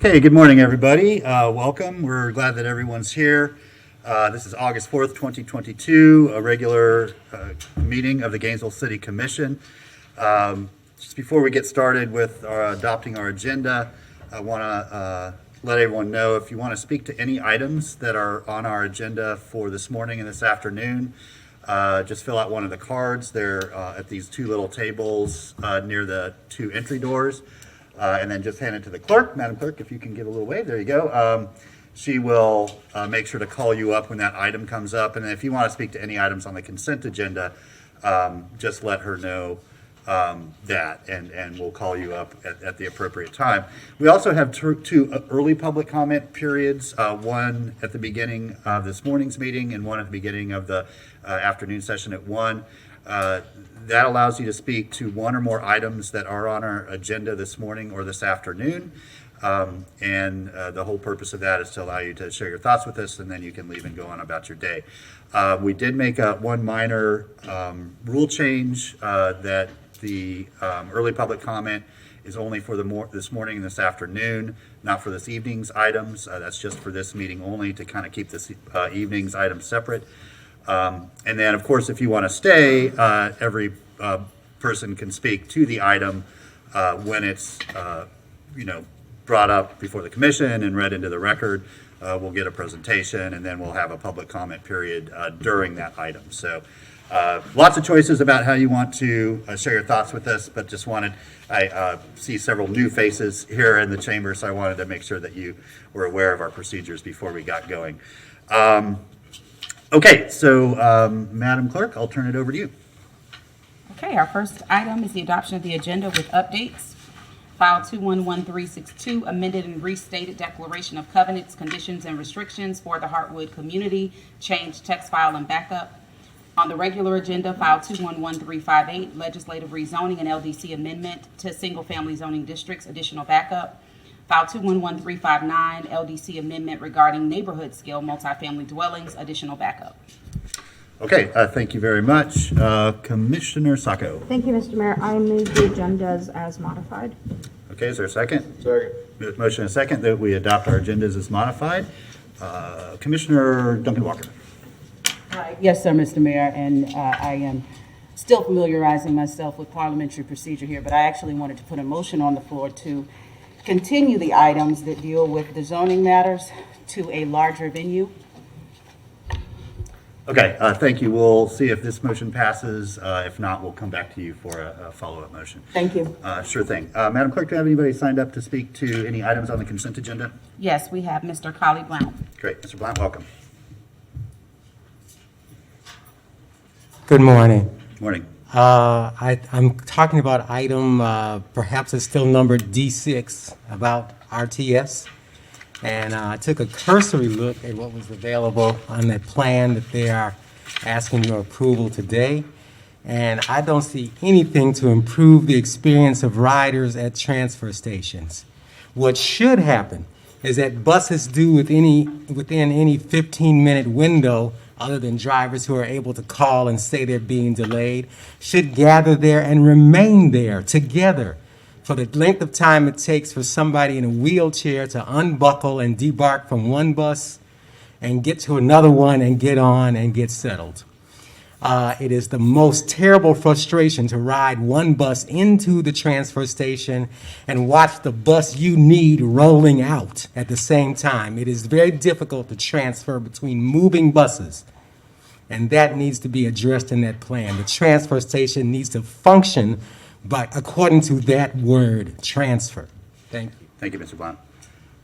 Okay, good morning, everybody. Welcome. We're glad that everyone's here. This is August 4th, 2022, a regular meeting of the Gainesville City Commission. Just before we get started with adopting our agenda, I want to let everyone know if you want to speak to any items that are on our agenda for this morning and this afternoon, just fill out one of the cards. They're at these two little tables near the two entry doors. And then just hand it to the clerk. Madam Clerk, if you can give a little wave, there you go. She will make sure to call you up when that item comes up. And if you want to speak to any items on the consent agenda, just let her know that, and we'll call you up at the appropriate time. We also have two early public comment periods, one at the beginning of this morning's meeting and one at the beginning of the afternoon session at 1. That allows you to speak to one or more items that are on our agenda this morning or this afternoon. And the whole purpose of that is to allow you to share your thoughts with us, and then you can leave and go on about your day. We did make one minor rule change that the early public comment is only for this morning and this afternoon, not for this evening's items. That's just for this meeting only to kind of keep this evening's items separate. And then, of course, if you want to stay, every person can speak to the item when it's, brought up before the commission and read into the record. We'll get a presentation, and then we'll have a public comment period during that item. So lots of choices about how you want to share your thoughts with us, but I see several new faces here in the chamber, so I wanted to make sure that you were aware of our procedures before we got going. Okay, so Madam Clerk, I'll turn it over to you. Okay, our first item is the adoption of the agenda with updates. File 211362, amended and restated declaration of covenants, conditions, and restrictions for the Heartwood community, change text file and backup. On the regular agenda, file 211358, legislative rezoning and LDC amendment to single-family zoning districts, additional backup. File 211359, LDC amendment regarding neighborhood scale multifamily dwellings, additional backup. Okay, thank you very much. Commissioner Sacco. Thank you, Mr. Mayor. I move the agendas as modified. Okay, is there a second? Second. Motion and a second that we adopt our agendas as modified. Commissioner Duncan Walker. Yes, sir, Mr. Mayor, and I am still familiarizing myself with parliamentary procedure here, but I actually wanted to put a motion on the floor to continue the items that deal with the zoning matters to a larger venue. Okay, thank you. We'll see if this motion passes. If not, we'll come back to you for a follow-up motion. Thank you. Sure thing. Madam Clerk, do you have anybody signed up to speak to any items on the consent agenda? Yes, we have Mr. Collie Blount. Great. Mr. Blount, welcome. Good morning. Morning. I'm talking about item, perhaps it's still numbered D6, about RTS. And I took a cursory look at what was available on that plan that they are asking your approval today. And I don't see anything to improve the experience of riders at transfer stations. What should happen is that buses due within any 15-minute window, other than drivers who are able to call and say they're being delayed, should gather there and remain there together for the length of time it takes for somebody in a wheelchair to unbuckle and debark from one bus and get to another one and get on and get settled. It is the most terrible frustration to ride one bus into the transfer station and watch the bus you need rolling out at the same time. It is very difficult to transfer between moving buses, and that needs to be addressed in that plan. The transfer station needs to function but according to that word, transfer. Thank you. Thank you, Mr. Blount.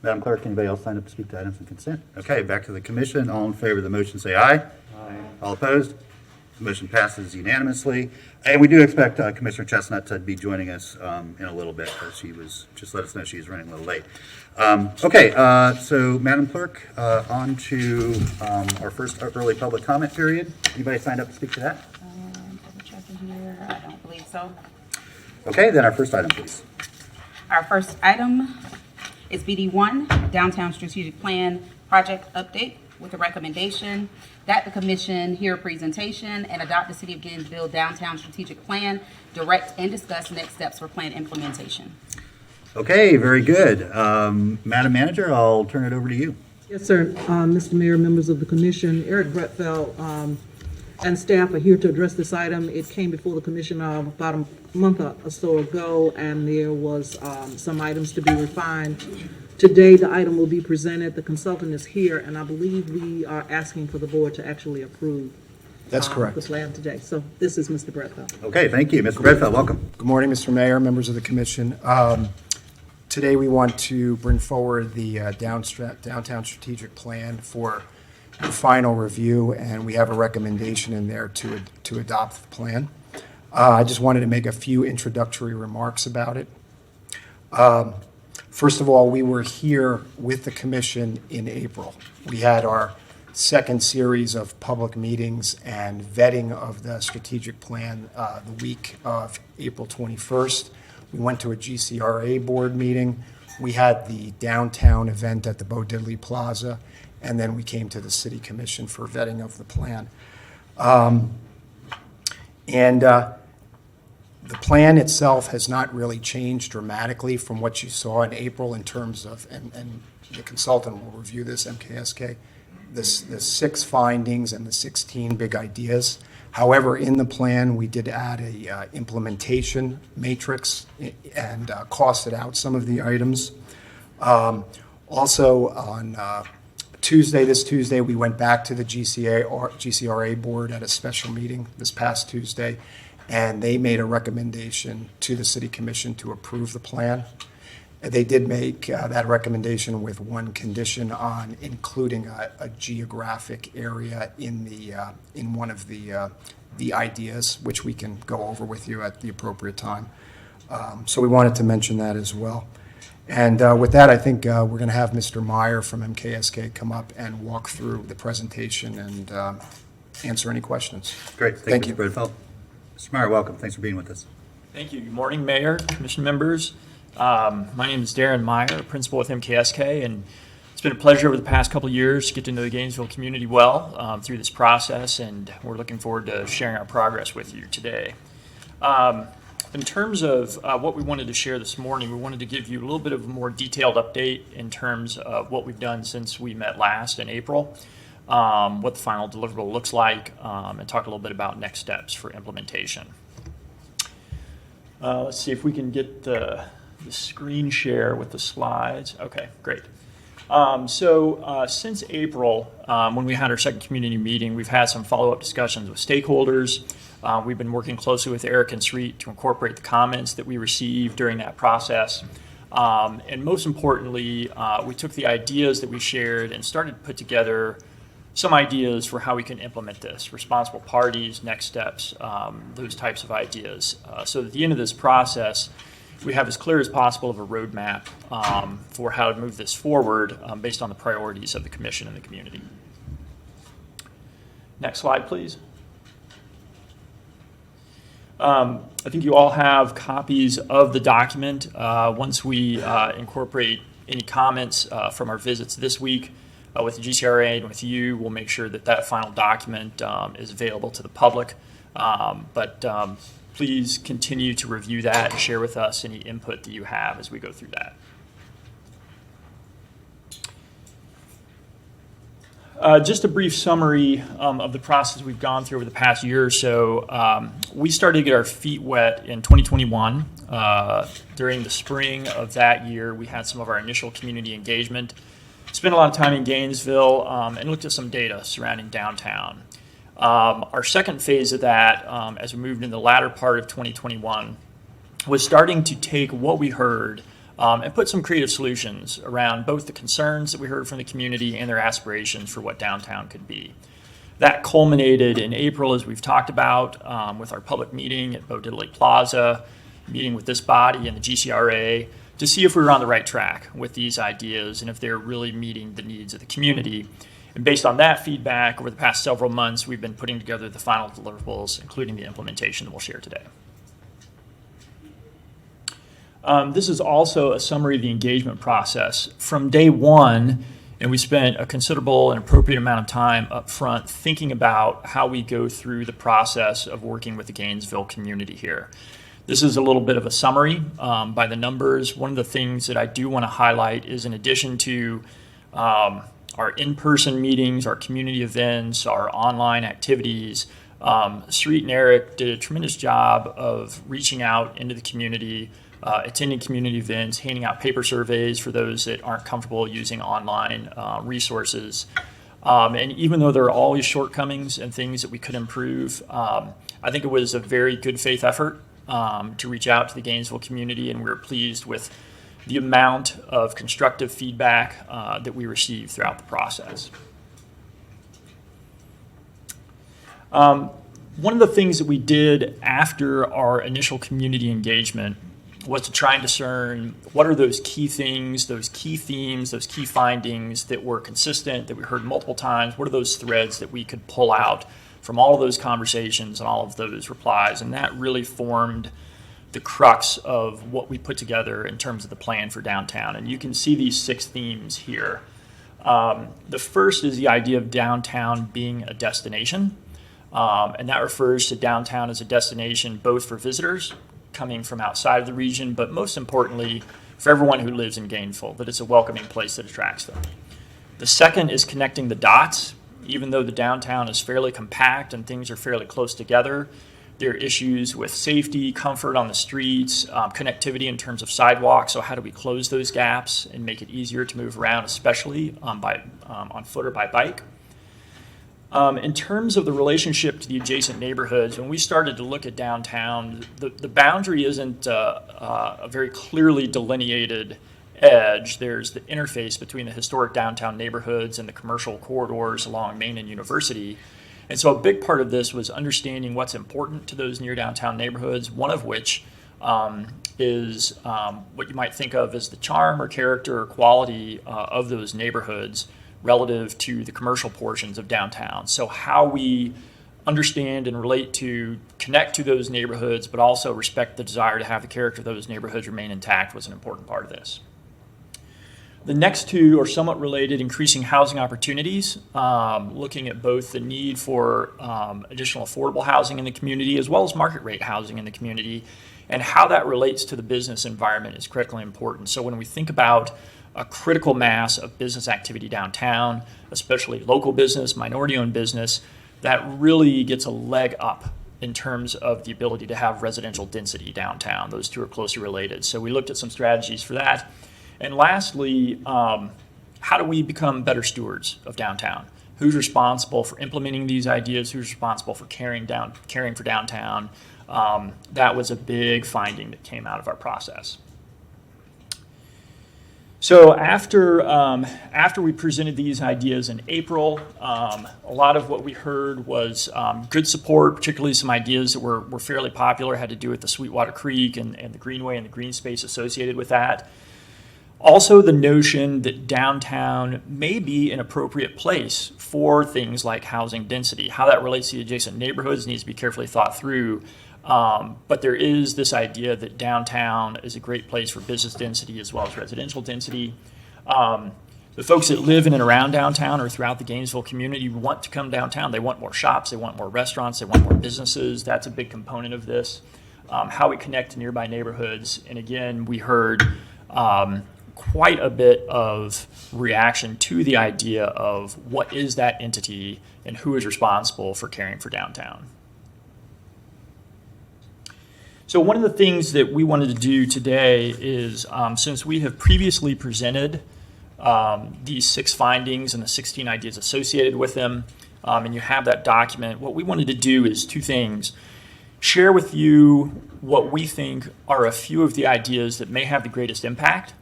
Madam Clerk, anybody else signed up to speak to items of consent? Okay, back to the commission. All in favor of the motion say aye. Aye. All opposed? The motion passes unanimously. And we do expect Commissioner Chestnut to be joining us in a little bit, because she was just let us know she's running a little late. Okay, so Madam Clerk, on to our first early public comment period. Anybody signed up to speak to that? Double checking here. I don't believe so. Okay, then our first item, please. Our first item is BD1, Downtown Strategic Plan Project Update, with a recommendation that the commission hear a presentation and adopt the City of Gainesville Downtown Strategic Plan, direct and discuss next steps for plan implementation. Okay, very good. Madam Manager, I'll turn it over to you. Yes, sir. Mr. Mayor, members of the commission, Eric Bretfeld and staff are here to address this item. It came before the commission about a month or so ago, and there was some items to be refined. Today, the item will be presented. The consultant is here, and I believe we are asking for the board to actually approve. That's The correct. plan today. So this is Mr. Bretfeld. Okay, thank you. Mr. Redfeld, welcome. Good morning, Mr. Mayor, members of the commission. Today, we want to bring forward the downtown strategic plan for final review, and we have a recommendation in there to adopt the plan. I just wanted to make a few introductory remarks about it. First of all, we were here with the commission in April. We had our second series of public meetings and vetting of the strategic plan the week of April 21st. We went to a GCRA board meeting. We had the downtown event at the Bo Diddley Plaza, and then we came to the city commission for vetting of the plan. The plan itself has not really changed dramatically from what you saw in April in terms of, and the consultant will review this, MKSK, the 6 findings and the 16 big ideas. However, in the plan, we did add a implementation matrix and costed out some of the items. Also, on this Tuesday, we went back to the GCRA board at a special meeting this past Tuesday, and they made a recommendation to the city commission to approve the plan. They did make that recommendation with one condition on including a geographic area in one of the ideas, which we can go over with you at the appropriate time. So we wanted to mention that as well. And with that, I think we're going to have Mr. Meyer from MKSK come up and walk through the presentation and answer any questions. Great. Thank you, Mr. Redfeld. Mr. Meyer, welcome. Thanks for being with us. Thank you. Good morning, Mayor, Commission members. My name is Darren Meyer, Principal with MKSK, and it's been a pleasure over the past couple of years to get to know the Gainesville community well through this process, and we're looking forward to sharing our progress with you today. In terms of what we wanted to share this morning, we wanted to give you a little bit of a more detailed update in terms of what we've done since we met last in April, what the final deliverable looks like, and talk a little bit about next steps for implementation. Let's see if we can get the screen share with the slides. Okay, great. Since April, when we had our second community meeting, we've had some follow-up discussions with stakeholders. We've been working closely with Eric and Sreet to incorporate the comments that we received during that process. And most importantly, we took the ideas that we shared and started to put together some ideas for how we can implement this, responsible parties, next steps, those types of ideas. So at the end of this process, we have as clear as possible of a roadmap for how to move this forward based on the priorities of the commission and the community. Next slide, please. I think you all have copies of the document. Once we incorporate any comments from our visits this week with the GCRA and with you, we'll make sure that that final document is available to the public. Please continue to review that and share with us any input that you have as we go through that. Just a brief summary of the process we've gone through over the past year or so. We started to get our feet wet in 2021. During the spring of that year, we had some of our initial community engagement, spent a lot of time in Gainesville, and looked at some data surrounding downtown. Our second phase of that, as we moved into the latter part of 2021, was starting to take what we heard and put some creative solutions around both the concerns that we heard from the community and their aspirations for what downtown could be. That culminated in April, as we've talked about, with our public meeting at Bo Diddley Plaza, meeting with this body and the GCRA to see if we were on the right track with these ideas and if they're really meeting the needs of the community. And based on that feedback, over the past several months, we've been putting together the final deliverables, including the implementation that we'll share today. This is also a summary of the engagement process. From day one, and we spent a considerable and appropriate amount of time up front thinking about how we go through the process of working with the Gainesville community here. This is a little bit of a summary by the numbers. One of the things that I do want to highlight is, in addition to our in-person meetings, our community events, our online activities, Sreet and Eric did a tremendous job of reaching out into the community, attending community events, handing out paper surveys for those that aren't comfortable using online resources. And even though there are always shortcomings and things that we could improve, I think it was a very good faith effort to reach out to the Gainesville community, and we were pleased with the amount of constructive feedback that we received throughout the process. One of the things that we did after our initial community engagement was to try and discern what are those key things, those key themes, those key findings that were consistent, that we heard multiple times. What are those threads that we could pull out from all of those conversations and all of those replies? And that really formed the crux of what we put together in terms of the plan for downtown. And you can see these 6 themes here. The first is the idea of downtown being a destination. And that refers to downtown as a destination both for visitors coming from outside of the region, but most importantly, for everyone who lives in Gainesville, that it's a welcoming place that attracts them. The second is connecting the dots. Even though the downtown is fairly compact and things are fairly close together, there are issues with safety, comfort on the streets, connectivity in terms of sidewalks. So how do we close those gaps and make it easier to move around, especially on foot or by bike? In terms of the relationship to the adjacent neighborhoods, when we started to look at downtown, the boundary isn't a very clearly delineated edge. There's the interface between the historic downtown neighborhoods and the commercial corridors along Main and University. And so a big part of this was understanding what's important to those near downtown neighborhoods, one of which is what you might think of as the charm or character or quality of those neighborhoods relative to the commercial portions of downtown. So how we understand and relate to, connect to those neighborhoods, but also respect the desire to have the character of those neighborhoods remain intact was an important part of this. The next 2 are somewhat related: increasing housing opportunities, looking at both the need for additional affordable housing in the community as well as market rate housing in the community, and how that relates to the business environment is critically important. So when we think about a critical mass of business activity downtown, especially local business, minority-owned business, that really gets a leg up in terms of the ability to have residential density downtown. Those 2 are closely related. So we looked at some strategies for that. And lastly, how do we become better stewards of downtown? Who's responsible for implementing these ideas? Who's responsible for caring for downtown? That was a big finding that came out of our process. So after we presented these ideas in April, a lot of what we heard was good support, particularly some ideas that were fairly popular, had to do with the Sweetwater Creek and the Greenway and the green space associated with that. Also, the notion that downtown may be an appropriate place for things like housing density. How that relates to the adjacent neighborhoods needs to be carefully thought through. But there is this idea that downtown is a great place for business density as well as residential density. The folks that live in and around downtown or throughout the Gainesville community want to come downtown. They want more shops, they want more restaurants, they want more businesses. That's a big component of this. How we connect to nearby neighborhoods. And again, we heard quite a bit of reaction to the idea of what is that entity and who is responsible for caring for downtown. So one of the things that we wanted to do today is, since we have previously presented these 6 findings and the 16 ideas associated with them, and you have that document, what we wanted to do is 2 things. Share with you what we think are a few of the ideas that may have the greatest impact,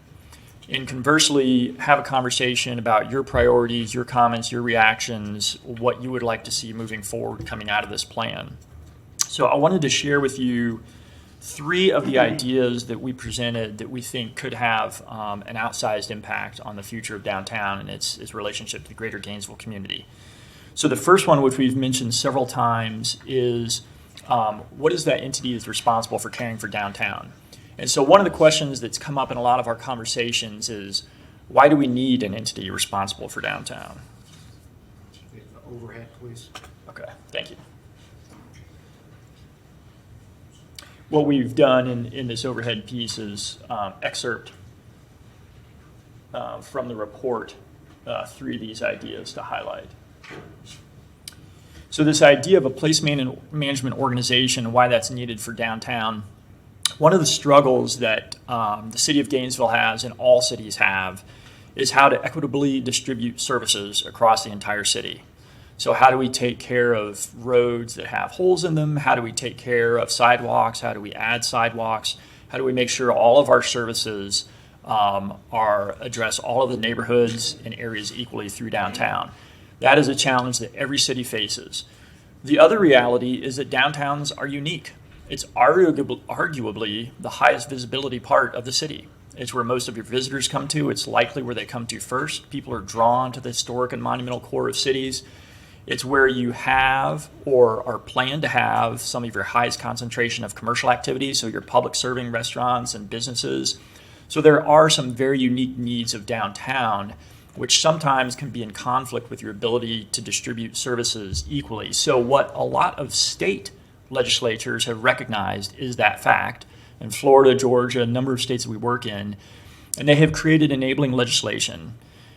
and conversely, have a conversation about your priorities, your comments, your reactions, what you would like to see moving forward coming out of this plan. So I wanted to share with you 3 of the ideas that we presented that we think could have an outsized impact on the future of downtown and its relationship to the greater Gainesville community. So the first one, which we've mentioned several times, is what is that entity that's responsible for caring for downtown? And so one of the questions that's come up in a lot of our conversations is, why do we need an entity responsible for downtown? Overhead, please. Okay, thank you. what we've done in this overhead piece is excerpt from the report 3 of these ideas to highlight. So this idea of a place management organization and why that's needed for downtown, one of the struggles that the city of Gainesville has and all cities have is how to equitably distribute services across the entire city. So how do we take care of roads that have holes in them? How do we take care of sidewalks? How do we add sidewalks? How do we make sure all of our services address all of the neighborhoods and areas equally through downtown? That is a challenge that every city faces. The other reality is that downtowns are unique. It's arguably the highest visibility part of the city. It's where most of your visitors come to. It's likely where they come to first. People are drawn to the historic and monumental core of cities. It's where you have or are planned to have some of your highest concentration of commercial activity, so your public serving restaurants and businesses. So there are some very unique needs of downtown, which sometimes can be in conflict with your ability to distribute services equally. So what a lot of state legislatures have recognized is that fact. In Florida, Georgia, a number of states that we work in, and they have created enabling legislation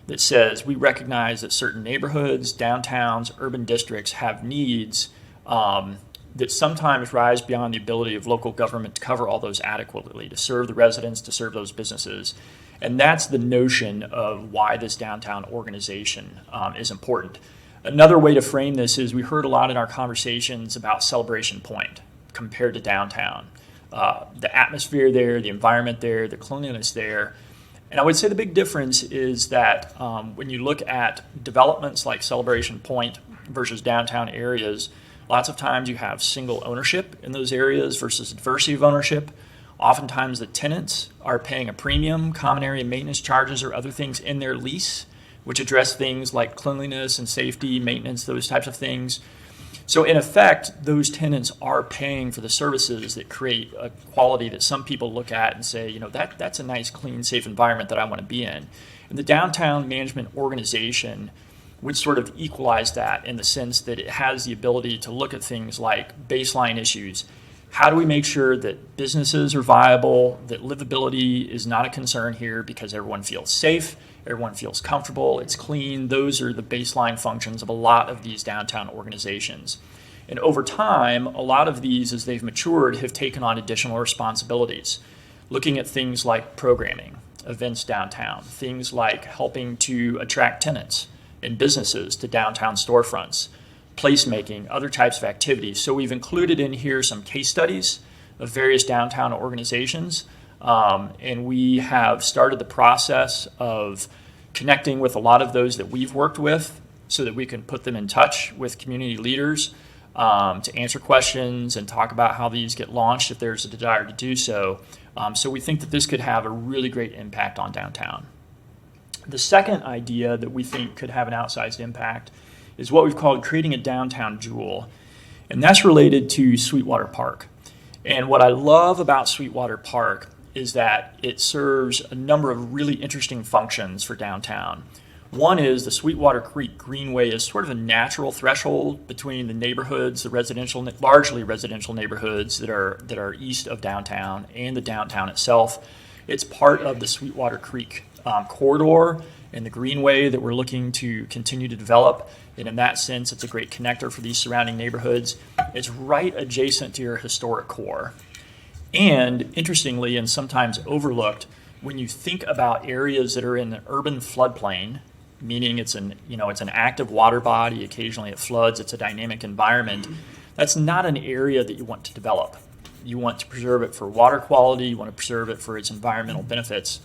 that says we recognize that certain neighborhoods, downtowns, urban districts have needs that sometimes rise beyond the ability of local government to cover all those adequately, to serve the residents, to serve those businesses. And that's the notion of why this downtown organization is important. Another way to frame this is we heard a lot in our conversations about Celebration Point compared to downtown. The atmosphere there, the environment there, the cleanliness there. And I would say the big difference is that when you look at developments like Celebration Point versus downtown areas, lots of times you have single ownership in those areas versus diversity of ownership. Oftentimes the tenants are paying a premium, common area maintenance charges or other things in their lease, which address things like cleanliness and safety, maintenance, those types of things. So in effect, those tenants are paying for the services that create a quality that some people look at and say, you know, that's a nice, clean, safe environment that I want to be in. And the downtown management organization would sort of equalize that in the sense that it has the ability to look at things like baseline issues. How do we make sure that businesses are viable, that livability is not a concern here because everyone feels safe, everyone feels comfortable, it's clean. Those are the baseline functions of a lot of these downtown organizations. And over time, a lot of these, as they've matured, have taken on additional responsibilities. Looking at things like programming, events downtown, things like helping to attract tenants and businesses to downtown storefronts, placemaking, other types of activities. So we've included in here some case studies of various downtown organizations. And we have started the process of connecting with a lot of those that we've worked with so that we can put them in touch with community leaders to answer questions and talk about how these get launched if there's a desire to do so. So we think that this could have a really great impact on downtown. The second idea that we think could have an outsized impact is what we've called creating a downtown jewel. And that's related to Sweetwater Park. And what I love about Sweetwater Park is that it serves a number of really interesting functions for downtown. One is the Sweetwater Creek Greenway is sort of a natural threshold between the neighborhoods, the largely residential neighborhoods that are east of downtown and the downtown itself. It's part of the Sweetwater Creek corridor and the Greenway that we're looking to continue to develop. And in that sense, it's a great connector for these surrounding neighborhoods. It's right adjacent to your historic core. And interestingly, and sometimes overlooked, when you think about areas that are in the urban floodplain, meaning it's an active water body, occasionally it floods, it's a dynamic environment, that's not an area that you want to develop. You want to preserve it for water quality, you want to preserve it for its environmental benefits.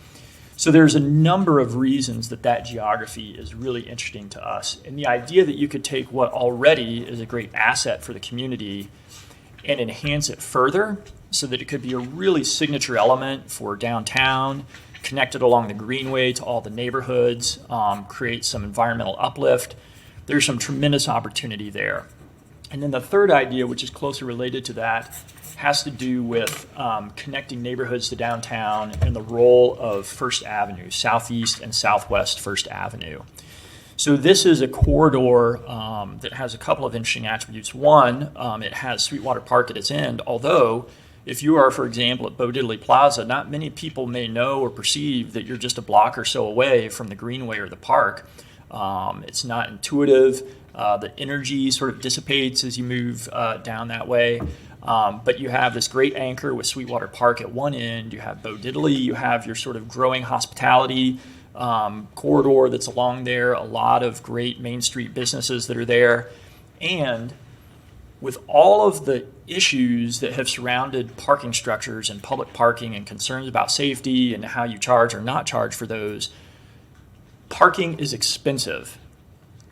So there's a number of reasons that geography is really interesting to us. And the idea that you could take what already is a great asset for the community and enhance it further so that it could be a really signature element for downtown, connected along the Greenway to all the neighborhoods, create some environmental uplift. There's some tremendous opportunity there. And then the third idea, which is closely related to that, has to do with connecting neighborhoods to downtown and the role of First Avenue, Southeast and Southwest First Avenue. So this is a corridor that has a couple of interesting attributes. One, it has Sweetwater Park at its end, although If you are, for example, at Bo Diddley Plaza, not many people may know or perceive that you're just a block or so away from the greenway or the park. It's not intuitive. The energy sort of dissipates as you move down that way. But you have this great anchor with Sweetwater Park at one end. You have Bo Diddley. You have your sort of growing hospitality corridor that's along there. A lot of great Main Street businesses that are there. And with all of the issues that have surrounded parking structures and public parking and concerns about safety and how you charge or not charge for those, parking is expensive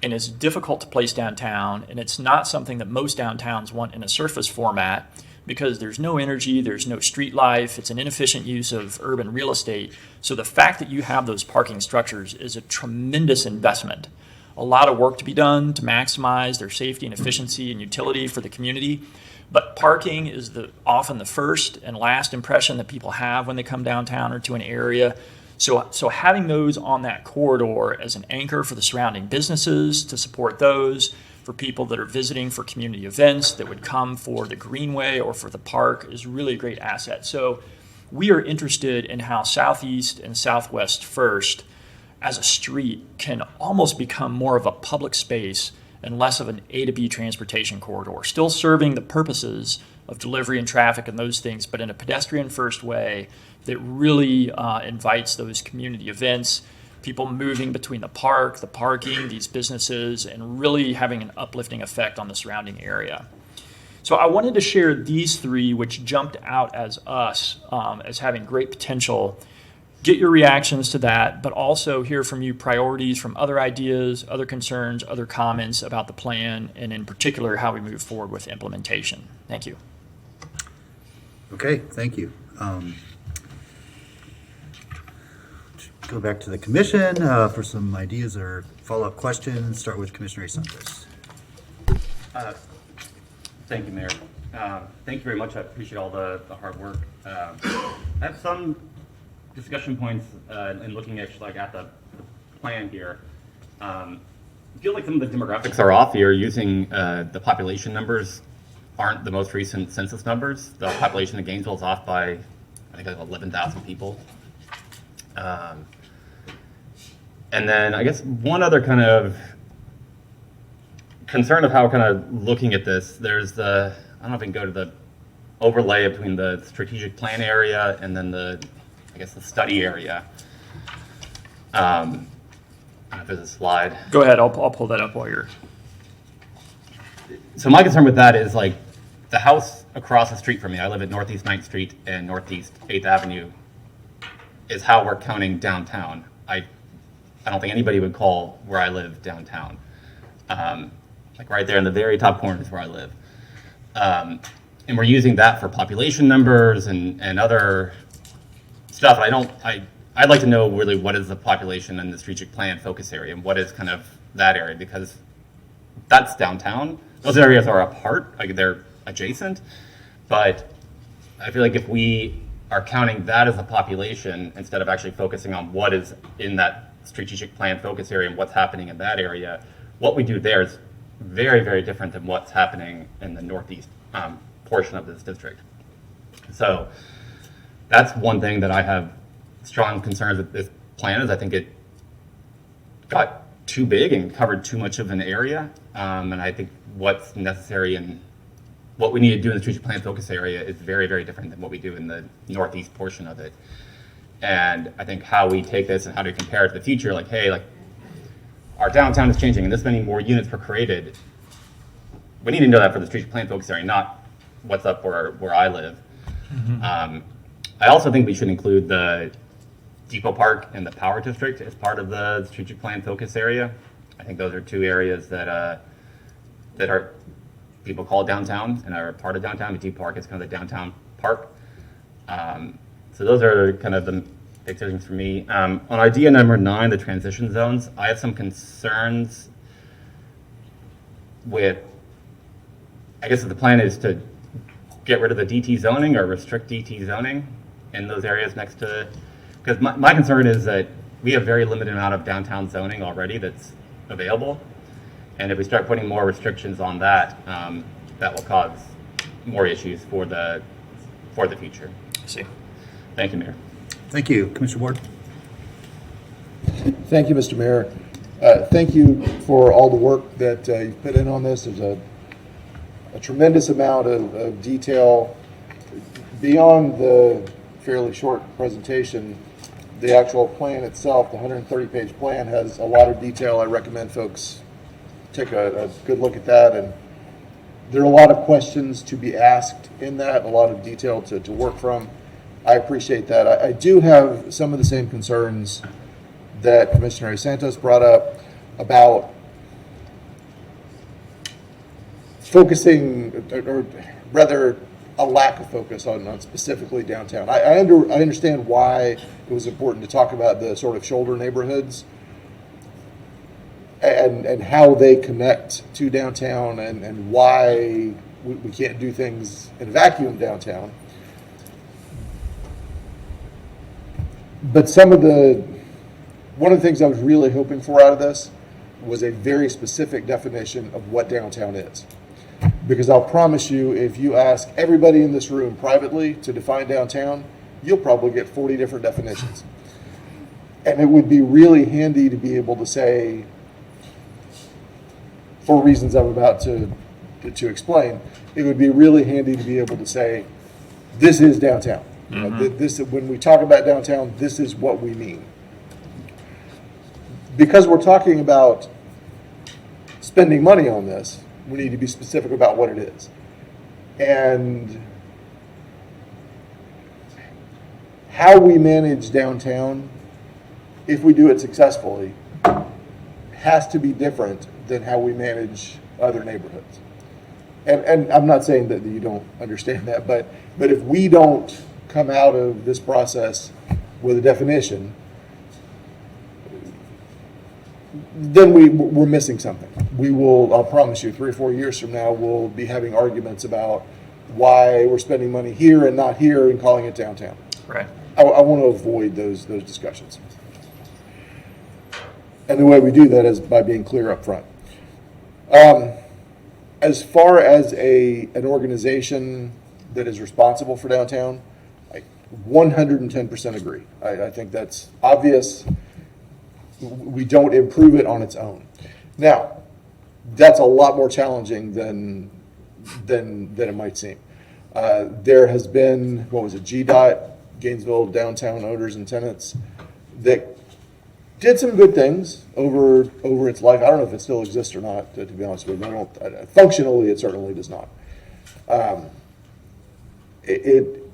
and it's difficult to place downtown, and it's not something that most downtowns want in a surface format because there's no energy, there's no street life, it's an inefficient use of urban real estate. So the fact that you have those parking structures is a tremendous investment. A lot of work to be done to maximize their safety and efficiency and utility for the community. But parking is often the first and last impression that people have when they come downtown or to an area. So having those on that corridor as an anchor for the surrounding businesses to support those, for people that are visiting for community events that would come for the greenway or for the park is really a great asset. So we are interested in how Southeast and Southwest First as a street can almost become more of a public space and less of an A to B transportation corridor, still serving the purposes of delivery and traffic and those things, but in a pedestrian first way that really invites those community events, people moving between the park, the parking, these businesses, and really having an uplifting effect on the surrounding area. So I wanted to share these three, which jumped out as us as having great potential. Get your reactions to that, but also hear from you priorities from other ideas, other concerns, other comments about the plan, and in particular, how we move forward with implementation. Thank you. Okay, thank you. Go back to the commission for some ideas or follow-up questions. Start with Commissioner Santos. Thank you, Mayor. Thank you very much. I appreciate all the hard work. I have some discussion points in looking at the plan here. I feel like some of the demographics are off here. Using the population numbers aren't the most recent census numbers. The population of Gainesville is off by, I think, like 11,000 people. And then I guess one other kind of concern of how kind of looking at this, there's the, I don't know if we can go to the overlay between the strategic plan area and then the study area. I don't know if there's a slide. Go ahead, I'll pull that up while you're. So my concern with that is like the house across the street from me, I live at Northeast 9th Street and Northeast 8th Avenue, is how we're counting downtown. I don't think anybody would call where I live downtown. Like right there in the very top corner is where I live. And we're using that for population numbers and other stuff. I'd like to know really what is the population and the strategic plan focus area and what is kind of that area, because that's downtown. Those areas are apart, like they're adjacent, but I feel like if we are counting that as a population instead of actually focusing on what is in that strategic plan focus area and what's happening in that area, what we do there is very, very different than what's happening in the northeast portion of this district. So that's one thing that I have strong concerns with this plan is I think it got too big and covered too much of an area. And I think what's necessary and what we need to do in the strategic plan focus area is very, very different than what we do in the northeast portion of it. And I think how we take this and how to compare it to the future, like, hey, like our downtown is changing and this many more units were created. We need to know that for the strategic plan focus area, not what's up where I live. Mm-hmm. I also think we should include the Depot Park and the Power District as part of the strategic plan focus area. I think those are two areas that are people call downtown and are part of downtown. The Depot Park is kind of the downtown park. So those are kind of the big things for me. On idea number 9, the transition zones, I have some concerns with, I guess if the plan is to get rid of the DT zoning or restrict DT zoning in those areas next to, because my concern is that we have very limited amount of downtown zoning already that's available. And if we start putting more restrictions on that, that will cause more issues for the for the future. I see. Thank you, Mayor. Thank you. Commissioner Ward? Thank you, Mr. Mayor. Thank you for all the work that you've put in on this. There's a tremendous amount of detail beyond the fairly short presentation. The actual plan itself, the 130-page plan, has a lot of detail. I recommend folks take a good look at that. And there are a lot of questions to be asked in that, a lot of detail to work from. I appreciate that. I do have some of the same concerns that Commissioner Santos brought up about focusing, or rather a lack of focus on specifically downtown. I understand why it was important to talk about the sort of shoulder neighborhoods and how they connect to downtown and why we can't do things in a vacuum downtown. But one of the things I was really hoping for out of this was a very specific definition of what downtown is. Because I'll promise you, if you ask everybody in this room privately to define downtown, you'll probably get 40 different definitions. And it would be really handy to be able to say, for reasons I'm about to explain, it would be really handy to be able to say, this is downtown. You know, when we talk about downtown, this is what we mean. Because we're talking about spending money on this, we need to be specific about what it is. And how we manage downtown, if we do it successfully, has to be different than how we manage other neighborhoods. And I'm not saying that you don't understand that, but if we don't come out of this process with a definition, then we're missing something. We will, I'll promise you, 3 or 4 years from now, we'll be having arguments about why we're spending money here and not here and calling it downtown. Right. I want to avoid those discussions. And the way we do that is by being clear up front. As far as an organization that is responsible for downtown, I 110% agree. I think that's obvious. We don't improve it on its own. Now, that's a lot more challenging than it might seem. There has been, GDOT, Gainesville Downtown Owners and Tenants, that did some good things over its life. I don't know if it still exists or not, to be honest with you. Functionally, it certainly does not. It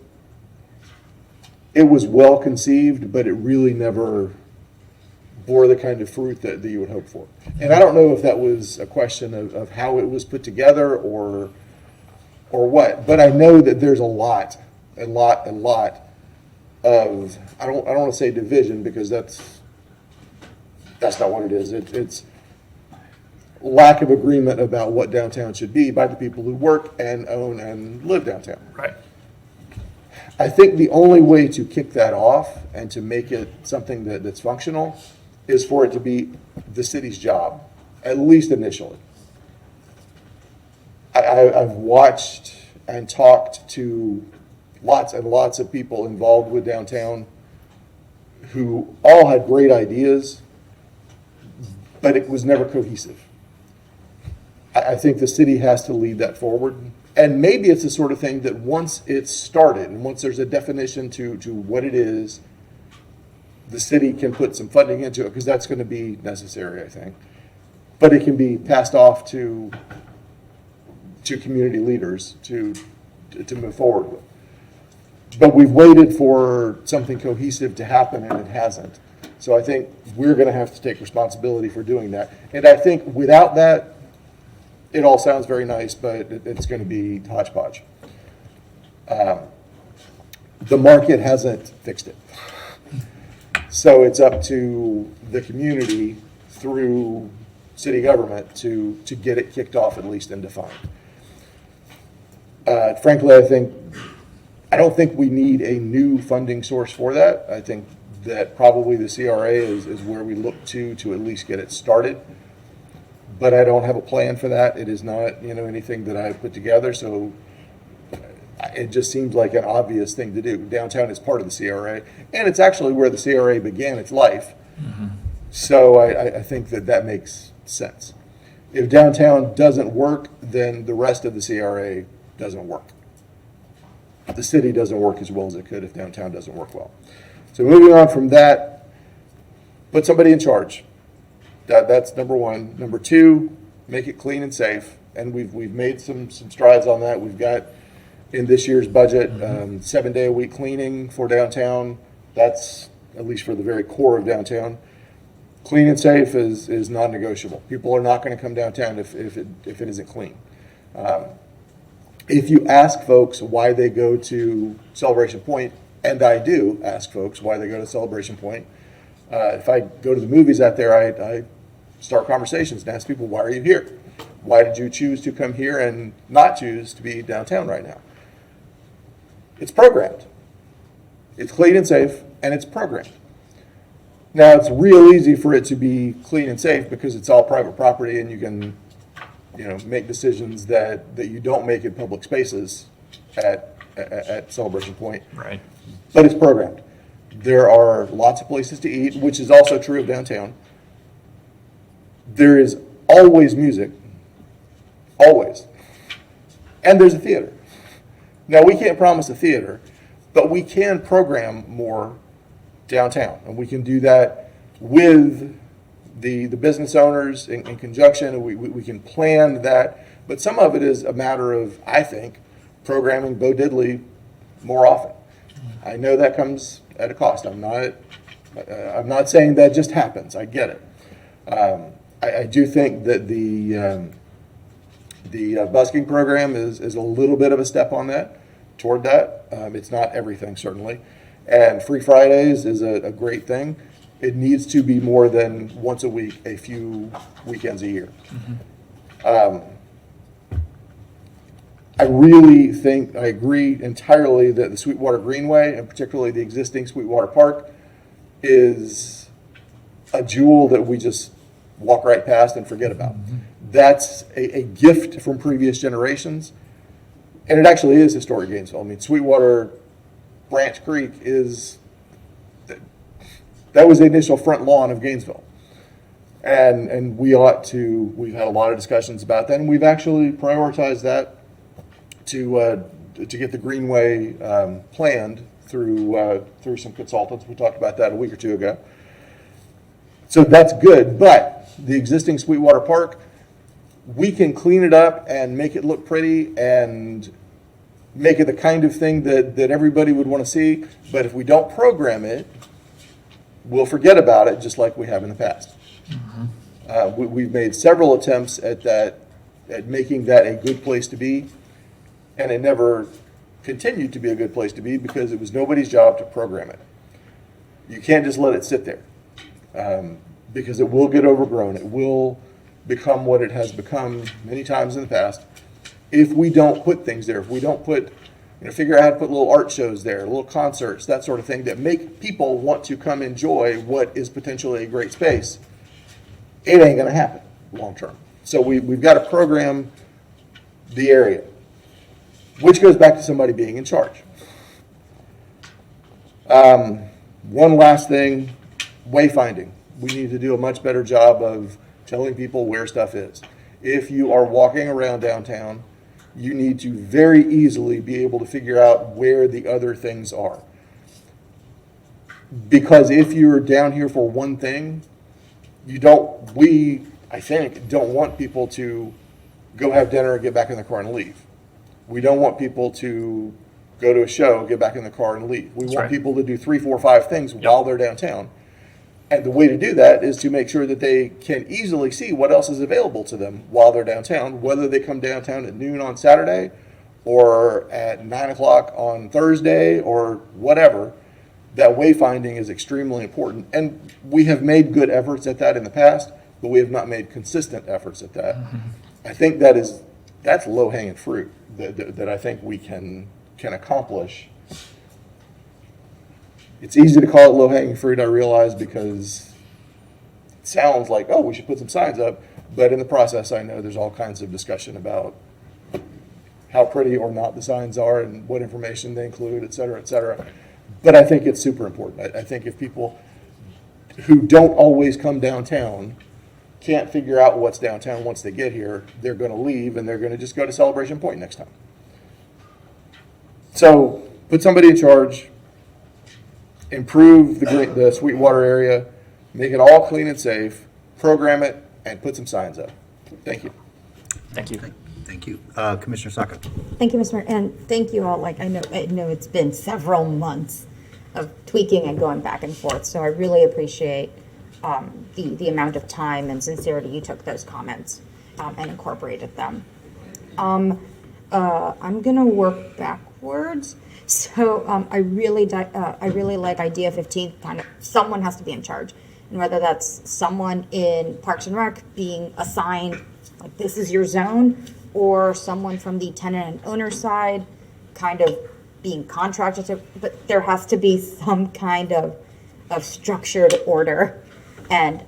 was well conceived, but it really never bore the kind of fruit that you would hope for. And I don't know if that was a question of how it was put together or what, but I know that there's a lot of, I don't want to say division, because that's not what it is. It's lack of agreement about what downtown should be by the people who work and own and live downtown. Right. I think the only way to kick that off and to make it something that's functional is for it to be the city's job, at least initially. I've watched and talked to lots and lots of people involved with downtown who all had great ideas, but it was never cohesive. I think the city has to lead that forward. And maybe it's the sort of thing that once it's started and once there's a definition to what it is, the city can put some funding into it, because that's going to be necessary, I think. But it can be passed off to community leaders to move forward with. But we've waited for something cohesive to happen, and it hasn't. So I think we're going to have to take responsibility for doing that. And I think without that, it all sounds very nice, but it's going to be hodgepodge. The market hasn't fixed it. So it's up to the community through city government to get it kicked off at least and defined. Frankly, I don't think we need a new funding source for that. I think that probably the CRA is where we look to at least get it started. But I don't have a plan for that. It is not, anything that I've put together. So It just seems like an obvious thing to do. Downtown is part of the CRA, and it's actually where the CRA began its life. So I think that makes sense. If downtown doesn't work, then the rest of the CRA doesn't work. The city doesn't work as well as it could if downtown doesn't work well. So moving on from that, put somebody in charge. That's number one. Number two, make it clean and safe. And we've made some strides on that. We've got in this year's budget 7-day-a-week cleaning for downtown. That's at least for the very core of downtown. Clean and safe is non-negotiable. People are not going to come downtown if it isn't clean. If you ask folks why they go to Celebration Point, and I do ask folks why they go to Celebration Point, if I go to the movies out there, I start conversations and ask people, why are you here? Why did you choose to come here and not choose to be downtown right now? It's programmed. It's clean and safe, and it's programmed. Now, it's real easy for it to be clean and safe because it's all private property and you can, make decisions that you don't make in public spaces at Celebration Point. Right. But it's programmed. There are lots of places to eat, which is also true of downtown. There is always music. Always. And there's a theater. Now, we can't promise a theater, but we can program more downtown. And we can do that with the business owners in conjunction. And we can plan that. But some of it is a matter of, I think, programming Bo Diddley more often. I know that comes at a cost. I'm not saying that just happens. I get it. I do think that the busking program is a little bit of a step on that, toward that. It's not everything, certainly. And Free Fridays is a great thing. It needs to be more than once a week, a few weekends a year. I really think, I agree entirely that the Sweetwater Greenway, and particularly the existing Sweetwater Park, is a jewel that we just walk right past and forget about. That's a gift from previous generations, and it actually is historic Gainesville. I mean, Sweetwater Branch Creek that was the initial front lawn of Gainesville. And we've had a lot of discussions about that, and we've actually prioritized that to get the Greenway planned through some consultants. We talked about that a week or two ago. So that's good, but the existing Sweetwater Park, we can clean it up and make it look pretty and make it the kind of thing that everybody would want to see. But if we don't program it, we'll forget about it just like we have in the past. We've made several attempts at making that a good place to be, and it never continued to be a good place to be because it was nobody's job to program it. You can't just let it sit there because it will get overgrown. It will become what it has become many times in the past if we don't put things there, if we don't figure out how to put little art shows there, little concerts, that sort of thing that make people want to come enjoy what is potentially a great space. It ain't going to happen long term. So we've got to program the area, which goes back to somebody being in charge. One last thing, wayfinding. We need to do a much better job of telling people where stuff is. If you are walking around downtown, you need to very easily be able to figure out where the other things are. Because if you're down here for one thing, I think, don't want people to go have dinner and get back in the car and leave. We don't want people to go to a show, get back in the car and leave. We want people to do 3, 4, 5 things while they're downtown. And the way to do that is to make sure that they can easily see what else is available to them while they're downtown, whether they come downtown at noon on Saturday or at 9 o'clock on Thursday or whatever. That wayfinding is extremely important. And we have made good efforts at that in the past, but we have not made consistent efforts at that. I think that's low-hanging fruit that I think we can accomplish. It's easy to call it low-hanging fruit, I realize, because it sounds like, oh, we should put some signs up. But in the process, I know there's all kinds of discussion about how pretty or not the signs are and what information they include, et cetera, et cetera. But I think it's super important. I think if people who don't always come downtown can't figure out what's downtown once they get here, they're going to leave and they're going to just go to Celebration Point next time. So put somebody in charge, improve the Sweetwater area, make it all clean and safe, program it, and put some signs up. Thank you. Thank you. Thank you. Commissioner Sacco. Thank you, Mr. Mayor, and thank you all. Like, I know it's been several months of tweaking and going back and forth, so I really appreciate the amount of time and sincerity you took those comments and incorporated them. I'm gonna work backwards. So I really like idea 15. Kind of someone has to be in charge, and whether that's someone in Parks and Rec being assigned, like this is your zone, or someone from the tenant and owner side, kind of being contracted to. But there has to be some kind of structured order, and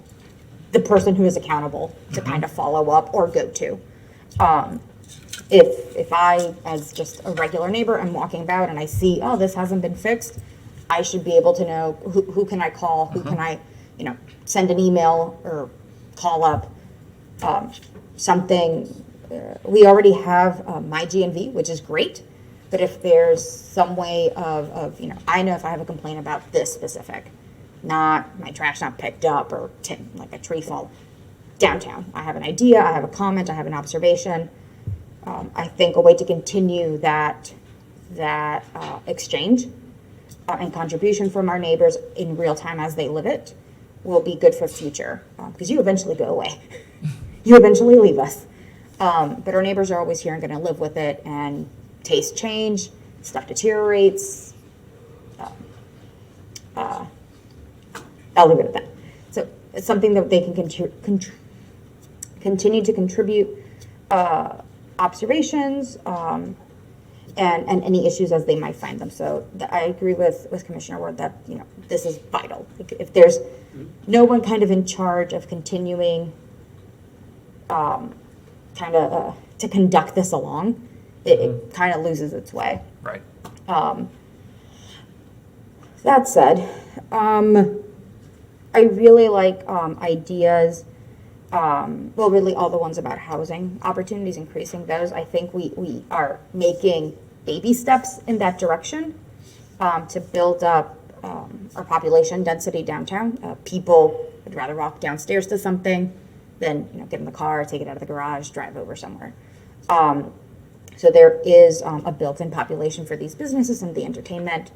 the person who is accountable to kind of follow up or go to. If I, as just a regular neighbor, am walking about and I see, oh, this hasn't been fixed, I should be able to know who can I call, who can I, send an email or call up, something. We already have my GNV, which is great, but if there's some way of I know if I have a complaint about this specific, not my trash not picked up or like a tree fall downtown. I have an idea, I have a comment, I have an observation. I think a way to continue that exchange and contribution from our neighbors in real time as they live it will be good for the future, because you eventually go away. You eventually leave us. But our neighbors are always here and going to live with it, and tastes change, stuff deteriorates. I'll leave it at that. So it's something that they can continue to contribute observations and any issues as they might find them. So I agree with Commissioner Ward that this is vital. If there's no one kind of in charge of continuing to conduct this along, it kind of loses its way. Right. That said, I really like ideas. Well, really all the ones about housing opportunities, increasing those. I think we are making baby steps in that direction to build up our population density downtown. People would rather walk downstairs to something than get in the car, take it out of the garage, drive over somewhere. So there is a built-in population for these businesses and the entertainment.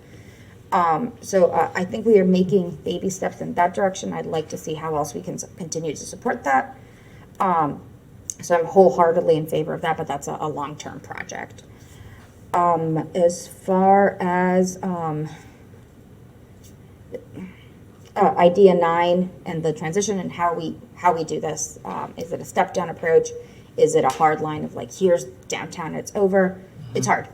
So I think we are making baby steps in that direction. I'd like to see how else we can continue to support that. So I'm wholeheartedly in favor of that, but that's a long-term project. As far as idea 9 and the transition and how we do this, is it a step-down approach? Is it a hard line of like, here's downtown, it's over? It's hard.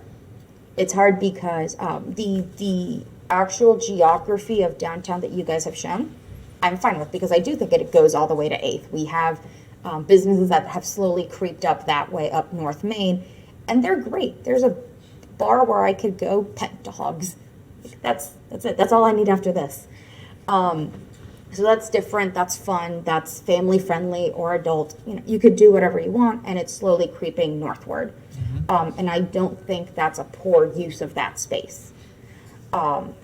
It's hard because the actual geography of downtown that you guys have shown, I'm fine with, because I do think it goes all the way to 8th. We have businesses that have slowly creeped up that way up North Main, and they're great. There's a bar where I could go pet dogs. That's it. That's all I need after this. So that's different. That's fun. That's family friendly or adult. You could do whatever you want, and it's slowly creeping northward. And I don't think that's a poor use of that space.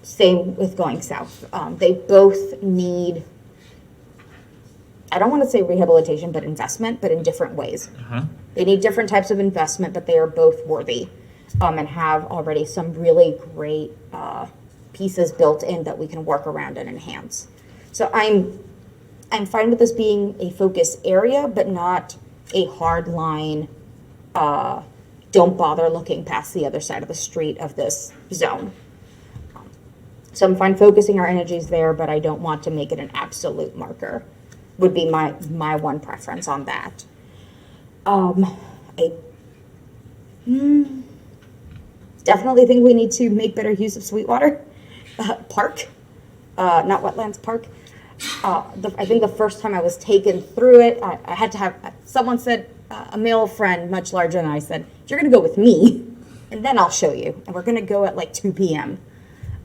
Same with going south. They both need, I don't want to say rehabilitation, but investment, but in different ways. They need different types of investment, but they are both worthy and have already some really great pieces built in that we can work around and enhance. So I'm fine with this being a focus area, but not a hard line, don't bother looking past the other side of the street of this zone. So I'm fine focusing our energies there, but I don't want to make it an absolute marker, would be my one preference on that. I definitely think we need to make better use of Sweetwater Park, not Wetlands Park. I think the first time I was taken through it, I had to have, someone said, a male friend much larger than I said, you're going to go with me, and then I'll show you. And we're going to go at like 2 p.m.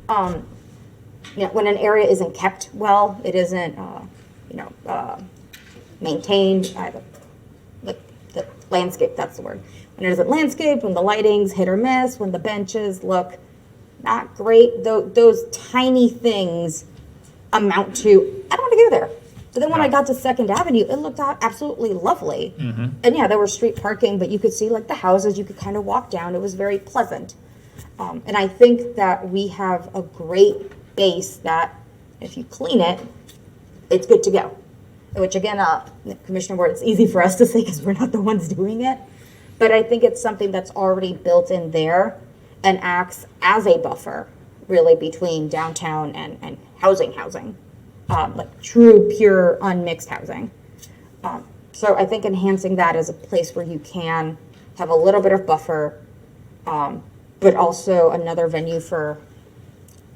When an area isn't kept well, it isn't, maintained, the landscape, that's the word. When it isn't landscaped, when the lighting's hit or miss, when the benches look not great, those tiny things amount to, I don't want to go there. But then when I got to Second Avenue, it looked absolutely lovely. And yeah, there were street parking, but you could see like the houses, you could kind of walk down. It was very pleasant. And I think that we have a great base that if you clean it, it's good to go. Which again, Commissioner Ward, it's easy for us to say because we're not the ones doing it. But I think it's something that's already built in there and acts as a buffer really between downtown and housing. Like true, pure, unmixed housing. So I think enhancing that as a place where you can have a little bit of buffer, but also another venue for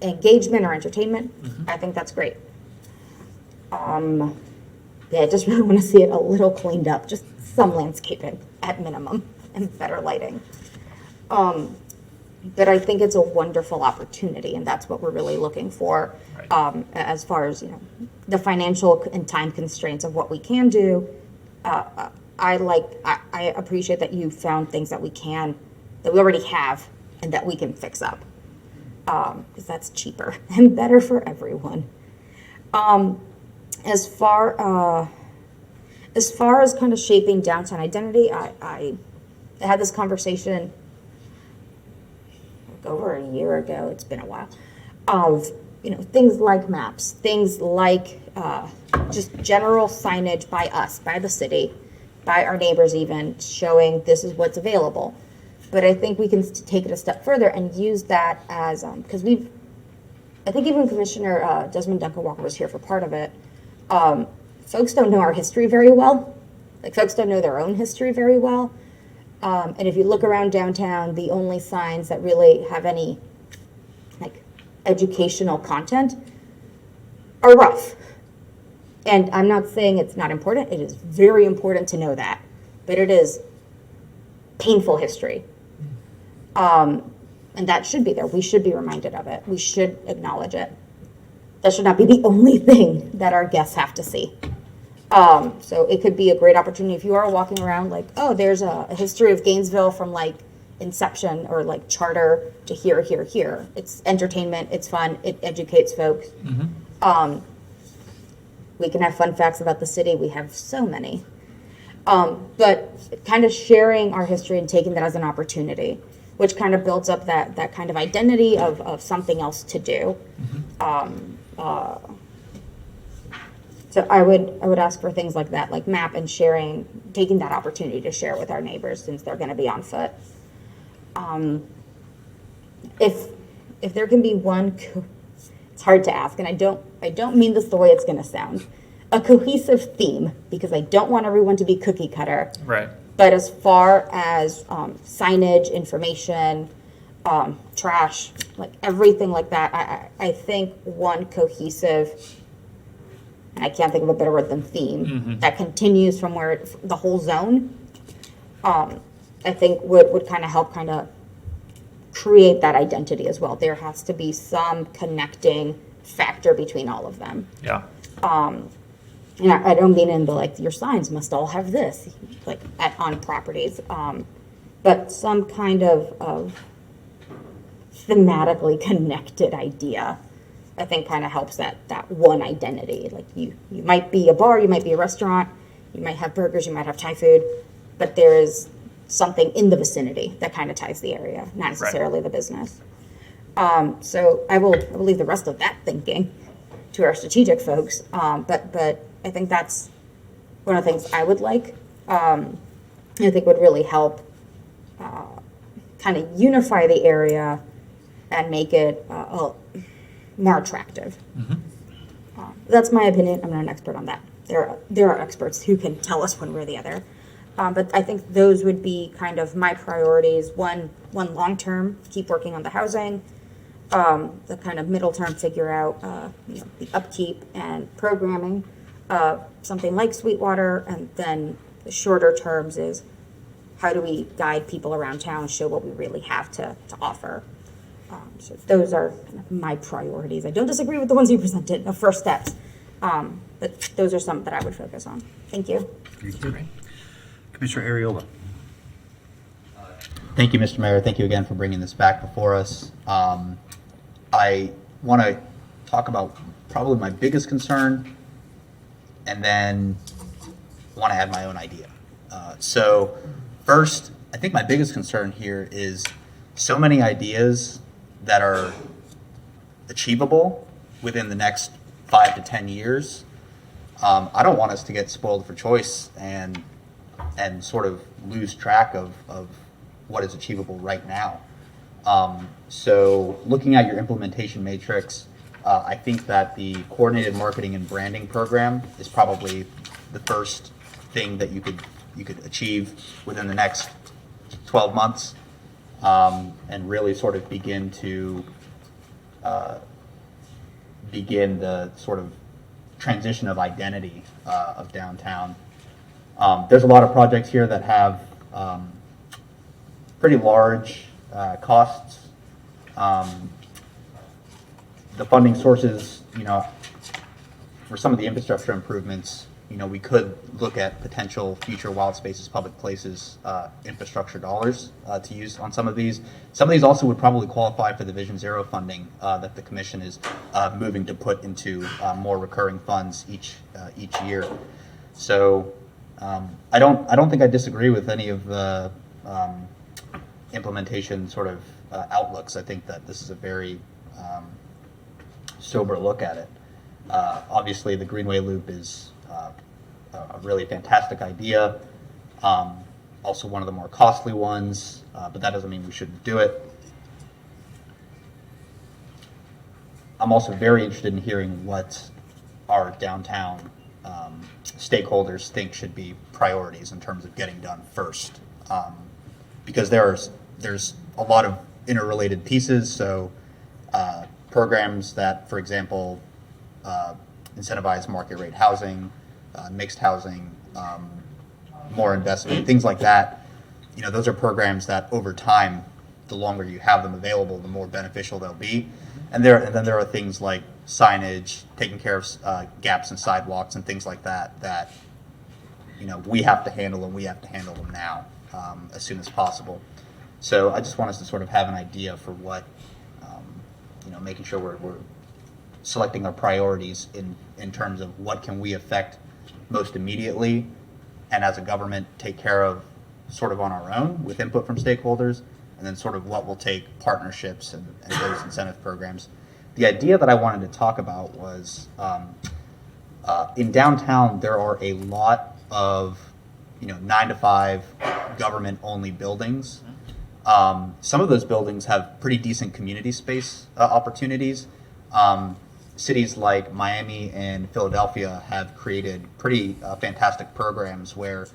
engagement or entertainment, I think that's great. Yeah, I just really want to see it a little cleaned up, just some landscaping at minimum and better lighting. But I think it's a wonderful opportunity, and that's what we're really looking for. As far as the financial and time constraints of what we can do. I appreciate that you found things that we already have and that we can fix up, because that's cheaper and better for everyone. As far as kind of shaping downtown identity, I had this conversation over a year ago. It's been a while. Of things like maps, things like just general signage by us, by the city, by our neighbors, even showing this is what's available. But I think we can take it a step further and use that as because I think even Commissioner Desmond Duncan Walker was here for part of it. Folks don't know our history very well. Like, folks don't know their own history very well. And if you look around downtown, the only signs that really have any, like, educational content are rough. And I'm not saying it's not important. It is very important to know that. But it is painful history. And that should be there. We should be reminded of it. We should acknowledge it. That should not be the only thing that our guests have to see. So it could be a great opportunity if you are walking around like, oh, there's a history of Gainesville from like inception or like charter to here. It's entertainment, it's fun, it educates folks. We can have fun facts about the city. We have so many. But kind of sharing our history and taking that as an opportunity, which kind of builds up that kind of identity of something else to do. So I would ask for things like that, like map and sharing, taking that opportunity to share with our neighbors since they're going to be on foot. If there can be one, it's hard to ask, and I don't mean this the way it's going to sound, a cohesive theme, because I don't want everyone to be cookie cutter. Right. But as far as signage, information, trash, like everything like that, I think one cohesive, and I can't think of a better word than theme, that continues from where the whole zone, I think would kind of help kind of create that identity as well. There has to be some connecting factor between all of them. Yeah. And I don't mean in the like your signs must all have this like on properties, but some kind of thematically connected idea, I think kind of helps that one identity. Like you might be a bar, you might be a restaurant, you might have burgers, you might have Thai food, but there is something in the vicinity that kind of ties the area, not necessarily the business. So I will leave the rest of that thinking to our strategic folks. But I think that's one of the things I would like. I think would really help kind of unify the area and make it more attractive. That's my opinion. I'm not an expert on that. There are experts who can tell us one way or the other. But I think those would be kind of my priorities. One long-term, keep working on the housing. The kind of middle term, figure out the upkeep and programming of something like Sweetwater, and then The shorter terms is how do we guide people around town, show what we really have to offer. So those are kind of my priorities. I don't disagree with the ones you presented, the first steps. But those are some that I would focus on. Thank you. Thank you. Commissioner Ariola. Thank you, Mr. Mayor. Thank you again for bringing this back before us. I want to talk about probably my biggest concern, and then want to add my own idea. So first, I think my biggest concern here is so many ideas that are achievable within the next 5 to 10 years. I don't want us to get spoiled for choice and sort of lose track of what is achievable right now. So looking at your implementation matrix, I think that the coordinated marketing and branding program is probably the first thing that you could achieve within the next 12 months, and really sort of begin the sort of transition of identity of downtown. There's a lot of projects here that have pretty large costs. The funding sources, for some of the infrastructure improvements, we could look at potential future wild spaces, public places, infrastructure dollars to use on some of these. Some of these also would probably qualify for the Vision Zero funding that the commission is moving to put into more recurring funds each year. So I don't think I disagree with any of the implementation sort of outlooks. I think that this is a very sober look at it. Obviously, the Greenway Loop is a really fantastic idea. Also one of the more costly ones, but that doesn't mean we shouldn't do it. I'm also very interested in hearing what our downtown stakeholders think should be priorities in terms of getting done first, because there's a lot of interrelated pieces. So programs that, for example, incentivize market rate housing, mixed housing, more investment, things like that. Those are programs that over time, the longer you have them available, the more beneficial they'll be. And then there are things like signage, taking care of gaps in sidewalks and things like that we have to handle, and we have to handle them now as soon as possible. So I just want us to sort of have an idea for what, making sure we're selecting our priorities in terms of what can we affect most immediately, and as a government take care of sort of on our own with input from stakeholders, and then sort of what will take partnerships and those incentive programs. The idea that I wanted to talk about was in downtown there are a lot of 9-to-5 government-only buildings. Some of those buildings have pretty decent community space opportunities. Cities like Miami and Philadelphia have created pretty fantastic programs where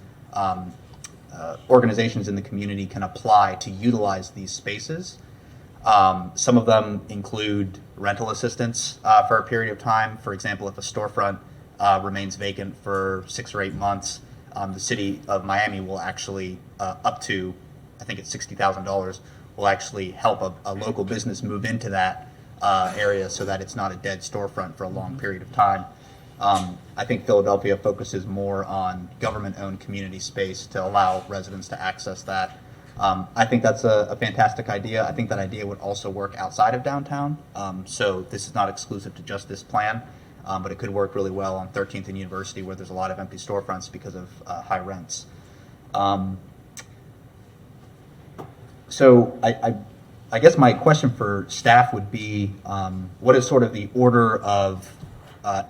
organizations in the community can apply to utilize these spaces. Some of them include rental assistance for a period of time. For example, if a storefront remains vacant for 6 or 8 months, the city of Miami will actually, up to, I think it's $60,000, will actually help a local business move into that area so that it's not a dead storefront for a long period of time. I think Philadelphia focuses more on government-owned community space to allow residents to access that. I think that's a fantastic idea. I think that idea would also work outside of downtown. So this is not exclusive to just this plan, but it could work really well on 13th and University, where there's a lot of empty storefronts because of high rents. So I guess my question for staff would be, what is sort of the order of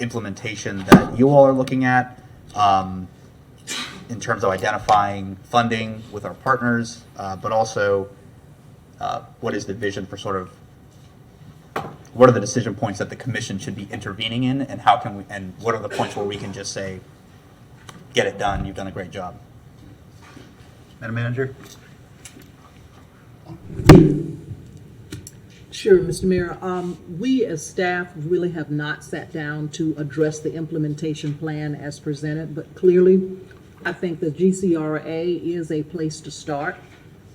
implementation that you all are looking at in terms of identifying funding with our partners, but also what is the vision for sort of what are the decision points that the commission should be intervening in, and how can we, and what are the points where we can just say, get it done, you've done a great job. Madam Manager? Sure, Mr. Mayor. We as staff really have not sat down to address the implementation plan as presented, but clearly I think the GCRA is a place to start.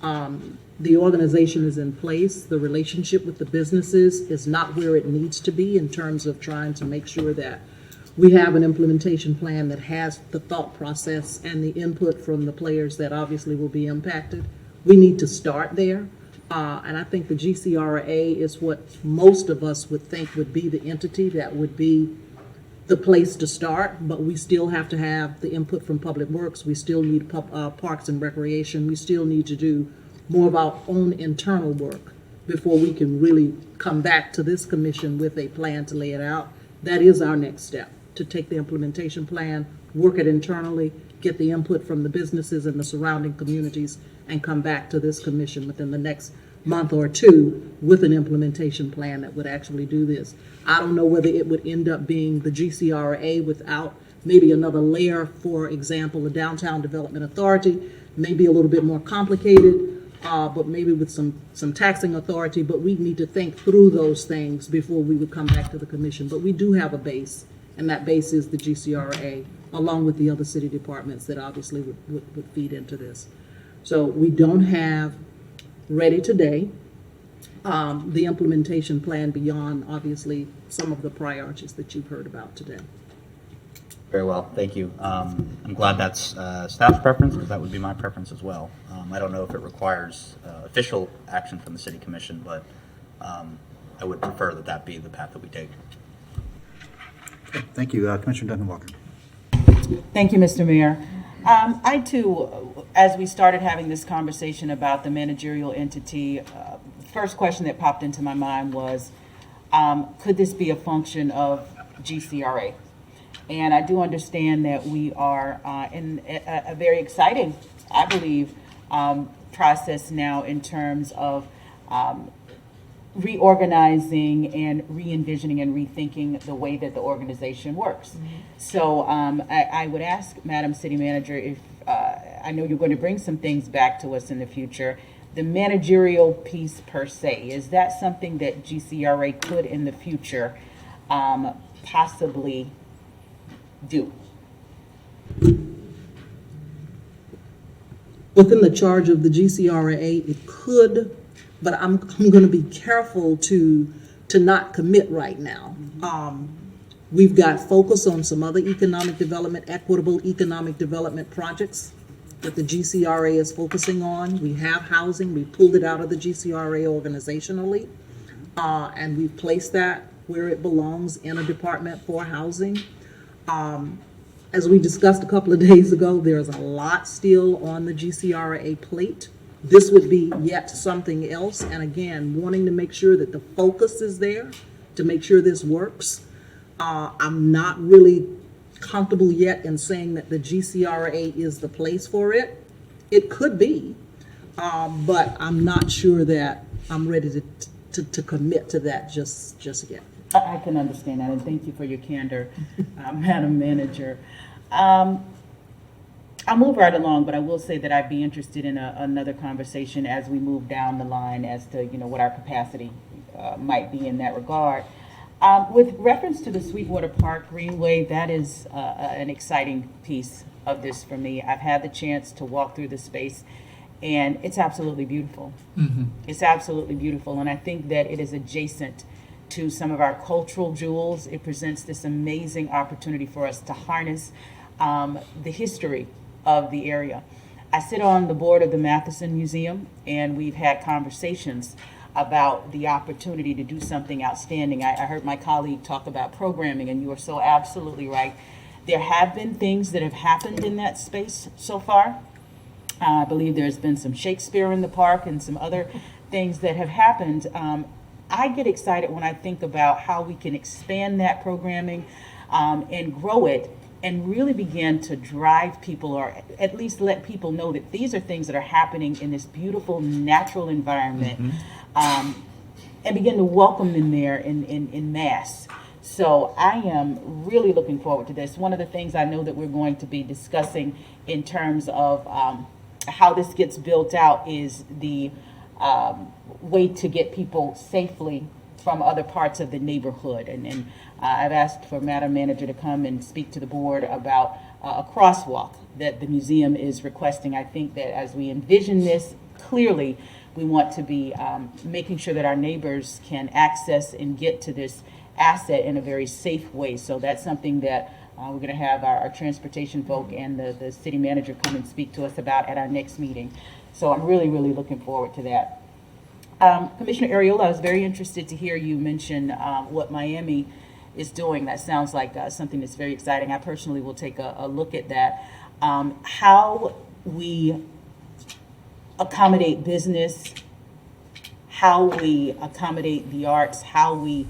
The organization is in place. The relationship with the businesses is not where it needs to be in terms of trying to make sure that we have an implementation plan that has the thought process and the input from the players that obviously will be impacted. We need to start there. And I think the GCRA is what most of us would think would be the entity that would be the place to start, but we still have to have the input from Public Works. We still need Parks and Recreation. We still need to do more of our own internal work before we can really come back to this commission with a plan to lay it out. That is our next step, to take the implementation plan, work it internally, get the input from the businesses and the surrounding communities, and come back to this commission within the next month or two with an implementation plan that would actually do this. I don't know whether it would end up being the GCRA without maybe another layer, for example, the Downtown Development Authority, maybe a little bit more complicated, but maybe with some taxing authority, but we need to think through those things before we would come back to the commission. But we do have a base, and that base is the GCRA, along with the other city departments that obviously would feed into this. So we don't have ready today the implementation plan beyond, obviously, some of the priorities that you've heard about today. Very well, thank you. I'm glad that's staff's preference, because that would be my preference as well. I don't know if it requires official action from the city commission, but I would prefer that that be the path that we take. Okay, thank you. Commissioner Duncan Walker. Thank you, Mr. Mayor. I too, as we started having this conversation about the managerial entity, first question that popped into my mind was, could this be a function of GCRA? And I do understand that we are in a very exciting, I believe, process now in terms of reorganizing and re-envisioning and rethinking the way that the organization works. Mm-hmm. So I would ask Madam City Manager if, I know you're going to bring some things back to us in the future, the managerial piece per se, is that something that GCRA could in the future possibly do? Within the charge of the GCRA, it could, but I'm going to be careful to not commit right now. We've got focus on some other economic development, equitable economic development projects that the GCRA is focusing on. We have housing. We pulled it out of the GCRA organizationally, and we've placed that where it belongs in a department for housing. As we discussed a couple of days ago, there's a lot still on the GCRA plate. This would be yet something else, and again, wanting to make sure that the focus is there to make sure this works. I'm not really comfortable yet in saying that the GCRA is the place for it. It could be, but I'm not sure that I'm ready to commit to that just yet. I can understand that, and thank you for your candor, Madam Manager. I'll move right along, but I will say that I'd be interested in another conversation as we move down the line as to what our capacity might be in that regard. With reference to the Sweetwater Park Greenway, that is an exciting piece of this for me. I've had the chance to walk through the space, and it's absolutely beautiful. Mm-hmm. It's absolutely beautiful, and I think that it is adjacent to some of our cultural jewels. It presents this amazing opportunity for us to harness the history of the area. I sit on the board of the Matheson Museum, and we've had conversations about the opportunity to do something outstanding. I heard my colleague talk about programming, and you are so absolutely right. There have been things that have happened in that space so far. I believe there's been some Shakespeare in the park and some other things that have happened. I get excited when I think about how we can expand that programming and grow it and really begin to drive people, or at least let people know that these are things that are happening in this beautiful natural environment, and begin to welcome them there in mass. So I am really looking forward to this. One of the things I know that we're going to be discussing in terms of how this gets built out is the way to get people safely from other parts of the neighborhood. And I've asked for Madam Manager to come and speak to the board about a crosswalk that the museum is requesting. I think that as we envision this, clearly, we want to be making sure that our neighbors can access and get to this asset in a very safe way. So that's something that we're going to have our transportation folk and the city manager come and speak to us about at our next meeting. So I'm really, really looking forward to that. Commissioner Ariola, I was very interested to hear you mention what Miami is doing. That sounds like something that's very exciting. I personally will take a look at that. How we accommodate business, how we accommodate the arts, how we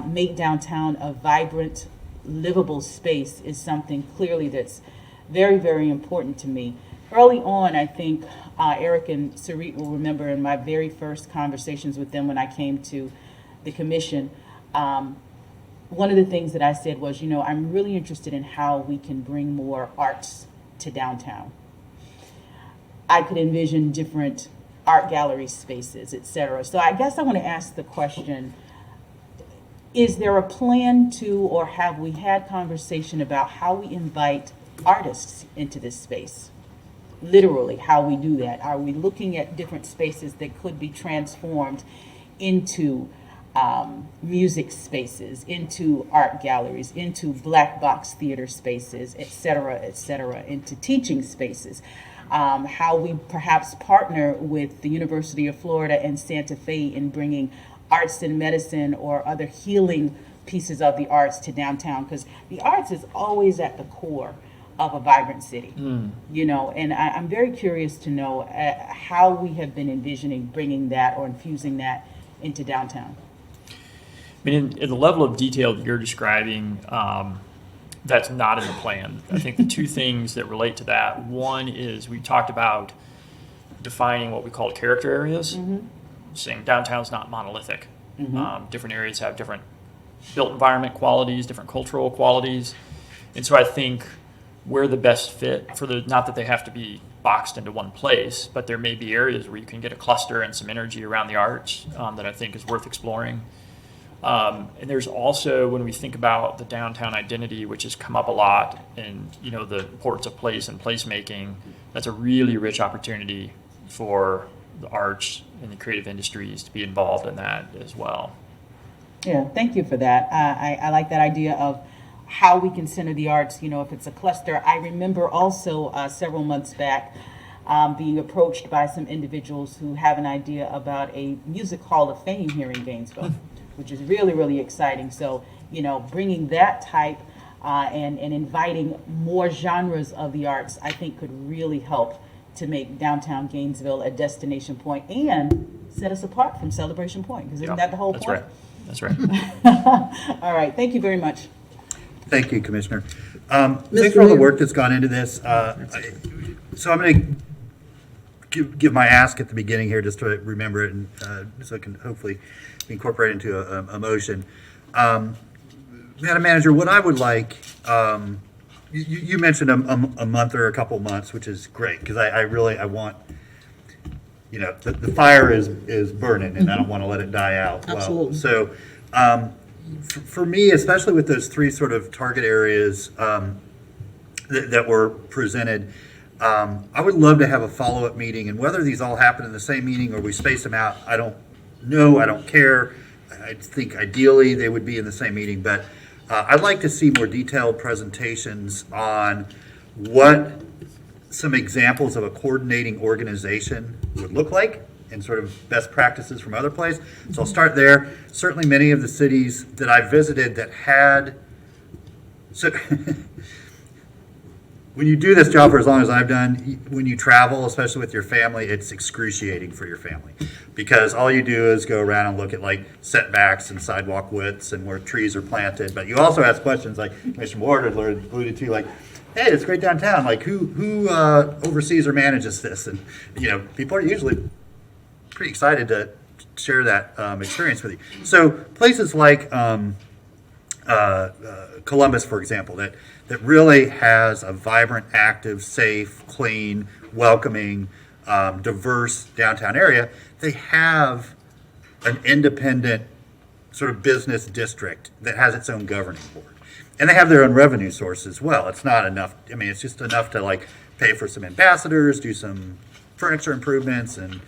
make downtown a vibrant, livable space is something clearly that's very, very important to me. Early on, I think Eric and Sarit will remember in my very first conversations with them when I came to the commission, one of the things that I said was, you know, I'm really interested in how we can bring more arts to downtown. I could envision different art gallery spaces, et cetera. So I guess I want to ask the question, is there a plan to, or have we had conversation about how we invite artists into this space? Literally, how we do that. Are we looking at different spaces that could be transformed into music spaces, into art galleries, into black box theater spaces, et cetera, into teaching spaces? How we perhaps partner with the University of Florida and Santa Fe in bringing arts and medicine or other healing pieces of the arts to downtown, because the arts is always at the core of a vibrant city, you know, and I'm very curious to know how we have been envisioning bringing that or infusing that into downtown. I mean, in the level of detail that you're describing, that's not in the plan. I think the two things that relate to that, one is we talked about defining what we call character areas, saying downtown's not monolithic. Different areas have different built environment qualities, different cultural qualities. And so I think we're the best fit for the, not that they have to be boxed into one place, but there may be areas where you can get a cluster and some energy around the arts that I think is worth exploring. And there's also, when we think about the downtown identity, which has come up a lot, and you know, the importance of place and placemaking, that's a really rich opportunity for the arts and the creative industries to be involved in that as well. Yeah, thank you for that. I like that idea of how we can center the arts, you know, if it's a cluster. I remember also several months back being approached by some individuals who have an idea about a music hall of fame here in Gainesville, which is really, really exciting. So, you know, bringing that type and inviting more genres of the arts, I think could really help to make downtown Gainesville a destination point and set us apart from Celebration Point, because isn't that the whole point? That's right. All right, thank you very much. Thank you, Commissioner. Thanks for all the work that's gone into this. So I'm going to give my ask at the beginning here just to remember it, and so it can hopefully be incorporated into a motion. Madam Manager, what I would like, you mentioned a month or a couple months, which is great, because I want, you know, the fire is burning, and I don't want to let it die out. Absolutely. So for me, especially with those three sort of target areas that were presented, I would love to have a follow-up meeting, and whether these all happen in the same meeting or we space them out, I don't know, I don't care. I think ideally they would be in the same meeting, but I'd like to see more detailed presentations on what some examples of a coordinating organization would look like and sort of best practices from other places. So I'll start there. Certainly many of the cities that I visited that had, so when you do this job for as long as I've done, when you travel, especially with your family, it's excruciating for your family, because all you do is go around and look at like setbacks and sidewalk widths and where trees are planted. But you also ask questions like Commissioner Ward alluded to, like, hey, it's great downtown. Like, who oversees or manages this? And you know, people are usually pretty excited to share that experience with you. So places like Columbus, for example, that really has a vibrant, active, safe, clean, welcoming, diverse downtown area, they have an independent sort of business district that has its own governing board. And they have their own revenue source as well. It's not enough, I mean, it's just enough to like pay for some ambassadors, do some furniture improvements and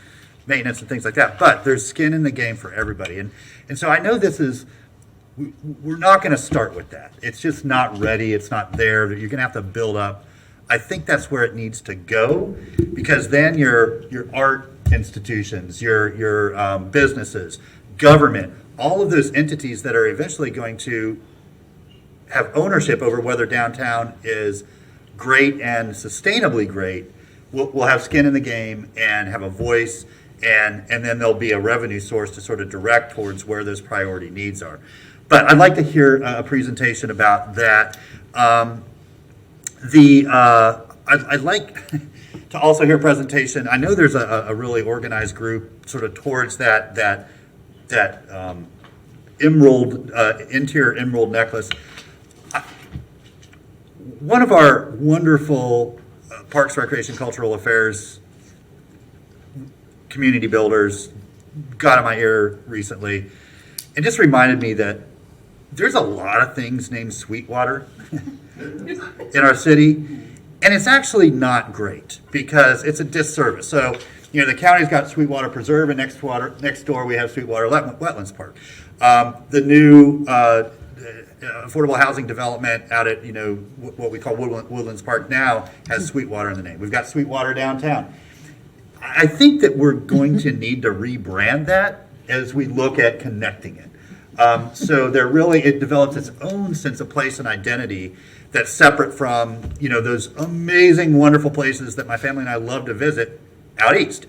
maintenance and things like that. But there's skin in the game for everybody. And so I know this is, we're not going to start with that. It's just not ready. It's not there. You're going to have to build up. I think that's where it needs to go, because then your art institutions, your businesses, government, all of those entities that are eventually going to have ownership over whether downtown is great and sustainably great, will have skin in the game and have a voice, and then there'll be a revenue source to sort of direct towards where those priority needs are. But I'd like to hear a presentation about that. I'd like to also hear a presentation. I know there's a really organized group sort of towards that emerald, interior emerald necklace. One of our wonderful Parks, Recreation, Cultural Affairs community builders got in my ear recently and just reminded me that there's a lot of things named Sweetwater in our city, and it's actually not great because it's a disservice. So, you know, the county's got Sweetwater Preserve, and next door we have Sweetwater Wetlands Park. The new affordable housing development out at, you know, what we call Woodlands Park now has Sweetwater in the name. We've got Sweetwater downtown. I think that we're going to need to rebrand that as we look at connecting it. So it develops its own sense of place and identity that's separate from, you know, those amazing, wonderful places that my family and I love to visit out east.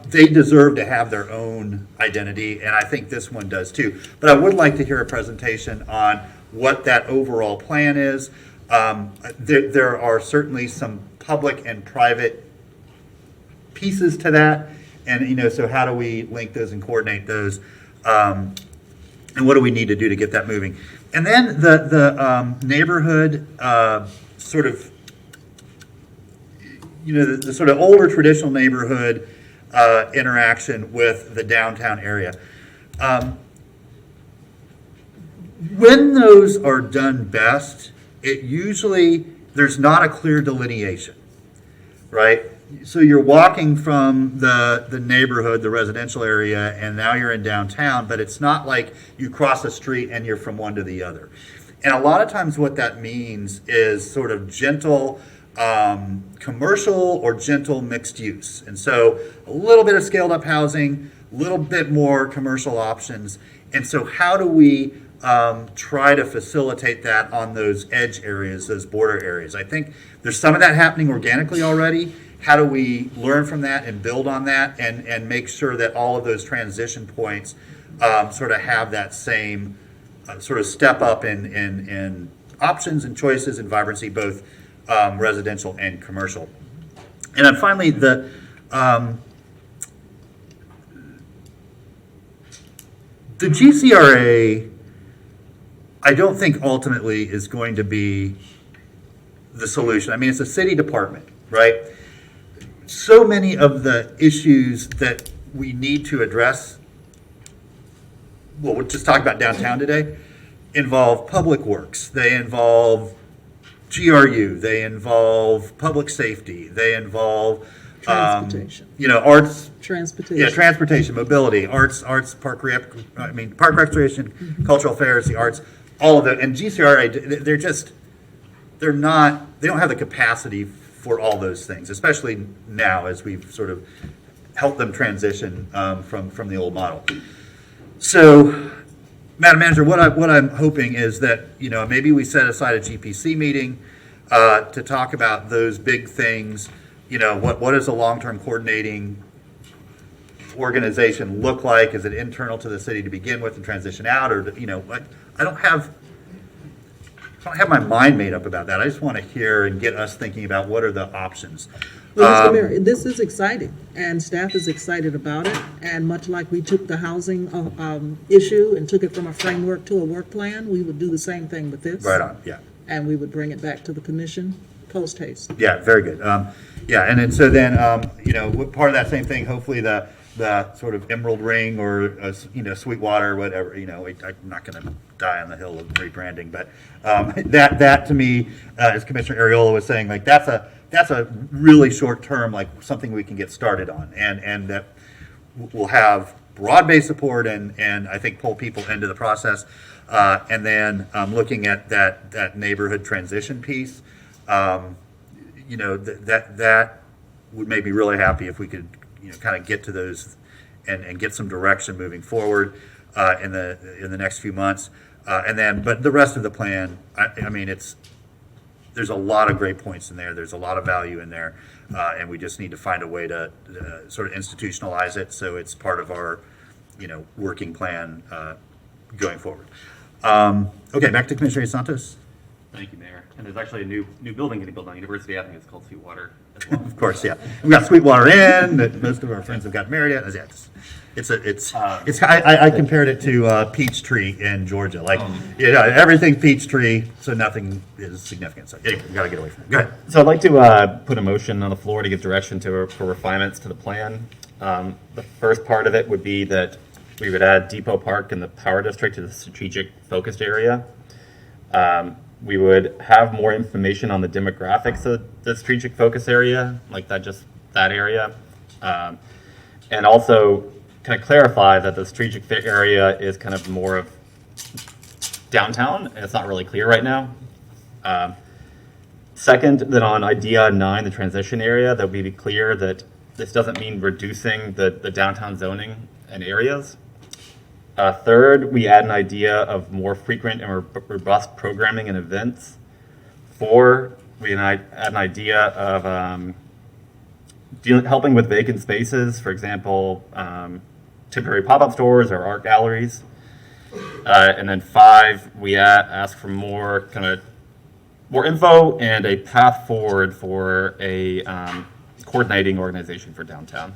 They deserve to have their own identity, and I think this one does too. But I would like to hear a presentation on what that overall plan is. There are certainly some public and private pieces to that, and you know, so how do we link those and coordinate those, and what do we need to do to get that moving? And then the neighborhood sort of, you know, the sort of older traditional neighborhood interaction with the downtown area. When those are done best, it usually, there's not a clear delineation, right? So you're walking from the neighborhood, the residential area, and now you're in downtown, but it's not like you cross a street and you're from one to the other. And a lot of times what that means is sort of gentle commercial or gentle mixed use. And so a little bit of scaled up housing, a little bit more commercial options. And so how do we try to facilitate that on those edge areas, those border areas? I think there's some of that happening organically already. How do we learn from that and build on that and make sure that all of those transition points sort of have that same sort of step up in options and choices and vibrancy, both residential and commercial. And then finally, the GCRA, I don't think ultimately is going to be the solution. I mean, it's a city department, right? So many of the issues that we need to address, well, we'll just talk about downtown today, involve public works. They involve GRU. They involve public safety. They involve Transportation. You know, arts. Transportation. Yeah, transportation, mobility, arts, park restoration, cultural affairs, the arts, all of that. And GCRA, they don't have the capacity for all those things, especially now as we've sort of helped them transition from the old model. So, Madam Manager, what I'm hoping is that, you know, maybe we set aside a GPC meeting to talk about those big things. You know, what does a long-term coordinating organization look like? Is it internal to the city to begin with and transition out, or you know, I don't have my mind made up about that. I just want to hear and get us thinking about what are the options. Well, Mr. Mayor, this is exciting, and staff is excited about it. And much like we took the housing issue and took it from a framework to a work plan, we would do the same thing with this. Right on, yeah. And we would bring it back to the commission post haste. Yeah, very good. Yeah, and then so then, you know, part of that same thing, hopefully the the sort of Emerald Ring or, Sweetwater, whatever, I'm not going to die on the hill of rebranding, but that to me, as Commissioner Ariola was saying, like, that's a really short term, like, something we can get started on, and that will have broad-based support and I think pull people into the process. And then looking at that neighborhood transition piece, that would make me really happy if we could, kind of get to those and get some direction moving forward in the next few months. But the rest of the plan, I mean, there's a lot of great points in there. There's a lot of value in there, and we just need to find a way to sort of institutionalize it so it's part of our, working plan going forward. Okay, back to Commissioner Santos. Thank you, Mayor. And there's actually a new building getting built on University Avenue. It's called Sweetwater as well. Of course, yeah. We've got Sweetwater Inn that most of our friends have got married at. I compared it to Peachtree in Georgia. Like, everything Peachtree, so nothing is significant. So anyway, we got to get away from it. Go ahead. So I'd like to put a motion on the floor to give direction for refinements to the plan. The first part of it would be that we would add Depot Park and the Power District to the strategic focused area. We would have more information on the demographics of the strategic focus area, like that area. And also kind of clarify that the strategic area is kind of more of downtown, and it's not really clear right now. Second, that on idea 9, the transition area, that we be clear that this doesn't mean reducing the downtown zoning and areas. Third, we add an idea of more frequent and robust programming and events. 4, we add an idea of helping with vacant spaces, for example, temporary pop-up stores or art galleries. And then 5, we ask for more info and a path forward for a coordinating organization for downtown.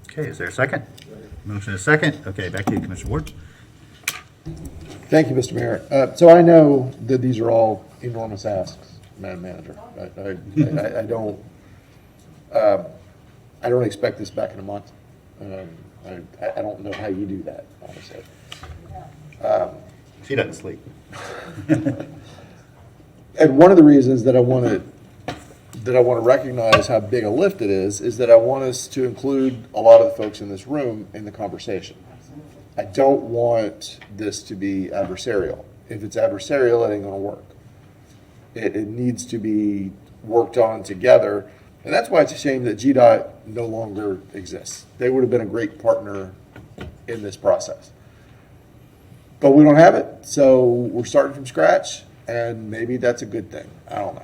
Okay, is there a second? Motion is second. Okay, back to you, Commissioner Ward. Thank you, Mr. Mayor. So I know that these are all enormous asks, Madam Manager. I don't expect this back in a month. I don't know how you do that, honestly. She doesn't sleep. And one of the reasons that I want to recognize how big a lift it is that I want us to include a lot of the folks in this room in the conversation. I don't want this to be adversarial. If it's adversarial, it ain't going to work. It needs to be worked on together. And that's why it's a shame that GDOT no longer exists. They would have been a great partner in this process. But we don't have it, so we're starting from scratch, and maybe that's a good thing. I don't know.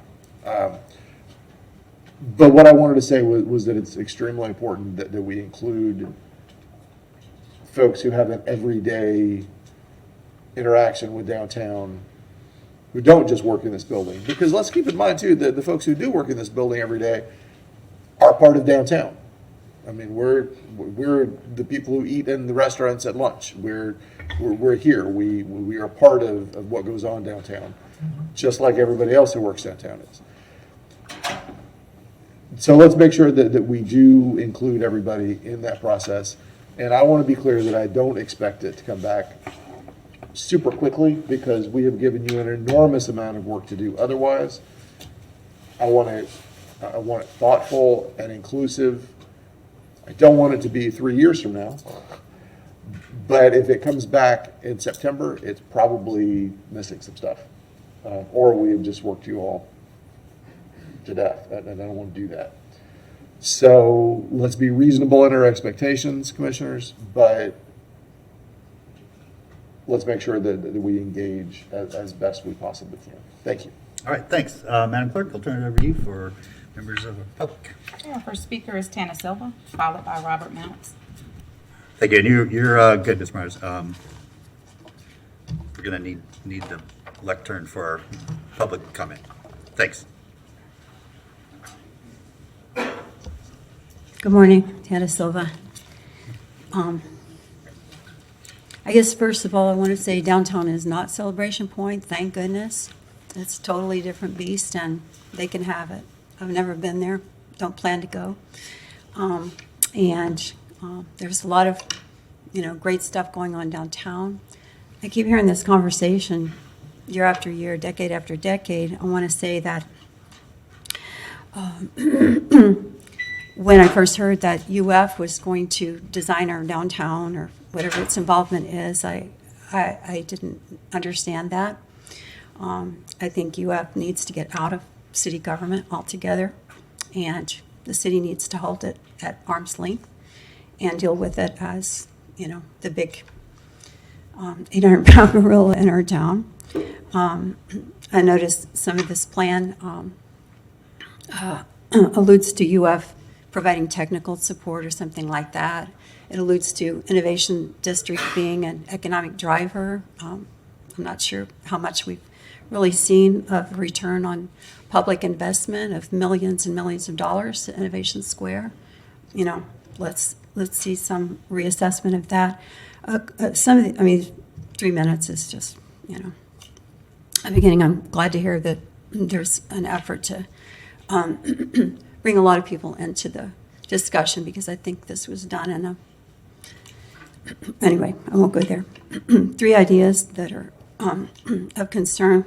But what I wanted to say was that it's extremely important that we include folks who have an everyday interaction with downtown, who don't just work in this building. Because let's keep in mind, too, that the folks who do work in this building every day are part of downtown. I mean, we're the people who eat in the restaurants at lunch. We're here. We are part of what goes on downtown, just like everybody else who works downtown is. So let's make sure that we do include everybody in that process. And I want to be clear that I don't expect it to come back super quickly, because we have given you an enormous amount of work to do otherwise. I want it thoughtful and inclusive. I don't want it to be 3 years from now. But if it comes back in September, it's probably missing some stuff. Or we have just worked you all to death, and I don't want to do that. So let's be reasonable in our expectations, commissioners, but let's make sure that we engage as best we possibly can. Thank you. All right, thanks. Madam Clerk, I'll turn it over to you for members of the public. Our first speaker is Tana Silva, followed by Robert Mounts. Thank you. And you're good, Ms. Myers. We're going to need the lectern for our public comment. Thanks. Good morning, Tana Silva. I guess first of all, I want to say downtown is not Celebration Point, thank goodness. It's a totally different beast, and they can have it. I've never been there, don't plan to go. And There's a lot of, great stuff going on downtown. I keep hearing this conversation year after year, decade after decade. I want to say that when I first heard that UF was going to design our downtown or whatever its involvement is, I didn't understand that. I think UF needs to get out of city government altogether, and the city needs to hold it at arm's length and deal with it as, the big 800-pound gorilla in our town. I noticed some of this plan alludes to UF providing technical support or something like that. It alludes to Innovation District being an economic driver. I'm not sure how much we've really seen of return on public investment of millions and millions of dollars to Innovation Square. Let's see some reassessment of that. 3 minutes is just, a beginning. I'm glad to hear that there's an effort to bring a lot of people into the discussion, because I think this was done in a, anyway, I won't go there. 3 ideas that are of concern.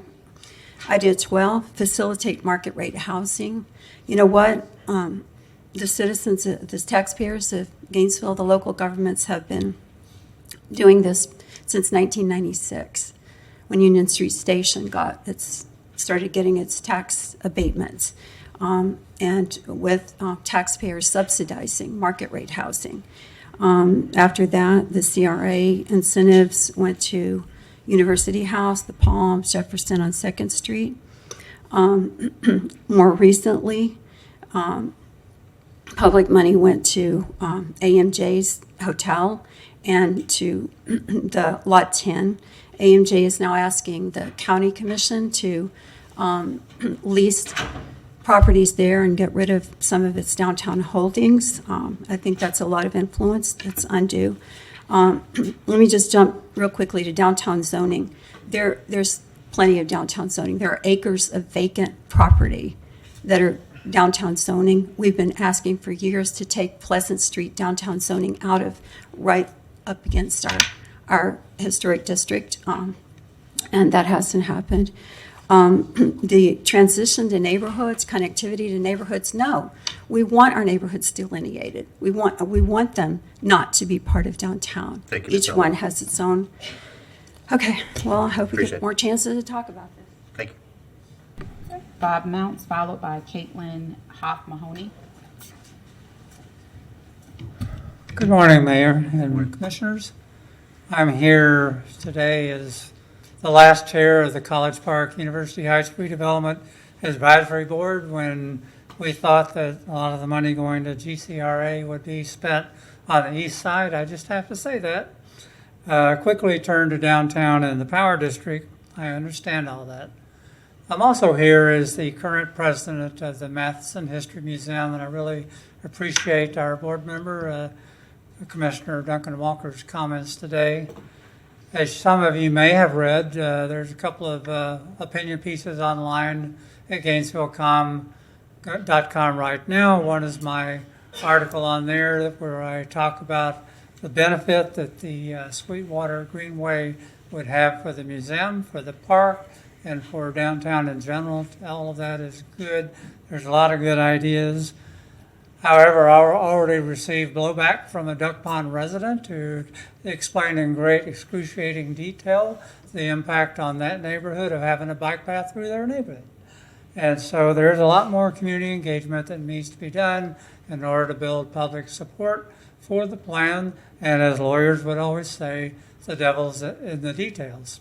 Idea 12, facilitate market rate housing. You know what? The citizens, the taxpayers of Gainesville, the local governments have been doing this since 1996, when Union Street Station started getting its tax abatements, and with taxpayers subsidizing market rate housing. After that, the CRA incentives went to University House, the Palms, Jefferson on 2nd Street. More recently, public money went to AMJ's hotel and to the Lot 10. AMJ is now asking the county commission to lease properties there and get rid of some of its downtown holdings. I think that's a lot of influence that's undue. Let me just jump real quickly to downtown zoning. There's plenty of downtown zoning. There are acres of vacant property that are downtown zoning. We've been asking for years to take Pleasant Street downtown zoning out of right up against our historic district, and that hasn't happened. The transition to neighborhoods, connectivity to neighborhoods, no. We want our neighborhoods delineated. We want them not to be part of downtown. Thank you, Ms. Each Ellen. one has its own. Okay, well, I hope we Appreciate get it. more chances to talk about this. Thank you. Bob Mounts, followed by Caitlin Hoff Mahoney. Good morning, Mayor and Commissioners. I'm here today as the last chair of the College Park University Heights Redevelopment Advisory Board, when we thought that a lot of the money going to GCRA would be spent on the east side. I just have to say that. Quickly turn to downtown and the Power District. I understand all that. I'm also here as the current president of the Matheson History Museum, and I really appreciate our board member, Commissioner Duncan Walker's comments today. As some of you may have read, there's a couple of opinion pieces online at GainesvilleCom.com right now. One is my article on there where I talk about the benefit that the Sweetwater Greenway would have for the museum, for the park, and for downtown in general. All of that is good. There's a lot of good ideas. However, I already received blowback from a Duck Pond resident who explained in great excruciating detail the impact on that neighborhood of having a bike path through their neighborhood. And so there's a lot more community engagement that needs to be done in order to build public support for the plan. And as lawyers would always say, the devil's in the details.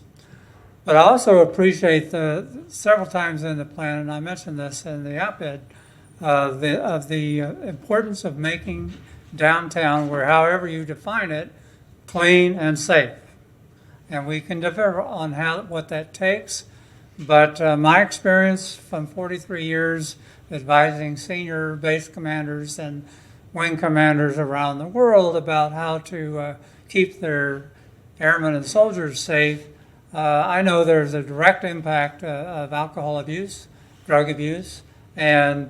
But I also appreciate several times in the plan, and I mentioned this in the op-ed, of the importance of making downtown, where however you define it, clean and safe. And we can differ on what that takes. But my experience from 43 years advising senior base commanders and wing commanders around the world about how to keep their airmen and soldiers safe, I know there's a direct impact of alcohol abuse, drug abuse, and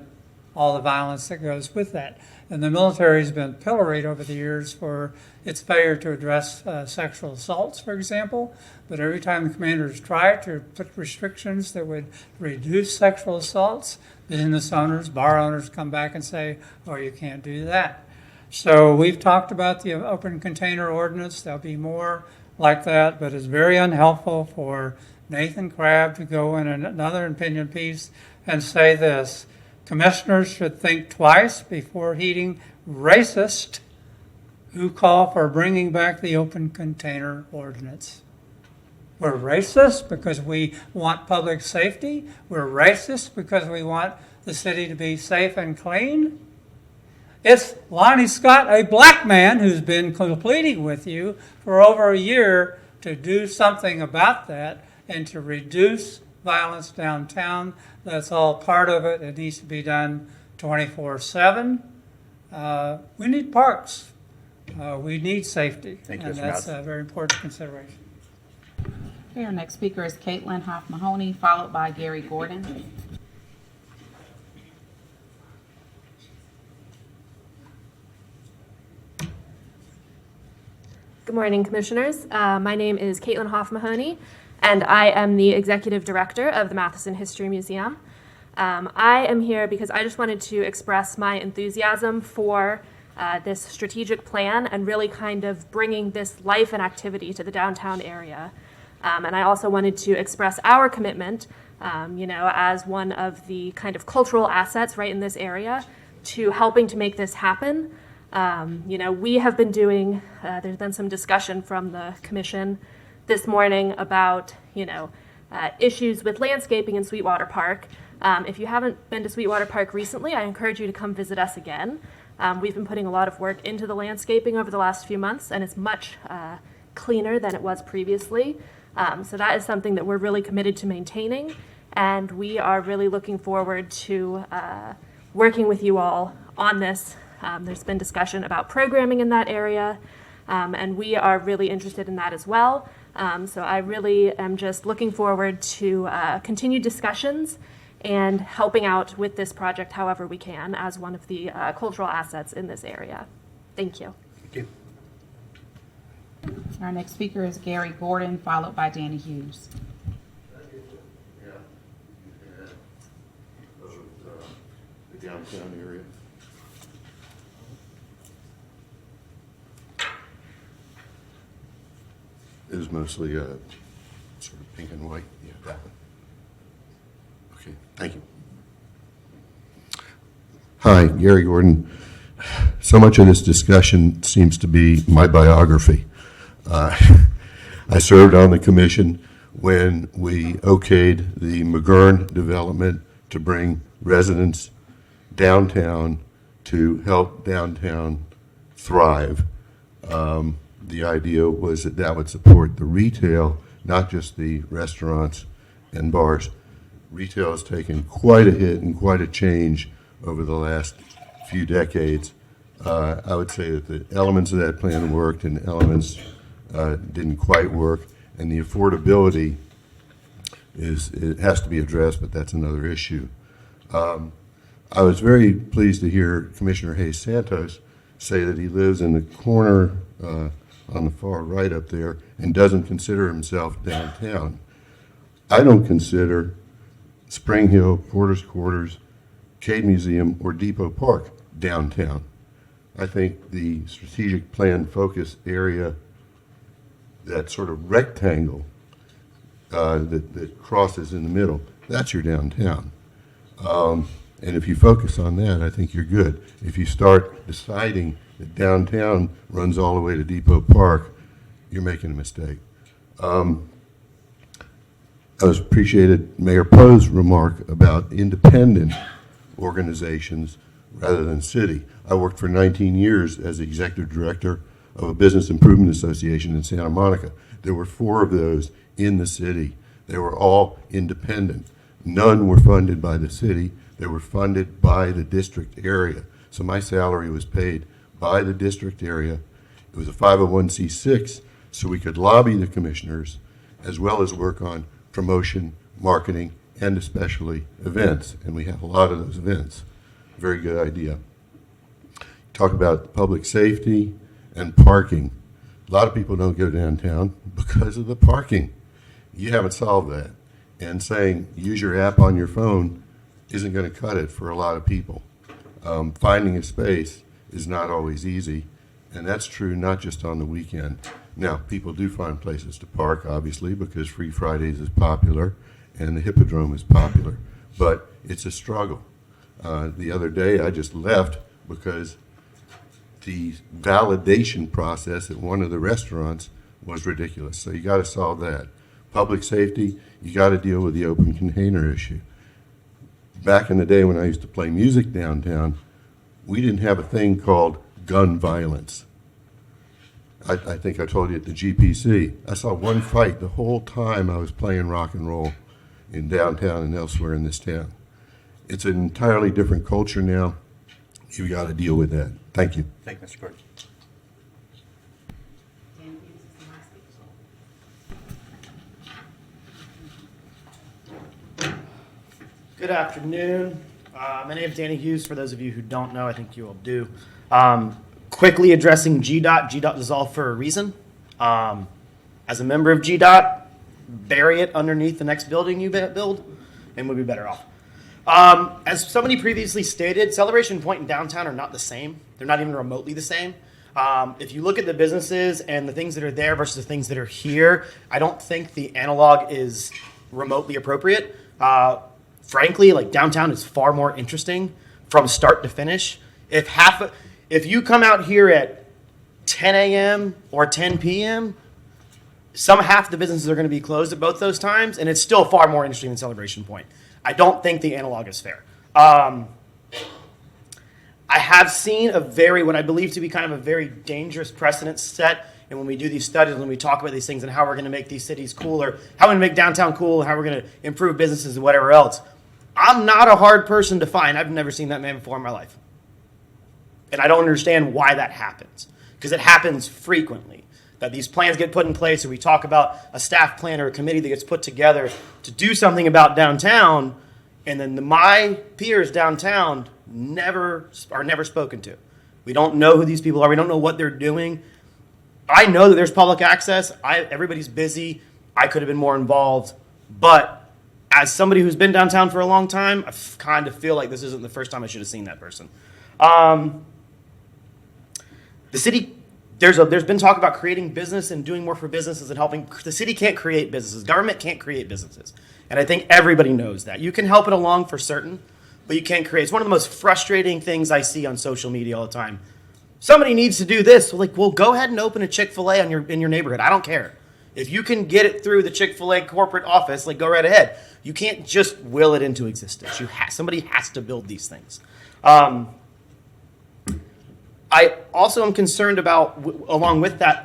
all the violence that goes with that. And the military has been pilloried over the years for its failure to address sexual assaults, for example. But every time the commanders try to put restrictions that would reduce sexual assaults, business owners, bar owners come back and say, oh, you can't do that. So we've talked about the open container ordinance. There'll be more like that, but it's very unhelpful for Nathan Crabb to go in another opinion piece and say this: commissioners should think twice before heeding racist who call for bringing back the open container ordinance. We're racist because we want public safety. We're racist because we want the city to be safe and clean. It's Lonnie Scott, a black man who's been pleading with you for over a year to do something about that and to reduce violence downtown. That's all part of it. It needs to be done 24/7. We need parks. We need safety. Thank you, and Mr. that's Mouse. a very important consideration. Okay, our next speaker is Caitlin Hoff-Mahoney, followed by Gary Gordon. Good morning, Commissioners. My name is Caitlin Hoff-Mahoney, and I am the Executive Director of the Matheson History Museum. I am here because I just wanted to express my enthusiasm for this strategic plan and really kind of bringing this life and activity to the downtown area. And I also wanted to express our commitment, as one of the kind of cultural assets right in this area, to helping to make this happen. We have been doing, there's been some discussion from the commission this morning about, issues with landscaping in Sweetwater Park. If you haven't been to Sweetwater Park recently, I encourage you to come visit us again. We've been putting a lot of work into the landscaping over the last few months, and it's much cleaner than it was previously. So that is something that we're really committed to maintaining, and we are really looking forward to working with you all on this. There's been discussion about programming in that area, and we are really interested in that as well. So I really am just looking forward to continued discussions and helping out with this project however we can as one of the cultural assets in this area. Thank you. Thank you. Our next speaker is Gary Gordon, followed by Danny Hughes. The downtown area. It is mostly sort of pink and white. Yeah, that one. Okay, thank you. Hi, Gary Gordon. So much of this discussion seems to be my biography. I served on the commission when we okayed the McGurn development to bring residents downtown to help downtown thrive. The idea was that that would support the retail, not just the restaurants and bars. Retail has taken quite a hit and quite a change over the last few decades. I would say that the elements of that plan worked and elements didn't quite work, and the affordability it has to be addressed, but that's another issue. I was very pleased to hear Commissioner Hayes Santos say that he lives in the corner on the far right up there and doesn't consider himself downtown. I don't consider Spring Hill, Porter's Quarters, Cade Museum, or Depot Park downtown. I think the strategic plan focus area, that sort of rectangle that crosses in the middle, that's your downtown. And if you focus on that, I think you're good. If you start deciding that downtown runs all the way to Depot Park, you're making a mistake. I appreciated Mayor Poe's remark about independent organizations rather than city. I worked for 19 years as the executive director of a business improvement association in Santa Monica. There were 4 of those in the city. They were all independent. None were funded by the city. They were funded by the district area. So my salary was paid by the district area. It was a 501c6, so we could lobby the commissioners as well as work on promotion, marketing, and especially events. And we have a lot of those events. very good idea. Talk about public safety and parking. A lot of people don't go downtown because of the parking. You haven't solved that. And saying use your app on your phone isn't going to cut it for a lot of people. Finding a space is not always easy, and that's true not just on the weekend. Now, people do find places to park, obviously, because Free Fridays is popular and the Hippodrome is popular, but it's a struggle. The other day, I just left because the validation process at one of the restaurants was ridiculous. So you got to solve that. Public safety, you got to deal with the open container issue. Back in the day when I used to play music downtown, we didn't have a thing called gun violence. I think I told you at the GPC, I saw one fight the whole time I was playing rock and roll in downtown and elsewhere in this town. It's an entirely different culture now. You've got to deal with that. Thank you. Thank you, Mr. Gordon. Good afternoon. My name is Danny Hughes. For those of you who don't know, I think you all do. Quickly addressing GDOT. GDOT is all for a reason. As a member of GDOT, bury it underneath the next building you build, and we'll be better off. As somebody previously stated, Celebration Point and downtown are not the same. They're not even remotely the same. If you look at the businesses and the things that are there versus the things that are here, I don't think the analog is remotely appropriate. Frankly, like downtown is far more interesting from start to finish. If you come out here at 10 a.m. or 10 p.m., half the businesses are going to be closed at both those times, and it's still far more interesting than Celebration Point. I don't think the analog is fair. I have seen what I believe to be kind of a very dangerous precedent set. And when we do these studies, when we talk about these things and how we're going to make these cities cooler, how we're going to make downtown cool, and how we're going to improve businesses and whatever else, I'm not a hard person to find. I've never seen that man before in my life. And I don't understand why that happens. Because it happens frequently. That these plans get put in place, or we talk about a staff plan or a committee that gets put together to do something about downtown, and then my peers downtown are never spoken to. We don't know who these people are. We don't know what they're doing. I know that there's public access. Everybody's busy. I could have been more involved. But as somebody who's been downtown for a long time, I kind of feel like this isn't the first time I should have seen that person. The city, there's been talk about creating business and doing more for businesses and helping. The city can't create businesses. Government can't create businesses. And I think everybody knows that. You can help it along for certain, but you can't create. It's one of the most frustrating things I see on social media all the time. Somebody needs to do this. Well, go ahead and open a Chick-fil-A in your neighborhood. I don't care. If you can get it through the Chick-fil-A corporate office, go right ahead. You can't just will it into existence. Somebody has to build these things. I also am concerned about, along with that,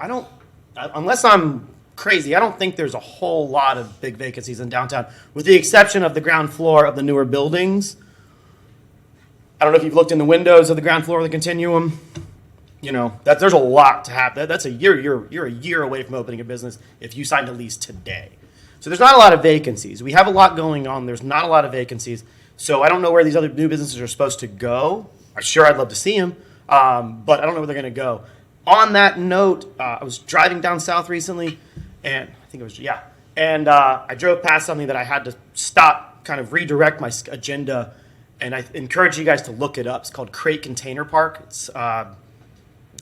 unless I'm crazy, I don't think there's a whole lot of big vacancies in downtown, with the exception of the ground floor of the newer buildings. I don't know if you've looked in the windows of the ground floor of the Continuum. There's a lot to happen. That's a year. You're a year away from opening a business if you signed a lease today. So there's not a lot of vacancies. We have a lot going on. There's not a lot of vacancies. So I don't know where these other new businesses are supposed to go. I'd love to see them, but I don't know where they're going to go. On that note, I was driving down south recently, and I drove past something that I had to stop, kind of redirect my agenda, and I encourage you guys to look it up. It's called Crate Container Park. It's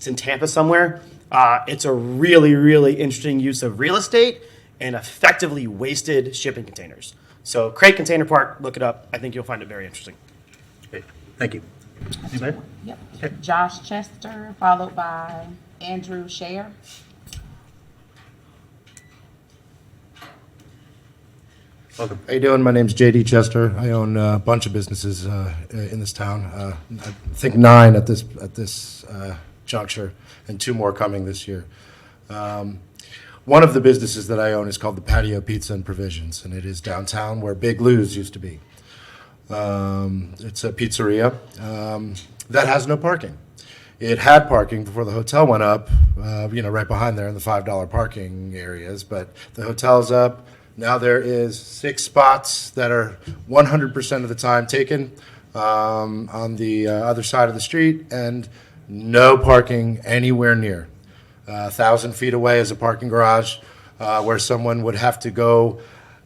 in Tampa somewhere. It's a really, really interesting use of real estate and effectively wasted shipping containers. So Crate Container Park, look it up. I think you'll find it very interesting. Okay, thank you. Anybody? Yep. Okay. Josh Chester, followed by Andrew Scher. Welcome. How you doing? My name's J.D. Chester. I own a bunch of businesses in this town. I think 9 at this juncture, and 2 more coming this year. One of the businesses that I own is called the Patio Pizza and Provisions, and it is downtown where Big Lou's used to be. It's a pizzeria that has no parking. It had parking before the hotel went up, right behind there in the $5 parking areas, but the hotel's up. Now there is 6 spots that are 100% of the time taken. on the other side of the street, and no parking anywhere near. 1,000 feet away is a parking garage where someone would have to go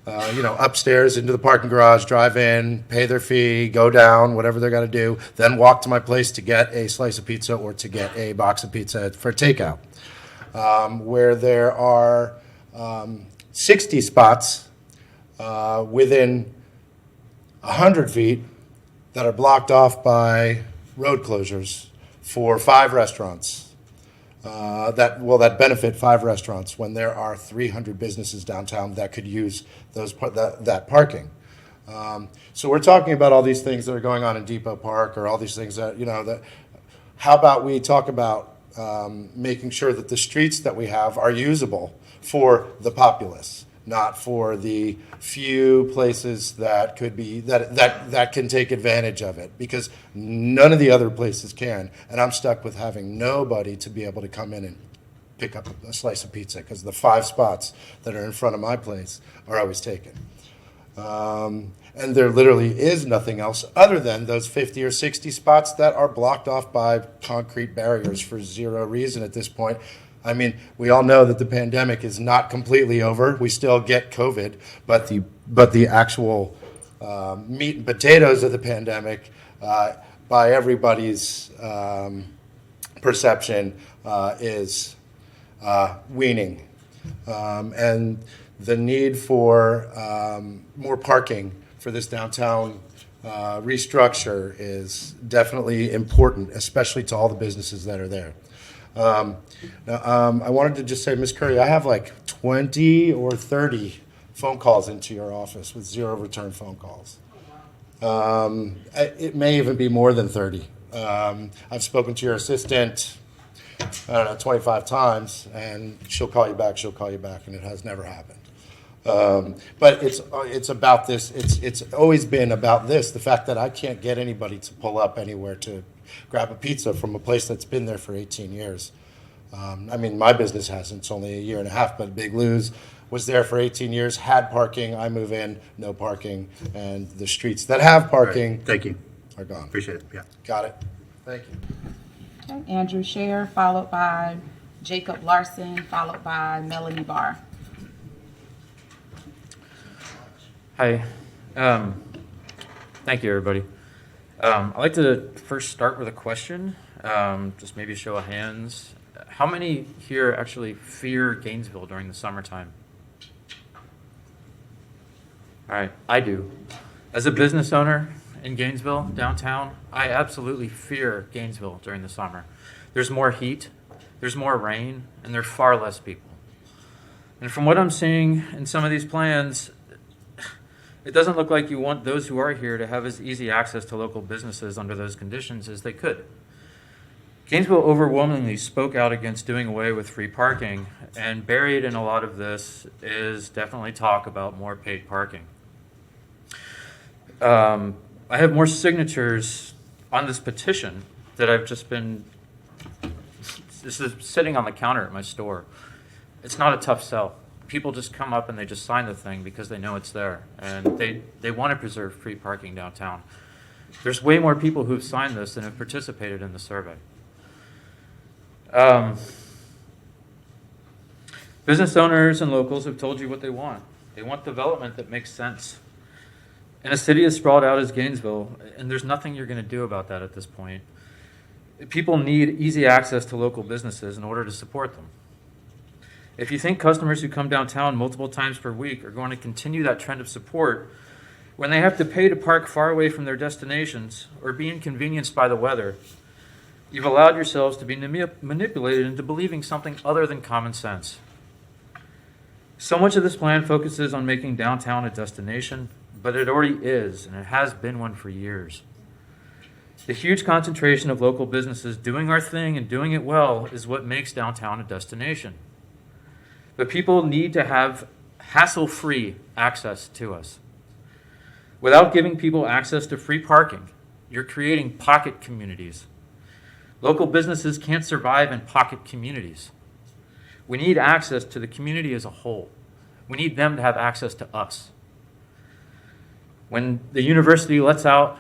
upstairs into the parking garage, drive in, pay their fee, go down, whatever they're going to do, then walk to my place to get a slice of pizza or to get a box of pizza for takeout. Where there are 60 spots within 100 feet that are blocked off by road closures for 5 restaurants. That benefit 5 restaurants when there are 300 businesses downtown that could use that parking. So we're talking about all these things that are going on in Depot Park, or all these things that how about we talk about making sure that the streets that we have are usable for the populace, not for the few places that could be that can take advantage of it, because none of the other places can, and I'm stuck with having nobody to be able to come in and pick up a slice of pizza because the 5 spots that are in front of my place are always taken. And there literally is nothing else other than those 50 or 60 spots that are blocked off by concrete barriers for zero reason at this point. I mean, we all know that the pandemic is not completely over. We still get COVID, but the actual meat and potatoes of the pandemic, by everybody's perception, is weaning. And the need for more parking for this downtown restructure is definitely important, especially to all the businesses that are there. I wanted to just say, Ms. Curry, I have like 20 or 30 phone calls into your office with 0 return phone calls. It may even be more than 30. I've spoken to your assistant, 25 times, and she'll call you back, and it has never happened. But it's about this. It's always been about this, the fact that I can't get anybody to pull up anywhere to grab a pizza from a place that's been there for 18 years. I mean, my business hasn't. It's only a year and a half, but Big Lou's was there for 18 years, had parking. I move in, no parking, and the streets that have parking Thank you. are gone. Appreciate it. Yeah. Got it. Thank you. Okay, Andrew Scher, followed by Jacob Larson, followed by Melanie Barr. Hi. Thank you, everybody. I'd like to first start with a question, just maybe a show of hands. How many here actually fear Gainesville during the summertime? All right, I do. As a business owner in Gainesville, downtown, I absolutely fear Gainesville during the summer. There's more heat, there's more rain, and there's far less people. And from what I'm seeing in some of these plans, it doesn't look like you want those who are here to have as easy access to local businesses under those conditions as they could. Gainesville overwhelmingly spoke out against doing away with free parking, and buried in a lot of this is definitely talk about more paid parking. I have more signatures on this petition that I've just been, this is sitting on the counter at my store. It's not a tough sell. People just come up and they just sign the thing because they know it's there, and they want to preserve free parking downtown. There's way more people who've signed this than have participated in the survey. Business owners and locals have told you what they want. They want development that makes sense. In a city as sprawled out as Gainesville, and there's nothing you're going to do about that at this point, people need easy access to local businesses in order to support them. If you think customers who come downtown multiple times per week are going to continue that trend of support when they have to pay to park far away from their destinations or be inconvenienced by the weather, you've allowed yourselves to be manipulated into believing something other than common sense. So much of this plan focuses on making downtown a destination, but it already is, and it has been one for years. The huge concentration of local businesses doing our thing and doing it well is what makes downtown a destination. But people need to have hassle-free access to us. Without giving people access to free parking, you're creating pocket communities. Local businesses can't survive in pocket communities. We need access to the community as a whole. We need them to have access to us. When the university lets out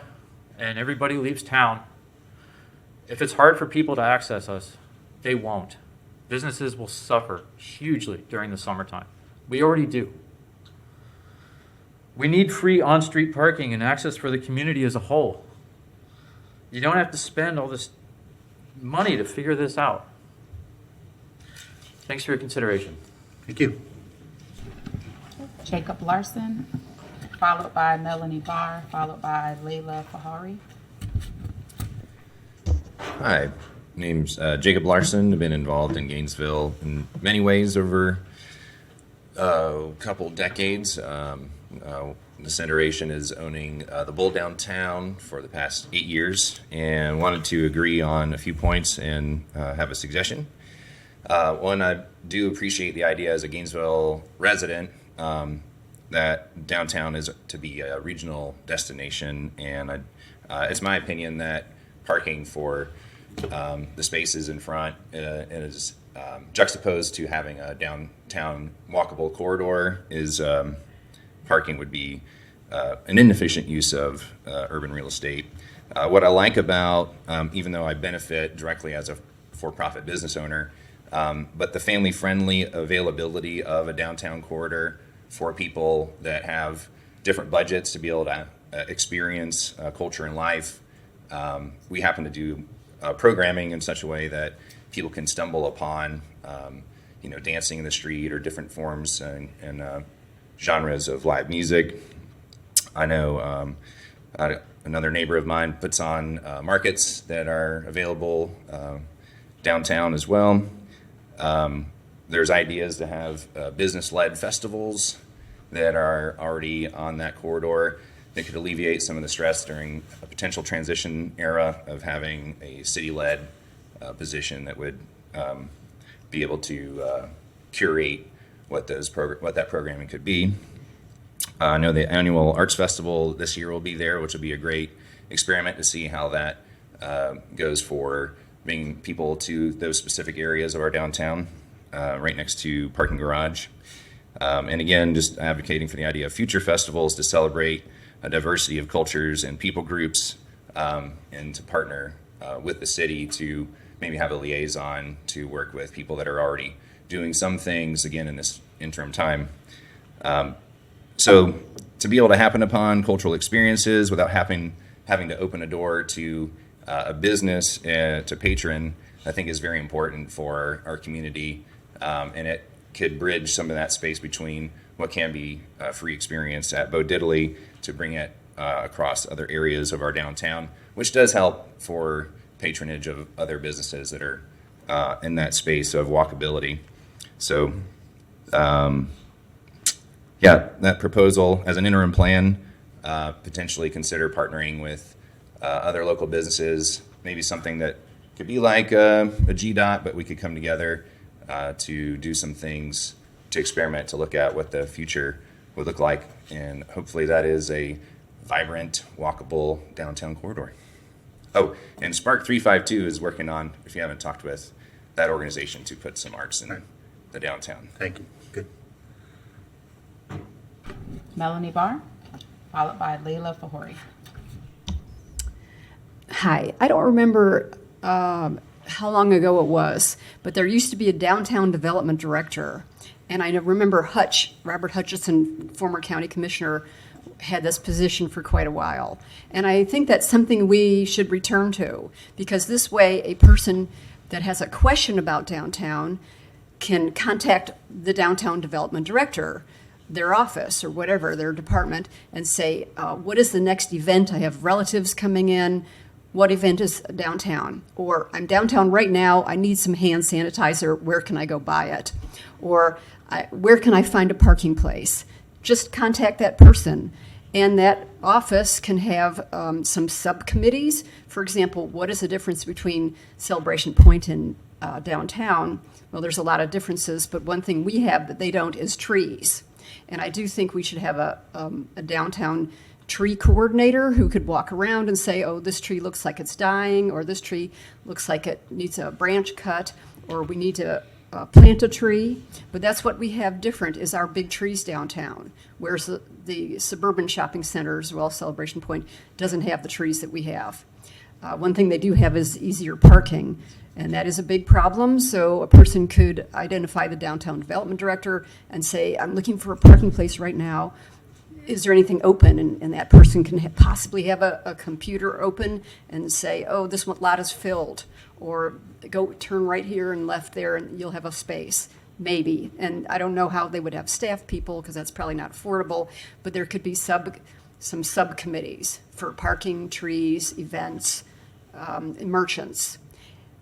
and everybody leaves town, if it's hard for people to access us, they won't. Businesses will suffer hugely during the summertime. We already do. We need free on-street parking and access for the community as a whole. You don't have to spend all this money to figure this out. Thanks for your consideration. Thank you. Jacob Larson, followed by Melanie Barr, followed by Layla Fahari. Hi, name's Jacob Larson. I've been involved in Gainesville in many ways over a couple decades. This iteration is owning the Bull downtown for the past 8 years, and wanted to agree on a few points and have a suggestion. One, I do appreciate the idea as a Gainesville resident that downtown is to be a regional destination, and it's my opinion that parking for the spaces in front is juxtaposed to having a downtown walkable corridor is parking would be an inefficient use of urban real estate. What I like about, even though I benefit directly as a for-profit business owner, but the family-friendly availability of a downtown corridor for people that have different budgets to be able to experience culture and life. We happen to do programming in such a way that people can stumble upon, dancing in the street or different forms and genres of live music. I know another neighbor of mine puts on markets that are available downtown as well. There's ideas to have business-led festivals that are already on that corridor that could alleviate some of the stress during a potential transition era of having a city-led position that would be able to curate what that programming could be. I know the annual Arts Festival this year will be there, which will be a great experiment to see how that goes for bringing people to those specific areas of our downtown, right next to parking garage. And again, just advocating for the idea of future festivals to celebrate a diversity of cultures and people groups, and to partner with the city to maybe have a liaison to work with people that are already doing some things, again, in this interim time. So to be able to happen upon cultural experiences without having to open a door to a business to patron, I think is very important for our community, and it could bridge some of that space between what can be a free experience at Bo Diddley to bring it across other areas of our downtown, which does help for patronage of other businesses that are in that space of walkability. So, that proposal as an interim plan, potentially consider partnering with other local businesses, maybe something that could be like a GDOT, but we could come together to do some things to experiment, to look at what the future would look like. And hopefully that is a vibrant, walkable downtown corridor. Oh, and Spark 352 is working on, if you haven't talked with that organization, to put some arts in the downtown. Thank you. Good. Melanie Barr, followed by Layla Fahori. Hi, I don't remember how long ago it was, but there used to be a downtown development director. And I remember Robert Hutchison, former county commissioner, had this position for quite a while. And I think that's something we should return to, because this way a person that has a question about downtown can contact the downtown development director, their office or whatever, their department, and say, what is the next event? I have relatives coming in. What event is downtown? Or I'm downtown right now, I need some hand sanitizer, where can I go buy it? Or where can I find a parking place? Just contact that person. And that office can have some subcommittees. For example, what is the difference between Celebration Point and downtown? Well, there's a lot of differences, but one thing we have that they don't is trees. And I do think we should have a downtown tree coordinator who could walk around and say, oh, this tree looks like it's dying, or this tree looks like it needs a branch cut, or we need to plant a tree, but that's what we have different is our big trees downtown, whereas the suburban shopping centers, well, Celebration Point, doesn't have the trees that we have. One thing they do have is easier parking, and that is a big problem. So a person could identify the downtown development director and say, I'm looking for a parking place right now. Is there anything open? And that person can possibly have a computer open and say, oh, this lot is filled, or go turn right here and left there and you'll have a space, maybe. And I don't know how they would have staff people because that's probably not affordable, but there could be some subcommittees for parking, trees, events, merchants.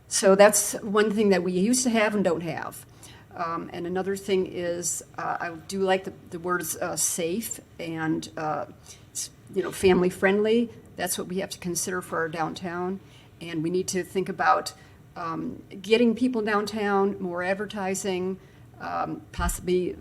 So that's one thing that we used to have and don't have. And another thing is, I do like the words safe and family friendly. That's what we have to consider for our downtown. And we need to think about getting people downtown, more advertising, possibly,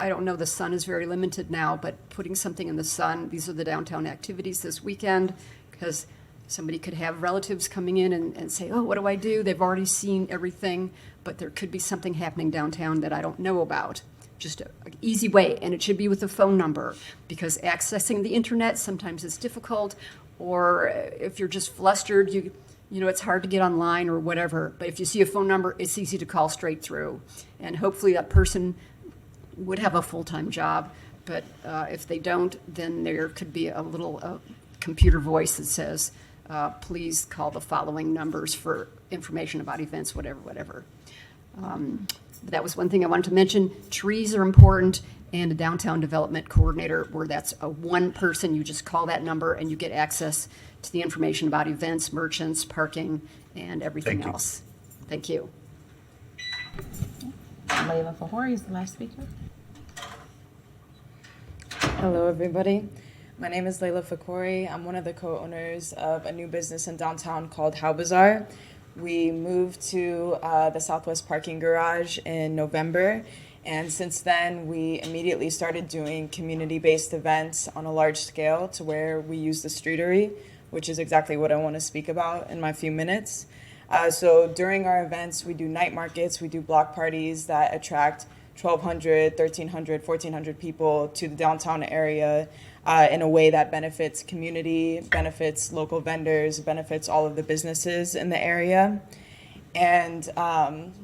I don't know, the sun is very limited now, but putting something in the sun. These are the downtown activities this weekend, because somebody could have relatives coming in and say, oh, what do I do? They've already seen everything, but there could be something happening downtown that I don't know about. Just an easy way, and it should be with a phone number, because accessing the internet sometimes is difficult, or if you're just flustered, you know, it's hard to get online or whatever. But if you see a phone number, it's easy to call straight through. And hopefully that person would have a full-time job. But if they don't, then there could be a little computer voice that says, please call the following numbers for information about events, whatever. That was one thing I wanted to mention. Trees are important, and a downtown development coordinator, where that's a one person, you just call that number and you get access to the information about events, merchants, parking, and everything else. Thank you. Layla Fahori is the last speaker. Hello, everybody. My name is Layla Fakori. I'm one of the co-owners of a new business in downtown called How Bazaar. We moved to the Southwest Parking Garage in November, and since then we immediately started doing community-based events on a large scale, to where we use the streetery, which is exactly what I want to speak about in my few minutes. So during our events, we do night markets, we do block parties that attract 1,200, 1,300, 1,400 people to the downtown area in a way that benefits community, benefits local vendors, benefits all of the businesses in the area. And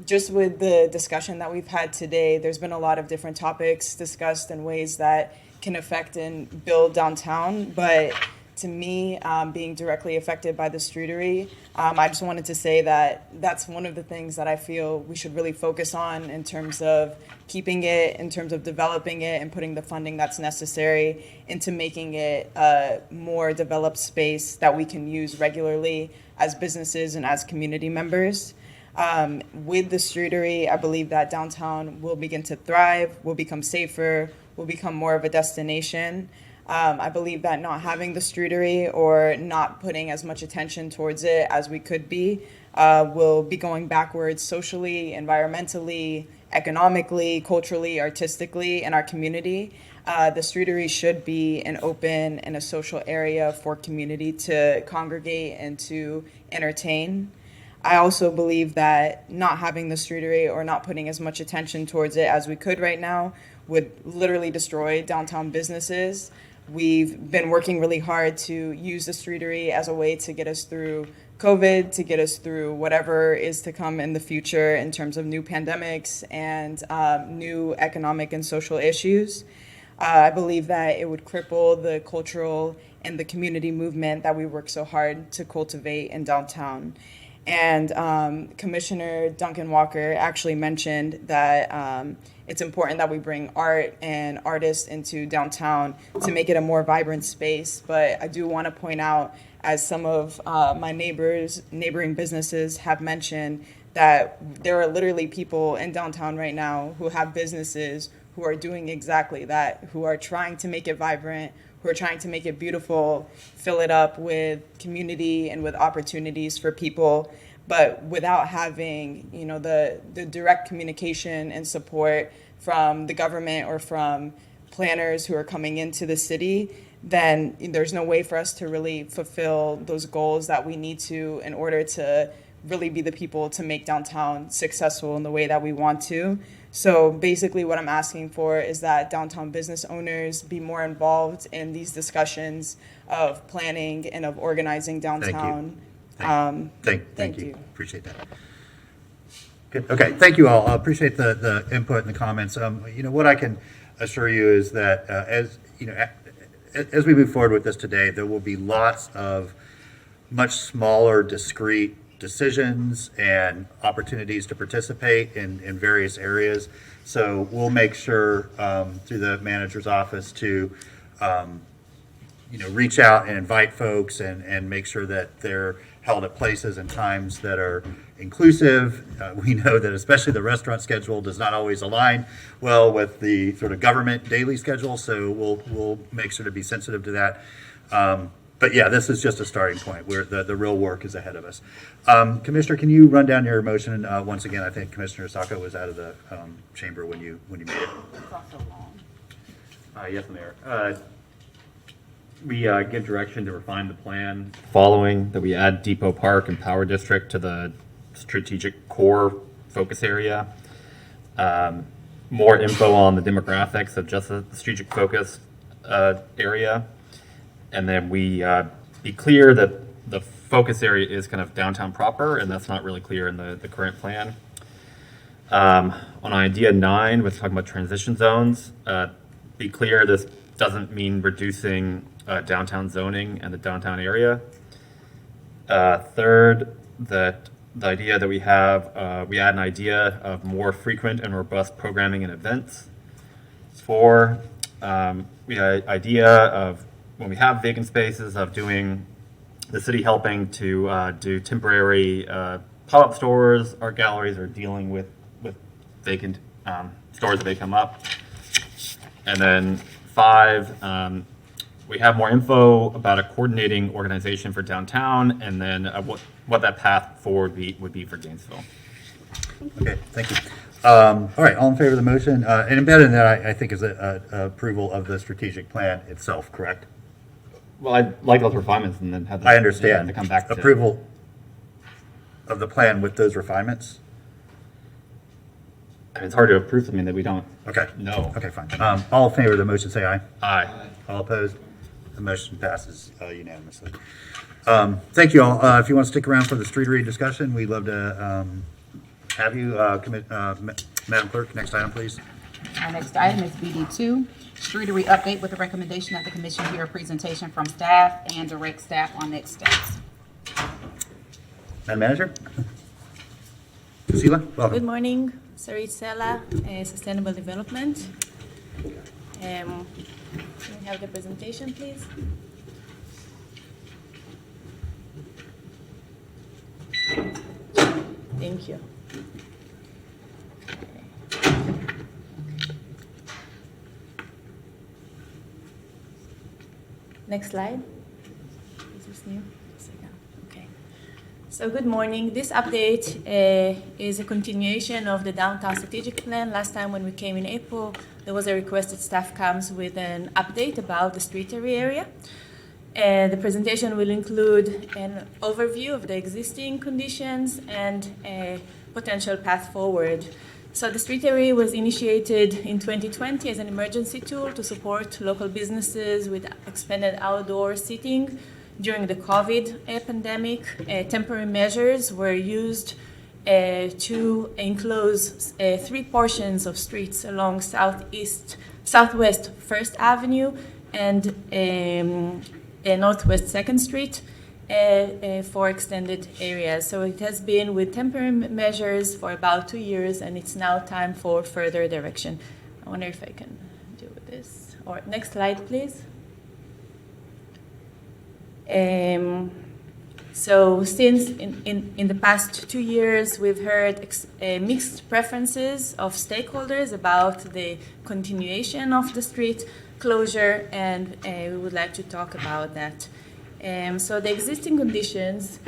just with the discussion that we've had today, there's been a lot of different topics discussed in ways that can affect and build downtown. But to me, being directly affected by the streetery, I just wanted to say that that's one of the things that I feel we should really focus on in terms of keeping it, in terms of developing it and putting the funding that's necessary into making it a more developed space that we can use regularly as businesses and as community members. With the streetery, I believe that downtown will begin to thrive, will become safer, will become more of a destination. I believe that not having the streetery or not putting as much attention towards it as we could be will be going backwards socially, environmentally, economically, culturally, artistically in our community. The streetery should be an open and a social area for community to congregate and to entertain. I also believe that not having the streetery or not putting as much attention towards it as we could right now would literally destroy downtown businesses. We've been working really hard to use the streetery as a way to get us through COVID, to get us through whatever is to come in the future in terms of new pandemics and new economic and social issues. I believe that it would cripple the cultural and the community movement that we work so hard to cultivate in downtown. And Commissioner Duncan Walker actually mentioned that it's important that we bring art and artists into downtown to make it a more vibrant space. But I do want to point out, as some of my neighboring businesses have mentioned, that there are literally people in downtown right now who have businesses who are doing exactly that, who are trying to make it vibrant, who are trying to make it beautiful, fill it up with community and with opportunities for people, but without having, you know, the direct communication and support from the government or from planners who are coming into the city, then there's no way for us to really fulfill those goals that we need to in order to really be the people to make downtown successful in the way that we want to. So basically what I'm asking for is that downtown business owners be more involved in these discussions of planning and of organizing downtown. Thank you. Appreciate that. Good. Okay, thank you all. I appreciate the input and the comments. What I can assure you is that as we move forward with this today, there will be lots of much smaller, discrete decisions and opportunities to participate in various areas. So we'll make sure through the manager's office to reach out and invite folks and make sure that they're held at places and times that are inclusive. We know that especially the restaurant schedule does not always align well with the sort of government daily schedule, so we'll make sure to be sensitive to that. But yeah, this is just a starting point where the real work is ahead of us. Commissioner, can you run down your motion once again? I think Commissioner Sacco was out of the chamber when you made it. Yes, Mayor. We give direction to refine the plan following that we add Depot Park and Power District to the strategic core focus area. More info on the demographics of just the strategic focus area. And then we be clear that the focus area is kind of downtown proper, and that's not really clear in the current plan. On idea 9, we're talking about transition zones. Be clear, this doesn't mean reducing downtown zoning and the downtown area. Third, that the idea that we have, we add an idea of more frequent and robust programming and events. 4, we had an idea of when we have vacant spaces of doing the city helping to do temporary pop-up stores, art galleries, or dealing with vacant stores that may come up. And then 5, we have more info about a coordinating organization for downtown, and then what that path forward would be for Gainesville. Okay, thank you. All right, all in favor of the motion? And embedded in that, I think, is approval of the strategic plan itself, correct? Well, I'd like those refinements and then have them, I understand. to come back to approval of the plan with those refinements? I mean, it's hard to approve something that we don't know. Okay, fine. All in favor of the motion, say aye. Aye. All opposed? The motion passes unanimously. Thank you all. If you want to stick around for the streetery discussion, we'd love to have you. Madam Clerk, next item, please. Our next item is BD2, streetery update with the recommendation that the commission hear a presentation from staff and direct staff on next steps. Madam Manager? Sheila, welcome. Good morning, Saricela, Sustainable Development. Can we have the presentation, please? Thank you. Next slide. Is this new? Okay. So good morning. This update is a continuation of the downtown strategic plan. Last time when we came in April, there was a request that staff comes with an update about the streetery area. The presentation will include an overview of the existing conditions and a potential path forward. So the streetery was initiated in 2020 as an emergency tool to support local businesses with expanded outdoor seating during the COVID pandemic. Temporary measures were used to enclose 3 portions of streets along southwest 1st Avenue and Northwest 2nd Street for extended areas. So it has been with temporary measures for about 2 years, and it's now time for further direction. I wonder if I can do this. Or next slide, please. So since in the past 2 years, we've heard mixed preferences of stakeholders about the continuation of the street closure, and we would like to talk about that. So the existing conditions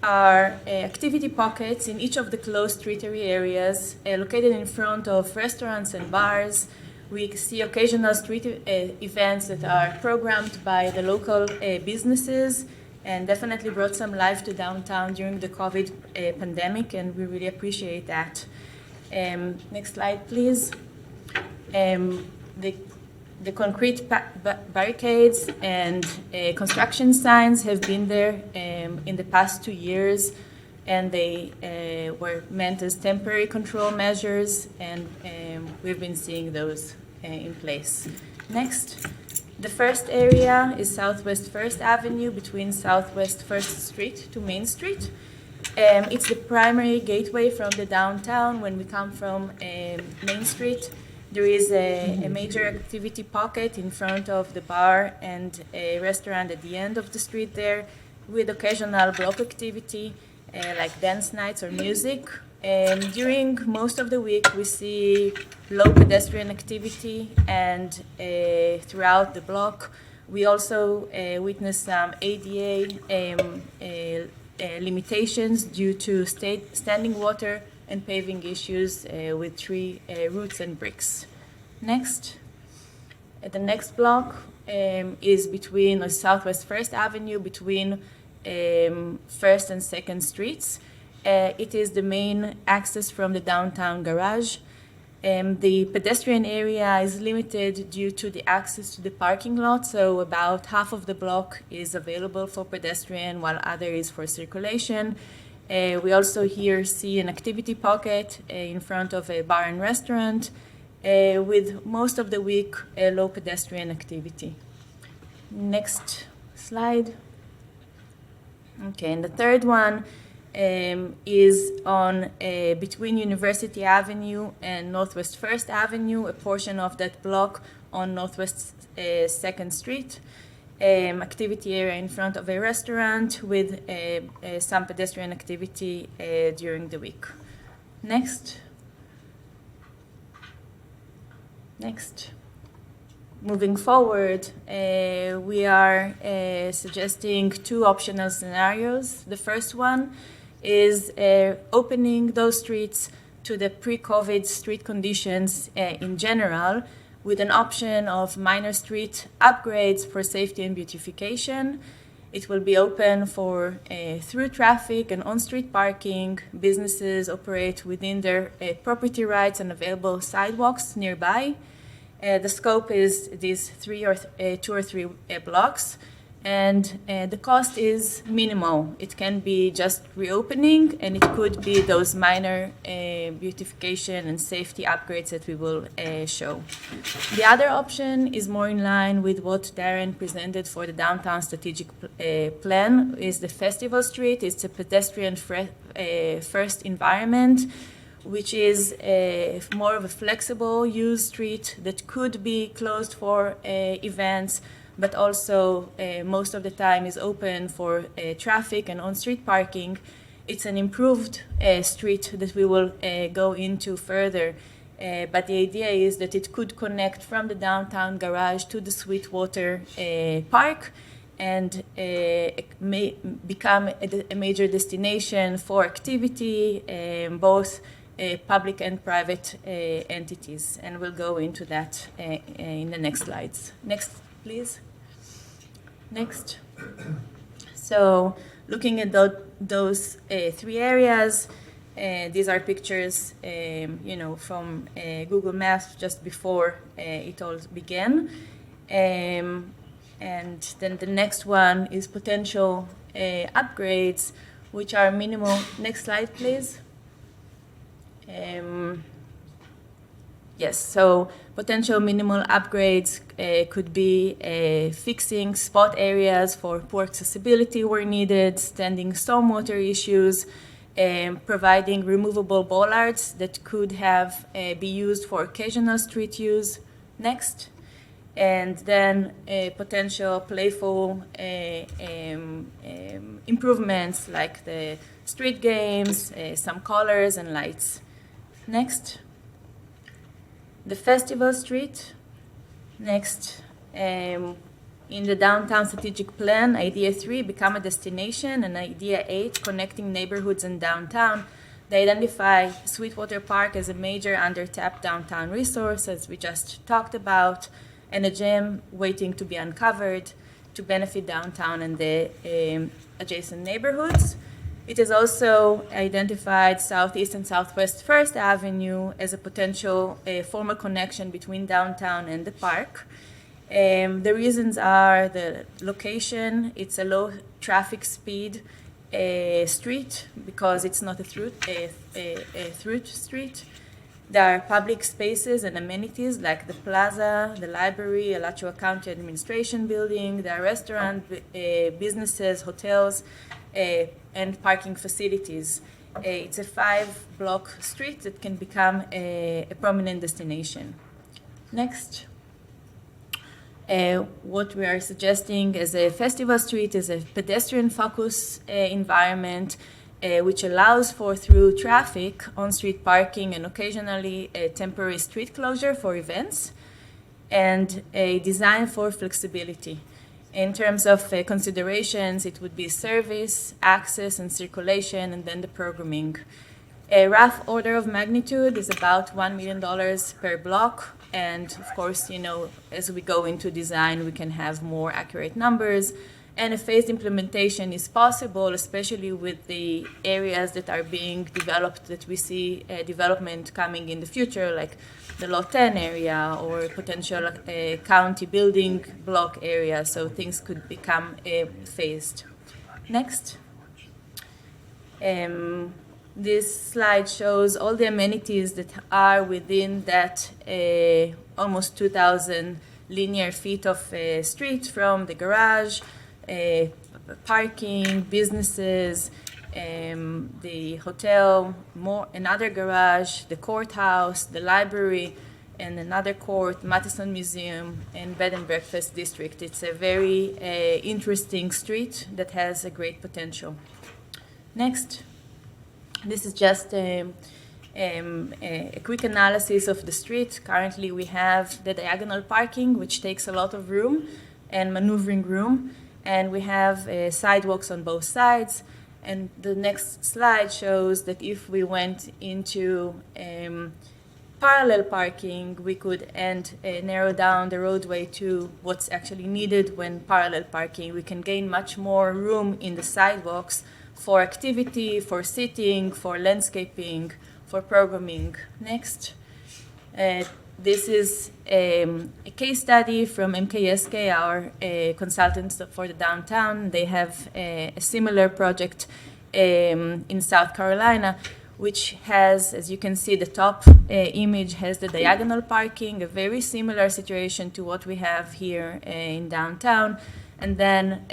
are activity pockets in each of the closed streetery areas located in front of restaurants and bars. We see occasional street events that are programmed by the local businesses and definitely brought some life to downtown during the COVID pandemic, and we really appreciate that. Next slide, please. The concrete barricades and construction signs have been there in the past 2 years, and they were meant as temporary control measures, and we've been seeing those in place. Next. The first area is Southwest 1st Avenue between Southwest 1st Street to Main Street. It's the primary gateway from the downtown when we come from Main Street. There is a major activity pocket in front of the bar and a restaurant at the end of the street there, with occasional block activity like dance nights or music. During most of the week, we see low pedestrian activity, and throughout the block, we also witness some ADA limitations due to standing water and paving issues with tree roots and bricks. Next. The next block is between Southwest 1st Avenue between 1st and 2nd Streets. It is the main access from the downtown garage. The pedestrian area is limited due to the access to the parking lot, so about half of the block is available for pedestrian while other is for circulation. We also here see an activity pocket in front of a bar and restaurant with most of the week low pedestrian activity. Next slide. Okay, and the third one is on between University Avenue and Northwest 1st Avenue, a portion of that block on Northwest 2nd Street. Activity area in front of a restaurant with some pedestrian activity during the week. Next. Next. Moving forward, we are suggesting two optional scenarios. The first one is opening those streets to the pre-COVID street conditions in general, with an option of minor street upgrades for safety and beautification. It will be open for through traffic and on-street parking. Businesses operate within their property rights and available sidewalks nearby. The scope is these 2 or 3 blocks, and the cost is minimal. It can be just reopening, and it could be those minor beautification and safety upgrades that we will show. The other option is more in line with what Darren presented for the downtown strategic plan, is the Festival Street. It's a pedestrian first environment, which is more of a flexible use street that could be closed for events, but also most of the time is open for traffic and on-street parking. It's an improved street that we will go into further, but the idea is that it could connect from the downtown garage to the Sweetwater Park, and may become a major destination for activity, both public and private entities, and we'll go into that in the next slides. Next, please. Next. So, looking at those 3 areas, these are pictures, from Google Maps just before it all began, and then the next one is potential upgrades, which are minimal. Next slide, please. Yes, so potential minimal upgrades could be fixing spot areas for poor accessibility where needed, standing stormwater issues, providing removable bollards that could have be used for occasional street use. Next. And then potential playful improvements like the street games, some colors and lights. Next. The Festival Street. Next. In the Downtown Strategic Plan, Idea 3, Become a Destination, and Idea 8, Connecting Neighborhoods and Downtown, they identify Sweetwater Park as a major under-tapped downtown resource, as we just talked about, and a gem waiting to be uncovered. to benefit downtown and the adjacent neighborhoods. It has also identified Southeast and Southwest First Avenue as a potential formal connection between downtown and the park. The reasons are the location. It's a low traffic speed street because it's not a through street. There are public spaces and amenities like the plaza, the library, Alachua County Administration Building. There are restaurants, businesses, hotels, and parking facilities. It's a 5-block street that can become a prominent destination. Next. What we are suggesting as a festival street is a pedestrian focus environment which allows for through traffic, on-street parking, and occasionally a temporary street closure for events, and a design for flexibility. In terms of considerations, it would be service, access, and circulation, and then the programming. A rough order of magnitude is about $1 million per block. And of course, you know, as we go into design, we can have more accurate numbers. And a phased implementation is possible, especially with the areas that are being developed, that we see development coming in the future, like the Lot 10 area or potential county building block area. So things could become phased. Next. This slide shows all the amenities that are within that almost 2,000 linear feet of street, from the garage, parking, businesses, the hotel, another garage, the courthouse, the library, and another court, Matheson Museum, and bed and breakfast district. It's a very interesting street that has a great potential. Next. This is just a quick analysis of the street. Currently, we have the diagonal parking, which takes a lot of room and maneuvering room, and we have sidewalks on both sides. And the next slide shows that if we went into parallel parking, we could narrow down the roadway to what's actually needed when parallel parking. We can gain much more room in the sidewalks for activity, for sitting, for landscaping, for programming. Next. This is a case study from MKSK, our consultants for the downtown. They have a similar project in South Carolina, which has, as you can see, the top image has the diagonal parking, a very similar situation to what we have here in downtown. And then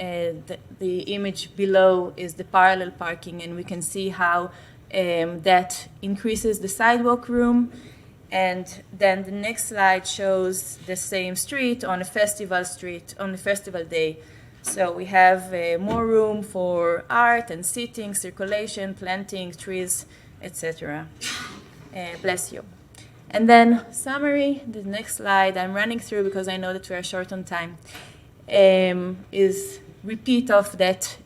the image below is the parallel parking, and we can see how that increases the sidewalk room. And then the next slide shows the same street on a festival street, on a festival day. So we have more room for art and sitting, circulation, planting, trees, etc. Bless you. And then summary, the next slide I'm running through because I know that we are short on time. Is repeat of that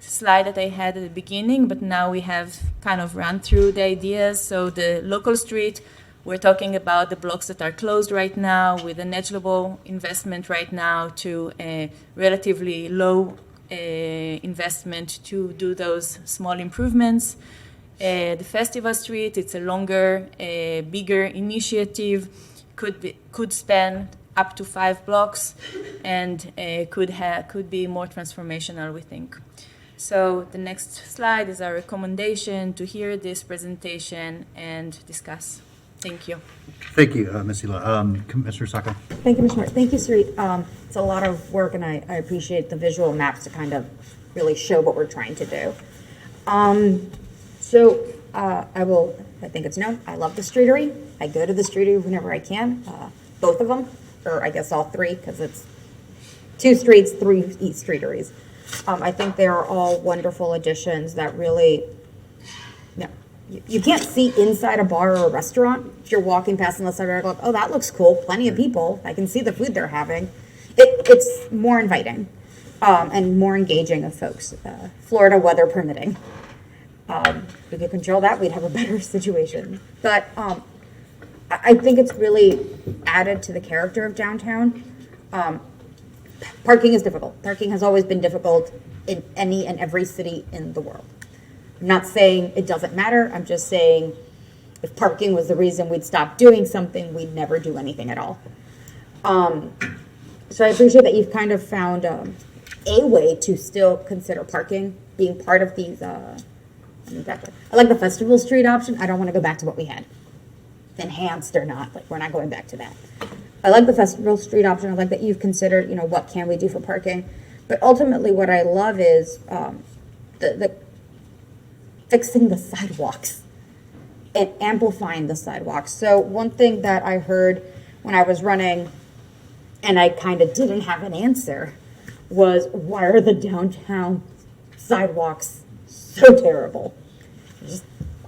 slide that I had at the beginning, but now we have kind of run through the ideas. So the local street, we're talking about the blocks that are closed right now with a negligible investment right now to a relatively low investment to do those small improvements. The festival street, it's a longer, bigger initiative, could span up to 5 blocks, and could be more transformational, we think. So the next slide is our recommendation to hear this presentation and discuss. Thank you. Thank you, Ms. Hila. Commissioner Sacco. Thank you, Commissioner. Thank you, Sarit. It's a lot of work, and I appreciate the visual maps to kind of really show what we're trying to do. I think it's known, I love the streetery. I go to the streetery whenever I can, both of them, or I guess all three, because it's 2 streets, 3 streeteries. I think they are all wonderful additions that really, you can't see inside a bar or a restaurant. If you're walking past on the side of the road, oh, that looks cool, plenty of people, I can see the food they're having. It's more inviting and more engaging of folks, Florida weather permitting. If we could control that, we'd have a better situation. But I think it's really added to the character of downtown. parking is difficult. Parking has always been difficult in any and every city in the world. I'm not saying it doesn't matter. I'm just saying if parking was the reason we'd stop doing something, we'd never do anything at all. So I appreciate that you've kind of found a way to still consider parking being part of these. I like the Festival Street option. I don't want to go back to what we had, enhanced or not. Like, we're not going back to that. I like the Festival Street option. I like that you've considered, what can we do for parking. But ultimately, what I love is the fixing the sidewalks and amplifying the sidewalks. So one thing that I heard when I was running, and I kind of didn't have an answer, was why are the downtown sidewalks so terrible?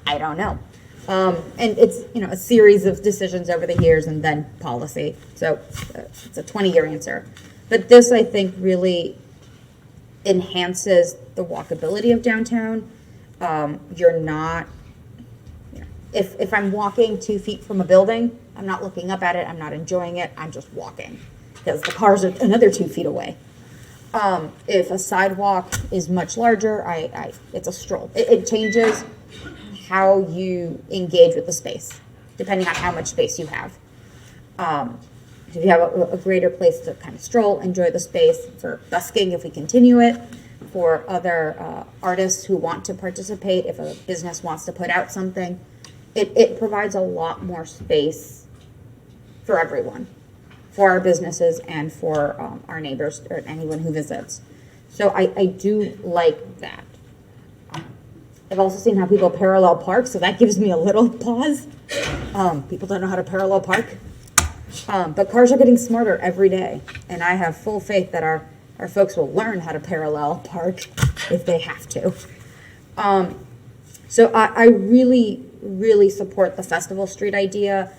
I don't know. And it's, a series of decisions over the years and then policy. So it's a 20-year answer. But this, I think, really enhances the walkability of downtown. You're not, if I'm walking 2 feet from a building, I'm not looking up at it, I'm not enjoying it, I'm just walking because the cars are another 2 feet away. If a sidewalk is much larger, it's a stroll. It changes how you engage with the space, depending on how much space you have. If you have a greater place to kind of stroll, enjoy the space for busking, if we continue it, for other artists who want to participate, if a business wants to put out something, it provides a lot more space for everyone, for our businesses and for our neighbors or anyone who visits. So I do like that. I've also seen how people parallel park, so that gives me a little pause. People don't know how to parallel park. But cars are getting smarter every day, and I have full faith that our folks will learn how to parallel park if they have to. So I really, really support the Festival Street idea.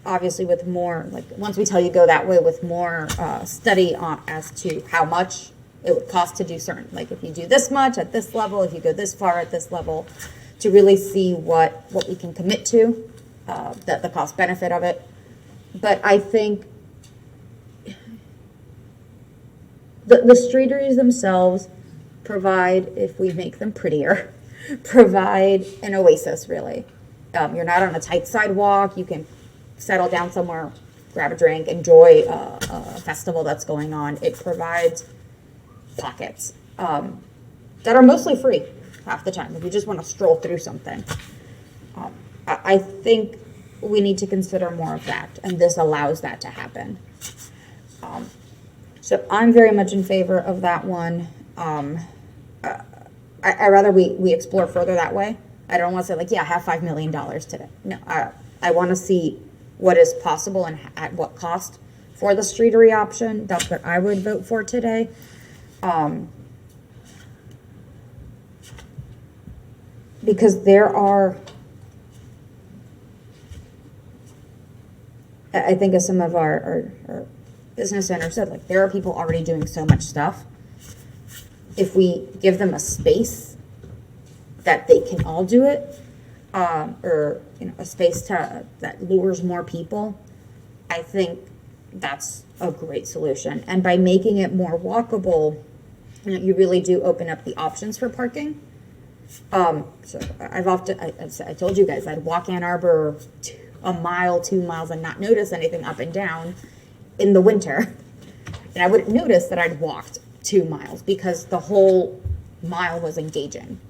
Obviously with more, like, once we tell you go that way, with more study on as to how much it would cost to do certain, like if you do this much at this level, if you go this far at this level, to really see what we can commit to, the cost benefit of it. But I think the streeteries themselves provide, if we make them prettier, provide an oasis, really. You're not on a tight sidewalk. You can settle down somewhere, grab a drink, enjoy a festival that's going on. It provides pockets that are mostly free half the time if you just want to stroll through something. I think we need to consider more of that, and this allows that to happen. So I'm very much in favor of that one. I rather we explore further that way. I don't want to say, like, yeah, have $5 million today. No, I want to see what is possible and at what cost for the streetery option. That's what I would vote for today. Because there are, I think as some of our business owners said, like, there are people already doing so much stuff. If we give them a space that they can all do it, or a space that lures more people, I think that's a great solution. And by making it more walkable, you really do open up the options for parking. So I told you guys I'd walk Ann Arbor a mile, 2 miles, and not notice anything up and down in the winter. And I wouldn't notice that I'd walked 2 miles because the whole mile was engaging.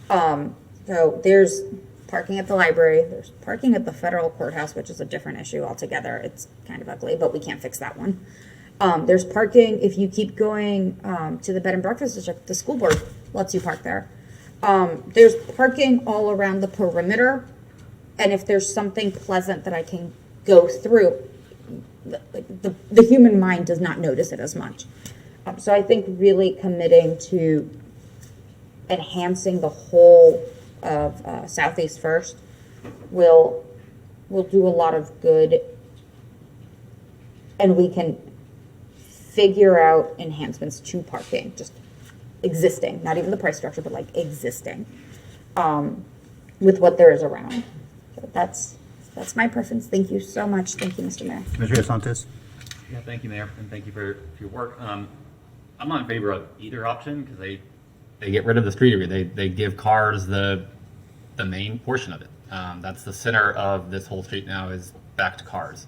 So there's parking at the library, there's parking at the federal courthouse, which is a different issue altogether. It's kind of ugly, but we can't fix that one. There's parking if you keep going to the bed and breakfast district. The school board lets you park there. There's parking all around the perimeter, and if there's something pleasant that I can go through, the human mind does not notice it as much. So I think really committing to enhancing the whole of Southeast First will do a lot of good, and we can figure out enhancements to parking, just existing, not even the price structure, but like existing, with what there is around. So that's my preference. Thank you so much. Thank you, Mr. Mayor. Mr. Santos? Yeah, thank you, Mayor, and thank you for your work. I'm not in favor of either option because they get rid of the street area. They give cars the main portion of it. That's the center of this whole street now is back to cars.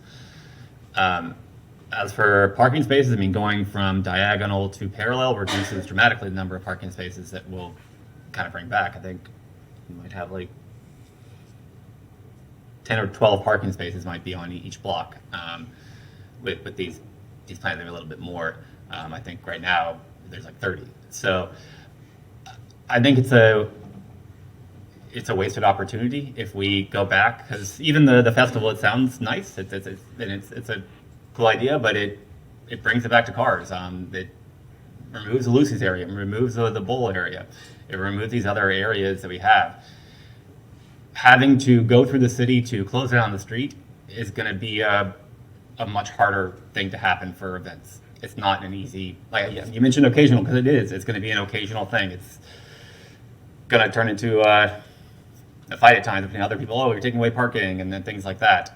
As for parking spaces, I mean, going from diagonal to parallel reduces dramatically the number of parking spaces that we'll kind of bring back. I think we might have like 10 or 12 parking spaces might be on each block. With these plans, maybe a little bit more. I think right now there's like 30. So I think it's a wasted opportunity if we go back, because even the festival, it sounds nice. It's a cool idea, but it brings it back to cars. It removes the Lucy's area, it removes the bowl area, it removes these other areas that we have. Having to go through the city to close down the street is going to be a much harder thing to happen for events. It's not an easy, like you mentioned occasional, because it is. It's going to be an occasional thing. It's going to turn into a fight at times between other people. Oh, you're taking away parking, and then things like that.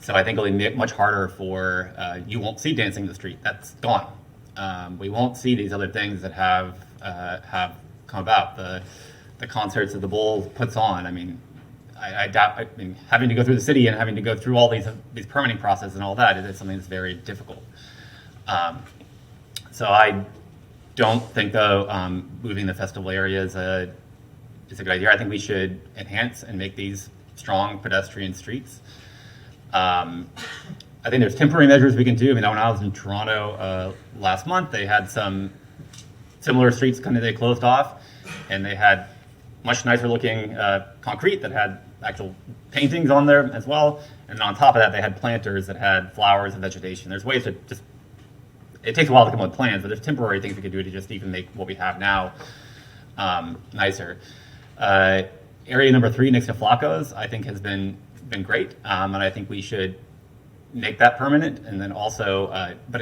So I think it'll be much harder for, you won't see dancing in the street. That's gone. We won't see these other things that have come about. The concerts that the Bowl puts on. I mean, I doubt. I mean, having to go through the city and having to go through all these permitting process and all that is something that's very difficult. So I don't think though moving the festival area is a good idea. I think we should enhance and make these strong pedestrian streets. I think there's temporary measures we can do. I mean, when I was in Toronto last month, they had some similar streets kind of they closed off, and they had much nicer looking concrete that had actual paintings on there as well. And on top of that, they had planters that had flowers and vegetation. There's ways to just, it takes a while to come up with plans, but there's temporary things we can do to just even make what we have now nicer. Area number 3 next to Flacco's, I think has been great. And I think we should make that permanent, and then also, but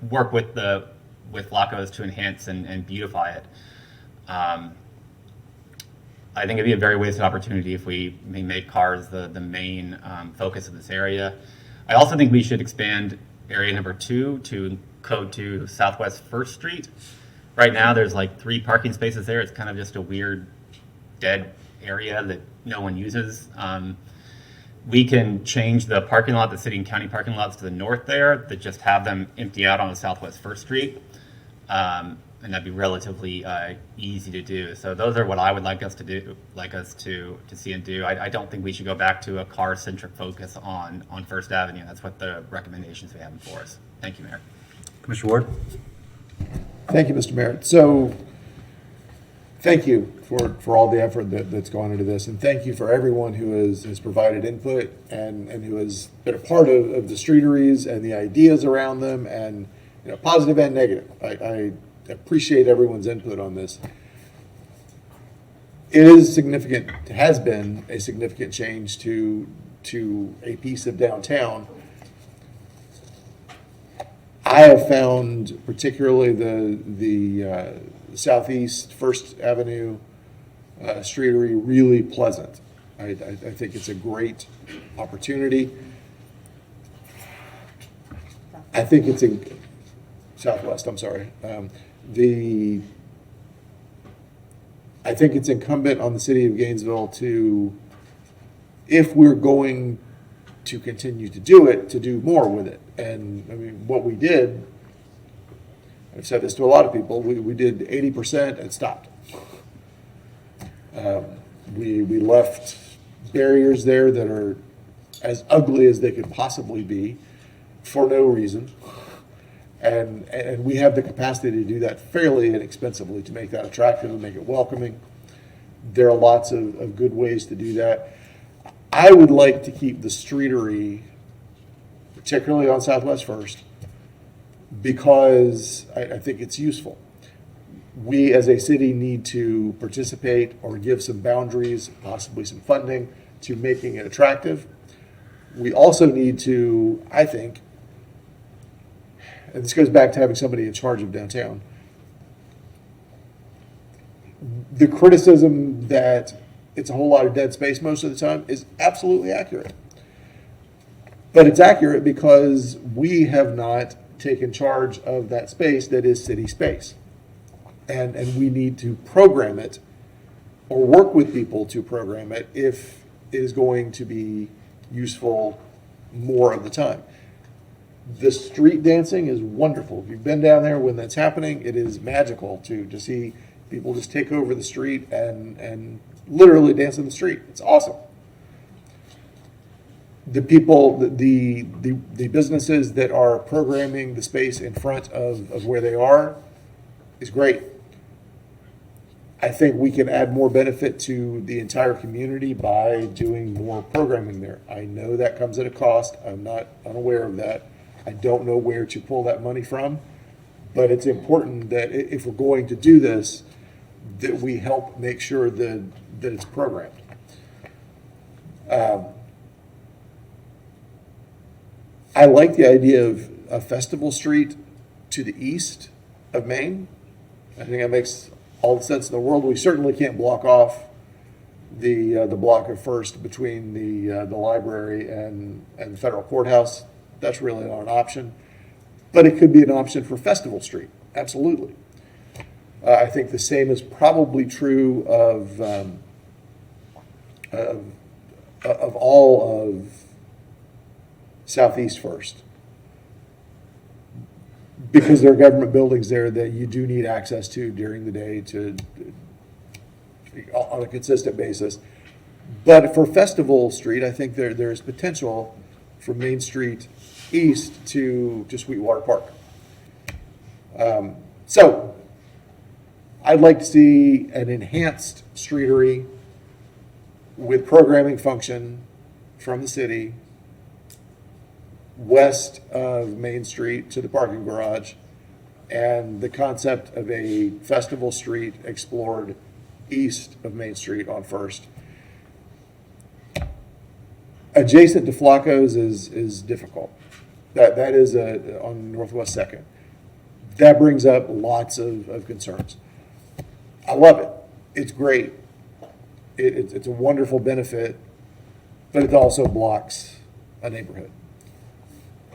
work with Flacco's to enhance and beautify it. I think it'd be a very wasted opportunity if we make cars the main focus of this area. I also think we should expand area number 2 to code to Southwest 1st Street. Right now, there's like 3 parking spaces there. It's kind of just a weird, dead area that no one uses. We can change the parking lot, the city and county parking lots to the north there, that just have them empty out on the Southwest 1st Street. And that'd be relatively easy to do. So those are what I would like us to do, to see and do. I don't think we should go back to a car-centric focus on First Avenue. That's what the recommendations we have before us. Thank you, Mayor. Commissioner Ward? Thank you, Mr. Mayor. So thank you for all the effort that's gone into this, and thank you for everyone who has provided input and who has been a part of the streeteries and the ideas around them, and positive and negative. I appreciate everyone's input on this. It is significant, has been a significant change to a piece of downtown. I have found particularly the Southeast First Avenue streetery really pleasant. I think it's a great opportunity. I think it's in Southwest, I'm sorry. I think it's incumbent on the city of Gainesville to, if we're going to continue to do it, to do more with it. And I mean, what we did, I've said this to a lot of people, we did 80% and stopped. We left barriers there that are as ugly as they could possibly be for no reason. And we have the capacity to do that fairly inexpensively, to make that attractive and make it welcoming. There are lots of good ways to do that. I would like to keep the streetery, particularly on Southwest First, because I think it's useful. We as a city need to participate or give some boundaries, possibly some funding, to making it attractive. We also need to, I think, and this goes back to having somebody in charge of downtown, the criticism that it's a whole lot of dead space most of the time is absolutely accurate. But it's accurate because we have not taken charge of that space that is city space. And we need to program it or work with people to program it if it is going to be useful more of the time. The street dancing is wonderful. If you've been down there when that's happening, it is magical to see people just take over the street and literally dance in the street. It's awesome. The people, the businesses that are programming the space in front of where they are is great. I think we can add more benefit to the entire community by doing more programming there. I know that comes at a cost. I'm not unaware of that. I don't know where to pull that money from, but it's important that if we're going to do this, that we help make sure that it's programmed. I like the idea of a festival street to the east of Main. I think that makes all the sense in the world. We certainly can't block off the block of First between the library and the federal courthouse. That's really not an option, but it could be an option for Festival Street. Absolutely. I think the same is probably true of all of Southeast First, because there are government buildings there that you do need access to during the day on a consistent basis. But for Festival Street, I think there is potential from Main Street east to Sweetwater Park. So I'd like to see an enhanced streetery with programming function from the city west of Main Street to the parking garage, and the concept of a Festival Street explored east of Main Street on First. Adjacent to Flacco's is difficult. That is on Northwest 2nd. That brings up lots of concerns. I love it. It's great. It's a wonderful benefit, but it also blocks a neighborhood.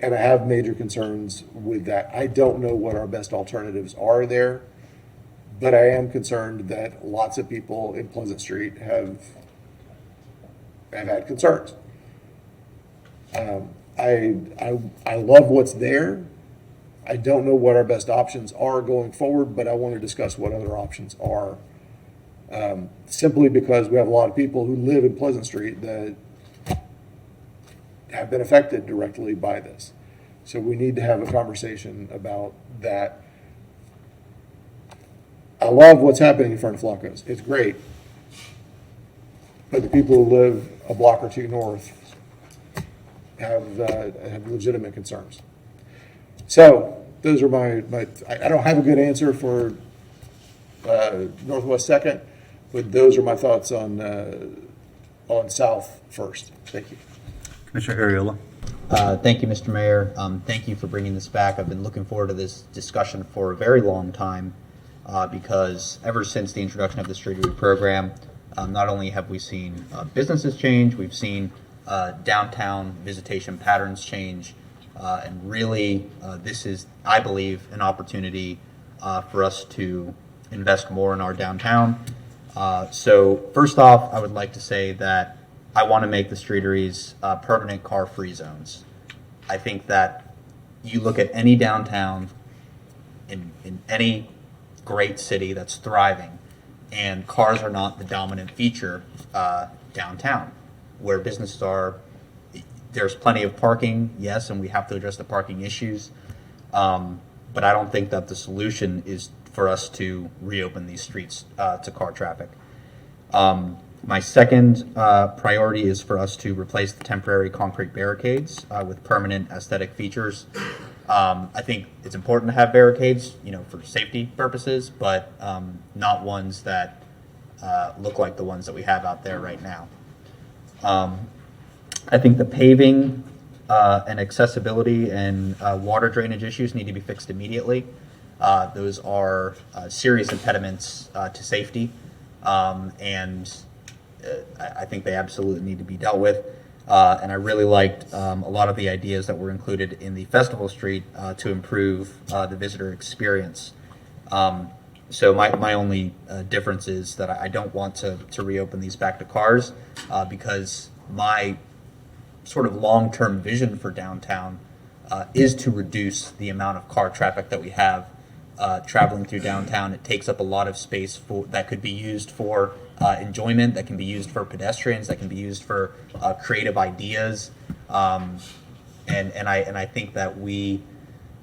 And I have major concerns with that. I don't know what our best alternatives are there, but I am concerned that lots of people in Pleasant Street have had concerns. I love what's there. I don't know what our best options are going forward, but I want to discuss what other options are. Simply because we have a lot of people who live in Pleasant Street that have been affected directly by this. So we need to have a conversation about that. I love what's happening in front of Flacco's. It's great. But the people who live a block or two north have legitimate concerns. So those are my I don't have a good answer for Northwest 2nd, but those are my thoughts on South First. Thank you. Commissioner Ariola. Thank you, Mr. Mayor. Thank you for bringing this back. I've been looking forward to this discussion for a very long time because ever since the introduction of the Streetery program, not only have we seen businesses change, we've seen downtown visitation patterns change, and really this is, I believe, an opportunity for us to invest more in our downtown. So first off, I would like to say that I want to make the streeteries permanent car-free zones. I think that you look at any downtown in any great city that's thriving, and cars are not the dominant feature downtown. Where businesses are, there's plenty of parking, yes, and we have to address the parking issues. But I don't think that the solution is for us to reopen these streets to car traffic. My second priority is for us to replace the temporary concrete barricades with permanent aesthetic features. I think it's important to have barricades, for safety purposes, but not ones that look like the ones that we have out there right now. I think the paving and accessibility and water drainage issues need to be fixed immediately. Those are serious impediments to safety, and I think they absolutely need to be dealt with. And I really liked a lot of the ideas that were included in the Festival Street to improve the visitor experience. So my only difference is that I don't want to reopen these back to cars because my sort of long-term vision for downtown is to reduce the amount of car traffic that we have traveling through downtown. It takes up a lot of space that could be used for enjoyment, that can be used for pedestrians, that can be used for creative ideas. And I think that we,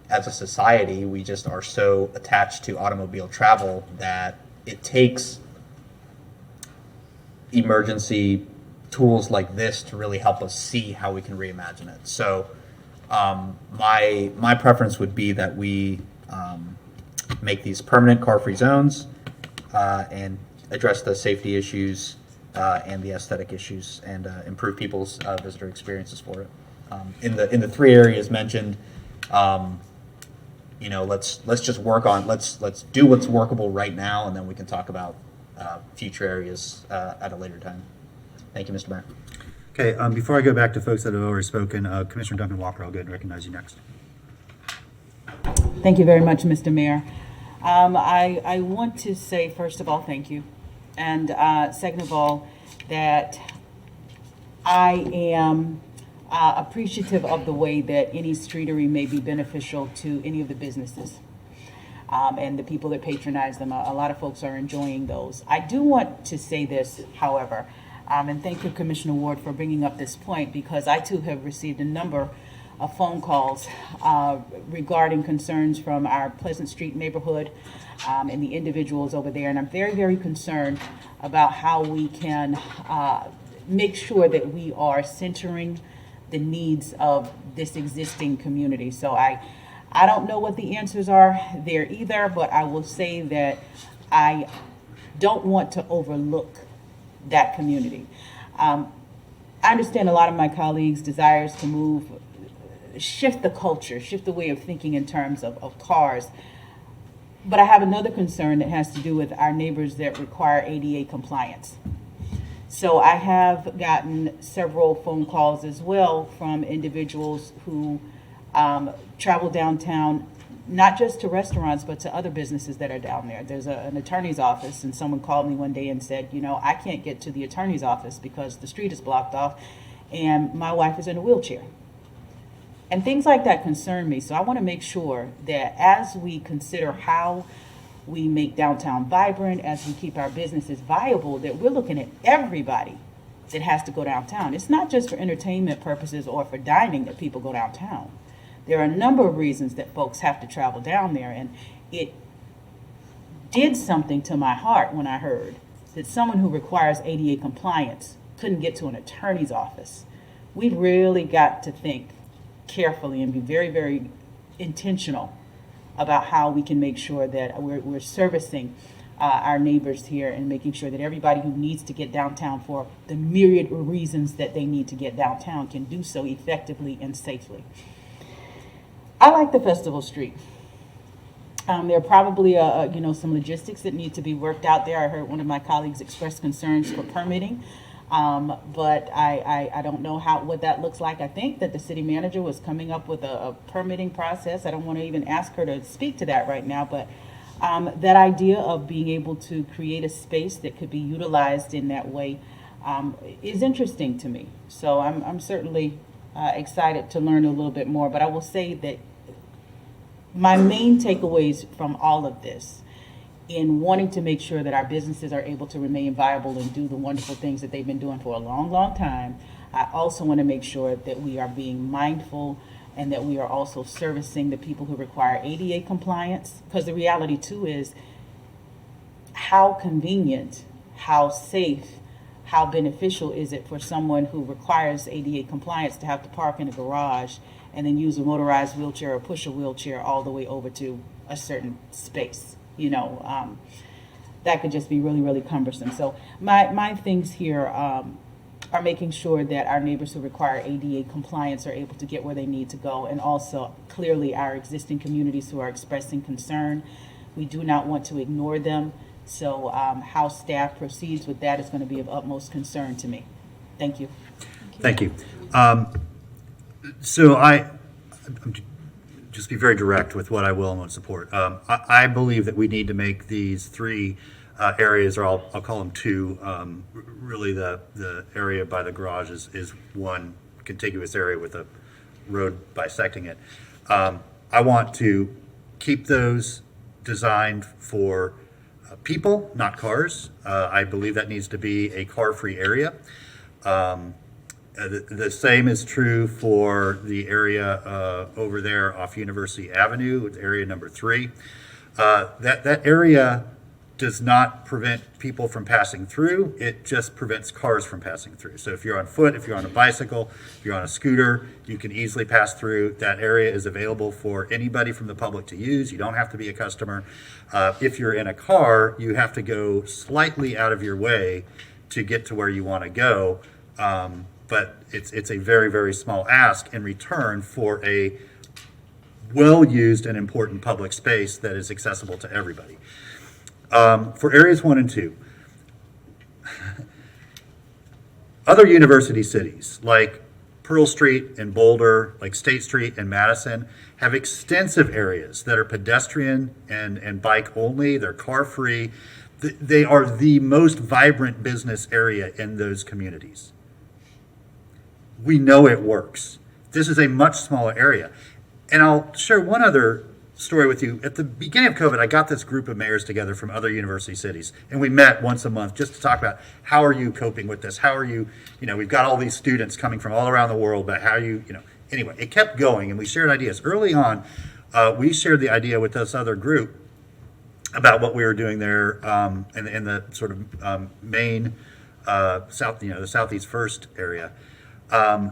as a society, we just are so attached to automobile travel that it takes emergency tools like this to really help us see how we can reimagine it. So my preference would be that we make these permanent car-free zones and address the safety issues and the aesthetic issues and improve people's visitor experiences for it. In the 3 areas mentioned, let's just work on let's do what's workable right now, and then we can talk about future areas at a later time. Thank you, Mr. Mayor. Okay, before I go back to folks that have already spoken, Commissioner Duncan Walker, I'll go ahead and recognize you next. Thank you very much, Mr. Mayor. I want to say, first of all, thank you. And second of all, that I am appreciative of the way that any streetery may be beneficial to any of the businesses and the people that patronize them. A lot of folks are enjoying those. I do want to say this, however, and thank you, Commissioner Ward, for bringing up this point, because I too have received a number of phone calls regarding concerns from our Pleasant Street neighborhood and the individuals over there. And I'm very, very concerned about how we can make sure that we are centering the needs of this existing community. So I don't know what the answers are there either, but I will say that I don't want to overlook that community. I understand a lot of my colleagues' desires to shift the culture, shift the way of thinking in terms of cars. But I have another concern that has to do with our neighbors that require ADA compliance. So I have gotten several phone calls as well from individuals who travel downtown, not just to restaurants, but to other businesses that are down there. There's an attorney's office, and someone called me one day and said, I can't get to the attorney's office because the street is blocked off and my wife is in a wheelchair. And things like that concern me. So I want to make sure that as we consider how we make downtown vibrant, as we keep our businesses viable, that we're looking at everybody that has to go downtown. It's not just for entertainment purposes or for dining that people go downtown. There are a number of reasons that folks have to travel down there, and it did something to my heart when I heard that someone who requires ADA compliance couldn't get to an attorney's office. We've really got to think carefully and be very, very intentional about how we can make sure that we're servicing our neighbors here and making sure that everybody who needs to get downtown for the myriad of reasons that they need to get downtown can do so effectively and safely. I like the Festival Street. There are probably some logistics that need to be worked out there. I heard one of my colleagues express concerns for permitting. But I don't know what that looks like. I think that the city manager was coming up with a permitting process. I don't want to even ask her to speak to that right now, but that idea of being able to create a space that could be utilized in that way is interesting to me. So I'm certainly excited to learn a little bit more, but I will say that my main takeaways from all of this in wanting to make sure that our businesses are able to remain viable and do the wonderful things that they've been doing for a long, long time. I also want to make sure that we are being mindful and that we are also servicing the people who require ADA compliance, because the reality too is how convenient, how safe, how beneficial is it for someone who requires ADA compliance to have to park in a garage and then use a motorized wheelchair or push a wheelchair all the way over to a certain space? That could just be really, really cumbersome. So my things here are making sure that our neighbors who require ADA compliance are able to get where they need to go, and also clearly our existing communities who are expressing concern. We do not want to ignore them. So how staff proceeds with that is going to be of utmost concern to me. Thank you. Thank you. So I'm just be very direct with what I will and won't support. I believe that we need to make these three areas, or I'll call them two. Really, the area by the garage is one contiguous area with a road bisecting it. I want to keep those designed for people, not cars. I believe that needs to be a car-free area. The same is true for the area over there off University Avenue, area number 3. That area does not prevent people from passing through. It just prevents cars from passing through. So if you're on foot, if you're on a bicycle, if you're on a scooter, you can easily pass through. That area is available for anybody from the public to use. You don't have to be a customer. If you're in a car, you have to go slightly out of your way to get to where you want to go. But it's a very, very small ask in return for a well-used and important public space that is accessible to everybody. For areas 1 and 2, other university cities like Pearl Street and Boulder, like State Street and Madison, have extensive areas that are pedestrian and bike only. They're car-free. They are the most vibrant business area in those communities. We know it works. This is a much smaller area. And I'll share one other story with you. At the beginning of COVID, I got this group of mayors together from other university cities, and we met once a month just to talk about how are you coping with this? How are you, we've got all these students coming from all around the world, but how you, anyway, it kept going, and we shared ideas. Early on, we shared the idea with this other group about what we were doing there in the sort of main south, the Southeast First area.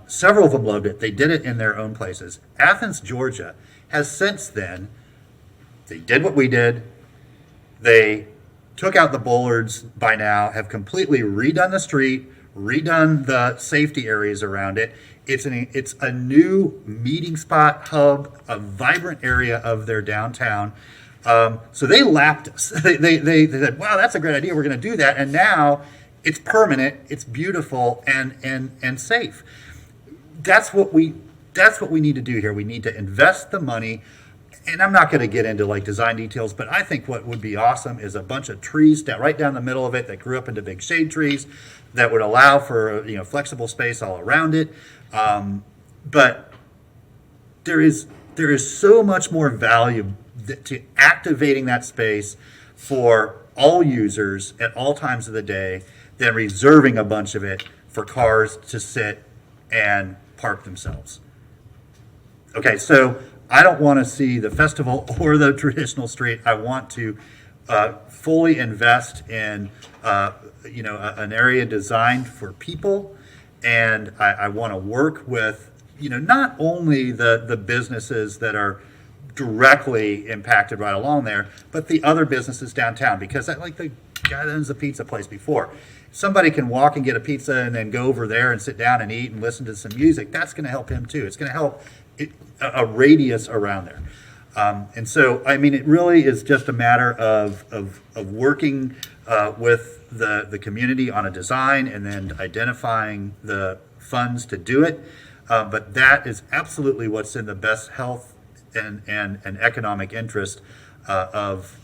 Several of them loved it. They did it in their own places. Athens, Georgia, has since then, they did what we did. They took out the bollards by now, have completely redone the street, redone the safety areas around it. It's a new meeting spot, hub, a vibrant area of their downtown. So they lapped us. They said, wow, that's a great idea. We're going to do that. And now it's permanent, it's beautiful, and safe. That's what we need to do here. We need to invest the money, and I'm not going to get into like design details, but I think what would be awesome is a bunch of trees right down the middle of it that grew up into big shade trees that would allow for flexible space all around it. But there is so much more value to activating that space for all users at all times of the day than reserving a bunch of it for cars to sit and park themselves. Okay, so I don't want to see the festival or the traditional street. I want to fully invest in an area designed for people, and I want to work with not only the businesses that are directly impacted right along there, but the other businesses downtown, because like the guy that owns the pizza place before, somebody can walk and get a pizza and then go over there and sit down and eat and listen to some music. That's going to help him too. It's going to help a radius around there. And so, I mean, it really is just a matter of working with the community on a design and then identifying the funds to do it. But that is absolutely what's in the best health and economic interest of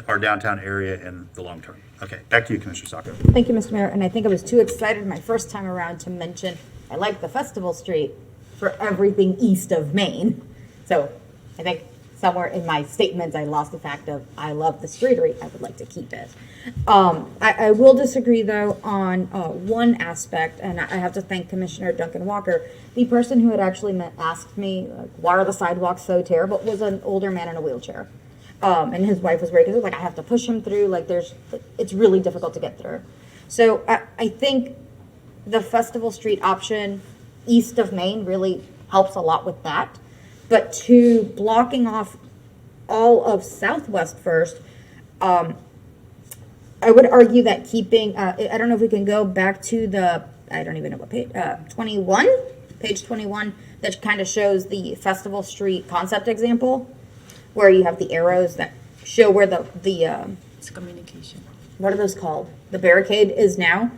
our downtown area in the long term. Okay, back to you, Commissioner Sacco. Thank you, Mr. Mayor. And I think I was too excited my first time around to mention I like the Festival Street for everything east of Maine. So I think somewhere in my statements I lost the fact of I love the streetery. I would like to keep it. I will disagree though on one aspect, and I have to thank Commissioner Duncan Walker. The person who had actually asked me, like, why are the sidewalks so terrible, was an older man in a wheelchair. And his wife was very concerned, like, I have to push him through, like it's really difficult to get through. So I think the Festival Street option east of Maine really helps a lot with that. But to blocking off all of Southwest First, I would argue that keeping, I don't know if we can go back to the, I don't even know what page, 21, page 21, that kind of shows the Festival Street concept example, where you have the arrows that show where the It's communication. what are those called? The barricade is now.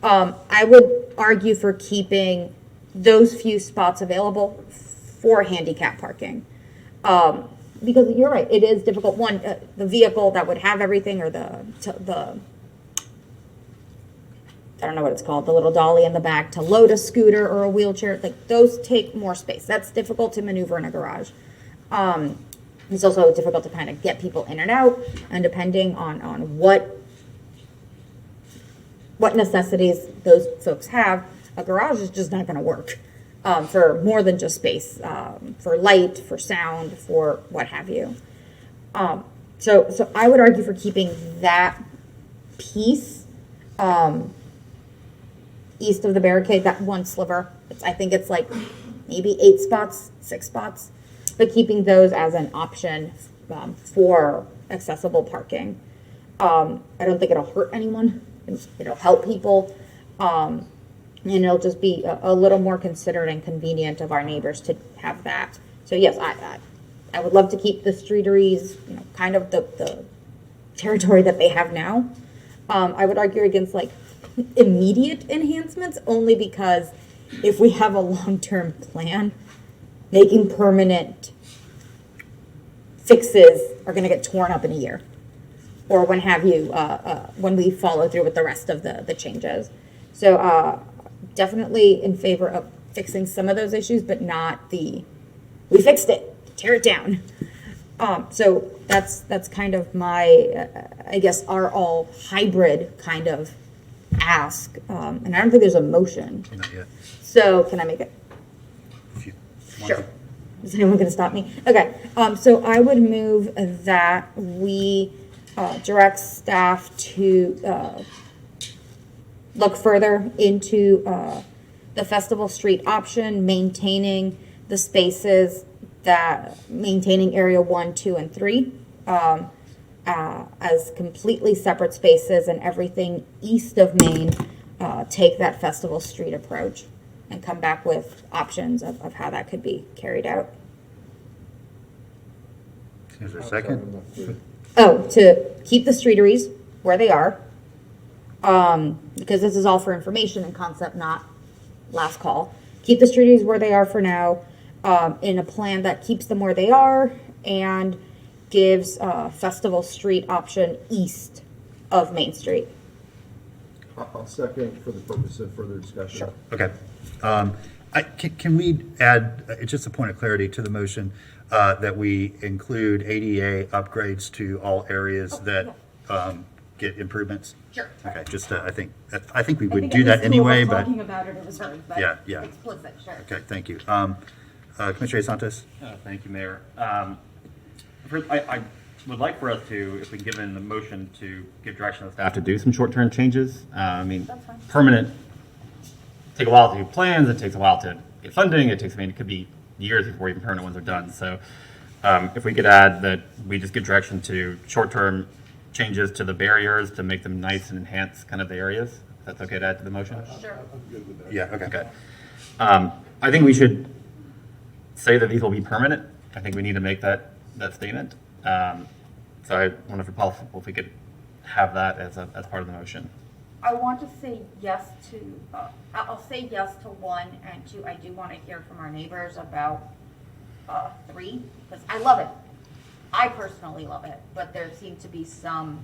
I would argue for keeping those few spots available for handicap parking. Because you're right, it is difficult. One, the vehicle that would have everything, or the I don't know what it's called, the little dolly in the back to load a scooter or a wheelchair, like those take more space. That's difficult to maneuver in a garage. It's also difficult to kind of get people in and out, and depending on what necessities those folks have, a garage is just not going to work for more than just space, for light, for sound, for what have you. So I would argue for keeping that piece east of the barricade, that one sliver. I think it's like maybe 8 spots, 6 spots, but keeping those as an option for accessible parking. I don't think it'll hurt anyone. It'll help people. And it'll just be a little more considerate and convenient of our neighbors to have that. So yes, I would love to keep the streeteries, kind of the territory that they have now. I would argue against like immediate enhancements, only because if we have a long-term plan, making permanent fixes are going to get torn up in a year, or when have you, when we follow through with the rest of the changes. So definitely in favor of fixing some of those issues, but not we fixed it, tear it down. So that's kind of my, I guess, our all hybrid kind of ask. And I don't think there's a motion. Not yet. So can I make it? Sure. Is anyone going to stop me? Okay. So I would move that we direct staff to look further into the Festival Street option, maintaining the spaces maintaining area 1, 2, and 3 as completely separate spaces, and everything east of Main take that Festival Street approach, and come back with options of how that could be carried out. Is there a second? Oh, to keep the streeteries where they are, because this is all for information and concept, not last call. Keep the streeteries where they are for now, in a plan that keeps them where they are and gives Festival Street option east of Main Street. I'll second for the purpose of further discussion. Sure. Okay. Can we add, just a point of clarity to the motion, that we include ADA upgrades to all areas that get improvements? Sure. Okay, just, I think we would do that anyway, but. Talking about it, it was heard, but Yeah. explicit, sure. Okay, thank you. Commissioner Santos? Thank you, Mayor. First, I would like for us to, if we can give in the motion, to give direction to staff to do some short-term changes. Permanent, take a while to do plans, it takes a while to get funding, it could be years before even permanent ones are done. So if we could add that we just give direction to short-term changes to the barriers to make them nice and enhance kind of the areas. If that's okay to add to the motion? Sure. Yeah, okay. Okay. I think we should say that these will be permanent. I think we need to make that statement. So I wonder if it's possible if we could have that as part of the motion. I want to say yes to, I'll say yes to 1 and 2. I do want to hear from our neighbors about 3, because I love it. I personally love it, but there seem to be some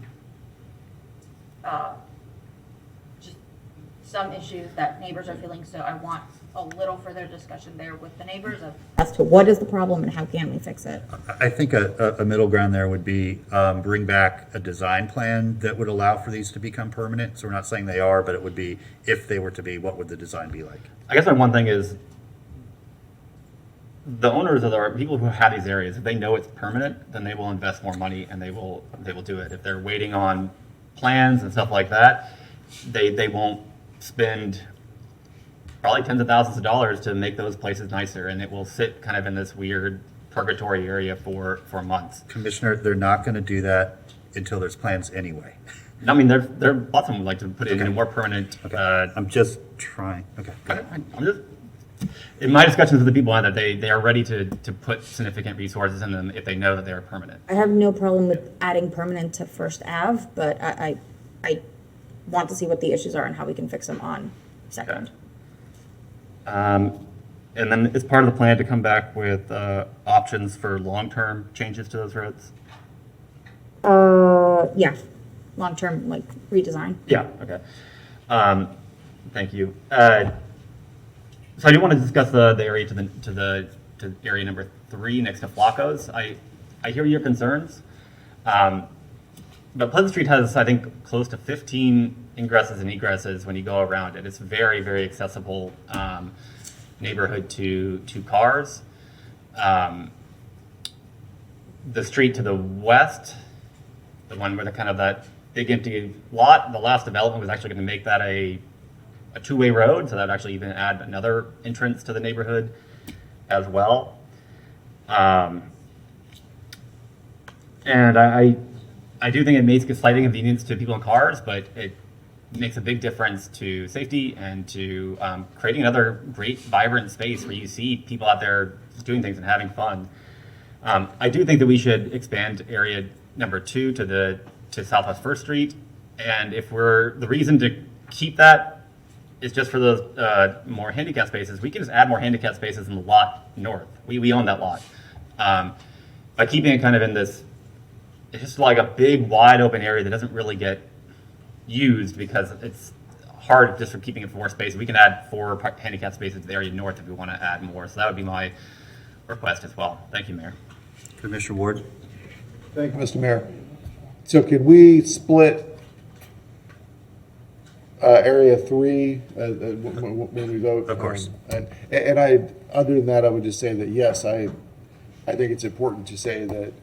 issues that neighbors are feeling, so I want a little further discussion there with the neighbors as to what is the problem and how can we fix it. I think a middle ground there would be bring back a design plan that would allow for these to become permanent. So we're not saying they are, but it would be, if they were to be, what would the design be like? I guess my one thing is the owners of the people who have these areas, if they know it's permanent, then they will invest more money and they will do it. If they're waiting on plans and stuff like that, they won't spend probably tens of thousands of dollars to make those places nicer, and it will sit kind of in this weird purgatory area for months. Commissioner, they're not going to do that until there's plans anyway. I mean, there lots of them would like to put it in a more permanent. Okay. I'm just trying. Okay. I'm just in my discussions with the people on that they are ready to put significant resources in them if they know that they are permanent. I have no problem with adding permanent to First Ave, but I want to see what the issues are and how we can fix them on Second. And then is part of the plan to come back with options for long-term changes to those roads? Yeah, long-term, like, redesign. Yeah, okay. Thank you. So I do want to discuss the area to area number 3 next to Flacco's. I hear your concerns, but Pleasant Street has, I think, close to 15 ingresses and egresses when you go around it. It's very, very accessible neighborhood to cars. The street to the west, the one where that big empty lot, the last development was actually going to make that a two-way road, so that would actually even add another entrance to the neighborhood as well. And I do think it makes a slight inconvenience to people in cars, but it makes a big difference to safety and to creating another great, vibrant space where you see people out there doing things and having fun. I do think that we should expand area number 2 to Southwest First Street, and if the reason to keep that is just for those more handicap spaces, we can just add more handicap spaces in the lot north. We own that lot. By keeping it kind of in this, it's just like a big, wide open area that doesn't really get used because it's hard just for keeping it for more space. We can add 4 handicap spaces to the area north if we want to add more. So that would be my request as well. Thank you, Mayor. Commissioner Ward? Thank you, Mr. Mayor. So can we split area 3 when we vote? Of course. And other than that, I would just say that, yes, I think it's important to say that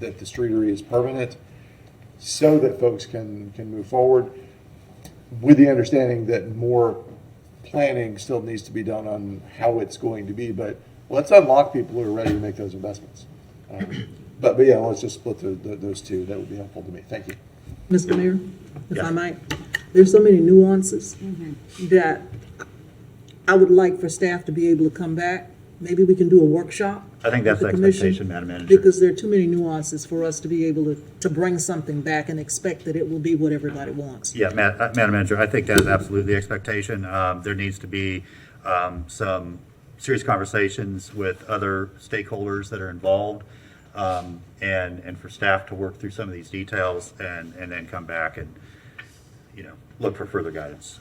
that the streetery is permanent so that folks can move forward with the understanding that more planning still needs to be done on how it's going to be. But let's unlock people who are ready to make those investments. But yeah, let's just split those two. That would be helpful to me. Thank you. Mr. Mayor, if I might, there's so many nuances that I would like for staff to be able to come back. Maybe we can do a workshop. I think that's with the commission, expectation, Madam Manager. Because there are too many nuances for us to be able to bring something back and expect that it will be what everybody wants. Yeah, Madam Manager, I think that is absolutely the expectation. There needs to be some serious conversations with other stakeholders that are involved, and for staff to work through some of these details and then come back and, look for further guidance.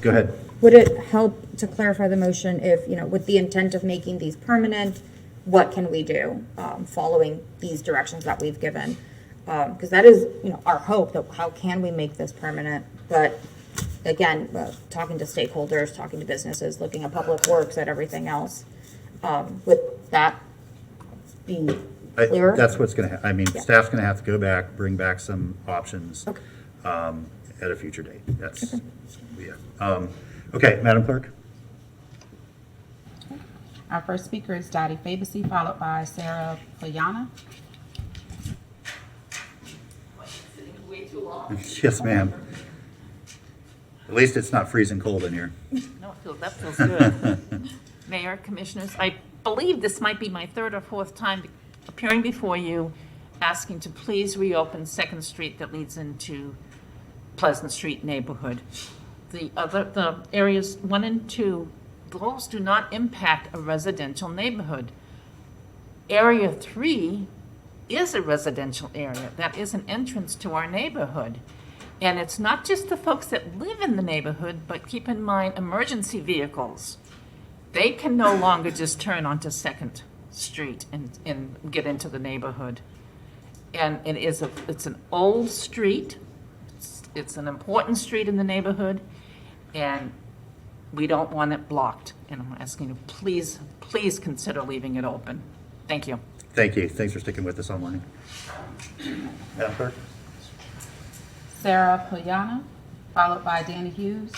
Go ahead. Would it help to clarify the motion if, with the intent of making these permanent, what can we do following these directions that we've given? Because that is, our hope, that how can we make this permanent? But again, talking to stakeholders, talking to businesses, looking at public works, at everything else, with that being clearer? That's what's going to staff's going to have to go back, bring back some options at a future date. That's, okay, Madam Clerk. Our first speaker is Dottie Fabacy, followed by Sarah Payana. Yes, ma'am. At least it's not freezing cold in here. No, that feels good. Mayor, Commissioners, I believe this might be my 3rd or 4th time appearing before you, asking to please reopen 2nd Street that leads into Pleasant Street neighborhood. The areas 1 and 2, those do not impact a residential neighborhood. Area 3 is a residential area. That is an entrance to our neighborhood. And it's not just the folks that live in the neighborhood, but keep in mind emergency vehicles. They can no longer just turn onto 2nd Street and get into the neighborhood. And it's an old street. It's an important street in the neighborhood, and we don't want it blocked. And I'm asking you, please consider leaving it open. Thank you. Thank you. Thanks for sticking with us online. Madam Clerk. Sarah Payana, followed by Danny Hughes.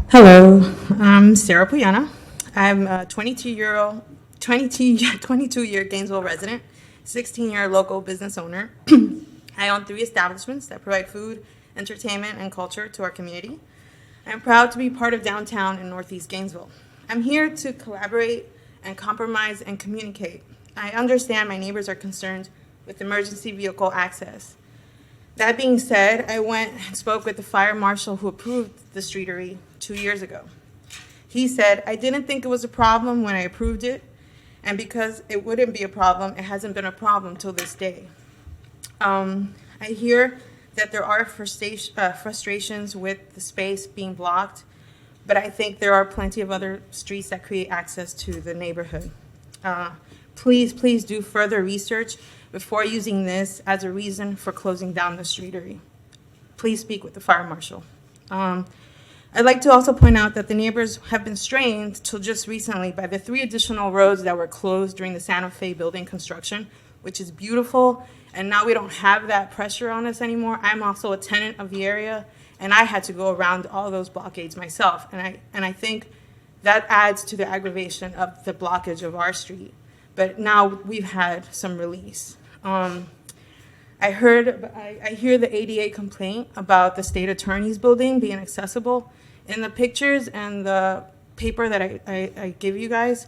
Hello, I'm Sarah Puyana. I'm a 22-year Gainesville resident, 16-year local business owner. I own 3 establishments that provide food, entertainment, and culture to our community. I'm proud to be part of downtown in Northeast Gainesville. I'm here to collaborate and compromise and communicate. I understand my neighbors are concerned with emergency vehicle access. That being said, I went and spoke with the fire marshal who approved the streetery 2 years ago. He said, I didn't think it was a problem when I approved it, and because it wouldn't be a problem, it hasn't been a problem till this day. I hear that there are frustrations with the space being blocked, but I think there are plenty of other streets that create access to the neighborhood. Please do further research before using this as a reason for closing down the streetery. Please speak with the fire marshal. I'd like to also point out that the neighbors have been strained till just recently by the 3 additional roads that were closed during the Santa Fe building construction, which is beautiful, and now we don't have that pressure on us anymore. I'm also a tenant of the area, and I had to go around all those blockades myself, and I think that adds to the aggravation of the blockage of our street. But now we've had some release. I hear the ADA complaint about the state attorney's building being accessible. In the pictures and the paper that I give you guys,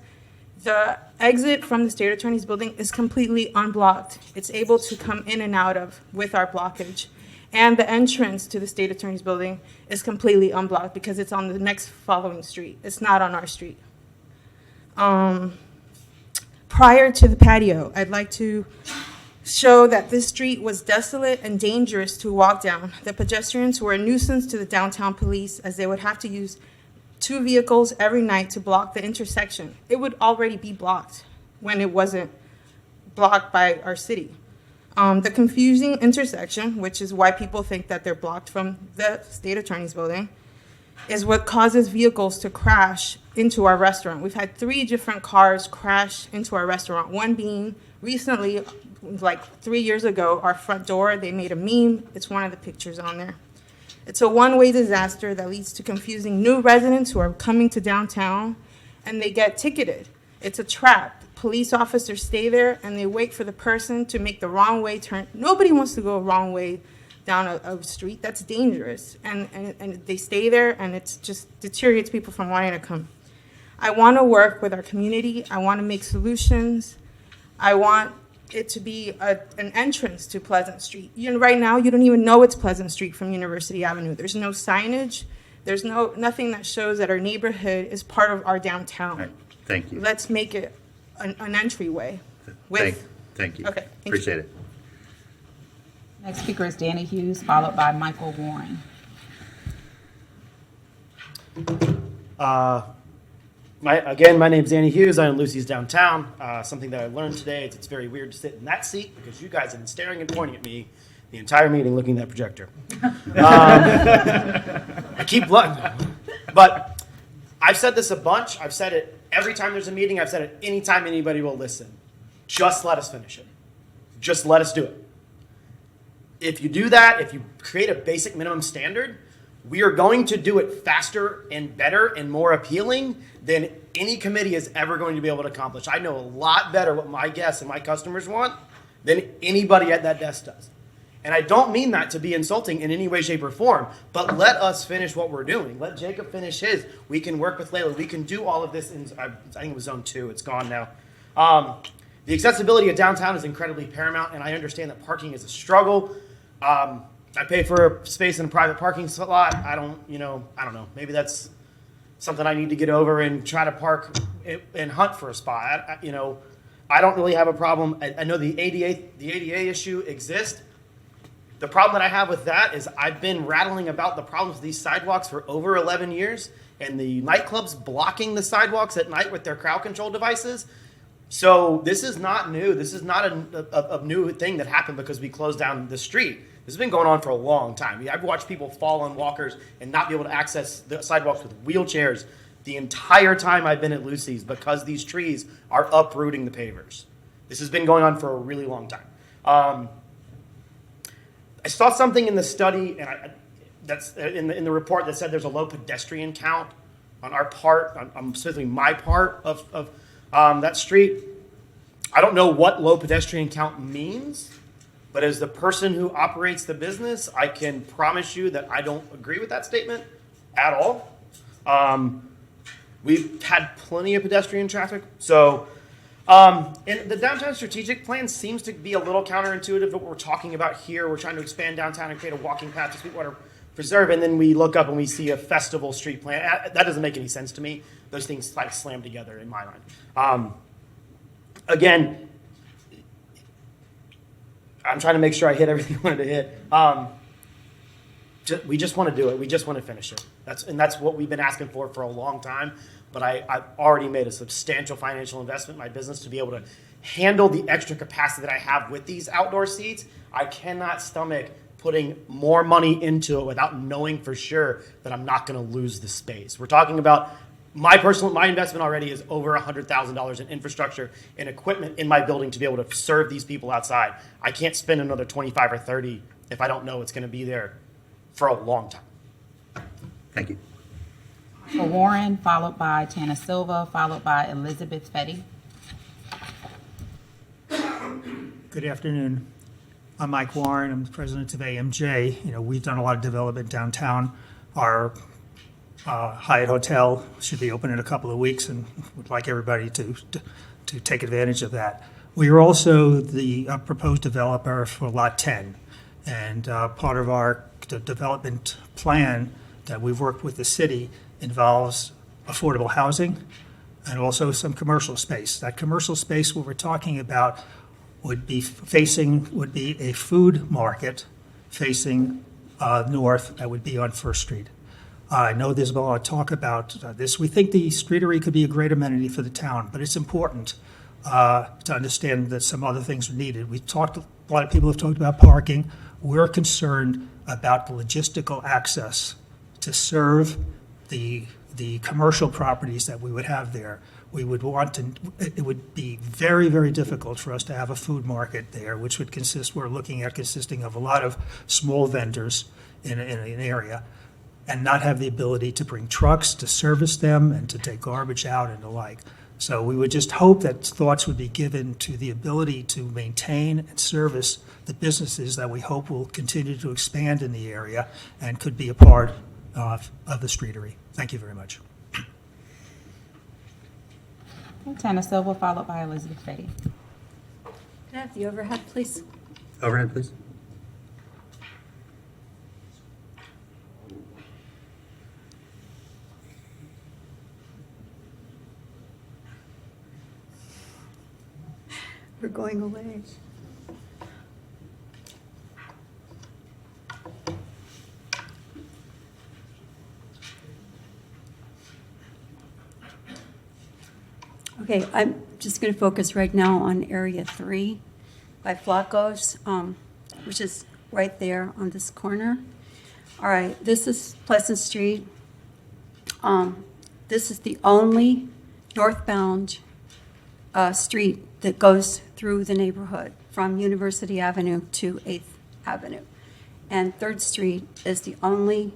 the exit from the state attorney's building is completely unblocked. It's able to come in and out of with our blockage. And the entrance to the state attorney's building is completely unblocked because it's on the next following street. It's not on our street. Prior to the patio, I'd like to show that this street was desolate and dangerous to walk down. The pedestrians were a nuisance to the downtown police as they would have to use 2 vehicles every night to block the intersection. It would already be blocked when it wasn't blocked by our city. The confusing intersection, which is why people think that they're blocked from the state attorney's building, is what causes vehicles to crash into our restaurant. We've had 3 different cars crash into our restaurant, one being recently, like 3 years ago, our front door. They made a meme. It's one of the pictures on there. It's a one-way disaster that leads to confusing new residents who are coming to downtown, and they get ticketed. It's a trap. Police officers stay there, and they wait for the person to make the wrong way turn. Nobody wants to go a wrong way down a street. That's dangerous. And they stay there, and it just deteriorates people from wanting to come. I want to work with our community. I want to make solutions. I want it to be an entrance to Pleasant Street. Right now, you don't even know it's Pleasant Street from University Avenue. There's no signage. There's nothing that shows that our neighborhood is part of our downtown. Right. Thank you. Let's make it an entryway. Thank you. Okay, thank you. Appreciate it. Next speaker is Danny Hughes, followed by Michael Warren. My name's Danny Hughes. I'm in Lucy's downtown. Something that I learned today is it's very weird to sit in that seat because you guys have been staring and pointing at me the entire meeting looking at that projector. I keep looking. But I've said this a bunch. I've said it every time there's a meeting. I've said it anytime anybody will listen. Just let us finish it. Just let us do it. If you do that, if you create a basic minimum standard, we are going to do it faster and better and more appealing than any committee is ever going to be able to accomplish. I know a lot better what my guests and my customers want than anybody at that desk does. And I don't mean that to be insulting in any way, shape, or form, but let us finish what we're doing. Let Jacob finish his. We can work with Layla. We can do all of this in, I think it was zone 2. It's gone now. The accessibility of downtown is incredibly paramount, and I understand that parking is a struggle. I pay for a space in a private parking slot. I don't know. Maybe that's something I need to get over and try to park and hunt for a spot. I don't really have a problem. I know the ADA issue exists. The problem that I have with that is I've been rattling about the problems with these sidewalks for over 11 years, and the nightclubs blocking the sidewalks at night with their crowd control devices. So this is not new. This is not a new thing that happened because we closed down the street. This has been going on for a long time. I've watched people fall on walkers and not be able to access the sidewalks with wheelchairs the entire time I've been at Lucy's because these trees are uprooting the pavers. This has been going on for a really long time. I saw something in the study, and that's in the report that said there's a low pedestrian count on our part, specifically my part of that street. I don't know what low pedestrian count means, but as the person who operates the business, I can promise you that I don't agree with that statement at all. We've had plenty of pedestrian traffic, so And the downtown strategic plan seems to be a little counterintuitive to what we're talking about here. We're trying to expand downtown and create a walking path to Sweetwater Preserve, and then we look up and we see a festival street plan. That doesn't make any sense to me. Those things like slam together in my mind. Again, I'm trying to make sure I hit everything I wanted to hit. We just want to do it. We just want to finish it. That's what we've been asking for a long time. But I've already made a substantial financial investment in my business to be able to handle the extra capacity that I have with these outdoor seats. I cannot stomach putting more money into it without knowing for sure that I'm not going to lose the space. We're talking about my investment already is over $100,000 in infrastructure and equipment in my building to be able to serve these people outside. I can't spend another 25 or 30 if I don't know it's going to be there for a long time. Thank you. For Warren, followed by Tana Silva, followed by Elizabeth Fetty. Good afternoon. I'm Mike Warren. I'm the president of AMJ. We've done a lot of development downtown. Our Hyatt Hotel should be open in a couple of weeks, and would like everybody to take advantage of that. We are also the proposed developer for Lot 10, and part of our development plan that we've worked with the city involves affordable housing and also some commercial space. That commercial space what we're talking about would be a food market facing north that would be on First Street. I know there's been a lot of talk about this. We think the streetery could be a great amenity for the town, but it's important to understand that some other things are needed. A lot of people have talked about parking. We're concerned about the logistical access to serve the commercial properties that we would have there. It would be very, very difficult for us to have a food market there, which would consisting of a lot of small vendors in an area, and not have the ability to bring trucks to service them and to take garbage out and the like. So we would just hope that thoughts would be given to the ability to maintain and service the businesses that we hope will continue to expand in the area and could be a part of the streetery. Thank you very much. Tana Silva, followed by Elizabeth Fetty. Can I have the overhead, please? Overhead, please. We're going away. Okay, I'm just going to focus right now on Area 3 by Flacco's, which is right there on this corner. All right, this is Pleasant Street. This is the only northbound street that goes through the neighborhood from University Avenue to 8th Avenue. And 3rd Street is the only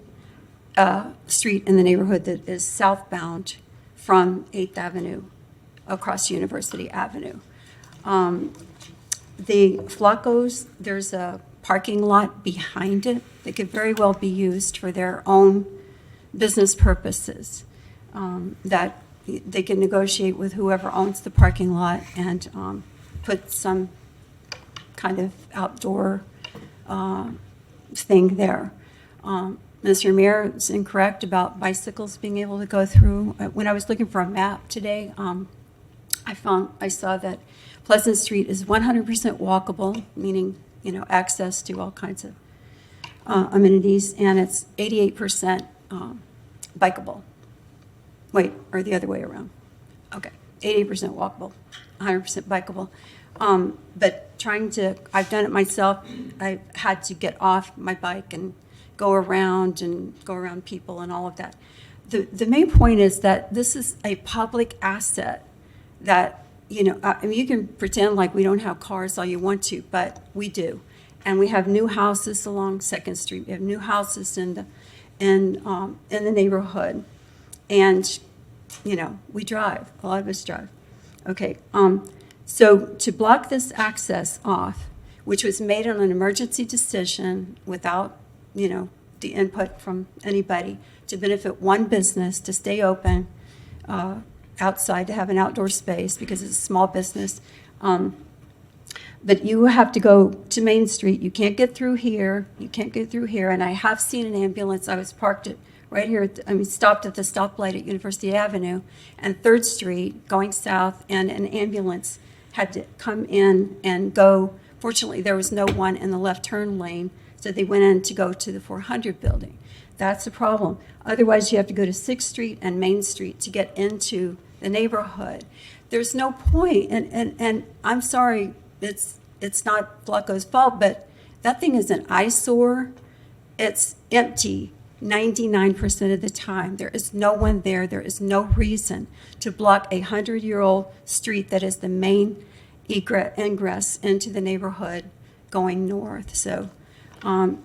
street in the neighborhood that is southbound from 8th Avenue across University Avenue. The Flacco's, there's a parking lot behind it that could very well be used for their own business purposes, that they can negotiate with whoever owns the parking lot and put some kind of outdoor thing there. Mr. Mayor is incorrect about bicycles being able to go through. When I was looking for a map today, I saw that Pleasant Street is 100% walkable, meaning, access to all kinds of amenities, and it's 88% bikeable. Wait, or the other way around. Okay, 80% walkable, 100% bikeable. But I've done it myself. I had to get off my bike and go around people and all of that. The main point is that this is a public asset that, you can pretend like we don't have cars all you want to, but we do. And we have new houses along 2nd Street. We have new houses in the neighborhood. And, we drive. A lot of us drive. Okay. So to block this access off, which was made on an emergency decision without, the input from anybody, to benefit one business to stay open outside to have an outdoor space because it's a small business. But you have to go to Main Street. You can't get through here. You can't get through here. And I have seen an ambulance. I was parked at right here. Stopped at the stoplight at University Avenue and 3rd Street going south, and an ambulance had to come in and go. Fortunately, there was no one in the left turn lane, so they went in to go to the 400 building. That's the problem. Otherwise, you have to go to 6th Street and Main Street to get into the neighborhood. There's no point, and I'm sorry, it's not Flacco's fault, but that thing is an eyesore. It's empty 99% of the time. There is no one there. There is no reason to block a 100-year-old street that is the main ingress into the neighborhood going north. So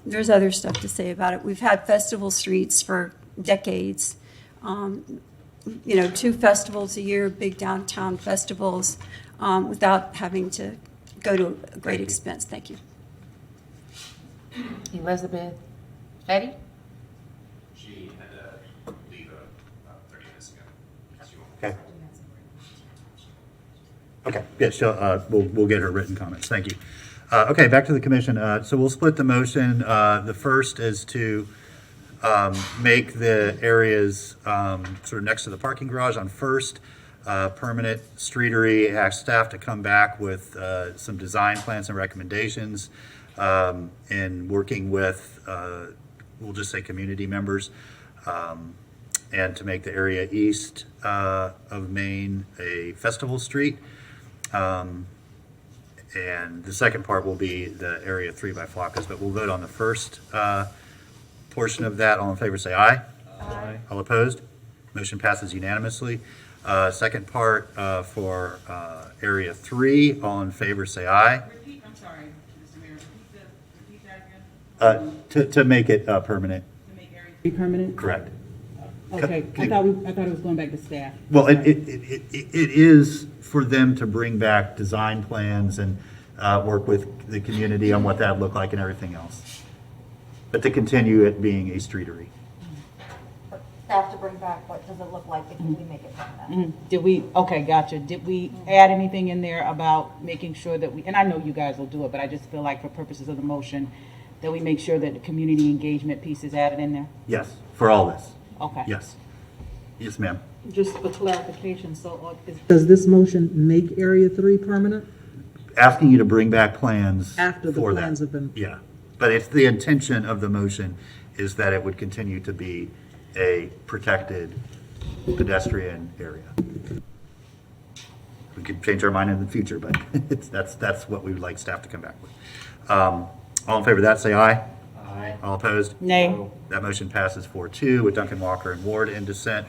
there's other stuff to say about it. We've had festival streets for decades. 2 festivals a year, big downtown festivals, without having to go to a great expense. Thank you. Elizabeth Betty? She had to leave about 30 minutes ago. Okay. Okay, yeah, we'll get her written comments. Thank you. Okay, back to the commission. So we'll split the motion. The first is to make the areas sort of next to the parking garage on First permanent streetery. Ask staff to come back with some design plans and recommendations, and working with, we'll just say community members, and to make the area east of Main a festival street. And the second part will be the area 3 by Flacco's, but we'll vote on the first portion of that. All in favor say aye. Aye. All opposed? Motion passes unanimously. Second part for area 3, all in favor say aye. Repeat, I'm sorry, Mr. Mayor, repeat that again. To make it permanent. To make area Be permanent? Correct. Okay, I thought it was going back to staff. Well, it is for them to bring back design plans and work with the community on what that looked like and everything else. But to continue it being a streetery. Staff to bring back, what does it look like if we make it permanent? Did we, okay, gotcha. Did we add anything in there about making sure that we, and I know you guys will do it, but I just feel like for purposes of the motion, that we make sure that the community engagement piece is added in there? Yes, for all this. Okay. Yes. Yes, ma'am. Just for clarification, so does this motion make Area 3 permanent? Asking you to bring back plans After the for that. plans have been. Yeah, but it's the intention of the motion is that it would continue to be a protected pedestrian area. We could change our mind in the future, but that's what we would like staff to come back with. All in favor of that, say aye. Aye. All opposed? Nay. That motion passes 4-2 with Duncan Walker and Ward in dissent.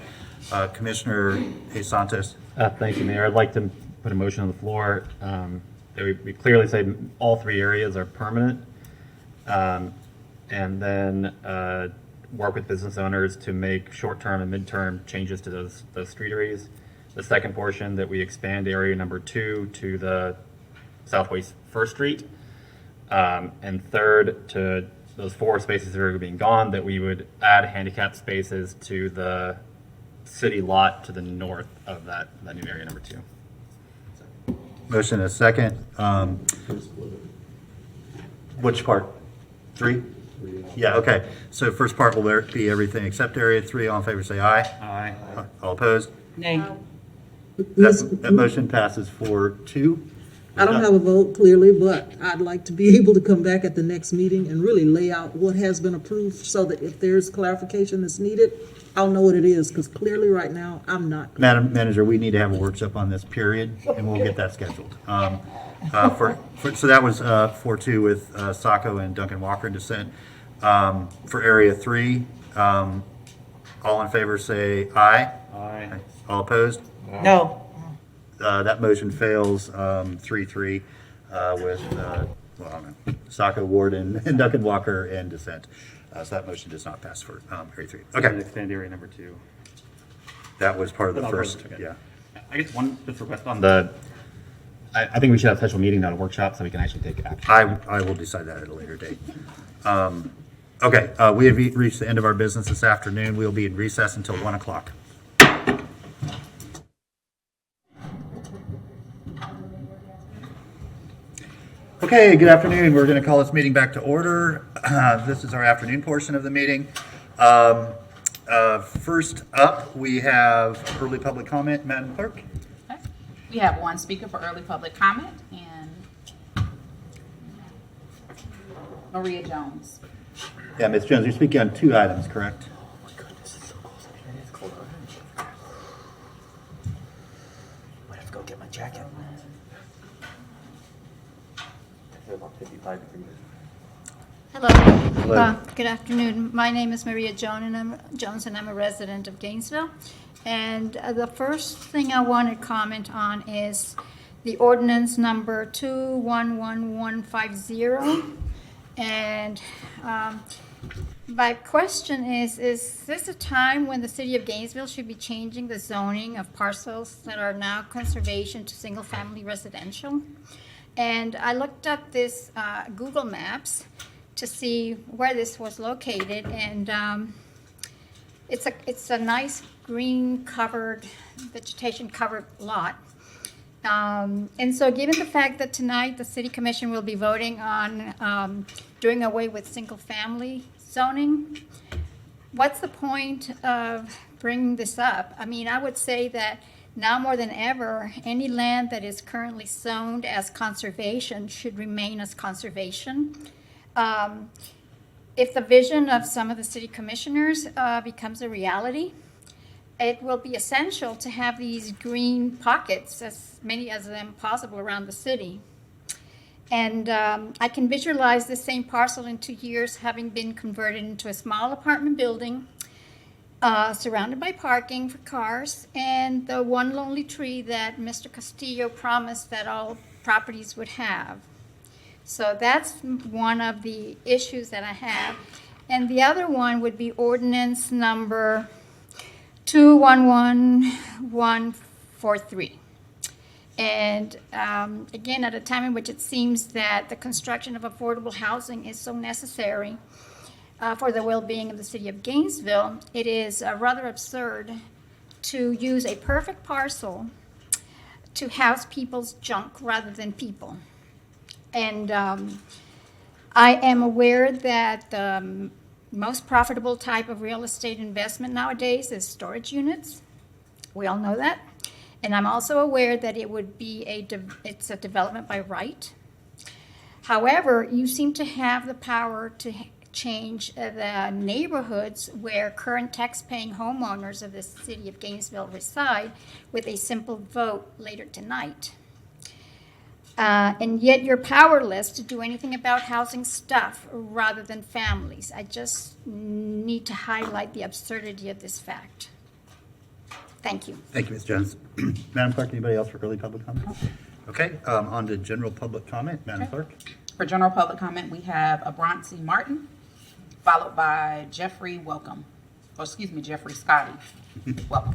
Commissioner Jesus Santos. Thank you, Mayor. I'd like to put a motion on the floor that we clearly say all 3 areas are permanent, and then work with business owners to make short-term and mid-term changes to those streeteries. The second portion, that we expand area number 2 to the southwest First Street. And third, to those 4 spaces that are being gone, that we would add handicap spaces to the city lot to the north of that new area number 2. Motion is second. Which part? 3? Yeah, okay. So first part will be everything except area 3. All in favor say aye. Aye. All opposed? Nay. That motion passes 4-2. I don't have a vote clearly, but I'd like to be able to come back at the next meeting and really lay out what has been approved so that if there's clarification that's needed, I'll know what it is, because clearly right now, I'm not. Madam Manager, we need to have a workshop on this, period, and we'll get that scheduled. So that was 4-2 with Sacco and Duncan Walker in dissent. For area 3, all in favor say aye. Aye. All opposed? No. That motion fails 3-3 with, well, I don't know, Sacco, Ward, and Duncan Walker in dissent. So that motion does not pass for area 3. Okay. Expand area number 2. That was part of the first, okay. yeah. I guess one just request on the, I think we should have a special meeting, not a workshop, so we can actually take action. I will decide that at a later date. Okay, we have reached the end of our business this afternoon. We'll be in recess until 1 o'clock. Okay, good afternoon. We're going to call this meeting back to order. This is our afternoon portion of the meeting. First up, we have early public comment. Madam Clerk? Okay. We have one speaker for early public comment, and Maria Jones. Yeah, Ms. Jones, you're speaking on 2 items, correct? Might have to go get my jacket. About 55 degrees. Hello. Hello. Good afternoon. My name is Maria Jones, and I'm a resident of Gainesville. And the first thing I want to comment on is the ordinance number 211150. And my question is this a time when the city of Gainesville should be changing the zoning of parcels that are now conservation to single-family residential? And I looked up this Google Maps to see where this was located, and it's a nice green covered, vegetation covered lot. And so given the fact that tonight the City Commission will be voting on doing away with single family zoning, what's the point of bringing this up? I mean, I would say that now more than ever, any land that is currently zoned as conservation should remain as conservation. If the vision of some of the city commissioners becomes a reality, it will be essential to have these green pockets, as many as them possible around the city. And I can visualize this same parcel in 2 years having been converted into a small apartment building surrounded by parking for cars, and the one lonely tree that Mr. Castillo promised that all properties would have. So that's one of the issues that I have. And the other one would be ordinance number 211143. And again, at a time in which it seems that the construction of affordable housing is so necessary for the well-being of the city of Gainesville, it is rather absurd to use a perfect parcel to house people's junk rather than people. And I am aware that the most profitable type of real estate investment nowadays is storage units. We all know that. And I'm also aware that it would be it's a development by right. However, you seem to have the power to change the neighborhoods where current tax-paying homeowners of the city of Gainesville reside with a simple vote later tonight. And yet you're powerless to do anything about housing stuff rather than families. I just need to highlight the absurdity of this fact. Thank you. Thank you, Ms. Jones. Madam Clerk, anybody else for early public comment? Okay, on to general public comment. Madam Clerk? For general public comment, we have Abronsi Martin, followed by Jeffrey Jeffrey Scotty. Welcome.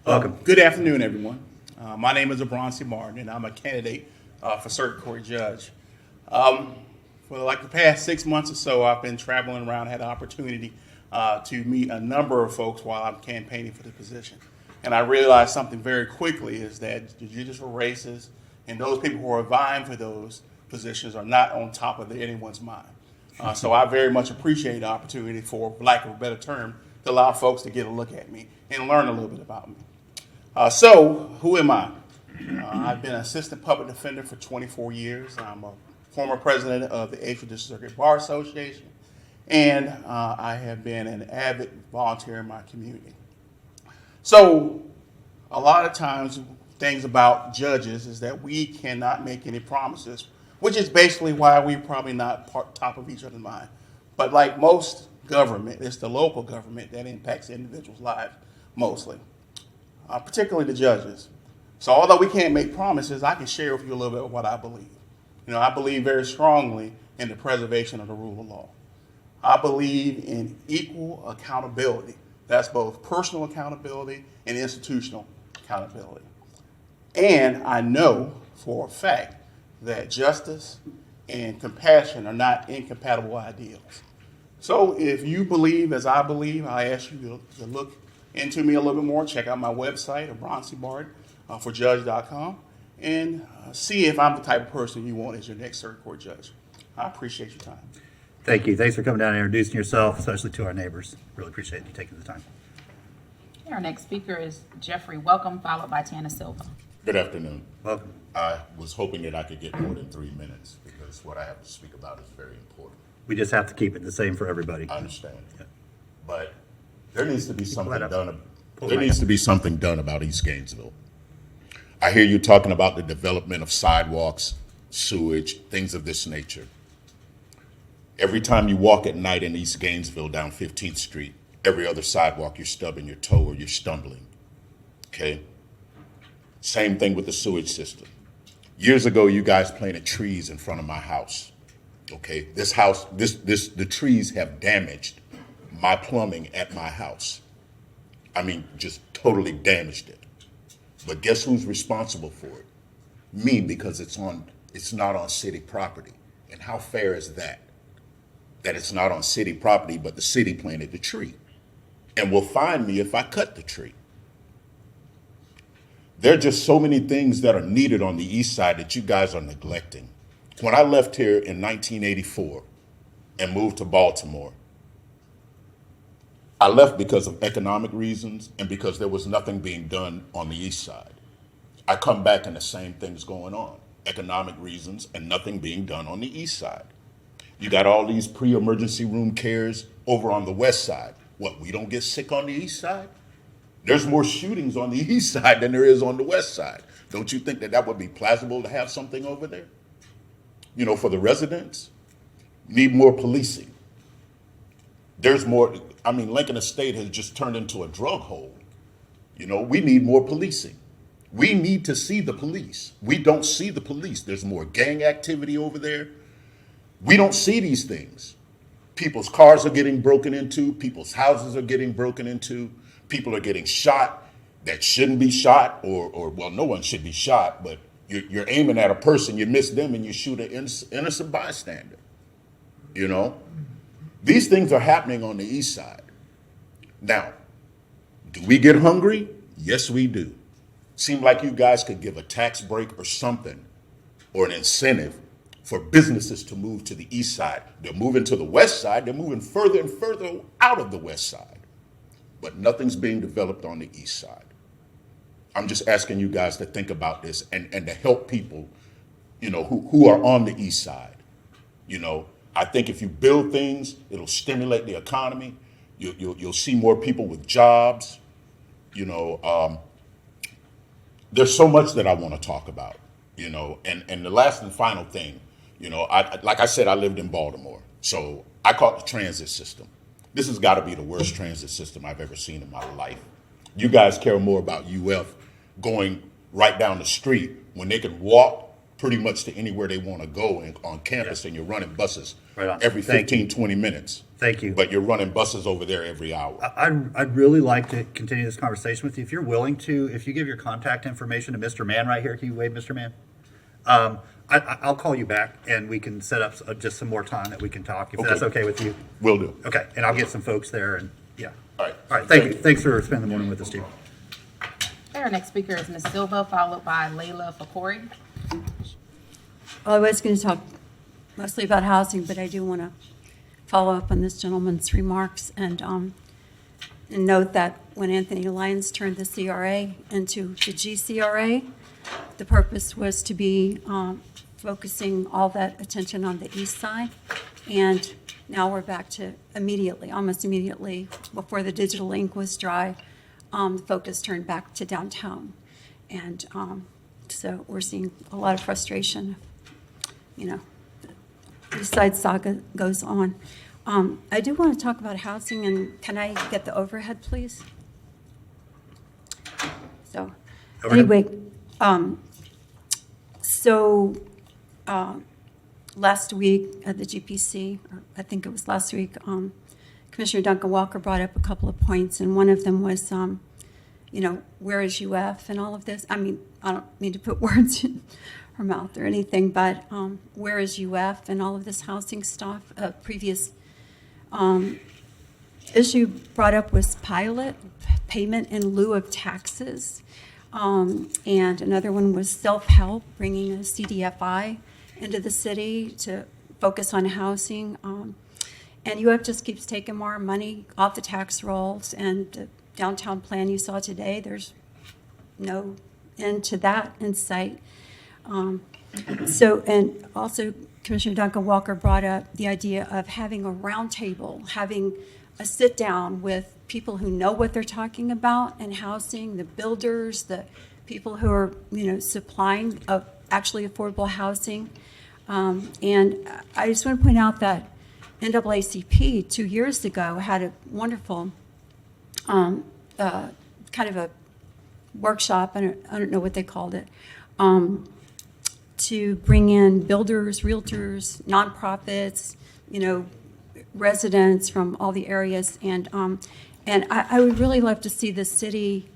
Welcome. Good afternoon, everyone. My name is Abronsi Martin, and I'm a candidate for circuit court judge. For like the past 6 months or so, I've been traveling around, had the opportunity to meet a number of folks while I'm campaigning for the position. And I realized something very quickly is that the judicial races and those people who are vying for those positions are not on top of anyone's mind. So I very much appreciate the opportunity, for lack of a better term, to allow folks to get a look at me and learn a little bit about me. So who am I? I've been an assistant public defender for 24 years. I'm a former president of the 8th Judicial Circuit Bar Association, and I have been an avid volunteer in my community. So a lot of times things about judges is that we cannot make any promises, which is basically why we're probably not top of each other's mind. But like most government, it's the local government that impacts individuals' lives mostly, particularly the judges. So although we can't make promises, I can share with you a little bit of what I believe. I believe very strongly in the preservation of the rule of law. I believe in equal accountability. That's both personal accountability and institutional accountability. And I know for a fact that justice and compassion are not incompatible ideals. So if you believe as I believe, I ask you to look into me a little bit more. Check out my website, abronsimartin, for judge.com. and see if I'm the type of person you want as your next circuit court judge. I appreciate your time. Thank you. Thanks for coming down and introducing yourself, especially to our neighbors. Really appreciate you taking the time. Our next speaker is Jeffrey Welcome, followed by Tana Silva. Good afternoon. Welcome. I was hoping that I could get more than 3 minutes because what I have to speak about is very important. We just have to keep it the same for everybody. I understand. But there needs to be something that up. done. Pull There it needs back to be something done about East Gainesville. I hear you talking about the development of sidewalks, sewage, things of this nature. Every time you walk at night in East Gainesville down 15th Street, every other sidewalk, you're stubbing your toe or you're stumbling. Okay? Same thing with the sewage system. Years ago, you guys planted trees in front of my house. Okay? This house, the trees have damaged my plumbing at my house. I mean, just totally damaged it. But guess who's responsible for it? Me, because it's not on city property. And how fair is that? That it's not on city property, but the city planted the tree. And will fine me if I cut the tree. There are just so many things that are needed on the east side that you guys are neglecting. When I left here in 1984 and moved to Baltimore, I left because of economic reasons and because there was nothing being done on the east side. I come back and the same thing's going on. Economic reasons and nothing being done on the east side. You got all these pre-emergency room cares over on the west side. What, we don't get sick on the east side? There's more shootings on the east side than there is on the west side. Don't you think that that would be plausible to have something over there? You know, for the residents, need more policing. There's more, I mean, Lincoln Estate has just turned into a drug hole. You know, we need more policing. We need to see the police. We don't see the police. There's more gang activity over there. We don't see these things. People's cars are getting broken into. People's houses are getting broken into. People are getting shot that shouldn't be shot, or well, no one should be shot, but you're aiming at a person, you miss them, and you shoot an innocent bystander. You know? These things are happening on the east side. Now, do we get hungry? Yes, we do. Seem like you guys could give a tax break or something, or an incentive for businesses to move to the east side. They're moving to the west side. They're moving further and further out of the west side. But nothing's being developed on the east side. I'm just asking you guys to think about this and to help people, you know, who are on the east side. You know, I think if you build things, it'll stimulate the economy. You'll see more people with jobs. You know, there's so much that I want to talk about, you know, and the last and final thing, you know, like I said, I lived in Baltimore, so I caught the transit system. This has got to be the worst transit system I've ever seen in my life. You guys care more about UF going right down the street when they can walk pretty much to anywhere they want to go on campus, and you're running buses every 15, 20 minutes. Thank you. But you're running buses over there every hour. I'd really like to continue this conversation with you. If you're willing to, if you give your contact information to Mr. Mann right here, can you wave, Mr. Mann? I'll call you back and we can set up just some more time that we can talk, if that's okay with you. Will do. Okay, and I'll get some folks there and, yeah. All right. All right, thank you. Thanks for spending the morning with us, Steve. Our next speaker is Ms. Silva, followed by Layla Fakori. Well, I was going to talk mostly about housing, but I do want to follow up on this gentleman's remarks and note that when Anthony Lyons turned the CRA into the GCRA, the purpose was to be focusing all that attention on the east side. And now we're back to almost immediately, before the digital ink was dry, the focus turned back to downtown. And so we're seeing a lot of frustration. You know, the East Side saga goes on. I do want to talk about housing, and can I get the overhead, please? So, anyway, last week at the GPC, or I think it was last week, Commissioner Duncan Walker brought up a couple of points, and one of them was, you know, where is UF and all of this? I mean, I don't mean to put words in her mouth or anything, but where is UF and all of this housing stuff? A previous issue brought up was pilot payment in lieu of taxes. And another one was self-help, bringing a CDFI into the city to focus on housing. And UF just keeps taking more money off the tax rolls, and the downtown plan you saw today, there's no end to that in sight. And also Commissioner Duncan Walker brought up the idea of having a roundtable, having a sit down with people who know what they're talking about in housing, the builders, the people who are, supplying actually affordable housing. And I just want to point out that NAACP 2 years ago had a wonderful kind of a workshop, I don't know what they called it, to bring in builders, realtors, nonprofits, residents from all the areas. And I would really love to see the city,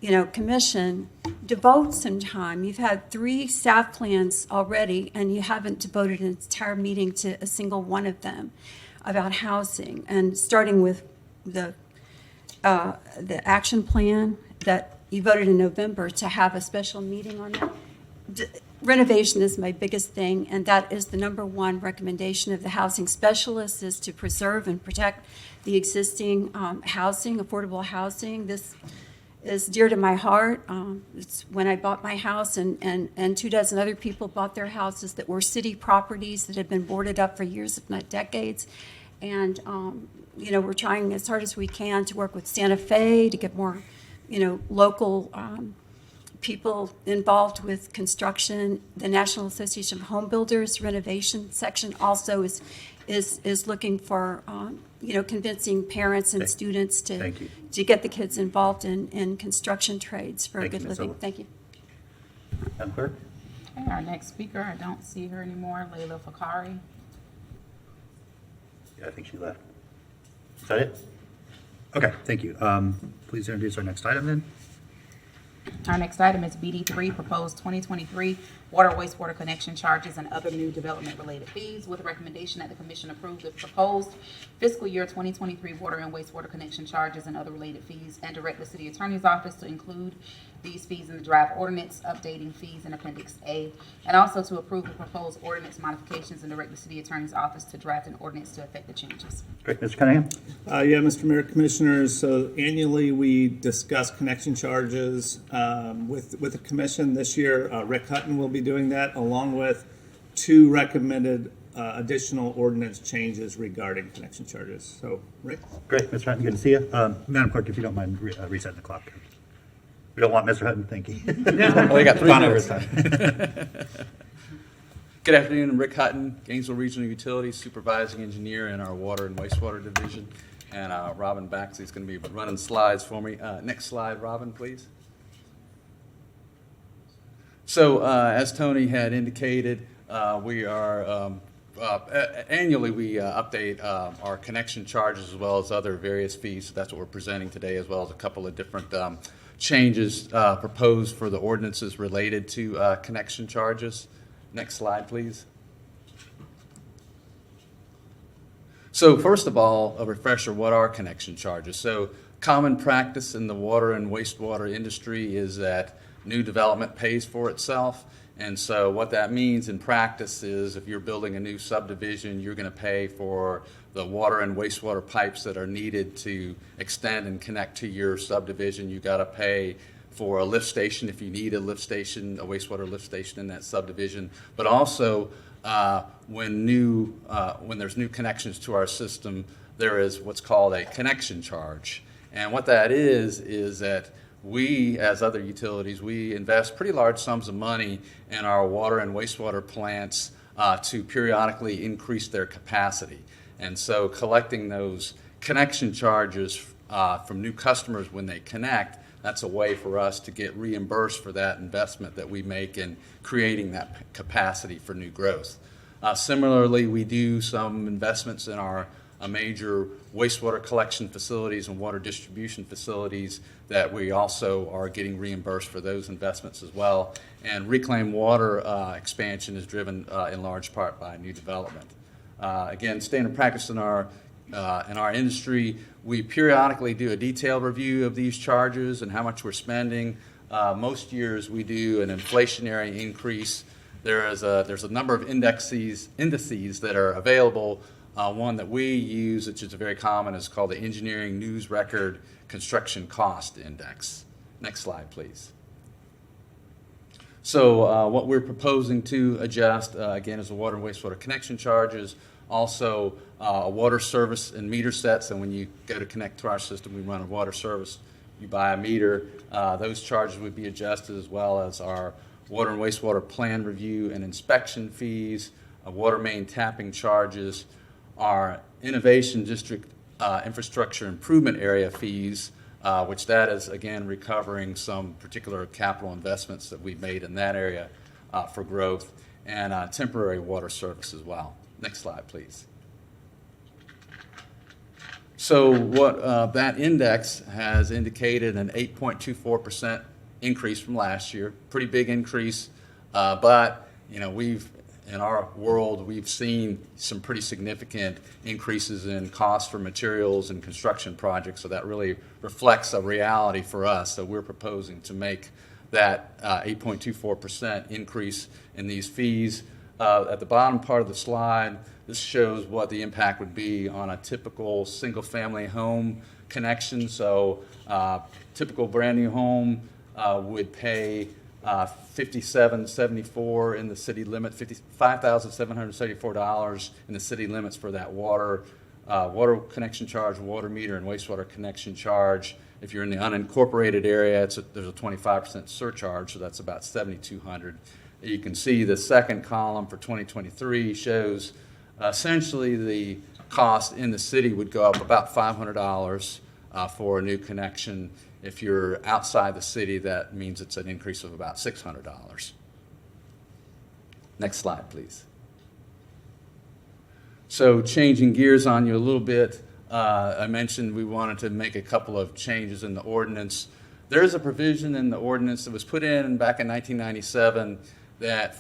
commission devote some time. You've had 3 staff plans already, and you haven't devoted an entire meeting to a single one of them about housing. And starting with the action plan that you voted in November to have a special meeting on that. Renovation is my biggest thing, and that is the number one recommendation of the housing specialists, is to preserve and protect the existing housing, affordable housing. This is dear to my heart. It's when I bought my house, and 24 other people bought their houses that were city properties that had been boarded up for years, if not decades. And, we're trying as hard as we can to work with Santa Fe to get more, local people involved with construction. The National Association of Home Builders renovation section also is looking for, convincing parents and students to get the kids involved in construction trades for a good living. Thank you. Madam Clerk? Okay, our next speaker, I don't see her anymore, Layla Fakari. Yeah, I think she left. Is that it? Okay, thank you. Please introduce our next item then. Our next item is BD3, proposed 2023 water wastewater connection charges and other new development-related fees, with a recommendation that the commission approve the proposed fiscal year 2023 water and wastewater connection charges and other related fees, and direct the city attorney's office to include these fees in the draft ordinance, updating fees in Appendix A, and also to approve the proposed ordinance modifications and direct the city attorney's office to draft an ordinance to effect the changes. Great, Mr. Cunningham? Yeah, Mr. Mayor, Commissioners, so annually we discuss connection charges with the commission. This year, Rick Hutton will be doing that, along with 2 recommended additional ordinance changes regarding connection charges. So, Rick? Great, Mr. Hutton, good to see you. Madam Clerk, if you don't mind resetting the clock. We don't want Mr. Hutton thinking. Well, they got 3 minutes. Time. Good afternoon, I'm Rick Hutton, Gainesville Regional Utilities Supervising Engineer in our Water and Wastewater Division. And Robin Baxley is going to be running slides for me. Next slide, Robin, please. So as Tony had indicated, we are annually we update our connection charges as well as other various fees. So that's what we're presenting today, as well as a couple of different changes proposed for the ordinances related to connection charges. Next slide, please. So first of all, a refresher, what are connection charges? So common practice in the water and wastewater industry is that new development pays for itself. And so what that means in practice is if you're building a new subdivision, you're going to pay for the water and wastewater pipes that are needed to extend and connect to your subdivision. You got to pay for a lift station if you need a lift station, a wastewater lift station in that subdivision. But also when there's new connections to our system, there is what's called a connection charge. And what that is that we, as other utilities, we invest pretty large sums of money in our water and wastewater plants to periodically increase their capacity. And so collecting those connection charges from new customers when they connect, that's a way for us to get reimbursed for that investment that we make in creating that capacity for new growth. Similarly, we do some investments in our major wastewater collection facilities and water distribution facilities that we also are getting reimbursed for those investments as well. And reclaimed water expansion is driven in large part by new development. Again, standard practice in our industry, we periodically do a detailed review of these charges and how much we're spending. most years we do an inflationary increase. There's a number of indices that are available. One that we use, which is very common, is called the Engineering News Record Construction Cost Index. Next slide, please. So what we're proposing to adjust, again, is the water and wastewater connection charges, also a water service and meter sets. And when you go to connect to our system, we run a water service. You buy a meter. Those charges would be adjusted, as well as our water and wastewater plan review and inspection fees, water main tapping charges, our innovation district infrastructure improvement area fees, which that is, again, recovering some particular capital investments that we've made in that area for growth, and temporary water service as well. Next slide, please. So what that index has indicated an 8.24% increase from last year, pretty big increase, but in our world, we've seen some pretty significant increases in costs for materials and construction projects, so that really reflects a reality for us. So we're proposing to make that 8.24% increase in these fees. At the bottom part of the slide, this shows what the impact would be on a typical single-family home connection. So typical brand-new home would pay $57.74 in the city limit, $5,774 in the city limits for that water connection charge, water meter, and wastewater connection charge. If you're in the unincorporated area, there's a 25% surcharge, so that's about $7,200. You can see the second column for 2023 shows essentially the cost in the city would go up about $500 for a new connection. If you're outside the city, that means it's an increase of about $600. Next slide, please. So changing gears on you a little bit, I mentioned we wanted to make a couple of changes in the ordinance. There is a provision in the ordinance that was put in back in 1997 that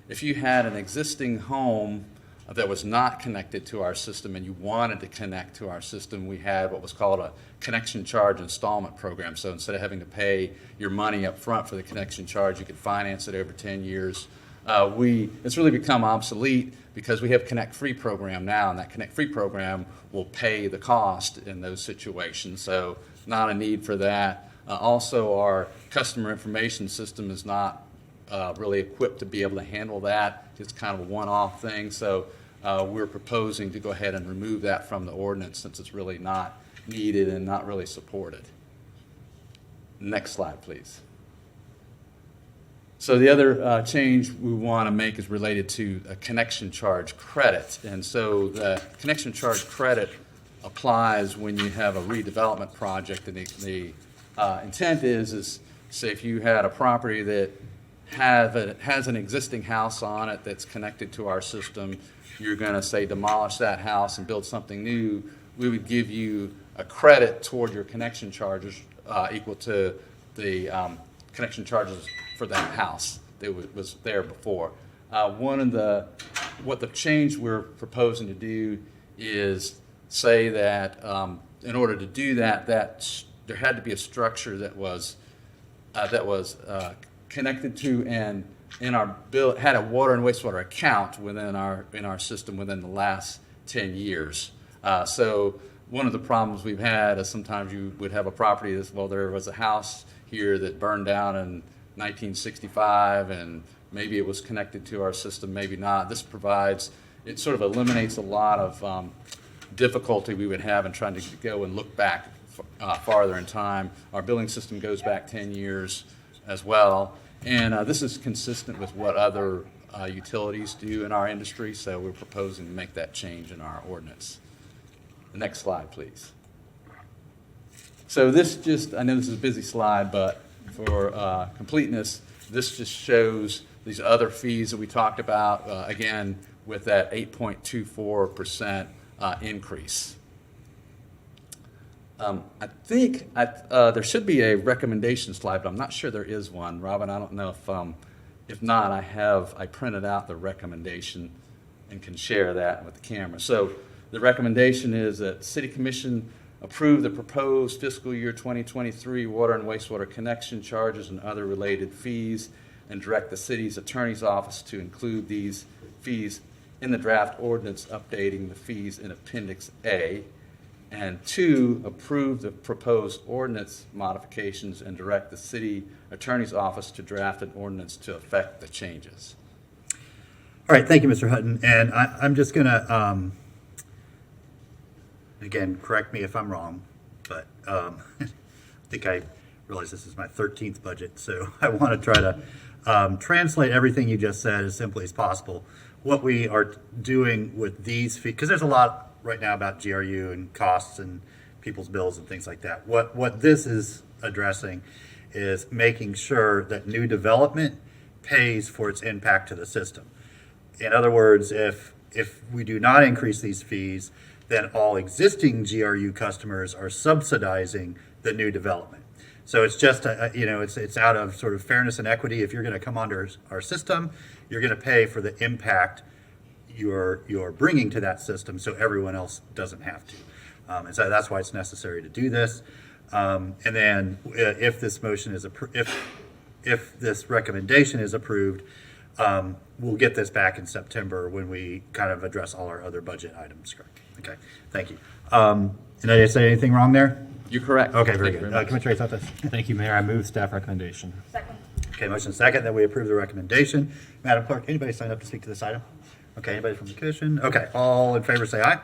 if you had an existing home that was not connected to our system and you wanted to connect to our system, we had what was called a connection charge installment program. So instead of having to pay your money up front for the connection charge, you could finance it over 10 years. It's really become obsolete because we have Connect Free program now, and that Connect Free program will pay the cost in those situations. So not a need for that. Also, our customer information system is not really equipped to be able to handle that. It's kind of a one-off thing. So we're proposing to go ahead and remove that from the ordinance since it's really not needed and not really supported. Next slide, please. So the other change we want to make is related to a connection charge credit. And so the connection charge credit applies when you have a redevelopment project. And the intent is say if you had a property that has an existing house on it that's connected to our system, you're going to say demolish that house and build something new, we would give you a credit toward your connection charges equal to the connection charges for that house that was there before. What the change we're proposing to do is say that in order to do that, there had to be a structure that was connected to and in our bill had a water and wastewater account in our system within the last 10 years. So one of the problems we've had is sometimes you would have a property there was a house here that burned down in 1965 and maybe it was connected to our system, maybe not. It sort of eliminates a lot of difficulty we would have in trying to go and look back farther in time. Our billing system goes back 10 years as well. And this is consistent with what other utilities do in our industry, so we're proposing to make that change in our ordinance. The next slide, please. So I know this is a busy slide, but for completeness, this just shows these other fees that we talked about, again, with that 8.24% increase. I think there should be a recommendation slide, but I'm not sure there is one. Robin, I don't know if not, I printed out the recommendation and can share that with the camera. So the recommendation is that the City Commission approve the proposed fiscal year 2023 water and wastewater connection charges and other related fees, and direct the city's attorney's office to include these fees in the draft ordinance updating the fees in Appendix A. And 2, approve the proposed ordinance modifications and direct the city attorney's office to draft an ordinance to effect the changes. All right, thank you, Mr. Hutton. And I'm just going to, again, correct me if I'm wrong, but I think I realize this is my 13th budget, so I want to try to translate everything you just said as simply as possible. What we are doing with these fees, because there's a lot right now about GRU and costs and people's bills and things like that. What this is addressing is making sure that new development pays for its impact to the system. In other words, if we do not increase these fees, then all existing GRU customers are subsidizing the new development. So it's just, it's out of sort of fairness and equity. If you're going to come onto our system, you're going to pay for the impact you're bringing to that system, so everyone else doesn't have to. And so that's why it's necessary to do this. And then if this motion is if this recommendation is approved, we'll get this back in September when we kind of address all our other budget items. Correct. Okay. Thank you. Did I say anything wrong there? You're correct. Okay, very good. Commissioner Ray, Thank you, Mayor. I move staff recommendation. Second. Okay, motion second that we approve the recommendation. Madam Clerk, anybody sign up to speak to this item? Okay, anybody from the commission? Okay, all in favor say aye.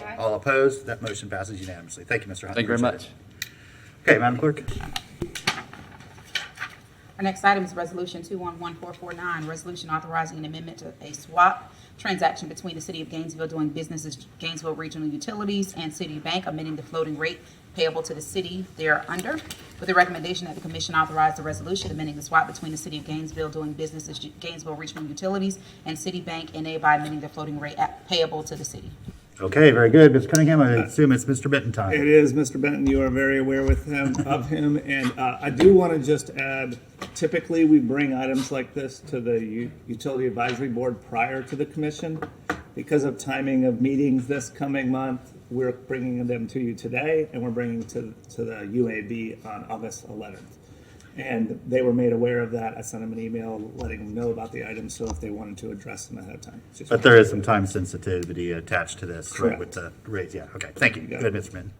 Aye. All opposed? That motion passes unanimously. Thank you, Mr. Hunt. Thank you very much. Okay, Madam Clerk. Our next item is Resolution 211449, resolution authorizing an amendment to a swap transaction between the City of Gainesville doing business as Gainesville Regional Utilities and Citibank, amending the floating rate payable to the city thereunder, with the recommendation that the commission authorize the resolution amending the swap between the City of Gainesville doing business as Gainesville Regional Utilities and Citibank, and by amending the floating rate payable to the city. Okay, very good. Ms. Cunningham, I assume it's Mr. Benton time. It is Mr. Benton. You are very aware of him. And I do want to just add, typically we bring items like this to the Utility Advisory Board prior to the commission. Because of timing of meetings this coming month, we're bringing them to you today, and we're bringing to the UAB on August 11th. And they were made aware of that. I sent them an email letting them know about the items, so if they wanted to address them ahead of time. But there is some time sensitivity attached to this, right, Correct. with the rates. Yeah, okay. Thank you. Go ahead, Mr. Minton.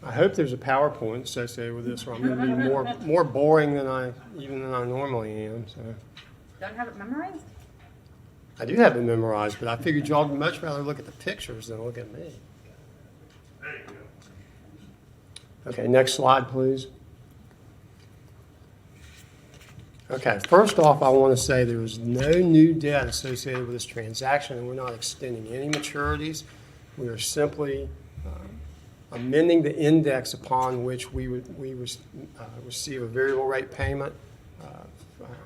I hope there's a PowerPoint associated with this, or I'm going to be more boring than I normally am. So Don't have it memorized? I do have it memorized, but I figured y'all would much rather look at the pictures than look at me. Okay, next slide, please. Okay, first off, I want to say there is no new debt associated with this transaction, and we're not extending any maturities. We are simply amending the index upon which we receive a variable rate payment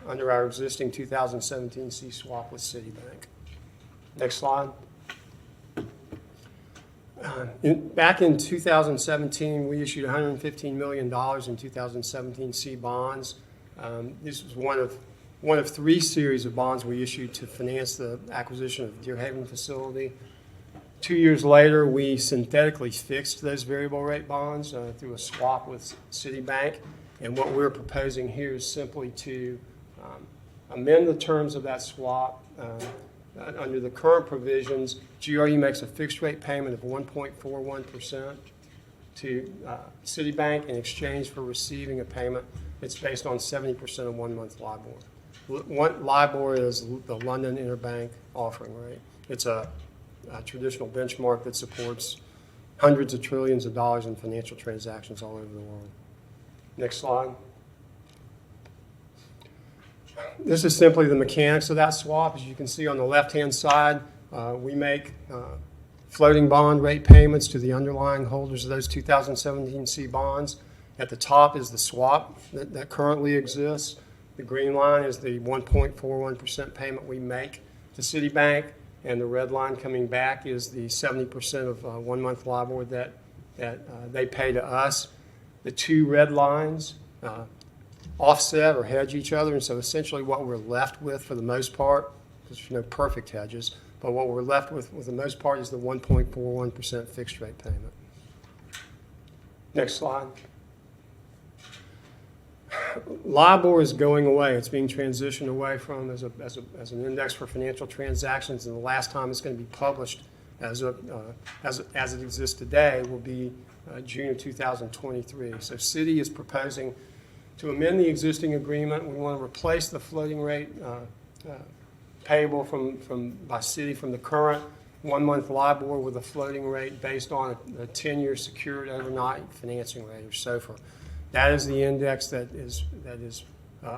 under our existing 2017 C swap with Citibank. Next slide. Back in 2017, we issued $115 million in 2017 C bonds. This was one of three series of bonds we issued to finance the acquisition of the Deer Haven facility. 2 years later, we synthetically fixed those variable rate bonds through a swap with Citibank. And what we're proposing here is simply to amend the terms of that swap. Under the current provisions, GRU makes a fixed rate payment of 1.41% to Citibank in exchange for receiving a payment that's based on 70% of 1 month LIBOR. LIBOR is the London Interbank Offering Rate. It's a traditional benchmark that supports hundreds of trillions of dollars in financial transactions all over the world. Next slide. This is simply the mechanics of that swap. As you can see on the left-hand side, we make floating bond rate payments to the underlying holders of those 2017 C bonds. At the top is the swap that currently exists. The green line is the 1.41% payment we make to Citibank, and the red line coming back is the 70% of 1 month LIBOR that they pay to us. The two red lines offset or hedge each other, and so essentially what we're left with for the most part, because there's no perfect hedges, but what we're left with the most part is the 1.41% fixed rate payment. Next slide. LIBOR is going away. It's being transitioned away from as an index for financial transactions, and the last time it's going to be published as it exists today will be June of 2023. So city is proposing to amend the existing agreement. We want to replace the floating rate payable by city from the current 1-month LIBOR with a floating rate based on a 10-year secured overnight financing rate, or SOFR. That is the index that is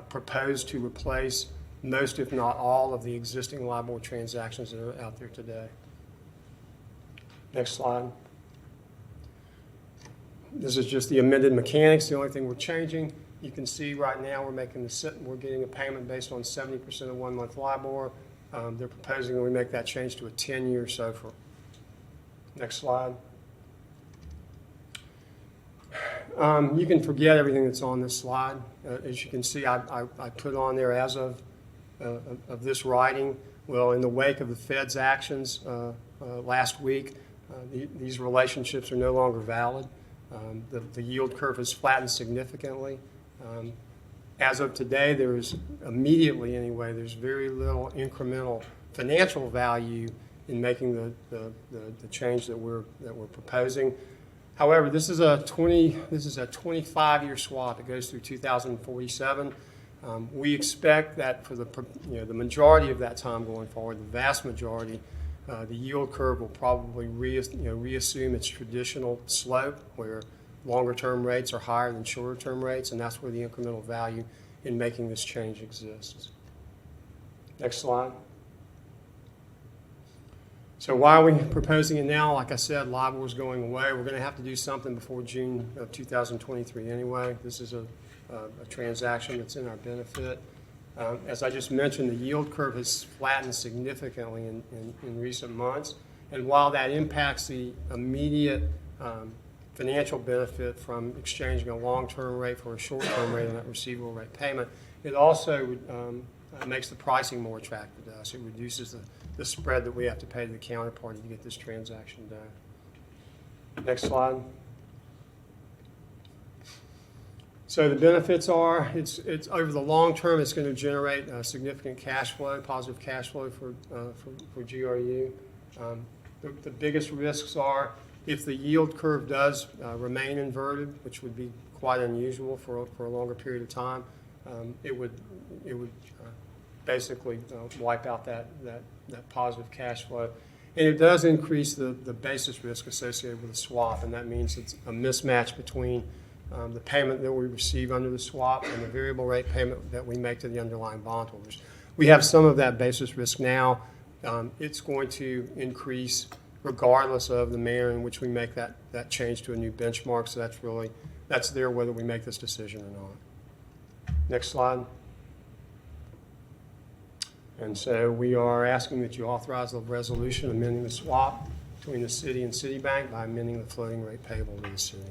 proposed to replace most, if not all, of the existing LIBOR transactions that are out there today. Next slide. This is just the amended mechanics. The only thing we're changing, you can see right now we're getting a payment based on 70% of 1-month LIBOR. They're proposing that we make that change to a 10-year SOFR. Next slide. You can forget everything that's on this slide. As you can see, I put on there as of this writing. Well, in the wake of the Fed's actions last week, these relationships are no longer valid. The yield curve has flattened significantly. As of today, there's very little incremental financial value in making the change that we're proposing. However, this is a 25-year swap. It goes through 2047. We expect that for the majority of that time going forward, the vast majority, the yield curve will probably reassume its traditional slope, where longer-term rates are higher than shorter-term rates, and that's where the incremental value in making this change exists. Next slide. So why are we proposing it now? Like I said, LIBOR is going away. We're going to have to do something before June of 2023 anyway. This is a transaction that's in our benefit. As I just mentioned, the yield curve has flattened significantly in recent months. And while that impacts the immediate financial benefit from exchanging a long-term rate for a short-term rate on that receivable rate payment, it also makes the pricing more attractive to us. It reduces the spread that we have to pay to the counterparty to get this transaction done. Next slide. So the benefits are, it's over the long term, it's going to generate significant cash flow, positive cash flow for GRU. The biggest risks are if the yield curve does remain inverted, which would be quite unusual for a longer period of time. It would basically wipe out that positive cash flow. And it does increase the basis risk associated with the swap, and that means it's a mismatch between the payment that we receive under the swap and the variable rate payment that we make to the underlying bondholders. We have some of that basis risk now. It's going to increase regardless of the manner in which we make that change to a new benchmark. So that's there whether we make this decision or not. Next slide. And so we are asking that you authorize the resolution amending the swap between the city and Citibank by amending the floating rate payable to the city.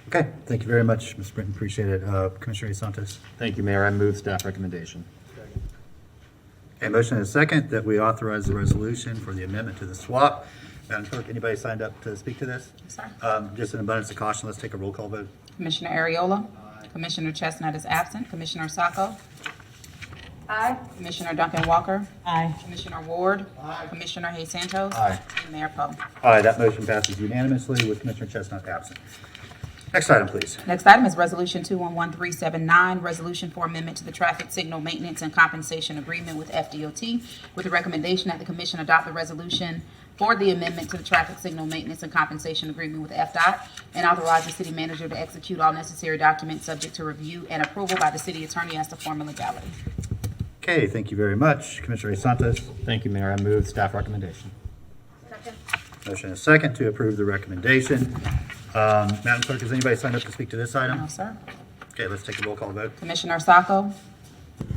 Okay, thank you very much, Mr. Britton. Appreciate it. Commissioner Santos. Thank you, Mayor. I move staff recommendation. Okay, motion and a second that we authorize the resolution for the amendment to the swap. Madam Clerk, anybody signed up to speak to this? Yes, sir. Just an abundance of caution, let's take a roll call vote. Commissioner Ariola. Aye. Commissioner Chestnut is absent. Commissioner Sacco. Aye. Commissioner Duncan Walker. Aye. Commissioner Ward. Aye. Commissioner Hayes Santos. Aye. And Mayor Poe. Aye, that motion passes unanimously with Commissioner Chestnut absent. Next item, please. Next item is Resolution 211379, Resolution for Amendment to the Traffic Signal Maintenance and Compensation Agreement with FDOT, with the recommendation that the Commission adopt the resolution for the amendment to the Traffic Signal Maintenance and Compensation Agreement with FDOT, and authorize the city manager to execute all necessary documents subject to review and approval by the city attorney as to form and legality. Okay, thank you very much. Commissioner Santos. Thank you, Mayor. I move staff recommendation. Second. Motion and a second to approve the recommendation. Madam Clerk, has anybody signed up to speak to this item? No, sir. Okay, let's take a roll call vote. Commissioner Sacco.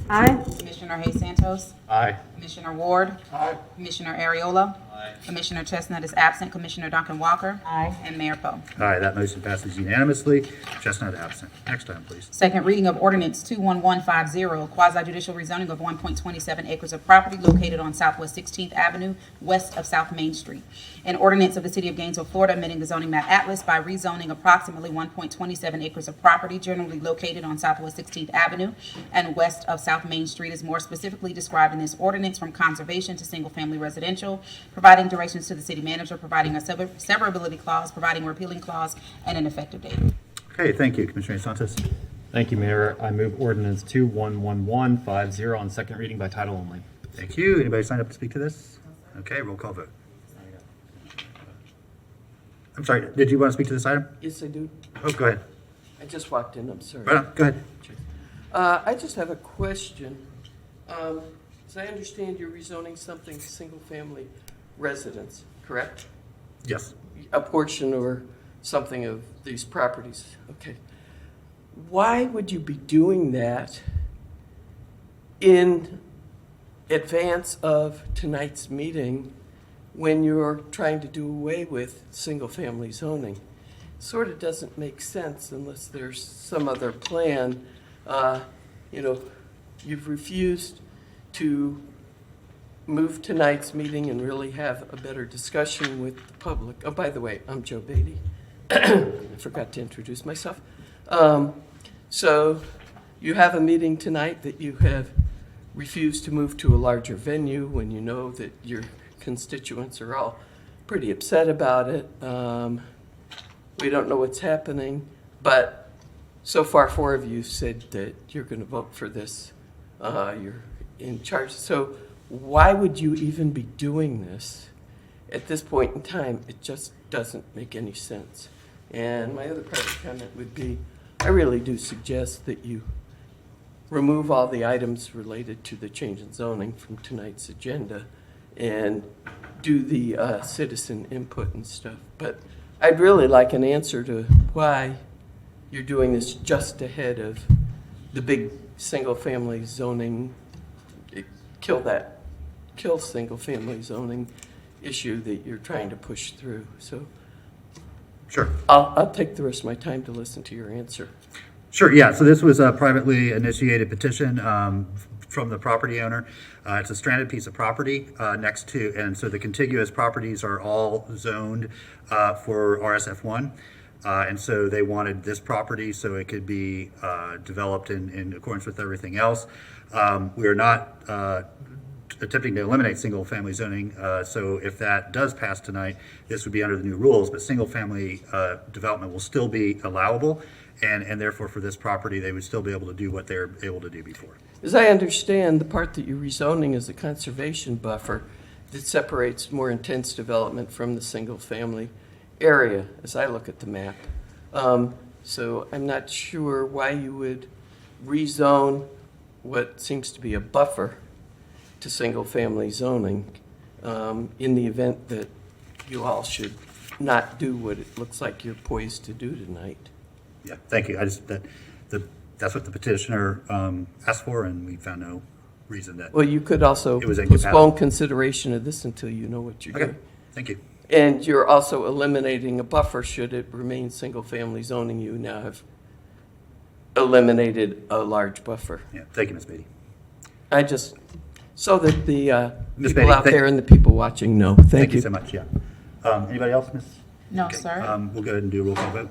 Aye. Commissioner Hayes Santos. Aye. Commissioner Ward. Aye. Commissioner Ariola. Aye. Commissioner Chestnut is absent. Commissioner Duncan Walker. Aye. And Mayor Poe. Aye, that motion passes unanimously. Chestnut absent. Next item, please. Second reading of ordinance 21150, quasi judicial rezoning of 1.27 acres of property located on Southwest 16th Avenue, west of South Main Street. An ordinance of the City of Gainesville, Florida, amending the zoning map atlas by rezoning approximately 1.27 acres of property generally located on Southwest 16th Avenue and west of South Main Street is more specifically described in this ordinance from conservation to single-family residential, providing directions to the city manager, providing a severability clause, providing a repealing clause, and an effective date. Okay, thank you, Commissioner Santos. Thank you, Mayor. I move ordinance 211150 on second reading by title only. Thank you. Anybody signed up to speak to this? Okay, roll call vote. I'm sorry, did you want to speak to this item? Yes, I do. Oh, go ahead. I just walked in, I'm sorry. Right on, go ahead. I just have a question. As I understand, you're rezoning something single-family residence, correct? Yes. A portion or something of these properties, okay. Why would you be doing that in advance of tonight's meeting when you're trying to do away with single-family zoning? Sort of doesn't make sense unless there's some other plan. You've refused to move tonight's meeting and really have a better discussion with the public. Oh, by the way, I'm Joe Beatty. I forgot to introduce myself. So you have a meeting tonight that you have refused to move to a larger venue when you know that your constituents are all pretty upset about it. We don't know what's happening, but so far 4 of you said that you're going to vote for this. You're in charge. So why would you even be doing this at this point in time? It just doesn't make any sense. And my other part of the comment would be, I really do suggest that you remove all the items related to the change in zoning from tonight's agenda and do the citizen input and stuff. But I'd really like an answer to why you're doing this just ahead of the big single-family zoning, kill single-family zoning issue that you're trying to push through. So Sure. I'll take the rest of my time to listen to your answer. Sure, yeah, so this was a privately initiated petition from the property owner. It's a stranded piece of property next to, and so the contiguous properties are all zoned for RSF1. And so they wanted this property so it could be developed in accordance with everything else. We are not attempting to eliminate single-family zoning, so if that does pass tonight, this would be under the new rules, but single-family development will still be allowable, and therefore for this property, they would still be able to do what they're able to do before. As I understand, the part that you're rezoning is a conservation buffer that separates more intense development from the single-family area, as I look at the map. So I'm not sure why you would rezone what seems to be a buffer to single-family zoning in the event that you all should not do what it looks like you're poised to do tonight. Yeah, thank you. I just, that's what the petitioner asked for, and we found no reason that. Well, you could also it was postpone consideration of this until you know what you're doing. Thank you. And you're also eliminating a buffer should it remain single-family zoning. You now have eliminated a large buffer. Yeah, thank you, Ms. Beatty. I just, so that the Ms. people Beatty, out there and the people watching know. Thank you so much, yeah. Anybody else, Ms.? No, Okay, sir. we'll go ahead and do a roll call vote.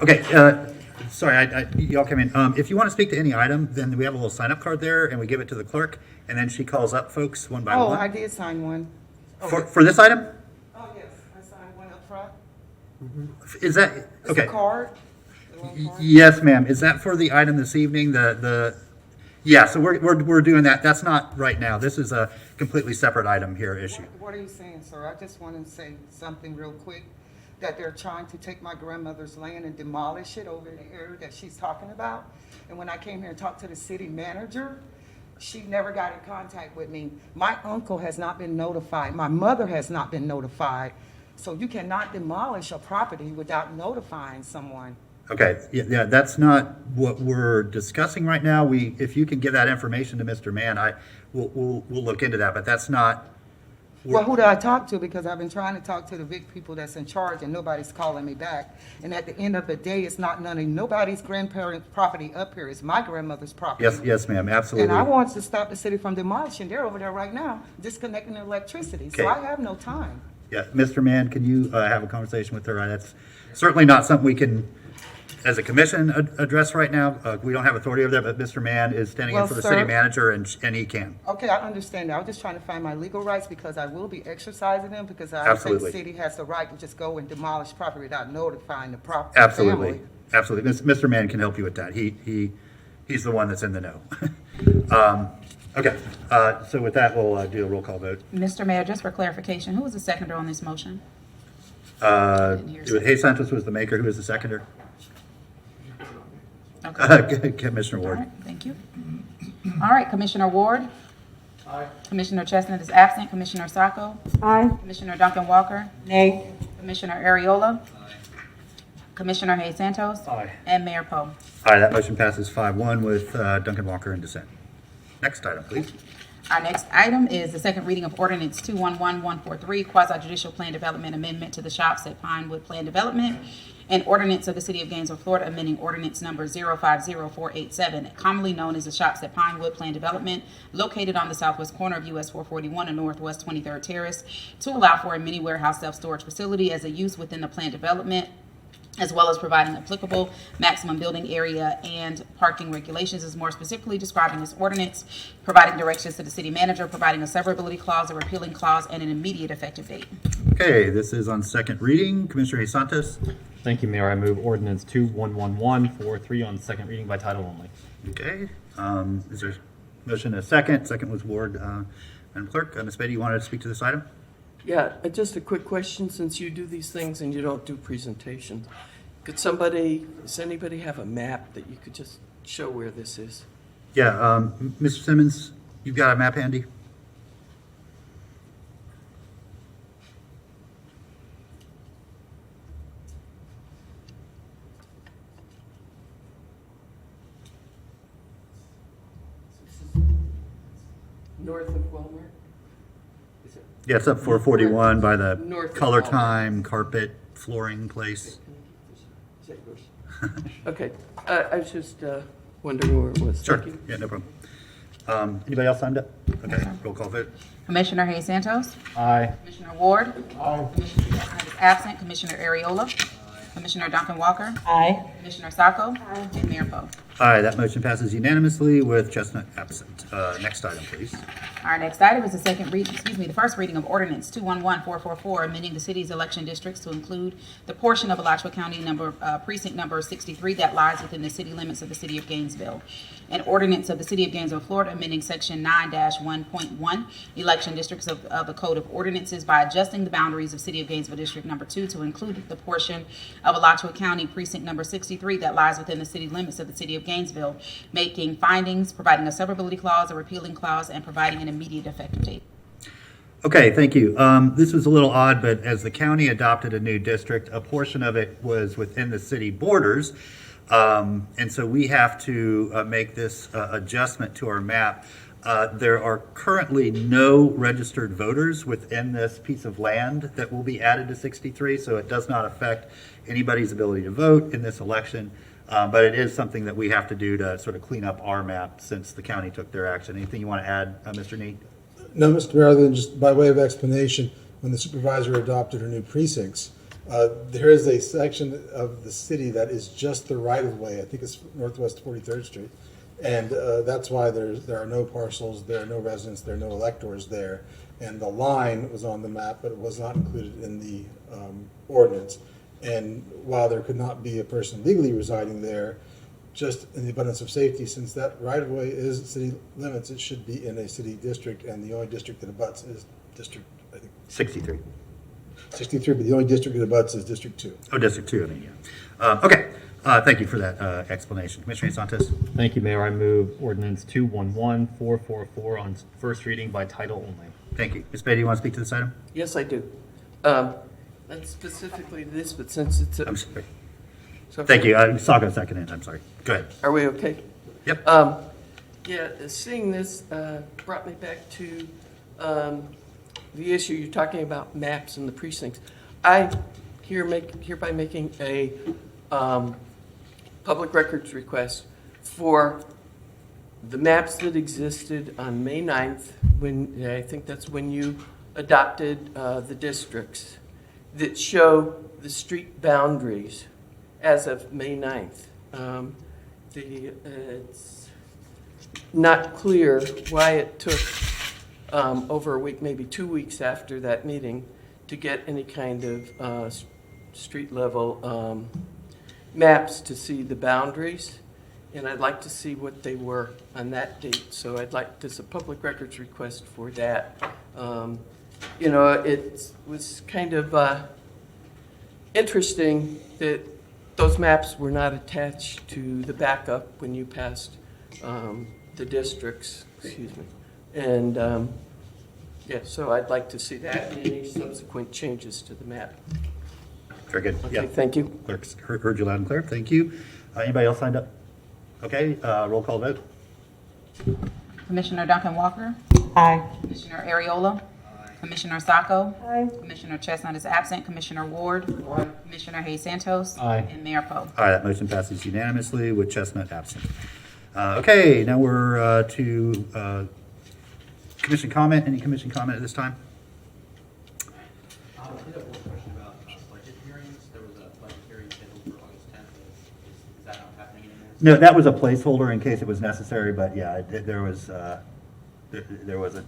Okay, sorry, y'all came in. If you want to speak to any item, then we have a little sign-up card there, and we give it to the clerk, and then she calls up folks one by Oh, one. I did sign one. For this item? Oh, yes, I signed one up front. Is that, It's okay. a card. Yes, ma'am. Is that for the item this evening? Yeah, so we're doing that. That's not right now. This is a completely separate item here issue. What are you saying, sir? I just want to say something real quick, that they're trying to take my grandmother's land and demolish it over in the area that she's talking about. And when I came here and talked to the city manager, she never got in contact with me. My uncle has not been notified. My mother has not been notified. So you cannot demolish a property without notifying someone. Okay, yeah, that's not what we're discussing right now. If you can give that information to Mr. Mann, we'll look into that, but that's not. Well, who do I talk to? Because I've been trying to talk to the big people that's in charge and nobody's calling me back. And at the end of the day, it's not nobody's grandparents' property up here. It's my grandmother's property. Yes, ma'am, absolutely. And I want to stop the city from demolishing. They're over there right now, disconnecting the electricity. So Okay. I have no time. Yeah, Mr. Mann, can you have a conversation with her? That's certainly not something we can, as a commission, address right now. We don't have authority over there, but Mr. Mann is standing in Well, for the city sir- manager, and he can. Okay, I understand that. I was just trying to find my legal rights because I will be exercising them because I don't think the Absolutely. city has the right to just go and demolish property without notifying the property. Absolutely, absolutely. Mr. Mann can help you with that. He's the one that's in the know. Okay, so with that, we'll do a roll call vote. Mr. Mayor, just for clarification, who was the seconder on this motion? Hayes Santos was the maker. Who was the seconder? Okay. Commissioner All Ward. right, thank you. All right, Commissioner Ward? Aye. Commissioner Chestnut is absent. Commissioner Sacco? Aye. Commissioner Duncan Walker? Nay. Commissioner Ariola? Commissioner Hayes Santos? Aye. And Mayor Poe. Aye, that motion passes 5-1 with Duncan Walker in dissent. Next item, please. Our next item is the second reading of ordinance 211143, quasi judicial plan development amendment to the shops at Pinewood Plan Development, and ordinance of the City of Gainesville, Florida, amending ordinance number 050487, commonly known as the shops at Pinewood Plan Development, located on the southwest corner of US 441 and Northwest 23rd Terrace, to allow for a mini warehouse self-storage facility as a use within the plan development, as well as providing applicable maximum building area and parking regulations, is more specifically described in this ordinance, providing directions to the city manager, providing a severability clause, a repealing clause, and an immediate effective date. Okay, this is on second reading. Commissioner Hayes Santos. Thank you, Mayor. I move ordinance 211143 on second reading by title only. Okay, is there a motion and a second? Second was Ward. Madam Clerk, Ms. Beatty, you wanted to speak to this item? Yeah, just a quick question, since you do these things and you don't do presentations. Does anybody have a map that you could just show where this is? Yeah, Mr. Simmons, you've got a map handy? North of Walmart? Is it? Yeah, it's up 441 by the North of Color Walmart. Time carpet flooring place. Is that yours? Okay, I was just wondering where it was. Sure, Thank you. yeah, no problem. Anybody else signed up? Okay, roll call vote. Commissioner Hayes Santos? Aye. Commissioner Ward? Commissioner Chestnut is absent. Commissioner Ariola? Commissioner Duncan Walker? Aye. Commissioner Sacco? And Mayor Poe. Aye, that motion passes unanimously with Chestnut absent. Next item, please. Our next item is the first reading of ordinance 211444, amending the city's election districts to include the portion of Alachua County precinct number 63 that lies within the city limits of the city of Gainesville. An ordinance of the city of Gainesville, Florida, amending section 9-1.1 election districts of the Code of Ordinances by adjusting the boundaries of city of Gainesville District Number 2 to include the portion of Alachua County precinct number 63 that lies within the city limits of the city of Gainesville, making findings, providing a severability clause, a repealing clause, and providing an immediate effective date. Okay, thank you. This was a little odd, but as the county adopted a new district, a portion of it was within the city borders. And so we have to make this adjustment to our map. There are currently no registered voters within this piece of land that will be added to 63, so it does not affect anybody's ability to vote in this election. But it is something that we have to do to sort of clean up our map since the county took their action. Anything you want to add, Mr. Need? No, Mr. Mayor, other than just by way of explanation, when the supervisor adopted her new precincts, there is a section of the city that is just the right-of-way. I think it's Northwest 43rd Street. And that's why there are no parcels, there are no residents, there are no electors there. And the line was on the map, but it was not included in the ordinance. And while there could not be a person legally residing there, just in the abundance of safety, since that right-of-way is city limits, it should be in a city district, and the only district that abuts is District, I think. 63. 63, but the only district that abuts is District 2. Oh, District 2, I mean, yeah. Okay, thank you for that explanation. Commissioner Santos? Thank you, Mayor. I move ordinance 211444 on first reading by title only. Thank you. Ms. Beatty, you want to speak to this item? Yes, I do. Not specifically this, but since it's I'm sorry. Thank you. I'm not going to second it. I'm sorry. Go ahead. Are we okay? Yep. Yeah, seeing this brought me back to the issue you're talking about, maps and the precincts. I hereby making a public records request for the maps that existed on May 9th, when I think that's when you adopted the districts, that show the street boundaries as of May 9th. It's not clear why it took over a week, maybe 2 weeks after that meeting, to get any kind of street level maps to see the boundaries. And I'd like to see what they were on that date. So I'd like, there's a public records request for that. You know, it was kind of interesting that those maps were not attached to the backup when you passed the districts, excuse me. And yeah, so I'd like to see that and any subsequent changes to the map. Very good. Okay, Yeah. thank you. Clerk's heard you loud and clear. Thank you. Anybody else signed up? Okay, roll call vote. Commissioner Duncan Walker. Aye. Commissioner Ariola. Commissioner Sacco. Commissioner Chestnut is absent. Commissioner Ward. Commissioner Hayes Santos. Aye. And Mayor Poe. Aye, that motion passes unanimously with Chestnut absent. Okay, now we're to commission comment. Any commission comment at this time? I did have one question about budget hearings. There was a budget hearing scheduled for August 10th. Is that not happening anymore? No, that was a placeholder in case it was necessary, but yeah, there was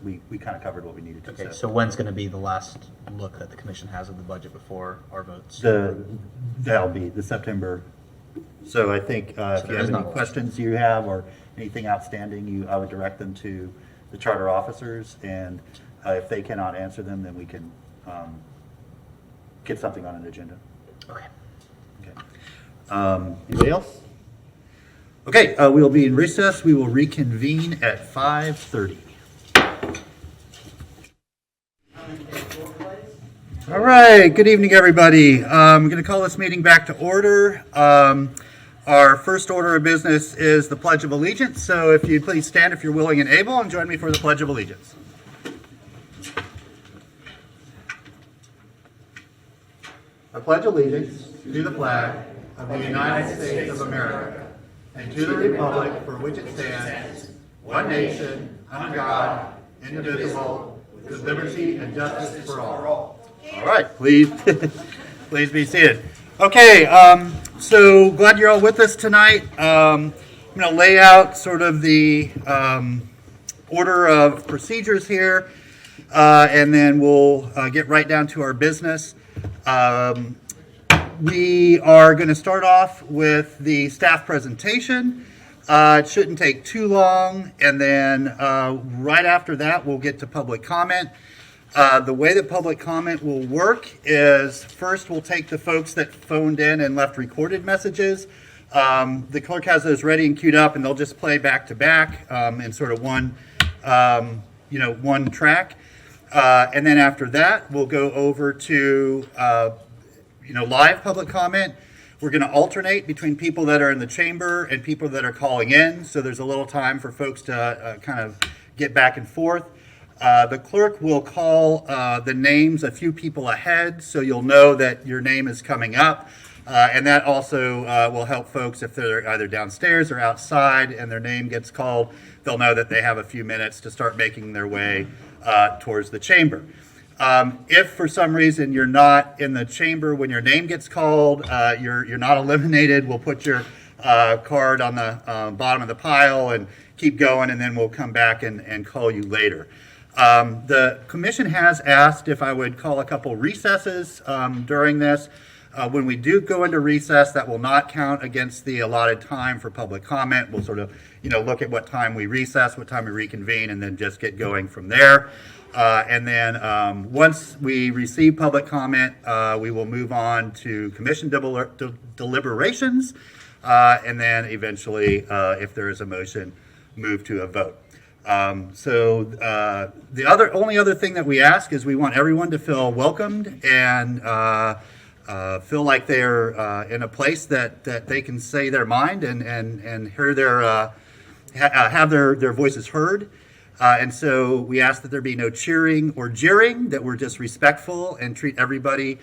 we kind of covered what we needed to. Okay, so when's going to be the last look that the commission has of the budget before our votes? That'll be the September. So I think if you have any questions you have or anything outstanding, I would direct them to the charter officers, and if they cannot answer them, then we can get something on an agenda. Okay. Okay. Anybody else? Okay, we will be in recess. We will reconvene at 5:30. All right, good evening, everybody. I'm going to call this meeting back to order. Our first order of business is the Pledge of Allegiance. So if you'd please stand if you're willing and able and join me for the Pledge of Allegiance. I pledge allegiance to the flag of the United States of America and to the republic for which it stands, one nation, under God, indivisible, with liberty and justice for all. All right, please, please be seated. Okay, so glad you're all with us tonight. I'm going to lay out sort of the order of procedures here, and then we'll get right down to our business. We are going to start off with the staff presentation. It shouldn't take too long, and then right after that, we'll get to public comment. The way that public comment will work is first we'll take the folks that phoned in and left recorded messages. The clerk has those ready and queued up, and they'll just play back to back in sort of one track. And then after that, we'll go over to live public comment. We're going to alternate between people that are in the chamber and people that are calling in, so there's a little time for folks to kind of get back and forth. The clerk will call the names a few people ahead, so you'll know that your name is coming up. And that also will help folks if they're either downstairs or outside and their name gets called. They'll know that they have a few minutes to start making their way towards the chamber. If for some reason you're not in the chamber when your name gets called, you're not eliminated. We'll put your card on the bottom of the pile and keep going, and then we'll come back and call you later. The commission has asked if I would call a couple recesses during this. When we do go into recess, that will not count against the allotted time for public comment. We'll sort of, look at what time we recess, what time we reconvene, and then just get going from there. And then once we receive public comment, we will move on to commission deliberations, and then eventually, if there is a motion, move to a vote. So the only other thing that we ask is we want everyone to feel welcomed and feel like they're in a place that they can say their mind and hear have their voices heard. And so we ask that there be no cheering or jeering, that we're just respectful and treat everybody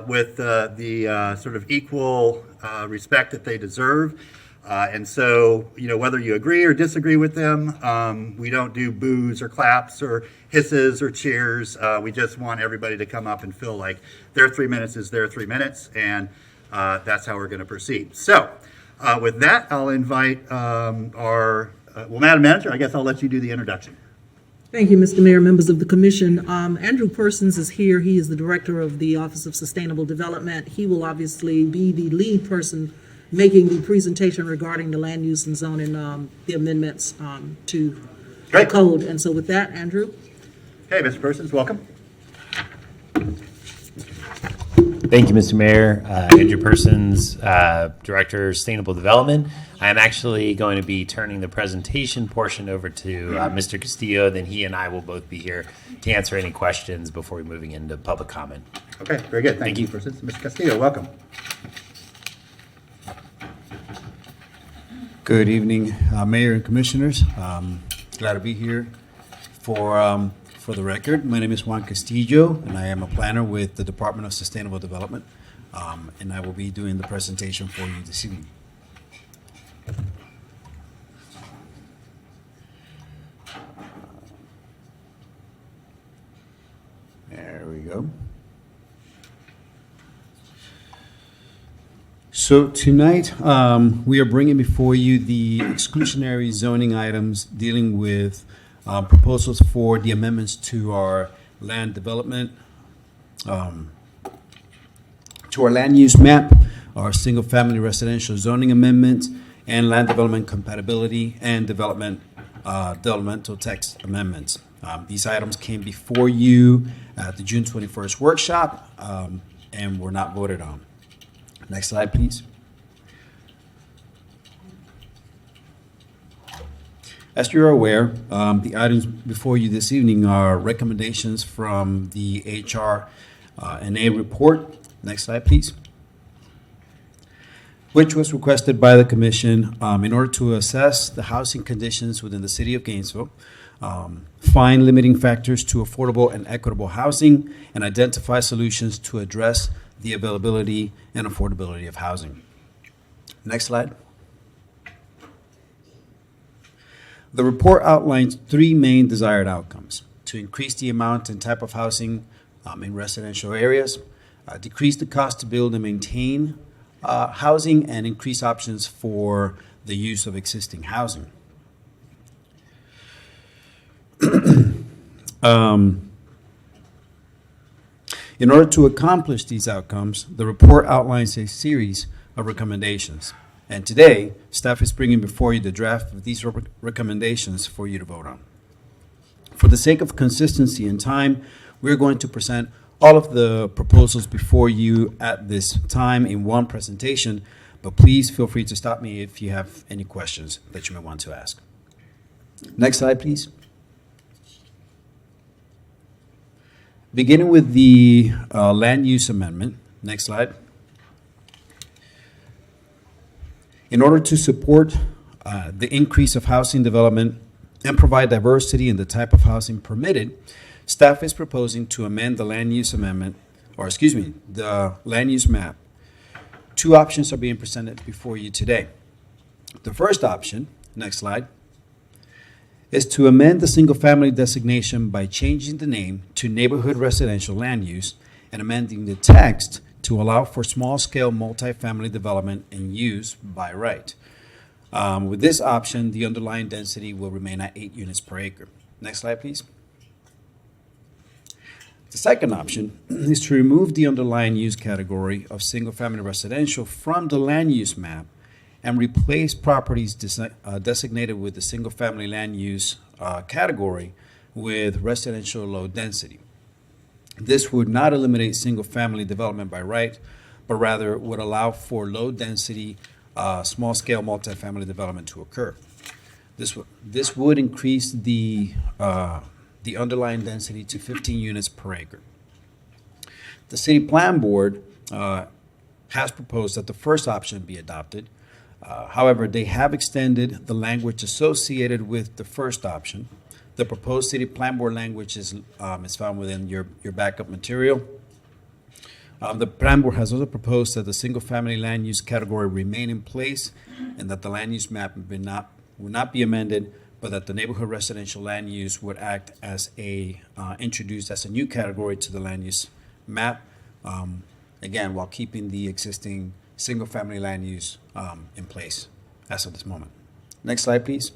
with the sort of equal respect that they deserve. And so, whether you agree or disagree with them, we don't do boos or claps or hisses or cheers. We just want everybody to come up and feel like their 3 minutes is their 3 minutes, and that's how we're going to proceed. So, with that, I'll invite Madam Manager, I guess I'll let you do the introduction. Thank you, Mr. Mayor, members of the commission. Andrew Persons is here. He is the director of the Office of Sustainable Development. He will obviously be the lead person making the presentation regarding the land use and zoning, the amendments to the code. And so with that, Andrew. Okay, Mr. Persons, welcome. Thank you, Mr. Mayor. Andrew Persons, Director of Sustainable Development. I am actually going to be turning the presentation portion over to Mr. Castillo. Then he and I will both be here to answer any questions before we moving into public comment. Okay, very good. Thank you, Persons. Mr. Castillo, welcome. Good evening, Mayor and Commissioners. Glad to be here. For the record, my name is Juan Castillo, and I am a planner with the Department of Sustainable Development, and I will be doing the presentation for you this evening. There we go. So tonight, we are bringing before you the exclusionary zoning items dealing with proposals for the amendments to our land development, to our land use map, our single-family residential zoning amendments, and land development compatibility and developmental text amendments. These items came before you at the June 21st workshop and were not voted on. Next slide, please. As you're aware, the items before you this evening are recommendations from the HR&A report. Next slide, please. Which was requested by the Commission in order to assess the housing conditions within the City of Gainesville, find limiting factors to affordable and equitable housing, and identify solutions to address the availability and affordability of housing. Next slide. The report outlines three main desired outcomes: to increase the amount and type of housing in residential areas, decrease the cost to build and maintain housing, and increase options for the use of existing housing. In order to accomplish these outcomes, the report outlines a series of recommendations. And today, staff is bringing before you the draft of these recommendations for you to vote on. For the sake of consistency and time, we're going to present all of the proposals before you at this time in one presentation, but please feel free to stop me if you have any questions that you may want to ask. Next slide, please. Beginning with the land use amendment. Next slide. In order to support the increase of housing development and provide diversity in the type of housing permitted, staff is proposing to amend the land use amendment, the land use map. Two options are being presented before you today. The first option, next slide, is to amend the single-family designation by changing the name to neighborhood residential land use and amending the text to allow for small-scale multifamily development and use by right. With this option, the underlying density will remain at 8 units per acre. Next slide, please. The second option is to remove the underlying use category of single-family residential from the land use map and replace properties designated with the single-family land use category with residential low density. This would not eliminate single-family development by right, but rather would allow for low-density, small-scale multifamily development to occur. This would increase the underlying density to 15 units per acre. The City Plan Board has proposed that the first option be adopted. However, they have extended the language associated with the first option. The proposed city plan board language is found within your backup material. The plan board has also proposed that the single-family land use category remain in place and that the land use map would not be amended, but that the neighborhood residential land use would act as introduced as a new category to the land use map, again, while keeping the existing single-family land use in place as of this moment. Next slide, please.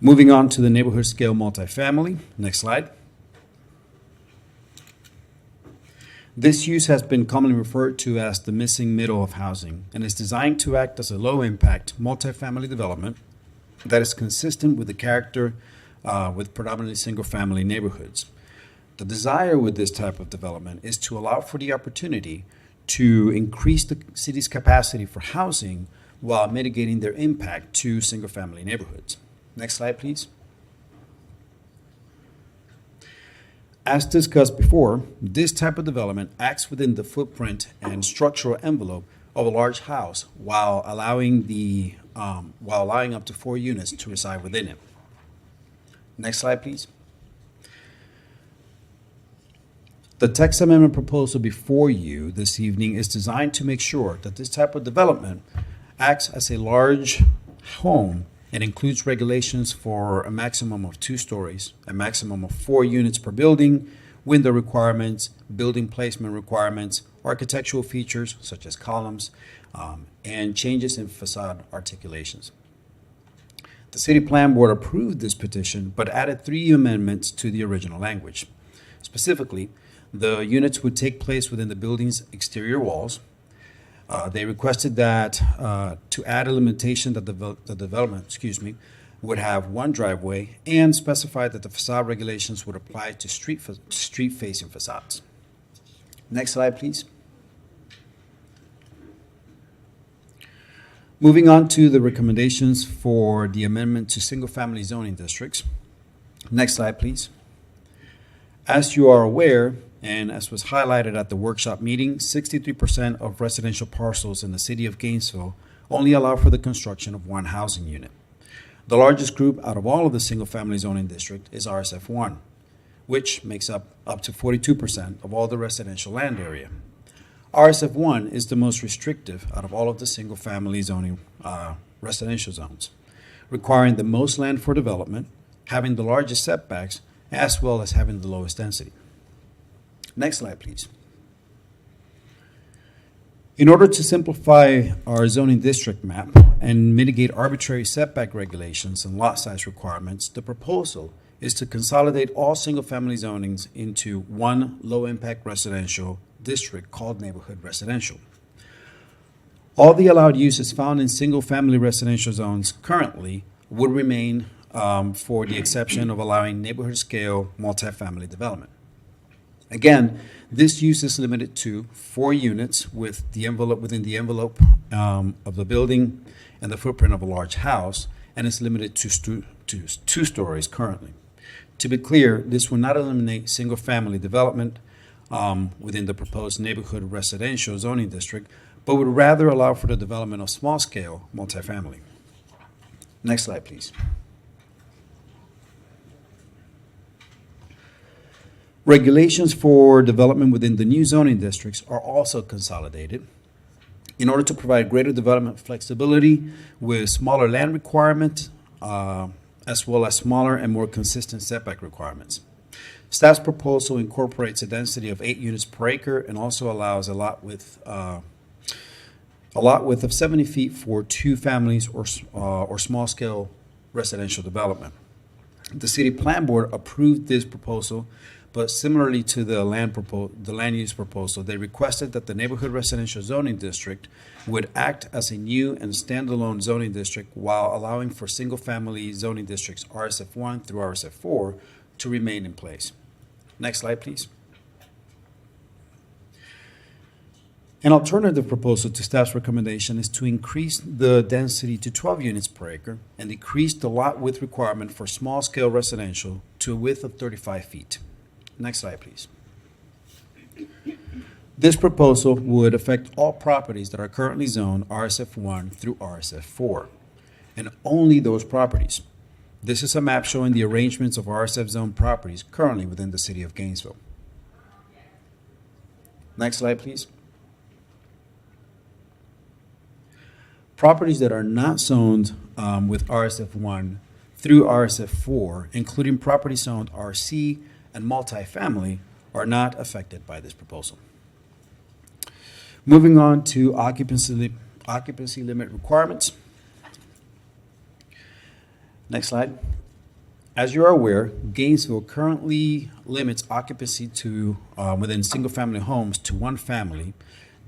Moving on to the neighborhood scale multifamily. Next slide. This use has been commonly referred to as the missing middle of housing and is designed to act as a low-impact multifamily development that is consistent with the character with predominantly single-family neighborhoods. The desire with this type of development is to allow for the opportunity to increase the city's capacity for housing while mitigating their impact to single-family neighborhoods. Next slide, please. As discussed before, this type of development acts within the footprint and structural envelope of a large house while allowing up to 4 units to reside within it. Next slide, please. The text amendment proposal before you this evening is designed to make sure that this type of development acts as a large home and includes regulations for a maximum of 2 stories, a maximum of 4 units per building, window requirements, building placement requirements, architectural features such as columns, and changes in facade articulations. The City Plan Board approved this petition but added 3 amendments to the original language. Specifically, the units would take place within the building's exterior walls. They requested that to add a limitation that the development, would have 1 driveway and specified that the facade regulations would apply to street-facing facades. Next slide, please. Moving on to the recommendations for the amendment to single-family zoning districts. Next slide, please. As you are aware, and as was highlighted at the workshop meeting, 63% of residential parcels in the city of Gainesville only allow for the construction of 1 housing unit. The largest group out of all of the single-family zoning district is RSF1, which makes up to 42% of all the residential land area. RSF1 is the most restrictive out of all of the single-family zoning residential zones, requiring the most land for development, having the largest setbacks, as well as having the lowest density. Next slide, please. In order to simplify our zoning district map and mitigate arbitrary setback regulations and lot size requirements, the proposal is to consolidate all single-family zonings into 1 low-impact residential district called neighborhood residential. All the allowed uses found in single-family residential zones currently would remain for the exception of allowing neighborhood-scale multifamily development. Again, this use is limited to 4 units within the envelope of the building and the footprint of a large house, and is limited to 2 stories currently. To be clear, this will not eliminate single-family development within the proposed neighborhood residential zoning district, but would rather allow for the development of small-scale multifamily. Next slide, please. Regulations for development within the new zoning districts are also consolidated in order to provide greater development flexibility with smaller land requirements, as well as smaller and more consistent setback requirements. Staff's proposal incorporates a density of 8 units per acre and also allows a lot width of 70 feet for 2 families or small-scale residential development. The City Plan Board approved this proposal, but similarly to the land use proposal, they requested that the neighborhood residential zoning district would act as a new and standalone zoning district while allowing for single-family zoning districts RSF1 through RSF4 to remain in place. Next slide, please. An alternative proposal to staff's recommendation is to increase the density to 12 units per acre and decrease the lot width requirement for small-scale residential to a width of 35 feet. Next slide, please. This proposal would affect all properties that are currently zoned RSF1 through RSF4, and only those properties. This is a map showing the arrangements of RSF zone properties currently within the city of Gainesville. Next slide, please. Properties that are not zoned with RSF1 through RSF4, including property zoned RC and multifamily, are not affected by this proposal. Moving on to occupancy limit requirements. Next slide. As you are aware, Gainesville currently limits occupancy to within single-family homes to one family,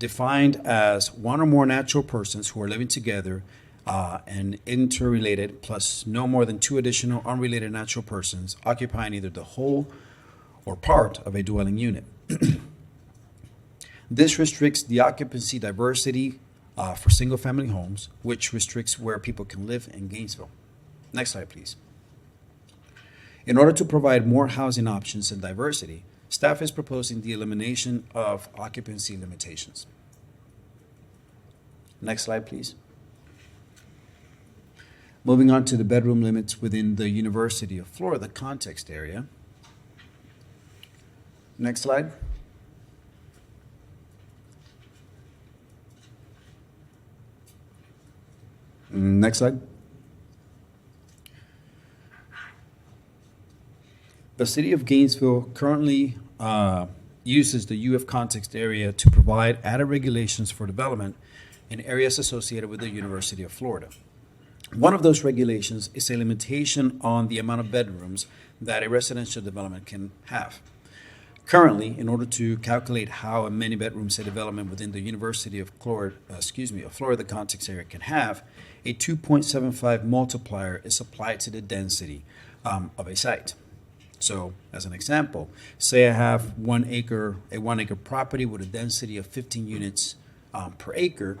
defined as one or more natural persons who are living together and interrelated, plus no more than two additional unrelated natural persons occupying either the whole or part of a dwelling unit. This restricts the occupancy diversity for single-family homes, which restricts where people can live in Gainesville. Next slide, please. In order to provide more housing options and diversity, staff is proposing the elimination of occupancy limitations. Next slide, please. Moving on to the bedroom limits within the University of Florida context area. Next slide. Next slide. The city of Gainesville currently uses the UF context area to provide added regulations for development in areas associated with the University of Florida. One of those regulations is a limitation on the amount of bedrooms that a residential development can have. Currently, in order to calculate how many bedrooms a development within the University of Florida context area can have, a 2.75 multiplier is applied to the density of a site. So, as an example, say I have a 1 acre property with a density of 15 units per acre.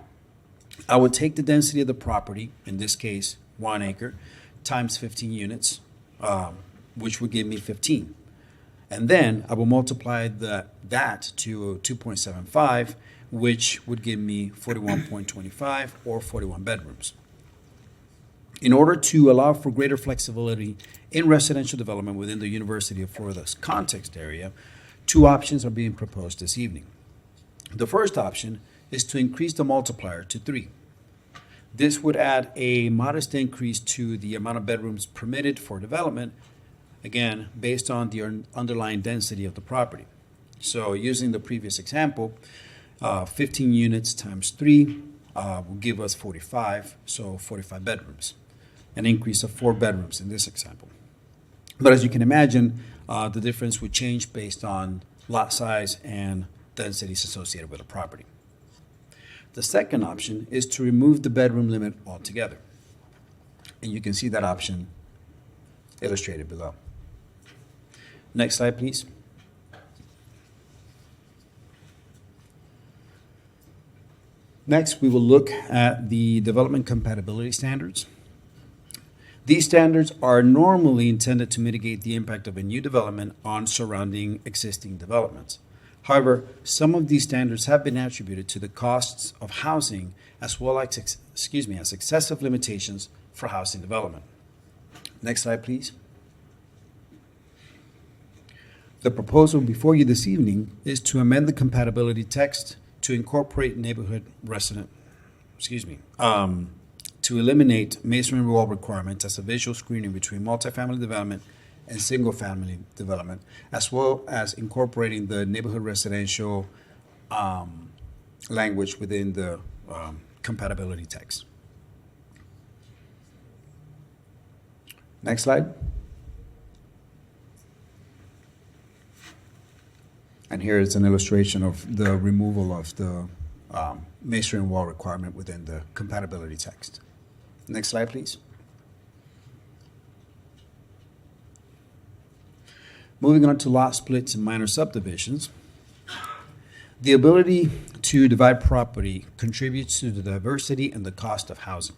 I would take the density of the property, in this case 1 acre, times 15 units, which would give me 15. And then I will multiply that to 2.75, which would give me 41.25 or 41 bedrooms. In order to allow for greater flexibility in residential development within the University of Florida's context area, two options are being proposed this evening. The first option is to increase the multiplier to 3. This would add a modest increase to the amount of bedrooms permitted for development, again, based on the underlying density of the property. So using the previous example, 15 units times 3 will give us 45, so 45 bedrooms, an increase of 4 bedrooms in this example. But as you can imagine, the difference would change based on lot size and densities associated with a property. The second option is to remove the bedroom limit altogether. And you can see that option illustrated below. Next slide, please. Next, we will look at the development compatibility standards. These standards are normally intended to mitigate the impact of a new development on surrounding existing developments. However, some of these standards have been attributed to the costs of housing as well as, as excessive limitations for housing development. Next slide, please. The proposal before you this evening is to amend the compatibility text to incorporate to eliminate masonry wall requirements as a visual screening between multifamily development and single-family development, as well as incorporating the neighborhood residential language within the compatibility text. Next slide. And here is an illustration of the removal of the masonry wall requirement within the compatibility text. Next slide, please. Moving on to lot splits and minor subdivisions. The ability to divide property contributes to the diversity and the cost of housing.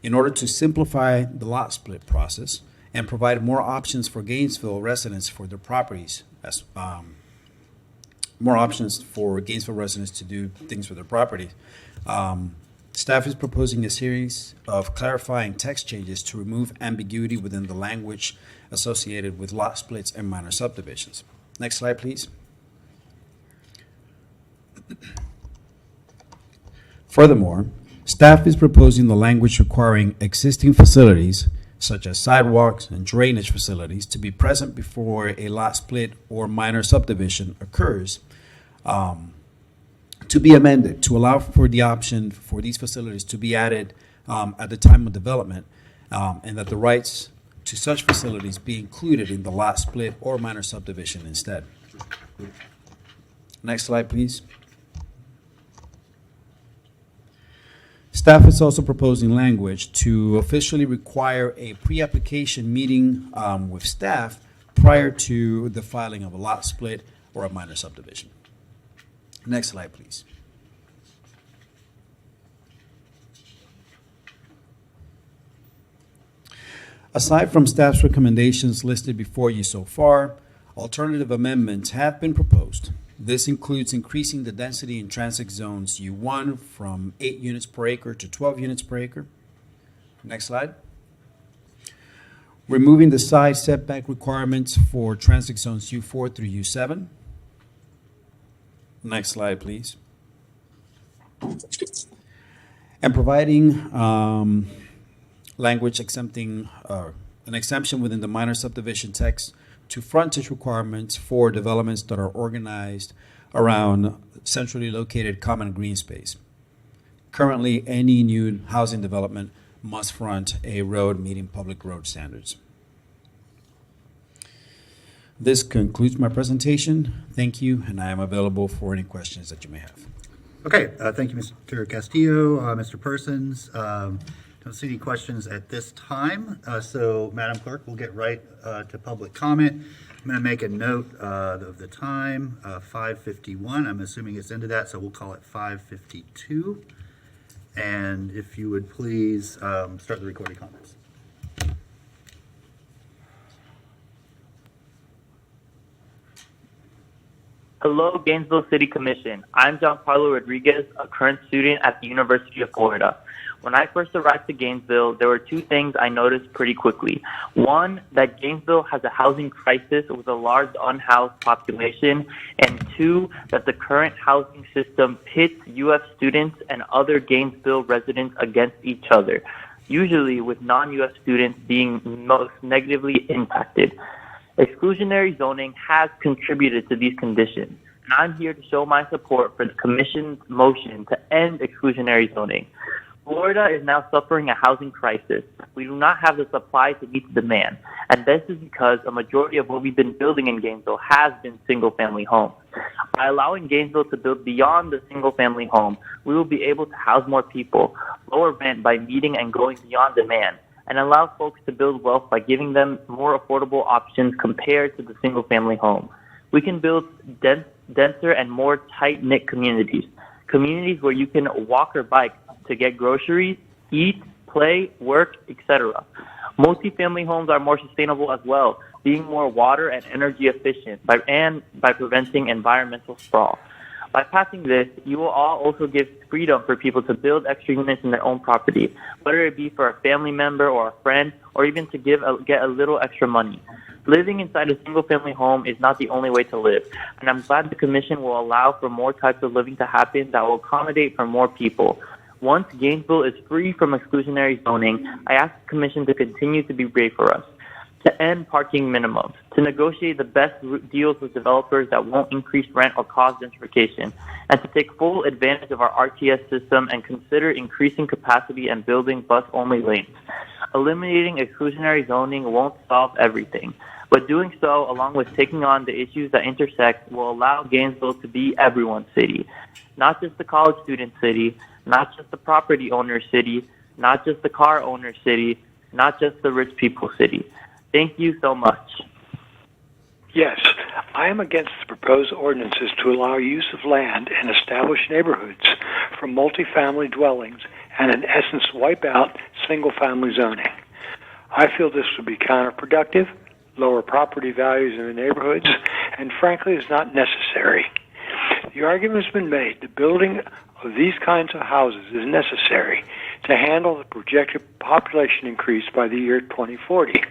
In order to simplify the lot split process and provide more options for Gainesville residents for their properties, more options for Gainesville residents to do things with their property. Staff is proposing a series of clarifying text changes to remove ambiguity within the language associated with lot splits and minor subdivisions. Next slide, please. Furthermore, staff is proposing the language requiring existing facilities, such as sidewalks and drainage facilities, to be present before a lot split or minor subdivision occurs, to be amended to allow for the option for these facilities to be added at the time of development, and that the rights to such facilities be included in the lot split or minor subdivision instead. Next slide, please. Staff is also proposing language to officially require a pre-application meeting with staff prior to the filing of a lot split or a minor subdivision. Next slide, please. Aside from staff's recommendations listed before you so far, alternative amendments have been proposed. This includes increasing the density in transit zones U1 from 8 units per acre to 12 units per acre. Next slide. Removing the side setback requirements for transit zones U4 through U7. Next slide, please. And providing language exempting an exemption within the minor subdivision text to frontage requirements for developments that are organized around centrally located common green space. Currently, any new housing development must front a road meeting public road standards. This concludes my presentation. Thank you, and I am available for any questions that you may have. Okay, thank you, Mr. Castillo, Mr. Persons. Don't see any questions at this time, so Madam Clerk, we'll get right to public comment. I'm going to make a note of the time, 5:51. I'm assuming it's into that, so we'll call it 5:52. And if you would please start the recording comments. Hello, Gainesville City Commission. I'm Giancarlo Rodriguez, a current student at the University of Florida. When I first arrived to Gainesville, there were two things I noticed pretty quickly. One, that Gainesville has a housing crisis with a large unhoused population. And two, that the current housing system pits UF students and other Gainesville residents against each other, usually with non-UF students being most negatively impacted. Exclusionary zoning has contributed to these conditions, and I'm here to show my support for the Commission's motion to end exclusionary zoning. Florida is now suffering a housing crisis. We do not have the supply to meet the demand, and this is because a majority of what we've been building in Gainesville has been single-family homes. By allowing Gainesville to build beyond the single-family home, we will be able to house more people, lower rent by meeting and going beyond demand, and allow folks to build wealth by giving them more affordable options compared to the single-family home. We can build denser and more tight-knit communities where you can walk or bike to get groceries, eat, play, work, etc. Multi-family homes are more sustainable as well, being more water and energy efficient by preventing environmental sprawl. By passing this, you will all also give freedom for people to build extra units in their own property, whether it be for a family member or a friend, or even to get a little extra money. Living inside a single-family home is not the only way to live, and I'm glad the Commission will allow for more types of living to happen that will accommodate for more people. Once Gainesville is free from exclusionary zoning, I ask the Commission to continue to be brave for us, to end parking minimums, to negotiate the best deals with developers that won't increase rent or cause gentrification, and to take full advantage of our RTS system and consider increasing capacity and building bus-only lanes. Eliminating exclusionary zoning won't solve everything, but doing so, along with taking on the issues that intersect, will allow Gainesville to be everyone's city, not just the college student city, not just the property owner city, not just the car owner city, not just the rich people city. Thank you so much. Yes, I am against the proposed ordinances to allow use of land in established neighborhoods for multifamily dwellings and in essence wipe out single-family zoning. I feel this would be counterproductive, lower property values in the neighborhoods, and frankly is not necessary. The argument has been made the building of these kinds of houses is necessary to handle the projected population increase by the year 2040.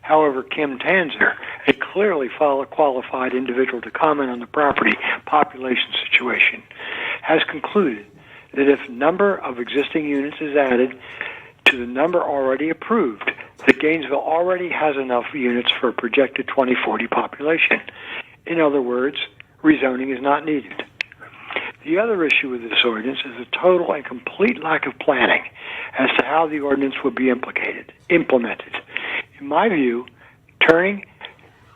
However, Kim Tanzer, a clearly qualified individual to comment on the property population situation, has concluded that if number of existing units is added to the number already approved, that Gainesville already has enough units for a projected 2040 population. In other words, rezoning is not needed. The other issue with this ordinance is a total and complete lack of planning as to how the ordinance would be implemented. In my view, turning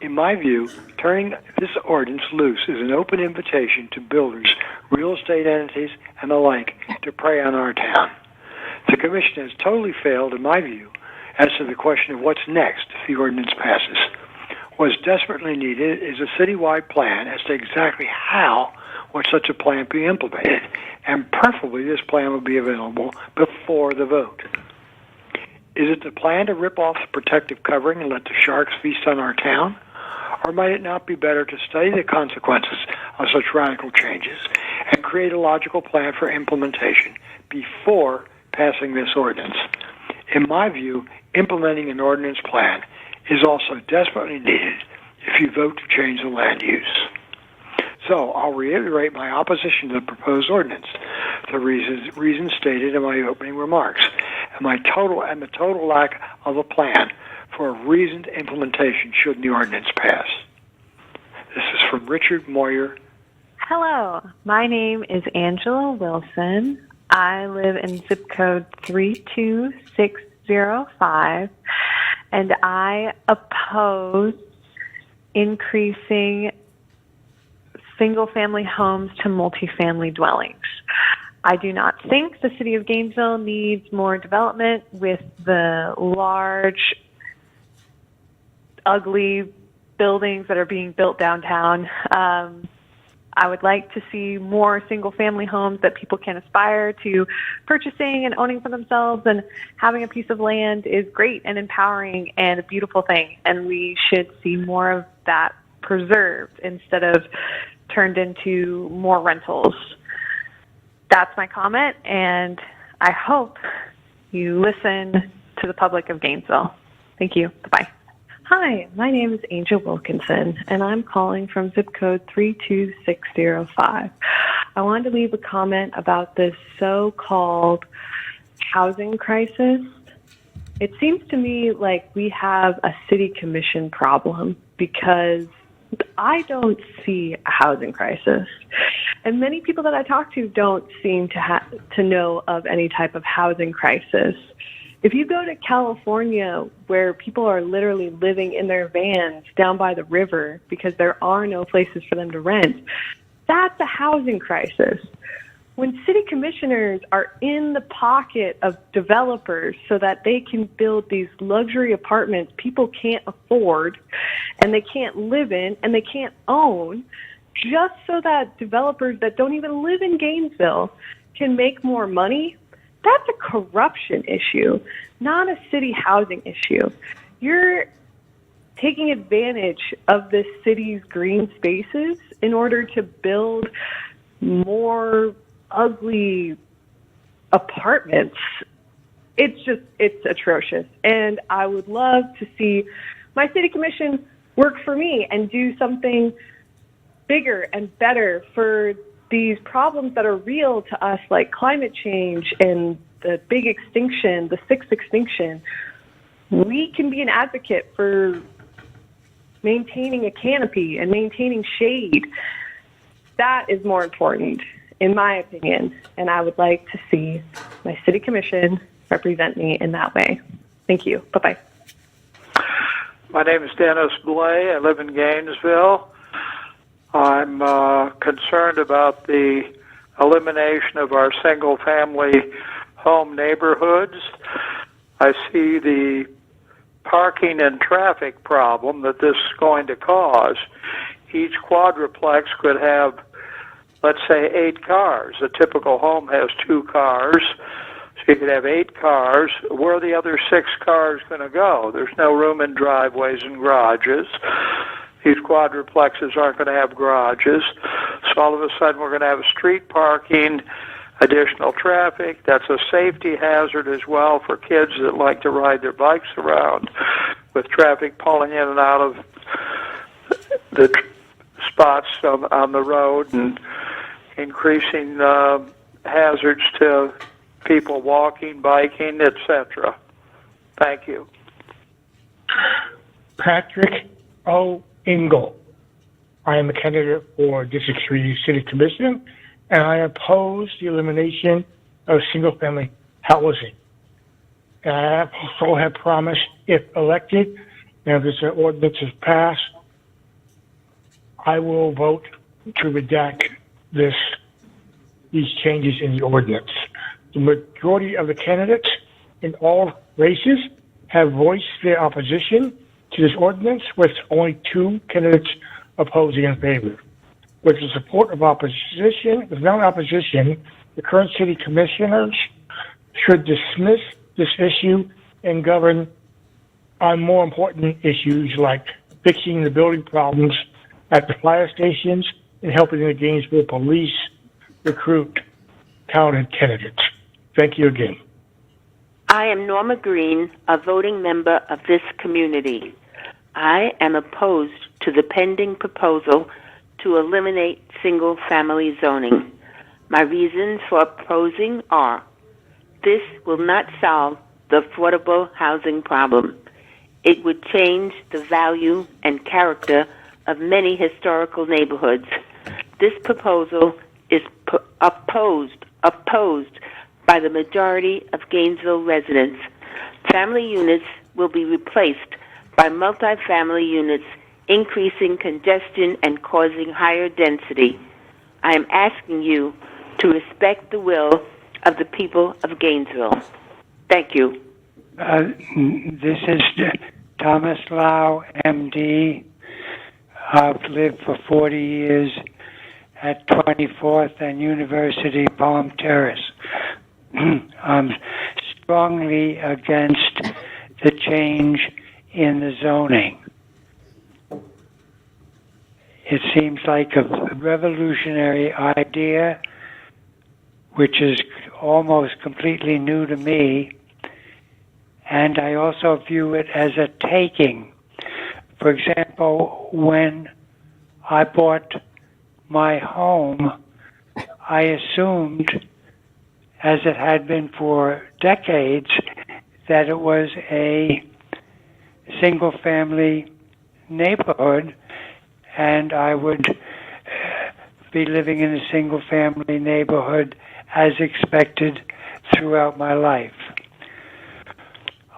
this ordinance loose is an open invitation to builders, real estate entities, and the like to prey on our town. The Commission has totally failed, in my view, as to the question of what's next if the ordinance passes. What's desperately needed is a citywide plan as to exactly how would such a plan be implemented, and preferably this plan would be available before the vote. Is it the plan to rip off the protective covering and let the sharks feast on our town? Or might it not be better to study the consequences of such radical changes and create a logical plan for implementation before passing this ordinance? In my view, implementing an ordinance plan is also desperately needed if you vote to change the land use. So I'll reiterate my opposition to the proposed ordinance, the reasons stated in my opening remarks, and the total lack of a plan for a reasoned implementation should the ordinance pass. This is from Richard Moyer. Hello, my name is Angela Wilson. I live in zip code 32605, and I oppose increasing single-family homes to multifamily dwellings. I do not think the city of Gainesville needs more development with the large, ugly buildings that are being built downtown. I would like to see more single-family homes that people can aspire to purchasing and owning for themselves, and having a piece of land is great and empowering and a beautiful thing, and we should see more of that preserved instead of turned into more rentals. That's my comment, and I hope you listen to the public of Gainesville. Thank you. Bye-bye. Hi, my name is Angel Wilkinson, and I'm calling from zip code 32605. I wanted to leave a comment about this so-called housing crisis. It seems to me like we have a city commission problem because I don't see a housing crisis. And many people that I talk to don't seem to know of any type of housing crisis. If you go to California, where people are literally living in their vans down by the river because there are no places for them to rent, that's a housing crisis. When city commissioners are in the pocket of developers so that they can build these luxury apartments people can't afford and they can't live in and they can't own, just so that developers that don't even live in Gainesville can make more money, that's a corruption issue, not a city housing issue. You're taking advantage of this city's green spaces in order to build more ugly apartments. It's atrocious. And I would love to see my city commission work for me and do something bigger and better for these problems that are real to us, like climate change and the big extinction, the sixth extinction. We can be an advocate for maintaining a canopy and maintaining shade. That is more important, in my opinion, and I would like to see my city commission represent me in that way. Thank you. Bye-bye. My name is Dennis Blay. I live in Gainesville. I'm concerned about the elimination of our single-family home neighborhoods. I see the parking and traffic problem that this is going to cause. Each quadruplex could have, let's say, 8 cars. A typical home has 2 cars. So you could have 8 cars. Where are the other 6 cars going to go? There's no room in driveways and garages. These quadruplexes aren't going to have garages. all of a sudden we're going to have street parking, additional traffic. That's a safety hazard as well for kids that like to ride their bikes around with traffic pulling in and out of the spots on the road and increasing hazards to people walking, biking, etc. Thank you. Patrick O. Engel. I am a candidate for District 3 City Commission, and I oppose the elimination of single-family housing. And I also have promised, if elected, and if this ordinance is passed, I will vote to redact these changes in the ordinance. The majority of the candidates in all races have voiced their opposition to this ordinance, with only 2 candidates opposing in favor. With the support of opposition, without opposition, the current city commissioners should dismiss this issue and govern on more important issues like fixing the building problems at the fire stations and helping the Gainesville police recruit talented candidates. Thank you again. I am Norma Green, a voting member of this community. I am opposed to the pending proposal to eliminate single-family zoning. My reasons for opposing are: this will not solve the affordable housing problem. It would change the value and character of many historical neighborhoods. This proposal is opposed by the majority of Gainesville residents. Family units will be replaced by multifamily units, increasing congestion and causing higher density. I am asking you to respect the will of the people of Gainesville. Thank you. This is Thomas Lau, MD. I've lived for 40 years at 24th and University Palm Terrace. I'm strongly against the change in the zoning. It seems like a revolutionary idea, which is almost completely new to me, and I also view it as a taking. For example, when I bought my home, I assumed, as it had been for decades, that it was a single-family neighborhood, and I would be living in a single-family neighborhood as expected throughout my life.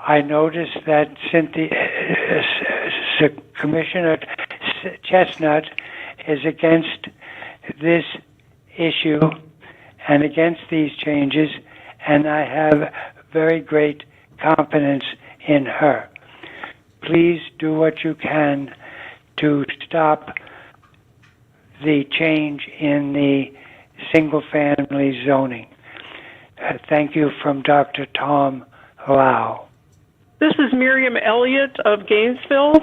I noticed that Commissioner Chestnut is against this issue and against these changes, and I have very great confidence in her. Please do what you can to stop the change in the single-family zoning. Thank you from Dr. Tom Lau. This is Miriam Elliott of Gainesville.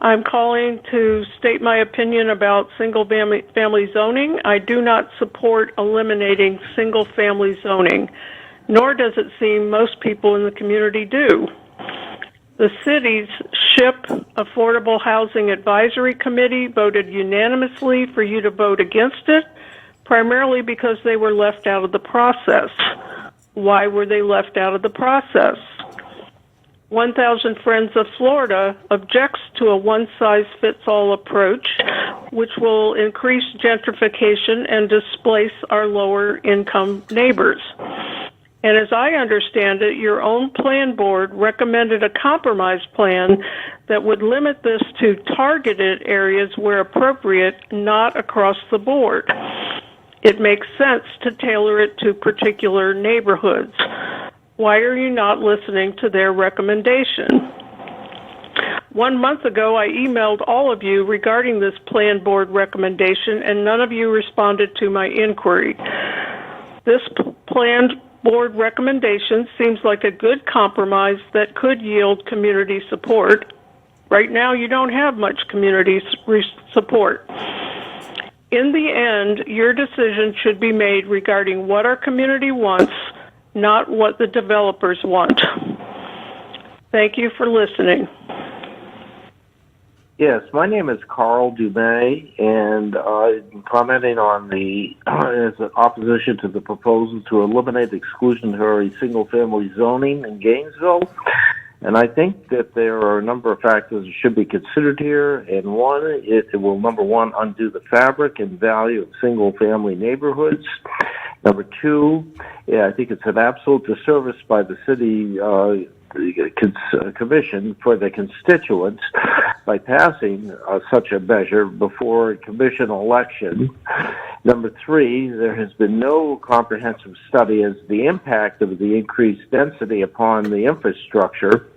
I'm calling to state my opinion about single-family zoning. I do not support eliminating single-family zoning, nor does it seem most people in the community do. The city's SHIP Affordable Housing Advisory Committee voted unanimously for you to vote against it, primarily because they were left out of the process. Why were they left out of the process? 1,000 Friends of Florida objects to a one-size-fits-all approach, which will increase gentrification and displace our lower-income neighbors. And as I understand it, your own plan board recommended a compromise plan that would limit this to targeted areas where appropriate, not across the board. It makes sense to tailor it to particular neighborhoods. Why are you not listening to their recommendation? 1 month ago, I emailed all of you regarding this plan board recommendation, and none of you responded to my inquiry. This plan board recommendation seems like a good compromise that could yield community support. Right now, you don't have much community support. In the end, your decision should be made regarding what our community wants, not what the developers want. Thank you for listening. Yes, my name is Carl Dumay, and I'm commenting on the as an opposition to the proposal to eliminate exclusionary single-family zoning in Gainesville. And I think that there are a number of factors that should be considered here. And one, it will, number one, undo the fabric and value of single-family neighborhoods. Number two, I think it's an absolute disservice by the city commission for the constituents by passing such a measure before a commission election. Number three, there has been no comprehensive study as the impact of the increased density upon the infrastructure.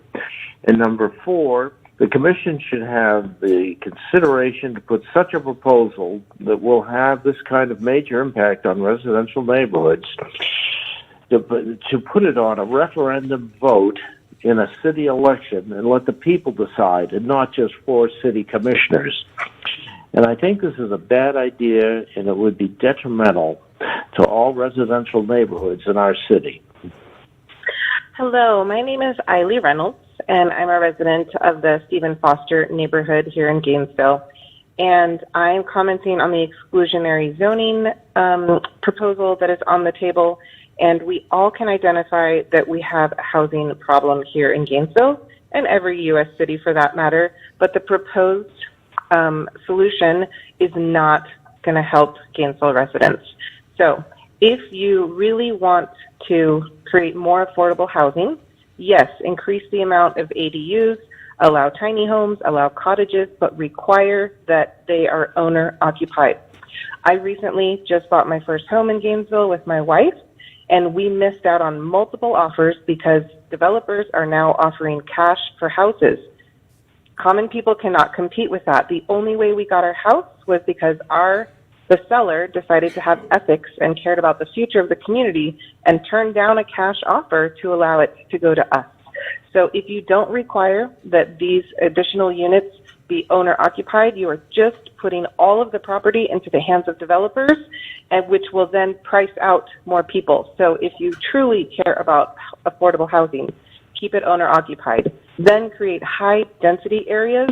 And number four, the commission should have the consideration to put such a proposal that will have this kind of major impact on residential neighborhoods to put it on a referendum vote in a city election and let the people decide, and not just four city commissioners. And I think this is a bad idea, and it would be detrimental to all residential neighborhoods in our city. Hello, my name is Eiley Reynolds, and I'm a resident of the Stephen Foster neighborhood here in Gainesville. And I'm commenting on the exclusionary zoning proposal that is on the table. And we all can identify that we have a housing problem here in Gainesville, and every U.S. city for that matter. But the proposed solution is not going to help Gainesville residents. So if you really want to create more affordable housing, yes, increase the amount of ADUs, allow tiny homes, allow cottages, but require that they are owner occupied. I recently just bought my first home in Gainesville with my wife, and we missed out on multiple offers because developers are now offering cash for houses. Common people cannot compete with that. The only way we got our house was because the seller decided to have ethics and cared about the future of the community and turned down a cash offer to allow it to go to us. So if you don't require that these additional units be owner occupied, you are just putting all of the property into the hands of developers, and which will then price out more people. So if you truly care about affordable housing, keep it owner occupied. Then create high density areas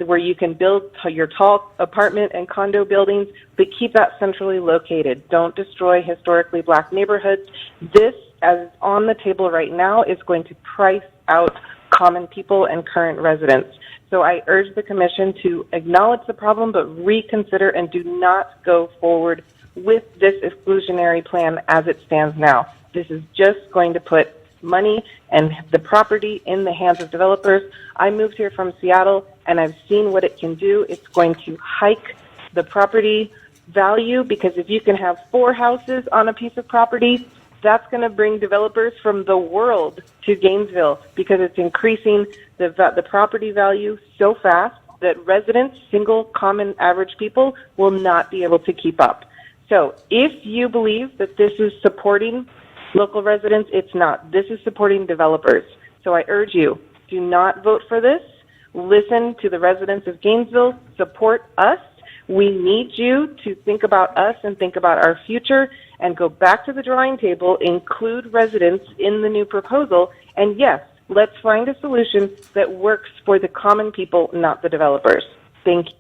where you can build your tall apartment and condo buildings, but keep that centrally located. Don't destroy historically black neighborhoods. This, as on the table right now, is going to price out common people and current residents. So I urge the commission to acknowledge the problem, but reconsider and do not go forward with this exclusionary plan as it stands now. This is just going to put money and the property in the hands of developers. I moved here from Seattle, and I've seen what it can do. It's going to hike the property value, because if you can have 4 houses on a piece of property, that's going to bring developers from the world to Gainesville, because it's increasing the property value so fast that residents, single, common, average people, will not be able to keep up. So if you believe that this is supporting local residents, it's not. This is supporting developers. So I urge you, do not vote for this. Listen to the residents of Gainesville. Support us. We need you to think about us and think about our future and go back to the drawing table, include residents in the new proposal, and yes, let's find a solution that works for the common people, not the developers. Thank you.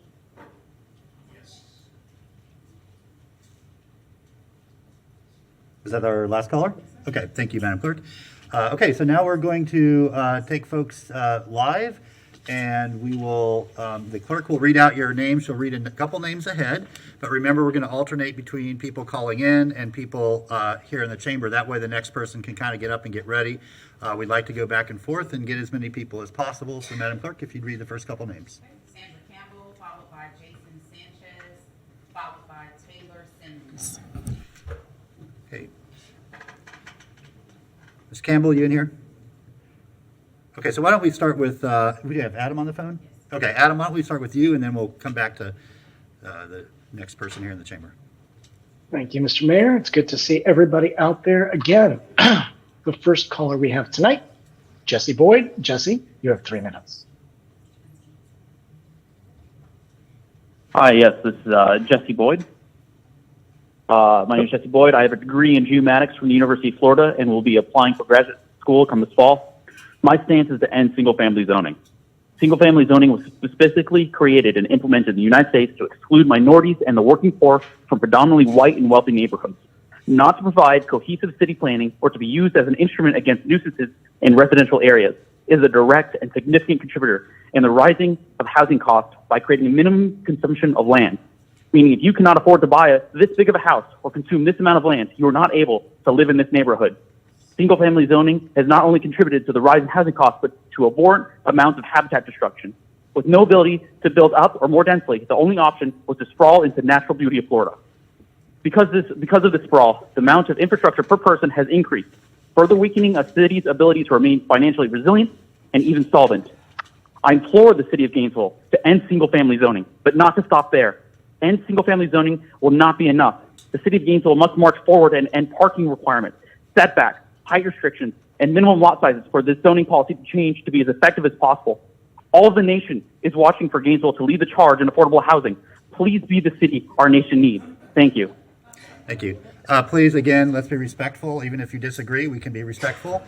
Is that our last caller? Okay, thank you, Madam Clerk. Okay, so now we're going to take folks live, and we will, the clerk will read out your name. She'll read a couple names ahead, but remember, we're going to alternate between people calling in and people here in the chamber. That way the next person can kind of get up and get ready. We'd like to go back and forth and get as many people as possible. So, Madam Clerk, if you'd read the first couple names. Sandra Campbell, followed by Jason Sanchez, followed by Taylor Simmons. Okay. Ms. Campbell, you in here? Okay, so why don't we start with, we have Adam on the phone? Okay, Adam, why don't we start with you, and then we'll come back to the next person here in the chamber. Thank you, Mr. Mayor. It's good to see everybody out there again. The first caller we have tonight, Jesse Boyd. Jesse, you have 3 minutes. Hi, yes, this is Jesse Boyd. My name is Jesse Boyd. I have a degree in geomatics from the University of Florida and will be applying for graduate school come this fall. My stance is to end single-family zoning. Single-family zoning was specifically created and implemented in the United States to exclude minorities and the working poor from predominantly white and wealthy neighborhoods, not to provide cohesive city planning or to be used as an instrument against nuisances in residential areas. It is a direct and significant contributor in the rising of housing costs by creating a minimum consumption of land. Meaning if you cannot afford to buy this big of a house or consume this amount of land, you are not able to live in this neighborhood. Single-family zoning has not only contributed to the rise in housing costs, but to abhorrent amounts of habitat destruction. With no ability to build up or more densely, the only option was to sprawl into the natural beauty of Florida. Because of this sprawl, the amount of infrastructure per person has increased, further weakening a city's ability to remain financially resilient and even solvent. I implore the city of Gainesville to end single-family zoning, but not to stop there. End single-family zoning will not be enough. The city of Gainesville must march forward and end parking requirements, setbacks, height restrictions, and minimum lot sizes for this zoning policy to change to be as effective as possible. All of the nation is watching for Gainesville to lead the charge in affordable housing. Please be the city our nation needs. Thank you. Thank you. Please, again, let's be respectful. Even if you disagree, we can be respectful.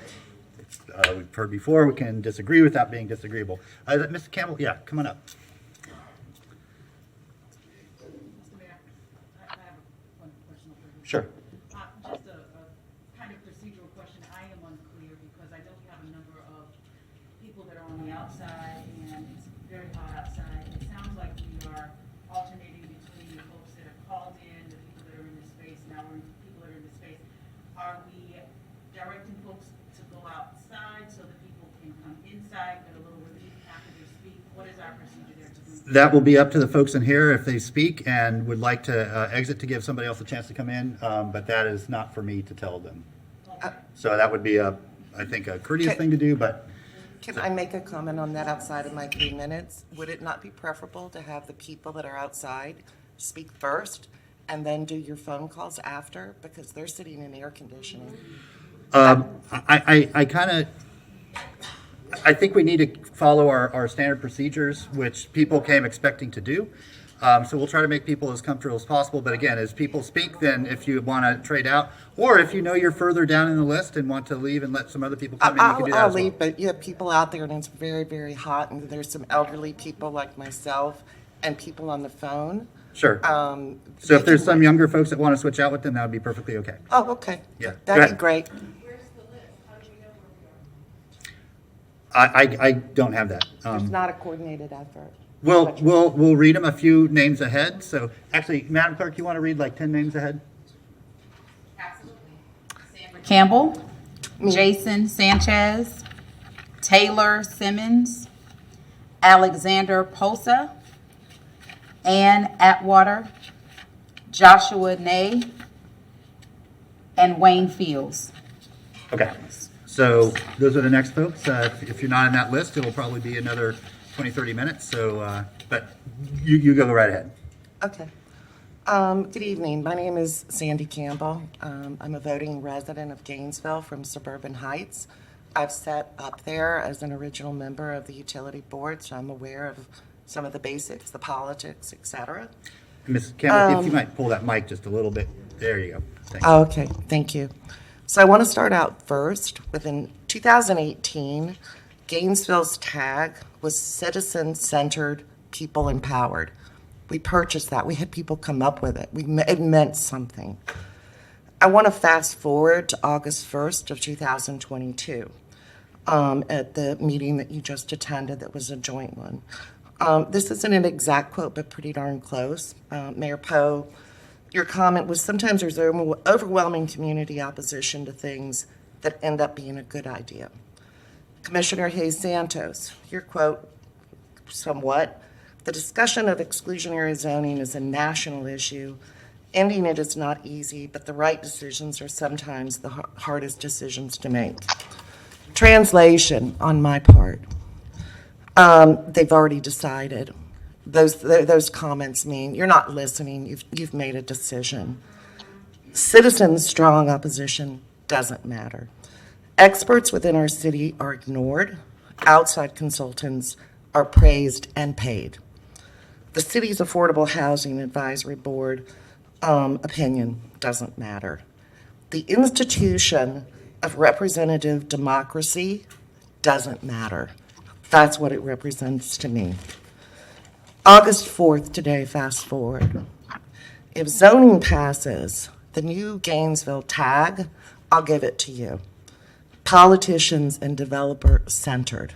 We've heard before, we can disagree without being disagreeable. Is it Mr. Campbell? Yeah, come on up. Sure. Just a kind of procedural question. I am unclear because I know we have a number of people that are on the outside and it's very hot outside. It sounds like we are alternating between the folks that have called in, the people that are in this space, now we're people that are in this space. Are we directing folks to go outside so that people can come inside, get a little relief after they speak? What is our procedure there to do? That will be up to the folks in here if they speak and would like to exit to give somebody else a chance to come in, but that is not for me to tell them. So that would be, I think, a courteous thing to do, but. Can I make a comment on that outside of my 3 minutes? Would it not be preferable to have the people that are outside speak first and then do your phone calls after? Because they're sitting in air conditioning. I think we need to follow our standard procedures, which people came expecting to do. So we'll try to make people as comfortable as possible. But again, as people speak, then if you want to trade out, or if you know you're further down in the list and want to leave and let some other people come in, you can do that I'll as well. leave, but you have people out there and it's very, very hot and there's some elderly people like myself and people on the phone. Sure. So if there's some younger folks that want to switch out with them, that would be perfectly okay. Oh, okay. Yeah. That'd be great. I don't have that. It's not a coordinated effort. We'll read them a few names ahead. So actually, Madam Clerk, you want to read like 10 names ahead? Campbell, Jason Sanchez, Taylor Simmons, Alexander Posa, Ann Atwater, Joshua Ney, and Wayne Fields. Okay. So those are the next folks. If you're not in that list, it'll probably be another 20, 30 minutes. So, but you go right ahead. Okay. Good evening. My name is Sandy Campbell. I'm a voting resident of Gainesville from Suburban Heights. I've sat up there as an original member of the utility board, so I'm aware of some of the basics, the politics, etc. Ms. Campbell, if you might pull that mic just a little bit. There you go. Thanks. Okay, thank you. So I want to start out first. Within 2018, Gainesville's tag was citizen-centered, people-empowered. We purchased that. We had people come up with it. It meant something. I want to fast forward to August 1st of 2022 at the meeting that you just attended that was a joint one. This isn't an exact quote, but pretty darn close. Mayor Poe, your comment was sometimes there's overwhelming community opposition to things that end up being a good idea. Commissioner Hayes Santos, your quote, somewhat, the discussion of exclusionary zoning is a national issue. Ending it is not easy, but the right decisions are sometimes the hardest decisions to make. Translation on my part. They've already decided. Those comments mean you're not listening. You've made a decision. Citizens' strong opposition doesn't matter. Experts within our city are ignored. Outside consultants are praised and paid. The city's Affordable Housing Advisory Board opinion doesn't matter. The institution of representative democracy doesn't matter. That's what it represents to me. August 4th today, fast forward. If zoning passes, the new Gainesville tag, I'll give it to you. Politicians and developer centered.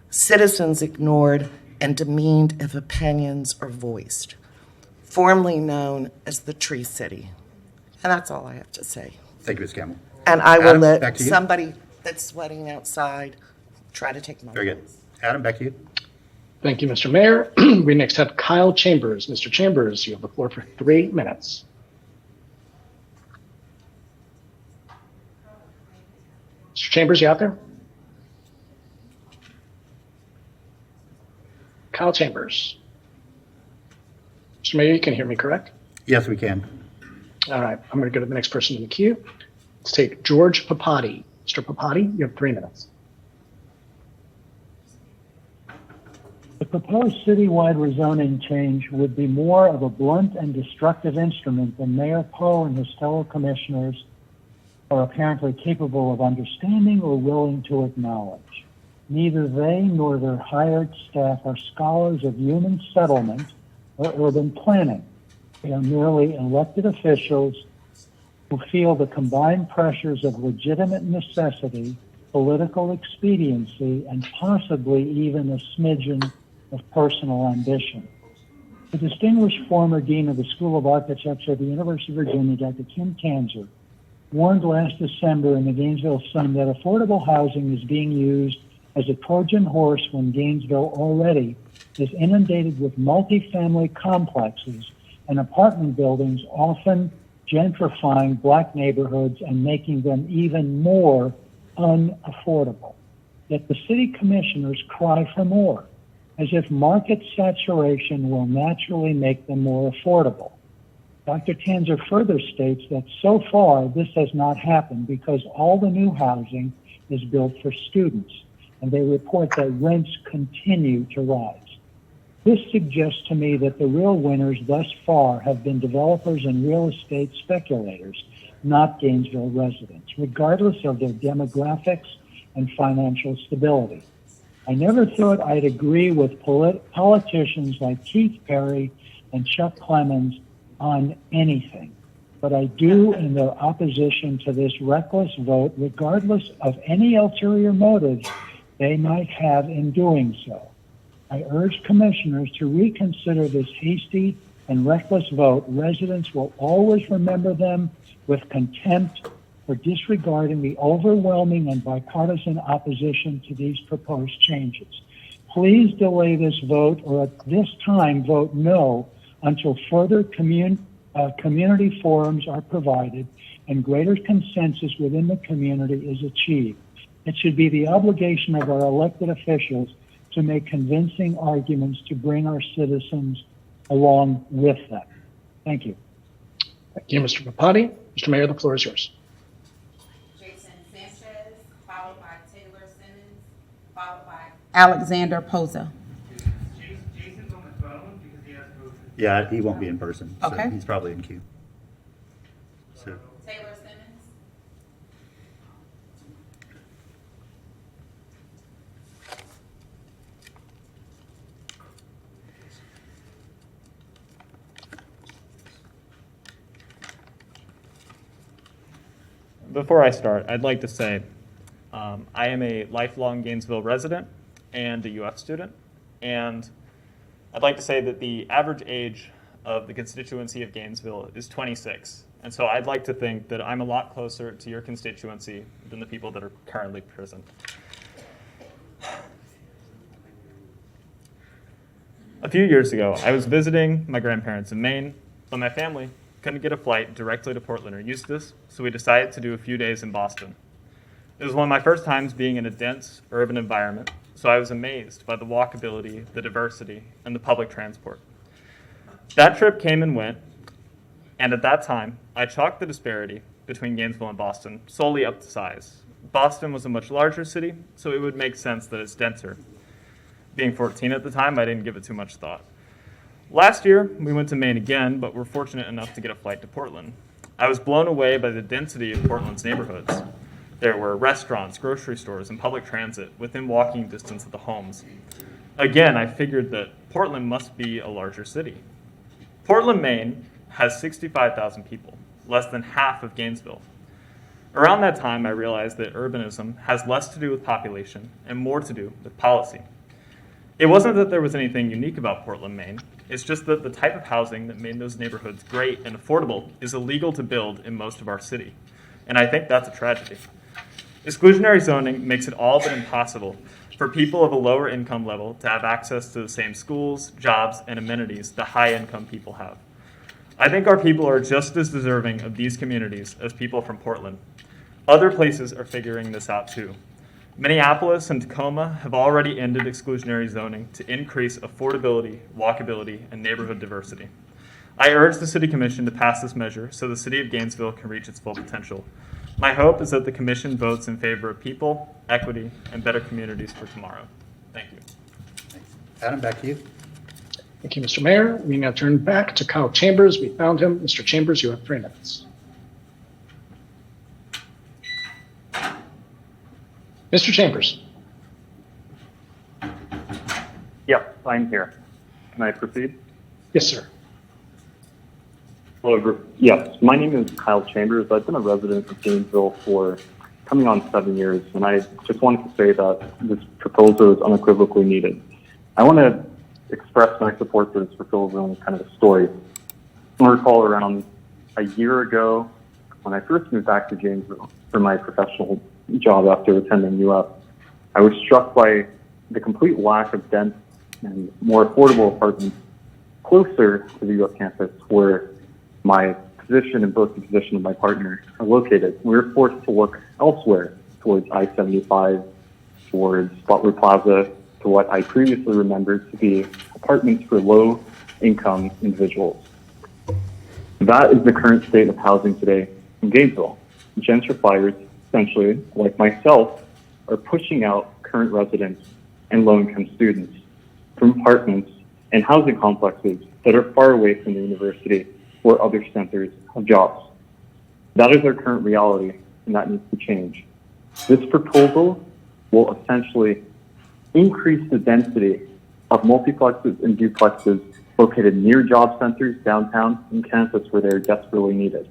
Citizens ignored and demeaned if opinions are voiced. Formerly known as the Tree City. And that's all I have to say. Thank you, Ms. Campbell. And I will Adam, back let to you. somebody that's sweating outside try to take my Very good. Adam, back to you. Thank you, Mr. Mayor. We next have Kyle Chambers. Mr. Chambers, you have the floor for 3 minutes. Mr. Chambers, you out there? Kyle Chambers. Mr. Mayor, you can hear me, correct? Yes, we can. All right, I'm going to go to the next person in the queue. Let's take George Papati. Mr. Papati, you have 3 minutes. The proposed citywide rezoning change would be more of a blunt and destructive instrument than Mayor Poe and his fellow commissioners are apparently capable of understanding or willing to acknowledge. Neither they nor their hired staff are scholars of human settlement or urban planning. They are merely elected officials who feel the combined pressures of legitimate necessity, political expediency, and possibly even a smidgen of personal ambition. The distinguished former dean of the School of Architecture at the University of Virginia, Dr. Kim Tanzer, warned last December in the Gainesville Sun that affordable housing is being used as a Trojan horse when Gainesville already is inundated with multifamily complexes and apartment buildings, often gentrifying black neighborhoods and making them even more unaffordable. Yet the city commissioners cry for more, as if market saturation will naturally make them more affordable. Dr. Tanzer further states that so far this has not happened because all the new housing is built for students, and they report that rents continue to rise. This suggests to me that the real winners thus far have been developers and real estate speculators, not Gainesville residents, regardless of their demographics and financial stability. I never thought I'd agree with politicians like Keith Perry and Chuck Clemens on anything, but I do in their opposition to this reckless vote, regardless of any ulterior motives they might have in doing so. I urge commissioners to reconsider this hasty and reckless vote. Residents will always remember them with contempt for disregarding the overwhelming and bipartisan opposition to these proposed changes. Please delay this vote, or at this time vote no until further community forums are provided and greater consensus within the community is achieved. It should be the obligation of our elected officials to make convincing arguments to bring our citizens along with them. Thank you. Thank you, Mr. Papati. Mr. Mayor, the floor is yours. Jason Sanchez, followed by Taylor Simmons, followed by Alexander Poza. Jason's on the phone because he has COVID. Yeah, he won't be in person. So Okay. he's probably in queue. So, Taylor Simmons. Before I start, I'd like to say I am a lifelong Gainesville resident and a UF student, and I'd like to say that the average age of the constituency of Gainesville is 26, and so I'd like to think that I'm a lot closer to your constituency than the people that are currently present. A few years ago, I was visiting my grandparents in Maine, but my family couldn't get a flight directly to Portland or Eustis, so we decided to do a few days in Boston. It was one of my first times being in a dense urban environment, so I was amazed by the walkability, the diversity, and the public transport. That trip came and went, and at that time, I chalked the disparity between Gainesville and Boston solely up to size. Boston was a much larger city, so it would make sense that it's denser. Being 14 at the time, I didn't give it too much thought. Last year, we went to Maine again, but were fortunate enough to get a flight to Portland. I was blown away by the density of Portland's neighborhoods. There were restaurants, grocery stores, and public transit within walking distance of the homes. Again, I figured that Portland must be a larger city. Portland, Maine has 65,000 people, less than half of Gainesville. Around that time, I realized that urbanism has less to do with population and more to do with policy. It wasn't that there was anything unique about Portland, Maine. It's just that the type of housing that made those neighborhoods great and affordable is illegal to build in most of our city. And I think that's a tragedy. Exclusionary zoning makes it all but impossible for people of a lower income level to have access to the same schools, jobs, and amenities that high-income people have. I think our people are just as deserving of these communities as people from Portland. Other places are figuring this out too. Minneapolis and Tacoma have already ended exclusionary zoning to increase affordability, walkability, and neighborhood diversity. I urge the City Commission to pass this measure so the City of Gainesville can reach its full potential. My hope is that the Commission votes in favor of people, equity, and better communities for tomorrow. Thank you. Thanks. Adam, back to you. Thank you, Mr. Mayor. We now turn back to Kyle Chambers. We found him. Mr. Chambers, you have 3 minutes. Mr. Chambers. Yep, I'm here. Can I proceed? Yes, sir. Hello, yes, my name is Kyle Chambers. I've been a resident of Gainesville for coming on 7 years, and I just wanted to say that this proposal is unequivocally needed. I want to express my support for this proposal in kind of a story. I recall around a year ago when I first moved back to Gainesville for my professional job after attending UF, I was struck by the complete lack of dense and more affordable apartments closer to the UF campus where my position and both the position of my partner are located. We were forced to look elsewhere towards I-75, towards Butler Plaza, to what I previously remembered to be apartments for low-income individuals. That is the current state of housing today in Gainesville. Gentrifiers, essentially, like myself, are pushing out current residents and low-income students from apartments and housing complexes that are far away from the university or other centers of jobs. That is our current reality, and that needs to change. This proposal will essentially increase the density of multiplexes and duplexes located near job centers, downtown, and campus where they're desperately needed.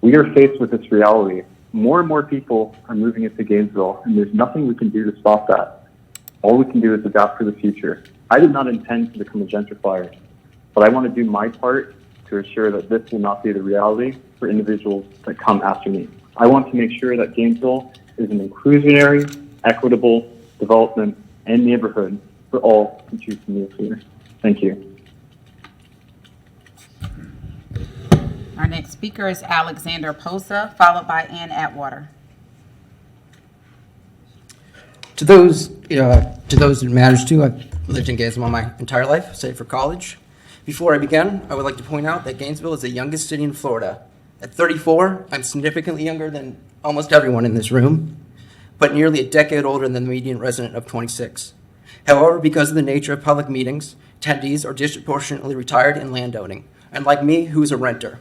We are faced with this reality. More and more people are moving into Gainesville, and there's nothing we can do to stop that. All we can do is adapt for the future. I did not intend to become a gentrifier, but I want to do my part to ensure that this will not be the reality for individuals that come after me. I want to make sure that Gainesville is an inclusionary, equitable development and neighborhood for all who choose to move here. Thank you. Our next speaker is Alexander Posa, followed by Ann Atwater. To those it matters to, I've lived in Gainesville my entire life, save for college. Before I begin, I would like to point out that Gainesville is the youngest city in Florida. At 34, I'm significantly younger than almost everyone in this room, but nearly a decade older than the median resident of 26. However, because of the nature of public meetings, attendees are disproportionately retired and landowning, unlike me, who is a renter.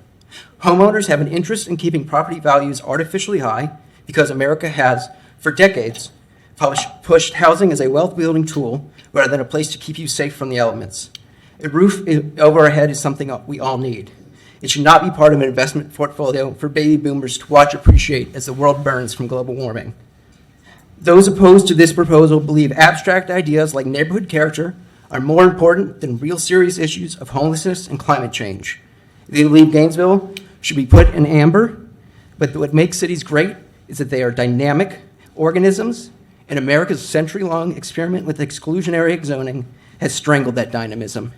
Homeowners have an interest in keeping property values artificially high because America has, for decades, pushed housing as a wealth-building tool rather than a place to keep you safe from the elements. A roof over our head is something we all need. It should not be part of an investment portfolio for baby boomers to watch appreciate as the world burns from global warming. Those opposed to this proposal believe abstract ideas like neighborhood character are more important than real serious issues of homelessness and climate change. They believe Gainesville should be put in amber, but what makes cities great is that they are dynamic organisms, and America's century-long experiment with exclusionary zoning has strangled that dynamism.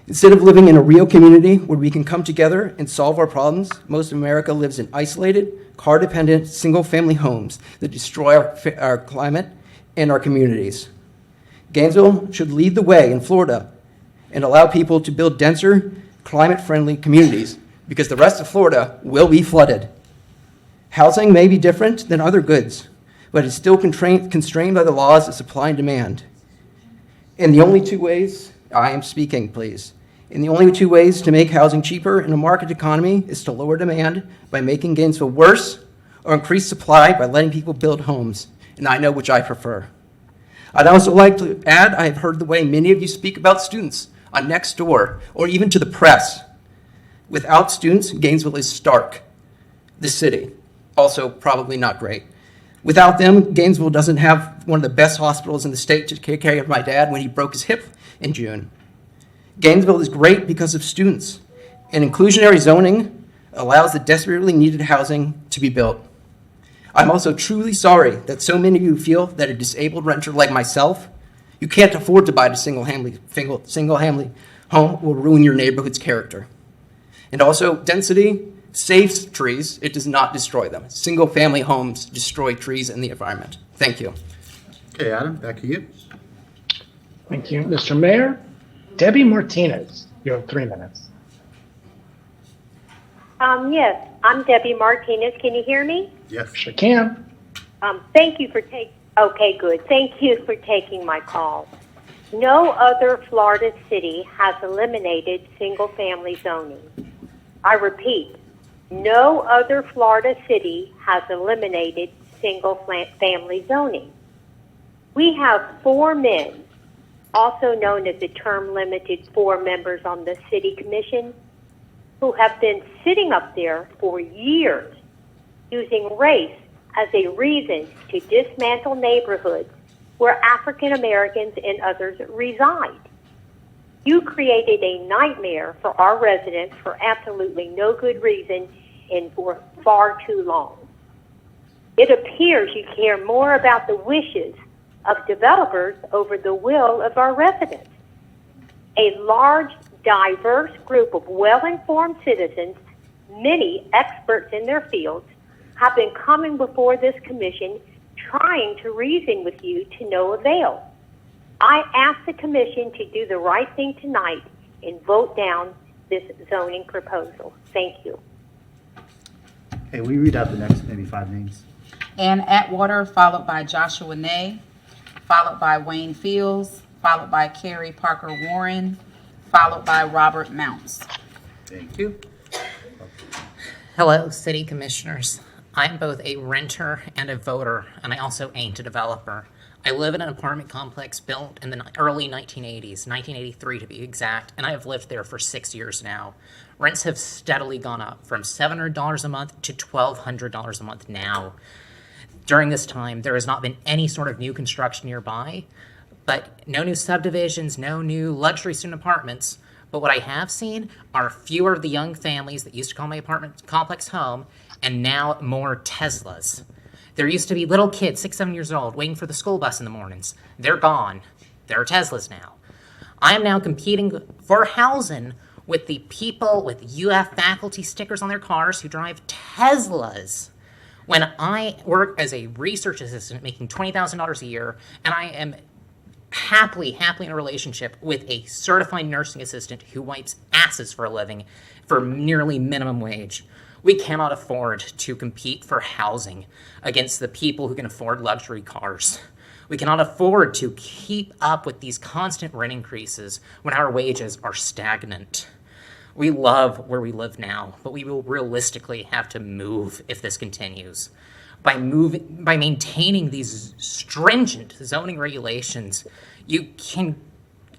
Instead of living in a real community where we can come together and solve our problems, most of America lives in isolated, car-dependent, single-family homes that destroy our climate and our communities. Gainesville should lead the way in Florida and allow people to build denser, climate-friendly communities because the rest of Florida will be flooded. Housing may be different than other goods, but it's still constrained by the laws of supply and demand. And the only two ways I am speaking, please. And the only two ways to make housing cheaper in a market economy is to lower demand by making Gainesville worse or increase supply by letting people build homes. And I know which I prefer. I'd also like to add, I have heard the way many of you speak about students on Nextdoor or even to the press. Without students, Gainesville is stark. The city, also probably not great. Without them, Gainesville doesn't have one of the best hospitals in the state to take care of my dad when he broke his hip in June. Gainesville is great because of students, and inclusionary zoning allows the desperately needed housing to be built. I'm also truly sorry that so many of you feel that a disabled renter like myself, you can't afford to buy a single-family home will ruin your neighborhood's character. And also, density saves trees, it does not destroy them. Single-family homes destroy trees and the environment. Thank you. Okay, Adam, back to you. Thank you, Mr. Mayor. Debbie Martinez, you have 3 minutes. Yes, I'm Debbie Martinez. Can you hear me? Yes. Sure can. Thank you for okay, good. Thank you for taking my call. No other Florida city has eliminated single-family zoning. I repeat, no other Florida city has eliminated single-family zoning. We have 4 men, also known as the term-limited 4 members on the city commission, who have been sitting up there for years using race as a reason to dismantle neighborhoods where African Americans and others reside. You created a nightmare for our residents for absolutely no good reason and for far too long. It appears you care more about the wishes of developers over the will of our residents. A large, diverse group of well-informed citizens, many experts in their fields, have been coming before this commission trying to reason with you to no avail. I ask the commission to do the right thing tonight and vote down this zoning proposal. Thank you. Okay, will you read out the next maybe 5 names? Ann Atwater, followed by Joshua Ney, followed by Wayne Fields, followed by Carrie Parker Warren, followed by Robert Mounts. Thank you. Hello, City Commissioners. I'm both a renter and a voter, and I also ain't a developer. I live in an apartment complex built in the early 1980s, 1983 to be exact, and I have lived there for 6 years now. Rents have steadily gone up from $700 a month to $1,200 a month now. During this time, there has not been any sort of new construction nearby, but no new subdivisions, no new luxury student apartments. But what I have seen are fewer of the young families that used to call my apartment complex home, and now more Teslas. There used to be little kids, 6, 7 years old, waiting for the school bus in the mornings. They're gone. There are Teslas now. I am now competing for housing with the people with UF faculty stickers on their cars who drive Teslas. When I work as a research assistant making $20,000 a year, and I am happily in a relationship with a certified nursing assistant who wipes asses for a living for nearly minimum wage. We cannot afford to compete for housing against the people who can afford luxury cars. We cannot afford to keep up with these constant rent increases when our wages are stagnant. We love where we live now, but we will realistically have to move if this continues. By maintaining these stringent zoning regulations, you can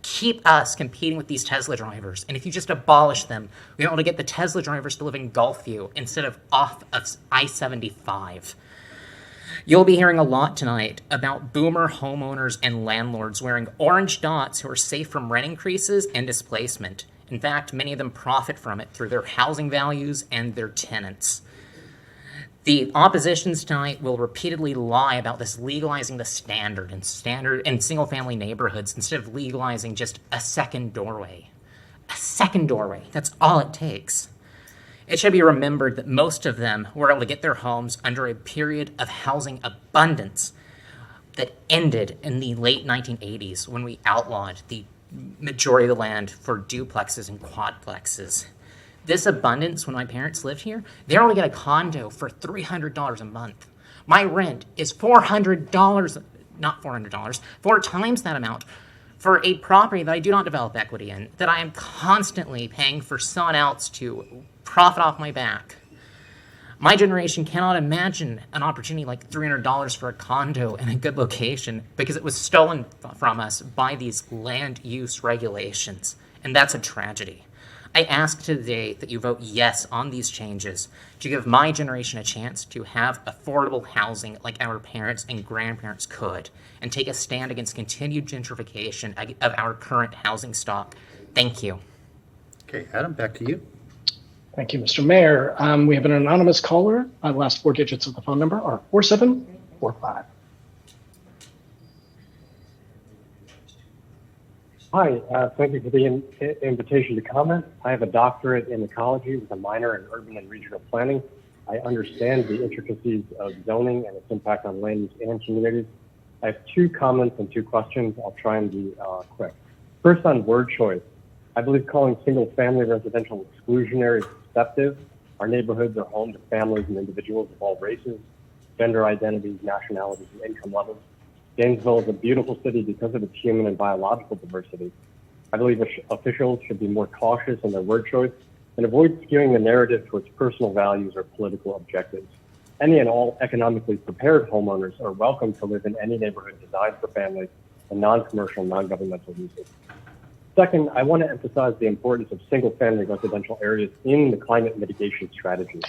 keep us competing with these Tesla drivers. And if you just abolish them, we're able to get the Tesla drivers to live in Gulfview instead of off of I-75. You'll be hearing a lot tonight about boomer homeowners and landlords wearing orange dots who are safe from rent increases and displacement. In fact, many of them profit from it through their housing values and their tenants. The oppositions tonight will repeatedly lie about this legalizing the standard in single-family neighborhoods instead of legalizing just a second doorway. A second doorway, that's all it takes. It should be remembered that most of them were able to get their homes under a period of housing abundance that ended in the late 1980s when we outlawed the majority of the land for duplexes and quadplexes. This abundance, when my parents lived here, they only got a condo for $300 a month. My rent is $400, not $400, 4 times that amount for a property that I do not develop equity in, that I am constantly paying for someone else to profit off my back. My generation cannot imagine an opportunity like $300 for a condo in a good location because it was stolen from us by these land use regulations, and that's a tragedy. I ask today that you vote yes on these changes to give my generation a chance to have affordable housing like our parents and grandparents could, and take a stand against continued gentrification of our current housing stock. Thank you. Okay, Adam, back to you. Thank you, Mr. Mayor. We have an anonymous caller. The last four digits of the phone number are 4745. Hi, thank you for the invitation to comment. I have a doctorate in ecology with a minor in urban and regional planning. I understand the intricacies of zoning and its impact on land use and communities. I have two comments and two questions. I'll try and be quick. First, on word choice. I believe calling single-family residential exclusionary is deceptive. Our neighborhoods are home to families and individuals of all races, gender identities, nationalities, and income levels. Gainesville is a beautiful city because of its human and biological diversity. I believe officials should be more cautious in their word choice and avoid skewing the narrative towards personal values or political objectives. Any and all economically prepared homeowners are welcome to live in any neighborhood designed for families and non-commercial, non-governmental uses. Second, I want to emphasize the importance of single-family residential areas in the climate mitigation strategy.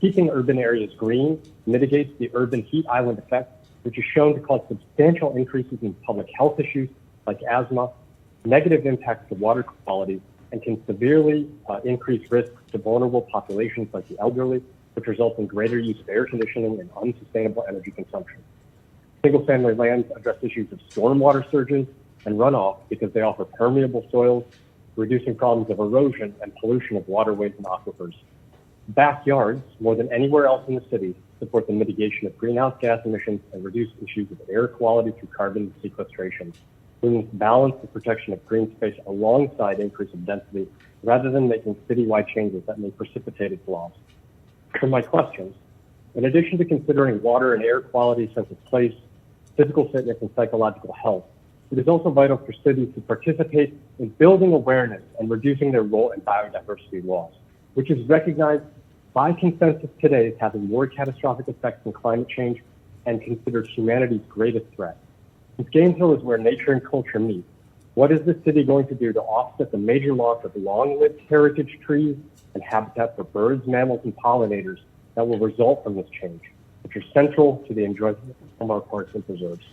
Keeping urban areas green mitigates the urban heat island effect, which is shown to cause substantial increases in public health issues like asthma, negative impacts to water quality, and can severely increase risks to vulnerable populations like the elderly, which results in greater use of air conditioning and unsustainable energy consumption. Single-family lands address issues of stormwater surges and runoff because they offer permeable soils, reducing problems of erosion and pollution of waterways and aquifers. Backyards, more than anywhere else in the city, support the mitigation of greenhouse gas emissions and reduce issues of air quality through carbon sequestration. We must balance the protection of green space alongside increase of density rather than making citywide changes that may precipitate its loss. For my questions, in addition to considering water and air quality, sense of place, physical fitness, and psychological health, it is also vital for cities to participate in building awareness and reducing their role in biodiversity loss, which is recognized by consensus today as having more catastrophic effects than climate change and considered humanity's greatest threat. Since Gainesville is where nature and culture meet, what is the city going to do to offset the major loss of long-lived heritage trees and habitat for birds, mammals, and pollinators that will result from this change, which are central to the enjoyment of our parks and preserves?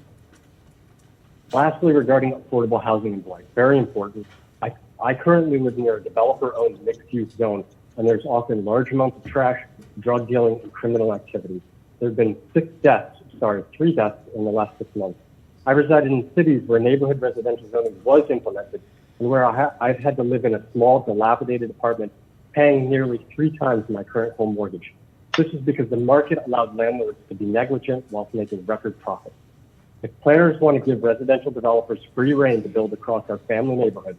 Lastly, regarding affordable housing in Blight, very important. I currently live near a developer-owned mixed-use zone, and there's often large amounts of trash, drug dealing, and criminal activity. There have been 3 deaths in the last 6 months. I resided in cities where neighborhood residential zoning was implemented, and where I've had to live in a small, dilapidated apartment, paying nearly 3 times my current home mortgage. This is because the market allowed landlords to be negligent whilst making record profits. If planners want to give residential developers free rein to build across our family neighborhoods,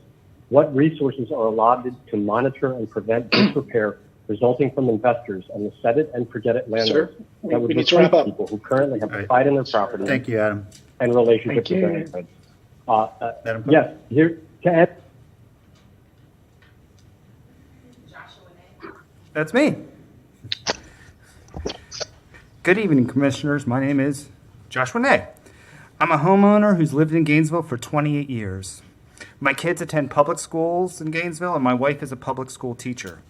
what resources are allotted to monitor and prevent disrepair resulting from investors and the set it and forget it landlords that would replace people who currently have pride in their property? Thank you, Adam. And relationships with their neighborhoods. Adam, yes, here to add. That's me. Good evening, Commissioners. My name is Joshua Ney. I'm a homeowner who's lived in Gainesville for 28 years. My kids attend public schools in Gainesville, and my wife is a public school teacher.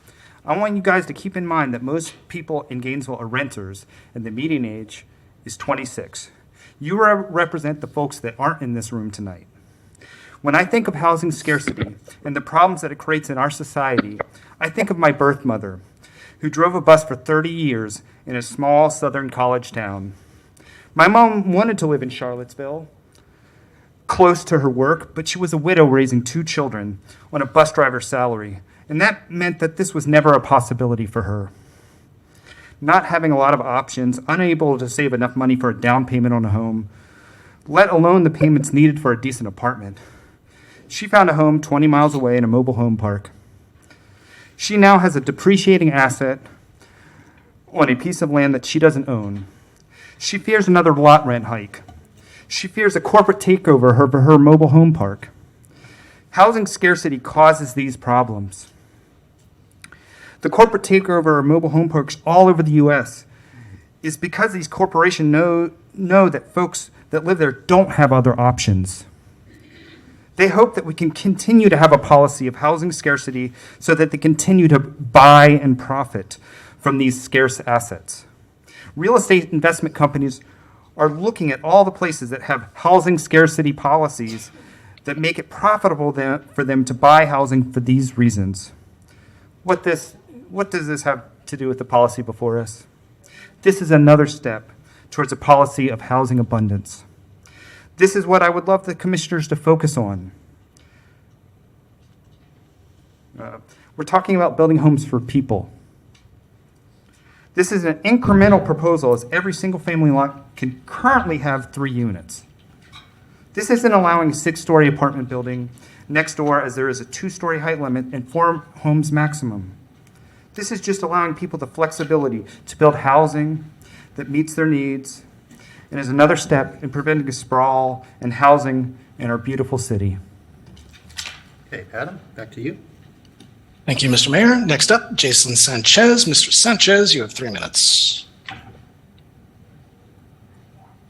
I want you guys to keep in mind that most people in Gainesville are renters, and the median age is 26. You represent the folks that aren't in this room tonight. When I think of housing scarcity and the problems that it creates in our society, I think of my birth mother, who drove a bus for 30 years in a small southern college town. My mom wanted to live in Charlottesville, close to her work, but she was a widow raising 2 children on a bus driver's salary, and that meant that this was never a possibility for her. Not having a lot of options, unable to save enough money for a down payment on a home, let alone the payments needed for a decent apartment, she found a home 20 miles away in a mobile home park. She now has a depreciating asset on a piece of land that she doesn't own. She fears another lot rent hike. She fears a corporate takeover of her mobile home park. Housing scarcity causes these problems. The corporate takeover of mobile home parks all over the U.S. is because these corporations know that folks that live there don't have other options. They hope that we can continue to have a policy of housing scarcity so that they continue to buy and profit from these scarce assets. Real estate investment companies are looking at all the places that have housing scarcity policies that make it profitable for them to buy housing for these reasons. What does this have to do with the policy before us? This is another step towards a policy of housing abundance. This is what I would love the commissioners to focus on. We're talking about building homes for people. This is an incremental proposal, as every single family lot can currently have 3 units. This isn't allowing a 6-story apartment building next door, as there is a 2-story height limit and 4 homes maximum. This is just allowing people the flexibility to build housing that meets their needs and is another step in preventing a sprawl and housing in our beautiful city. Okay, Adam, back to you. Thank you, Mr. Mayor. Next up, Jason Sanchez. Mr. Sanchez, you have 3 minutes.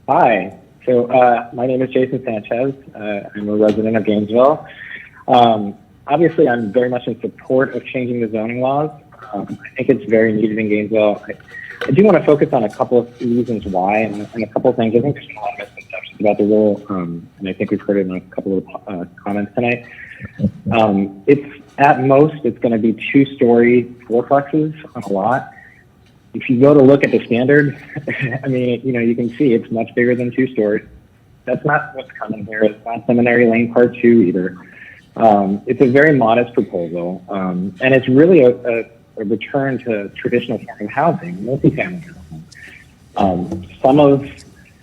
Hi. So my name is Jason Sanchez. I'm a resident of Gainesville. Obviously, I'm very much in support of changing the zoning laws. I think it's very needed in Gainesville. I do want to focus on a couple of reasons why and a couple of things. I think there's a lot of misconceptions about the rule, and I think we've heard it in a couple of comments tonight. At most, it's going to be 2-story fourplexes on a lot. If you go to look at the standard, I mean, you can see it's much bigger than 2 stories. That's not what's coming here. It's not Seminary Lane Part 2 either. It's a very modest proposal, and it's really a return to traditional form of housing, multifamily housing.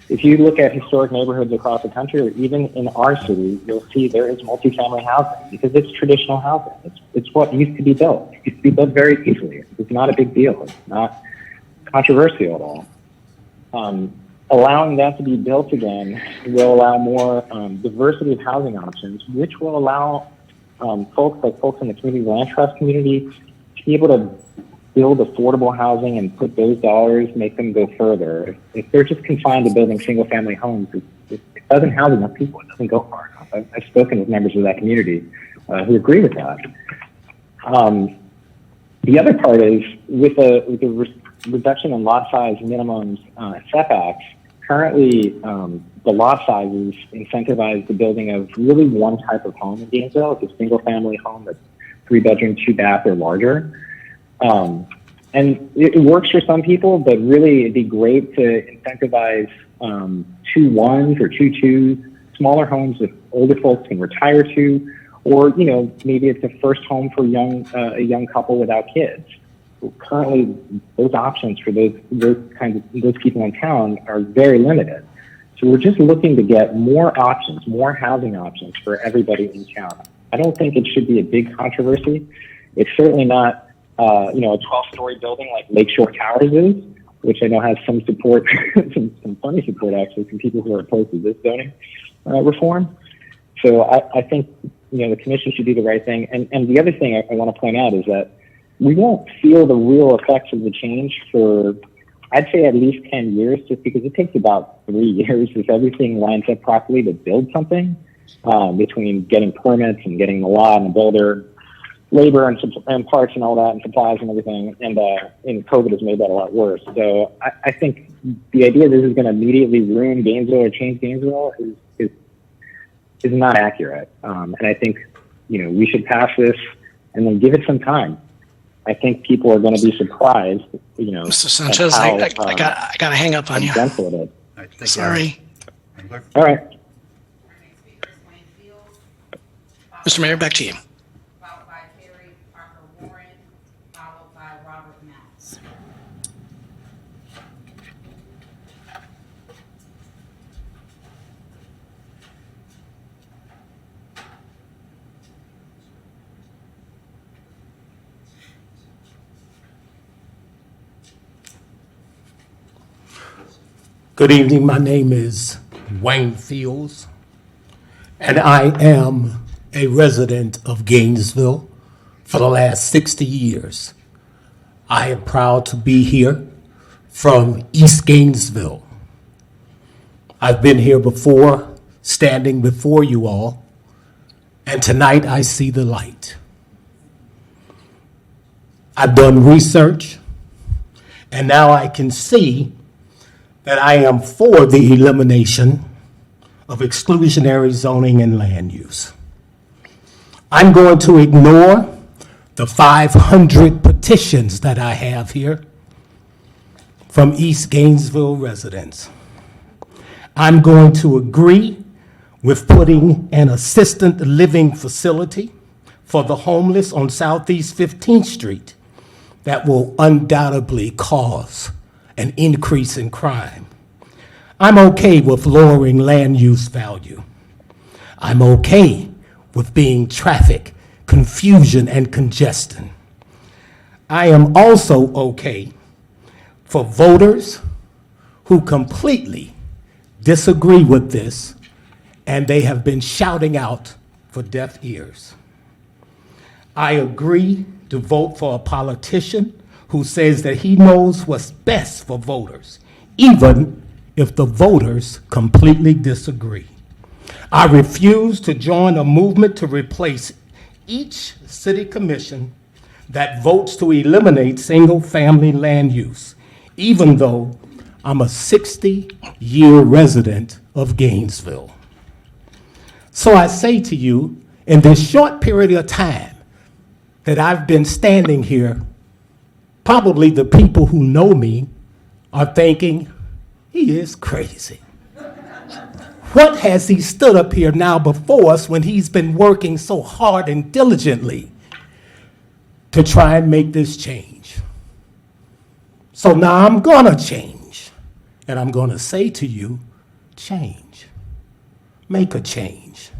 If you look at historic neighborhoods across the country, or even in our city, you'll see there is multifamily housing because it's traditional housing. It's what used to be built. It used to be built very easily. It's not a big deal. It's not controversial at all. Allowing that to be built again will allow more diversity of housing options, which will allow folks in the community land trust community to be able to build affordable housing and put those dollars, make them go further. If they're just confined to building single-family homes, it doesn't house enough people. It doesn't go far enough. I've spoken with members of that community who agree with that. The other part is with the reduction in lot size minimums setbacks, currently the lot sizes incentivize the building of really one type of home in Gainesville. It's a single-family home that's 3-bedroom, 2-bath or larger. And it works for some people, but really it'd be great to incentivize 2-1s or 2-2s, smaller homes that older folks can retire to, or maybe it's a first home for a young couple without kids. Currently, those options for those people in town are very limited. So we're just looking to get more options, more housing options for everybody in town. I don't think it should be a big controversy. It's certainly not a 12-story building like Lakeshore Towers is, which I know has some support, some funny support actually from people who are opposed to this zoning reform. So I think the commission should do the right thing. And the other thing I want to point out is that we won't feel the real effects of the change for, I'd say, at least 10 years, just because it takes about 3 years if everything lines up properly to build something, between getting permits and getting the lot and the builder, labor and parts and all that, and supplies and everything. And COVID has made that a lot worse. So I think the idea this is going to immediately ruin Gainesville or change Gainesville is not accurate. And I think, we should pass this and then give it some time. I think people are going to be surprised, Mr. Sanchez, I got to hang up on you. Gentle it is. Sorry. All right. Mr. Mayor, back to you. Followed by Terry Parker Warren, followed by Robert Mounts. Good evening. My name is Wayne Fields, and I am a resident of Gainesville for the last 60 years. I am proud to be here from East Gainesville. I've been here before, standing before you all, and tonight I see the light. I've done research, and now I can see that I am for the elimination of exclusionary zoning and land use. I'm going to ignore the 500 petitions that I have here from East Gainesville residents. I'm going to agree with putting an assisted living facility for the homeless on Southeast 15th Street that will undoubtedly cause an increase in crime. I'm okay with lowering land use value. I'm okay with being traffic, confusion, and congestion. I am also okay for voters who completely disagree with this, and they have been shouting out for deaf ears. I agree to vote for a politician who says that he knows what's best for voters, even if the voters completely disagree. I refuse to join a movement to replace each city commission that votes to eliminate single-family land use, even though I'm a 60-year resident of Gainesville. So I say to you, in this short period of time that I've been standing here, probably the people who know me are thinking, he is crazy. What has he stood up here now before us when he's been working so hard and diligently to try and make this change? So now I'm gonna change, and I'm gonna say to you, change. Make a change.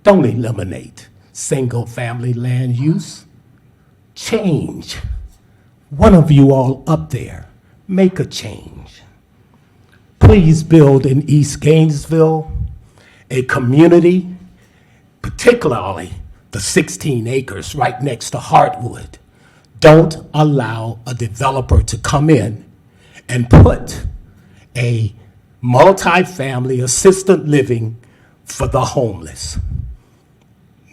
Don't eliminate single-family land use. Change. One of you all up there, make a change. Please build in East Gainesville a community, particularly the 16 acres right next to Heartwood. Don't allow a developer to come in and put a multi-family assisted living for the homeless.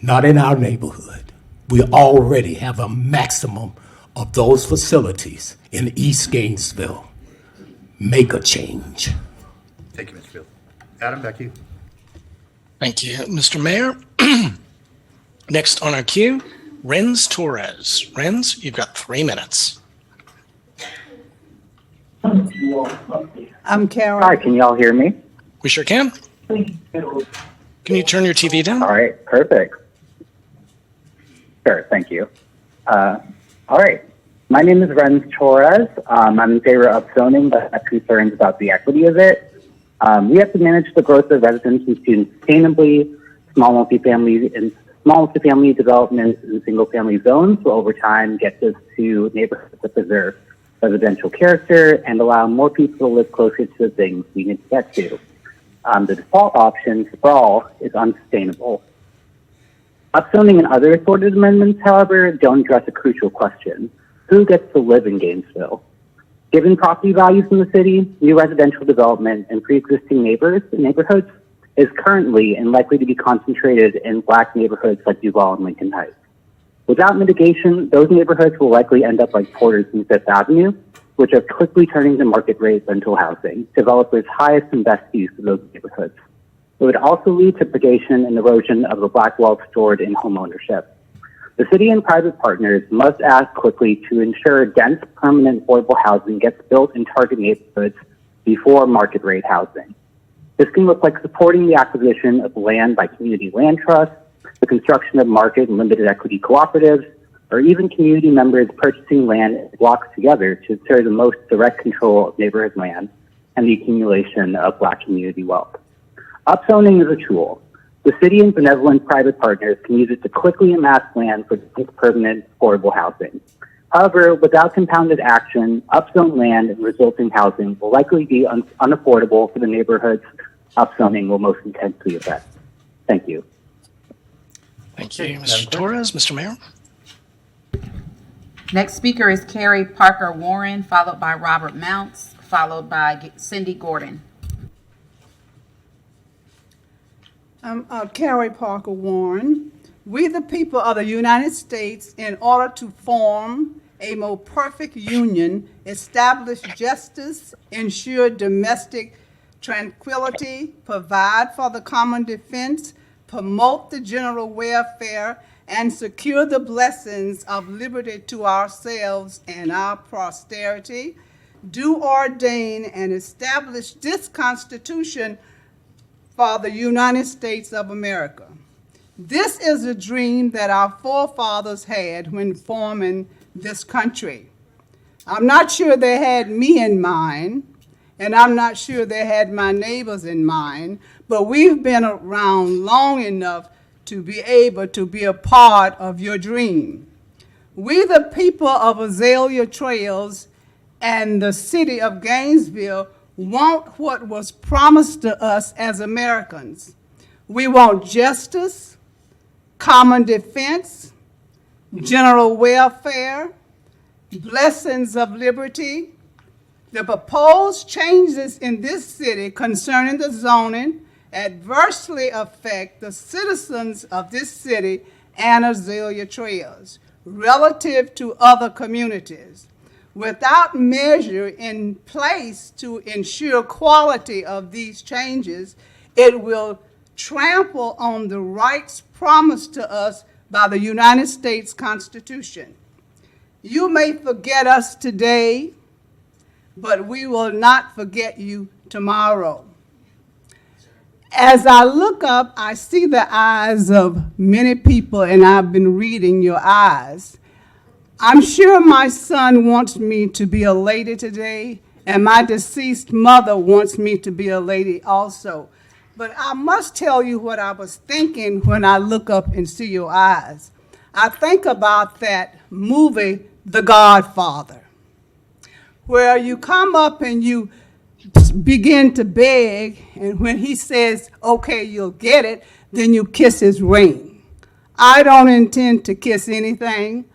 Not in our neighborhood. We already have a maximum of those facilities in East Gainesville. Make a change. Thank you, Mr. Field. Adam, back to you. Thank you, Mr. Mayor. Next on our queue, Renz Torres. Renz, you've got 3 minutes. I'm Karen. Hi, can y'all hear me? We sure can. Can you turn your TV down? All right, perfect. Sure, thank you. All right, my name is Renz Torres. I'm in favor of zoning, but I have concerns about the equity of it. We have to manage the growth of residents and students sustainably. Small multifamily developments in single-family zones will over time get us to neighborhoods that preserve residential character and allow more people to live closer to the things we need to get to. The default option, sprawl, is unsustainable. Upzoning and other assorted amendments, however, don't address a crucial question. Who gets to live in Gainesville? Given property values in the city, new residential development and pre-existing neighborhoods is currently and likely to be concentrated in Black neighborhoods like Duval and Lincoln Heights. Without mitigation, those neighborhoods will likely end up like Porter's and Fifth Avenue, which are quickly turning to market rate rental housing, developers' highest and best use of those neighborhoods. It would also lead to predation and erosion of the Black wealth stored in homeownership. The city and private partners must act quickly to ensure dense, permanent, affordable housing gets built in target neighborhoods before market rate housing. This can look like supporting the acquisition of land by community land trusts, the construction of market and limited equity cooperatives, or even community members purchasing land in blocks together to ensure the most direct control of neighborhood land and the accumulation of Black community wealth. Upzoning is a tool. The city and benevolent private partners can use it to quickly amass land for permanent, affordable housing. However, without compounded action, upzoned land and resulting housing will likely be unaffordable for the neighborhoods upzoning will most intensely affect. Thank you. Thank you, Madam Mr. Clerk. Torres. Mr. Mayor? Next speaker is Carrie Parker Warren, followed by Robert Mounts, followed by Cindy Gordon. I'm Carrie Parker Warren. We, the people of the United States, in order to form a more perfect union, establish justice, ensure domestic tranquility, provide for the common defense, promote the general welfare, and secure the blessings of liberty to ourselves and our posterity, do ordain and establish this Constitution for the United States of America. This is a dream that our forefathers had when forming this country. I'm not sure they had me in mind, and I'm not sure they had my neighbors in mind, but we've been around long enough to be able to be a part of your dream. We, the people of Azalea Trails and the city of Gainesville, want what was promised to us as Americans. We want justice, common defense, general welfare, blessings of liberty. The proposed changes in this city concerning the zoning adversely affect the citizens of this city and Azalea Trails relative to other communities. Without measure in place to ensure quality of these changes, it will trample on the rights promised to us by the United States Constitution. You may forget us today, but we will not forget you tomorrow. As I look up, I see the eyes of many people, and I've been reading your eyes. I'm sure my son wants me to be a lady today, and my deceased mother wants me to be a lady also. But I must tell you what I was thinking when I look up and see your eyes. I think about that movie, The Godfather, where you come up and you begin to beg, and when he says, okay, you'll get it, then you kiss his ring. I don't intend to kiss anything.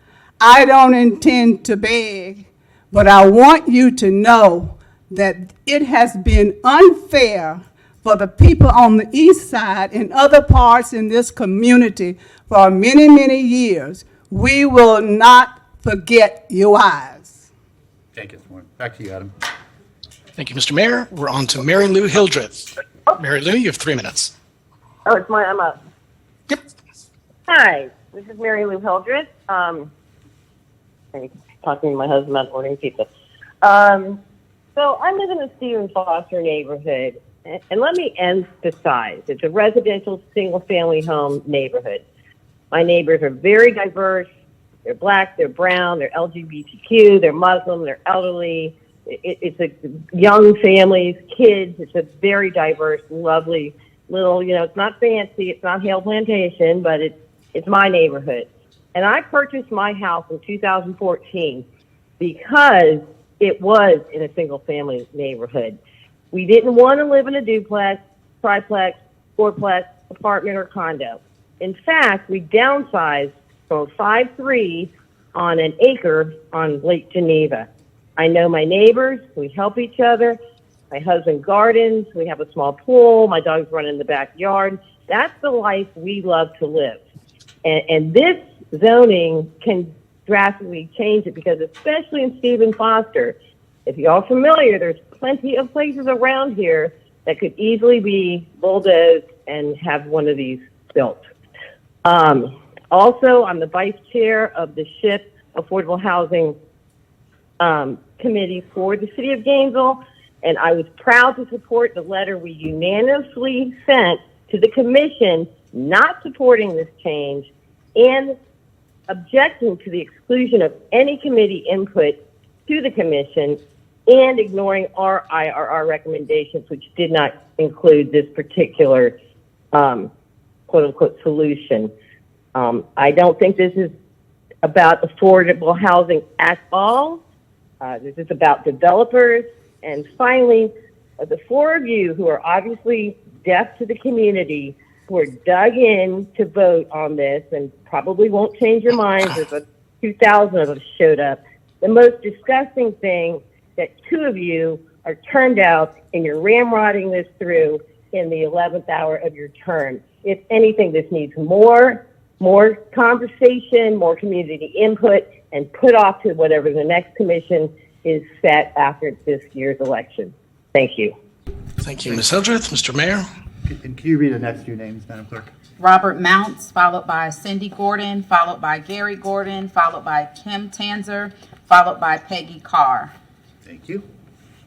I don't intend to beg, but I want you to know that it has been unfair for the people on the east side and other parts in this community for many, many years. We will not forget your eyes. Thank you, Mr. Warren. Back to you, Adam. Thank you, Mr. Mayor. We're on to Mary Lou Hildreth. Mary Lou, you have 3 minutes. Oh, it's mine. I'm up. Yep. Hi, this is Mary Lou Hildreth. I'm talking to my husband about ordering pizza. So I live in the Stephen Foster neighborhood, and let me emphasize, it's a residential single-family home neighborhood. My neighbors are very diverse. They're black, they're brown, they're LGBTQ, they're Muslim, they're elderly. It's a young families, kids. It's a very diverse, lovely little, it's not fancy, it's not Hale Plantation, but it's my neighborhood. And I purchased my house in 2014 because it was in a single-family neighborhood. We didn't want to live in a duplex, triplex, fourplex, apartment, or condo. In fact, we downsized from 5.3 on an acre on Lake Geneva. I know my neighbors. We help each other. My husband gardens. We have a small pool. My dogs run in the backyard. That's the life we love to live. And this zoning can drastically change it because, especially in Stephen Foster, if you're all familiar, there's plenty of places around here that could easily be bulldozed and have one of these built. Also, I'm the vice chair of the SHIP Affordable Housing Committee for the City of Gainesville, and I was proud to support the letter we unanimously sent to the commission not supporting this change and objecting to the exclusion of any committee input to the commission and ignoring our IRR recommendations, which did not include this particular quote-unquote solution. I don't think this is about affordable housing at all. This is about developers. And finally, the four of you who are obviously deaf to the community, who are dug in to vote on this and probably won't change your minds if 2,000 of us showed up. The most disgusting thing that two of you are turned out and you're ramrodding this through in the 11th hour of your term. If anything, this needs more conversation, more community input, and put off to whatever the next commission is set after this year's election. Thank you. Thank you, Ms. Hildreth. Mr. Mayor? And can you read the next few names, Madam Clerk? Robert Mounts, followed by Cindy Gordon, followed by Gary Gordon, followed by Kim Tanzer, followed by Peggy Carr. Thank you.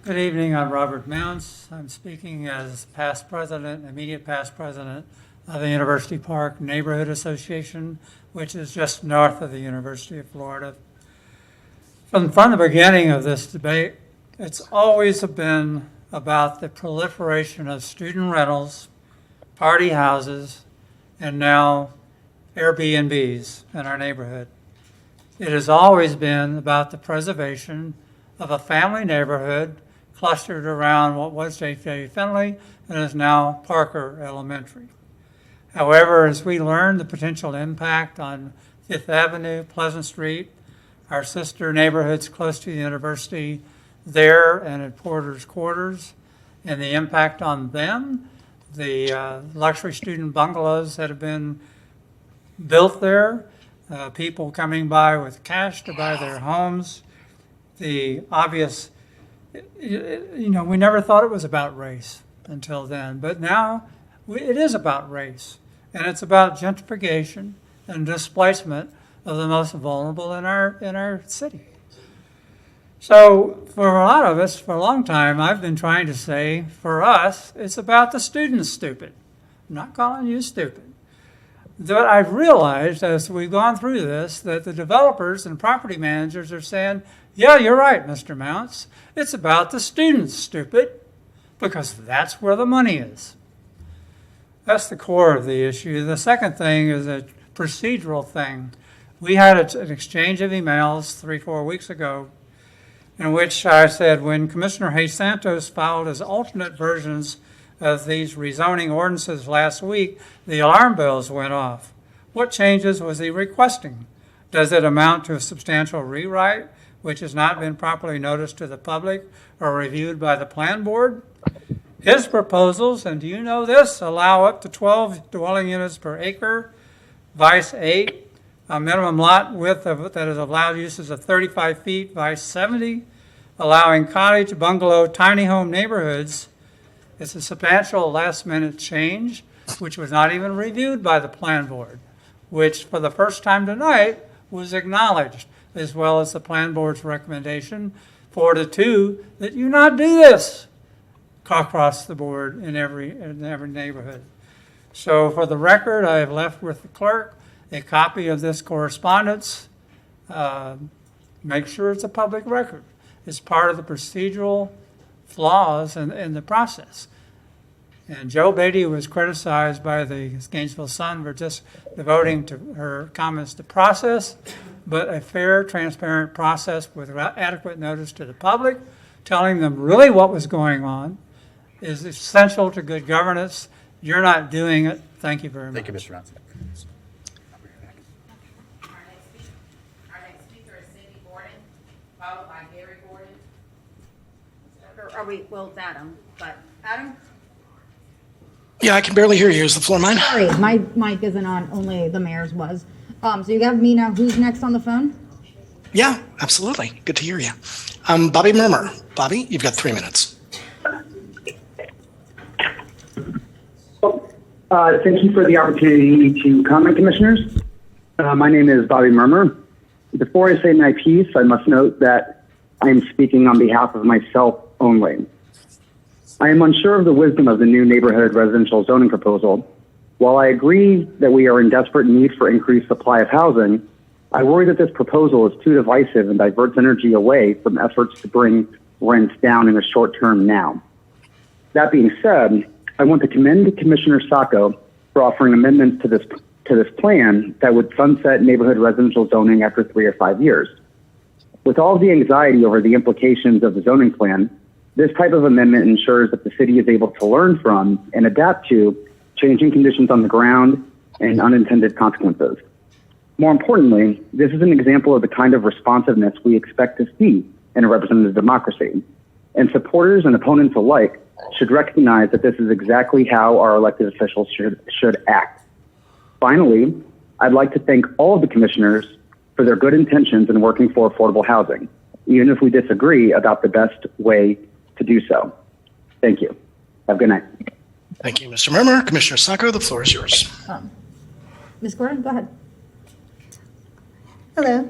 Good evening, I'm Robert Mounts. I'm speaking as past president, immediate past president of the University Park Neighborhood Association, which is just north of the University of Florida. From the beginning of this debate, it's always been about the proliferation of student rentals, party houses, and now Airbnbs in our neighborhood. It has always been about the preservation of a family neighborhood clustered around what was J.J. Finley and is now Parker Elementary. However, as we learn the potential impact on Fifth Avenue, Pleasant Street, our sister neighborhoods close to the university there and at Porter's Quarters, and the impact on them, the luxury student bungalows that have been built there, people coming by with cash to buy their homes, the obvious, we never thought it was about race until then, but now it is about race, and it's about gentrification and displacement of the most vulnerable in our city. So for a lot of us, for a long time, I've been trying to say, for us, it's about the students stupid. I'm not calling you stupid. But I've realized as we've gone through this that the developers and property managers are saying, yeah, you're right, Mr. Mounts. It's about the students stupid, because that's where the money is. That's the core of the issue. The second thing is a procedural thing. We had an exchange of emails 3-4 weeks ago in which I said when Commissioner Hayes Santos filed his alternate versions of these rezoning ordinances last week, the alarm bells went off. What changes was he requesting? Does it amount to a substantial rewrite, which has not been properly noticed to the public or reviewed by the plan board? His proposals, and do you know this, allow up to 12 dwelling units per acre, vice 8, a minimum lot width that is allowed uses of 35 feet, vice 70, allowing cottage, bungalow, tiny home neighborhoods. It's a substantial last-minute change, which was not even reviewed by the plan board, which for the first time tonight was acknowledged, as well as the plan board's recommendation 4-2 that you not do this across the board in every neighborhood. So for the record, I have left with the clerk a copy of this correspondence. Make sure it's a public record. It's part of the procedural flaws in the process. And Joe Beatty was criticized by the Gainesville Sun for just devoting to her comments to process, but a fair, transparent process with adequate notice to the public, telling them really what was going on, is essential to good governance. You're not doing it. Thank you very much. Thank you, Mr. Johnson. Our next speaker is Cindy Gordon, followed by Gary Gordon. Well, it's Adam, but Adam? Yeah, I can barely hear you. Is the floor mine? Sorry, my mic isn't on, only the mayor's was. So you have me now. Who's next on the phone? Yeah, absolutely. Good to hear you. Bobby Murmur. Bobby, you've got 3 minutes. Thank you for the opportunity to comment, Commissioners. My name is Bobby Murmur. Before I say my piece, I must note that I am speaking on behalf of myself only. I am unsure of the wisdom of the new neighborhood residential zoning proposal. While I agree that we are in desperate need for increased supply of housing, I worry that this proposal is too divisive and diverts energy away from efforts to bring rents down in the short term now. That being said, I want to commend Commissioner Sacco for offering amendments to this plan that would sunset neighborhood residential zoning after 3 or 5 years. With all the anxiety over the implications of the zoning plan, this type of amendment ensures that the city is able to learn from and adapt to changing conditions on the ground, and unintended consequences. More importantly, this is an example of the kind of responsiveness we expect to see in a representative democracy. And supporters and opponents alike should recognize that this is exactly how our elected officials should act. Finally, I'd like to thank all of the commissioners for their good intentions in working for affordable housing, even if we disagree about the best way to do so. Thank you. Have a good night. Thank you, Mr. Murmur. Commissioner Sacco, the floor is yours. Ms. Gordon, go ahead. Hello.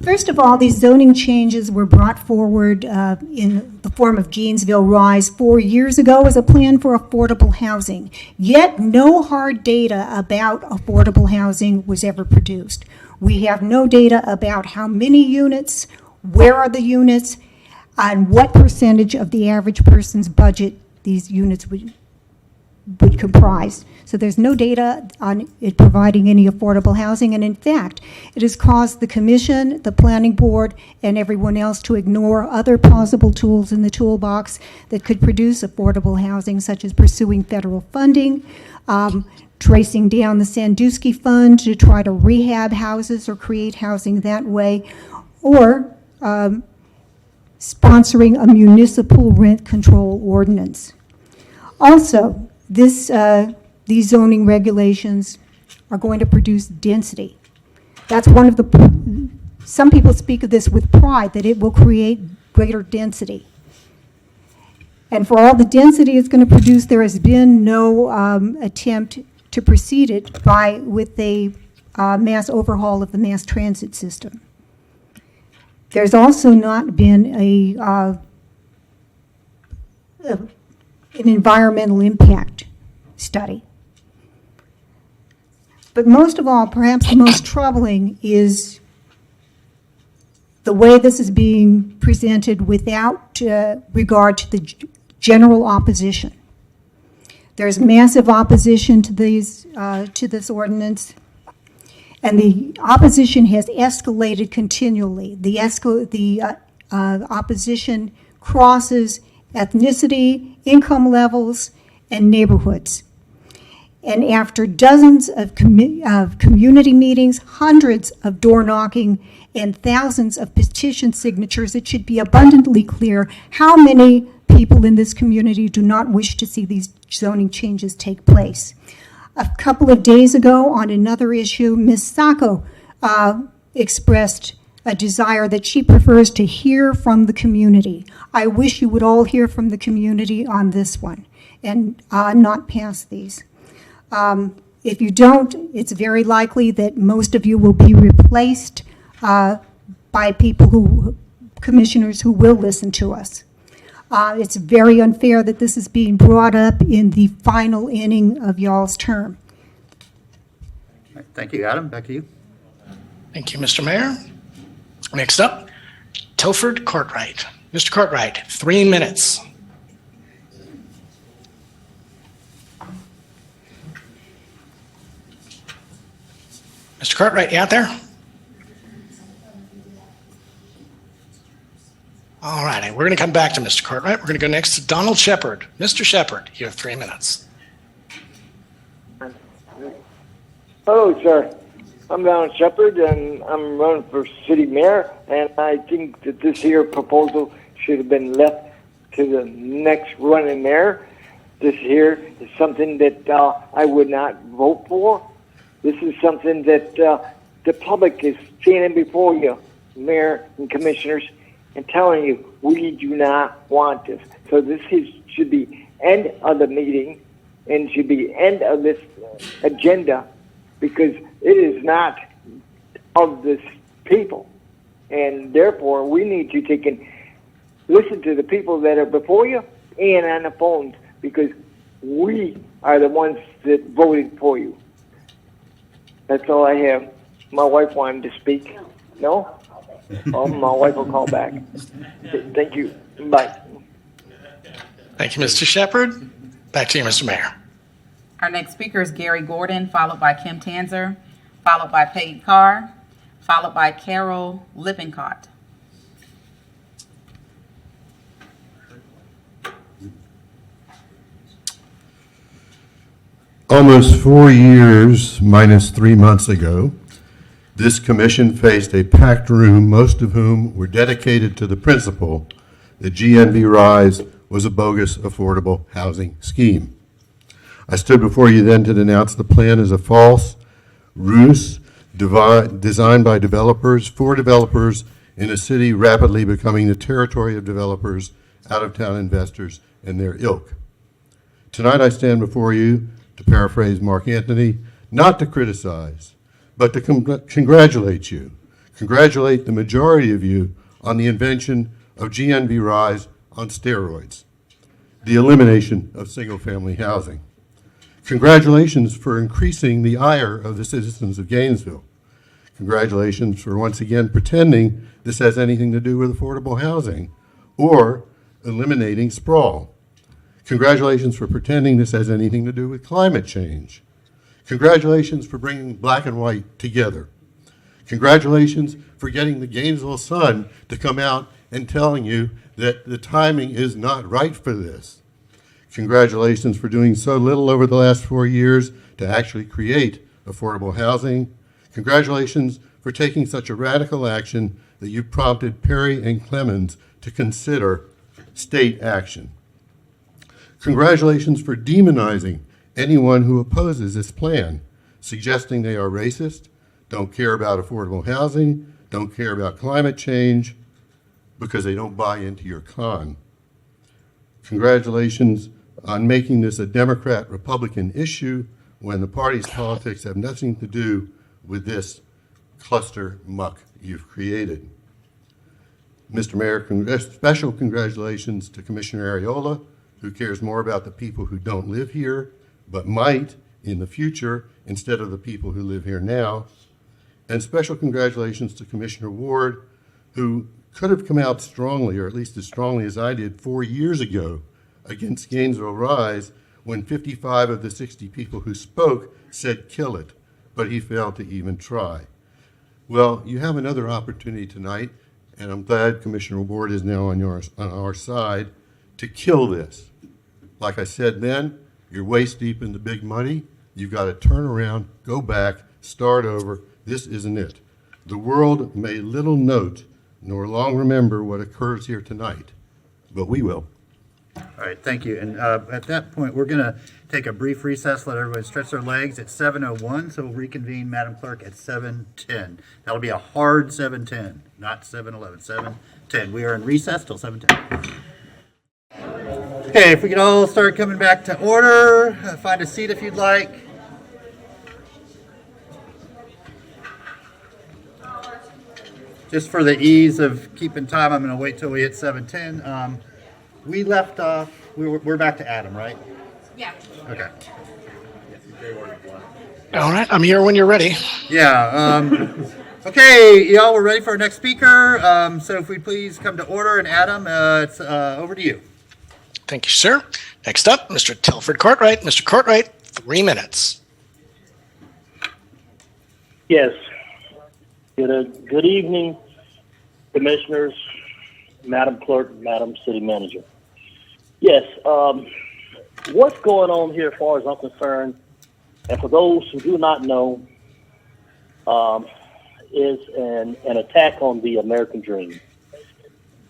First of all, these zoning changes were brought forward in the form of Gainesville Rise 4 years ago as a plan for affordable housing. Yet no hard data about affordable housing was ever produced. We have no data about how many units, where are the units, and what percentage of the average person's budget these units would comprise. So there's no data on it providing any affordable housing, and in fact, it has caused the commission, the planning board, and everyone else to ignore other possible tools in the toolbox that could produce affordable housing, such as pursuing federal funding, tracing down the Sandusky Fund to try to rehab houses or create housing that way, or sponsoring a municipal rent control ordinance. Also, these zoning regulations are going to produce density. That's one of the, some people speak of this with pride, that it will create greater density. And for all the density it's going to produce, there has been no attempt to precede it with a mass overhaul of the mass transit system. There's also not been an environmental impact study. But most of all, perhaps the most troubling is the way this is being presented without regard to the general opposition. There's massive opposition to this ordinance, and the opposition has escalated continually. The opposition crosses ethnicity, income levels, and neighborhoods. And after dozens of community meetings, hundreds of door knocking, and thousands of petition signatures, it should be abundantly clear how many people in this community do not wish to see these zoning changes take place. A couple of days ago on another issue, Ms. Sacco expressed a desire that she prefers to hear from the community. I wish you would all hear from the community on this one and not pass these. If you don't, it's very likely that most of you will be replaced by commissioners who will listen to us. It's very unfair that this is being brought up in the final inning of y'all's term. Thank you, Adam. Back to you. Thank you, Mr. Mayor. Next up, Telford Cartwright. Mr. Cartwright, 3 minutes. Mr. Cartwright, you out there? All right, we're going to come back to Mr. Cartwright. We're going to go next to Donald Shepard. Mr. Shepard, you have 3 minutes. Hello, sir. I'm Donald Shepard, and I'm running for city mayor, and I think that this here proposal should have been left to the next running mayor. This here is something that I would not vote for. This is something that the public is standing before you, mayor and commissioners, and telling you we do not want this. So this should be end of the meeting and should be end of this agenda, because it is not of this people. And therefore, we need to take and listen to the people that are before you and on the phones, because we are the ones that voted for you. That's all I have. My wife wanted to speak. No? Oh, my wife will call back. Thank you. Bye. Thank you, Mr. Shepard. Back to you, Mr. Mayor. Our next speaker is Gary Gordon, followed by Kim Tanzer, followed by Peggy Carr, followed by Carol Lippincott. Almost 4 years, minus 3 months ago, this commission faced a packed room, most of whom were dedicated to the principle that GNV-RISE was a bogus affordable housing scheme. I stood before you then to denounce the plan as a false ruse designed by developers for developers in a city rapidly becoming the territory of developers, out-of-town investors, and their ilk. Tonight I stand before you, to paraphrase Mark Antony, not to criticize, but to congratulate you. Congratulate the majority of you on the invention of GNV-RISE on steroids, the elimination of single-family housing. Congratulations for increasing the ire of the citizens of Gainesville. Congratulations for once again pretending this has anything to do with affordable housing or eliminating sprawl. Congratulations for pretending this has anything to do with climate change. Congratulations for bringing black and white together. Congratulations for getting the Gainesville Sun to come out and telling you that the timing is not right for this. Congratulations for doing so little over the last 4 years to actually create affordable housing. Congratulations for taking such a radical action that you prompted Perry and Clemens to consider state action. Congratulations for demonizing anyone who opposes this plan, suggesting they are racist, don't care about affordable housing, don't care about climate change, because they don't buy into your con. Congratulations on making this a Democrat-Republican issue when the party's politics have nothing to do with this cluster muck you've created. Mr. Mayor, special congratulations to Commissioner Areola, who cares more about the people who don't live here, but might in the future instead of the people who live here now. And special congratulations to Commissioner Ward, who could have come out strongly, or at least as strongly as I did 4 years ago, against GNV-RISE when 55 of the 60 people who spoke said kill it, but he failed to even try. Well, you have another opportunity tonight, and I'm glad Commissioner Ward is now on our side, to kill this. Like I said then, you're waist deep in the big money. You've got to turn around, go back, start over. This isn't it. The world may little note nor long remember what occurs here tonight, but we will. All right, thank you. And at that point, we're going to take a brief recess, let everybody stretch their legs at 7:01, so we'll reconvene, Madam Clerk, at 7:10. That'll be a hard 7:10, not 7:11, 7:10. We are in recess till 7:10. Okay, if we could all start coming back to order, find a seat if you'd like. Just for the ease of keeping time, I'm going to wait till we hit 7:10. We left off, we're back to Adam, right? Yeah. Okay. All right, I'm here when you're ready. Yeah. Okay, y'all, we're ready for our next speaker. So if we please come to order, and Adam, it's over to you. Thank you, sir. Next up, Mr. Telford Cartwright. Mr. Cartwright, 3 minutes. Yes. Good evening, commissioners, Madam Clerk, Madam City Manager. Yes, what's going on here as far as I'm concerned, and for those who do not know, is an attack on the American dream.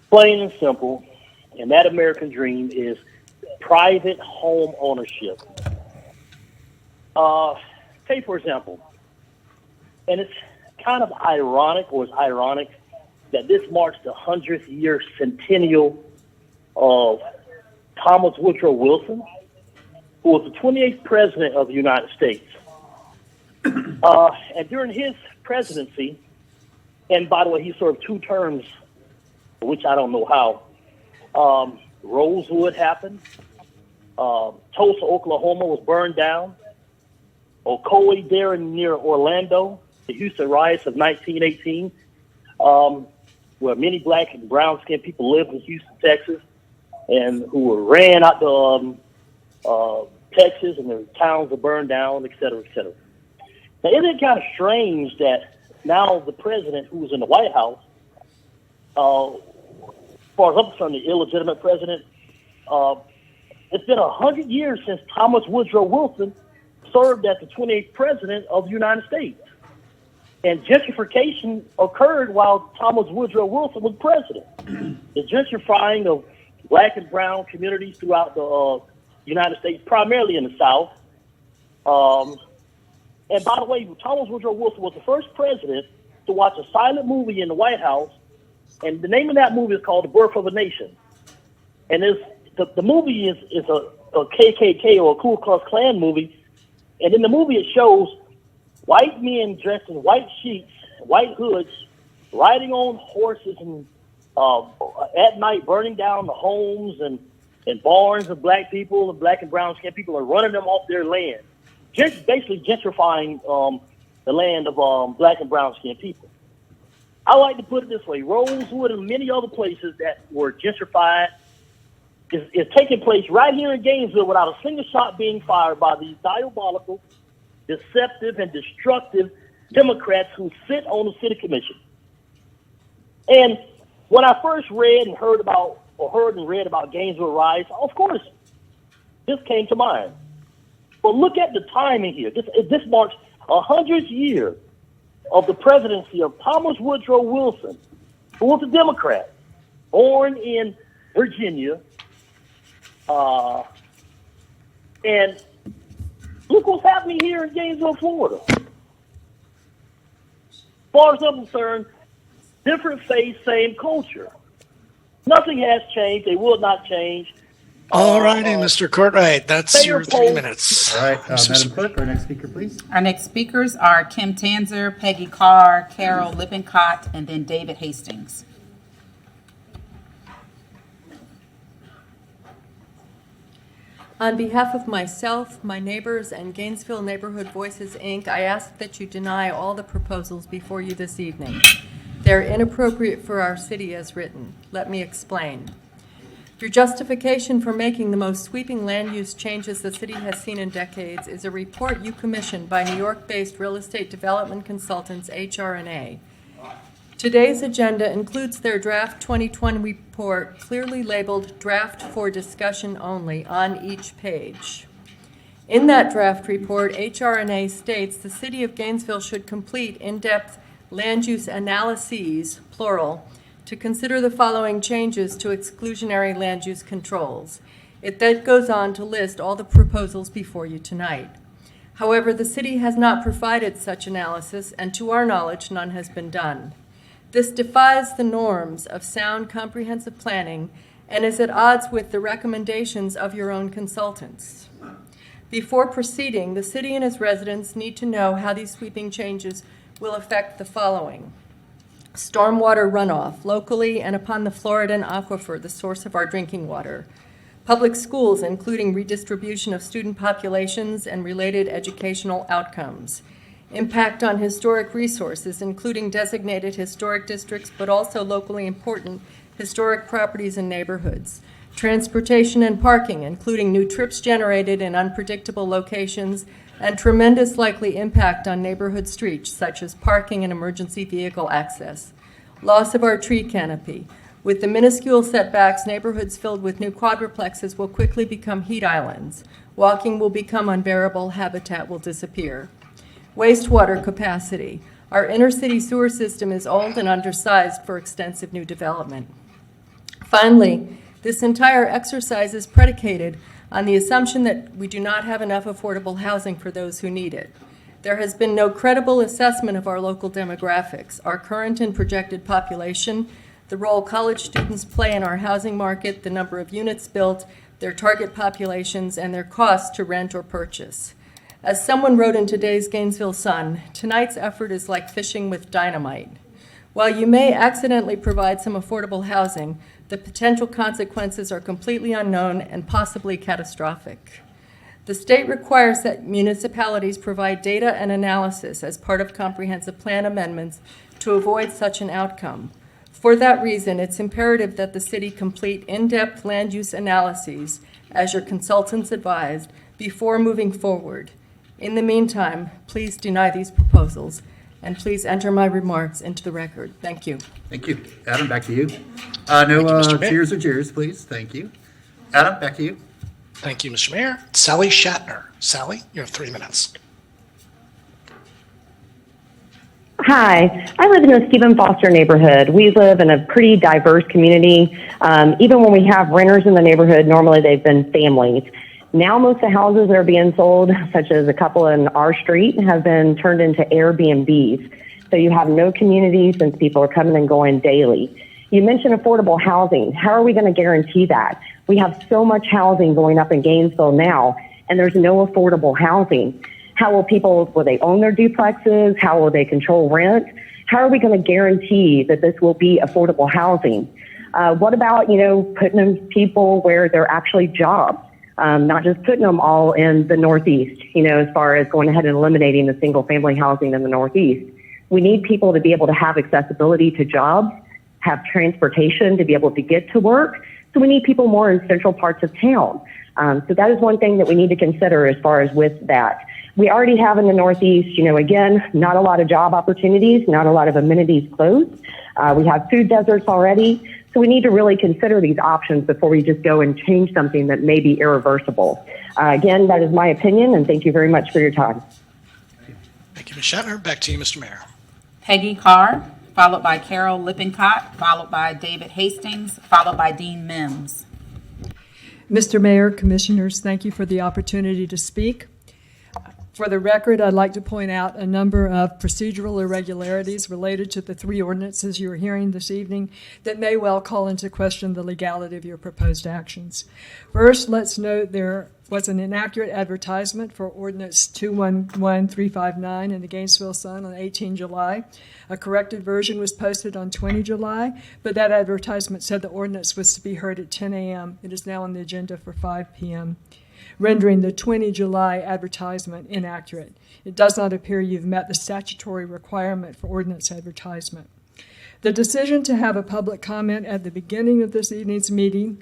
Plain and simple, and that American dream is private home ownership. Take, for example, and it's kind of ironic, or it's ironic, that this marks the 100th year centennial of Thomas Woodrow Wilson, who was the 28th president of the United States. And during his presidency, and by the way, he served 2 terms, which I don't know how. Rosewood happened. Tulsa, Oklahoma was burned down. Ocoee, there near Orlando, the Houston riots of 1918, where many black and brown-skinned people lived in Houston, Texas, and who ran out to Texas, and the towns were burned down, et cetera, et cetera. Now, isn't it kind of strange that now the president, who was in the White House, as far as I'm concerned, the illegitimate president, it's been 100 years since Thomas Woodrow Wilson served as the 28th president of the United States. And gentrification occurred while Thomas Woodrow Wilson was president. The gentrifying of black and brown communities throughout the United States, primarily in the South. And by the way, Thomas Woodrow Wilson was the first president to watch a silent movie in the White House, and the name of that movie is called The Birth of a Nation. And the movie is a KKK or a Ku Klux Klan movie, and in the movie it shows white men dressed in white sheets, white hoods, riding on horses and at night burning down the homes and barns of black people and black and brown skinned people and running them off their land. Basically gentrifying the land of black and brown skinned people. I like to put it this way: Rosewood and many other places that were gentrified is taking place right here in Gainesville without a single shot being fired by these diabolical, deceptive, and destructive Democrats who sit on the city commission. And when I first read and heard and read about Gainesville Rise, of course, this came to mind. But look at the timing here. This marks 100th year of the presidency of Thomas Woodrow Wilson, who was a Democrat, born in Virginia. And look what's happening here in Gainesville, Florida. As far as I'm concerned, different faith, same culture. Nothing has changed. They will not change. All righty, Mr. Courtwright, that's your 3 minutes. All right, Madam Clerk, our next speaker, please. Our next speakers are Kim Tanzer, Peggy Carr, Carol Lippincott, and then David Hastings. On behalf of myself, my neighbors, and Gainesville Neighborhood Voices, Inc., I ask that you deny all the proposals before you this evening. They're inappropriate for our city as written. Let me explain. Your justification for making the most sweeping land use changes the city has seen in decades is a report you commissioned by New York-based real estate development consultants HR&A. Today's agenda includes their draft 2020 report, clearly labeled Draft for Discussion Only, on each page. In that draft report, HR&A states the City of Gainesville should complete in-depth land use analyses, plural, to consider the following changes to exclusionary land use controls. It then goes on to list all the proposals before you tonight. However, the city has not provided such analysis, and to our knowledge, none has been done. This defies the norms of sound comprehensive planning and is at odds with the recommendations of your own consultants. Before proceeding, the city and its residents need to know how these sweeping changes will affect the following: stormwater runoff locally and upon the Floridan aquifer, the source of our drinking water; public schools, including redistribution of student populations and related educational outcomes; impact on historic resources, including designated historic districts, but also locally important historic properties and neighborhoods; transportation and parking, including new trips generated in unpredictable locations, and tremendous likely impact on neighborhood streets, such as parking and emergency vehicle access; loss of our tree canopy. With the minuscule setbacks, neighborhoods filled with new quadruplexes will quickly become heat islands. Walking will become unbearable, habitat will disappear. Wastewater capacity. Our inner city sewer system is old and undersized for extensive new development. Finally, this entire exercise is predicated on the assumption that we do not have enough affordable housing for those who need it. There has been no credible assessment of our local demographics, our current and projected population, the role college students play in our housing market, the number of units built, their target populations, and their costs to rent or purchase. As someone wrote in today's Gainesville Sun, tonight's effort is like fishing with dynamite. While you may accidentally provide some affordable housing, the potential consequences are completely unknown and possibly catastrophic. The state requires that municipalities provide data and analysis as part of comprehensive plan amendments to avoid such an outcome. For that reason, it's imperative that the city complete in-depth land use analyses, as your consultants advised, before moving forward. In the meantime, please deny these proposals, and please enter my remarks into the record. Thank you. Thank you. Adam, back to you. No cheers or jeers, please. Thank you. Adam, back to you. Thank you, Mr. Mayor. Sally Shatner. Sally, you have 3 minutes. Hi, I live in the Stephen Foster neighborhood. We live in a pretty diverse community. Even when we have renters in the neighborhood, normally they've been families. Now most of the houses that are being sold, such as a couple in our street, have been turned into Airbnbs. So you have no community since people are coming and going daily. You mentioned affordable housing. How are we going to guarantee that? We have so much housing going up in Gainesville now, and there's no affordable housing. How will they own their duplexes? How will they control rent? How are we going to guarantee that this will be affordable housing? What about, putting them people where they're actually jobs, not just putting them all in the Northeast, as far as going ahead and eliminating the single family housing in the Northeast. We need people to be able to have accessibility to jobs, have transportation to be able to get to work. So we need people more in central parts of town. So that is one thing that we need to consider as far as with that. We already have in the Northeast, again, not a lot of job opportunities, not a lot of amenities closed. We have food deserts already. So we need to really consider these options before we just go and change something that may be irreversible. Again, that is my opinion, and thank you very much for your time. Thank you, Ms. Shatner. Back to you, Mr. Mayor. Peggy Carr, followed by Carol Lippincott, followed by David Hastings, followed by Dean Mims. Mr. Mayor, Commissioners, thank you for the opportunity to speak. For the record, I'd like to point out a number of procedural irregularities related to the 3 ordinances you are hearing this evening that may well call into question the legality of your proposed actions. First, let's note there was an inaccurate advertisement for Ordinance 211359 in the Gainesville Sun on 18 July. A corrected version was posted on 20 July, but that advertisement said the ordinance was to be heard at 10 a.m. It is now on the agenda for 5 p.m., rendering the 20 July advertisement inaccurate. It does not appear you've met the statutory requirement for ordinance advertisement. The decision to have a public comment at the beginning of this evening's meeting,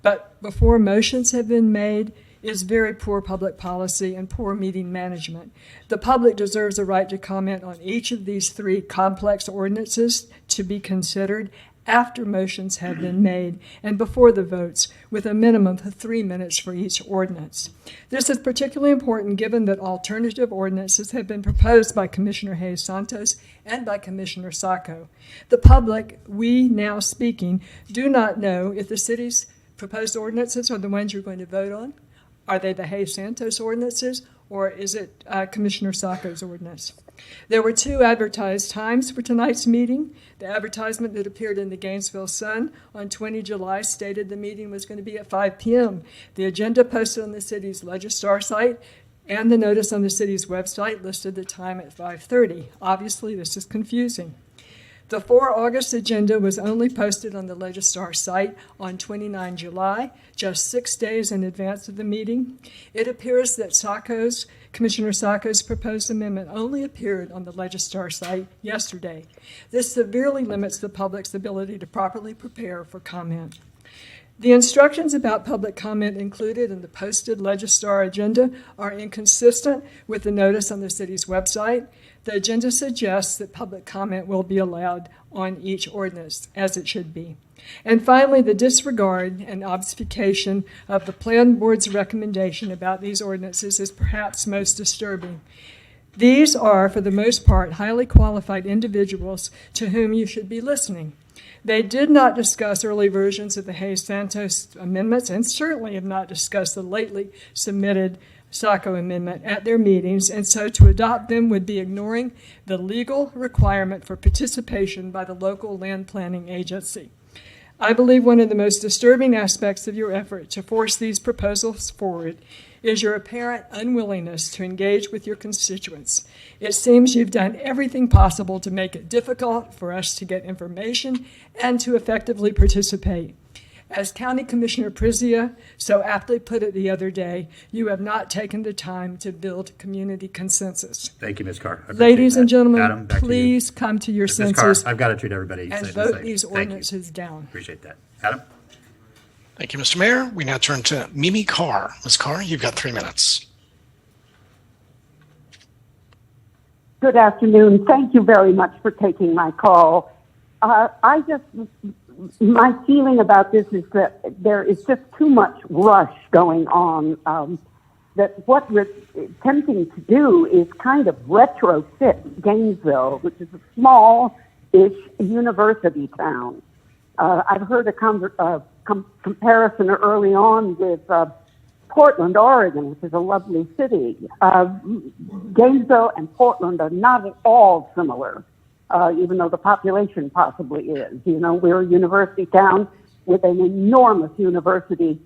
but before motions have been made, is very poor public policy and poor meeting management. The public deserves a right to comment on each of these 3 complex ordinances to be considered after motions have been made and before the votes, with a minimum of 3 minutes for each ordinance. This is particularly important given that alternative ordinances have been proposed by Commissioner Hayes-Santos and by Commissioner Sacco. The public, we now speaking, do not know if the city's proposed ordinances are the ones you're going to vote on. Are they the Hayes-Santos ordinances, or is it Commissioner Sacco's ordinance? There were 2 advertised times for tonight's meeting. The advertisement that appeared in the Gainesville Sun on 20 July stated the meeting was going to be at 5 p.m. The agenda posted on the city's Legistar site and the notice on the city's website listed the time at 5:30. Obviously, this is confusing. The 4 August agenda was only posted on the Legistar site on 29 July, just 6 days in advance of the meeting. It appears that Commissioner Sacco's proposed amendment only appeared on the Legistar site yesterday. This severely limits the public's ability to properly prepare for comment. The instructions about public comment included in the posted Legistar agenda are inconsistent with the notice on the city's website. The agenda suggests that public comment will be allowed on each ordinance, as it should be. And finally, the disregard and obfuscation of the Plan Board's recommendation about these ordinances is perhaps most disturbing. These are, for the most part, highly qualified individuals to whom you should be listening. They did not discuss early versions of the Hayes-Santos amendments and certainly have not discussed the lately submitted Sacco amendment at their meetings, and so to adopt them would be ignoring the legal requirement for participation by the local land planning agency. I believe one of the most disturbing aspects of your effort to force these proposals forward is your apparent unwillingness to engage with your constituents. It seems you've done everything possible to make it difficult for us to get information and to effectively participate. As County Commissioner Prizia so aptly put it the other day, you have not taken the time to build community consensus. Thank you, Ms. Carr. Ladies and gentlemen, Adam, please come to your Ms. senses. Carr, I've got to treat everybody and the vote same. these Thank you. ordinances down. Appreciate that. Adam? Thank you, Mr. Mayor. We now turn to Mimi Carr. Ms. Carr, you've got 3 minutes. Good afternoon. Thank you very much for taking my call. My feeling about this is that there is just too much rush going on. That what we're attempting to do is kind of retrofit Gainesville, which is a small-ish university town. I've heard a comparison early on with Portland, Oregon, which is a lovely city. Gainesville and Portland are not at all similar, even though the population possibly is. You know, we're a university town with an enormous university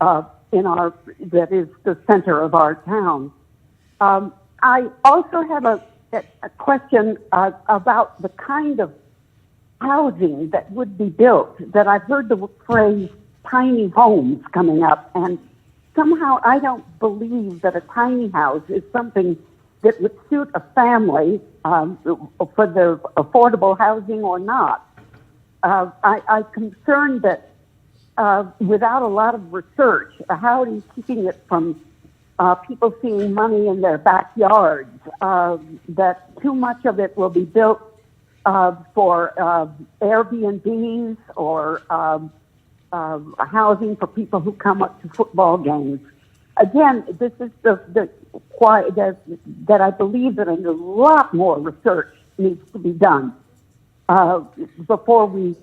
that is the center of our town. I also have a question about the kind of housing that would be built. That I've heard the phrase tiny homes coming up, and somehow I don't believe that a tiny house is something that would suit a family for the affordable housing or not. I'm concerned that without a lot of research, how are you keeping it from people seeing money in their backyards, that too much of it will be built for Airbnbs or housing for people who come up to football games. Again, this is that I believe that a lot more research needs to be done before we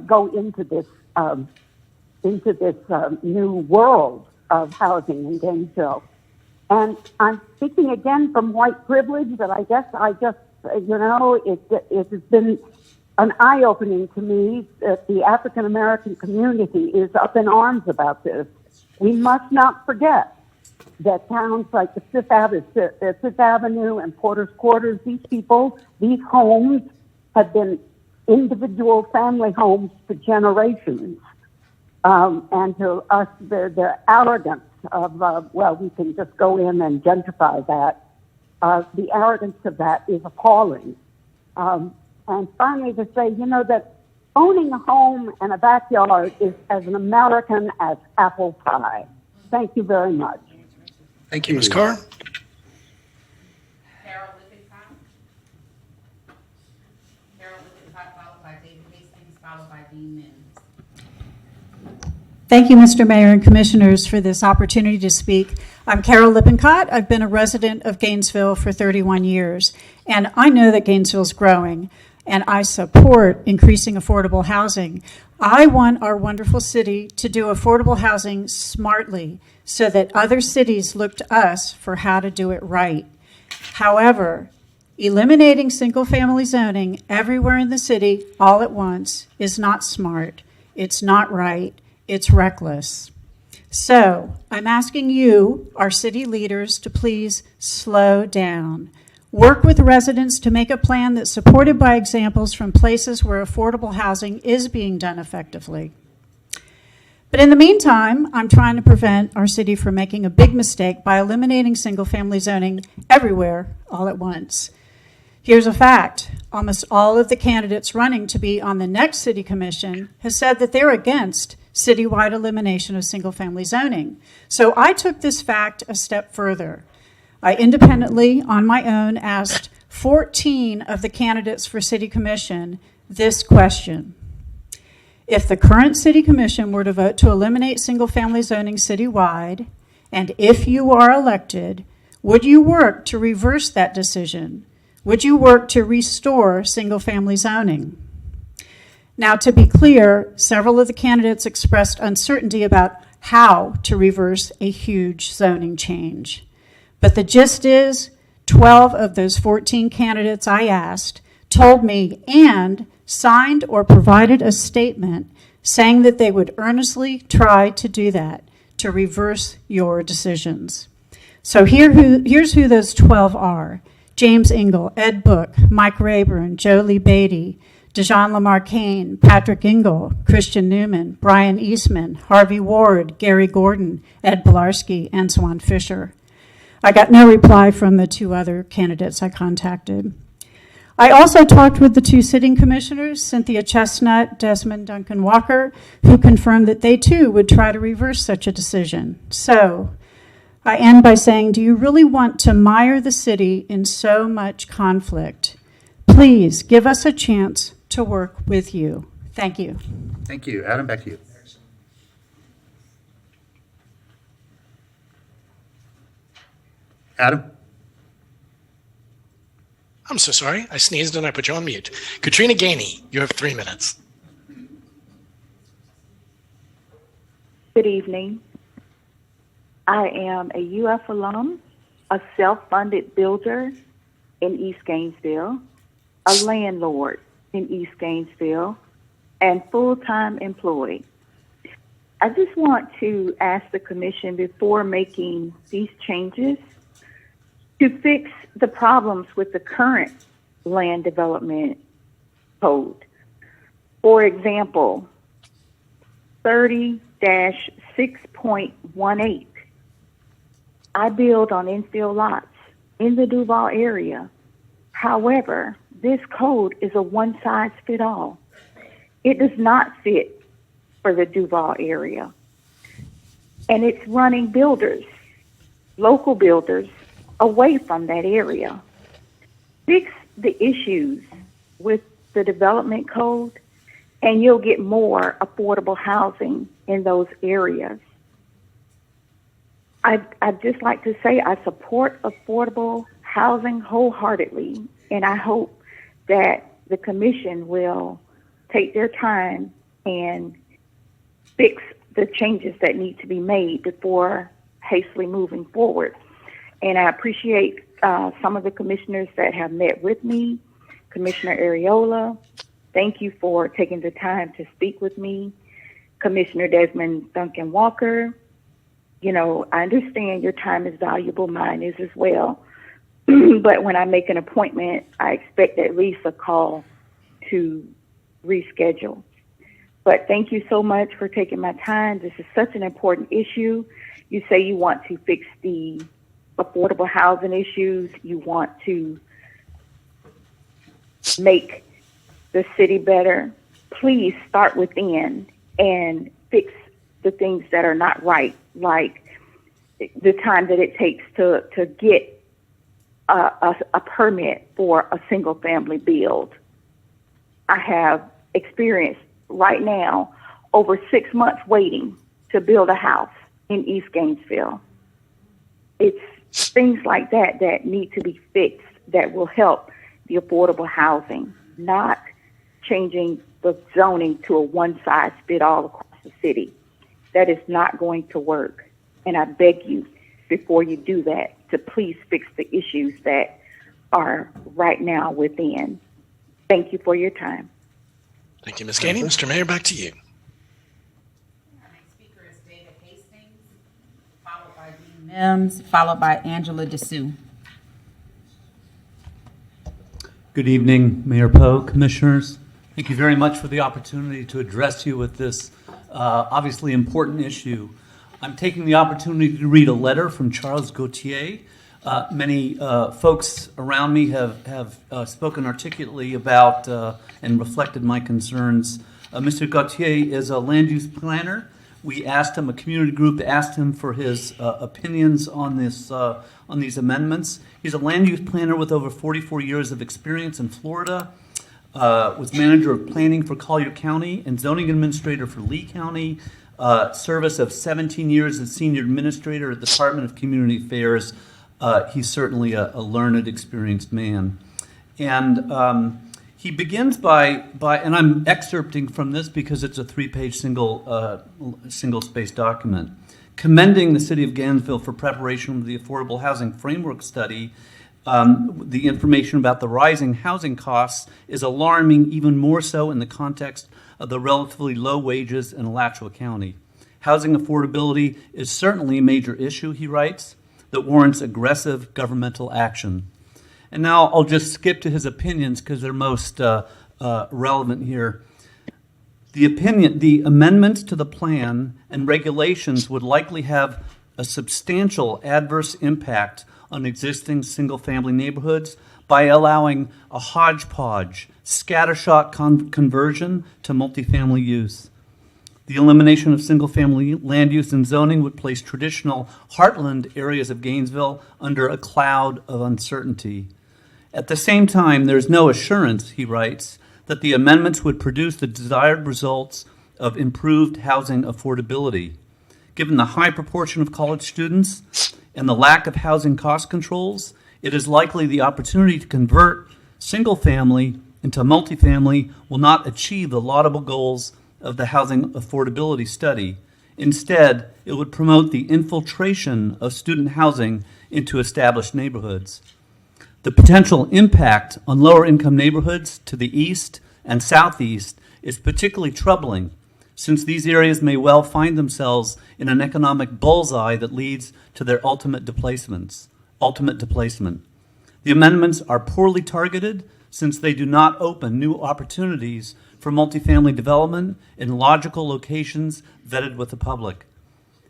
go into this new world of housing in Gainesville. And I'm speaking again from white privilege, that I guess it has been an eye-opening to me that the African-American community is up in arms about this. We must not forget that towns like the Fifth Avenue and Porter's Quarters, these homes have been individual family homes for generations. And to us, the arrogance of, we can just go in and gentrify that. The arrogance of that is appalling. And finally to say, that owning a home and a backyard is as an American as apple pie. Thank you very much. Thank you, Ms. Carr. Carol Lippincott. Carol Lippincott, followed by David Hastings, followed by Dean Mims. Thank you, Mr. Mayor and Commissioners, for this opportunity to speak. I'm Carol Lippincott. I've been a resident of Gainesville for 31 years, and I know that Gainesville's growing, and I support increasing affordable housing. I want our wonderful city to do affordable housing smartly so that other cities look to us for how to do it right. However, eliminating single-family zoning everywhere in the city all at once is not smart. It's not right. It's reckless. So I'm asking you, our city leaders, to please slow down. Work with residents to make a plan that's supported by examples from places where affordable housing is being done effectively. But in the meantime, I'm trying to prevent our city from making a big mistake by eliminating single-family zoning everywhere all at once. Here's a fact. Almost all of the candidates running to be on the next city commission has said that they're against citywide elimination of single-family zoning. So I took this fact a step further. I independently, on my own, asked 14 of the candidates for city commission this question. If the current city commission were to vote to eliminate single-family zoning citywide, and if you are elected, would you work to reverse that decision? Would you work to restore single-family zoning? Now, to be clear, several of the candidates expressed uncertainty about how to reverse a huge zoning change. But the gist is, 12 of those 14 candidates I asked told me and signed or provided a statement saying that they would earnestly try to do that, to reverse your decisions. So here's who those 12 are. James Engel, Ed Book, Mike Rayburn, Joe Lee Beatty, Dejan Lamar Kane, Patrick Engel, Christian Newman, Brian Eastman, Harvey Ward, Gary Gordon, Ed Blarski, and Swan Fisher. I got no reply from the two other candidates I contacted. I also talked with the two sitting commissioners, Cynthia Chestnut, Desmond Duncan Walker, who confirmed that they too would try to reverse such a decision. So I end by saying, do you really want to mire the city in so much conflict? Please give us a chance to work with you. Thank you. Thank you. Adam, back to you. Adam? I'm so sorry. I sneezed and I put you on mute. Katrina Gainey, you have 3 minutes. Good evening. I am a UF alum, a self-funded builder in East Gainesville, a landlord in East Gainesville, and full-time employee. I just want to ask the commission before making these changes to fix the problems with the current land development code. For example, 30-6.18. I build on infill lots in the Duval area. However, this code is a one-size-fits-all. It does not fit for the Duval area. And it's running builders, local builders, away from that area. Fix the issues with the development code, and you'll get more affordable housing in those areas. I'd just like to say I support affordable housing wholeheartedly, and I hope that the commission will take their time and fix the changes that need to be made before hastily moving forward. And I appreciate some of the commissioners that have met with me. Commissioner Areola, thank you for taking the time to speak with me. Commissioner Desmond Duncan Walker, you know, I understand your time is valuable, mine is as well. But when I make an appointment, I expect at least a call to reschedule. But thank you so much for taking my time. This is such an important issue. You say you want to fix the affordable housing issues. You want to make the city better. Please start within and fix the things that are not right, like the time that it takes to get a permit for a single family build. I have experienced right now over 6 months waiting to build a house in East Gainesville. It's things like that that need to be fixed that will help the affordable housing, not changing the zoning to a one-size-fits-all across the city. That is not going to work. And I beg you, before you do that, to please fix the issues that are right now within. Thank you for your time. Thank you, Ms. Gainey. Mr. Mayor, back to you. Mims, followed by Angela DeSue. Good evening, Mayor Poe, Commissioners. Thank you very much for the opportunity to address you with this obviously important issue. I'm taking the opportunity to read a letter from Charles Gauthier. Many folks around me have spoken articulately about and reflected my concerns. Mr. Gauthier is a land use planner. We asked him, a community group asked him for his opinions on this, on these amendments. He's a land use planner with over 44 years of experience in Florida, was manager of planning for Collier County and zoning administrator for Lee County, service of 17 years as senior administrator at the Department of Community Affairs. He's certainly a learned, experienced man. And he begins by, and I'm excerpting from this because it's a 3-page single-space document, commending the City of Gainesville for preparation of the Affordable Housing Framework Study. The information about the rising housing costs is alarming, even more so in the context of the relatively low wages in Alachua County. Housing affordability is certainly a major issue, he writes, that warrants aggressive governmental action. And now I'll just skip to his opinions because they're most relevant here. The amendments to the plan and regulations would likely have a substantial adverse impact on existing single-family neighborhoods by allowing a hodgepodge, scattershot conversion to multifamily use. The elimination of single-family land use and zoning would place traditional heartland areas of Gainesville under a cloud of uncertainty. At the same time, there's no assurance, he writes, that the amendments would produce the desired results of improved housing affordability. Given the high proportion of college students and the lack of housing cost controls, it is likely the opportunity to convert single-family into multifamily will not achieve the laudable goals of the housing affordability study. Instead, it would promote the infiltration of student housing into established neighborhoods. The potential impact on lower-income neighborhoods to the east and southeast is particularly troubling, since these areas may well find themselves in an economic bullseye that leads to their ultimate displacement. The amendments are poorly targeted, since they do not open new opportunities for multifamily development in logical locations vetted with the public.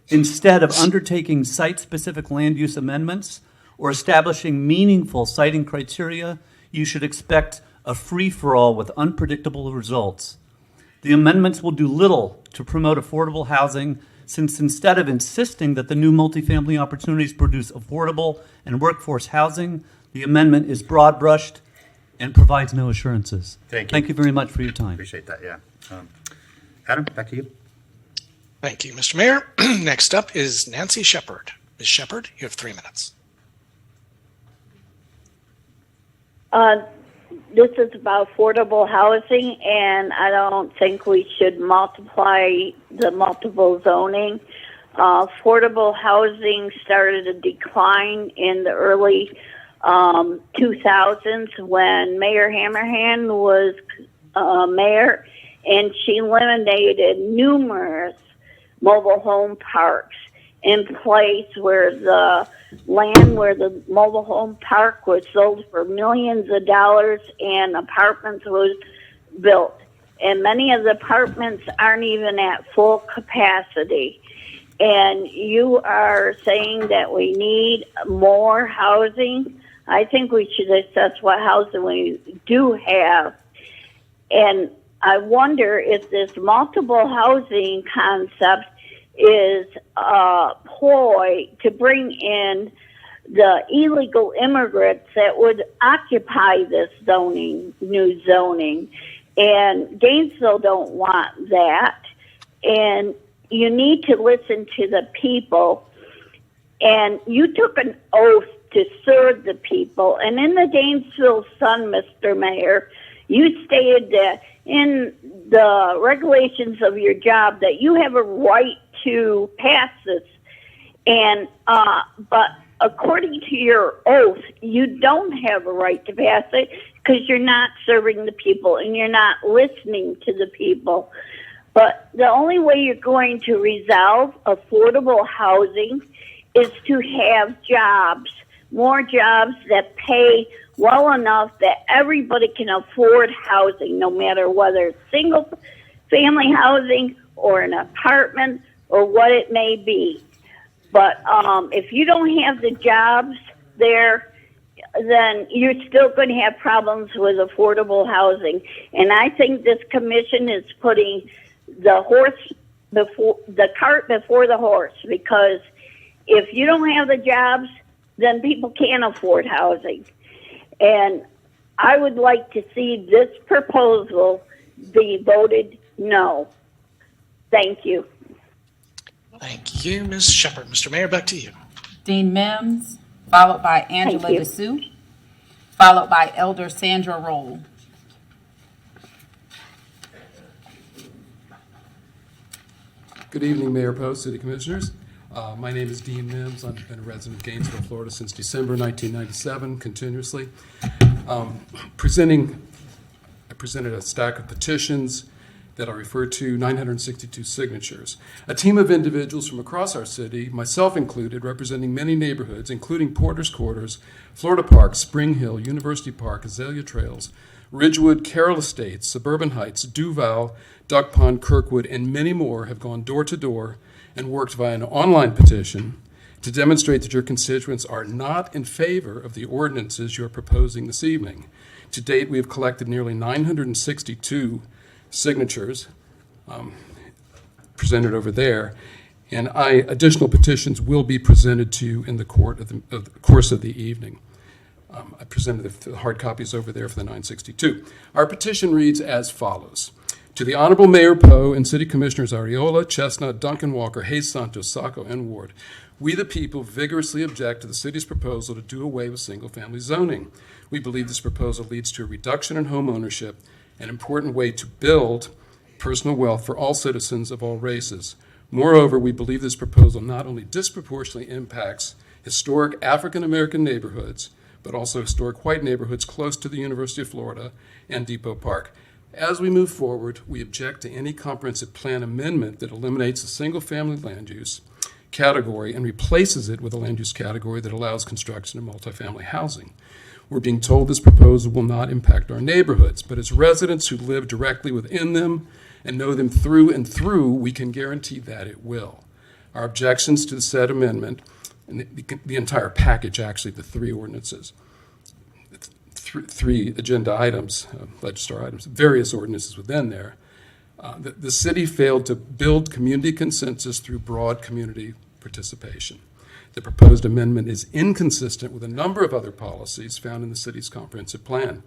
Instead of undertaking site-specific land use amendments or establishing meaningful siting criteria, you should expect a free-for-all with unpredictable results. The amendments will do little to promote affordable housing, since instead of insisting that the new multifamily opportunities produce affordable and workforce housing, the amendment is broad-brushed and provides no assurances. Thank you. Thank you very much for your time. Appreciate that, yeah. Adam, back to you. Thank you, Mr. Mayor. Next up is Nancy Shepard. Ms. Shepard, you have 3 minutes. This is about affordable housing, and I don't think we should multiply the multiple zoning. Affordable housing started to decline in the early 2000s when Mayor Hammerhand was mayor, and she eliminated numerous mobile home parks in place where the land where the mobile home park was sold for millions of dollars and apartments was built. And many of the apartments aren't even at full capacity. And you are saying that we need more housing. I think we should assess what housing we do have. And I wonder if this multiple housing concept is a ploy to bring in the illegal immigrants that would occupy this new zoning. And Gainesville don't want that. And you need to listen to the people. And you took an oath to serve the people. And in the Gainesville Sun, Mr. Mayor, you stated that in the regulations of your job that you have a right to pass this. And but according to your oath, you don't have a right to pass it because you're not serving the people and you're not listening to the people. But the only way you're going to resolve affordable housing is to have jobs, more jobs that pay well enough that everybody can afford housing, no matter whether it's single family housing or an apartment or what it may be. But if you don't have the jobs there, then you're still going to have problems with affordable housing. And I think this commission is putting the cart before the horse, because if you don't have the jobs, then people can't afford housing. And I would like to see this proposal be voted no. Thank you. Thank you, Ms. Shepard. Mr. Mayor, back to you. Dean Mims, followed by Angela you. DeSue, followed by Elder Sandra Roll. Good evening, Mayor Post, City Commissioners. My name is Dean Mims. I've been a resident of Gainesville, Florida since December 1997, continuously. I presented a stack of petitions that I referred to, 962 signatures. A team of individuals from across our city, myself included, representing many neighborhoods, including Porter's Quarters, Florida Park, Spring Hill, University Park, Azalea Trails, Ridgewood, Carroll Estates, Suburban Heights, Duval, Duck Pond, Kirkwood, and many more have gone door to door and worked via an online petition to demonstrate that your constituents are not in favor of the ordinances you're proposing this evening. To date, we have collected nearly 962 signatures presented over there, and additional petitions will be presented to you in the course of the evening. I presented the hard copies over there for the 962. Our petition reads as follows. To the Honorable Mayor Poe and City Commissioners Ariola, Chestnut, Duncan Walker, Hayes Santos, Sacco, and Ward, we the people vigorously object to the city's proposal to do away with single-family zoning. We believe this proposal leads to a reduction in home ownership, an important way to build personal wealth for all citizens of all races. Moreover, we believe this proposal not only disproportionately impacts historic African-American neighborhoods, but also historic white neighborhoods close to the University of Florida and Depot Park. As we move forward, we object to any comprehensive plan amendment that eliminates the single-family land use category and replaces it with a land use category that allows construction of multifamily housing. We're being told this proposal will not impact our neighborhoods, but as residents who live directly within them and know them through and through, we can guarantee that it will. Our objections to the said amendment, and the entire package, actually, the three ordinances, three agenda items, legislative items, various ordinances within there, the city failed to build community consensus through broad community participation. The proposed amendment is inconsistent with a number of other policies found in the city's comprehensive plan.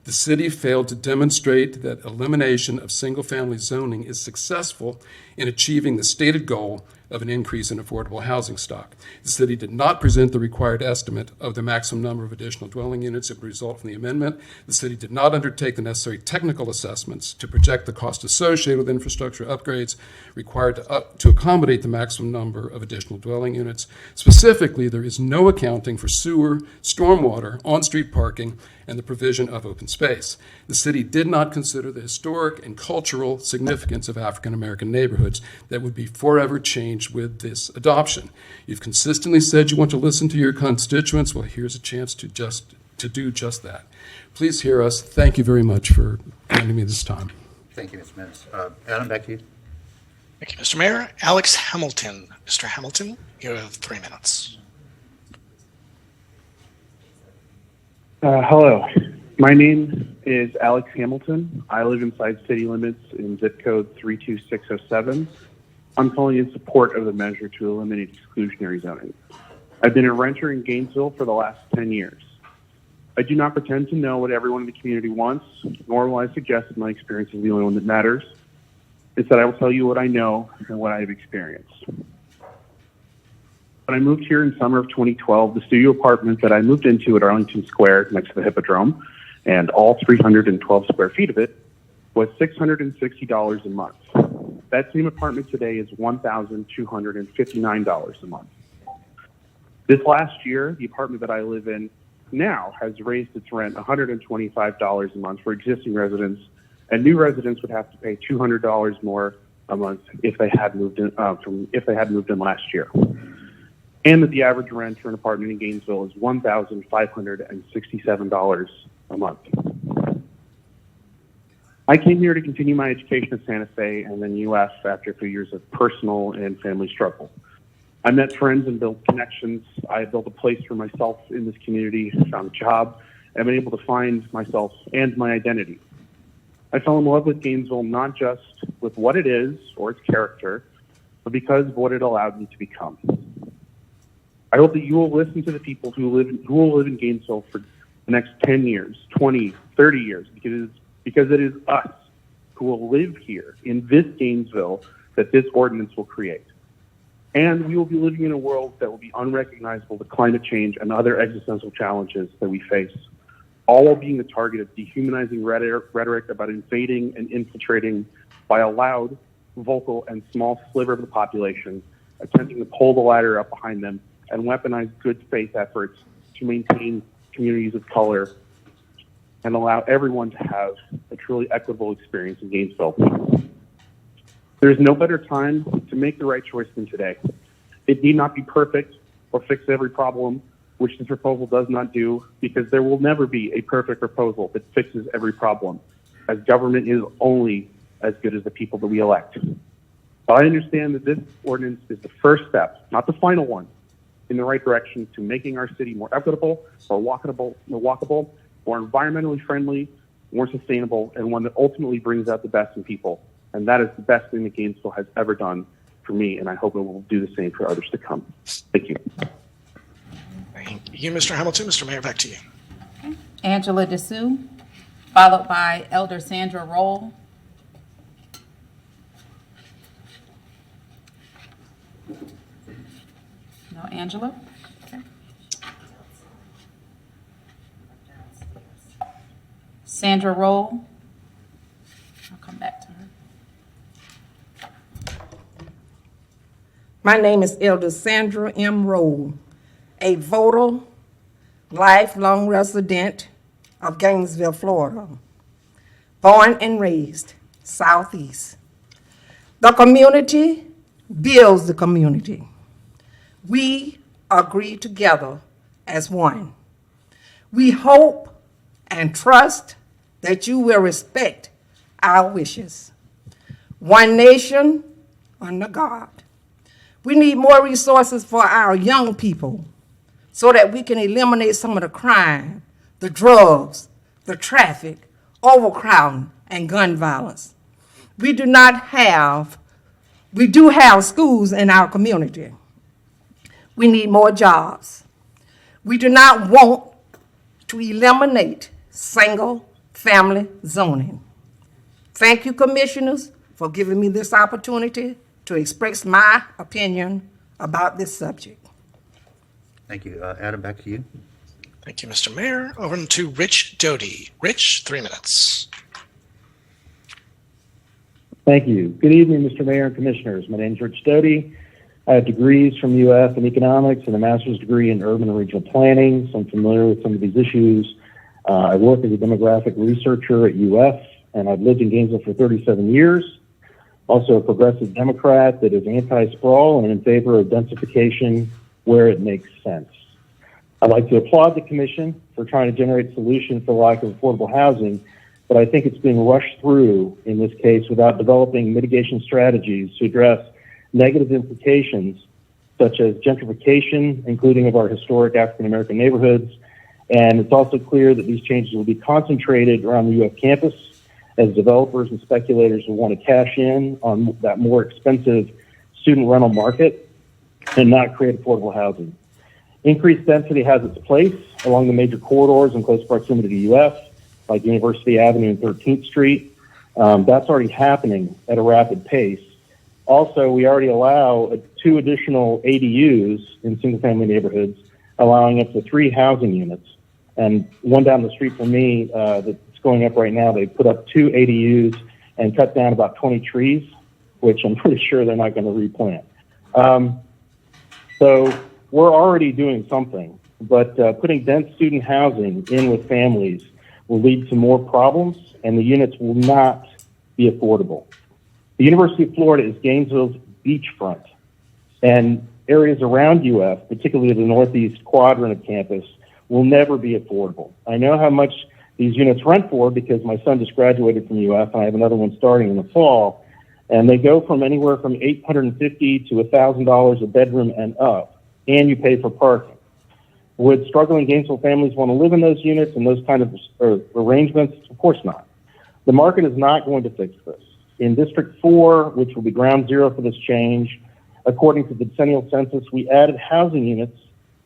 The city failed to demonstrate that elimination of single-family zoning is successful in achieving the stated goal of an increase in affordable housing stock. The city did not present the required estimate of the maximum number of additional dwelling units that would result from the amendment. The city did not undertake the necessary technical assessments to project the cost associated with infrastructure upgrades required to accommodate the maximum number of additional dwelling units. Specifically, there is no accounting for sewer, stormwater, on-street parking, and the provision of open space. The city did not consider the historic and cultural significance of African American neighborhoods that would be forever changed with this adoption. You've consistently said you want to listen to your constituents. Well, here's a chance to do just that. Please hear us. Thank you very much for giving me this time. Thank you, Mr. Menace. Adam, back to you. Thank you, Mr. Mayor. Alex Hamilton. Mr. Hamilton, you have 3 minutes. Hello, my name is Alex Hamilton. I live inside city limits in zip code 32607. I'm calling in support of the measure to eliminate exclusionary zoning. I've been a renter in Gainesville for the last 10 years. I do not pretend to know what everyone in the community wants, nor will I suggest that my experience is the only one that matters. Instead, I will tell you what I know and what I have experienced. When I moved here in summer of 2012, the studio apartment that I moved into at Arlington Square next to the Hippodrome, and all 312 square feet of it, was $660 a month. That same apartment today is $1,259 a month. This last year, the apartment that I live in now has raised its rent $125 a month for existing residents, and new residents would have to pay $200 more a month if they had moved in last year. And that the average rent for an apartment in Gainesville is $1,567 a month. I came here to continue my education at Santa Fe and then UF after a few years of personal and family struggle. I met friends and built connections. I built a place for myself in this community, found a job, and been able to find myself and my identity. I fell in love with Gainesville not just with what it is or its character, but because of what it allowed me to become. I hope that you will listen to the people who will live in Gainesville for the next 10 years, 20, 30 years, because it is us who will live here in this Gainesville that this ordinance will create. And we will be living in a world that will be unrecognizable to climate change and other existential challenges that we face, all while being the target of dehumanizing rhetoric about invading and infiltrating by a loud, vocal, and small sliver of the population attempting to pull the ladder up behind them and weaponize good faith efforts to maintain communities of color and allow everyone to have a truly equitable experience in Gainesville. There's no better time to make the right choice than today. It need not be perfect or fix every problem, which this proposal does not do, because there will never be a perfect proposal that fixes every problem, as government is only as good as the people that we elect. But I understand that this ordinance is the first step, not the final one, in the right direction to making our city more equitable, more walkable, more environmentally friendly, more sustainable, and one that ultimately brings out the best in people. And that is the best thing that Gainesville has ever done for me, and I hope it will do the same for others to come. Thank you. Thank you, Mr. Hamilton. Mr. Mayor, back to you. Angela Dessou, followed by Elder Sandra Roll. No Angela? Okay. Sandra Roll. I'll come back to her. My name is Elder Sandra M. Roll, a voter, lifelong resident of Gainesville, Florida, born and raised Southeast. The community builds the community. We agree together as one. We hope and trust that you will respect our wishes. One nation under God. We need more resources for our young people so that we can eliminate some of the crime, the drugs, the traffic, overcrowding, and gun violence. We do have schools in our community. We need more jobs. We do not want to eliminate single-family zoning. Thank you, commissioners, for giving me this opportunity to express my opinion about this subject. Thank you. Adam, back to you. Thank you, Mr. Mayor. Over to Rich Doty. Rich, 3 minutes. Thank you. Good evening, Mr. Mayor and Commissioners. My name is Rich Doty. I have degrees from UF in economics and a master's degree in urban and regional planning, so I'm familiar with some of these issues. I work as a demographic researcher at UF, and I've lived in Gainesville for 37 years. Also a progressive Democrat that is anti-sprawl and in favor of densification where it makes sense. I'd like to applaud the Commission for trying to generate solutions for the lack of affordable housing, but I think it's being rushed through in this case without developing mitigation strategies to address negative implications such as gentrification, including of our historic African-American neighborhoods. And it's also clear that these changes will be concentrated around the UF campus as developers and speculators will want to cash in on that more expensive student rental market and not create affordable housing. Increased density has its place along the major corridors in close proximity to UF, like University Avenue and 13th Street. That's already happening at a rapid pace. Also, we already allow 2 additional ADUs in single-family neighborhoods, allowing up to 3 housing units. And one down the street from me that's going up right now, they put up 2 ADUs and cut down about 20 trees, which I'm pretty sure they're not going to replant. So we're already doing something, but putting dense student housing in with families will lead to more problems, and the units will not be affordable. The University of Florida is Gainesville's beachfront, and areas around UF, particularly the northeast quadrant of campus, will never be affordable. I know how much these units rent for because my son just graduated from UF, and I have another one starting in the fall, and they go from anywhere from $850 to $1,000 a bedroom and up, and you pay for parking. Would struggling Gainesville families want to live in those units and those kind of arrangements? Of course not. The market is not going to fix this. In District 4, which will be ground zero for this change, according to the decennial census, we added housing units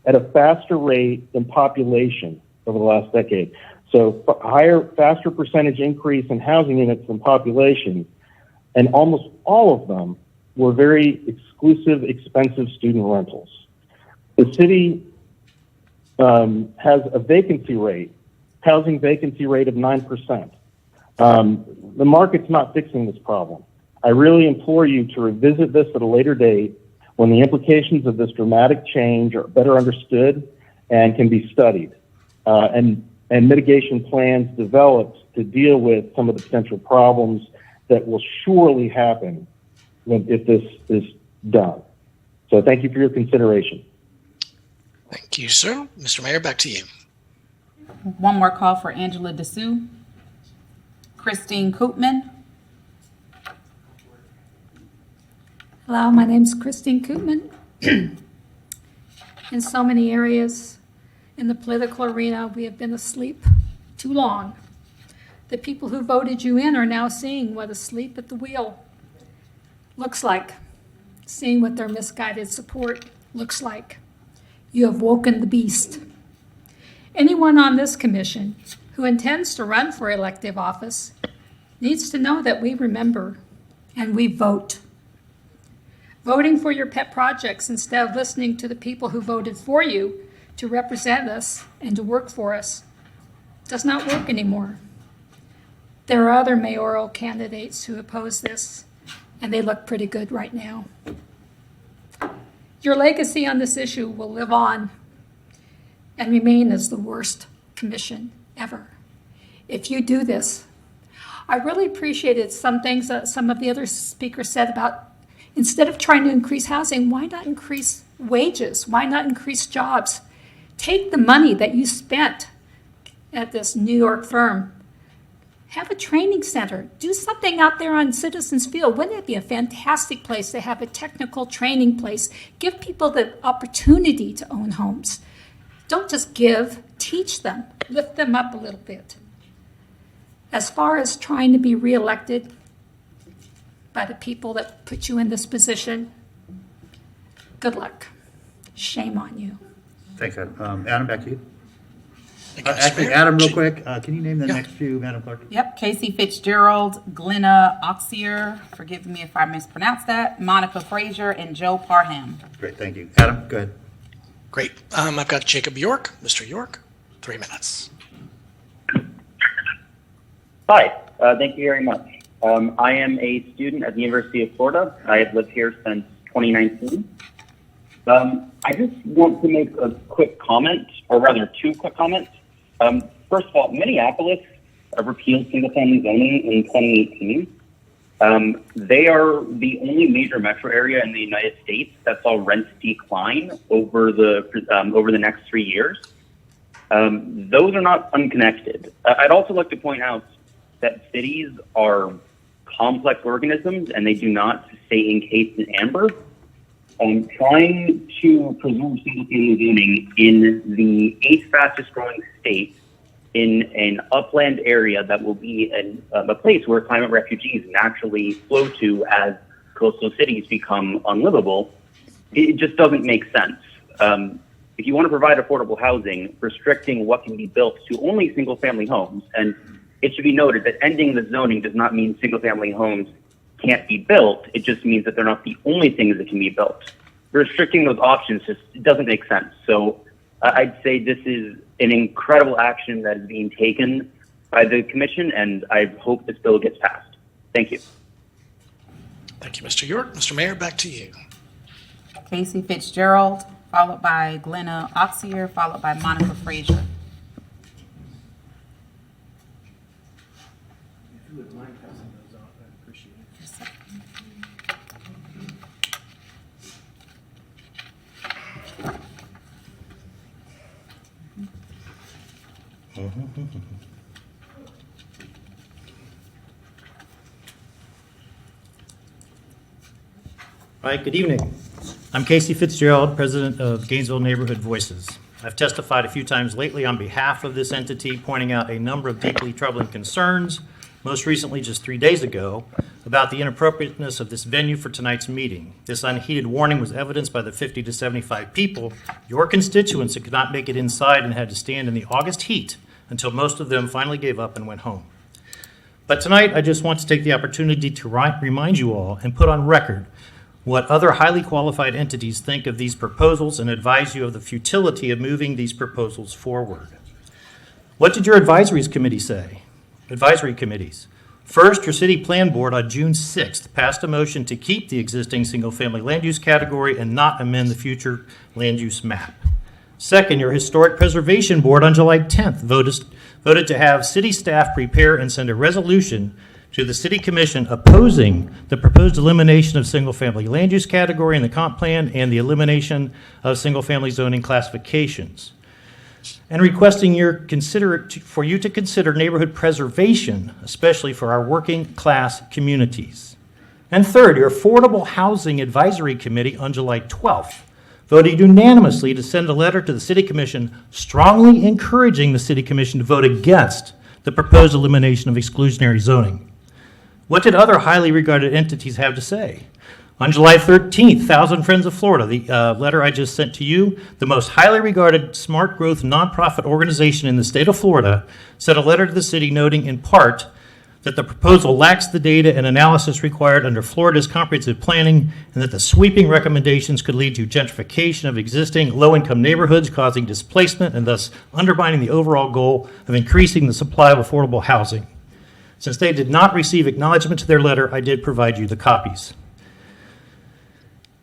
at a faster rate than population over the last decade. So faster percentage increase in housing units than population, and almost all of them were very exclusive, expensive student rentals. The city has a vacancy rate, housing vacancy rate of 9%. The market's not fixing this problem. I really implore you to revisit this at a later date when the implications of this dramatic change are better understood and can be studied, and mitigation plans developed to deal with some of the potential problems that will surely happen if this is done. So thank you for your consideration. Thank you, sir. Mr. Mayor, back to you. One more call for Angela Dessou. Christine Koopman. Hello, my name is Christine Koopman. In so many areas in the political arena, we have been asleep too long. The people who voted you in are now seeing what asleep at the wheel looks like, seeing what their misguided support looks like. You have woken the beast. Anyone on this commission who intends to run for elective office needs to know that we remember and we vote. Voting for your pet projects instead of listening to the people who voted for you to represent us and to work for us does not work anymore. There are other mayoral candidates who oppose this, and they look pretty good right now. Your legacy on this issue will live on and remain as the worst commission ever. If you do this, I really appreciated some things that some of the other speakers said about instead of trying to increase housing, why not increase wages? Why not increase jobs? Take the money that you spent at this New York firm, have a training center, do something out there on Citizens Field. Wouldn't it be a fantastic place to have a technical training place? Give people the opportunity to own homes. Don't just give, teach them, lift them up a little bit. As far as trying to be reelected by the people that put you in this position, good luck. Shame on you. Thanks, Adam. Adam, back to you. Thank you, Mr. Actually, Mayor. Adam, real quick, can you name the next few, Madam Clerk? Yep, Casey Fitzgerald, Glenna Oxier, forgive me if I mispronounce that, Monica Frazier, and Joe Parham. Great, thank you. Adam, go ahead. Great. I've got Jacob York. Mr. York, 3 minutes. Hi, thank you very much. I am a student at the University of Florida. I have lived here since 2019. I just want to make a quick comment, or rather 2 quick comments. First of all, Minneapolis repealed single-family zoning in 2018. They are the only major metro area in the United States that saw rents decline over the next 3 years. Those are not unconnected. I'd also like to point out that cities are complex organisms and they do not stay encased in amber. Trying to preserve single-family zoning in the 8th fastest growing state in an upland area that will be a place where climate refugees naturally flow to as coastal cities become unlivable, it just doesn't make sense. If you want to provide affordable housing, restricting what can be built to only single-family homes, and it should be noted that ending the zoning does not mean single-family homes can't be built. It just means that they're not the only things that can be built. Restricting those options just doesn't make sense. So I'd say this is an incredible action that is being taken by the commission, and I hope this bill gets passed. Thank you. Thank you, Mr. York. Mr. Mayor, back to you. Casey Fitzgerald, followed by Glenna Oxier, followed by Monica Frazier. All right, good evening. I'm Casey Fitzgerald, president of Gainesville Neighborhood Voices. I've testified a few times lately on behalf of this entity, pointing out a number of deeply troubling concerns, most recently just 3 days ago, about the inappropriateness of this venue for tonight's meeting. This unheeded warning was evidenced by the 50 to 75 people, your constituents, that could not make it inside and had to stand in the August heat until most of them finally gave up and went home. But tonight, I just want to take the opportunity to remind you all and put on record what other highly qualified entities think of these proposals and advise you of the futility of moving these proposals forward. What did your advisories committee say? Advisory committees. First, your city plan board on June 6th passed a motion to keep the existing single-family land use category and not amend the future land use map. Second, your historic preservation board on July 10th voted to have city staff prepare and send a resolution to the City Commission opposing the proposed elimination of single-family land use category in the comp plan and the elimination of single-family zoning classifications, and requesting for you to consider neighborhood preservation, especially for our working class communities. And third, your Affordable Housing Advisory Committee on July 12th voted unanimously to send a letter to the City Commission strongly encouraging the City Commission to vote against the proposed elimination of exclusionary zoning. What did other highly regarded entities have to say? On July 13th, Thousand Friends of Florida, the letter I just sent to you, the most highly regarded smart growth nonprofit organization in the state of Florida, sent a letter to the city noting in part that the proposal lacks the data and analysis required under Florida's comprehensive planning, and that the sweeping recommendations could lead to gentrification of existing low-income neighborhoods, causing displacement and thus undermining the overall goal of increasing the supply of affordable housing. Since they did not receive acknowledgement to their letter, I did provide you the copies.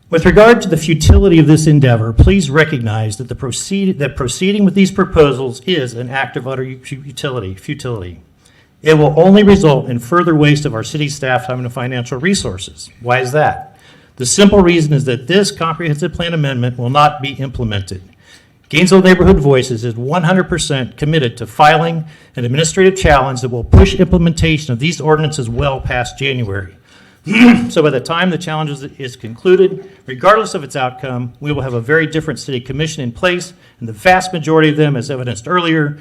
With regard to the futility of this endeavor, please recognize that proceeding with these proposals is an act of utter futility. It will only result in further waste of our city staff time and financial resources. Why is that? The simple reason is that this comprehensive plan amendment will not be implemented. Gainesville Neighborhood Voices is 100% committed to filing an administrative challenge that will push implementation of these ordinances well past January. So by the time the challenge is concluded, regardless of its outcome, we will have a very different city commission in place, and the vast majority of them, as evidenced earlier,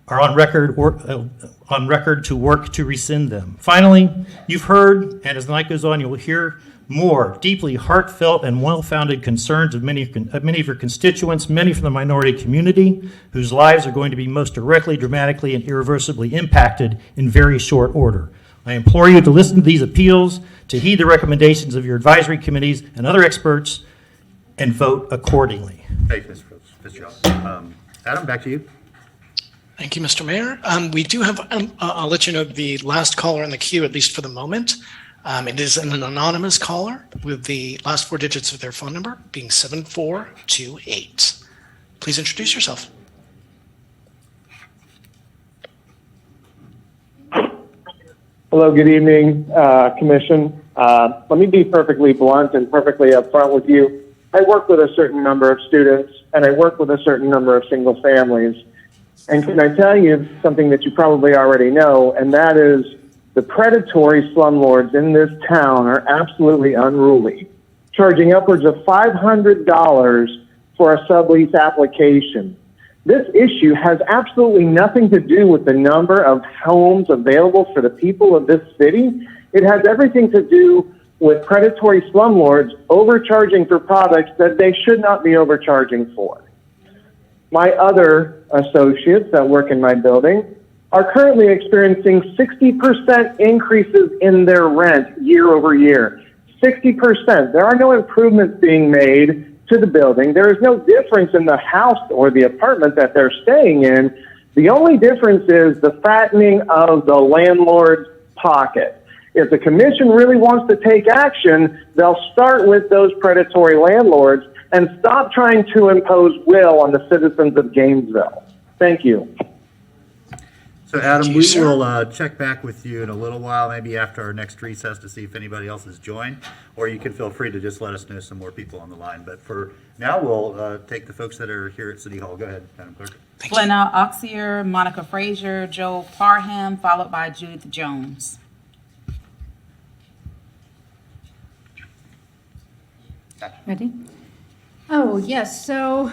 are on record to work to rescind them. Finally, you've heard, and as the night goes on, you will hear more deeply heartfelt and well-founded concerns of many of your constituents, many from the minority community, whose lives are going to be most directly, dramatically, and irreversibly impacted in very short order. I implore you to listen to these appeals, to heed the recommendations of your advisory committees and other experts, and vote accordingly. Thank you, Mr. Fitzgerald. Adam, back to you. Thank you, Mr. Mayor. We do have, I'll let you know, the last caller in the queue, at least for the moment. It is an anonymous caller with the last four digits of their phone number being 7428. Please introduce yourself. Hello, good evening, Commission. Let me be perfectly blunt and perfectly upfront with you. I work with a certain number of students, and I work with a certain number of single families. And can I tell you something that you probably already know, and that is the predatory slumlords in this town are absolutely unruly, charging upwards of $500 for a sublease application. This issue has absolutely nothing to do with the number of homes available for the people of this city. It has everything to do with predatory slumlords overcharging for products that they should not be overcharging for. My other associates that work in my building are currently experiencing 60% increases in their rent year over year. 60%. There are no improvements being made to the building. There is no difference in the house or the apartment that they're staying in. The only difference is the fattening of the landlord's pocket. If the commission really wants to take action, they'll start with those predatory landlords and stop trying to impose will on the citizens of Gainesville. Thank you. So Adam, we will check back with you in a little while, maybe after our next recess, to see if anybody else has joined, or you can feel free to just let us know some more people on the line. But for now, we'll take the folks that are here at City Hall. Go ahead, Madam Clerk. Glenna Oxier, Monica Frazier, Joe Parham, followed by Judith Jones. Ready? Oh, yes, so,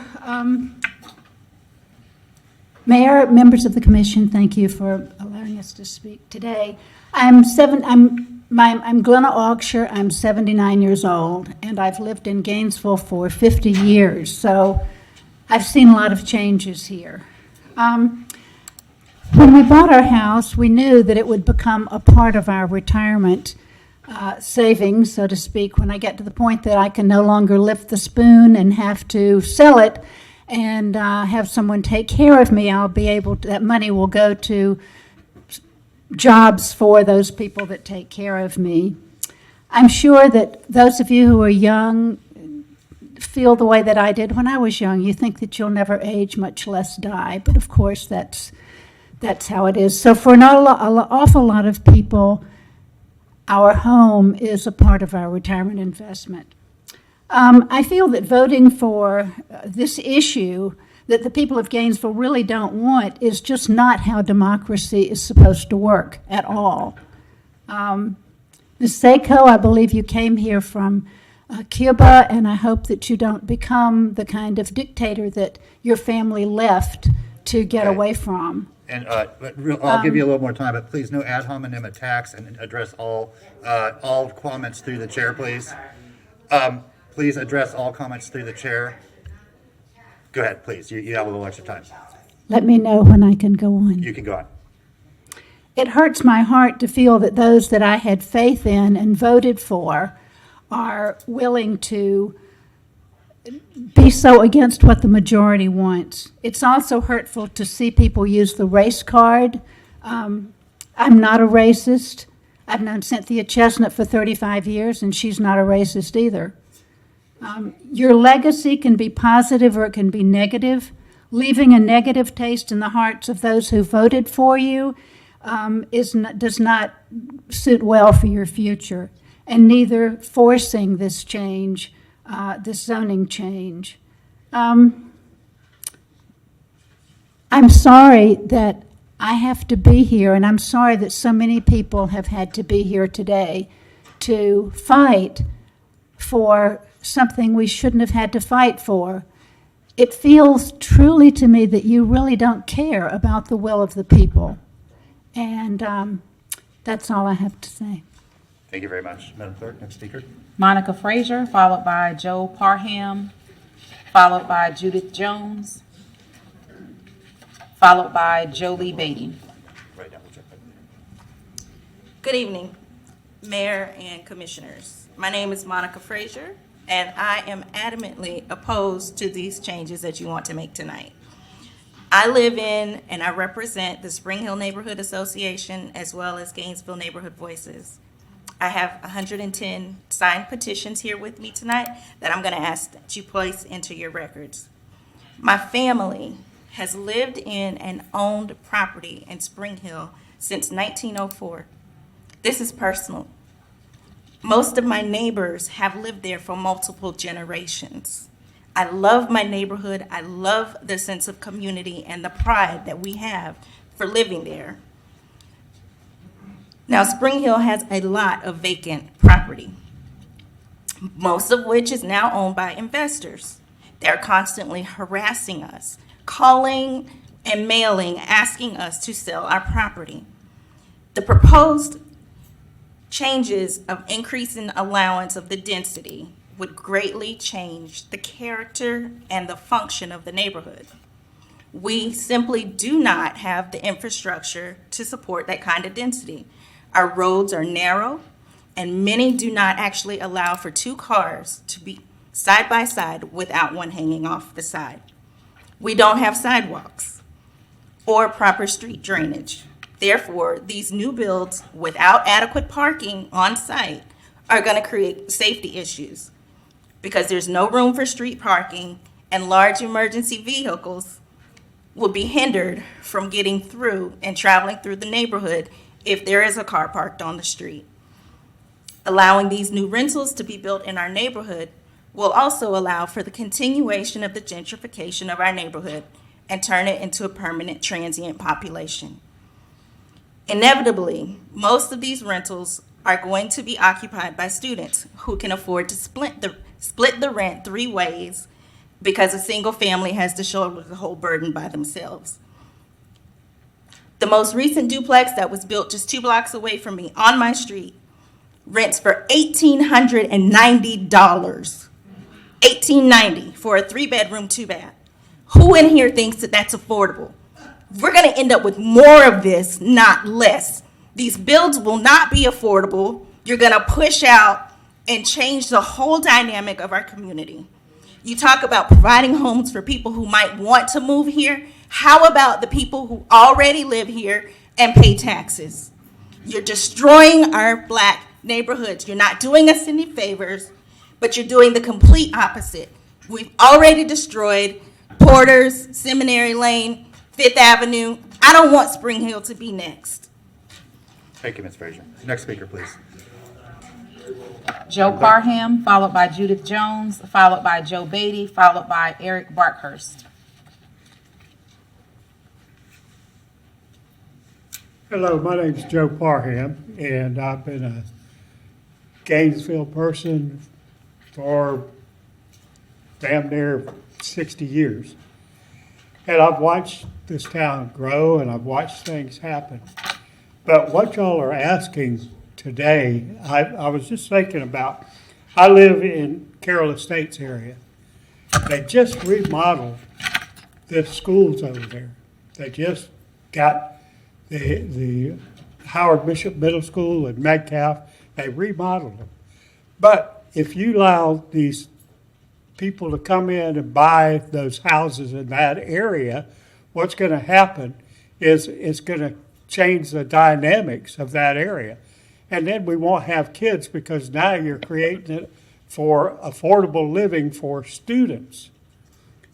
Mayor, members of the commission, thank you for allowing us to speak today. I'm Glenna Oxier. I'm 79 years old, and I've lived in Gainesville for 50 years, so I've seen a lot of changes here. When we bought our house, we knew that it would become a part of our retirement savings, so to speak, when I get to the point that I can no longer lift the spoon and have to sell it and have someone take care of me. I'll be able to, that money will go to jobs for those people that take care of me. I'm sure that those of you who are young feel the way that I did when I was young. You think that you'll never age, much less die, but of course that's how it is. So for an awful lot of people, our home is a part of our retirement investment. I feel that voting for this issue that the people of Gainesville really don't want is just not how democracy is supposed to work at all. Ms. Seiko, I believe you came here from Cuba, and I hope that you don't become the kind of dictator that your family left to get away from. And I'll give you a little more time, but please no ad hominem attacks, and address all comments through the chair, please. Please address all comments through the chair. Go ahead, please. You have a little extra time. Let me know when I can go on. You can go on. It hurts my heart to feel that those that I had faith in and voted for are willing to be so against what the majority wants. It's also hurtful to see people use the race card. I'm not a racist. I've known Cynthia Chestnut for 35 years, and she's not a racist either. Your legacy can be positive or it can be negative. Leaving a negative taste in the hearts of those who voted for you does not suit well for your future, and neither forcing this change, this zoning change. I'm sorry that I have to be here, and I'm sorry that so many people have had to be here today to fight for something we shouldn't have had to fight for. It feels truly to me that you really don't care about the will of the people. And that's all I have to say. Thank you very much. Madam Clerk, next speaker. Monica Frazier, followed by Joe Parham, followed by Judith Jones, followed by Jolie Beatty. Right down the check. Good evening, Mayor and Commissioners. My name is Monica Frazier, and I am adamantly opposed to these changes that you want to make tonight. I live in and I represent the Spring Hill Neighborhood Association as well as Gainesville Neighborhood Voices. I have 110 signed petitions here with me tonight that I'm going to ask that you place into your records. My family has lived in and owned property in Spring Hill since 1904. This is personal. Most of my neighbors have lived there for multiple generations. I love my neighborhood. I love the sense of community and the pride that we have for living there. Now, Spring Hill has a lot of vacant property, most of which is now owned by investors. They're constantly harassing us, calling and mailing, asking us to sell our property. The proposed changes of increasing allowance of the density would greatly change the character and the function of the neighborhood. We simply do not have the infrastructure to support that kind of density. Our roads are narrow, and many do not actually allow for two cars to be side by side without one hanging off the side. We don't have sidewalks or proper street drainage. Therefore, these new builds without adequate parking on site are going to create safety issues because there's no room for street parking, and large emergency vehicles will be hindered from getting through and traveling through the neighborhood if there is a car parked on the street. Allowing these new rentals to be built in our neighborhood will also allow for the continuation of the gentrification of our neighborhood and turn it into a permanent transient population. Inevitably, most of these rentals are going to be occupied by students who can afford to split the rent three ways because a single family has to shoulder the whole burden by themselves. The most recent duplex that was built just 2 blocks away from me on my street rents for $1,890. $1,890 for a 3-bedroom, 2-bath. Who in here thinks that that's affordable? We're going to end up with more of this, not less. These builds will not be affordable. You're going to push out and change the whole dynamic of our community. You talk about providing homes for people who might want to move here. How about the people who already live here and pay taxes? You're destroying our Black neighborhoods. You're not doing us any favors, but you're doing the complete opposite. We've already destroyed Porter's, Seminary Lane, Fifth Avenue. I don't want Spring Hill to be next. Thank you, Ms. Frazier. Next speaker, please. Joe Parham, followed by Judith Jones, followed by Joe Beatty, followed by Eric Barkhurst. Hello, my name's Joe Parham, and I've been a Gainesville person for damn near 60 years. And I've watched this town grow, and I've watched things happen. But what y'all are asking today, I was just thinking about I live in Carroll Estates area. They just remodeled the schools over there. They just got the Howard Bishop Middle School and Metcalf. They remodeled them. But if you allow these people to come in and buy those houses in that area, what's going to happen is it's going to change the dynamics of that area. And then we won't have kids because now you're creating it for affordable living for students.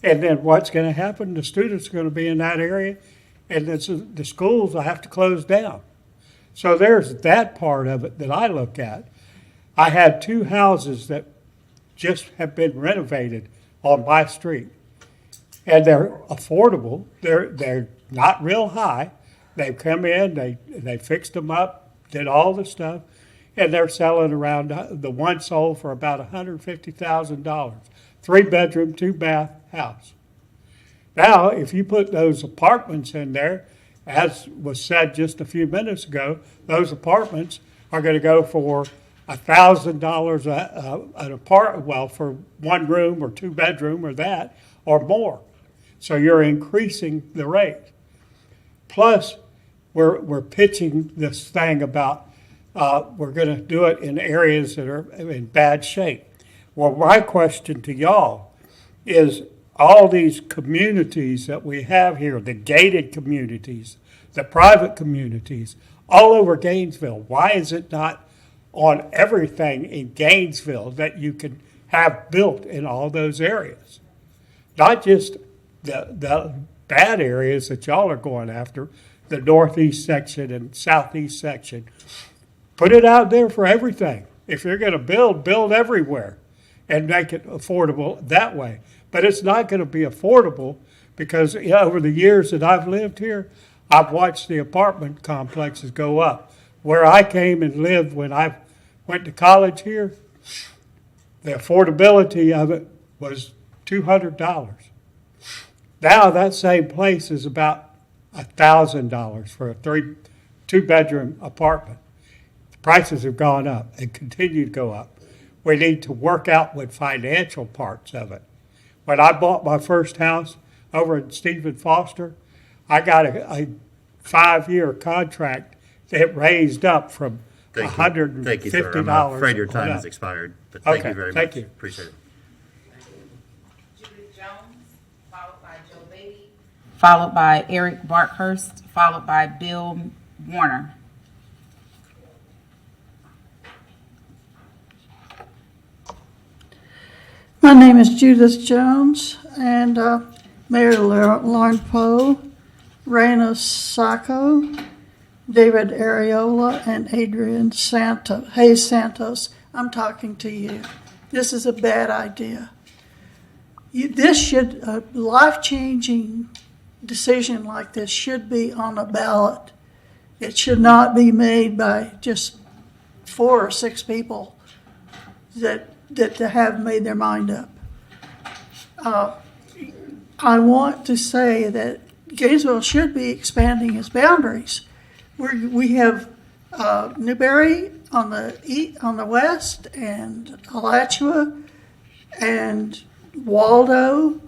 And then what's going to happen? The students are going to be in that area, and the schools will have to close down. So there's that part of it that I look at. I had 2 houses that just have been renovated on my street, and they're affordable. They're not real high. They've come in, they fixed them up, did all the stuff, and they're selling around, the one sold for about $150,000. 3-bedroom, 2-bath house. Now, if you put those apartments in there, as was said just a few minutes ago, those apartments are going to go for $1,000 an apartment, well, for 1 room or 2-bedroom or that, or more. So you're increasing the rate. Plus, we're pitching this thing about we're going to do it in areas that are in bad shape. Well, my question to y'all is all these communities that we have here, the gated communities, the private communities, all over Gainesville, why is it not on everything in Gainesville that you can have built in all those areas? Not just the bad areas that y'all are going after, the northeast section and southeast section. Put it out there for everything. If you're going to build everywhere and make it affordable that way. But it's not going to be affordable because over the years that I've lived here, I've watched the apartment complexes go up. Where I came and lived when I went to college here, the affordability of it was $200. Now that same place is about $1,000 for a 2-bedroom apartment. The prices have gone up and continue to go up. We need to work out with financial parts of it. When I bought my first house over in Stephen Foster, I got a 5-year contract that raised up from $150. Thank you, sir. I'm afraid your time has expired, but thank you very much. Thank you. Appreciate it. Judith Jones, followed by Joe Beatty, followed by Eric Barkhurst, followed by Bill Warner. My name is Judith Jones, and Mayor Lauren Poe, Raina Sacco, David Areola, and Adrian Hayes Santos. I'm talking to you. This is a bad idea. A life-changing decision like this should be on a ballot. It should not be made by just 4 or 6 people that have made their mind up. I want to say that Gainesville should be expanding its boundaries. We have Newberry on the west, and Alachua, and Waldo.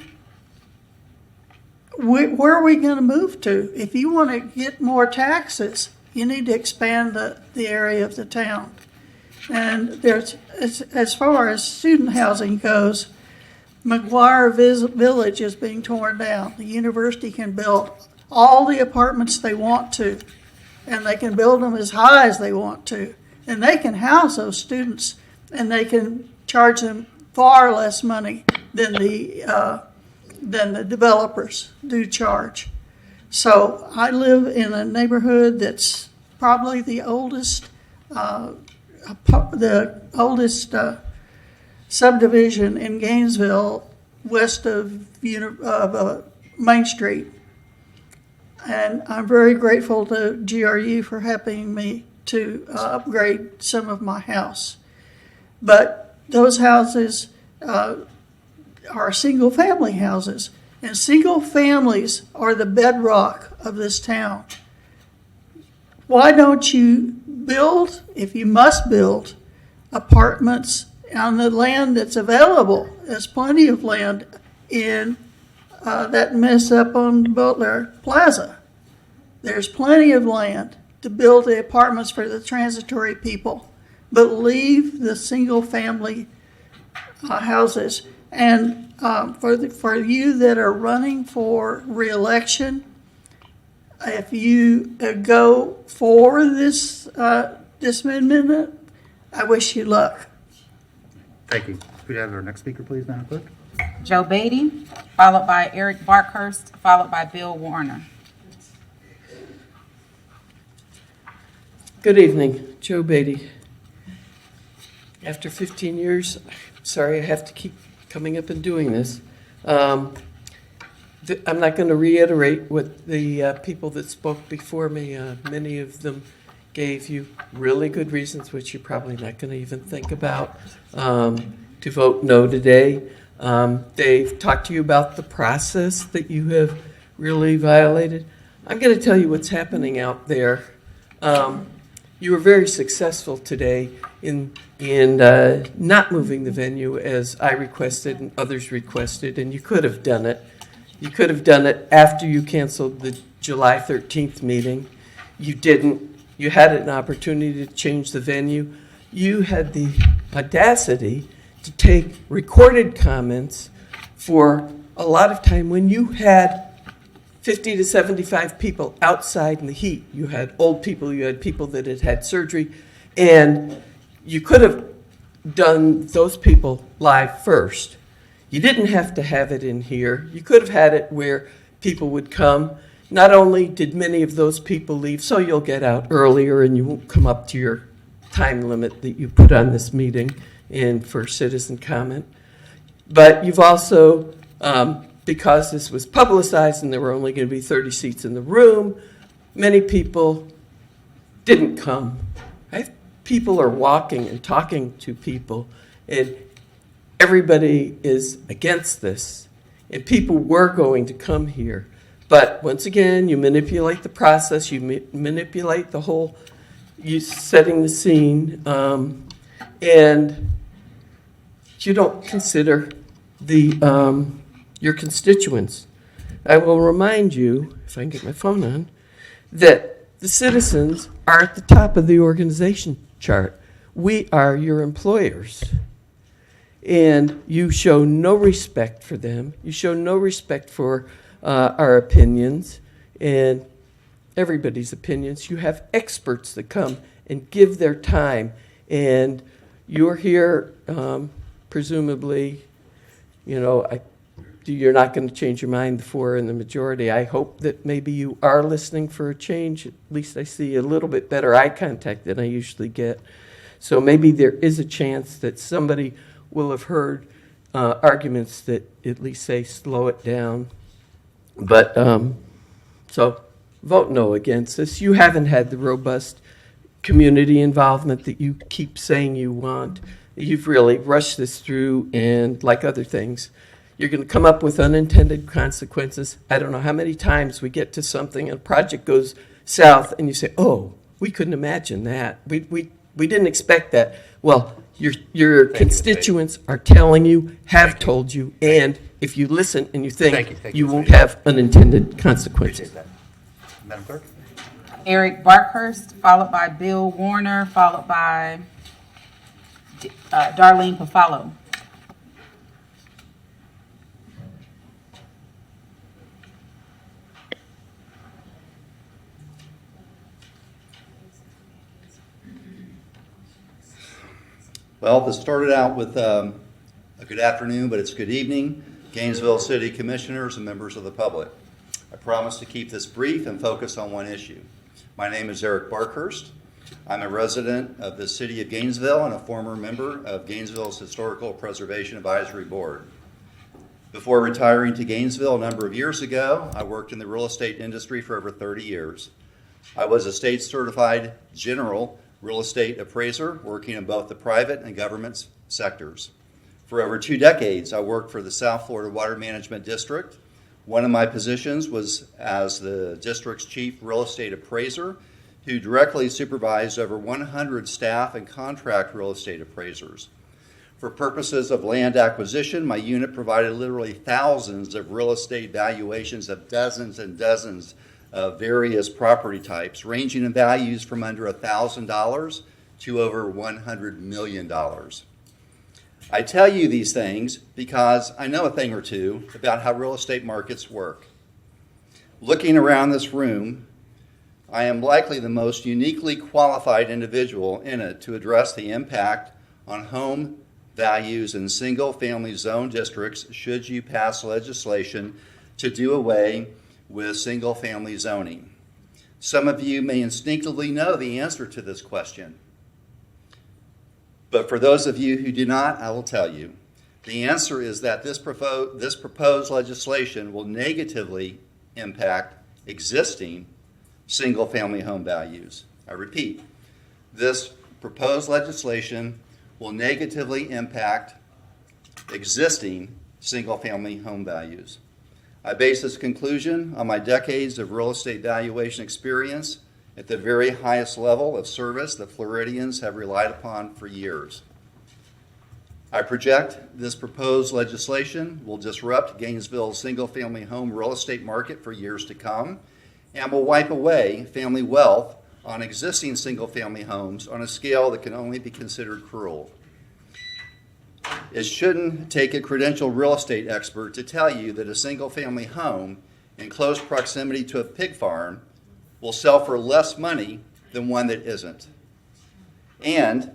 Where are we going to move to? If you want to get more taxes, you need to expand the area of the town. And there's, as far as student housing goes, McGuire Village is being torn down. The university can build all the apartments they want to, and they can build them as high as they want to. And they can house those students, and they can charge them far less money than the developers do charge. So I live in a neighborhood that's probably the oldest subdivision in Gainesville, west of Main Street. And I'm very grateful to GRU for helping me to upgrade some of my house. But those houses are single-family houses, and single families are the bedrock of this town. Why don't you build, if you must build, apartments on the land that's available. There's plenty of land in that mess up on Butler Plaza. There's plenty of land to build the apartments for the transitory people, but leave the single-family houses. And for you that are running for reelection, if you go for this amendment, I wish you luck. Thank you. Could we have our next speaker, please, Madam Clerk? Joe Beatty, followed by Eric Barkhurst, followed by Bill Warner. Good evening, Joe Beatty. After 15 years, sorry I have to keep coming up and doing this. I'm not going to reiterate what the people that spoke before me, many of them gave you really good reasons, which you're probably not going to even think about, to vote no today. They've talked to you about the process that you have really violated. I'm going to tell you what's happening out there. You were very successful today in not moving the venue as I requested and others requested, and you could have done it. You could have done it after you canceled the July 13th meeting. You didn't. You had an opportunity to change the venue. You had the audacity to take recorded comments for a lot of time when you had 50 to 75 people outside in the heat. You had old people, you had people that had had surgery, and you could have done those people live first. You didn't have to have it in here. You could have had it where people would come. Not only did many of those people leave, so you'll get out earlier and you won't come up to your time limit that you put on this meeting and for citizen comment, but you've also, because this was publicized and there were only going to be 30 seats in the room, many people didn't come. Right? People are walking and talking to people, and everybody is against this, and people were going to come here. But once again, you manipulate the process, you manipulate the whole, you setting the scene, and you don't consider the your constituents. I will remind you, if I can get my phone on, that the citizens are at the top of the organization chart. We are your employers. And you show no respect for them. You show no respect for our opinions and everybody's opinions. You have experts that come and give their time. And you're here, presumably, you know, you're not going to change your mind, the four in the majority. I hope that maybe you are listening for a change. At least I see a little bit better eye contact than I usually get. So maybe there is a chance that somebody will have heard arguments that at least say slow it down. But so vote no against this. You haven't had the robust community involvement that you keep saying you want. You've really rushed this through, and like other things, you're going to come up with unintended consequences. I don't know how many times we get to something and a project goes south and you say, oh, we couldn't imagine that. We didn't expect that. Well, your constituents are telling you, have told you, and if you listen and you think, you won't have unintended consequences. Madam Clerk? Eric Barkhurst, followed by Bill Warner, followed by Darlene Pafalo. Well, this started out with a good afternoon, but it's good evening, Gainesville City Commissioners and members of the public. I promise to keep this brief and focus on one issue. My name is Eric Barkhurst. I'm a resident of the city of Gainesville and a former member of Gainesville's Historical Preservation Advisory Board. Before retiring to Gainesville a number of years ago, I worked in the real estate industry for over 30 years. I was a state certified general real estate appraiser working in both the private and government sectors. For over 2 decades, I worked for the South Florida Water Management District. One of my positions was as the district's chief real estate appraiser, who directly supervised over 100 staff and contract real estate appraisers. For purposes of land acquisition, my unit provided literally thousands of real estate valuations of dozens and dozens of various property types, ranging in values from under $1,000 to over $100 million. I tell you these things because I know a thing or two about how real estate markets work. Looking around this room, I am likely the most uniquely qualified individual in it to address the impact on home values in single-family zone districts should you pass legislation to do away with single-family zoning. Some of you may instinctively know the answer to this question. But for those of you who do not, I will tell you. The answer is that this proposed legislation will negatively impact existing single-family home values. I repeat, this proposed legislation will negatively impact existing single-family home values. I base this conclusion on my decades of real estate valuation experience at the very highest level of service that Floridians have relied upon for years. I project this proposed legislation will disrupt Gainesville's single-family home real estate market for years to come and will wipe away family wealth on existing single-family homes on a scale that can only be considered cruel. It shouldn't take a credentialed real estate expert to tell you that a single-family home in close proximity to a pig farm will sell for less money than one that isn't. And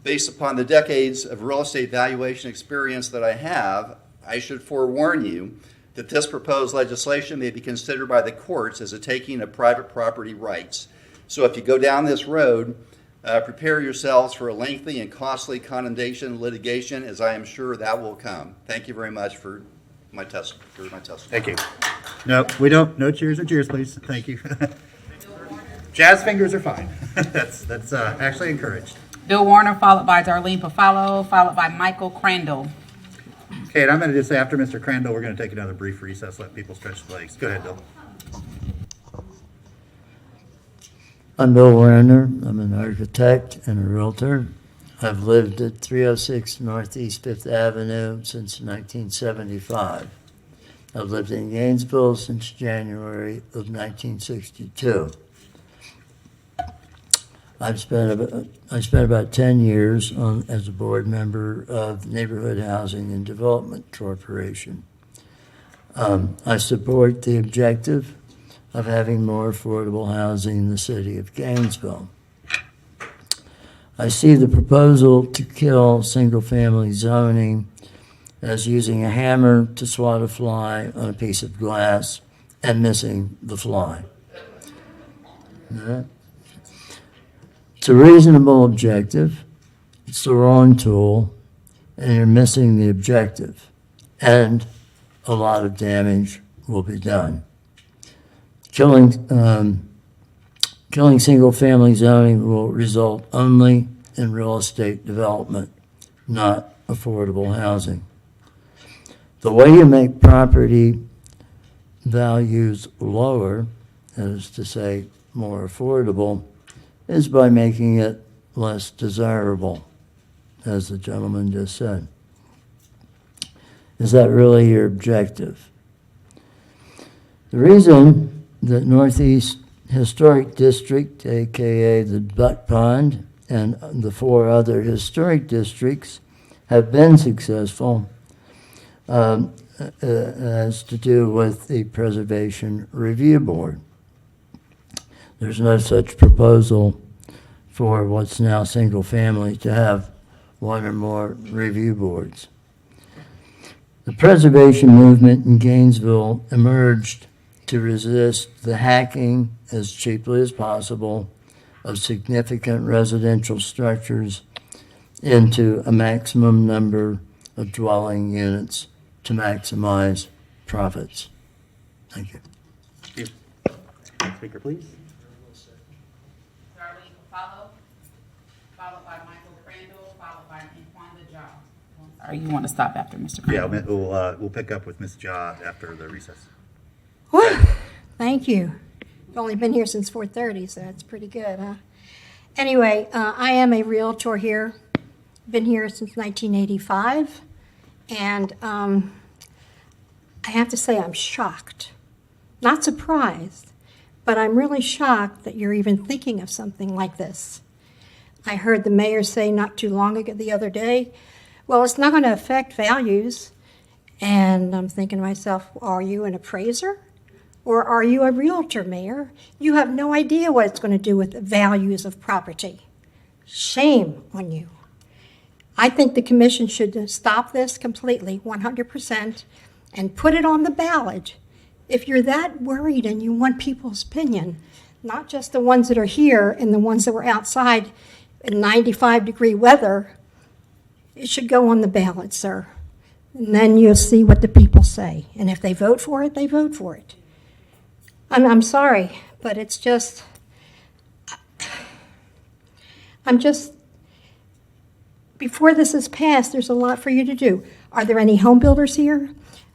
based upon the decades of real estate valuation experience that I have, I should forewarn you that this proposed legislation may be considered by the courts as a taking of private property rights. So if you go down this road, prepare yourselves for a lengthy and costly condemnation litigation, as I am sure that will come. Thank you very much for my testimony. Thank you. No, we don't. No cheers or cheers, please. Thank you. Jazz fingers are fine. That's actually encouraged. Bill Warner, followed by Darlene Pafalo, followed by Michael Crandall. Okay, and I'm going to just say after Mr. Crandall, we're going to take another brief recess, let people stretch the legs. Go ahead, Bill. I'm Bill Werner. I'm an architect and a realtor. I've lived at 306 Northeast 5th Avenue since 1975. I've lived in Gainesville since January of 1962. I spent about 10 years as a board member of Neighborhood Housing and Development Corporation. I support the objective of having more affordable housing in the city of Gainesville. I see the proposal to kill single-family zoning as using a hammer to swat a fly on a piece of glass and missing the fly. It's a reasonable objective, it's the wrong tool, and you're missing the objective, and a lot of damage will be done. Killing single-family zoning will result only in real estate development, not affordable housing. The way you make property values lower, that is to say, more affordable, is by making it less desirable, as the gentleman just said. Is that really your objective? The reason that Northeast Historic District, aka the Duck Pond, and the 4 other historic districts have been successful has to do with the Preservation Review Board. There's no such proposal for what's now single family to have 1 or more review boards. The preservation movement in Gainesville emerged to resist the hacking as cheaply as possible of significant residential structures into a maximum number of dwelling units to maximize profits. Thank you. Next speaker, please. Darlene Pafalo, followed by Michael Crandall, followed by Inquanda Jaw. Or you want to stop after Mr. Crandall? Yeah, we'll pick up with Ms. Jaw after the recess. Whew, thank you. I've only been here since 4:30, so that's pretty good, huh? Anyway, I am a realtor here. been here since 1985, and I have to say I'm shocked. Not surprised, but I'm really shocked that you're even thinking of something like this. I heard the mayor say not too long ago, the other day, well, it's not going to affect values. And I'm thinking to myself, are you an appraiser? Or are you a realtor, Mayor? You have no idea what it's going to do with the values of property. Shame on you. I think the commission should stop this completely, 100%, and put it on the ballot. If you're that worried and you want people's opinion, not just the ones that are here and the ones that were outside in 95-degree weather, it should go on the ballot, sir. And then you'll see what the people say. And if they vote for it, they vote for it. I'm sorry, but it's just, before this is passed, there's a lot for you to do. Are there any home builders here?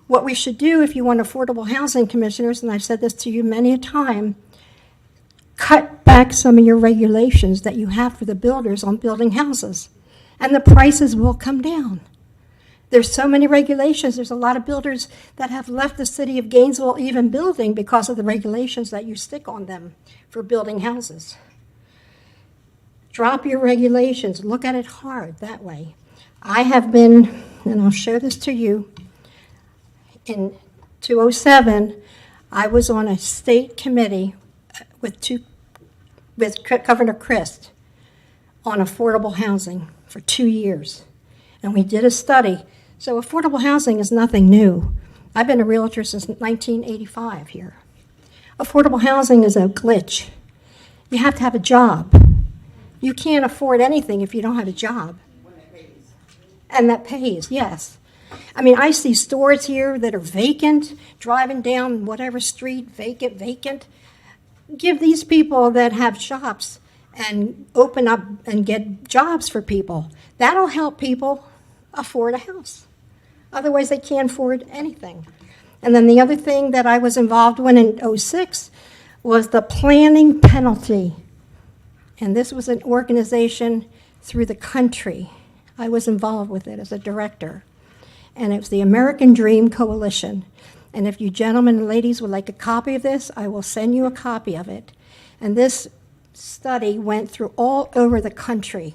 What we should do if you want affordable housing, commissioners, and I've said this to you many a time, cut back some of your regulations that you have for the builders on building houses, and the prices will come down. There's so many regulations. There's a lot of builders that have left the city of Gainesville even building because of the regulations that you stick on them for building houses. Drop your regulations. Look at it hard that way. I have been, and I'll show this to you, in 2007, I was on a state committee with Governor Christ on affordable housing for 2 years. And we did a study. So affordable housing is nothing new. I've been a realtor since 1985 here. Affordable housing is a glitch. You have to have a job. You can't afford anything if you don't have a job. And that pays, yes. I mean, I see stores here that are vacant, driving down whatever street, vacant. Give these people that have shops and open up and get jobs for people. That'll help people afford a house. Otherwise, they can't afford anything. And then the other thing that I was involved in 2006 was the planning penalty. And this was an organization through the country. I was involved with it as a director. And it was the American Dream Coalition. And if you gentlemen and ladies would like a copy of this, I will send you a copy of it. And this study went through all over the country.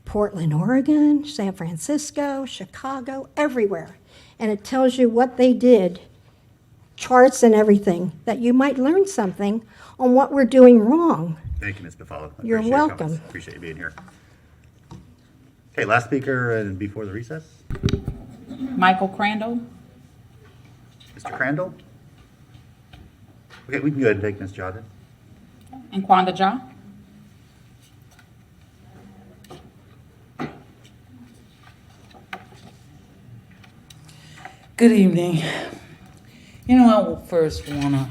Portland, Oregon, San Francisco, Chicago, everywhere. And it tells you what they did, charts and everything, that you might learn something on what we're doing wrong. Thank you, Ms. Buffalo. You're Appreciate your welcome. comments. Appreciate you being here. Okay, last speaker and before the recess, Michael Crandall. Mr. Crandall. Okay, we can go ahead and take Ms. Jordan. And Kwanda Jah. Good evening. You know, I would first want to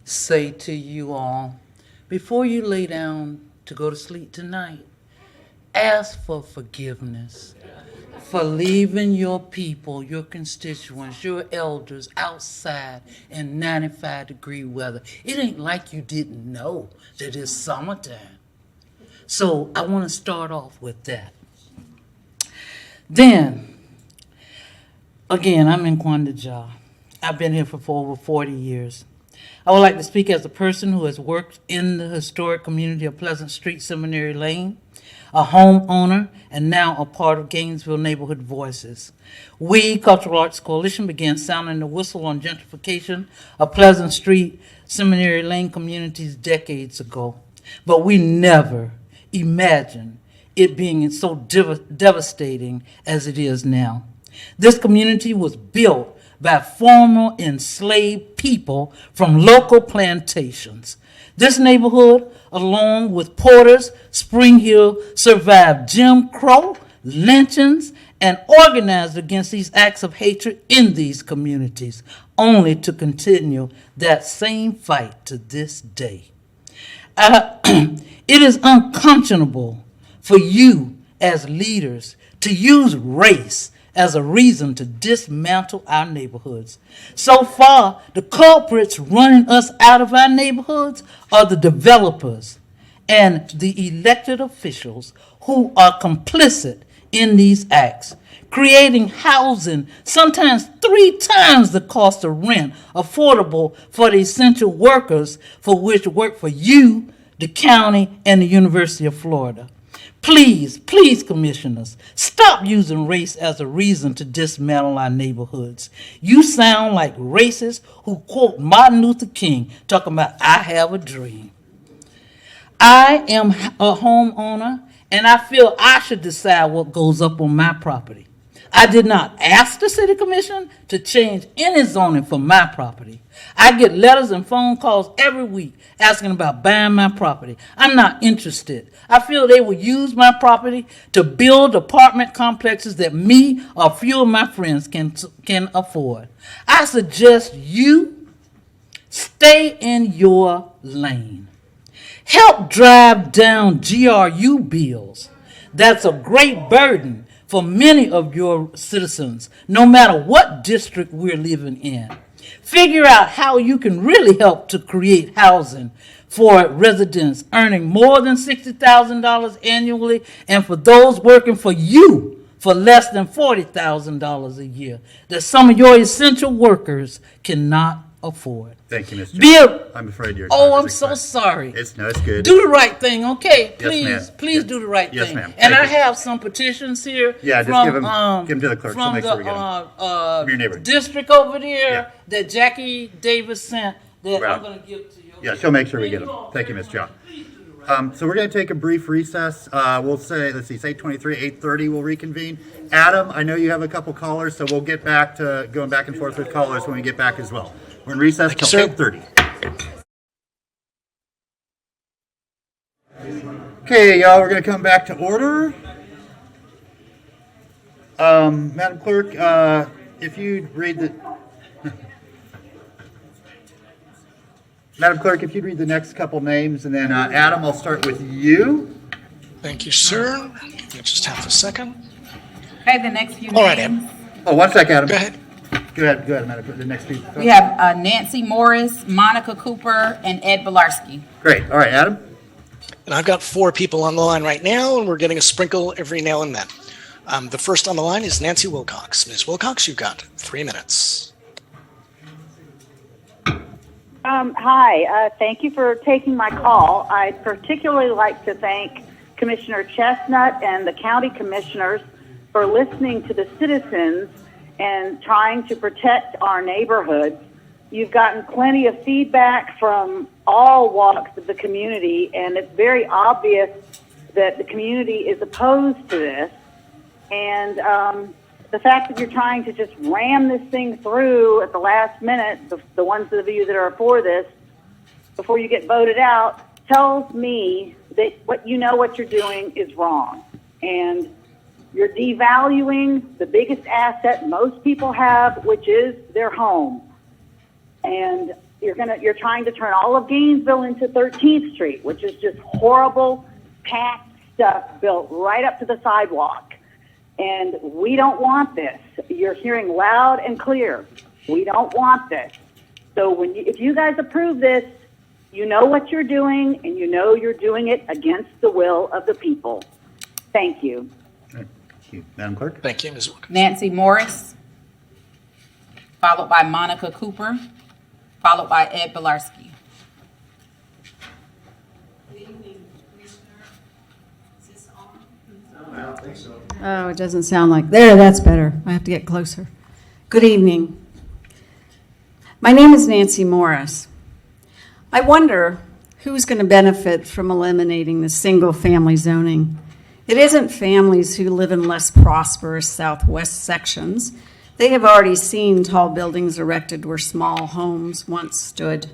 say to you all, before you lay down to go to sleep tonight, ask for forgiveness for leaving your people, your constituents, your elders outside in 95-degree weather. It ain't like you didn't know that it's summertime. So I want to start off with that. Then, again, I'm in Kwanda Jah. I've been here for over 40 years. I would like to speak as a person who has worked in the historic community of Pleasant Street, Seminary Lane, a homeowner, and now a part of Gainesville Neighborhood Voices. We, Cultural Arts Coalition, began sounding the whistle on gentrification of Pleasant Street, Seminary Lane communities decades ago. But we never imagined it being so devastating as it is now. This community was built by former enslaved people from local plantations. This neighborhood, along with Porter's, Spring Hill, survived Jim Crow, lynchings, and organized against these acts of hatred in these communities, only to continue that same fight to this day. It is unconscionable for you as leaders to use race as a reason to dismantle our neighborhoods. So far, the culprits running us out of our neighborhoods are the developers and the elected officials who are complicit in these acts, creating housing sometimes 3 times the cost of rent affordable for the essential workers for which work for you, the county, and the University of Florida. Please, please, commissioners, stop using race as a reason to dismantle our neighborhoods. You sound like racists who quote Martin Luther King talking about, "I have a dream." I am a homeowner, and I feel I should decide what goes up on my property. I did not ask the city commission to change any zoning for my property. I get letters and phone calls every week asking about buying my property. I'm not interested. I feel they will use my property to build apartment complexes that me or a few of my friends can afford. I suggest you stay in your lane. Help drive down GRU bills. That's a great burden for many of your citizens, no matter what district we're living in. Figure out how you can really help to create housing for residents earning more than $60,000 annually, and for those working for you for less than $40,000 a year, that some of your essential workers cannot afford. Thank you, Ms. Jones. I'm afraid you're. Oh, I'm so sorry. It's good. Do the right thing, okay? Yes, Please, ma'am. please do the right Yes, thing. ma'am. And Thank I have some petitions here. Yeah, just from, give them to the clerk. She'll From make the sure we get them. From your neighbor. district over there Yeah. that Jackie Davis sent that Right. I'm going to give to you. Yeah, she'll make sure we get them. Thank you, Ms. John. So we're going to take a brief recess. We'll say, let's see, it's 8:23, 8:30 we'll reconvene. Adam, I know you have a couple callers, so we'll get back to going back and forth with callers when we get back as well. We're in recess till 8:30. Okay, y'all, we're going to come back to order. Madam Clerk, if you'd read the... Madam Clerk, if you'd read the next couple names, and then Adam, I'll start with you. Thank you, sir. Give me just half a second. Okay, the next few All right, names. Oh, one sec, Adam. Go ahead. Go ahead, Madam Clerk, the next few. We have Nancy Morris, Monica Cooper, and Ed Bilarski. Great. All right, Adam. And I've got 4 people on the line right now, and we're getting a sprinkle every now and then. The first on the line is Nancy Wilcox. Ms. Wilcox, you've got 3 minutes. Hi, thank you for taking my call. I'd particularly like to thank Commissioner Chestnut and the county commissioners for listening to the citizens and trying to protect our neighborhoods. You've gotten plenty of feedback from all walks of the community, and it's very obvious that the community is opposed to this. And the fact that you're trying to just ram this thing through at the last minute, the ones of you that are for this, before you get voted out, tells me that what you're doing is wrong. And you're devaluing the biggest asset most people have, which is their home. And you're trying to turn all of Gainesville into 13th Street, which is just horrible, packed stuff built right up to the sidewalk. And we don't want this. You're hearing loud and clear. We don't want this. So if you guys approve this, you know what you're doing, and you know you're doing it against the will of the people. Thank you. Thank you. Madam Clerk. Thank you, Ms. Wilcox. Nancy Morris, followed by Monica Cooper, followed by Ed Bilarski. Oh, it doesn't sound like, there, that's better. I have to get closer. Good evening. My name is Nancy Morris. I wonder who's going to benefit from eliminating the single-family zoning. It isn't families who live in less prosperous southwest sections. They have already seen tall buildings erected where small homes once stood.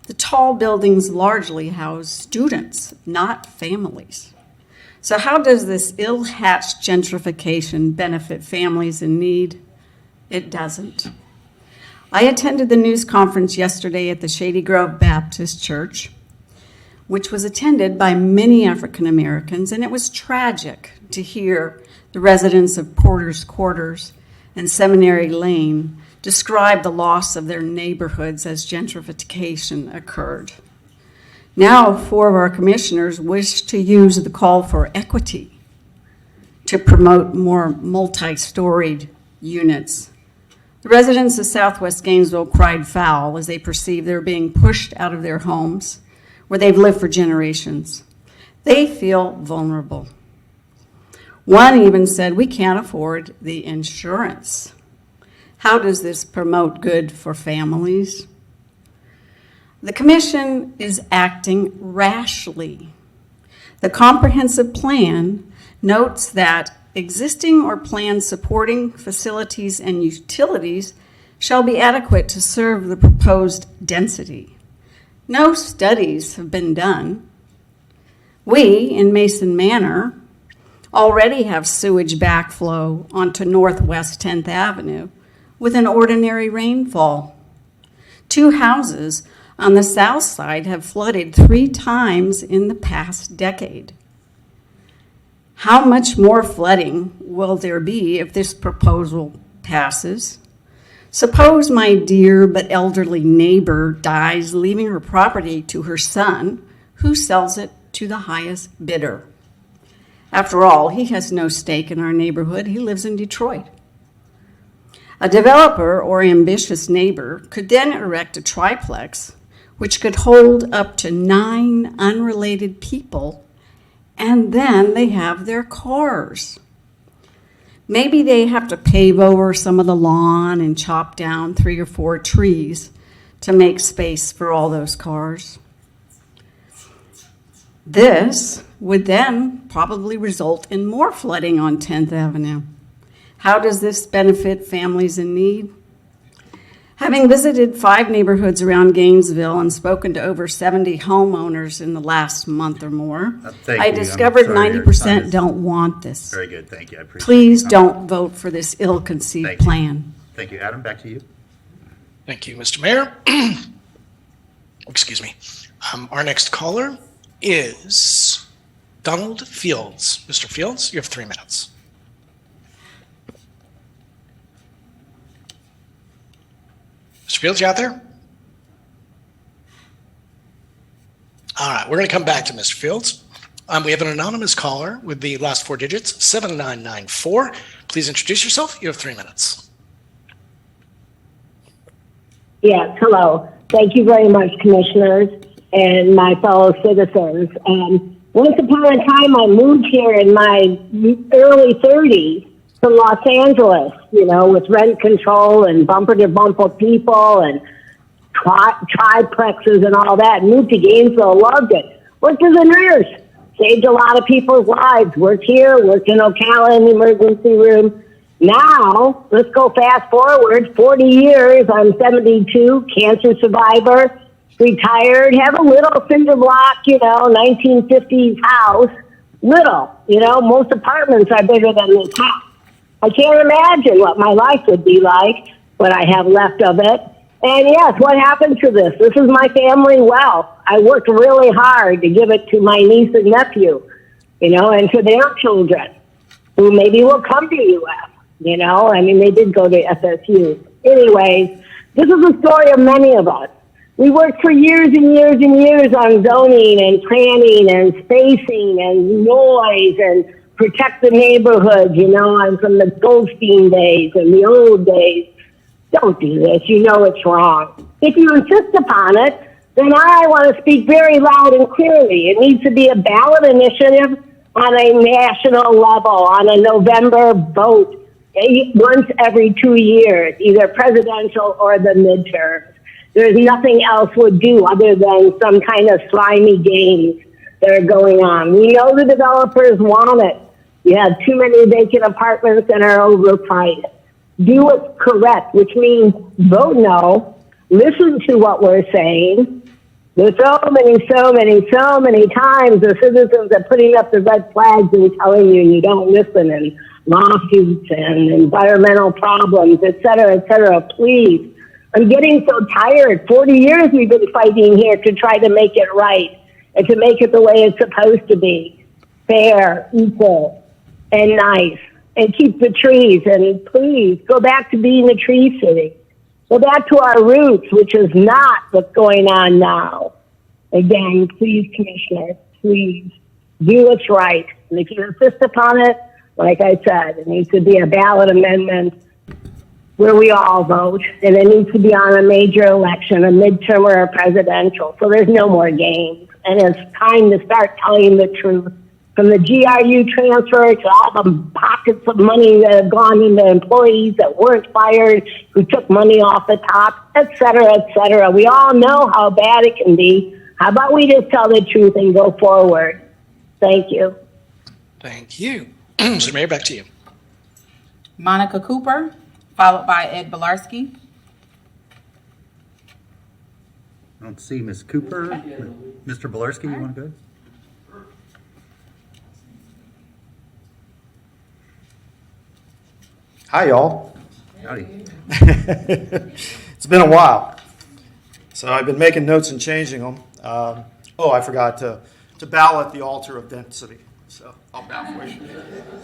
The tall buildings largely house students, not families. So how does this ill-hatched gentrification benefit families in need? It doesn't. I attended the news conference yesterday at the Shady Grove Baptist Church, which was attended by many African Americans, and it was tragic to hear the residents of Porter's Quarters and Seminary Lane describe the loss of their neighborhoods as gentrification occurred. Now, 4 of our commissioners wish to use the call for equity to promote more multi-storied units. The residents of Southwest Gainesville cried foul as they perceived they were being pushed out of their homes where they've lived for generations. They feel vulnerable. One even said, "We can't afford the insurance." How does this promote good for families? The commission is acting rashly. The comprehensive plan notes that existing or planned supporting facilities and utilities shall be adequate to serve the proposed density. No studies have been done. We, in Mason Manor, already have sewage backflow onto Northwest 10th Avenue with an ordinary rainfall. 2 houses on the south side have flooded 3 times in the past decade. How much more flooding will there be if this proposal passes? Suppose my dear but elderly neighbor dies, leaving her property to her son, who sells it to the highest bidder. After all, he has no stake in our neighborhood. He lives in Detroit. A developer or ambitious neighbor could then erect a triplex, which could hold up to 9 unrelated people, and then they have their cars. Maybe they have to pave over some of the lawn and chop down 3 or 4 trees to make space for all those cars. This would then probably result in more flooding on 10th Avenue. How does this benefit families in need? Having visited 5 neighborhoods around Gainesville and spoken to over 70 homeowners in the last month or more, Thank I you. I'm discovered sorry, your time 90% is- don't want this. Very good, thank you, I appreciate it. Please don't vote for this ill-conceived Thank you. plan. Thank you. Adam, back to you. Thank you, Mr. Mayor. Excuse me. Our next caller is Donald Fields. Mr. Fields, you have 3 minutes. Mr. Fields, you out there? All right, we're going to come back to Mr. Fields. We have an anonymous caller with the last 4 digits, 7994. Please introduce yourself. You have 3 minutes. Yes, hello. Thank you very much, commissioners and my fellow citizens. Once upon a time, I moved here in my early 30s to Los Angeles, you know, with rent control and bumper-to-bumper people and triplexes and all that. Moved to Gainesville, loved it. Worked as a nurse, saved a lot of people's lives. Worked here, worked in Ocala in the emergency room. Now, let's go fast forward 40 years. I'm 72, cancer survivor, retired, have a little cinder block, you know, 1950s house. Little, you know, most apartments are bigger than this house. I can't imagine what my life would be like, what I have left of it. And yes, what happened to this? This is my family wealth. I worked really hard to give it to my niece and nephew, you know, and to their children, who maybe will come to UF, you know. I mean, they did go to FSU. Anyways, this is the story of many of us. We worked for years and years and years on zoning and planning and spacing and noise and protect the neighborhood, you know, and from the Goldstein days and the old days. Don't do this. You know it's wrong. If you insist upon it, then I want to speak very loud and clearly. It needs to be a ballot initiative on a national level, on a November vote, once every 2 years, either presidential or the midterms. There's nothing else would do other than some kind of slimy games that are going on. We know the developers want it. You have too many vacant apartments and are overpriced. Do what's correct, which means vote no, listen to what we're saying. There's so many times the citizens are putting up the red flags and telling you you don't listen, and lawsuits and environmental problems, et cetera, please. I'm getting so tired. 40 years we've been fighting here to try to make it right and to make it the way it's supposed to be. Fair, equal, and nice. And keep the trees. And please go back to being a tree city. Go back to our roots, which is not what's going on now. Again, please, Commissioner, please do what's right. And if you insist upon it, Like I said, it needs to be a ballot amendment where we all vote, and it needs to be on a major election, a midterm or a presidential, so there's no more games. And it's time to start telling the truth. From the GRU transfer to all the pockets of money that have gone into employees that weren't fired, who took money off the top, et cetera, et cetera. We all know how bad it can be. How about we just tell the truth and go forward? Thank you. Thank you. Mr. Mayor, back to you. Monica Cooper, followed by Ed Bilarski. I don't see Ms. Cooper. Mr. Bilarski, you want to go? Hi, y'all. Howdy. It's been a while. So I've been making notes and changing them. I forgot to ballot the altar of density. So I'll bow for you.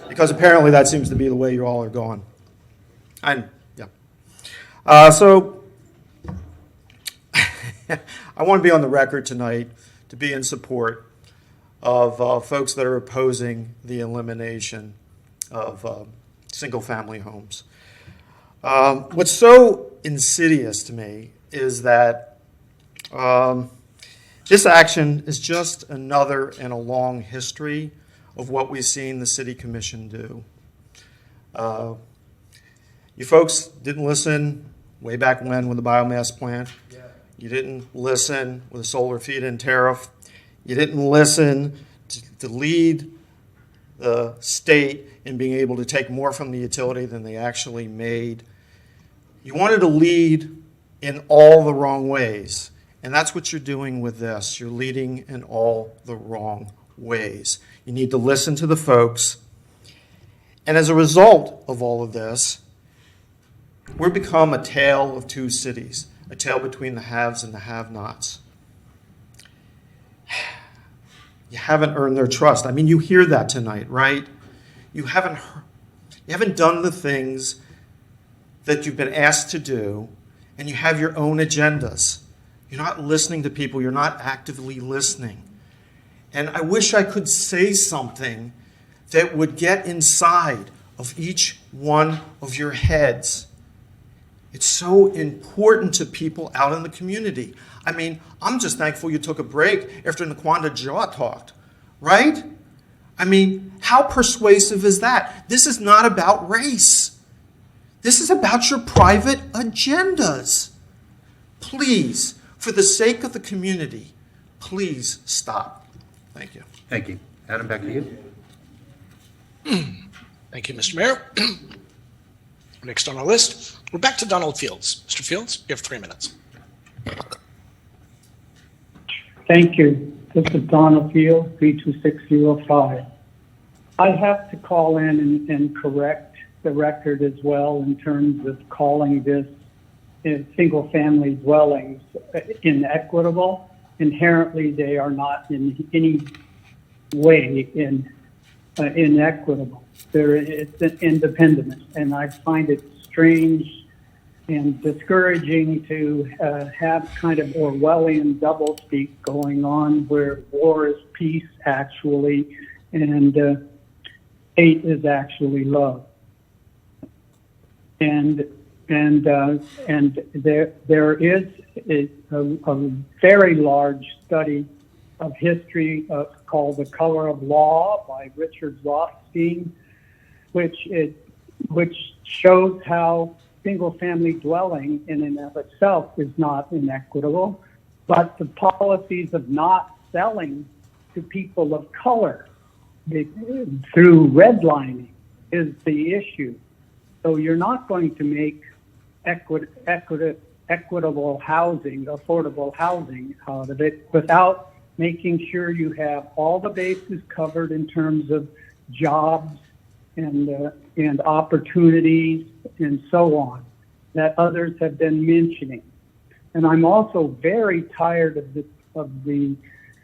Because apparently that seems to be the way you all are going. I want to be on the record tonight to be in support of folks that are opposing the elimination of single-family homes. What's so insidious to me is that this action is just another in a long history of what we've seen the City Commission do. You folks didn't listen way back when with the biomass plant. You didn't listen with the solar feed-in tariff. You didn't listen to lead the state in being able to take more from the utility than they actually made. You wanted to lead in all the wrong ways, and that's what you're doing with this. You're leading in all the wrong ways. You need to listen to the folks, and as a result of all of this, we've become a tale of two cities, a tale between the haves and the have-nots. You haven't earned their trust. I mean, you hear that tonight, right? You haven't done the things that you've been asked to do, and you have your own agendas. You're not listening to people. You're not actively listening. And I wish I could say something that would get inside of each one of your heads. It's so important to people out in the community. I mean, I'm just thankful you took a break after Naquanda Jaw talked, right? I mean, how persuasive is that? This is not about race. This is about your private agendas. Please, for the sake of the community, please stop. Thank you. Thank you. Adam, back to you. Thank you, Mr. Mayor. Next on our list, we're back to Donald Fields. Mr. Fields, you have 3 minutes. Thank you. This is Donald Fields, 32605. I have to call in and correct the record as well in terms of calling this single-family dwellings inequitable. Inherently, they are not in any way inequitable. It's independent, and I find it strange and discouraging to have kind of Orwellian doublespeak going on where war is peace actually and hate is actually love. And there is a very large study of history called The Color of Law by Richard Rothstein, which shows how single-family dwelling in and of itself is not inequitable, but the policies of not selling to people of color through redlining is the issue. So you're not going to make equitable housing, affordable housing out of it without making sure you have all the bases covered in terms of jobs and opportunities and so on that others have been mentioning. And I'm also very tired of the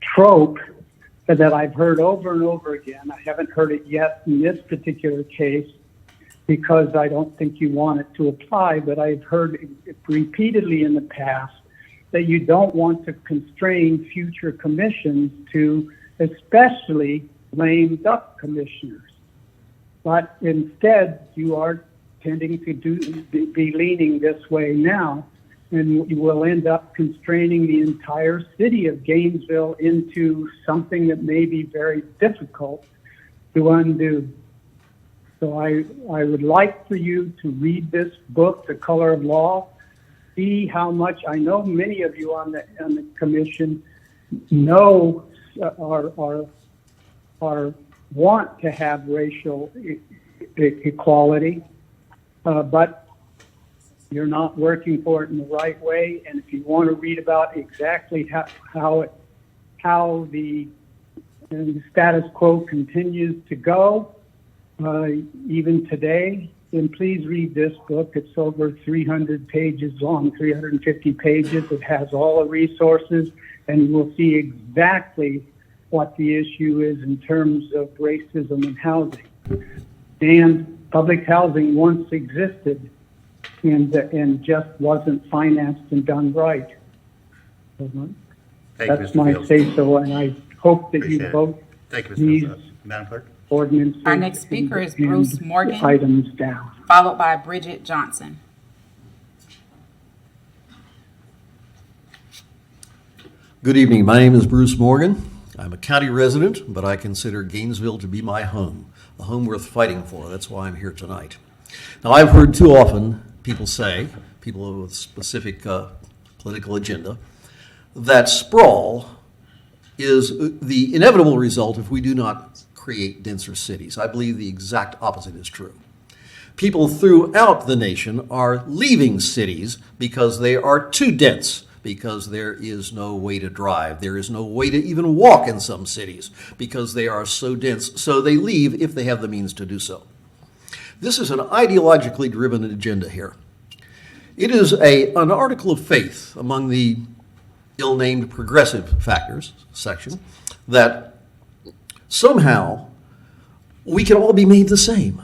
trope that I've heard over and over again. I haven't heard it yet in this particular case because I don't think you want it to apply, but I've heard it repeatedly in the past that you don't want to constrain future commissions to especially lame duck commissioners. but instead you are tending to be leaning this way now, and you will end up constraining the entire city of Gainesville into something that may be very difficult to undo. So I would like for you to read this book, The Color of Law, see how much, I know many of you on the commission know are want to have racial equality, but you're not working for it in the right way. And if you want to read about exactly how the status quo continues to go, even today, then please read this book. It's over 300 pages long, 350 pages. It has all the resources, and you will see exactly what the issue is in terms of racism in housing. And public housing once existed and just wasn't financed and done right. That's my say-so, and I hope that you vote these Madam Clerk. ordinances. Our next speaker is Bruce Morgan, items down. followed by Bridget Johnson. Good evening. My name is Bruce Morgan. I'm a county resident, but I consider Gainesville to be my home, a home worth fighting for. That's why I'm here tonight. Now, I've heard too often people say, people with specific political agenda, that sprawl is the inevitable result if we do not create denser cities. I believe the exact opposite is true. People throughout the nation are leaving cities because they are too dense, because there is no way to drive. There is no way to even walk in some cities because they are so dense. So they leave if they have the means to do so. This is an ideologically driven agenda here. It is an article of faith among the ill-named progressive factors section that somehow we can all be made the same,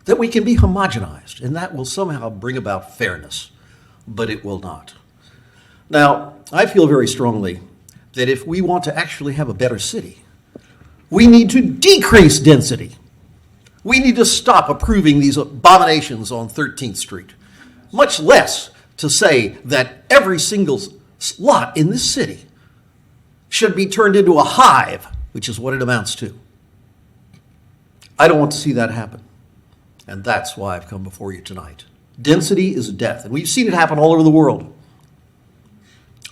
that we can be homogenized, and that will somehow bring about fairness, but it will not. Now, I feel very strongly that if we want to actually have a better city, we need to decrease density. We need to stop approving these abominations on 13th Street, much less to say that every single lot in this city should be turned into a hive, which is what it amounts to. I don't want to see that happen, and that's why I've come before you tonight. Density is death, and we've seen it happen all over the world.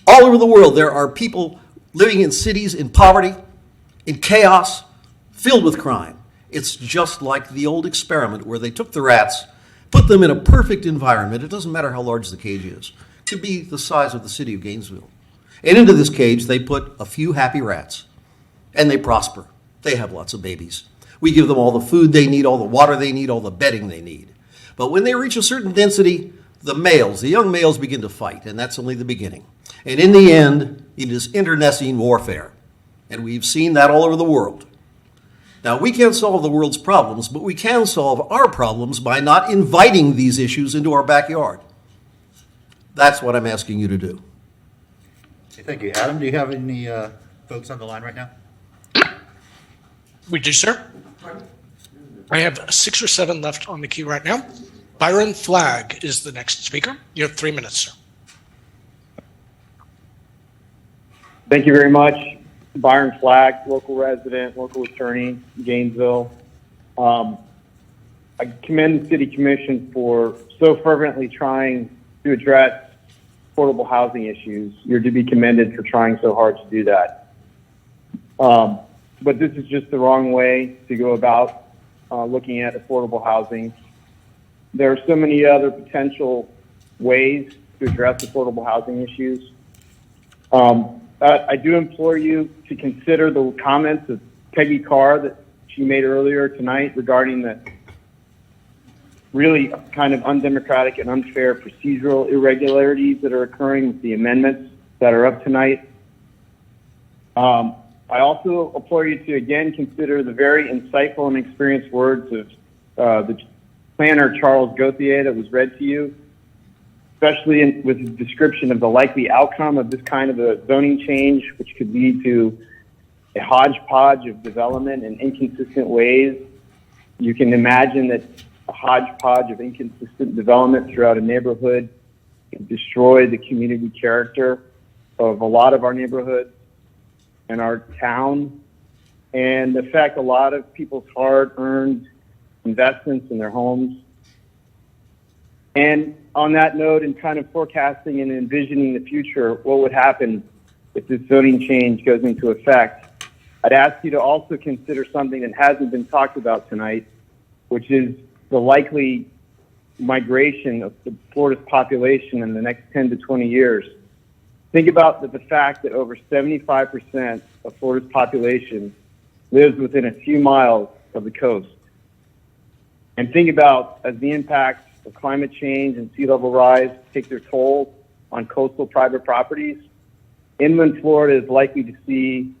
All over the world, there are people living in cities in poverty, in chaos, filled with crime. It's just like the old experiment where they took the rats, put them in a perfect environment. It doesn't matter how large the cage is. It could be the size of the city of Gainesville. And into this cage, they put a few happy rats, and they prosper. They have lots of babies. We give them all the food they need, all the water they need, all the bedding they need. But when they reach a certain density, the young males begin to fight, and that's only the beginning. And in the end, it is internecine warfare. And we've seen that all over the world. Now, we can't solve the world's problems, but we can solve our problems by not inviting these issues into our backyard. That's what I'm asking you to do. Okay, thank you. Adam, do you have any folks on the line right now? We do, sir. I have 6 or 7 left on the queue right now. Byron Flagg is the next speaker. You have 3 minutes, sir. Thank you very much. Byron Flagg, local resident, local attorney, Gainesville. I commend the City Commission for so fervently trying to address affordable housing issues. You're to be commended for trying so hard to do that. But this is just the wrong way to go about looking at affordable housing. There are so many other potential ways to address affordable housing issues. I do implore you to consider the comments of Peggy Carr that she made earlier tonight regarding the really kind of undemocratic and unfair procedural irregularities that are occurring with the amendments that are up tonight. I also implore you to again consider the very insightful and experienced words of the planner Charles Gauthier that was read to you, especially with his description of the likely outcome of this kind of a zoning change, which could lead to a hodgepodge of development in inconsistent ways You can imagine that a hodgepodge of inconsistent development throughout a neighborhood can destroy the community character of a lot of our neighborhoods and our town, and affect a lot of people's hard-earned investments in their homes. And on that note, and kind of forecasting and envisioning the future, what would happen if this zoning change goes into effect, I'd ask you to also consider something that hasn't been talked about tonight, which is the likely migration of Florida's population in the next 10 to 20 years. Think about the fact that over 75% of Florida's population lives within a few miles of the coast. And think about as the impacts of climate change and sea level rise take their toll on coastal private properties, inland Florida is likely to see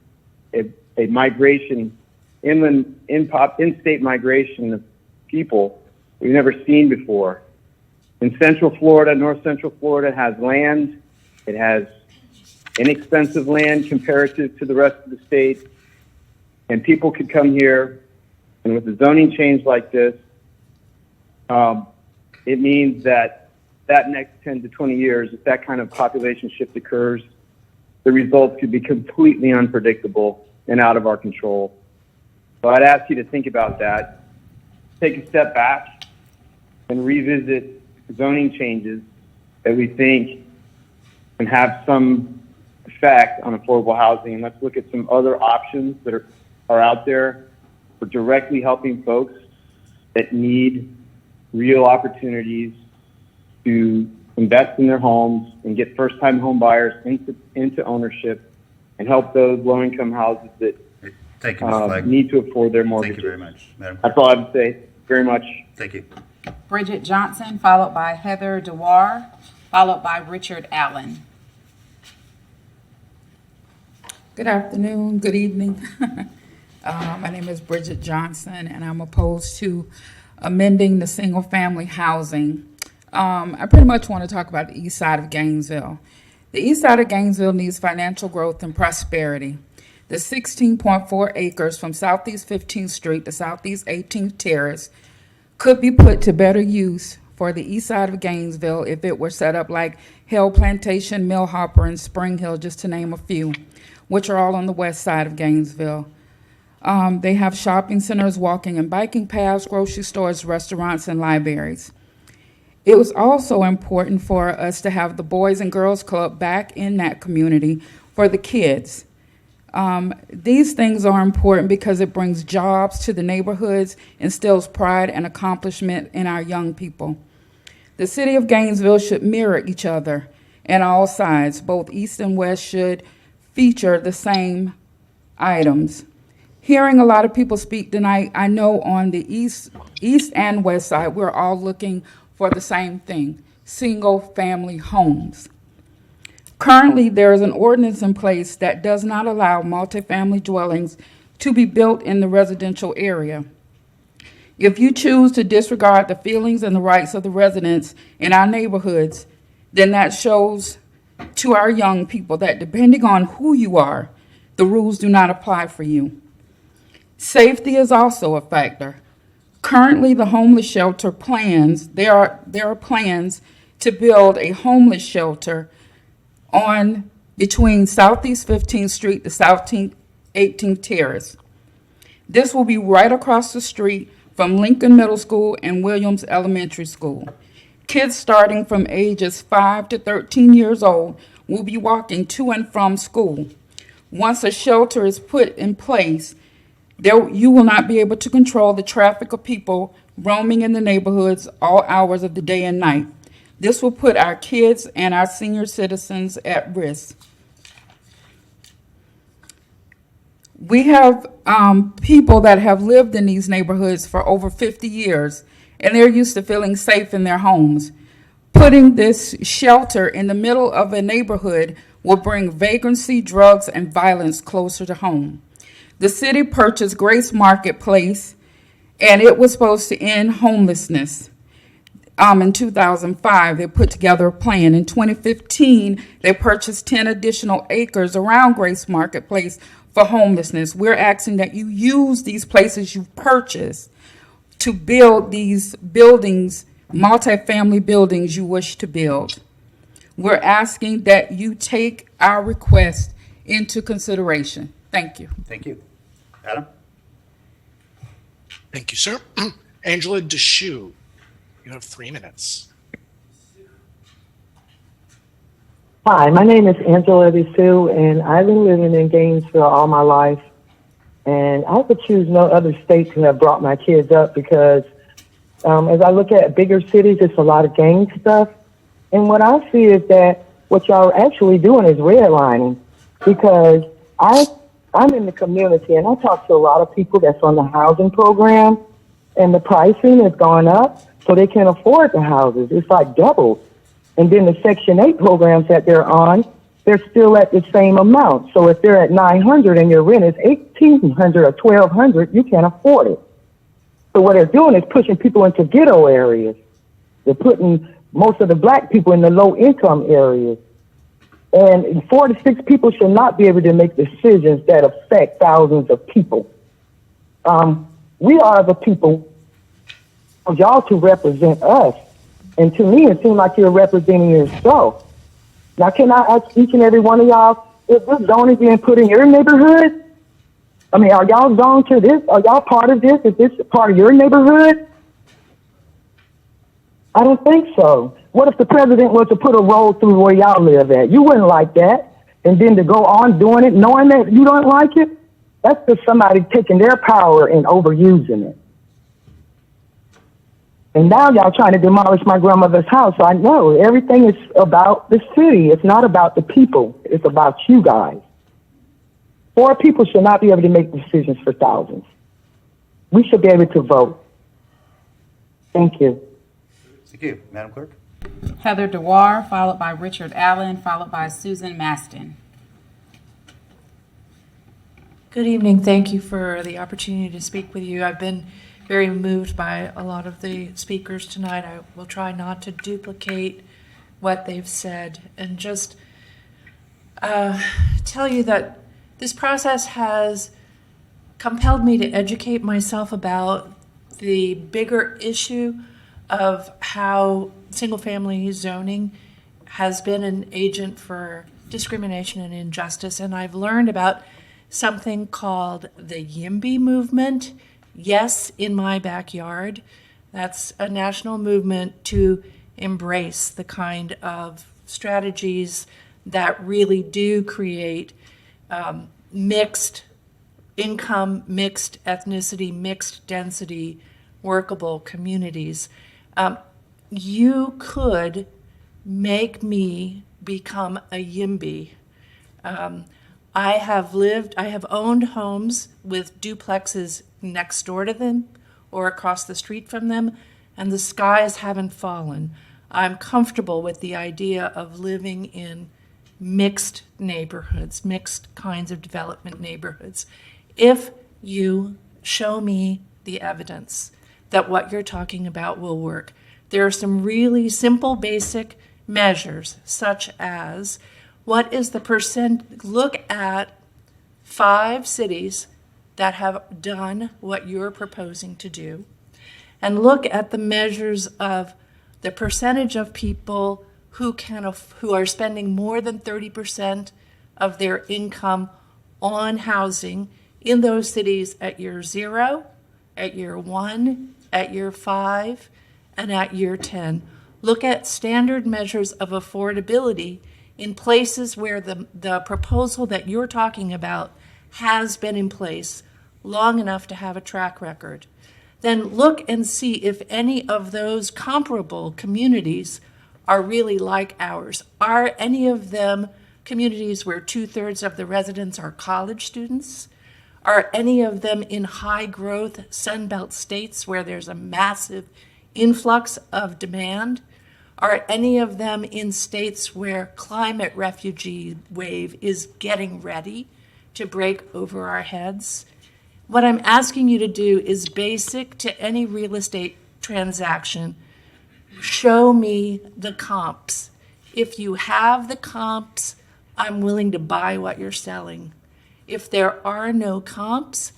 a migration, in-state migration of people we've never seen before. In Central Florida, North Central Florida has land. It has inexpensive land comparative to the rest of the state. And people could come here, and with a zoning change like this, it means that next 10 to 20 years, if that kind of population shift occurs, the results could be completely unpredictable and out of our control. So I'd ask you to think about that, take a step back, and revisit zoning changes that we think can have some effect on affordable housing. And let's look at some other options that are out there for directly helping folks that need real opportunities to invest in their homes and get first-time home buyers into ownership and help those low-income houses that Thank you, Mr. Flagg. need to afford their mortgages. Thank you very much, Madam That's all I have to say. Very much. Thank you. Bridget Johnson, followed by Heather Dewar, followed by Richard Allen. Good afternoon, good evening. My name is Bridget Johnson, and I'm opposed to amending the single-family housing. I pretty much want to talk about the east side of Gainesville. The east side of Gainesville needs financial growth and prosperity. The 16.4 acres from Southeast 15th Street to Southeast 18th Terrace could be put to better use for the east side of Gainesville if it were set up like Hill Plantation, Millhopper, and Spring Hill, just to name a few, which are all on the west side of Gainesville. They have shopping centers, walking and biking paths, grocery stores, restaurants, and libraries. It was also important for us to have the Boys and Girls Club back in that community for the kids. These things are important because it brings jobs to the neighborhoods, instills pride and accomplishment in our young people. The city of Gainesville should mirror each other and all sides. Both east and west should feature the same items. Hearing a lot of people speak tonight, I know on the east and west side, we're all looking for the same thing, single-family homes. Currently, there is an ordinance in place that does not allow multifamily dwellings to be built in the residential area. If you choose to disregard the feelings and the rights of the residents in our neighborhoods, then that shows to our young people that depending on who you are, the rules do not apply for you. Safety is also a factor. Currently, the homeless shelter plans, there are plans to build a homeless shelter on between Southeast 15th Street to Southeast 18th Terrace. This will be right across the street from Lincoln Middle School and Williams Elementary School. Kids starting from ages 5 to 13 years old will be walking to and from school. Once a shelter is put in place, you will not be able to control the traffic of people roaming in the neighborhoods all hours of the day and night. This will put our kids and our senior citizens at risk. We have people that have lived in these neighborhoods for over 50 years, and they're used to feeling safe in their homes. Putting this shelter in the middle of a neighborhood will bring vagrancy, drugs, and violence closer to home. The city purchased Grace Marketplace, and it was supposed to end homelessness. In 2005, they put together a plan. In 2015, they purchased 10 additional acres around Grace Marketplace for homelessness. We're asking that you use these places you've purchased to build these buildings, multifamily buildings you wish to build. We're asking that you take our request into consideration. Thank you. Thank you. Adam? Thank you, sir. Angela Deshoe, you have 3 minutes. Hi, my name is Angela Desue, and I've been living in Gainesville all my life. And I could choose no other state to have brought my kids up because as I look at bigger cities, it's a lot of gang stuff. And what I see is that what y'all are actually doing is redlining, because I'm in the community and I talk to a lot of people that's on the housing program, and the pricing has gone up so they can't afford the houses. It's like doubled. And then the Section 8 programs that they're on, they're still at the same amount. So if they're at $900 and your rent is $1,800 or $1,200, you can't afford it. So what they're doing is pushing people into ghetto areas. They're putting most of the black people in the low income areas. And 4 to 6 people should not be able to make decisions that affect thousands of people. We are the people, y'all to represent us. And to me, it seems like you're representing yourself. Now, can I ask each and every one of y'all, is this zoning being put in your neighborhood? I mean, are y'all zoned to this? Are y'all part of this? Is this part of your neighborhood? I don't think so. What if the president was to put a road through where y'all live at? You wouldn't like that. And then to go on doing it, knowing that you don't like it, that's just somebody taking their power and overusing it. And now y'all trying to demolish my grandmother's house. I know everything is about the city. It's not about the people. It's about you guys. 4 people should not be able to make decisions for thousands. We should be able to vote. Thank you. Thank you. Madam Clerk? Heather Dewar, followed by Richard Allen, followed by Susan Maston. Good evening. Thank you for the opportunity to speak with you. I've been very moved by a lot of the speakers tonight. I will try not to duplicate what they've said and just tell you that this process has compelled me to educate myself about the bigger issue of how single-family zoning has been an agent for discrimination and injustice. And I've learned about something called the YIMBY movement. Yes, in my backyard. That's a national movement to embrace the kind of strategies that really do create mixed income, mixed ethnicity, mixed density, workable communities. You could make me become a YIMBY. I have owned homes with duplexes next door to them or across the street from them, and the skies haven't fallen. I'm comfortable with the idea of living in mixed neighborhoods, mixed kinds of development neighborhoods. If you show me the evidence that what you're talking about will work, there are some really simple, basic measures, such as what is the percent, look at 5 cities that have done what you're proposing to do, and look at the measures of the percentage of people who are spending more than 30% of their income on housing in those cities at year 0, at year 1, at year 5, and at year 10. Look at standard measures of affordability in places where the proposal that you're talking about has been in place long enough to have a track record. Then look and see if any of those comparable communities are really like ours. Are any of them communities where 2/3 of the residents are college students? Are any of them in high growth Sunbelt states where there's a massive influx of demand? Are any of them in states where climate refugee wave is getting ready to break over our heads? What I'm asking you to do is basic to any real estate transaction. Show me the comps. If you have the comps, I'm willing to buy what you're selling. If there are no comps,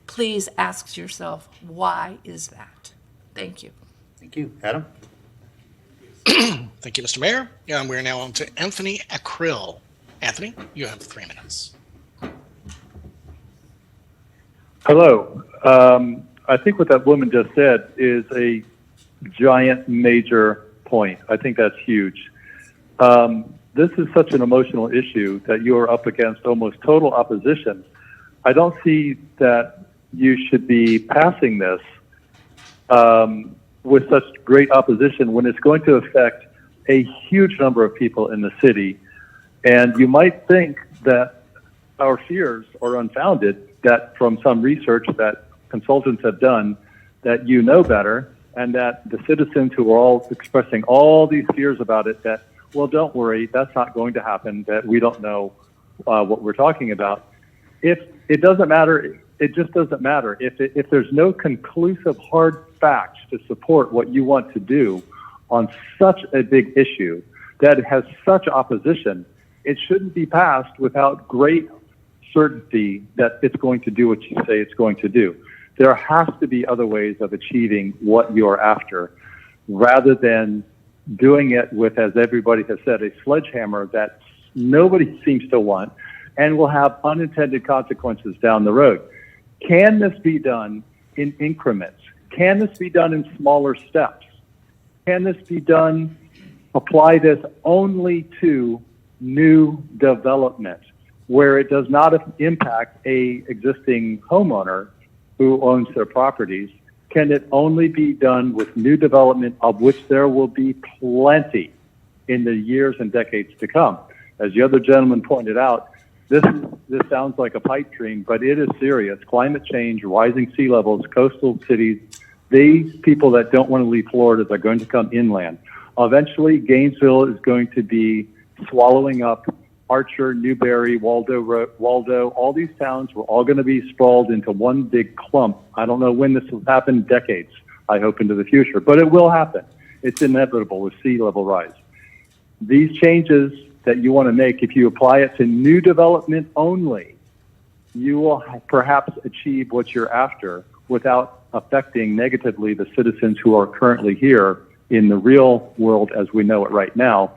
please ask yourself, why is that? Thank you. Thank you. Adam? Thank you, Mr. Mayor. We're now on to Anthony Akrill. Anthony, you have 3 minutes. Hello. I think what that woman just said is a giant major point. I think that's huge. This is such an emotional issue that you are up against almost total opposition. I don't see that you should be passing this with such great opposition when it's going to affect a huge number of people in the city. And you might think that our fears are unfounded, that from some research that consultants have done, that you know better, and that the citizens who are all expressing all these fears about it, that, well, don't worry, that's not going to happen, that we don't know what we're talking about. If it doesn't matter, it just doesn't matter. If there's no conclusive hard facts to support what you want to do on such a big issue that has such opposition, it shouldn't be passed without great certainty that it's going to do what you say it's going to do. There has to be other ways of achieving what you're after, rather than doing it with, as everybody has said, a sledgehammer that nobody seems to want and will have unintended consequences down the road. Can this be done in increments? Can this be done in smaller steps? Can this be done, apply this only to new development where it does not impact a existing homeowner who owns their properties? Can it only be done with new development, of which there will be plenty in the years and decades to come? As the other gentleman pointed out, this sounds like a pipe dream, but it is serious. Climate change, rising sea levels, coastal cities, these people that don't want to leave Florida are going to come inland. Eventually, Gainesville is going to be swallowing up Archer, Newberry, Waldo, all these towns were all going to be sprawled into one big clump. I don't know when this will happen, decades, I hope, into the future, but it will happen. It's inevitable with sea level rise. These changes that you want to make, if you apply it to new development only, you will perhaps achieve what you're after without affecting negatively the citizens who are currently here in the real world as we know it right now.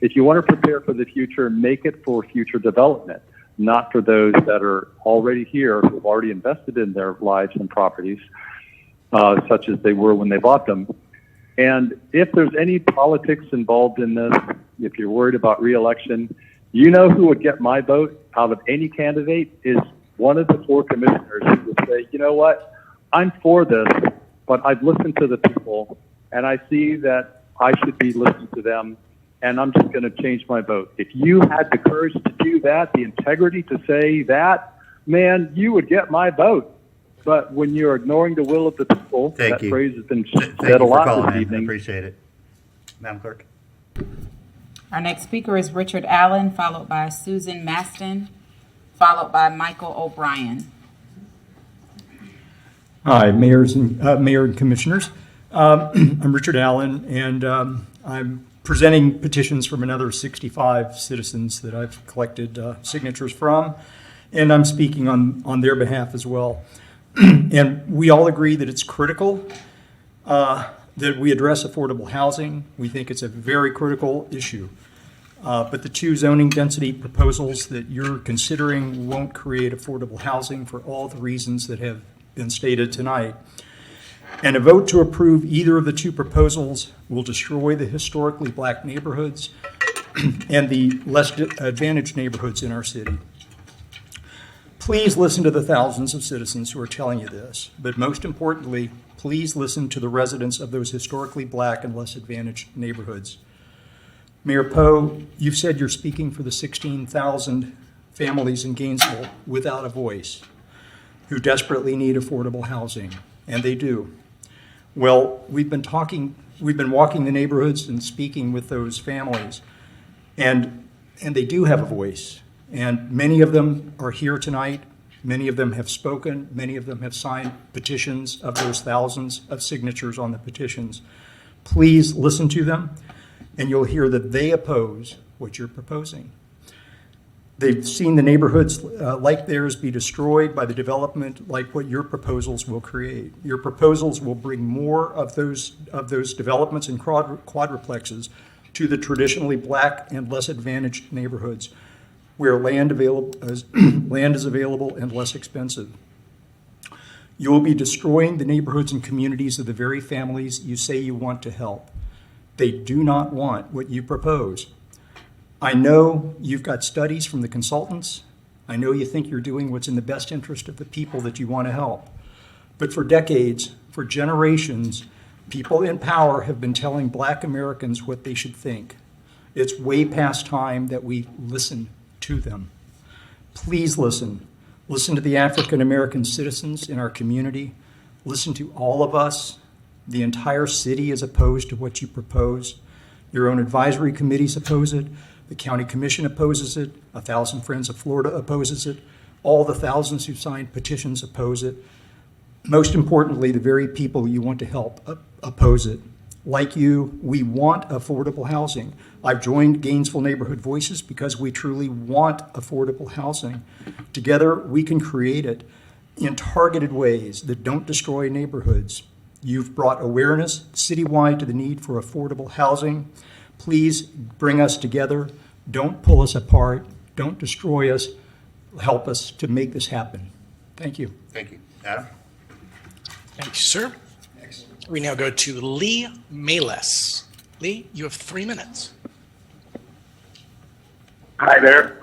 If you want to prepare for the future, make it for future development, not for those that are already here, who've already invested in their lives and properties, such as they were when they bought them. And if there's any politics involved in this, if you're worried about re-election, you know who would get my vote out of any candidate is one of the 4 commissioners who would say, you know what, I'm for this, but I've listened to the people, and I see that I should be listening to them, and I'm just going to change my vote. If you had the courage to do that, the integrity to say that, man, you would get my vote. But when you're ignoring the will of the people, that phrase has been said a lot this evening. I appreciate it. Madam Clerk. Our next speaker is Richard Allen, followed by Susan Maston, followed by Michael O'Brien. Hi, Mayor and Commissioners. I'm Richard Allen, and I'm presenting petitions from another 65 citizens that I've collected signatures from, and I'm speaking on their behalf as well. And we all agree that it's critical that we address affordable housing. We think it's a very critical issue. But the 2 zoning density proposals that you're considering won't create affordable housing for all the reasons that have been stated tonight. And a vote to approve either of the 2 proposals will destroy the historically black neighborhoods and the less advantaged neighborhoods in our city. Please listen to the thousands of citizens who are telling you this, but most importantly, please listen to the residents of those historically black and less advantaged neighborhoods. Mayor Poe, you've said you're speaking for the 16,000 families in Gainesville without a voice who desperately need affordable housing, and they do. Well, we've been walking the neighborhoods and speaking with those families, and they do have a voice. And many of them are here tonight. Many of them have spoken. Many of them have signed petitions of those thousands of signatures on the petitions. Please listen to them, and you'll hear that they oppose what you're proposing. They've seen the neighborhoods like theirs be destroyed by the development like what your proposals will create. Your proposals will bring more of those developments and quadruplexes to the traditionally black and less advantaged neighborhoods where land is available and less expensive. You will be destroying the neighborhoods and communities of the very families you say you want to help. They do not want what you propose. I know you've got studies from the consultants. I know you think you're doing what's in the best interest of the people that you want to help. But for decades, for generations, people in power have been telling Black Americans what they should think. It's way past time that we listen to them. Please listen. Listen to the African American citizens in our community. Listen to all of us. The entire city is opposed to what you propose. Your own advisory committees oppose it. The county commission opposes it. 1,000 Friends of Florida opposes it. All the thousands who signed petitions oppose it. Most importantly, the very people you want to help oppose it. Like you, we want affordable housing. I've joined Gainesville Neighborhood Voices because we truly want affordable housing. Together, we can create it in targeted ways that don't destroy neighborhoods. You've brought awareness citywide to the need for affordable housing. Please bring us together. Don't pull us apart. Don't destroy us. Help us to make this happen. Thank you. Thank you. Adam? Thank you, sir. We now go to Lee Males. Lee, you have 3 minutes. Hi there.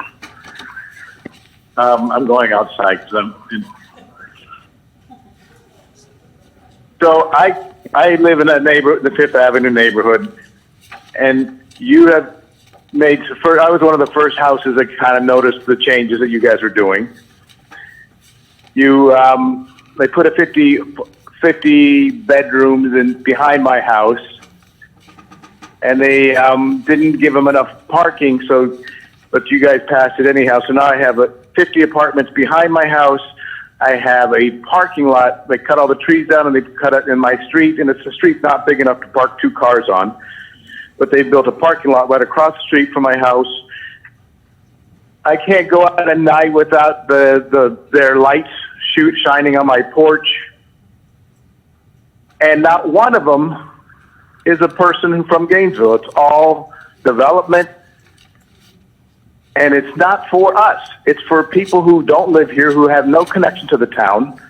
I'm going outside because I'm in. So I live in a the Fifth Avenue neighborhood, and you have made. I was one of the first houses that kind of noticed the changes that you guys are doing. They put a 50 bedrooms in behind my house, and they didn't give them enough parking, but you guys passed it anyhow. So now I have 50 apartments behind my house. I have a parking lot. They cut all the trees down and they cut it in my street, and it's a street not big enough to park 2 cars on. But they built a parking lot right across the street from my house. I can't go out at night without their lights shining on my porch. And not one of them is a person from Gainesville. It's all development. And it's not for us. It's for people who don't live here, who have no connection to the town.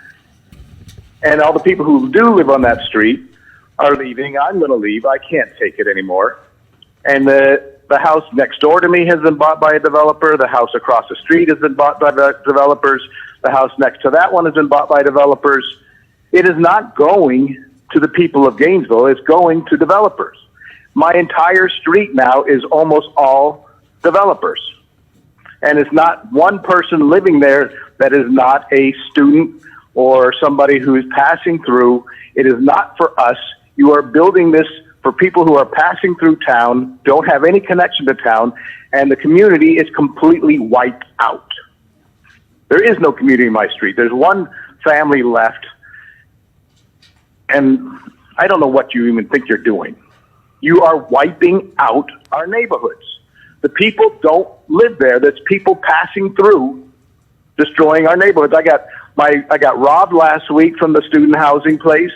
And all the people who do live on that street are leaving. I'm going to leave. I can't take it anymore. And the house next door to me has been bought by a developer. The house across the street has been bought by the developers. The house next to that one has been bought by developers. It is not going to the people of Gainesville. It's going to developers. My entire street now is almost all developers. And it's not one person living there that is not a student or somebody who is passing through. It is not for us. You are building this for people who are passing through town, don't have any connection to town, and the community is completely wiped out. There is no community in my street. There's one family left, and I don't know what you even think you're doing. You are wiping out our neighborhoods. The people don't live there. That's people passing through, destroying our neighborhoods. I got robbed last week from the student housing place.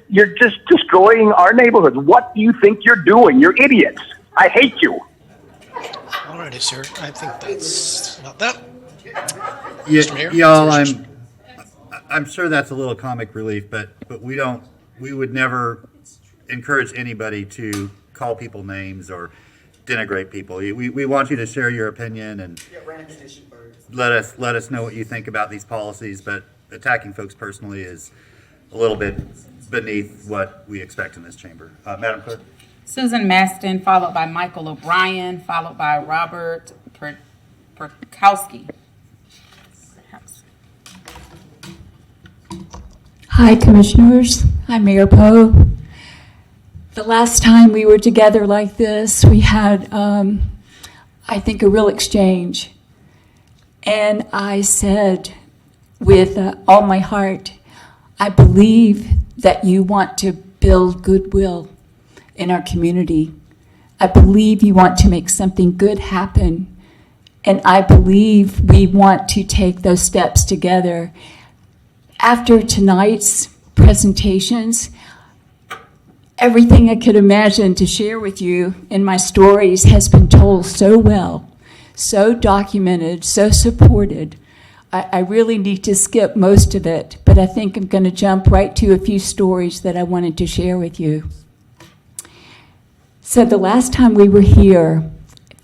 You're just destroying our neighborhoods. What do you think you're doing? You're idiots. I hate you. All righty, sir. I think that's about that. Mr. Mayor, Y'all, I'm sure that's a little comic relief, but we would never encourage anybody to call people names or denigrate people. We want you to share your opinion and let us know what you think about these policies, but attacking folks personally is a little bit beneath what we expect in this chamber. Madam Clerk? Susan Maston, followed by Michael O'Brien, followed by Robert Perkowski. Hi, Commissioners. Hi, Mayor Poe. The last time we were together like this, we had, I think, a real exchange. And I said with all my heart, I believe that you want to build goodwill in our community. I believe you want to make something good happen. And I believe we want to take those steps together. After tonight's presentations, everything I could imagine to share with you in my stories has been told so well, so documented, so supported. I really need to skip most of it, but I think I'm going to jump right to a few stories that I wanted to share with you. So the last time we were here,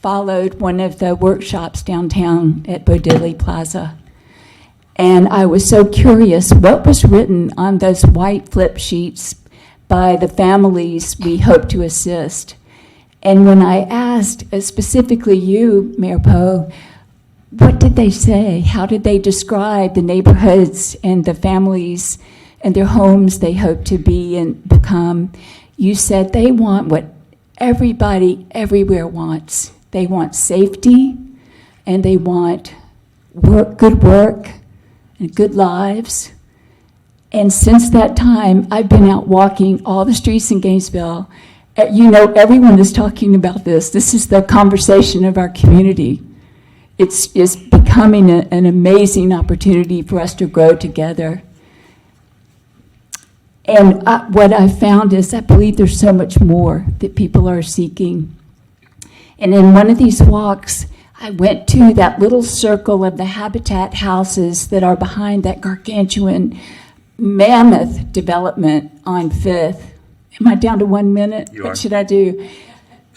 followed one of the workshops downtown at Bodilli Plaza. And I was so curious what was written on those white flip sheets by the families we hope to assist. And when I asked, specifically you, Mayor Poe, what did they say? How did they describe the neighborhoods and the families and their homes they hope to be and become? You said they want what everybody everywhere wants. They want safety, and they want good work and good lives. And since that time, I've been out walking all the streets in Gainesville. You know, everyone is talking about this. This is the conversation of our community. It's becoming an amazing opportunity for us to grow together. And what I've found is I believe there's so much more that people are seeking. And in one of these walks, I went to that little circle of the Habitat houses that are behind that gargantuan mammoth development on 5th. Am I down to 1 minute? You What are. should I do?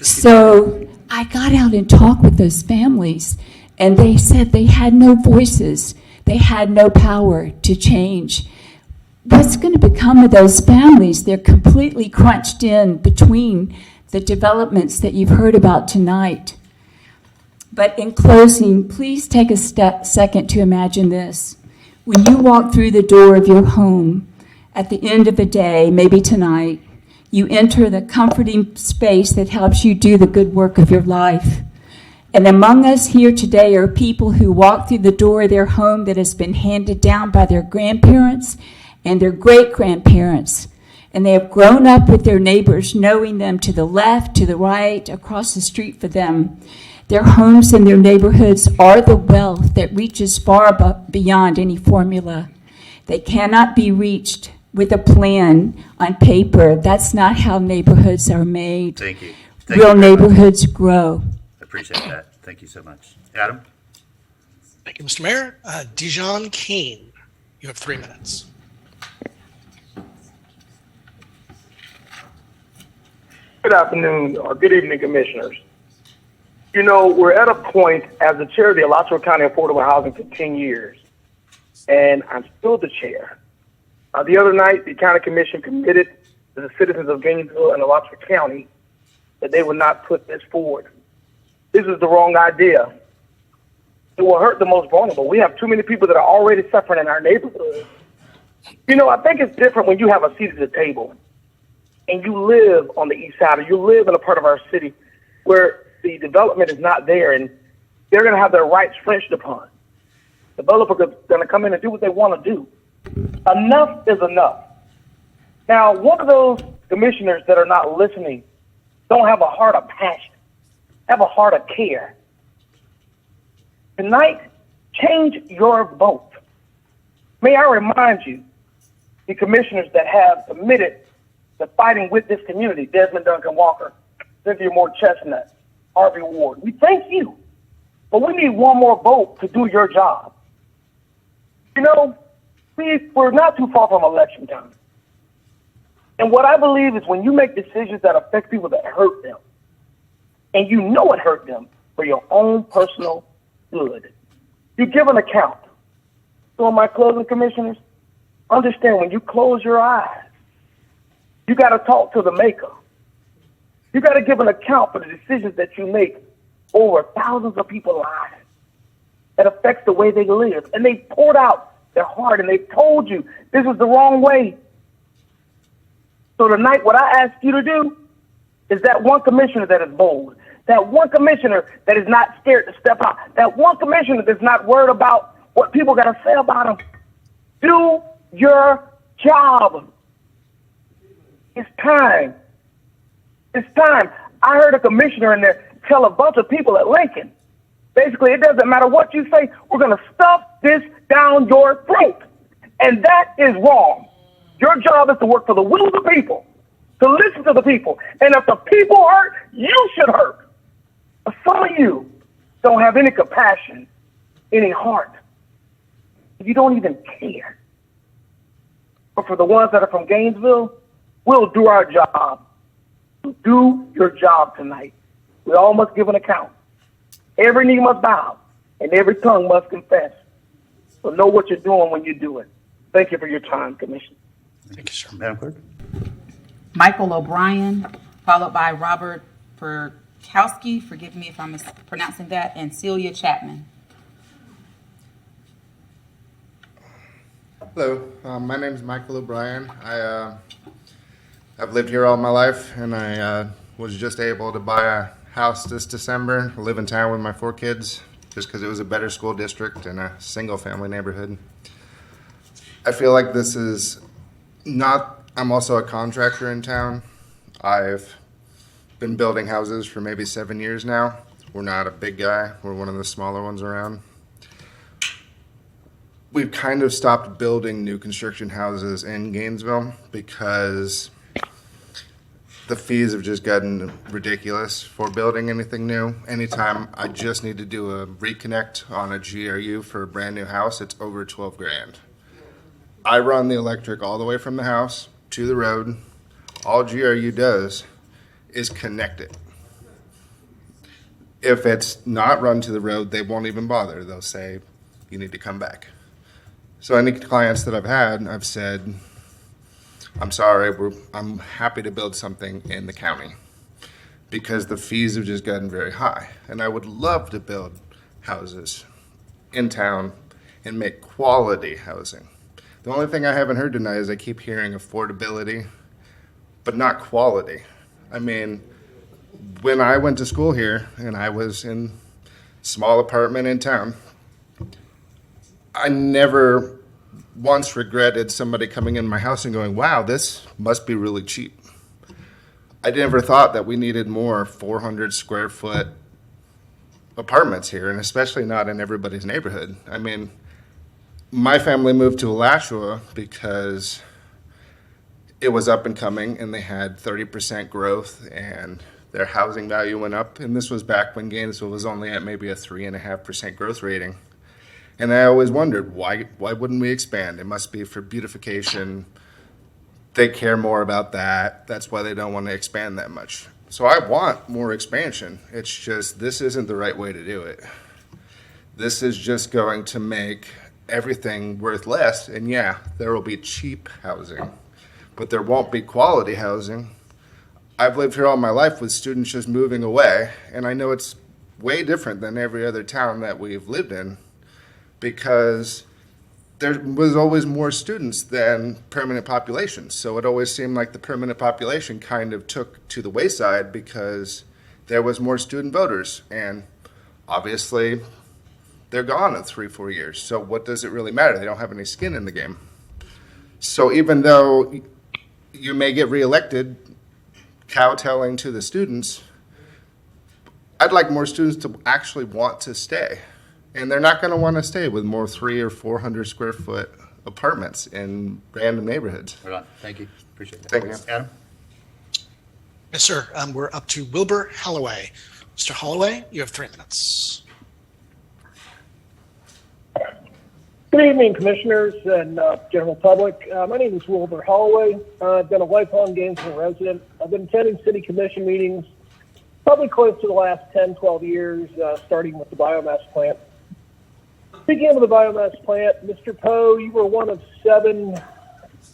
So I got out and talked with those families, and they said they had no voices. They had no power to change. What's going to become of those families? They're completely crunched in between the developments that you've heard about tonight. But in closing, please take a second to imagine this. When you walk through the door of your home at the end of the day, maybe tonight, you enter the comforting space that helps you do the good work of your life. And among us here today are people who walk through the door of their home that has been handed down by their grandparents and their great-grandparents. And they have grown up with their neighbors, knowing them to the left, to the right, across the street for them. Their homes and their neighborhoods are the wealth that reaches far beyond any formula. They cannot be reached with a plan on paper. That's not how neighborhoods are made. Thank you. Real neighborhoods grow. I appreciate that. Thank you so much. Adam? Thank you, Mr. Mayor. Dijon Kane, you have 3 minutes. Good afternoon or good evening, commissioners. You know, we're at a point as the chair of the Alachua County Affordable Housing for 10 years, and I'm still the chair. The other night, the county commission committed to the citizens of Gainesville and Alachua County that they would not put this forward. This is the wrong idea. It will hurt the most vulnerable. We have too many people that are already suffering in our neighborhood. You know, I think it's different when you have a seat at the table and you live on the east side, or you live in a part of our city where the development is not there, and they're going to have their rights infringed upon. Developers are going to come in and do what they want to do. Enough is enough. Now, one of those commissioners that are not listening don't have a heart of passion, have a heart of care. Tonight, change your vote. May I remind you, the commissioners that have committed to fighting with this community, Desmond Duncan Walker, Cynthia Moore Chestnut, Harvey Ward. We thank you, but we need one more vote to do your job. You know, we're not too far from election time. And what I believe is when you make decisions that affect people that hurt them, and you know it hurt them for your own personal good, you give an account. So my closing commissioners, understand when you close your eyes, you got to talk to the maker. You got to give an account for the decisions that you make over thousands of people's lives. That affects the way they live. And they poured out their heart and they told you this is the wrong way. So tonight, what I ask you to do is that one commissioner that is bold, that one commissioner that is not scared to step out, that one commissioner that's not worried about what people got to say about him. Do your job. It's time. It's time. I heard a commissioner in there tell a bunch of people at Lincoln, basically, it doesn't matter what you say, we're going to stuff this down your throat. And that is wrong. Your job is to work for the will of the people, to listen to the people. And if the people hurt, you should hurt. But some of you don't have any compassion, any heart. You don't even care. But for the ones that are from Gainesville, we'll do our job. Do your job tonight. We all must give an account. Every knee must bow, and every tongue must confess. So know what you're doing when you do it. Thank you for your time, Commissioner. Thank you, sir. Madam Clerk? Michael O'Brien, followed by Robert Perkowski, forgive me if I'm mispronouncing that, and Celia Chapman. Hello, my name is Michael O'Brien. I've lived here all my life, and I was just able to buy a house this December. I live in town with my 4 kids just because it was a better school district and a single-family neighborhood. I feel like this is not. I'm also a contractor in town. I've been building houses for maybe 7 years now. We're not a big guy. We're one of the smaller ones around. We've kind of stopped building new construction houses in Gainesville because the fees have just gotten ridiculous for building anything new. Anytime I just need to do a reconnect on a GRU for a brand new house, it's over 12 grand. I run the electric all the way from the house to the road. All GRU does is connect it. If it's not run to the road, they won't even bother. They'll say, you need to come back. So any clients that I've had, I've said, I'm sorry, I'm happy to build something in the county because the fees have just gotten very high. And I would love to build houses in town and make quality housing. The only thing I haven't heard tonight is I keep hearing affordability, but not quality. I mean, when I went to school here and I was in a small apartment in town, I never once regretted somebody coming in my house and going, wow, this must be really cheap. I never thought that we needed more 400 square foot apartments here, and especially not in everybody's neighborhood. I mean, my family moved to Alachua because it was up and coming and they had 30% growth and their housing value went up. And this was back when Gainesville was only at maybe a 3.5% growth rating. And I always wondered, why wouldn't we expand? It must be for beautification. They care more about that. That's why they don't want to expand that much. So I want more expansion. It's just, this isn't the right way to do it. This is just going to make everything worth less. And yeah, there will be cheap housing, but there won't be quality housing. I've lived here all my life with students just moving away. And I know it's way different than every other town that we've lived in, because there was always more students than permanent population. So it always seemed like the permanent population kind of took to the wayside because there was more student voters. And obviously, they're gone in 3-4 years. So what does it really matter? They don't have any skin in the game. So even though you may get reelected, kowtowing to the students, I'd like more students to actually want to stay. And they're not going to want to stay with more 300 or 400 square foot apartments in random neighborhoods. Right on. Thank you. Appreciate that. Thank you. Adam? Yes, sir. We're up to Wilbur Holloway. Mr. Holloway, you have 3 minutes. Good evening, commissioners and general public. My name is Wilbur Holloway. I've been a lifelong Gainesville resident. I've been attending city commission meetings probably close to the last 10, 12 years, starting with the biomass plant. Speaking of the biomass plant, Mr. Poe, you were one of 7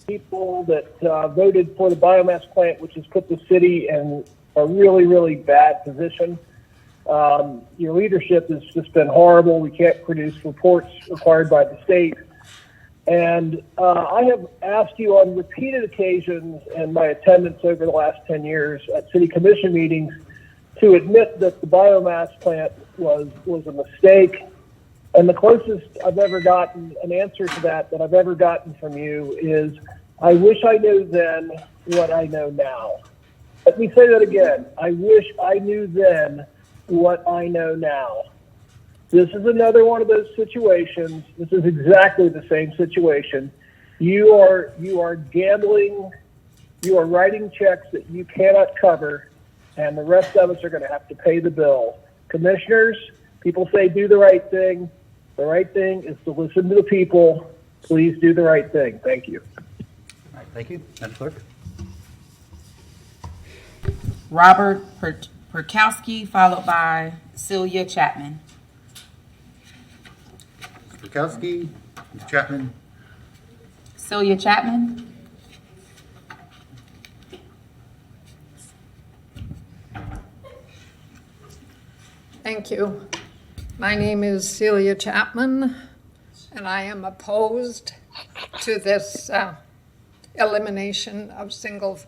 people that voted for the biomass plant, which has put the city in a really, really bad position. Your leadership has just been horrible. We can't produce reports required by the state. And I have asked you on repeated occasions in my attendance over the last 10 years at city commission meetings to admit that the biomass plant was a mistake. And the closest I've ever gotten an answer to that I've ever gotten from you is, I wish I knew then what I know now. Let me say that again. I wish I knew then what I know now. This is another one of those situations. This is exactly the same situation. You are gambling. You are writing checks that you cannot cover, and the rest of us are going to have to pay the bill. Commissioners, people say do the right thing. The right thing is to listen to the people. Please do the right thing. Thank you. All right, thank you. Madam Clerk. Robert Perkowski, followed by Celia Chapman. Perkowski, Ms. Chapman. Celia Chapman. Thank you. My name is Celia Chapman, and I am opposed to this elimination of single-family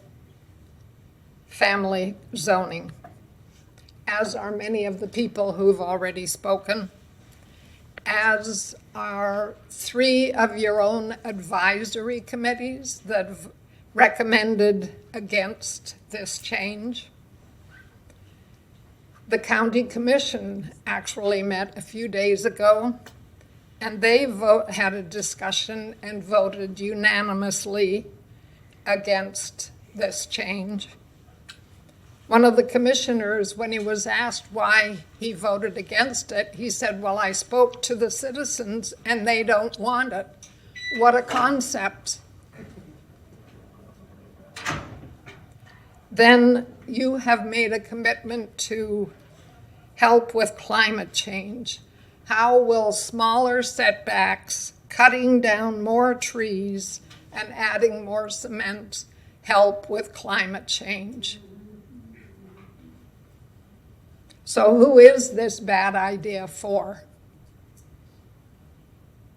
zoning, as are many of the people who've already spoken, as are 3 of your own advisory committees that have recommended against this change. The county commission actually met a few days ago, and they had a discussion and voted unanimously against this change. One of the commissioners, when he was asked why he voted against it, he said, well, I spoke to the citizens and they don't want it. What a concept. Then you have made a commitment to help with climate change. How will smaller setbacks, cutting down more trees, and adding more cement help with climate change? So who is this bad idea for?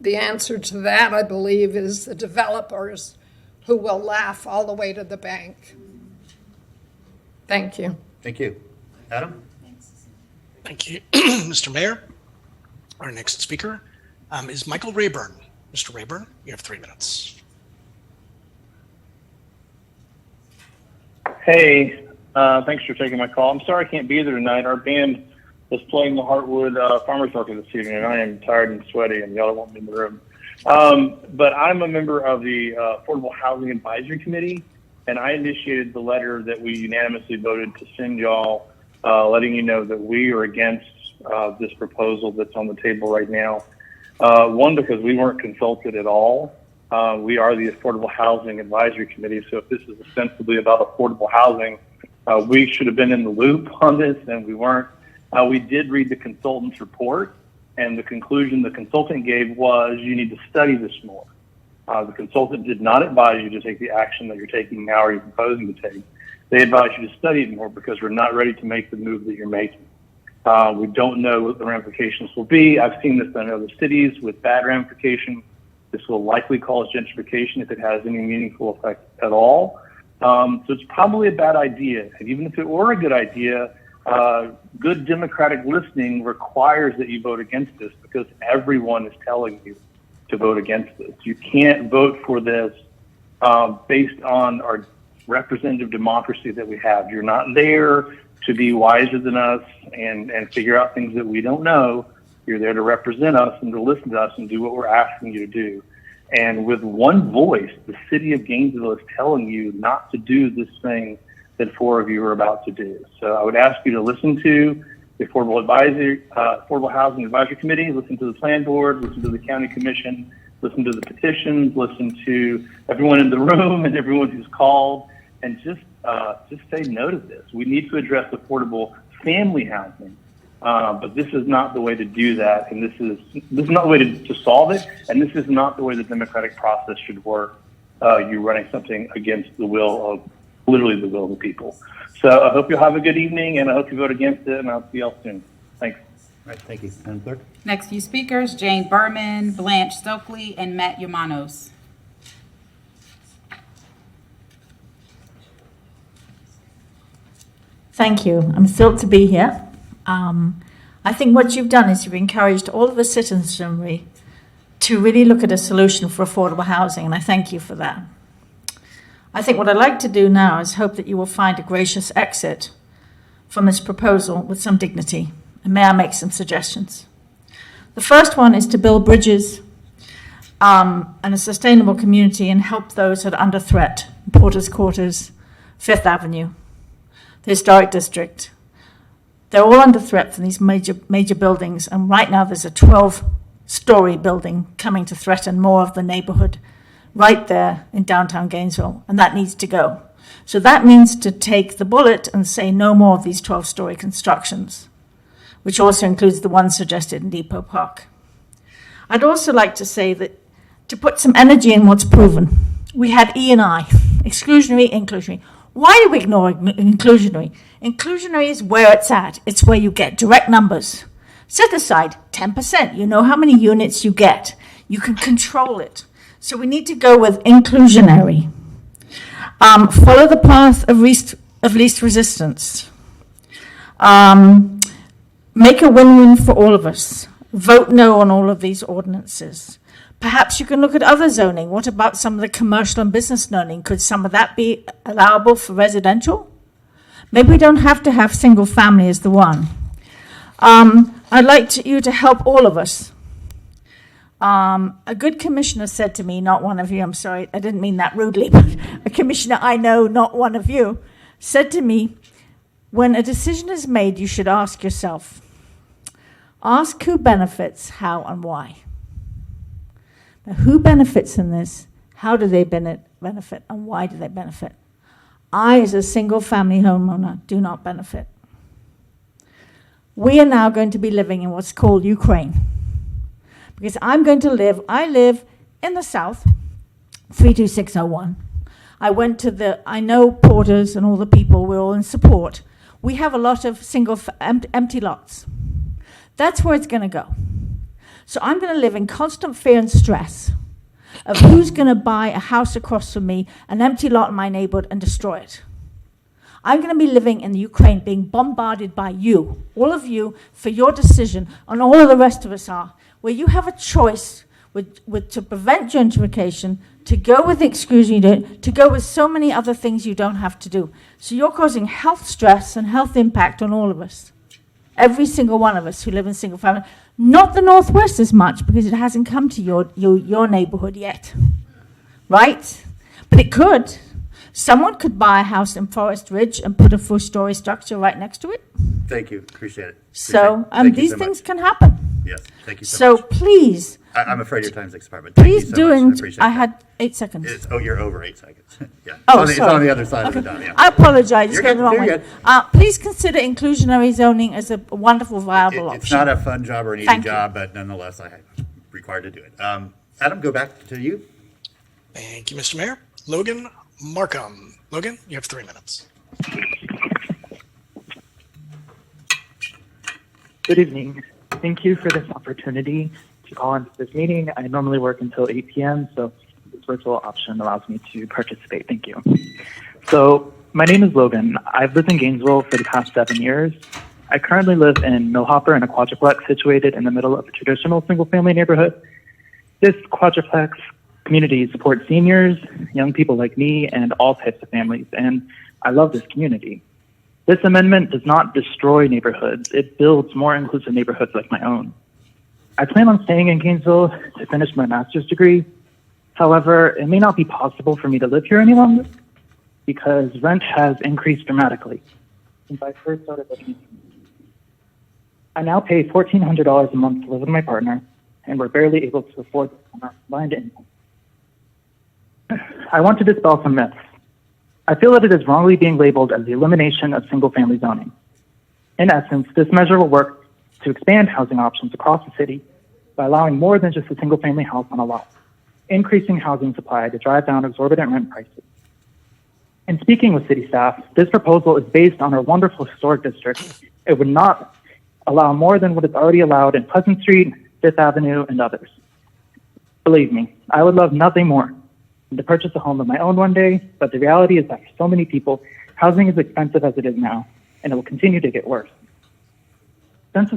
The answer to that, I believe, is the developers who will laugh all the way to the bank. Thank you. Thank you. Adam? Thank you, Mr. Mayor. Our next speaker is Michael Rayburn. Mr. Rayburn, you have 3 minutes. Hey, thanks for taking my call. I'm sorry I can't be there tonight. Our band is playing the Heartwood Farmers Market this evening, and I am tired and sweaty, and y'all don't want me in the room. But I'm a member of the Affordable Housing Advisory Committee, and I initiated the letter that we unanimously voted to send y'all, letting you know that we are against this proposal that's on the table right now. One, because we weren't consulted at all. We are the Affordable Housing Advisory Committee, so if this is ostensibly about affordable housing, we should have been in the loop on this, and we weren't. We did read the consultant's report, and the conclusion the consultant gave was you need to study this more. The consultant did not advise you to take the action that you're taking now or you're proposing to take. They advise you to study it more because we're not ready to make the move that you're making. We don't know what the ramifications will be. I've seen this in other cities with bad ramifications. This will likely cause gentrification if it has any meaningful effect at all. So it's probably a bad idea. And even if it were a good idea, good democratic listening requires that you vote against this because everyone is telling you to vote against this. You can't vote for this based on our representative democracy that we have. You're not there to be wiser than us and figure out things that we don't know. You're there to represent us and to listen to us and do what we're asking you to do. And with one voice, the city of Gainesville is telling you not to do this thing that 4 of you are about to do. So I would ask you to listen to the Affordable Housing Advisory Committee, listen to the Plan Board, listen to the County Commission, listen to the petitions, listen to everyone in the room and everyone who's called, and just say no to this. We need to address affordable family housing, but this is not the way to do that, and this is not the way to solve it, and this is not the way the democratic process should work. You're running something against the will of, literally the will of the people. So I hope you'll have a good evening, and I hope you vote against it, and I'll see y'all soon. Thanks. All right, thank you. Madam Clerk? Next few speakers, Jane Berman, Blanche Stokely, and Matt Yamanos. Thank you. I'm thrilled to be here. I think what you've done is you've encouraged all of the citizenry to really look at a solution for affordable housing, and I thank you for that. I think what I'd like to do now is hope that you will find a gracious exit from this proposal with some dignity. And may I make some suggestions? The first one is to build bridges and a sustainable community and help those that are under threat. Porter's Quarters, Fifth Avenue, the Historic District. They're all under threat from these major buildings. And right now there's a 12-story building coming to threaten more of the neighborhood right there in downtown Gainesville. And that needs to go. So that means to take the bullet and say no more of these 12-story constructions, which also includes the one suggested in Depot Park. I'd also like to say that to put some energy in what's proven. We had E&I, exclusionary, inclusionary. Why do we ignore inclusionary? Inclusionary is where it's at. It's where you get direct numbers. Set aside 10%. You know how many units you get. You can control it. So we need to go with inclusionary. Follow the path of least resistance. Make a win-win for all of us. Vote no on all of these ordinances. Perhaps you can look at other zoning. What about some of the commercial and business zoning? Could some of that be allowable for residential? Maybe we don't have to have single family as the one. I'd like you to help all of us. A good commissioner said to me, not one of you, I'm sorry, I didn't mean that rudely, but a commissioner I know, not one of you, said to me, when a decision is made, you should ask yourself, ask who benefits, how, and why. Now, who benefits in this? How do they benefit? And why do they benefit? I, as a single-family homeowner, do not benefit. We are now going to be living in what's called Ukraine. Because I live in the South, 32601. I know Porters and all the people, we're all in support. We have a lot of empty lots. That's where it's going to go. So I'm going to live in constant fear and stress of who's going to buy a house across from me, an empty lot in my neighborhood, and destroy it. I'm going to be living in the Ukraine, being bombarded by you, all of you, for your decision, and all of the rest of us are, where you have a choice to prevent gentrification, to go with exclusion, to go with so many other things you don't have to do. So you're causing health stress and health impact on all of us. Every single one of us who live in single family. Not the Northwest as much, because it hasn't come to your neighborhood yet, right? But it could. Someone could buy a house in Forest Ridge and put a 4-story structure right next to it. Thank you. Appreciate it. So Thank you these so things much. can happen. Yes. Thank you so much. So please, I'm afraid your time's expired, but thank you please so do much. I it. appreciate I that. had 8 seconds. You're over 8 seconds. Yeah. Oh, It's sorry. on the other side Okay. of the dot, yeah. I apologize. It's You're going the good. wrong You're way. good. Please consider inclusionary zoning as a wonderful, viable It's option. not a fun job or an easy Thank you. job, but nonetheless, I'm required to do it. Adam, go back to you. Thank you, Mr. Mayor. Logan Markham. Logan, you have 3 minutes. Good evening. Thank you for this opportunity to call into this meeting. I normally work until 8 p.m., so this virtual option allows me to participate. Thank you. So my name is Logan. I've lived in Gainesville for the past 7 years. I currently live in Millhopper in a quadruplex situated in the middle of a traditional single-family neighborhood. This quadruplex community supports seniors, young people like me, and all types of families, and I love this community. This amendment does not destroy neighborhoods. It builds more inclusive neighborhoods like my own. I plan on staying in Gainesville to finish my master's degree. However, it may not be possible for me to live here any longer because rent has increased dramatically since I first started living here. I now pay $1,400 a month to live with my partner, and we're barely able to afford our combined income. I want to dispel some myths. I feel that it is wrongly being labeled as the elimination of single-family zoning. In essence, this measure will work to expand housing options across the city by allowing more than just a single-family house on a lot, increasing housing supply to drive down exorbitant rent prices. In speaking with city staff, this proposal is based on our wonderful historic district. It would not allow more than what is already allowed in Pleasant Street, Fifth Avenue, and others. Believe me, I would love nothing more than to purchase a home of my own one day, but the reality is that for so many people, housing is expensive as it is now, and it will continue to get worse. The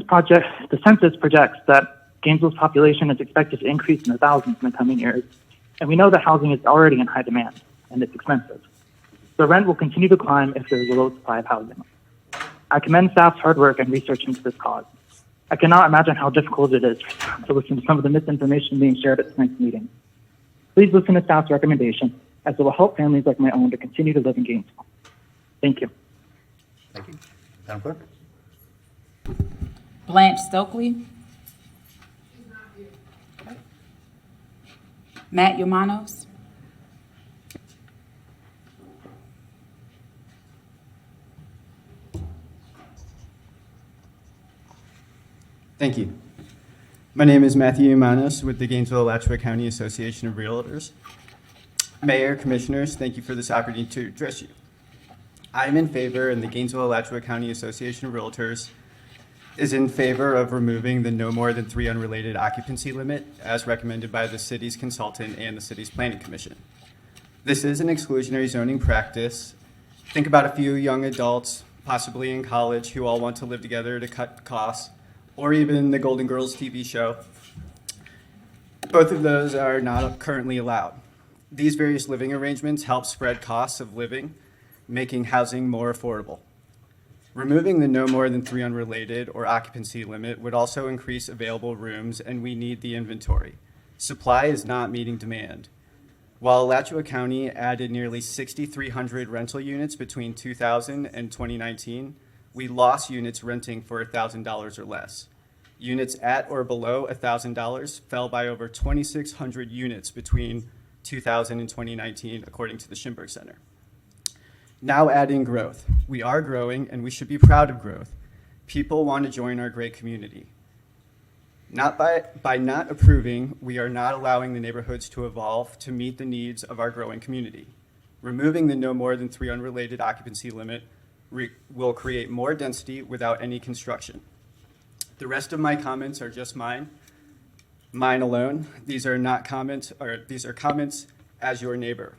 census projects that Gainesville's population is expected to increase in the thousands in the coming years, and we know that housing is already in high demand. and it's expensive. The rent will continue to climb if there is a low supply of housing. I commend staff's hard work and research into this cause. I cannot imagine how difficult it is to listen to some of the misinformation being shared at tonight's meeting. Please listen to staff's recommendation, as it will help families like my own to continue to live in Gainesville. Thank you. Thank you. Madam Clerk? Blanche Stokely. Okay. Matt Yomanos. Thank you. My name is Matthew Manos with the Gainesville-Alachua County Association of Realtors. Mayor, Commissioners, thank you for this opportunity to address you. I am in favor, and the Gainesville-Alachua County Association of Realtors is in favor of removing the no more than 3 unrelated occupancy limit as recommended by the city's consultant and the city's planning commission. This is an exclusionary zoning practice. Think about a few young adults, possibly in college, who all want to live together to cut costs, or even the Golden Girls TV show. Both of those are not currently allowed. These various living arrangements help spread costs of living, making housing more affordable. Removing the no more than 3 unrelated or occupancy limit would also increase available rooms, and we need the inventory. Supply is not meeting demand. While Alachua County added nearly 6,300 rental units between 2000 and 2019, we lost units renting for $1,000 or less. Units at or below $1,000 fell by over 2,600 units between 2000 and 2019, according to the Schimberg Center. Now adding growth. We are growing, and we should be proud of growth. People want to join our great community. By not approving, we are not allowing the neighborhoods to evolve to meet the needs of our growing community. Removing the no more than 3 unrelated occupancy limit will create more density without any construction. The rest of my comments are just mine alone. These are not comments, or these are comments as your neighbor,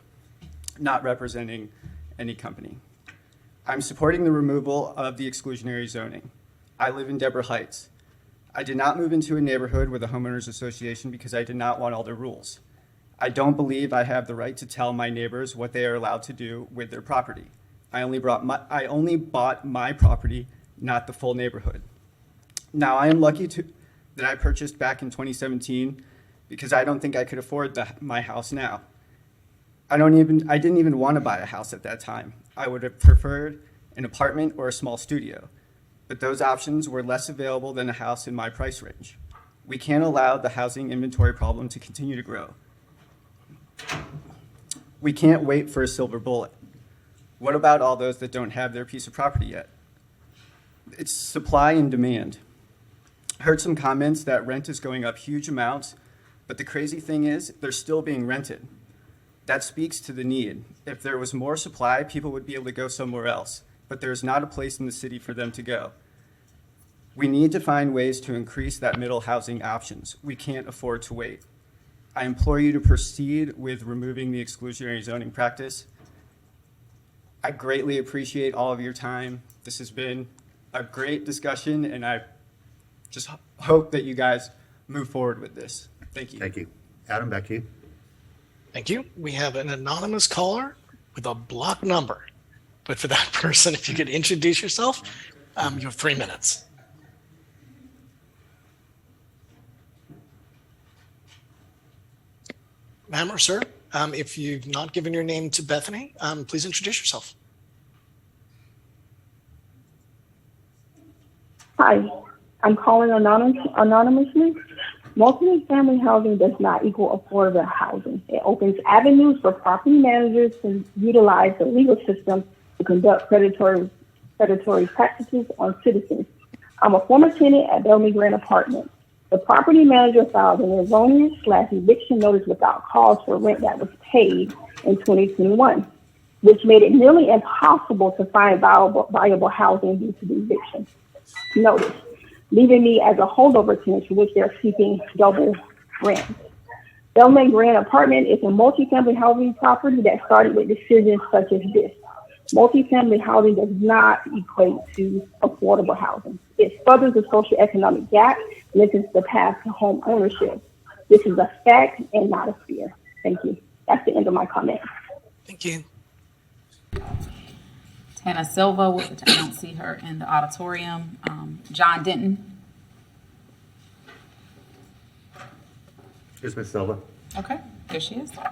not representing any company. I'm supporting the removal of the exclusionary zoning. I live in Deborah Heights. I did not move into a neighborhood with a homeowners association because I did not want all the rules. I don't believe I have the right to tell my neighbors what they are allowed to do with their property. I only bought my property, not the full neighborhood. Now, I am lucky that I purchased back in 2017 because I don't think I could afford my house now. I didn't even want to buy a house at that time. I would have preferred an apartment or a small studio, but those options were less available than a house in my price range. We can't allow the housing inventory problem to continue to grow. We can't wait for a silver bullet. What about all those that don't have their piece of property yet? It's supply and demand. I heard some comments that rent is going up huge amounts, but the crazy thing is they're still being rented. That speaks to the need. If there was more supply, people would be able to go somewhere else, but there's not a place in the city for them to go. We need to find ways to increase that middle housing options. We can't afford to wait. I implore you to proceed with removing the exclusionary zoning practice. I greatly appreciate all of your time. This has been a great discussion, and I just hope that you guys move forward with this. Thank you. Thank you. Adam, back to you. Thank you. We have an anonymous caller with a block number. But for that person, if you could introduce yourself, you have 3 minutes. Ma'am or sir, if you've not given your name to Bethany, please introduce yourself. Hi, I'm calling anonymously. Multi-family housing does not equal affordable housing. It opens avenues for property managers to utilize the legal system to conduct predatory practices on citizens. I'm a former tenant at Bellamy Grand Apartments. The property manager filed an erroneous/eviction notice without cause for rent that was paid in 2021, which made it nearly impossible to find viable housing due to the eviction notice, leaving me as a holdover tenant for which they're seeking double rent. Bellamy Grand Apartment is a multifamily housing property that started with decisions such as this. Multifamily housing does not equate to affordable housing. It furthers the socioeconomic gap and this is the path to home ownership. This is a fact and not a fear. Thank you. That's the end of my comment. Thank you. Tana Silva, which I don't see her in the auditorium. John Denton. Here's Ms. Silva. Okay, there she is. Can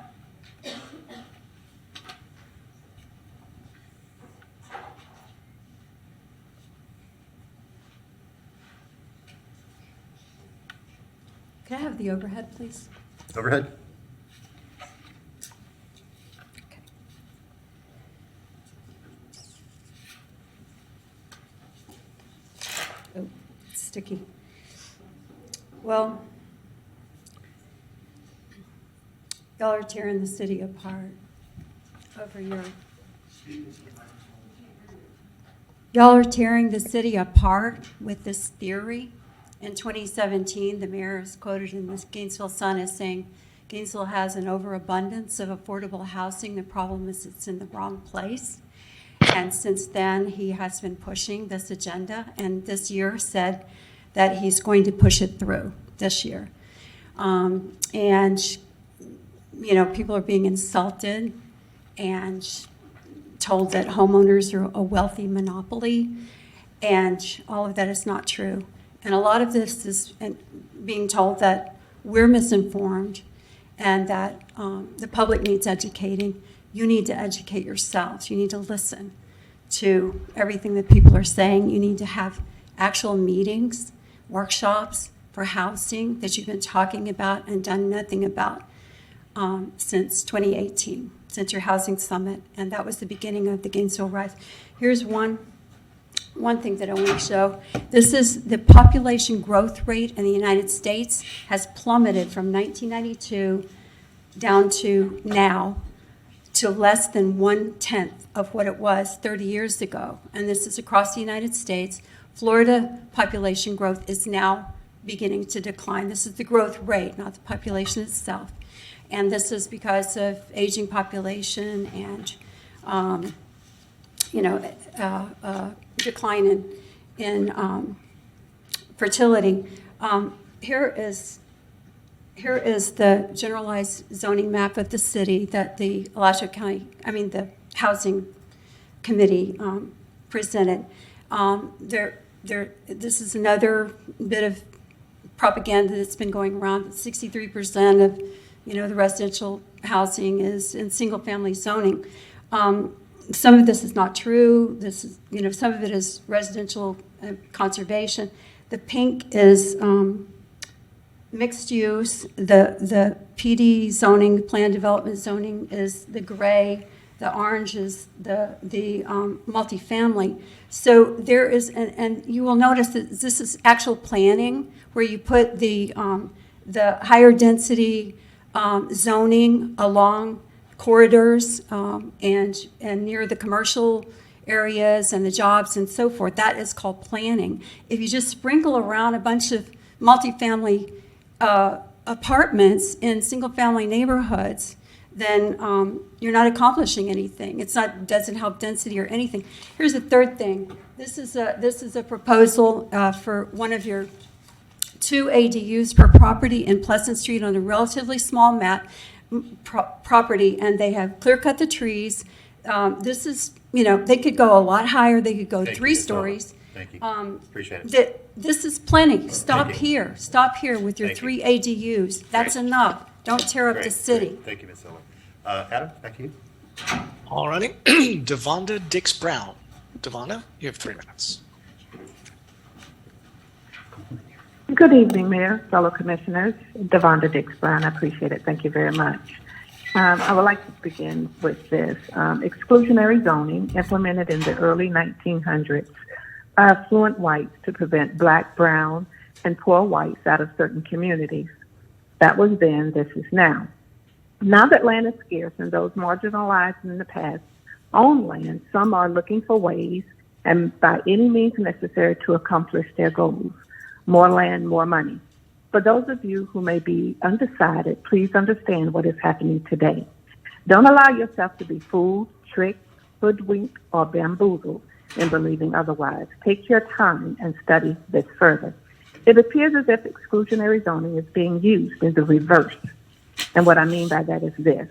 I have the overhead, please? Overhead. Oh, it's sticky. Well, y'all are tearing the city apart over your. Y'all are tearing the city apart with this theory. In 2017, the mayor is quoted in the Gainesville Sun as saying, Gainesville has an overabundance of affordable housing. The problem is it's in the wrong place. And since then, he has been pushing this agenda, and this year said that he's going to push it through this year. And, you know, people are being insulted and told that homeowners are a wealthy monopoly, and all of that is not true. And a lot of this is being told that we're misinformed and that the public needs educating. You need to educate yourselves. You need to listen to everything that people are saying. You need to have actual meetings, workshops for housing that you've been talking about and done nothing about since 2018, since your housing summit. And that was the beginning of the Gainesville Rise. Here's one thing that I want to show. This is the population growth rate in the United States has plummeted from 1992 down to now to less than 1/10 of what it was 30 years ago. And this is across the United States. Florida population growth is now beginning to decline. This is the growth rate, not the population itself. And this is because of aging population and, decline in fertility. Here is the generalized zoning map of the city that the the Housing Committee presented. This is another bit of propaganda that's been going around. 63% of the residential housing is in single-family zoning. Some of this is not true. This is, some of it is residential conservation. The pink is mixed use. The PD zoning, planned development zoning, is the gray. The orange is the multifamily. So there is, and you will notice that this is actual planning where you put the higher density zoning along corridors and near the commercial areas and the jobs and so forth. That is called planning. If you just sprinkle around a bunch of multifamily apartments in single-family neighborhoods, then you're not accomplishing anything. Doesn't help density or anything. Here's the third thing. This is a proposal for one of your 2 ADUs per property in Pleasant Street on a relatively small property, and they have clear-cut the trees. This is, they could go a lot higher. They could go 3 stories. Thank you. Appreciate it. This is plenty. Stop here. Stop here with your 3 ADUs. That's enough. Don't tear up the city. Great. Thank you, Ms. Silva. Adam, back to you. All righty. Devonda Dix-Brown. Devonda, you have 3 minutes. Good evening, Mayor, fellow commissioners. Devonda Dix-Brown, I appreciate it. Thank you very much. I would like to begin with this. Exclusionary zoning implemented in the early 1900s by affluent whites to prevent black, brown, and poor whites out of certain communities. That was then, this is now. Now that land is scarce and those marginalized in the past own land, some are looking for ways and by any means necessary to accomplish their goals. More land, more money. For those of you who may be undecided, please understand what is happening today. Don't allow yourself to be fooled, tricked, hoodwinked, or bamboozled in believing otherwise. Take your time and study this further. It appears as if exclusionary zoning is being used in the reverse. And what I mean by that is this.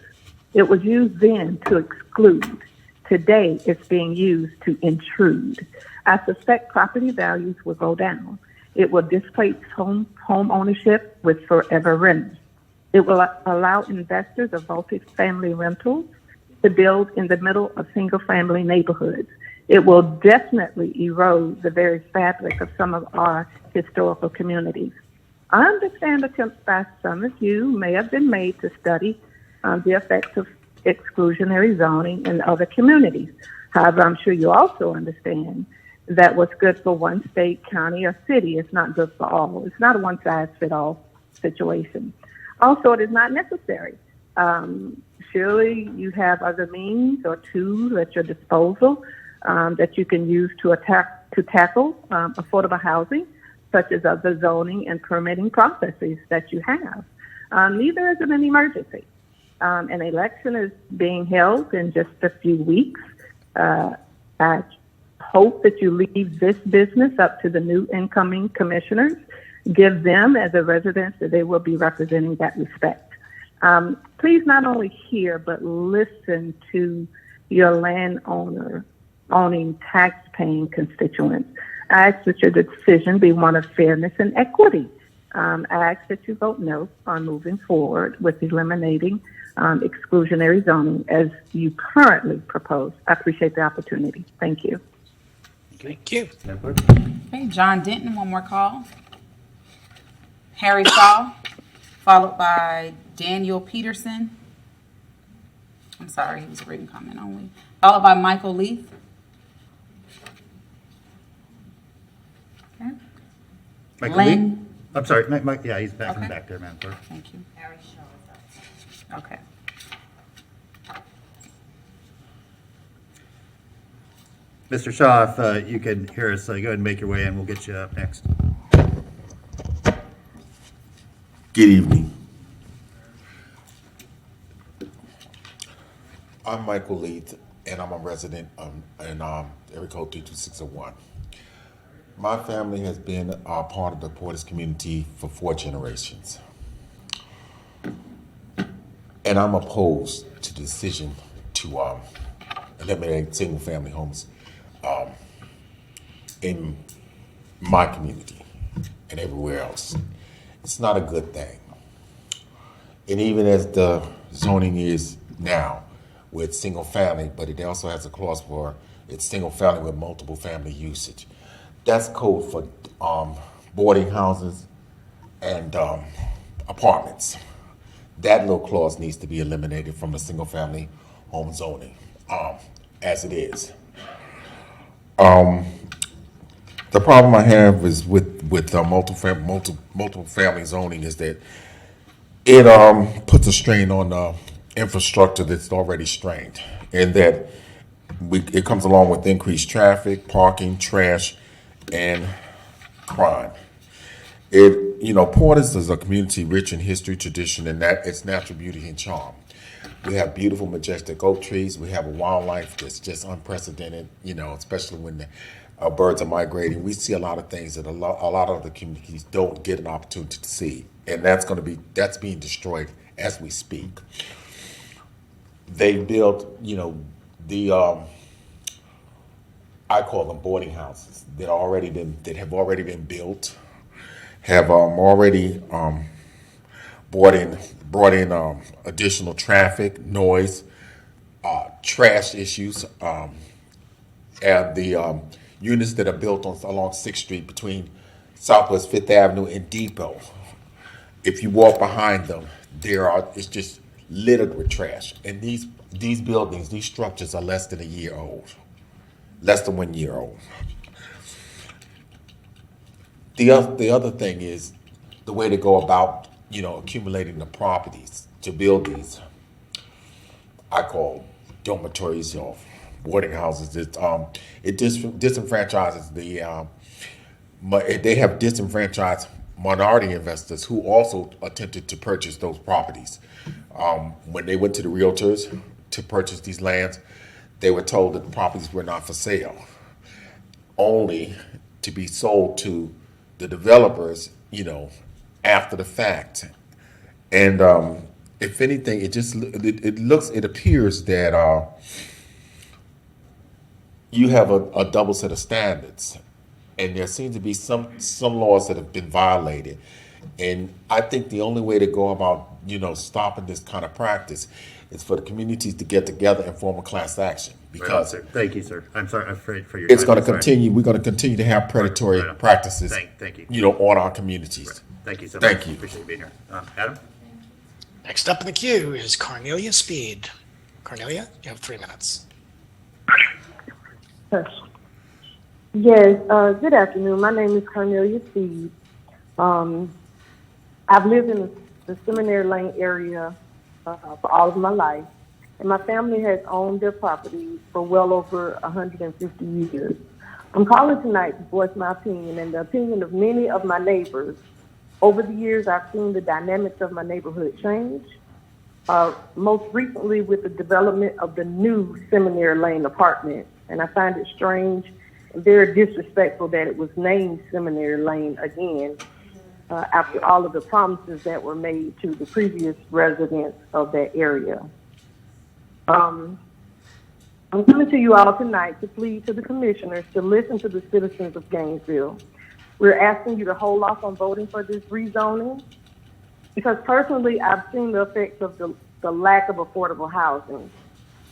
It was used then to exclude. Today, it's being used to intrude. I suspect property values will go down. It will displace home ownership with forever renters. It will allow investors of multifamily rentals to build in the middle of single-family neighborhoods. It will definitely erode the very fabric of some of our historical communities. I understand attempts by some of you may have been made to study the effects of exclusionary zoning in other communities. However, I'm sure you also understand that what's good for one state, county, or city is not good for all. It's not a one-size-fits-all situation. Also, it is not necessary. Surely you have other means or tools at your disposal that you can use to tackle affordable housing, such as other zoning and permitting processes that you have. Neither is it an emergency. An election is being held in just a few weeks. I hope that you leave this business up to the new incoming commissioners. Give them, as a resident, that they will be representing that respect. Please not only hear, but listen to your owning, tax-paying constituents. I ask that your decision be one of fairness and equity. I ask that you vote no on moving forward with eliminating exclusionary zoning as you currently propose. I appreciate the opportunity. Thank you. Thank you. Okay, John Denton, one more call. Harry Shaw, followed by Daniel Peterson. I'm sorry, he was a written comment only. Followed by Michael Leith. Okay. Michael Lynn. Lee? I'm sorry, Mike, yeah, he's back in the back there, Madam Clerk. Thank you. Harry Shaw. Okay. Mr. Shaw, if you can hear us, go ahead and make your way in. We'll get you up next. Good evening. I'm Michael Leith, and I'm a resident in area code 32601. My family has been a part of the Portis community for 4 generations. And I'm opposed to the decision to eliminate single-family homes in my community and everywhere else. It's not a good thing. And even as the zoning is now with single family, but it also has a clause for it's single family with multiple family usage. That's code for boarding houses and apartments. That little clause needs to be eliminated from the single family home zoning as it is. The problem I have is with multiple family zoning is that it puts a strain on the infrastructure that's already strained, and that it comes along with increased traffic, parking, trash, and crime. Portis is a community rich in history, tradition, and that its natural beauty and charm. We have beautiful, majestic oak trees. We have a wildlife that's just unprecedented, especially when the birds are migrating. We see a lot of things that a lot of the communities don't get an opportunity to see. And that's being destroyed as we speak. They built, I call them boarding houses that have already been built, have already brought in additional traffic, noise, trash issues, and the units that are built along 6th Street between Southwest 5th Avenue and Depot. If you walk behind them, it's just littered with trash. And these buildings, these structures are less than 1 year old. Less than 1 year old. The other thing is the way to go about, accumulating the properties to build these, I call dormitories or boarding houses. It disenfranchises they have disenfranchised minority investors who also attempted to purchase those properties. When they went to the realtors to purchase these lands, they were told that the properties were not for sale, only to be sold to the developers, after the fact. And if anything, it appears that you have a double set of standards, and there seems to be some laws that have been violated. And I think the only way to go about, stopping this kind of practice is for the communities to get together and form a class action. Because thank you, sir. I'm sorry, I'm afraid for your it's time. going to I'm sorry. continue. We're going to continue to have predatory practices, Thank you. on our communities. Thank you so much. Thank you. Appreciate you being here. Adam? Next up in the queue is Cornelia Speed. Cornelia, you have 3 minutes. Yes, good afternoon. My name is Cornelia Speed. I've lived in the Seminary Lane area for all of my life, and my family has owned their property for well over 150 years. I'm calling tonight to voice my opinion and the opinion of many of my neighbors. Over the years, I've seen the dynamics of my neighborhood change, most recently with the development of the new Seminary Lane apartment, and I find it strange and very disrespectful that it was named Seminary Lane again after all of the promises that were made to the previous residents of that area. I'm coming to you all tonight to plead to the commissioners to listen to the citizens of Gainesville. We're asking you to hold off on voting for this rezoning because personally I've seen the effects of the lack of affordable housing.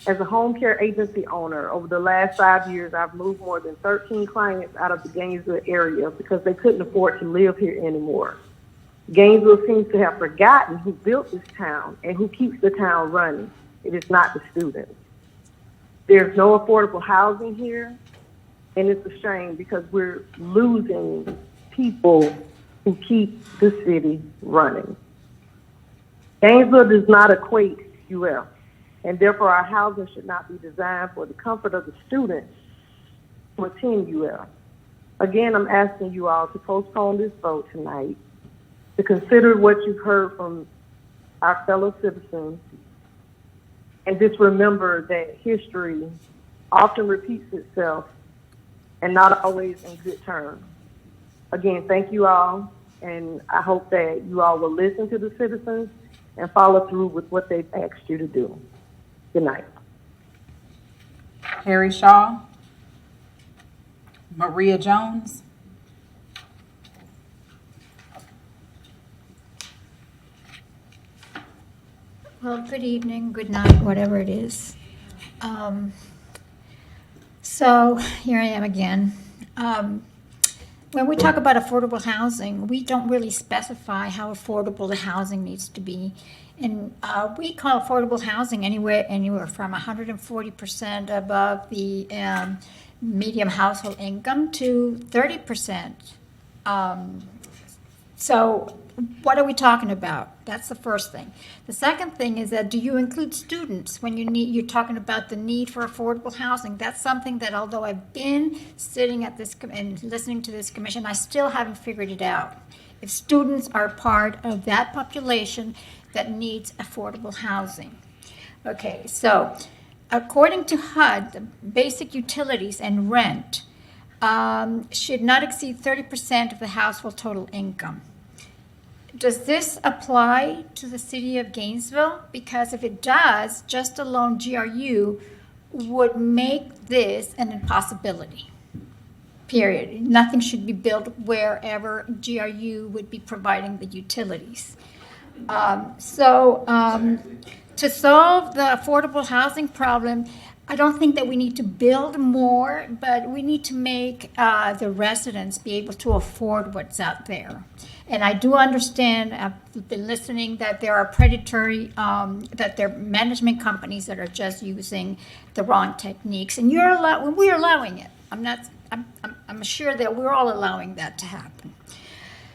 As a home care agency owner, over the last 5 years, I've moved more than 13 clients out of the Gainesville area because they couldn't afford to live here anymore. Gainesville seems to have forgotten who built this town and who keeps the town running. It is not the students. There's no affordable housing here, and it's a shame because we're losing people who keep the city running. Gainesville does not equate UF, and therefore our housing should not be designed for the comfort of the students to attend UF. Again, I'm asking you all to postpone this vote tonight, to consider what you've heard from our fellow citizens, and just remember that history often repeats itself and not always in good terms. Again, thank you all, and I hope that you all will listen to the citizens and follow through with what they've asked you to do. Good night. Harry Shaw. Maria Jones. Well, good evening, good night, whatever it is. So here I am again. When we talk about affordable housing, we don't really specify how affordable the housing needs to be. And we call affordable housing anywhere from 140% above the median household income to 30%. So what are we talking about? That's the first thing. The second thing is that do you include students when you're talking about the need for affordable housing? That's something that although I've been sitting at this and listening to this commission, I still haven't figured it out. If students are part of that population that needs affordable housing. Okay, so according to HUD, the basic utilities and rent should not exceed 30% of the household total income. Does this apply to the city of Gainesville? Because if it does, just alone GRU would make this an impossibility. Period. Nothing should be built wherever GRU would be providing the utilities. To solve the affordable housing problem, I don't think that we need to build more, but we need to make the residents be able to afford what's out there. And I do understand, I've been listening, that there are predatory, that there are management companies that are just using the wrong techniques. And we're allowing it. I'm sure that we're all allowing that to happen.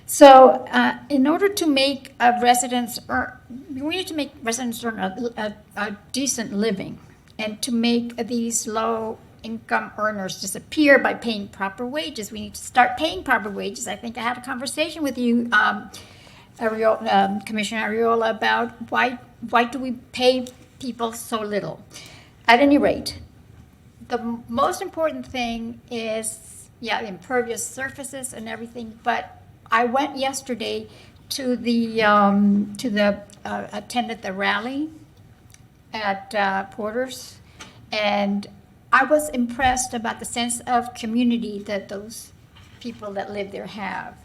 So in order to make residents earn, we need to make residents earn a decent living, and to make these low income earners disappear by paying proper wages. We need to start paying proper wages. I think I had a conversation with you, Commissioner Ariola, about why do we pay people so little? At any rate, the most important thing is, impervious surfaces and everything, but I went yesterday to the attended the rally at Porter's, and I was impressed about the sense of community that those people that live there have.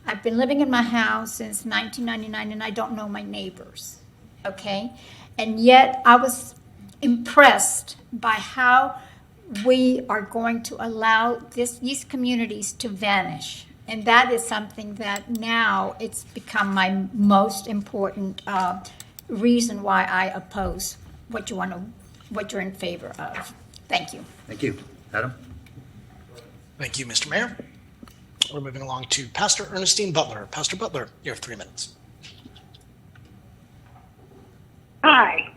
I've been living in my house since 1999, and I don't know my neighbors, okay? And yet I was impressed by how we are going to allow these communities to vanish. And that is something that now it's become my most important reason why I oppose what you're in favor of. Thank you. Thank you. Adam? Thank you, Mr. Mayor. We're moving along to Pastor Ernestine Butler. Pastor Butler, you have 3 minutes. Hi.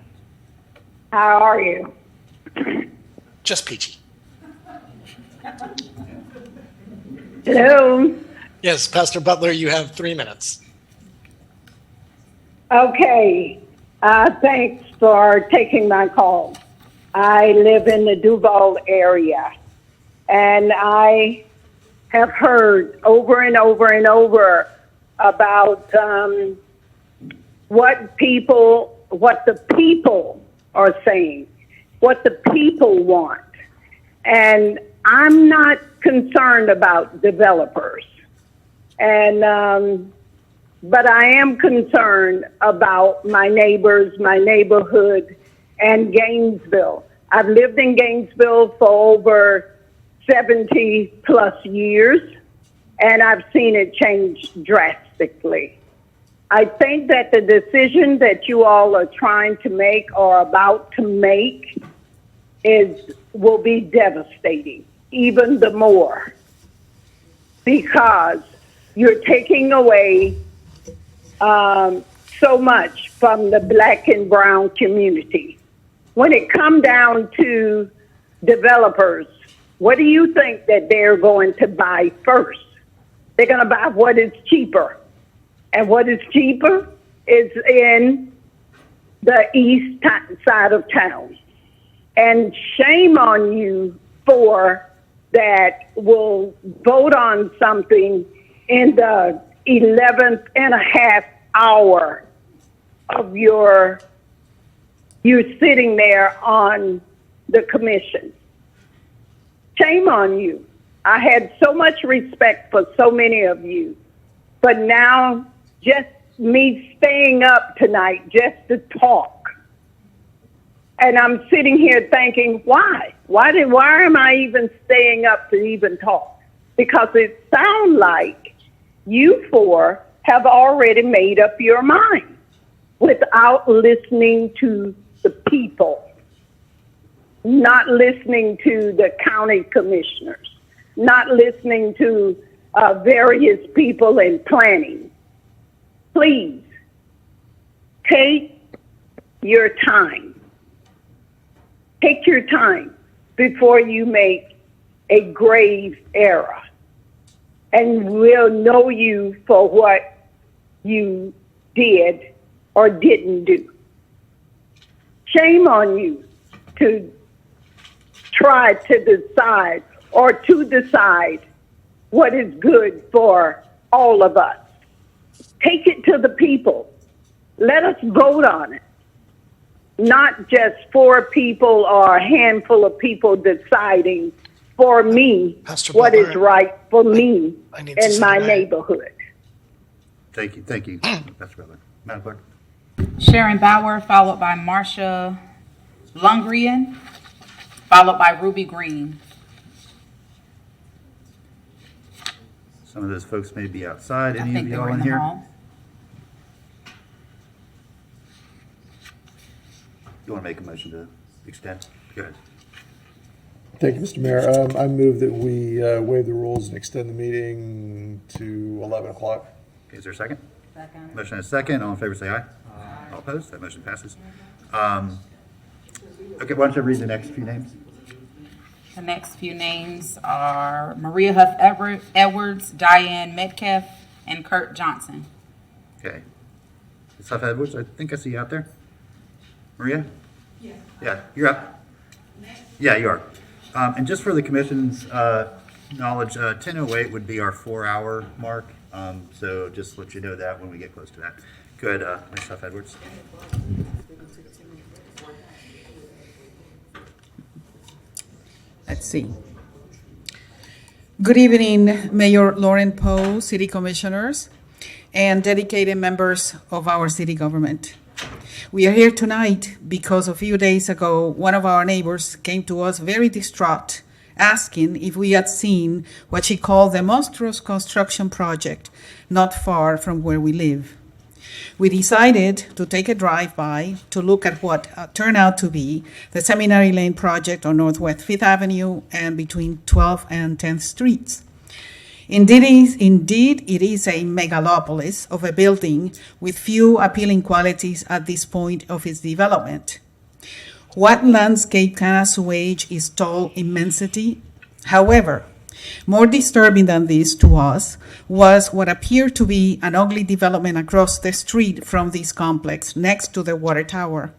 How are you? Just peachy. Hello. Yes, Pastor Butler, you have 3 minutes. Okay. Thanks for taking my call. I live in the Duval area, and I have heard over and over and over about what the people are saying, what the people want. And I'm not concerned about developers. And but I am concerned about my neighbors, my neighborhood, and Gainesville. I've lived in Gainesville for over 70 plus years, and I've seen it change drastically. I think that the decision that you all are trying to make or about to make will be devastating, even the more, because you're taking away so much from the black and brown community. When it comes down to developers, what do you think that they're going to buy first? They're going to buy what is cheaper. And what is cheaper is in the east side of town. And shame on you for that will vote on something in the 11th and a half hour of you sitting there on the commission. Shame on you. I had so much respect for so many of you, but now just me staying up tonight just to talk. And I'm sitting here thinking, why? Why am I even staying up to even talk? Because it sounds like you four have already made up your mind without listening to the people, not listening to the county commissioners, not listening to various people in planning. Please take your time. Take your time before you make a grave error. And we'll know you for what you did or didn't do. Shame on you to try to decide what is good for all of us. Take it to the people. Let us vote on it. Not just 4 people or a handful of people deciding for me what is right for me in my neighborhood. Thank you. Thank you, Pastor Butler. Madam Clerk. Sharon Bauer, followed by Marcia Lundgren, followed by Ruby Green. Some of those folks may be outside. I Any think of they y'all were in in the here? hall. You want to make a motion to extend? Go ahead. Thank you, Mr. Mayor. I move that we waive the rules and extend the meeting to 11 o'clock. Okay, is there a second? Second. Motion and a second. All in favor, say aye. Aye. All opposed? That motion passes. Okay, why don't you read the next few names? The next few names are Maria Huff Edwards, Diane Metcalf, and Kurt Johnson. Okay. It's Huff Edwards. I think I see you out there. Maria? Yeah. Yeah, you're up. Yeah, you are. And just for the commission's Knowledge, 10:08 would be our 4-hour mark, so just let you know that when we get close to that. Go ahead, Ms. Huff Edwards. Let's see. Good evening, Mayor Lauren Poe, City Commissioners, and dedicated members of our city government. We are here tonight because a few days ago, one of our neighbors came to us very distraught, asking if we had seen what she called the monstrous construction project not far from where we live. We decided to take a drive-by to look at what turned out to be the Seminary Lane project on Northwest 5th Avenue and between 12th and 10th Streets. Indeed, it is a megalopolis of a building with few appealing qualities at this point of its development. What landscape can assuage its tall immensity? However, more disturbing than this to us was what appeared to be an ugly development across the street from this complex next to the water tower.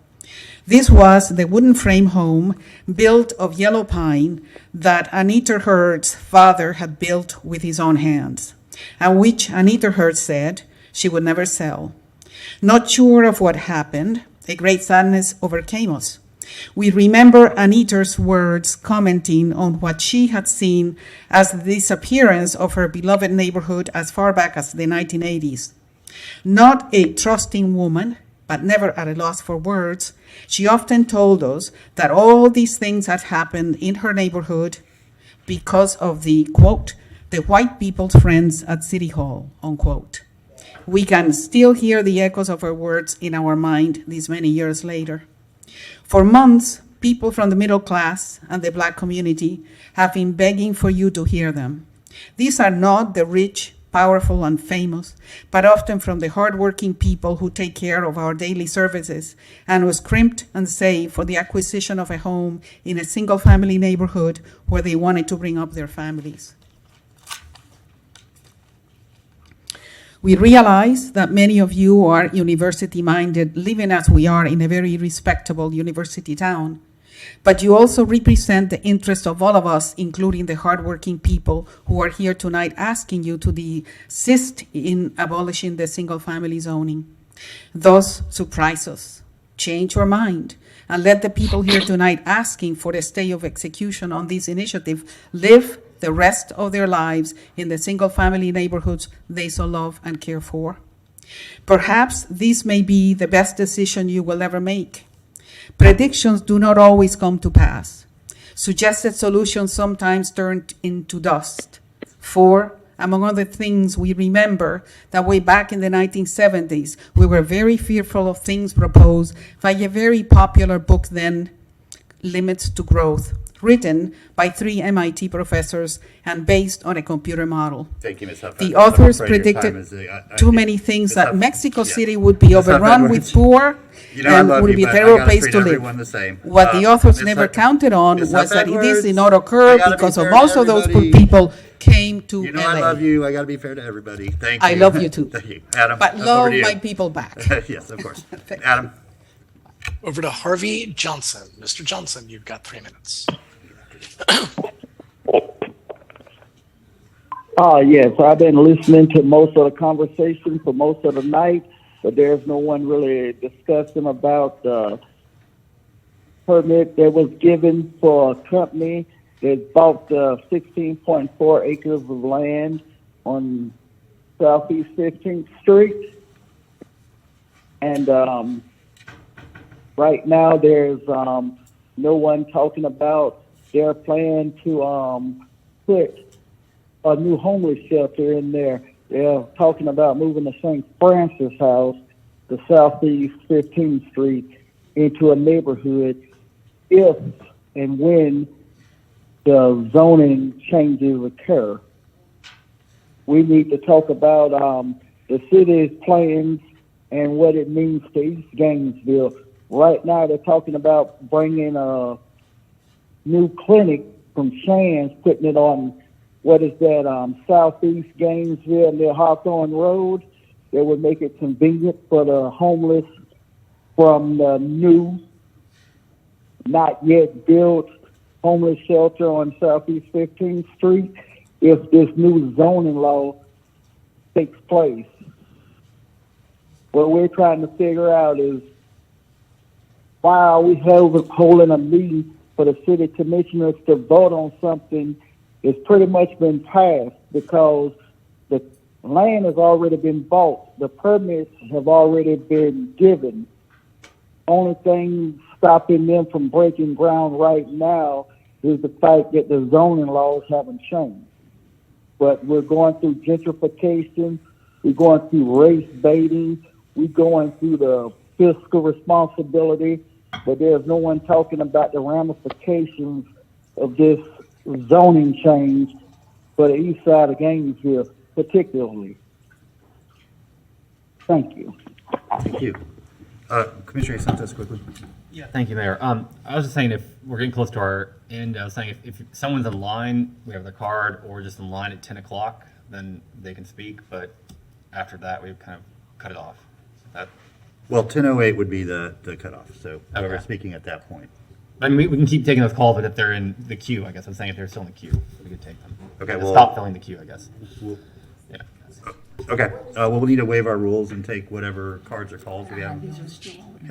This was the wooden frame home built of yellow pine that Anita Hurd's father had built with his own hands, and which Anita Hurd said she would never sell. Not sure of what happened, a great sadness overcame us. We remember Anita's words commenting on what she had seen as the disappearance of her beloved neighborhood as far back as the 1980s. Not a trusting woman, but never at a loss for words, she often told us that all these things had happened in her neighborhood because of the, quote, the white people's friends at City Hall, unquote. We can still hear the echoes of her words in our mind these many years later. For months, people from the middle class and the Black community have been begging for you to hear them. These are not the rich, powerful, and famous, but often from the hardworking people who take care of our daily services and who scrimped and saved for the acquisition of a home in a single-family neighborhood where they wanted to bring up their families. We realize that many of you are university-minded, living as we are in a very respectable university town. But you also represent the interest of all of us, including the hardworking people who are here tonight asking you to desist in abolishing the single-family zoning. Thus, surprise us, change your mind, and let the people here tonight asking for a stay of execution on this initiative live the rest of their lives in the single-family neighborhoods they so love and care for. Perhaps this may be the best decision you will ever make. Predictions do not always come to pass. Suggested solutions sometimes turn into dust. For, among other things, we remember that way back in the 1970s, we were very fearful of things proposed by a very popular book then, Limits to Growth, written by 3 MIT professors and based on a computer model. Thank you, Ms. Huff. The I'm authors afraid your time predicted is, too many things, Ms. that Huff, Mexico yeah. City would be Ms. Huff overrun with Edwards, poor you know I and love would you, be a but I terrible gotta place treat to live. everyone the same. What the authors Ms. never Huff- counted on Ms. was Huff that this did Edwards, not I occur gotta be because fair of to most of those poor everybody. people came to You know LA. I love you. I got to be fair to everybody. Thank you. I love you too. Thank you. Adam, But over love to you. my people back. Yes, of course. Adam. Over to Harvey Johnson. Mr. Johnson, you've got 3 minutes. Yes, I've been listening to most of the conversation for most of the night, but there's no one really discussing about the permit that was given for a company that bought 16.4 acres of land on Southeast 15th Street. And right now there's no one talking about their plan to put a new homeless shelter in there. They're talking about moving the St. Francis House, the Southeast 15th Street, into a neighborhood if and when the zoning changes occur. We need to talk about the city's plans and what it means to East Gainesville. Right now, they're talking about bringing a new clinic from Shands, putting it on, what is that, Southeast Gainesville near Hawthorne Road. That would make it convenient for the homeless from the new, not yet built homeless shelter on Southeast 15th Street. if this new zoning law takes place. What we're trying to figure out is why are we holding a meeting for the city commissioners to vote on something that's pretty much been passed, because the land has already been bought, the permits have already been given. Only thing stopping them from breaking ground right now is the fact that the zoning laws haven't changed. But we're going through gentrification, we're going through race baiting, we're going through the fiscal responsibility, but there's no one talking about the ramifications of this zoning change for the east side of Gainesville particularly. Thank you. Thank you. Commissioner Santos, quickly. Yeah, thank you, Mayor. I was just saying, if we're getting close to our end, I was saying if someone's in line, we have their card, or just in line at 10 o'clock, then they can speak, but after that, we've kind of cut it off. Well, 10:08 would be the cutoff, so whoever's Okay. speaking at that point. I mean, we can keep taking those calls, but if they're in the queue, I guess I'm saying if they're still in the queue, we could take them. Okay, Just well- stop filling the queue, I guess. Yeah. Okay, well, we'll need to waive our rules and take whatever cards or calls we have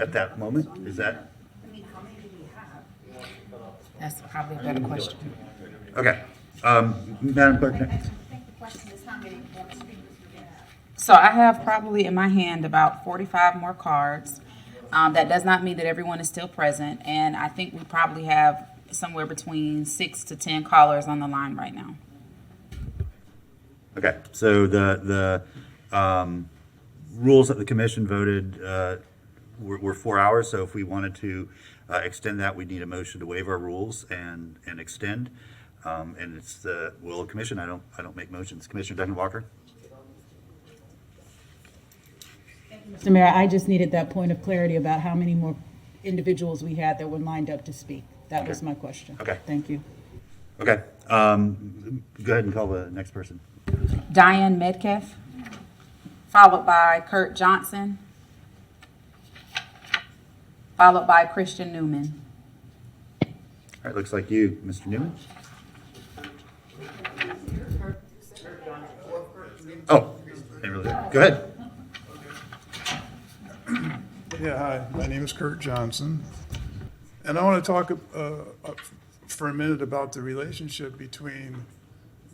at that moment. Is that? That's probably a better question. Okay. Madam Clerk, next. So I have probably in my hand about 45 more cards. That does not mean that everyone is still present, and I think we probably have somewhere between 6 to 10 callers on the line right now. Okay, so the rules that the commission voted were 4 hours, so if we wanted to extend that, we'd need a motion to waive our rules and extend. And it's the will of the commission. I don't make motions. Commissioner Duncan Walker? Mr. Mayor, I just needed that point of clarity about how many more individuals we had that were lined up to speak. That was my question. Okay. Thank you. Okay, go ahead and call the next person. Diane Metcalf, followed by Kurt Johnson, followed by Christian Newman. All right, looks like you, Mr. Newman. Oh, go ahead. Yeah, hi, my name is Kurt Johnson, and I want to talk for a minute about the relationship between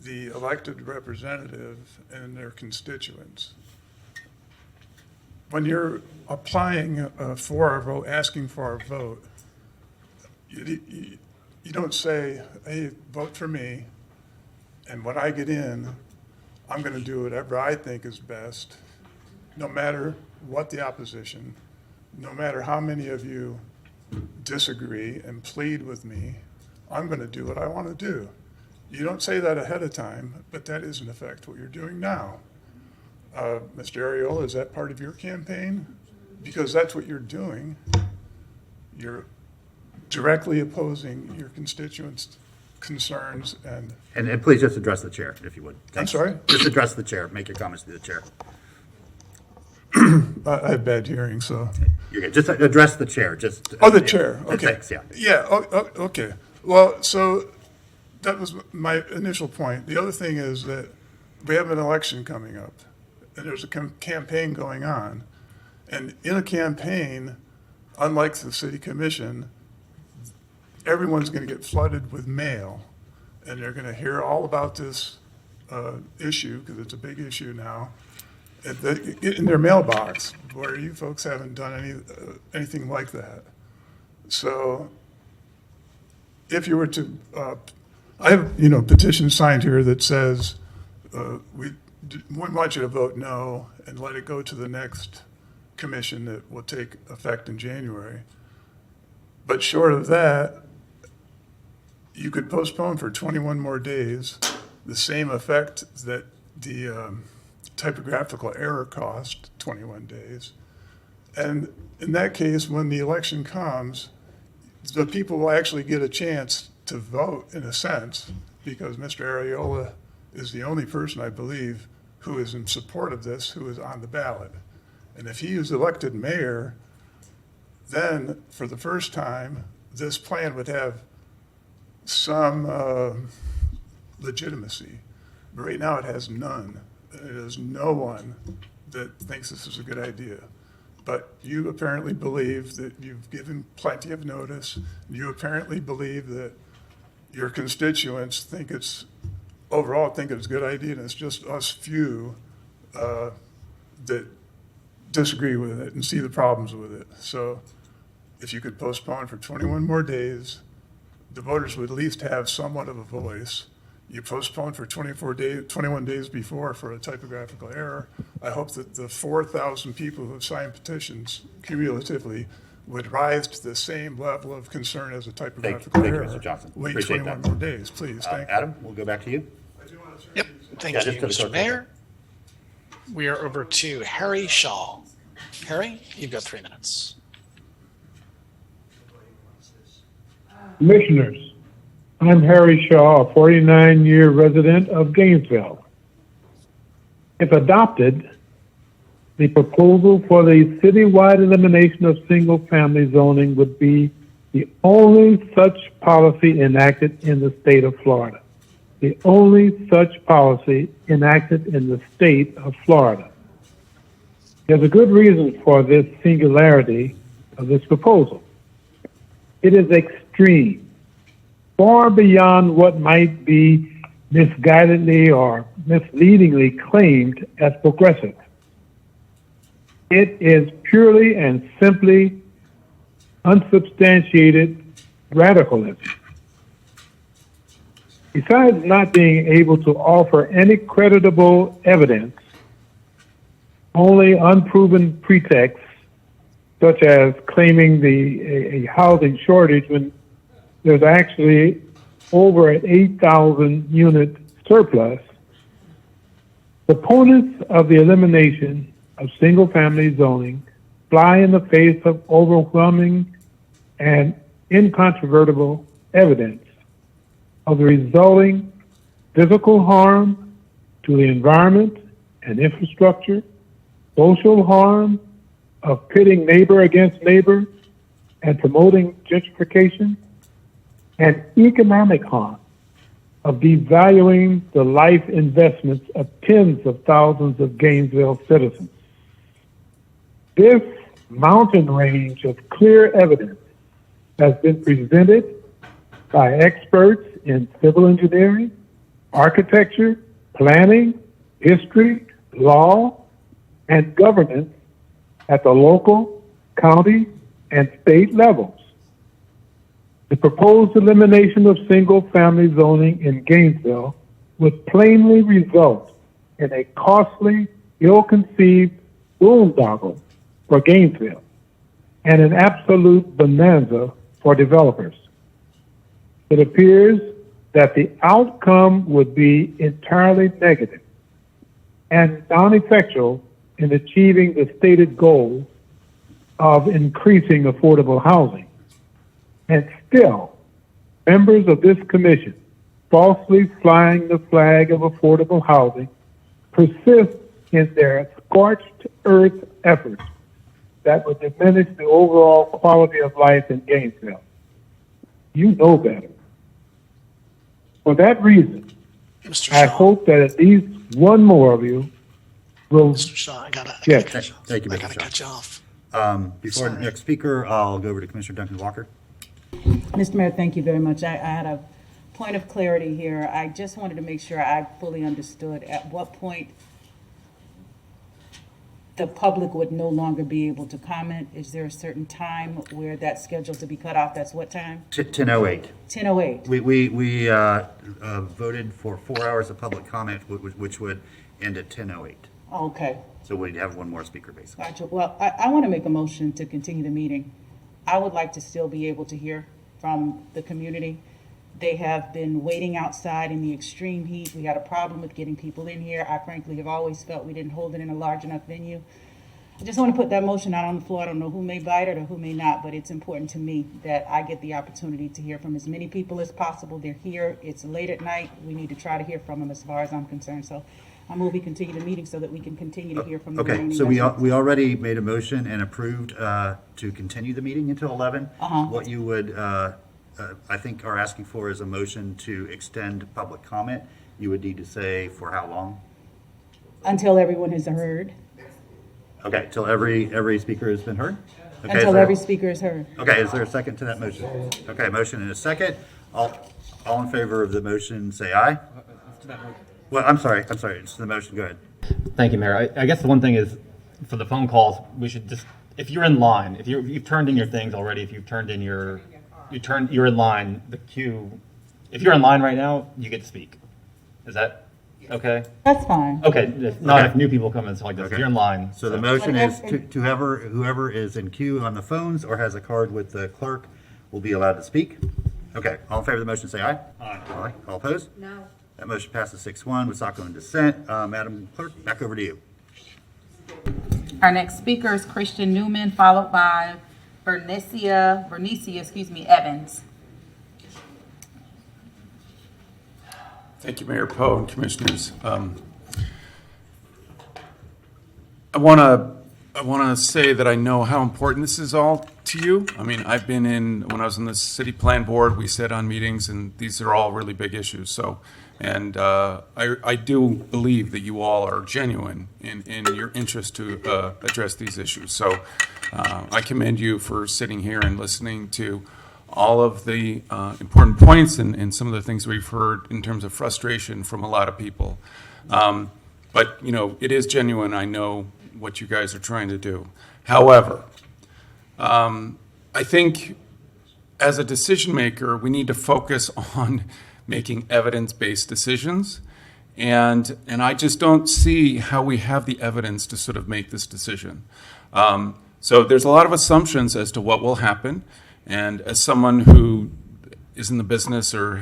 the elected representative and their constituents. When you're applying for our vote, asking for our vote, you don't say, hey, vote for me, and when I get in, I'm going to do whatever I think is best, no matter what the opposition, no matter how many of you disagree and plead with me, I'm going to do what I want to do. You don't say that ahead of time, but that is in effect what you're doing now. Mr. Ariola, is that part of your campaign? Because that's what you're doing. You're directly opposing your constituents' concerns and... And please just address the chair, if you would. I'm sorry? Just address the chair. Make your comments to the chair. I have bad hearing, so... You're good. Just address the chair. Just. Oh, the chair, okay. Thanks, yeah. Yeah, okay. Well, so that was my initial point. The other thing is that we have an election coming up, and there's a campaign going on. And in a campaign, unlike the city commission, everyone's going to get flooded with mail, and they're going to hear all about this issue, because it's a big issue now, in their mailbox, where you folks haven't done anything like that. So if you were to, I have, petition signed here that says we want you to vote no and let it go to the next commission that will take effect in January. But short of that, you could postpone for 21 more days the same effect that the typographical error cost, 21 days. And in that case, when the election comes, the people will actually get a chance to vote, in a sense, because Mr. Ariola is the only person, I believe, who is in support of this, who is on the ballot. And if he is elected mayor, then for the first time, this plan would have some legitimacy. But right now, it has none. There's no one that thinks this is a good idea. But you apparently believe that you've given plenty of notice. You apparently believe that your constituents overall think it's a good idea, and it's just us few that disagree with it and see the problems with it. So if you could postpone for 21 more days, the voters would at least have somewhat of a voice. You postpone for 21 days before for a typographical error. I hope that the 4,000 people who have signed petitions cumulatively would rise to the same level of concern as a typographical Thank you, error. Mr. Johnson. Wait Appreciate 21 that. more days, please. Thank you. Adam, we'll go back to you. Yep. Thank Yeah, you, just to the Mr. clerk. Mayor. We are over to Harry Shaw. Harry, you've got 3 minutes. Commissioners, I'm Harry Shaw, a 49-year resident of Gainesville. If adopted, the proposal for the citywide elimination of single-family zoning would be the only such policy enacted in the state of Florida. The only such policy enacted in the state of Florida. There's a good reason for this singularity of this proposal. It is extreme, far beyond what might be misguidedly or misleadingly claimed as progressive. It is purely and simply unsubstantiated radicalism. Besides not being able to offer any creditable evidence, only unproven pretexts, such as claiming a housing shortage when there's actually over an 8,000 unit surplus, proponents of the elimination of single-family zoning fly in the face of overwhelming and incontrovertible evidence of the resulting physical harm to the environment and infrastructure, social harm of pitting neighbor against neighbor and promoting gentrification, and economic harm of devaluing the life investments of tens of thousands of Gainesville citizens. This mountain range of clear evidence has been presented by experts in civil engineering, architecture, planning, history, law, and governance at the local, county, and state levels. The proposed elimination of single-family zoning in Gainesville would plainly result in a costly, ill-conceived boondoggle for Gainesville and an absolute bonanza for developers. It appears that the outcome would be entirely negative and non-effectual in achieving the stated goal of increasing affordable housing. And still, members of this commission, falsely flying the flag of affordable housing, persist in their scorched earth efforts that would diminish the overall quality of life in Gainesville. You know better. For that reason, I hope that at least one more of you will. Mr. Shaw, I gotta Thank you, I Mr. gotta Shaw. cut you off. Before the next speaker, I'll go over to Commissioner Duncan Walker. Mr. Mayor, thank you very much. I had a point of clarity here. I just wanted to make sure I fully understood at what point the public would no longer be able to comment. Is there a certain time where that's scheduled to be cut off? That's what time? 10:08. 10:08. We voted for 4 hours of public comment, which would end at 10:08. Okay. So we'd have one more speaker, basically. Gotcha. Well, I want to make a motion to continue the meeting. I would like to still be able to hear from the community. They have been waiting outside in the extreme heat. We had a problem with getting people in here. I frankly have always felt we didn't hold it in a large enough venue. I just want to put that motion out on the floor. I don't know who may bite it or who may not, but it's important to me that I get the opportunity to hear from as many people as possible. They're here. It's late at night. We need to try to hear from them as far as I'm concerned. So I move we continue the meeting so that we can continue to hear from the Okay, remaining so we residents. already made a motion and approved to continue the meeting until 11. Uh-huh. What you would, I think, are asking for is a motion to extend public comment you would need to say for how long? Until everyone has heard. Okay, till every speaker has been heard? Okay, Until every speaker is heard. Okay, is there a second to that motion? Okay, motion and a second. All in favor of the motion, say aye. Well, I'm sorry, it's the motion, go ahead. Thank you, Mayor. I guess the one thing is, for the phone calls, we should just, if you're in line, if you've turned in your things already, if you've turned in you're in line, the queue, if you're in line right now, you get to speak. Is that okay? That's fine. Okay, if new people come in, so like this, if you're in line. So the motion is to whoever is in queue on the phones or has a card with the clerk will be allowed to speak. Okay, all in favor of the motion, say aye. Aye. All opposed? No. That motion passes 6-1 with Sacco in dissent. Madam Clerk, back over to you. Our next speaker is Christian Newman, followed by Bernicia, Evans. Thank you, Mayor Poe and Commissioners. I want to say that I know how important this is all to you. I mean, when I was on the city plan board, we sat on meetings, and these are all really big issues. So, and I do believe that you all are genuine in your interest to address these issues. So I commend you for sitting here and listening to all of the important points and some of the things we've heard in terms of frustration from a lot of people. But, it is genuine. I know what you guys are trying to do. However, I think as a decision maker, we need to focus on making evidence-based decisions. And I just don't see how we have the evidence to sort of make this decision. So there's a lot of assumptions as to what will happen. And as someone who is in the business or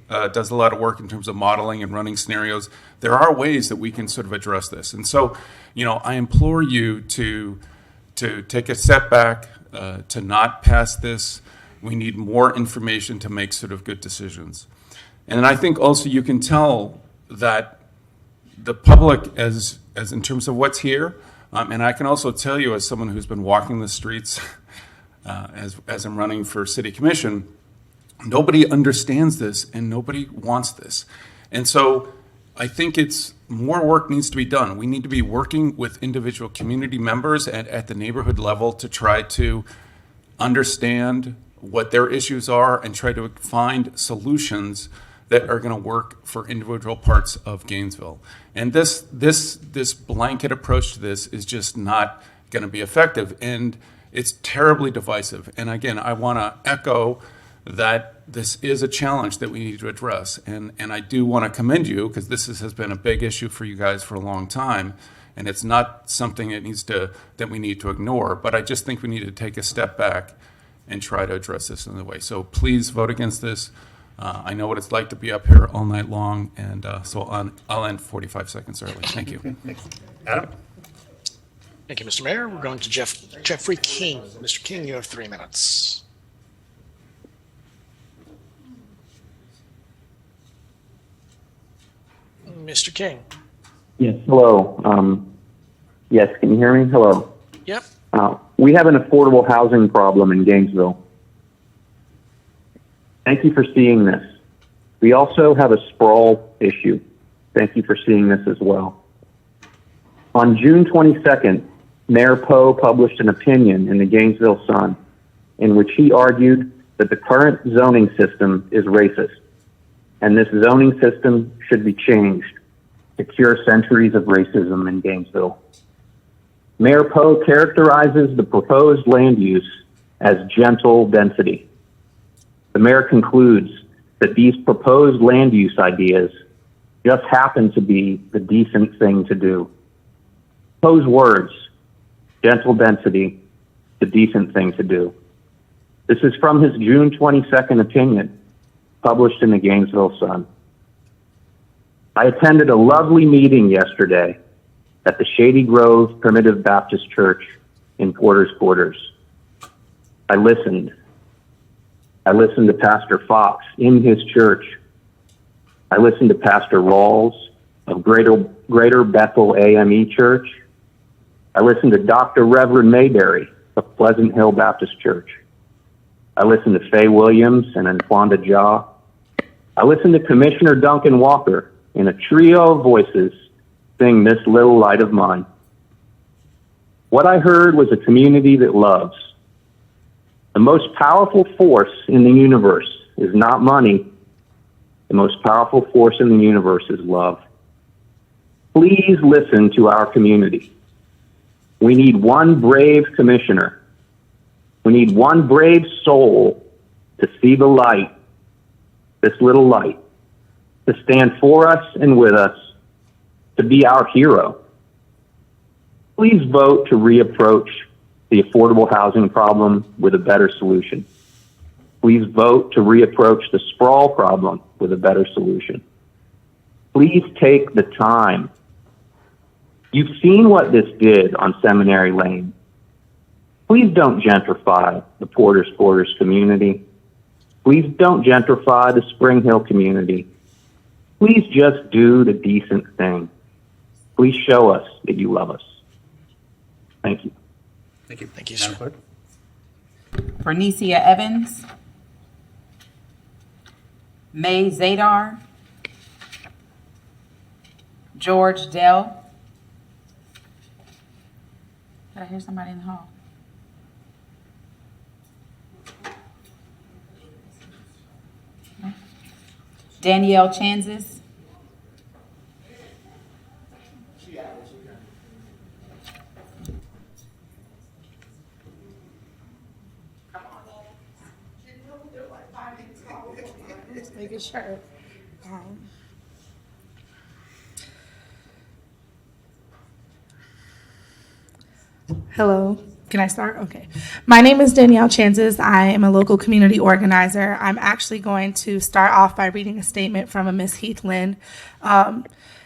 does a lot of work in terms of modeling and running scenarios, there are ways that we can sort of address this. And so, I implore you to take a step back, to not pass this. We need more information to make sort of good decisions. And I think also you can tell that the public, as in terms of what's here, and I can also tell you as someone who's been walking the streets as I'm running for city commission, nobody understands this and nobody wants this. And so I think more work needs to be done. We need to be working with individual community members at the neighborhood level to try to understand what their issues are and try to find solutions that are going to work for individual parts of Gainesville. And this blanket approach to this is just not going to be effective. And it's terribly divisive. And again, I want to echo that this is a challenge that we need to address. And I do want to commend you because this has been a big issue for you guys for a long time. And it's not something that we need to ignore. But I just think we need to take a step back and try to address this in a way. So please vote against this. I know what it's like to be up here all night long. And so I'll end 45 seconds early. Thank you. Adam? Thank you, Mr. Mayor. We're going to Jeffrey King. Mr. King, you have 3 minutes. Mr. King. Yes, hello. Yes, can you hear me? Hello. Yep. We have an affordable housing problem in Gainesville. Thank you for seeing this. We also have a sprawl issue. Thank you for seeing this as well. On June 22nd, Mayor Poe published an opinion in the Gainesville Sun in which he argued that the current zoning system is racist, and this zoning system should be changed to cure centuries of racism in Gainesville. Mayor Poe characterizes the proposed land use as gentle density. The mayor concludes that these proposed land use ideas just happen to be the decent thing to do. Poe's words, gentle density, the decent thing to do. This is from his June 22nd opinion, published in the Gainesville Sun. I attended a lovely meeting yesterday at the Shady Grove Primitive Baptist Church in Porter's Quarters. I listened. I listened to Pastor Fox in his church. I listened to Pastor Rawls of Greater Bethel AME Church. I listened to Dr. Reverend Mayberry of Pleasant Hill Baptist Church. I listened to Faye Williams and Anquanda Jaw. I listened to Commissioner Duncan Walker in a trio of voices sing This Little Light of Mine. What I heard was a community that loves. The most powerful force in the universe is not money. The most powerful force in the universe is love. Please listen to our community. We need one brave commissioner. We need one brave soul to see the light, this little light, to stand for us and with us, to be our hero. Please vote to reapproach the affordable housing problem with a better solution. Please vote to reapproach the sprawl problem with a better solution. Please take the time. You've seen what this did on Seminary Lane. Please don't gentrify the Porter's Quarters community. Please don't gentrify the Spring Hill community. Please just do the decent thing. Please show us that you love us. Thank you. Thank you. Thank you, Madam sir. Clerk? Bernicia Evans. May Zadar. George Dell. Did I hear somebody in the hall? No? Danielle Chanzis. Just making sure. Hello, can I start? Okay. My name is Danielle Chanzis. I am a local community organizer. I'm actually going to start off by reading a statement from a Miss Heath Lynn.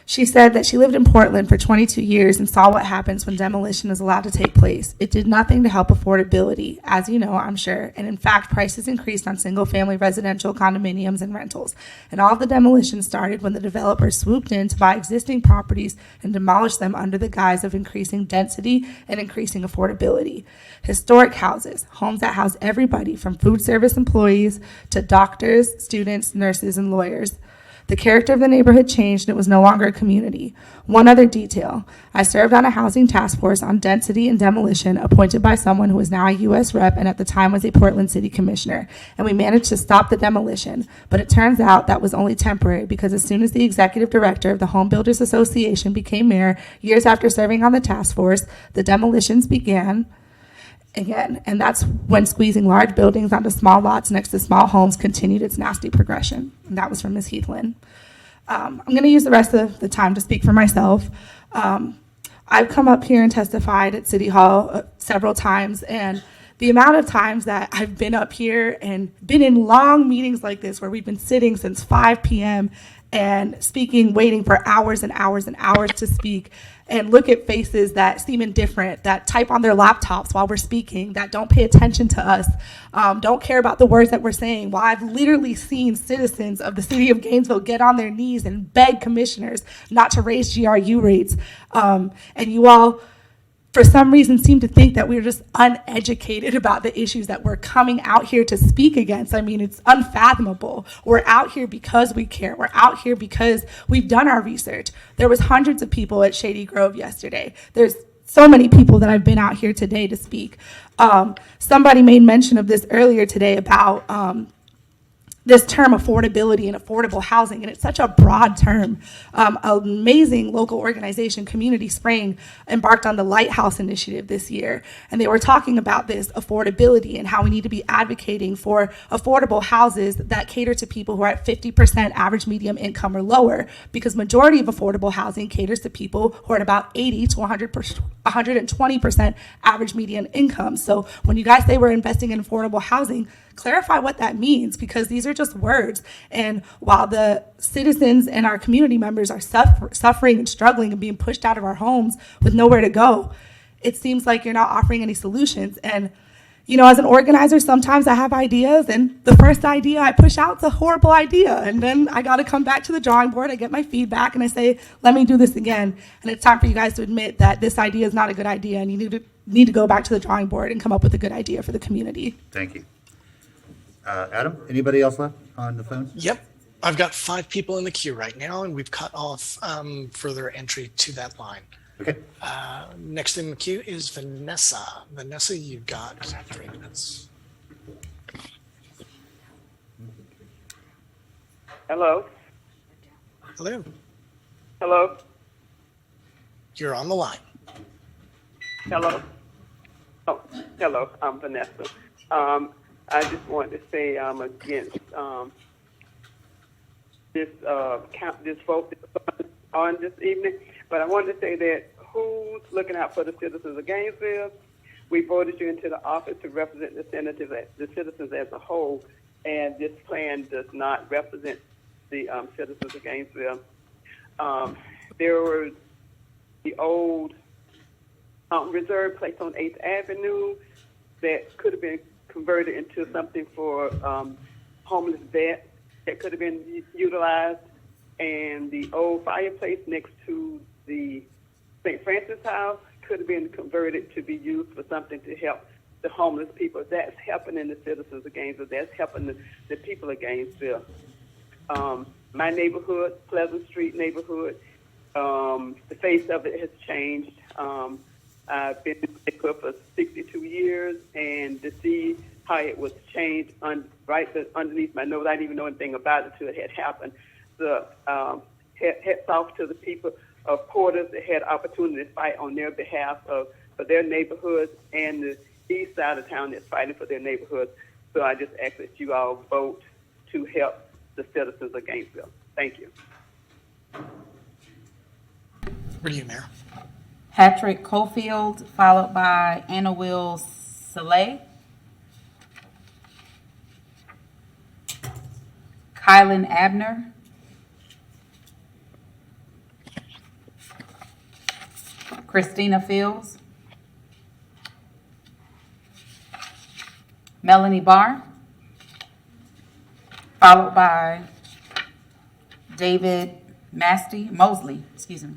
She said that she lived in Portland for 22 years and saw what happens when demolition is allowed to take place. It did nothing to help affordability, as you know, I'm sure. And in fact, prices increased on single-family residential condominiums and rentals. And all of the demolition started when the developers swooped in to buy existing properties and demolish them under the guise of increasing density and increasing affordability. Historic houses, homes that house everybody from food service employees to doctors, students, nurses, and lawyers. The character of the neighborhood changed and it was no longer a community. One other detail. I served on a housing task force on density and demolition appointed by someone who is now a U.S. rep and at the time was a Portland City Commissioner. And we managed to stop the demolition. But it turns out that was only temporary because as soon as the executive director of the Home Builders Association became mayor, years after serving on the task force, the demolitions began again. And that's when squeezing large buildings onto small lots next to small homes continued its nasty progression. And that was from Ms. Heath Lynn. I'm going to use the rest of the time to speak for myself. I've come up here and testified at City Hall several times, and the amount of times that I've been up here and been in long meetings like this where we've been sitting since 5 p.m. and speaking, waiting for hours and hours and hours to speak, and look at faces that seem indifferent, that type on their laptops while we're speaking, that don't pay attention to us, don't care about the words that we're saying. While I've literally seen citizens of the city of Gainesville get on their knees and beg commissioners not to raise GRU rates. And you all, for some reason, seem to think that we're just uneducated about the issues that we're coming out here to speak against. I mean, it's unfathomable. We're out here because we care. We're out here because we've done our research. There was hundreds of people at Shady Grove yesterday. There's so many people that I've been out here today to speak. Somebody made mention of this earlier today about this term affordability and affordable housing, and it's such a broad term. Amazing local organization, Community Spring, embarked on the Lighthouse Initiative this year, and they were talking about this affordability and how we need to be advocating for affordable houses that cater to people who are at 50% average medium income or lower, because majority of affordable housing caters to people who are at about 80 to 120% average median income. So when you guys say we're investing in affordable housing, clarify what that means, because these are just words. And while the citizens and our community members are suffering and struggling and being pushed out of our homes with nowhere to go, it seems like you're not offering any solutions. And, you know, as an organizer, sometimes I have ideas, and the first idea I push out is a horrible idea. And then I got to come back to the drawing board, I get my feedback, and I say, let me do this again. And it's time for you guys to admit that this idea is not a good idea, and you need to go back to the drawing board and come up with a good idea for the community. Thank you. Adam, anybody else left on the phone? Yep. I've got 5 people in the queue right now, and we've cut off further entry to that line. Okay. Next in the queue is Vanessa. Vanessa, you've got 3 minutes. Hello. Hello. Hello. You're on the line. Hello. Oh, hello. I'm Vanessa. I just wanted to say I'm against this vote on this evening, but I wanted to say that who's looking out for the citizens of Gainesville? We voted you into the office to represent the citizens as a whole, and this plan does not represent the citizens of Gainesville. There was the old reserve place on 8th Avenue that could have been converted into something for homeless vets that could have been utilized, and the old fireplace next to the St. Francis House could have been converted to be used for something to help the homeless people. That's helping the citizens of Gainesville. That's helping the people of Gainesville. My neighborhood, Pleasant Street neighborhood, the face of it has changed. I've been in the neighborhood for 62 years, and to see how it was changed right underneath my nose, I didn't even know anything about it until it had happened. The hats off to the people of Porters that had opportunity to fight on their behalf for their neighborhoods, and the east side of town that's fighting for their neighborhoods. So I just ask that you all vote to help the citizens of Gainesville. Thank you. Where are you, Mayor? Patrick Cofield, followed by Anna Will Saleh. Kylan Abner. Christina Fields. Melanie Barr, followed by David Mosley, excuse me.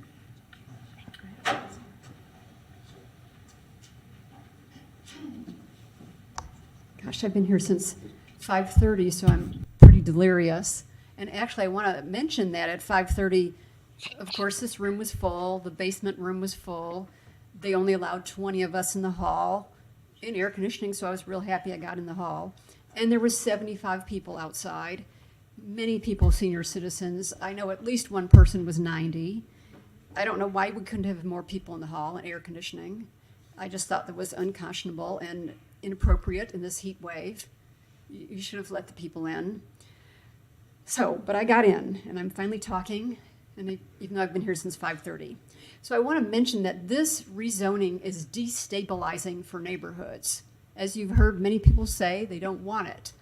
Gosh, I've been here since 5:30, so I'm pretty delirious. And actually, I want to mention that at 5:30, of course, this room was full. The basement room was full. They only allowed 20 of us in the hall in air conditioning, so I was real happy I got in the hall. And there was 75 people outside, many people senior citizens. I know at least one person was 90. I don't know why we couldn't have more people in the hall and air conditioning. I just thought that was unconscionable and inappropriate in this heat wave. You should have let the people in. So, but I got in, and I'm finally talking, and even though I've been here since 5:30. So I want to mention that this rezoning is destabilizing for neighborhoods. As you've heard many people say, they don't want it.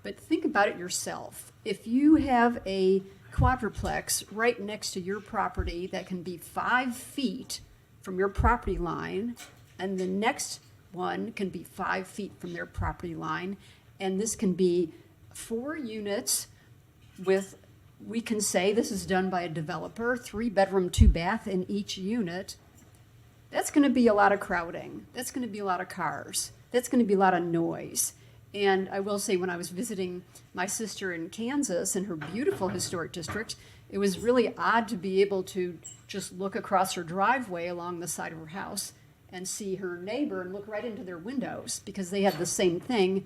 But think about it yourself. If you have a quadruplex right next to your property that can be 5 feet from your property line, and the next one can be 5 feet from their property line, and this can be 4 units with, we can say this is done by a developer, 3-bedroom, 2-bath in each unit. That's going to be a lot of crowding. That's going to be a lot of cars. That's going to be a lot of noise. And I will say, when I was visiting my sister in Kansas in her beautiful historic district, it was really odd to be able to just look across her driveway along the side of her house and see her neighbor and look right into their windows, because they had the same thing.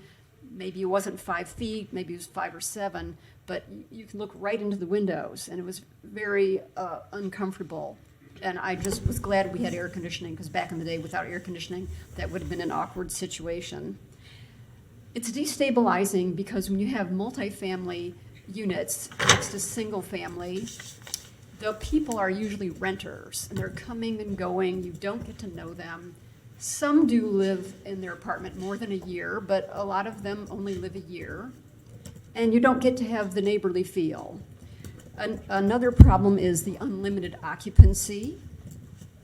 Maybe it wasn't 5 feet, maybe it was 5 or 7, but you can look right into the windows, and it was very uncomfortable. And I just was glad we had air conditioning, because back in the day, without air conditioning, that would have been an awkward situation. It's destabilizing because when you have multifamily units next to single family, the people are usually renters, and they're coming and going. You don't get to know them. Some do live in their apartment more than a year, but a lot of them only live a year. And you don't get to have the neighborly feel. Another problem is the unlimited occupancy.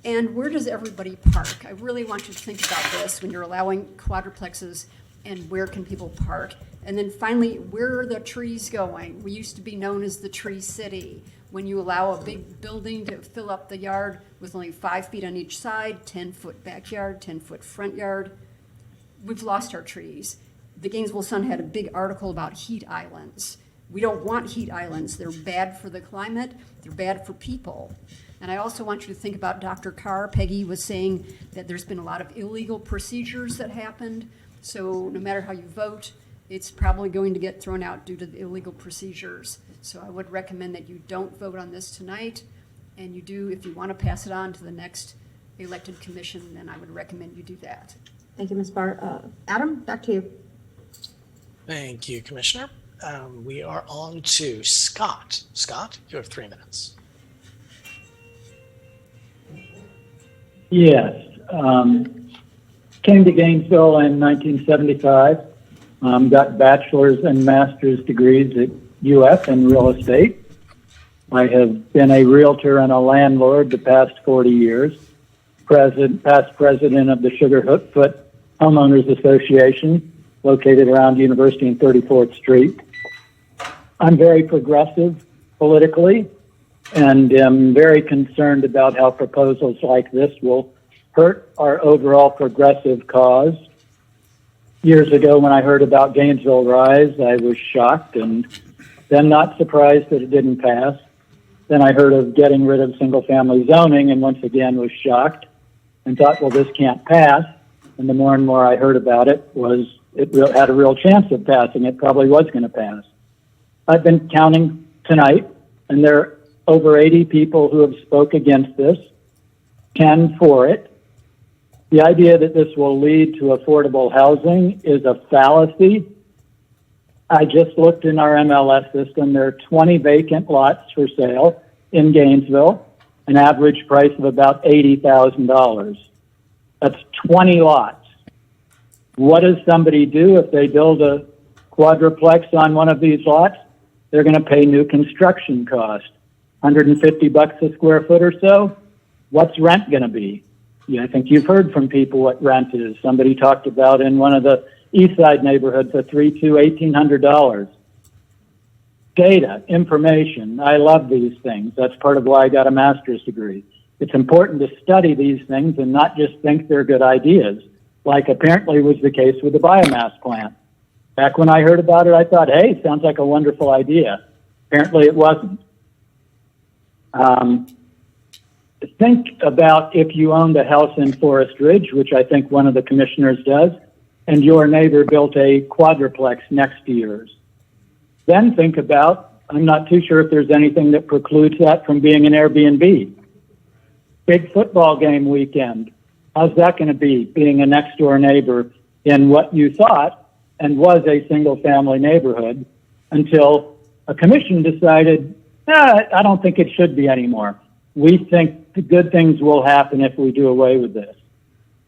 And where does everybody park? I really want you to think about this when you're allowing quadruplexes, and where can people park? And then finally, where are the trees going? We used to be known as the Tree City. When you allow a big building to fill up the yard with only 5 feet on each side, 10-foot backyard, 10-foot front yard, we've lost our trees. The Gainesville Sun had a big article about heat islands. We don't want heat islands. They're bad for the climate. They're bad for people. And I also want you to think about Dr. Carr. Peggy was saying that there's been a lot of illegal procedures that happened. So no matter how you vote, it's probably going to get thrown out due to the illegal procedures. So I would recommend that you don't vote on this tonight. And you do, if you want to pass it on to the next elected commission, then I would recommend you do that. Thank you, Ms. Bart. Adam, back to you. Thank you, Commissioner. We are on to Scott. Scott, you have 3 minutes. Yes. Came to Gainesville in 1975. Got bachelor's and master's degrees at UF in real estate. I have been a realtor and a landlord the past 40 years. Past president of the Sugarfoot Homeowners Association, located around University and 34th Street. I'm very progressive politically, and am very concerned about how proposals like this will hurt our overall progressive cause. Years ago, when I heard about Gainesville Rise, I was shocked and then not surprised that it didn't pass. Then I heard of getting rid of single-family zoning and once again was shocked and thought, well, this can't pass. And the more and more I heard about it, had a real chance of passing. It probably was going to pass. I've been counting tonight, and there are over 80 people who have spoke against this, 10 for it. The idea that this will lead to affordable housing is a fallacy. I just looked in our MLS system. There are 20 vacant lots for sale in Gainesville, an average price of about $80,000. That's 20 lots. What does somebody do if they build a quadruplex on one of these lots? They're going to pay new construction cost, $150 a square foot or so. What's rent going to be? Yeah, I think you've heard from people what rent is. Somebody talked about in one of the East Side neighborhoods, $1,800. Data, information. I love these things. That's part of why I got a master's degree. It's important to study these things and not just think they're good ideas, like apparently was the case with the biomass plant. Back when I heard about it, I thought, hey, sounds like a wonderful idea. Apparently it wasn't. Think about if you owned a house in Forest Ridge, which I think one of the commissioners does, and your neighbor built a quadruplex next to yours. Then think about, I'm not too sure if there's anything that precludes that from being an Airbnb. Big football game weekend. How's that going to be, being a next door neighbor in what you thought and was a single family neighborhood until a commission decided, I don't think it should be anymore. We think the good things will happen if we do away with this.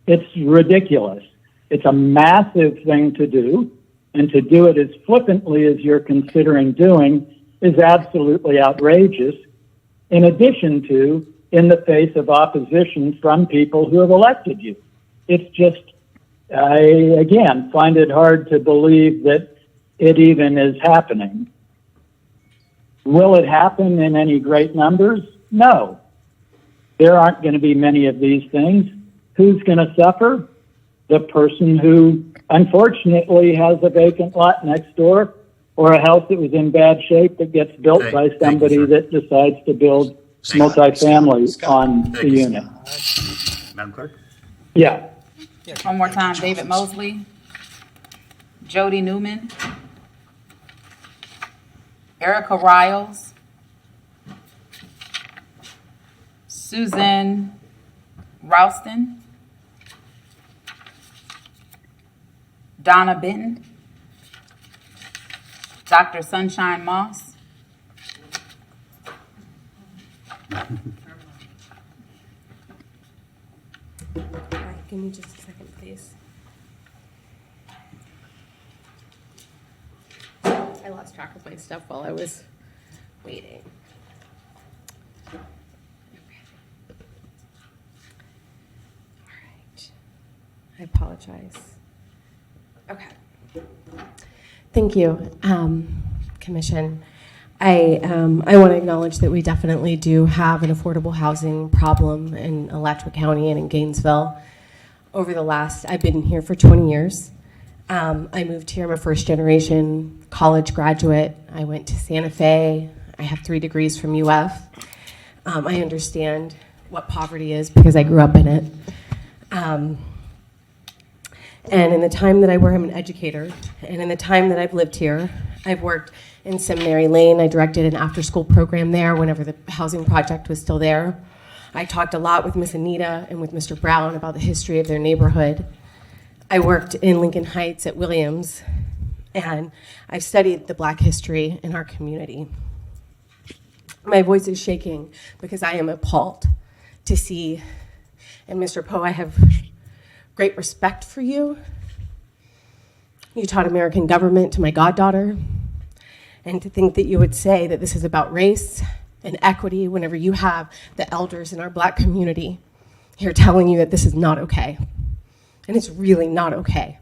It's ridiculous. It's a massive thing to do, and to do it as flippantly as you're considering doing is absolutely outrageous, in addition to in the face of opposition from people who have elected you. It's just, I, again, find it hard to believe that it even is happening. Will it happen in any great numbers? No. There aren't going to be many of these things. Who's going to suffer? The person who, unfortunately, has a vacant lot next door or a house that was in bad shape that gets built by somebody that decides to build multifamily on the unit. Madam Clerk? Yeah. One more time, David Mosley, Jody Newman, Erica Riles, Susan Ralston, Donna Benton, Dr. Sunshine Moss, Give me just a second, please. I lost track of my stuff while I was waiting. Okay. All right. I apologize. Okay. Thank you, Commission. I want to acknowledge that we definitely do have an affordable housing problem in Alachua County and in Gainesville. Over the last, I've been here for 20 years. I moved here. I'm a first generation college graduate. I went to Santa Fe. I have 3 degrees from UF. I understand what poverty is because I grew up in it. And in the time that I'm an educator, and in the time that I've lived here, I've worked in Seminary Lane. I directed an after-school program there whenever the housing project was still there. I talked a lot with Miss Anita and with Mr. Brown about the history of their neighborhood. I worked in Lincoln Heights at Williams, and I've studied the Black history in our community. My voice is shaking because I am appalled to see, and Mr. Poe, I have great respect for you. You taught American government to my goddaughter, and to think that you would say that this is about race and equity whenever you have the elders in our Black community here telling you that this is not okay. And it's really not okay.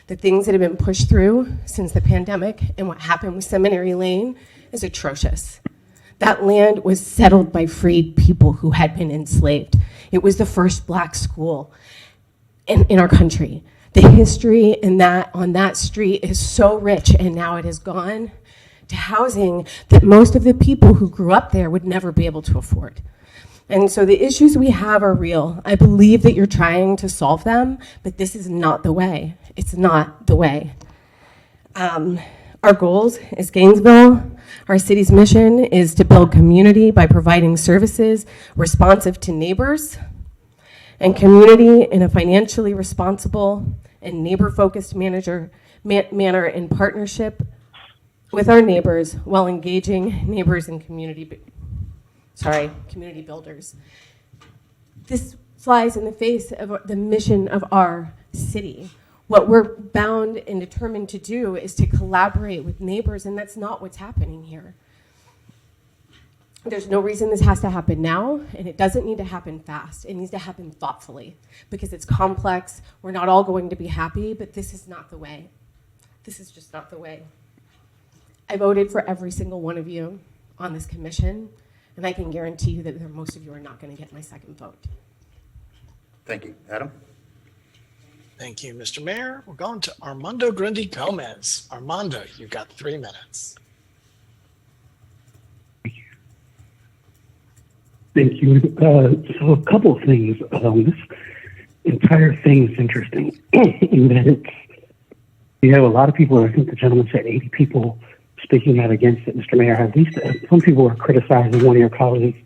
The things that have been pushed through since the pandemic and what happened with Seminary Lane is atrocious. That land was settled by freed people who had been enslaved. It was the first Black school in our country. The history on that street is so rich, and now it has gone to housing that most of the people who grew up there would never be able to afford. And so the issues we have are real. I believe that you're trying to solve them, but this is not the way. It's not the way. Our goals is Gainesville. Our city's mission is to build community by providing services responsive to neighbors and community in a financially responsible and neighbor-focused manner in partnership with our neighbors while engaging neighbors and community builders. This flies in the face of the mission of our city. What we're bound and determined to do is to collaborate with neighbors, and that's not what's happening here. There's no reason this has to happen now, and it doesn't need to happen fast. It needs to happen thoughtfully because it's complex. We're not all going to be happy, but this is not the way. This is just not the way. I voted for every single one of you on this commission, and I can guarantee you that most of you are not going to get my second vote. Thank you. Adam? Thank you, Mr. Mayor. We're going to Armando Grundy Gomez. Armando, you've got 3 minutes. Thank you. So a couple of things. This entire thing is interesting in that you have a lot of people, I think the gentleman said 80 people speaking out against it, Mr. Mayor. At least some people are criticizing one of your colleagues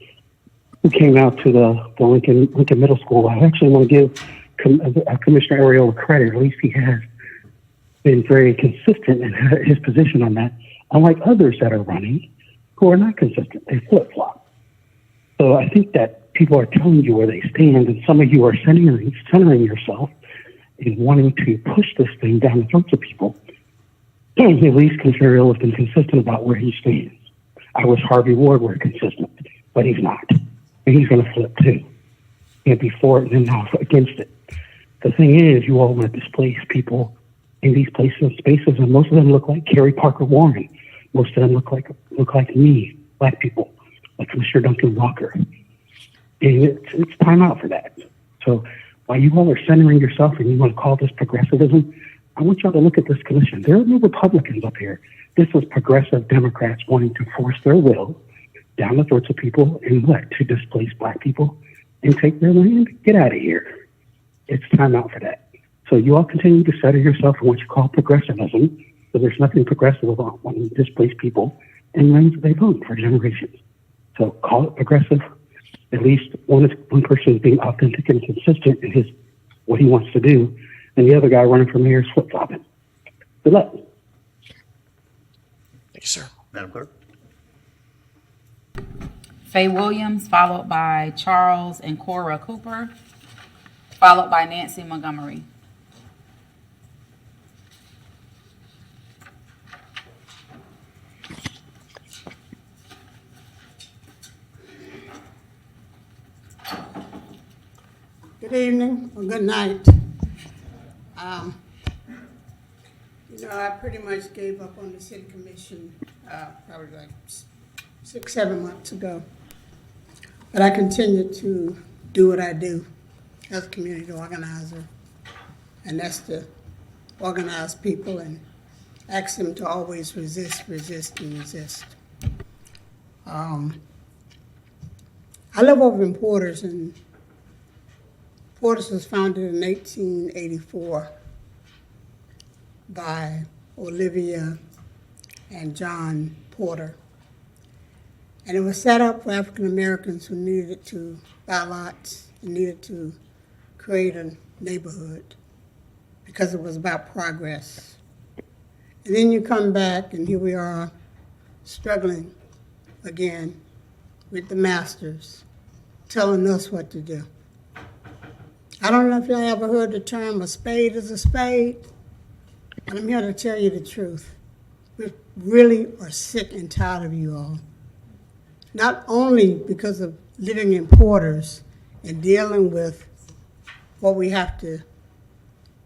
who came out to the Lincoln Middle School. I actually want to give Commissioner Arreola credit. At least he has been very consistent in his position on that, unlike others that are running who are not consistent. They flip-flop. So I think that people are telling you where they stand, and some of you are centering yourself in wanting to push this thing down the throats of people. At least Commissioner Arreola has been consistent about where he stands. I wish Harvey Ward were consistent, but he's not. And he's going to flip too. Can't be for it and then now against it. The thing is, you all want to displace people in these spaces, and most of them look like Kerry Parker Warren. Most of them look like me, Black people, like Commissioner Duncan Walker. And it's time out for that. So while you all are centering yourself and you want to call this progressivism, I want y'all to look at this commission. There are no Republicans up here. This was progressive Democrats wanting to force their will down the throats of people and to displace Black people and take their land. Get out of here. It's time out for that. So you all continue to center yourself in what you call progressivism, but there's nothing progressive about wanting to displace people in lands that they've owned for generations. So call it progressive. At least one person is being authentic and consistent in what he wants to do, and the other guy running for mayor is flip-flopping. Good luck. Thank you, sir. Madam Clerk? Faye Williams, followed by Charles and Cora Cooper, followed by Nancy Montgomery. Good evening or good night. I pretty much gave up on the city commission probably like 6-7 months ago. But I continue to do what I do as a community organizer, and that's to organize people and ask them to always resist, resist, and resist. I live over in Porter's, and Porter's was founded in 1884 by Olivia and John Porter. And it was set up for African Americans who needed to buy lots and needed to create a neighborhood because it was about progress. And then you come back, and here we are struggling again with the masters telling us what to do. I don't know if y'all ever heard the term a spade is a spade, but I'm here to tell you the truth. We really are sick and tired of you all. Not only because of living in Porters and dealing with what we have to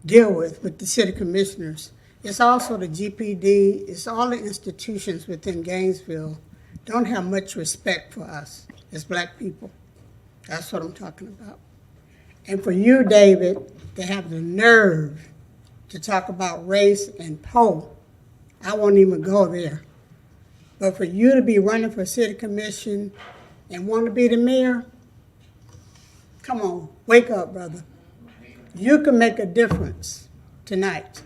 deal with the city commissioners, it's also the GPD, it's all the institutions within Gainesville don't have much respect for us as black people. That's what I'm talking about. And for you, David, to have the nerve to talk about race and Poe, I won't even go there. But for you to be running for city commission and want to be the mayor, come on, wake up, brother. You can make a difference tonight.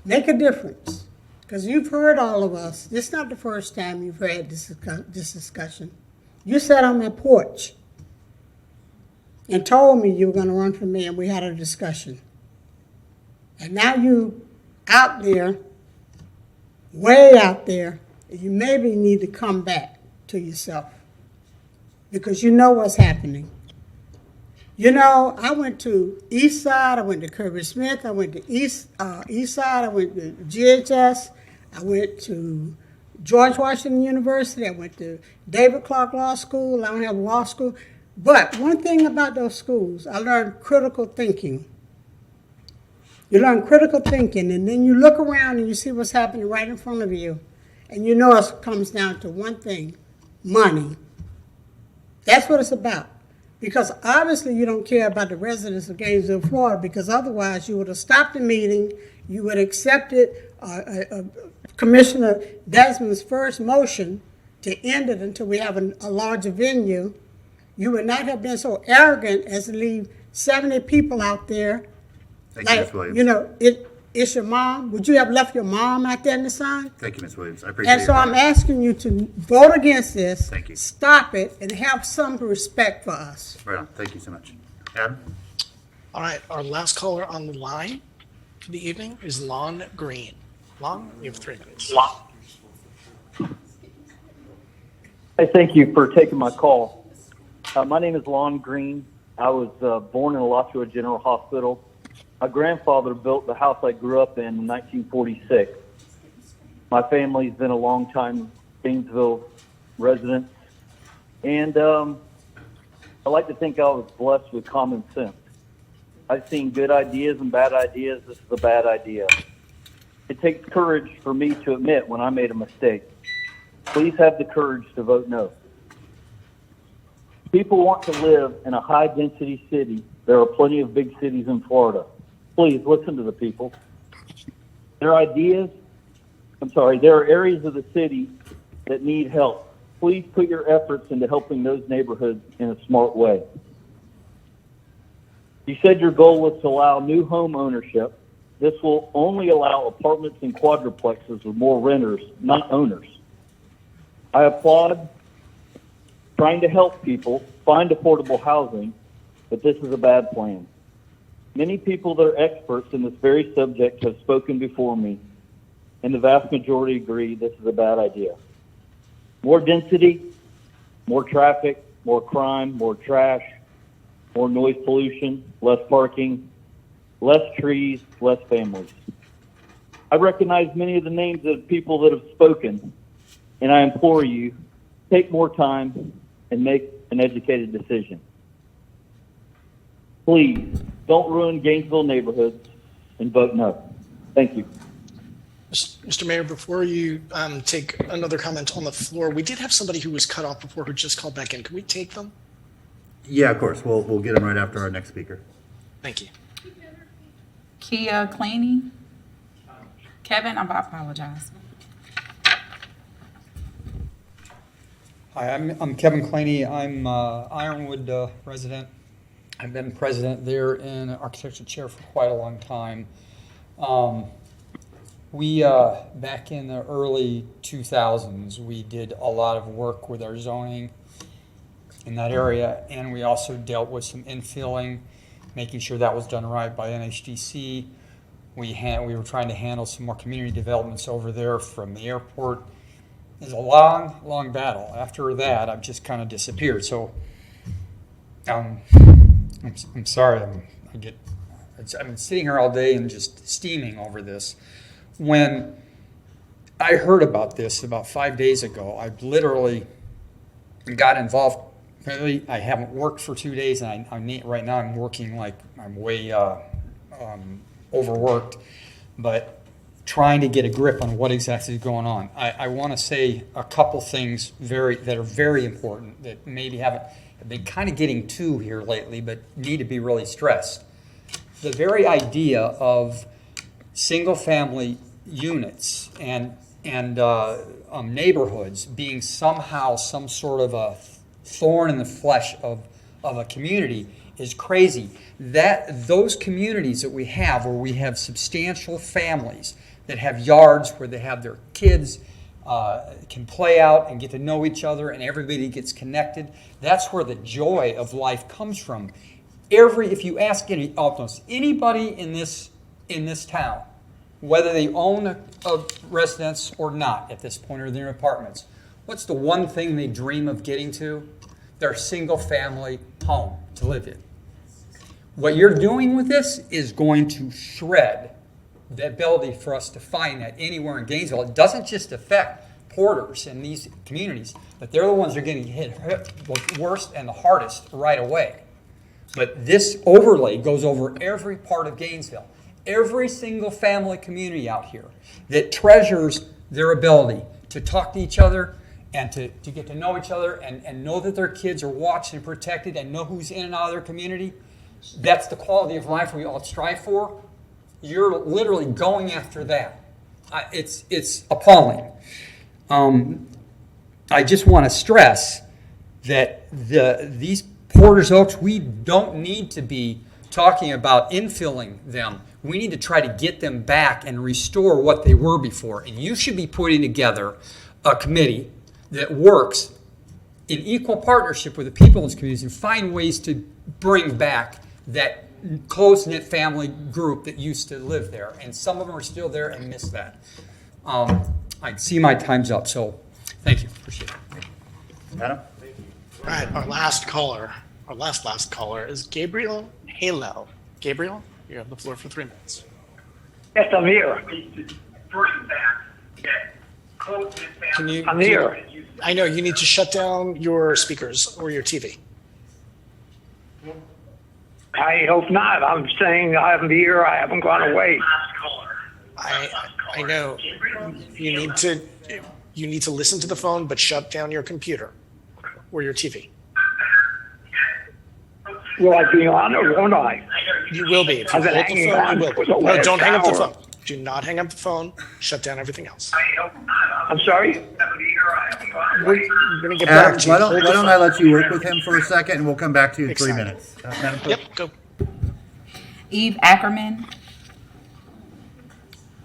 Make a difference. Because you've heard all of us. This is not the first time you've heard this discussion. You sat on that porch and told me you were going to run for mayor, and we had a discussion. And now you out there, way out there, you maybe need to come back to yourself because you know what's happening. You know, I went to East Side, I went to Kirby Smith, I went to East Side, I went to GHS, I went to George Washington University, I went to David Clark Law School, I don't have a law school. But one thing about those schools, I learned critical thinking. You learn critical thinking, and then you look around and you see what's happening right in front of you. And you know it comes down to one thing, money. That's what it's about. Because obviously you don't care about the residents of Gainesville, Florida, because otherwise you would have stopped the meeting, you would have accepted Commissioner Desmond's first motion to end it until we have a larger venue. You would not have been so arrogant as to leave 70 people out there. Thank you, Ms. Williams. You know, it's your mom. Would you have left your mom out there in the sun? Thank you, Ms. Williams. I appreciate it. And so I'm asking you to vote against this. Thank you. Stop it and have some respect for us. Right on. Thank you so much. Adam? All right, our last caller on the line for the evening is Lon Green. Lon, you have 3 minutes. Hey, thank you for taking my call. My name is Lon Green. I was born in Alachua General Hospital. My grandfather built the house I grew up in 1946. My family's been a long-time Gainesville resident, and I like to think I was blessed with common sense. I've seen good ideas and bad ideas. This is a bad idea. It takes courage for me to admit when I made a mistake. Please have the courage to vote no. People want to live in a high-density city. There are plenty of big cities in Florida. Please listen to the people. There are areas of the city that need help. Please put your efforts into helping those neighborhoods in a smart way. You said your goal was to allow new home ownership. This will only allow apartments and quadruplexes with more renters, not owners. I applaud trying to help people find affordable housing, but this is a bad plan. Many people that are experts in this very subject have spoken before me, and the vast majority agree this is a bad idea. More density, more traffic, more crime, more trash, more noise pollution, less parking, less trees, less families. I recognize many of the names of people that have spoken, and I implore you, take more time and make an educated decision. Please, don't ruin Gainesville neighborhoods and vote no. Thank you. Mr. Mayor, before you take another comment on the floor, we did have somebody who was cut off before who just called back in. Can we take them? Yeah, of course. We'll get them right after our next speaker. Thank you. Kia Claney. Kevin, I apologize. Hi, I'm Kevin Claney. I'm Ironwood resident. I've been president there and architecture chair for quite a long time. We back in the early 2000s, we did a lot of work with our zoning in that area, and we also dealt with some infilling, making sure that was done right by NHDC. We were trying to handle some more community developments over there from the airport. It was a long, long battle. After that, I've just kind of disappeared. So I'm sorry. I've been sitting here all day and just steaming over this. When I heard about this about 5 days ago, I literally got involved. Really, I haven't worked for 2 days, and right now I'm working like I'm way overworked, but trying to get a grip on what exactly is going on. I want to say a couple things that are very important that maybe have been kind of getting to here lately, but need to be really stressed. The very idea of single-family units and neighborhoods being somehow some sort of a thorn in the flesh of a community is crazy. Those communities that we have, where we have substantial families that have yards where they have their kids can play out and get to know each other, and everybody gets connected. That's where the joy of life comes from. If you ask anybody in this town, whether they own a residence or not at this point, or they're in apartments, what's the one thing they dream of getting to? Their single-family home to live in. What you're doing with this is going to shred the ability for us to find that anywhere in Gainesville. It doesn't just affect Porters in these communities, but they're the ones that are getting hit the worst and the hardest right away. But this overlay goes over every part of Gainesville. Every single family community out here that treasures their ability to talk to each other and to get to know each other and know that their kids are watched and protected and know who's in and out of their community. That's the quality of life we all strive for. You're literally going after that. It's appalling. I just want to stress that these Porter's Oaks, we don't need to be talking about infilling them. We need to try to get them back and restore what they were before. And you should be putting together a committee that works in equal partnership with the people in these communities and find ways to bring back that close-knit family group that used to live there. And some of them are still there and miss that. I see my time's up, so thank you. Appreciate it. Adam? All right, our last caller is Gabriel Halo. Gabriel, you have the floor for 3 minutes. Yes, I'm here. I'm here. I know you need to shut down your speakers or your TV. I hope not. I'm saying I'm here. I haven't gone away. I know you need to listen to the phone, but shut down your computer or your TV. Will I be on or won't I? You will be. If you I've been hold the hanging phone, on you will for be. the No, last don't hang up the hour. phone. Do not hang up the phone. Shut down everything else. I'm sorry? We're going to get back Adam, to you. why Hold the don't I phone. let you work with him for a second, and we'll come back to you in 3 Excited. minutes. Madam Clerk? Yep, go. Eve Ackerman.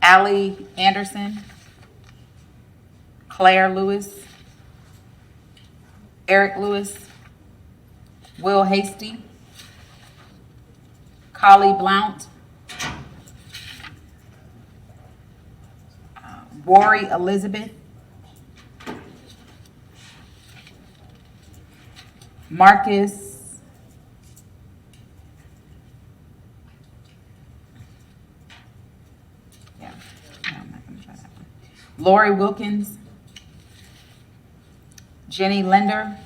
Allie Anderson. Claire Lewis. Eric Lewis. Will Hasty. Collie Blount. Rory Elizabeth. Marcus. Yeah, no, I'm not gonna try that one. Lori Wilkins. Jenny Linder.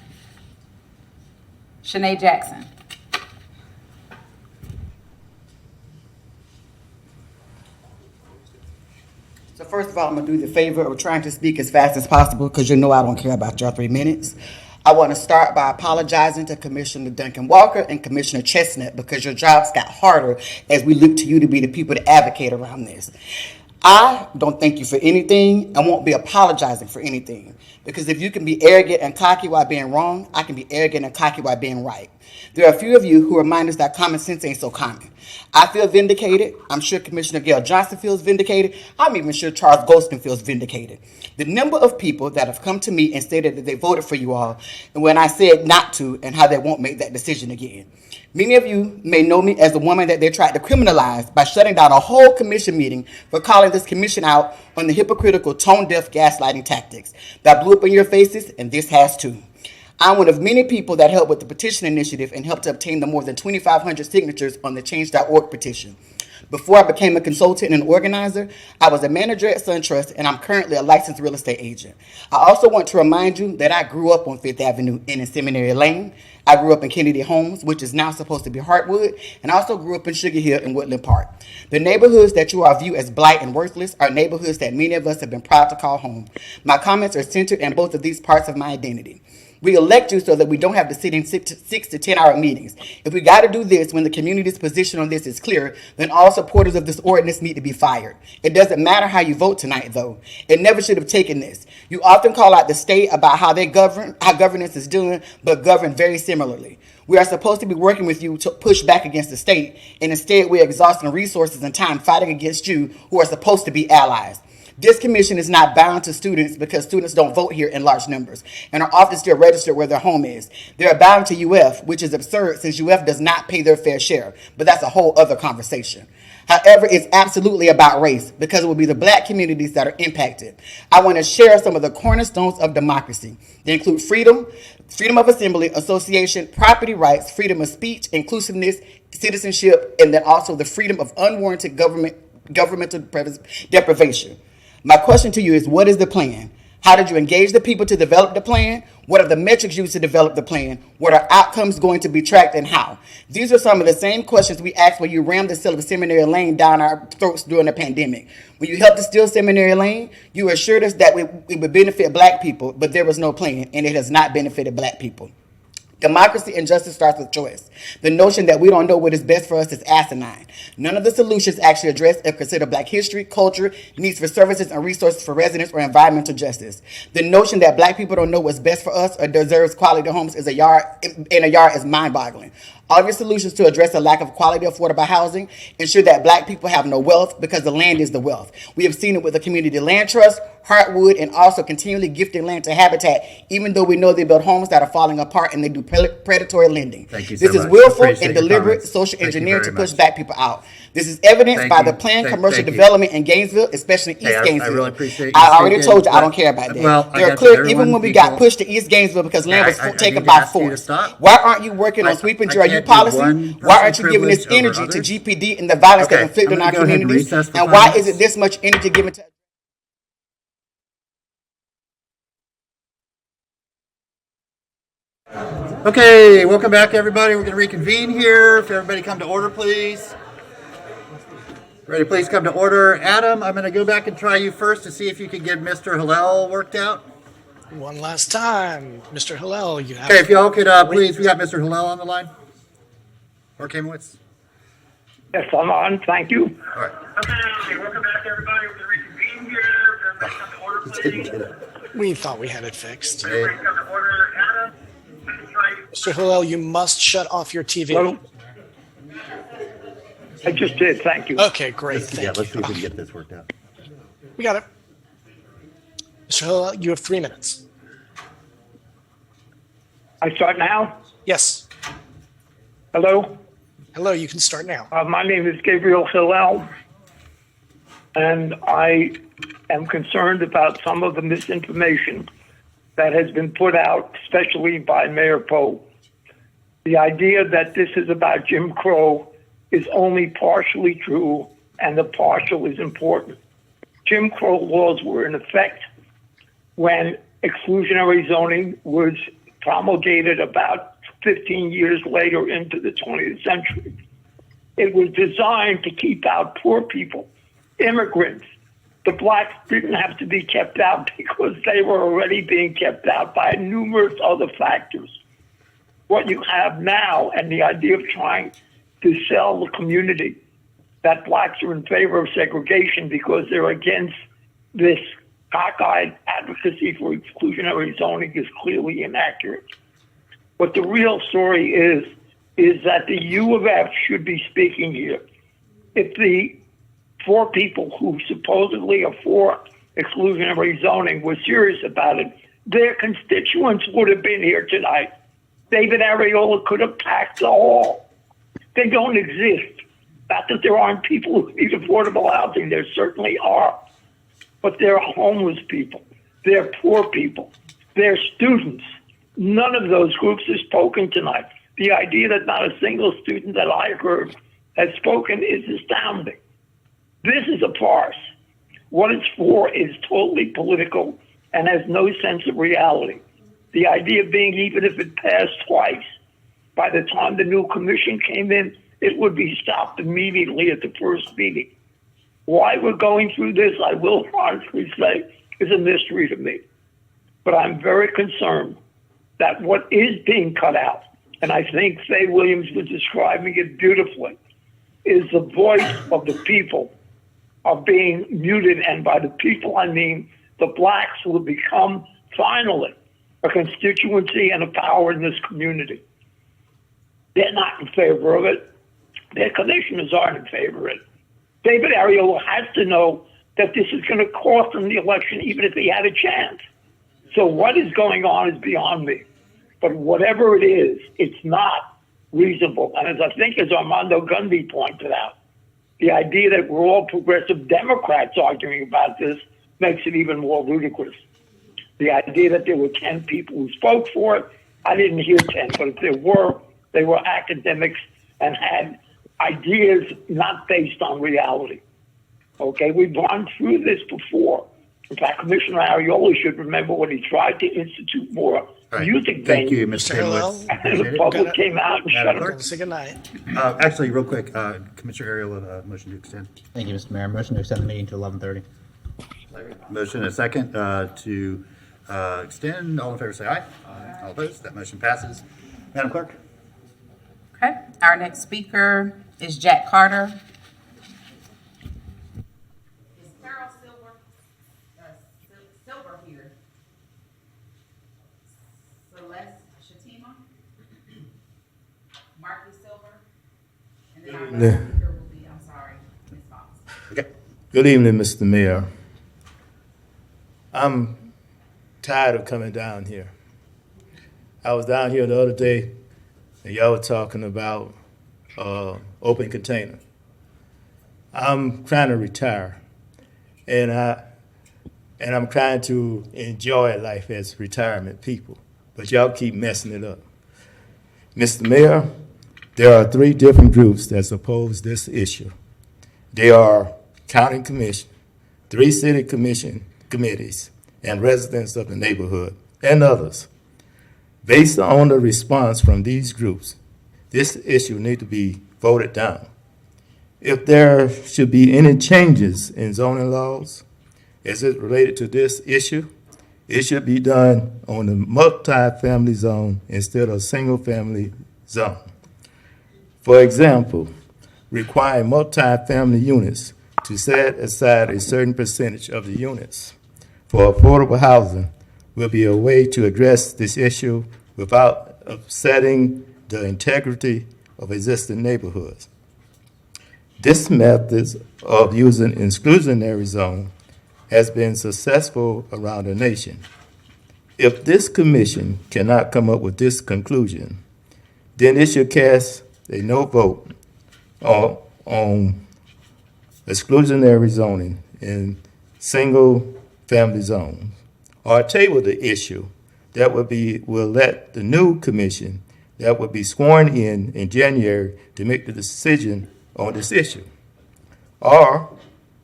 Shanae Jackson. So first of all, I'm going to do the favor of trying to speak as fast as possible because you know I don't care about your 3 minutes. I want to start by apologizing to Commissioner Duncan Walker and Commissioner Chestnut because your jobs got harder as we look to you to be the people to advocate around this. I don't thank you for anything. I won't be apologizing for anything. Because if you can be arrogant and cocky while being wrong, I can be arrogant and cocky while being right. There are a few of you who remind us that common sense ain't so common. I feel vindicated. I'm sure Commissioner Gail Johnson feels vindicated. I'm even sure Charles Golston feels vindicated. The number of people that have come to me and stated that they voted for you all, and when I said not to, and how they won't make that decision again. Many of you may know me as the woman that they tried to criminalize by shutting down a whole commission meeting for calling this commission out on the hypocritical tone-deaf gaslighting tactics that blew up in your faces, and this has too. I'm one of many people that helped with the petition initiative and helped to obtain the more than 2,500 signatures on the Change.org petition. Before I became a consultant and an organizer, I was a manager at SunTrust, and I'm currently a licensed real estate agent. I also want to remind you that I grew up on Fifth Avenue and in Seminary Lane. I grew up in Kennedy Homes, which is now supposed to be Heartwood, and I also grew up in Sugar Hill and Woodland Park. The neighborhoods that you all view as blight and worthless are neighborhoods that many of us have been proud to call home. My comments are centered in both of these parts of my identity. We elect you so that we don't have to sit in 6 to 10 hour meetings. If we got to do this when the community's position on this is clear, then all supporters of this ordinance need to be fired. It doesn't matter how you vote tonight, though. It never should have taken this. You often call out the state about how they govern, how governance is doing, but govern very similarly. We are supposed to be working with you to push back against the state, and instead we're exhausting resources and time fighting against you who are supposed to be allies. This commission is not bound to students because students don't vote here in large numbers and are often still registered where their home is. They are bound to UF, which is absurd since UF does not pay their fair share, but that's a whole other conversation. However, it's absolutely about race because it will be the black communities that are impacted. I want to share some of the cornerstones of democracy. They include freedom, freedom of assembly, association, property rights, freedom of speech, inclusiveness, citizenship, and then also the freedom of unwarranted governmental deprivation. My question to you is, what is the plan? How did you engage the people to develop the plan? What are the metrics used to develop the plan? What are outcomes going to be tracked and how? These are some of the same questions we asked when you rammed the sale of Seminary Lane down our throats during the pandemic. When you helped to steal Seminary Lane, you assured us that it would benefit black people, but there was no plan, and it has not benefited black people. Democracy and justice starts with choice. The notion that we don't know what is best for us is asinine. None of the solutions actually address or consider black history, culture, needs for services and resources for residents, or environmental justice. The notion that black people don't know what's best for us or deserves quality homes is is mind-boggling. All of your solutions to address the lack of quality affordable housing ensure that black people have no wealth because the land is the wealth. We have seen it with the Community Land Trust, Heartwood, and also continually gifting land to Habitat, even though we know they build homes that are falling apart and they do predatory lending. Thank you so This is much. willful Appreciate and your deliberate comments. social Thank you engineering to very push much. black people out. This is evidenced Thank by you. the planned commercial Thank you. development in Gainesville, especially East Hey, I Gainesville. really appreciate you I already speaking, told you I but- don't care about that. well, I They're got clear, everyone, even when we people- got pushed to East Gainesville because land was I taken need to by ask you to force. stop. Why aren't you working on sweeping I GRU can't do policy? one Why aren't person you giving this privilege over energy to others. GPD and the violence Okay, that's inflicted I'm on our gonna go ahead and communities? recess for And 5 why minutes. is it this much energy given to Okay, welcome back, everybody. We're going to reconvene here. If everybody come to order, please. Ready, please come to order. Adam, I'm going to go back and try you first to see if you can get Mr. Hillel worked out. One last time, Mr. Hillel, you have. Okay, if y'all could, please, we got Mr. Hillel on the line. Or Kamowitz. Yes, I'm on. Thank you. All right. Okay, welcome back, everybody. We're reconvene here. Everybody come to order, please. We thought we had it fixed. Everybody come to order. Adam, Mr. Hillel, you must shut off your TV. Hello? I just did. Thank you. Okay, great. Let's Thank see if we you. can get this worked out. We got it. Mr. Hillel, you have 3 minutes. I start now? Yes. Hello? Hello, you can start now. My name is Gabriel Hillel, and I am concerned about some of the misinformation that has been put out, especially by Mayor Poe. The idea that this is about Jim Crow is only partially true, and the partial is important. Jim Crow laws were in effect when exclusionary zoning was promulgated about 15 years later into the 20th century. It was designed to keep out poor people, immigrants, The blacks didn't have to be kept out because they were already being kept out by numerous other factors. What you have now, and the idea of trying to sell the community that blacks are in favor of segregation because they're against this cockeyed advocacy for exclusionary zoning, is clearly inaccurate. What the real story is that the U of F should be speaking here. If the 4 people who supposedly are for exclusionary zoning were serious about it, their constituents would have been here tonight. David Ariola could have packed the hall. They don't exist. Not that there aren't people who need affordable housing. There certainly are. But they're homeless people. They're poor people. They're students. None of those groups has spoken tonight. The idea that not a single student that I heard has spoken is astounding. This is a farce. What it's for is totally political and has no sense of reality. The idea being, even if it passed twice, by the time the new commission came in, it would be stopped immediately at the first meeting. Why we're going through this, I will honestly say, is a mystery to me. But I'm very concerned that what is being cut out, and I think Faye Williams was describing it beautifully, is the voice of the people are being muted. And by the people, I mean the blacks will become, finally, a constituency and a power in this community. They're not in favor of it. Their commissioners aren't in favor of it. David Ariola has to know that this is going to cost him the election, even if he had a chance. So what is going on is beyond me. But whatever it is, it's not reasonable. And as I think as Armando Gundy pointed out, the idea that we're all progressive Democrats arguing about this makes it even more ludicrous. The idea that there were 10 people who spoke for it, I didn't hear 10, but if there were, they were academics and had ideas not based on reality. Okay, we've gone through this before. In fact, Commissioner Ariola should remember when he tried to institute more music Thank you, venues. Mr. Haywood. And the public came out and shut him. Say goodnight. Actually, real quick, Commissioner Ariola, motion to extend. Thank you, Mr. Mayor. Motion to extend the meeting to 11:30. Motion and a second to extend. All in favor say aye. Aye. All opposed? That motion passes. Madam Clerk? Okay, our next speaker is Jack Carter. Is Carol Silver here? Celeste Shatima? Marcus Silver? And then our next speaker will be, I'm sorry, Ms. Fox. Okay. Good evening, Mr. Mayor. I'm tired of coming down here. I was down here the other day, and y'all were talking about open container. I'm trying to retire, and I'm trying to enjoy life as retirement people, but y'all keep messing it up. Mr. Mayor, there are 3 different groups that oppose this issue. They are County Commission, 3 City Commission committees, and residents of the neighborhood, and others. Based on the response from these groups, this issue needs to be voted down. If there should be any changes in zoning laws as it related to this issue, it should be done on the multi-family zone instead of single-family zone. For example, requiring multi-family units to set aside a certain percentage of the units for affordable housing will be a way to address this issue without upsetting the integrity of existing neighborhoods. This method of using exclusionary zone has been successful around the nation. If this commission cannot come up with this conclusion, then it should cast a no vote on exclusionary zoning in single-family zones, or table the issue that will let the new commission that will be sworn in January to make the decision on this issue, or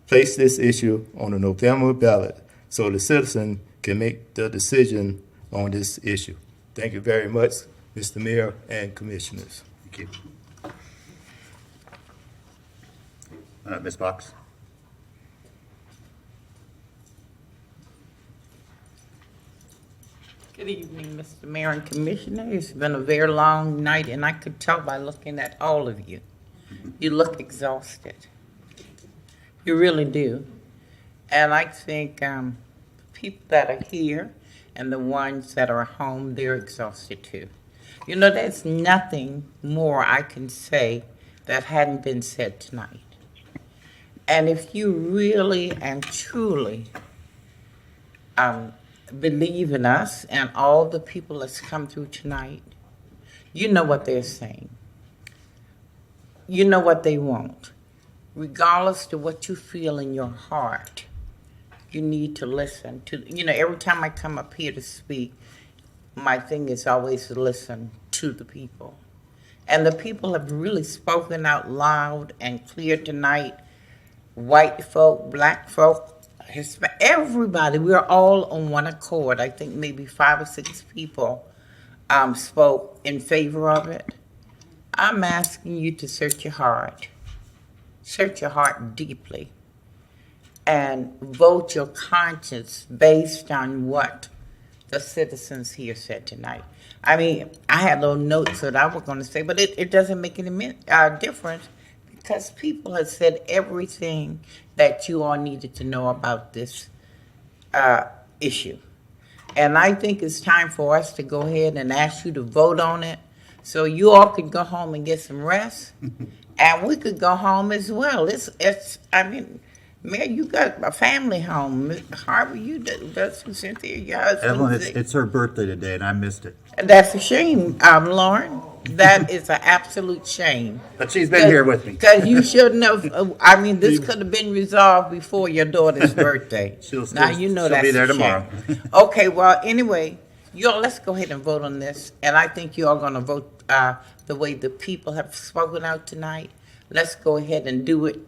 place this issue on the November ballot so the citizen can make the decision on this issue. Thank you very much, Mr. Mayor and Commissioners. Thank you. Ms. Fox? Good evening, Mr. Mayor and Commissioner. It's been a very long night, and I could tell by looking at all of you. You look exhausted. You really do. And I think people that are here and the ones that are home, they're exhausted too. You know, there's nothing more I can say that hadn't been said tonight. And if you really and truly believe in us and all the people that's come through tonight, you know what they're saying. You know what they want. Regardless to what you feel in your heart, you need to listen to, you know, every time I come up here to speak, my thing is always to listen to the people. And the people have really spoken out loud and clear tonight. White folk, black folk, everybody, we're all on one accord. I think maybe 5 or 6 people spoke in favor of it. I'm asking you to search your heart deeply, and vote your conscience based on what the citizens here said tonight. I mean, I had little notes that I was going to say, but it doesn't make any difference, because people have said everything that you all needed to know about this issue. And I think it's time for us to go ahead and ask you to vote on it so you all could go home and get some rest, and we could go home as well. I mean, Mayor, you got a family home. Harvey, you that's Cynthia, your husband. Evelyn, it's her birthday today, and I missed it. That's a shame, Lauren. That is an absolute shame. But she's been here with me. Because you shouldn't have, I mean, this could have been resolved before your daughter's birthday. Now you know she'll be there a tomorrow. shame. Okay, well, anyway, y'all, let's go ahead and vote on this. And I think you all going to vote the way the people have spoken out tonight. Let's go ahead and do it.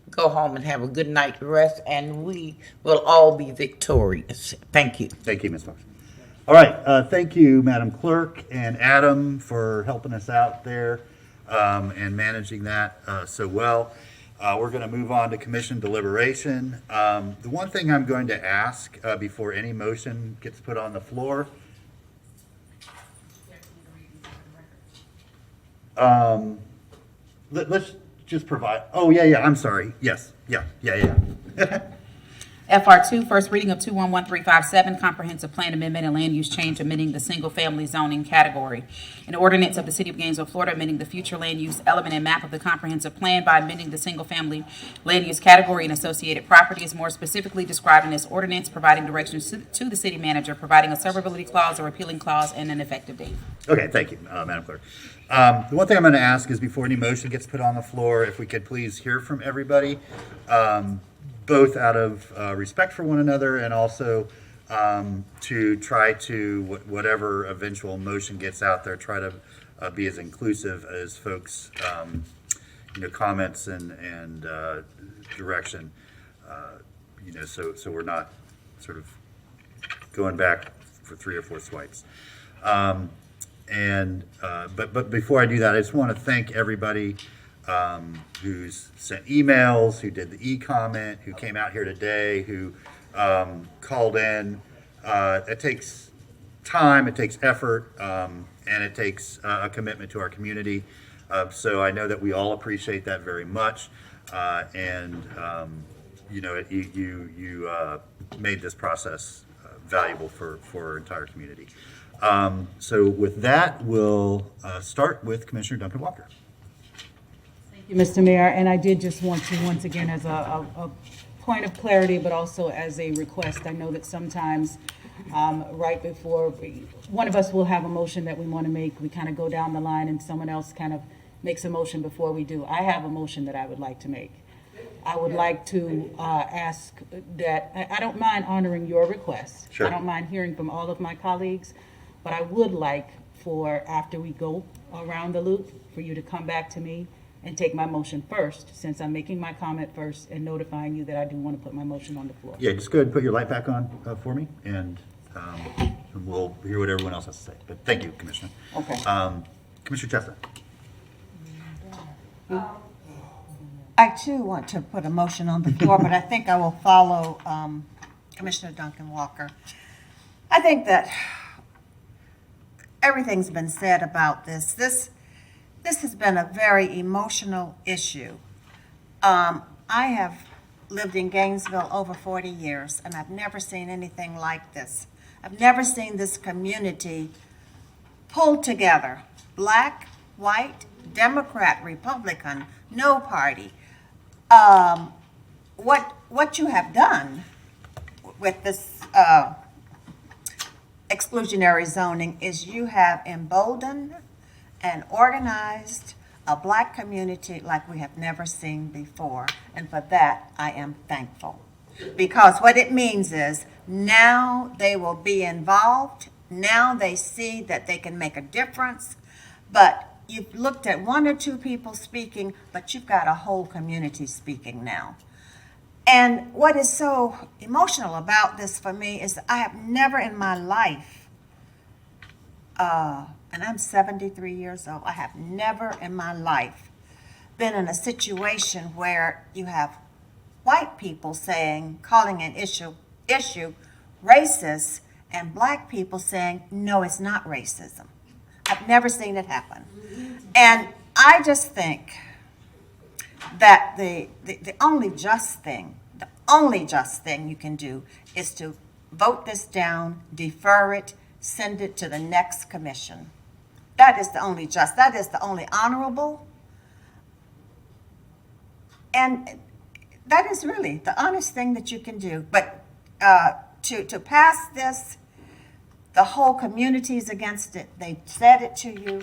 Go home and have a good night's rest, and we will all be victorious. Thank you. Thank you, Ms. Fox. All right, thank you, Madam Clerk, and Adam for helping us out there and managing that so well. We're going to move on to commission deliberation. The one thing I'm going to ask before any motion gets put on the floor, let's just provide, oh, yeah, I'm sorry. Yes, yeah. FR2, first reading of 211357, comprehensive plan amendment and land use change amending the single-family zoning category. An ordinance of the City of Gainesville, Florida, amending the future land use element and map of the comprehensive plan by amending the single-family land use category and associated properties, more specifically described in this ordinance, providing directions to the city manager, providing a severability clause or repealing clause, and an effective date. Okay, thank you, Madam Clerk. The one thing I'm going to ask is before any motion gets put on the floor, if we could please hear from everybody, both out of respect for one another and also to try to, whatever eventual motion gets out there, try to be as inclusive as folks, comments and direction, so we're not sort of going back for 3 or 4 swipes. But before I do that, I just want to thank everybody who's sent emails, who did the e-comment, who came out here today, who called in. It takes time, it takes effort, and it takes a commitment to our community. So I know that we all appreciate that very much. You made this process valuable for our entire community. So with that, we'll start with Commissioner Duncan Walker. Thank you, Mr. Mayor. And I did just want to, once again, as a point of clarity, but also as a request, I know that sometimes right before one of us will have a motion that we want to make, we kind of go down the line and someone else kind of makes a motion before we do. I have a motion that I would like to make. I would like to ask that, I don't mind honoring your request. Sure. I don't mind hearing from all of my colleagues, but I would like for, after we go around the loop, for you to come back to me and take my motion first, since I'm making my comment first and notifying you that I do want to put my motion on the floor. Yeah, just go ahead and put your light back on for me, and we'll hear what everyone else has to say. But thank you, Commissioner. Okay. Commissioner Chestnut. I too want to put a motion on the floor, but I think I will follow Commissioner Duncan Walker. I think that everything's been said about this. This has been a very emotional issue. I have lived in Gainesville over 40 years, and I've never seen anything like this. I've never seen this community pulled together, black, white, Democrat, Republican, no party. What you have done with this exclusionary zoning is you have emboldened and organized a black community like we have never seen before. And for that, I am thankful. Because what it means is now they will be involved. Now they see that they can make a difference. But you've looked at one or two people speaking, but you've got a whole community speaking now. And what is so emotional about this for me is I have never in my life, and I'm 73 years old, I have never in my life been in a situation where you have white people calling an issue racist, and black people saying, no, it's not racism. I've never seen it happen. And I just think that the only just thing you can do is to vote this down, defer it, send it to the next commission. That is the only just, that is the only honorable, and that is really the honest thing that you can do. But to pass this, the whole community is against it. They said it to you.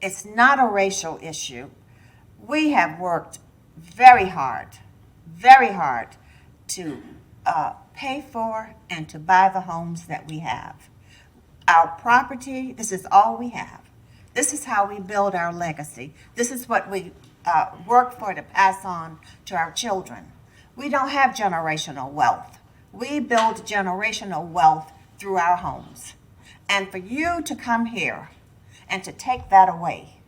It's not a racial issue. We have worked very hard to pay for and to buy the homes that we have. Our property, this is all we have. This is how we build our legacy. This is what we work for to pass on to our children. We don't have generational wealth. We build generational wealth through our homes. And for you to come here and to take that away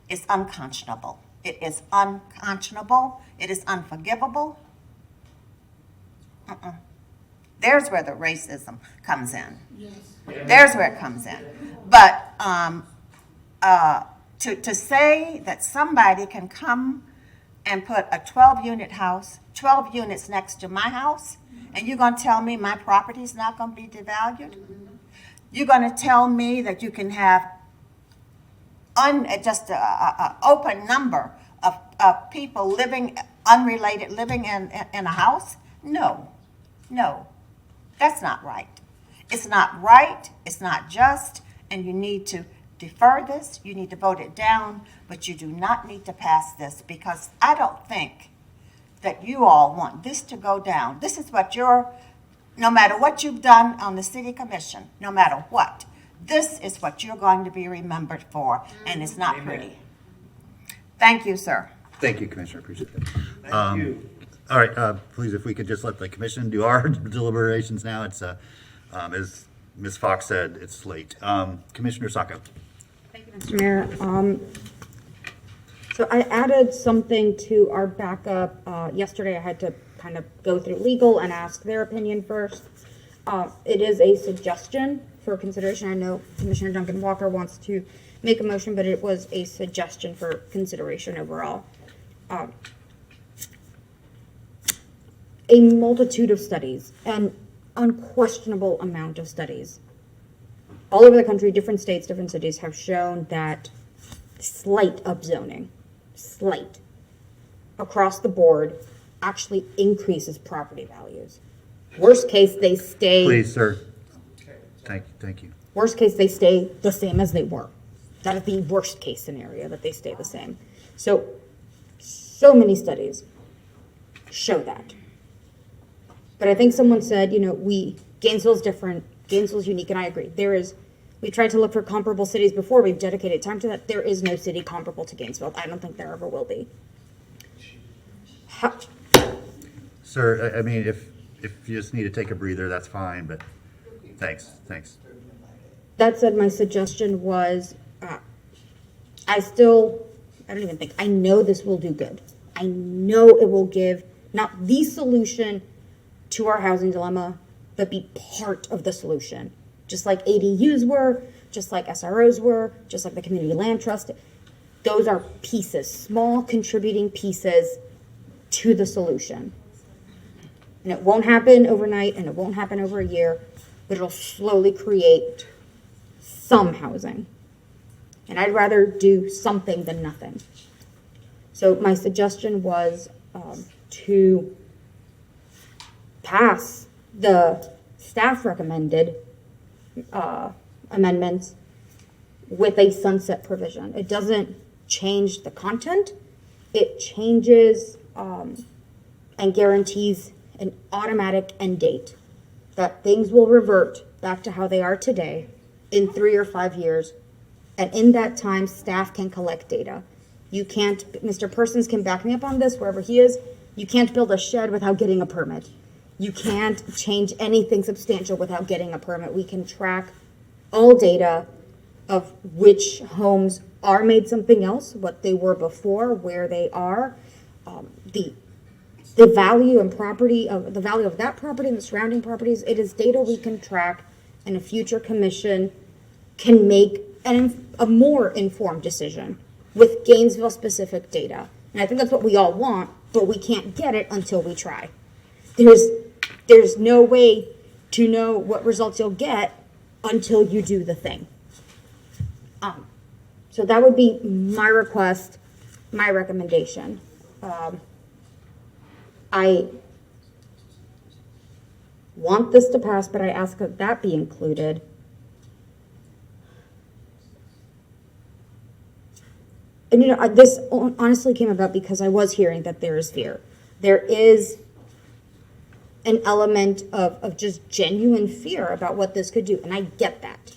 is unconscionable. It is unconscionable. It is unforgivable. There's where the racism comes in. Yes. There's where it comes in. But to say that somebody can come and put a 12-unit house, 12 units next to my house, and you're going to tell me my property is not going to be devalued? You're going to tell me that you can have just an open number of people living, unrelated, living in a house? No, that's not right. It's not right, it's not just, and you need to defer this, you need to vote it down, but you do not need to pass this, because I don't think that you all want this to go down. This is what no matter what you've done on the city commission, no matter what, this is what you're going to be remembered for, and it's not pretty. Thank you, sir. Thank you, Commissioner. Appreciate that. Thank you. All right, please, if we could just let the commission do our deliberations now. It's, as Ms. Fox said, it's late. Commissioner Sacco. Thank you, Mr. Mayor. So I added something to our backup. Yesterday I had to kind of go through legal and ask their opinion first. It is a suggestion for consideration. I know Commissioner Duncan Walker wants to make a motion, but it was a suggestion for consideration overall. A multitude of studies, an unquestionable amount of studies, all over the country, different states, different cities have shown that slight upzoning, across the board, actually increases property values. Worst case, they stay. Please, sir. Thank you. Worst case, they stay the same as they were. That is the worst case scenario, that they stay the same. So many studies show that. But I think someone said, Gainesville's different, Gainesville's unique, and I agree. We tried to look for comparable cities before, we've dedicated time to that. There is no city comparable to Gainesville. I don't think there ever will be. Sir, I mean, if you just need to take a breather, that's fine, but thanks. That said, my suggestion was, I know this will do good. I know it will give, not the solution to our housing dilemma, but be part of the solution. just like ADUs were, just like SROs were, just like the Community Land Trust. Those are pieces, small contributing pieces to the solution. And it won't happen overnight and it won't happen over a year, but it'll slowly create some housing. And I'd rather do something than nothing. So my suggestion was to pass the staff recommended amendments with a sunset provision. It doesn't change the content. It changes and guarantees an automatic end date, that things will revert back to how they are today in 3 or 5 years. And in that time, staff can collect data. You can't, Mr. Persons can back me up on this, wherever he is, you can't build a shed without getting a permit. You can't change anything substantial without getting a permit. We can track all data of which homes are made something else, what they were before, where they are, the value and property of the value of that property and the surrounding properties. It is data we can track, and a future commission can make a more informed decision with Gainesville specific data. And I think that's what we all want, but we can't get it until we try. There's no way to know what results you'll get until you do the thing. So that would be my request, my recommendation. I want this to pass, but I ask that that be included. And this honestly came about because I was hearing that there is fear. There is an element of just genuine fear about what this could do, and I get that.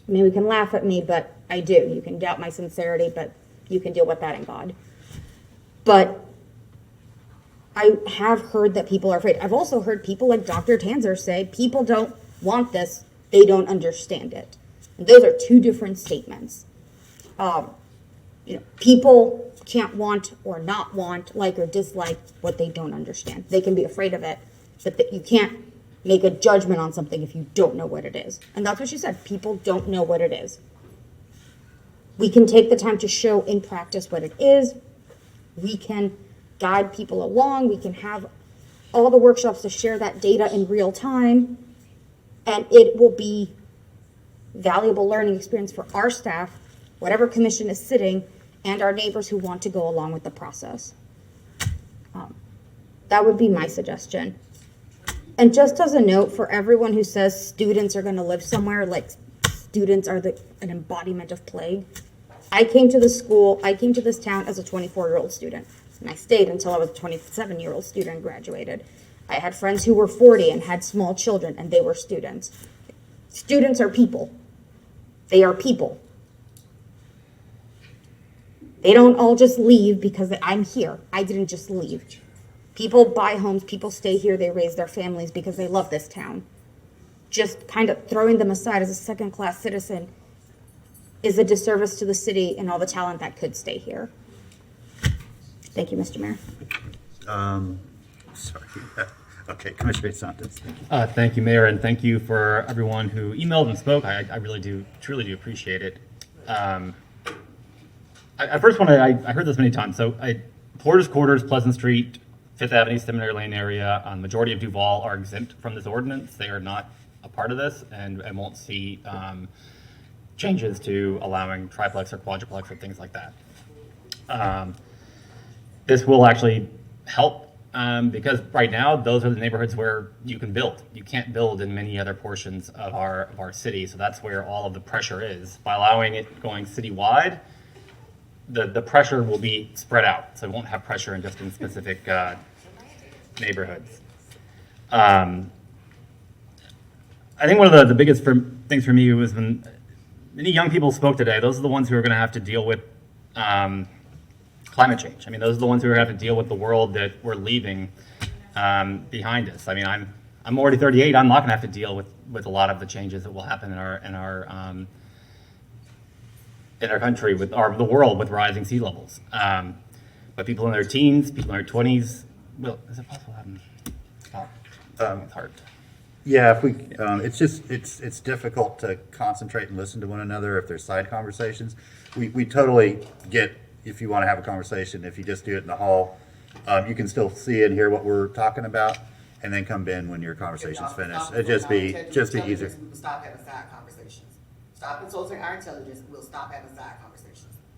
Maybe you can laugh at me, but I do. You can doubt my sincerity, but you can deal with that in God. But I have heard that people are afraid. I've also heard people like Dr. Tanzer say, people don't want this, they don't understand it. And those are two different statements. People can't want or not want, like or dislike what they don't understand. They can be afraid of it, but you can't make a judgment on something if you don't know what it is. And that's what she said. People don't know what it is. We can take the time to show in practice what it is. We can guide people along. We can have all the workshops to share that data in real time. And it will be valuable learning experience for our staff, whatever commission is sitting, and our neighbors who want to go along with the process. That would be my suggestion. And just as a note for everyone who says students are going to live somewhere, like students are an embodiment of plague. I came to this town as a 24-year-old student, and I stayed until I was a 27-year-old student and graduated. I had friends who were 40 and had small children, and they were students. Students are people. They are people. They don't all just leave because I'm here. I didn't just leave. People buy homes, people stay here, they raise their families because they love this town. Just kind of throwing them aside as a second-class citizen is a disservice to the city and all the talent that could stay here. Thank you, Mr. Mayor. Sorry. Okay, Commissioner Santos. Thank you. Thank you, Mayor, and thank you for everyone who emailed and spoke. I really do, truly do appreciate it. I first want to, I heard this many times. So Porter's Quarters, Pleasant Street, Fifth Avenue, Seminary Lane area, majority of Duval are exempt from this ordinance. They are not a part of this and won't see changes to allowing triplex or quadruplex or things like that. This will actually help because right now those are the neighborhoods where you can build. You can't build in many other portions of our city, so that's where all of the pressure is. By allowing it going citywide, the pressure will be spread out, so it won't have pressure in just in specific neighborhoods. I think one of the biggest things for me was when many young people spoke today. Those are the ones who are going to have to deal with climate change. I mean, those are the ones who are going to have to deal with the world that we're leaving behind us. I mean, I'm already 38. I'm not going to have to deal with a lot of the changes that will happen in our country, with the world, with rising sea levels. But people in their teens, people in their 20s, is it possible to have them stop? It's hard. Yeah, if we, it's difficult to concentrate and listen to one another if there's side conversations. We totally get if you want to have a conversation, if you just do it in the hall, you can still see and hear what we're talking about, and then come in when your conversation's finished. It'd just be easier. Stop having side conversations. Stop insulting our intelligence. We'll stop having side conversations.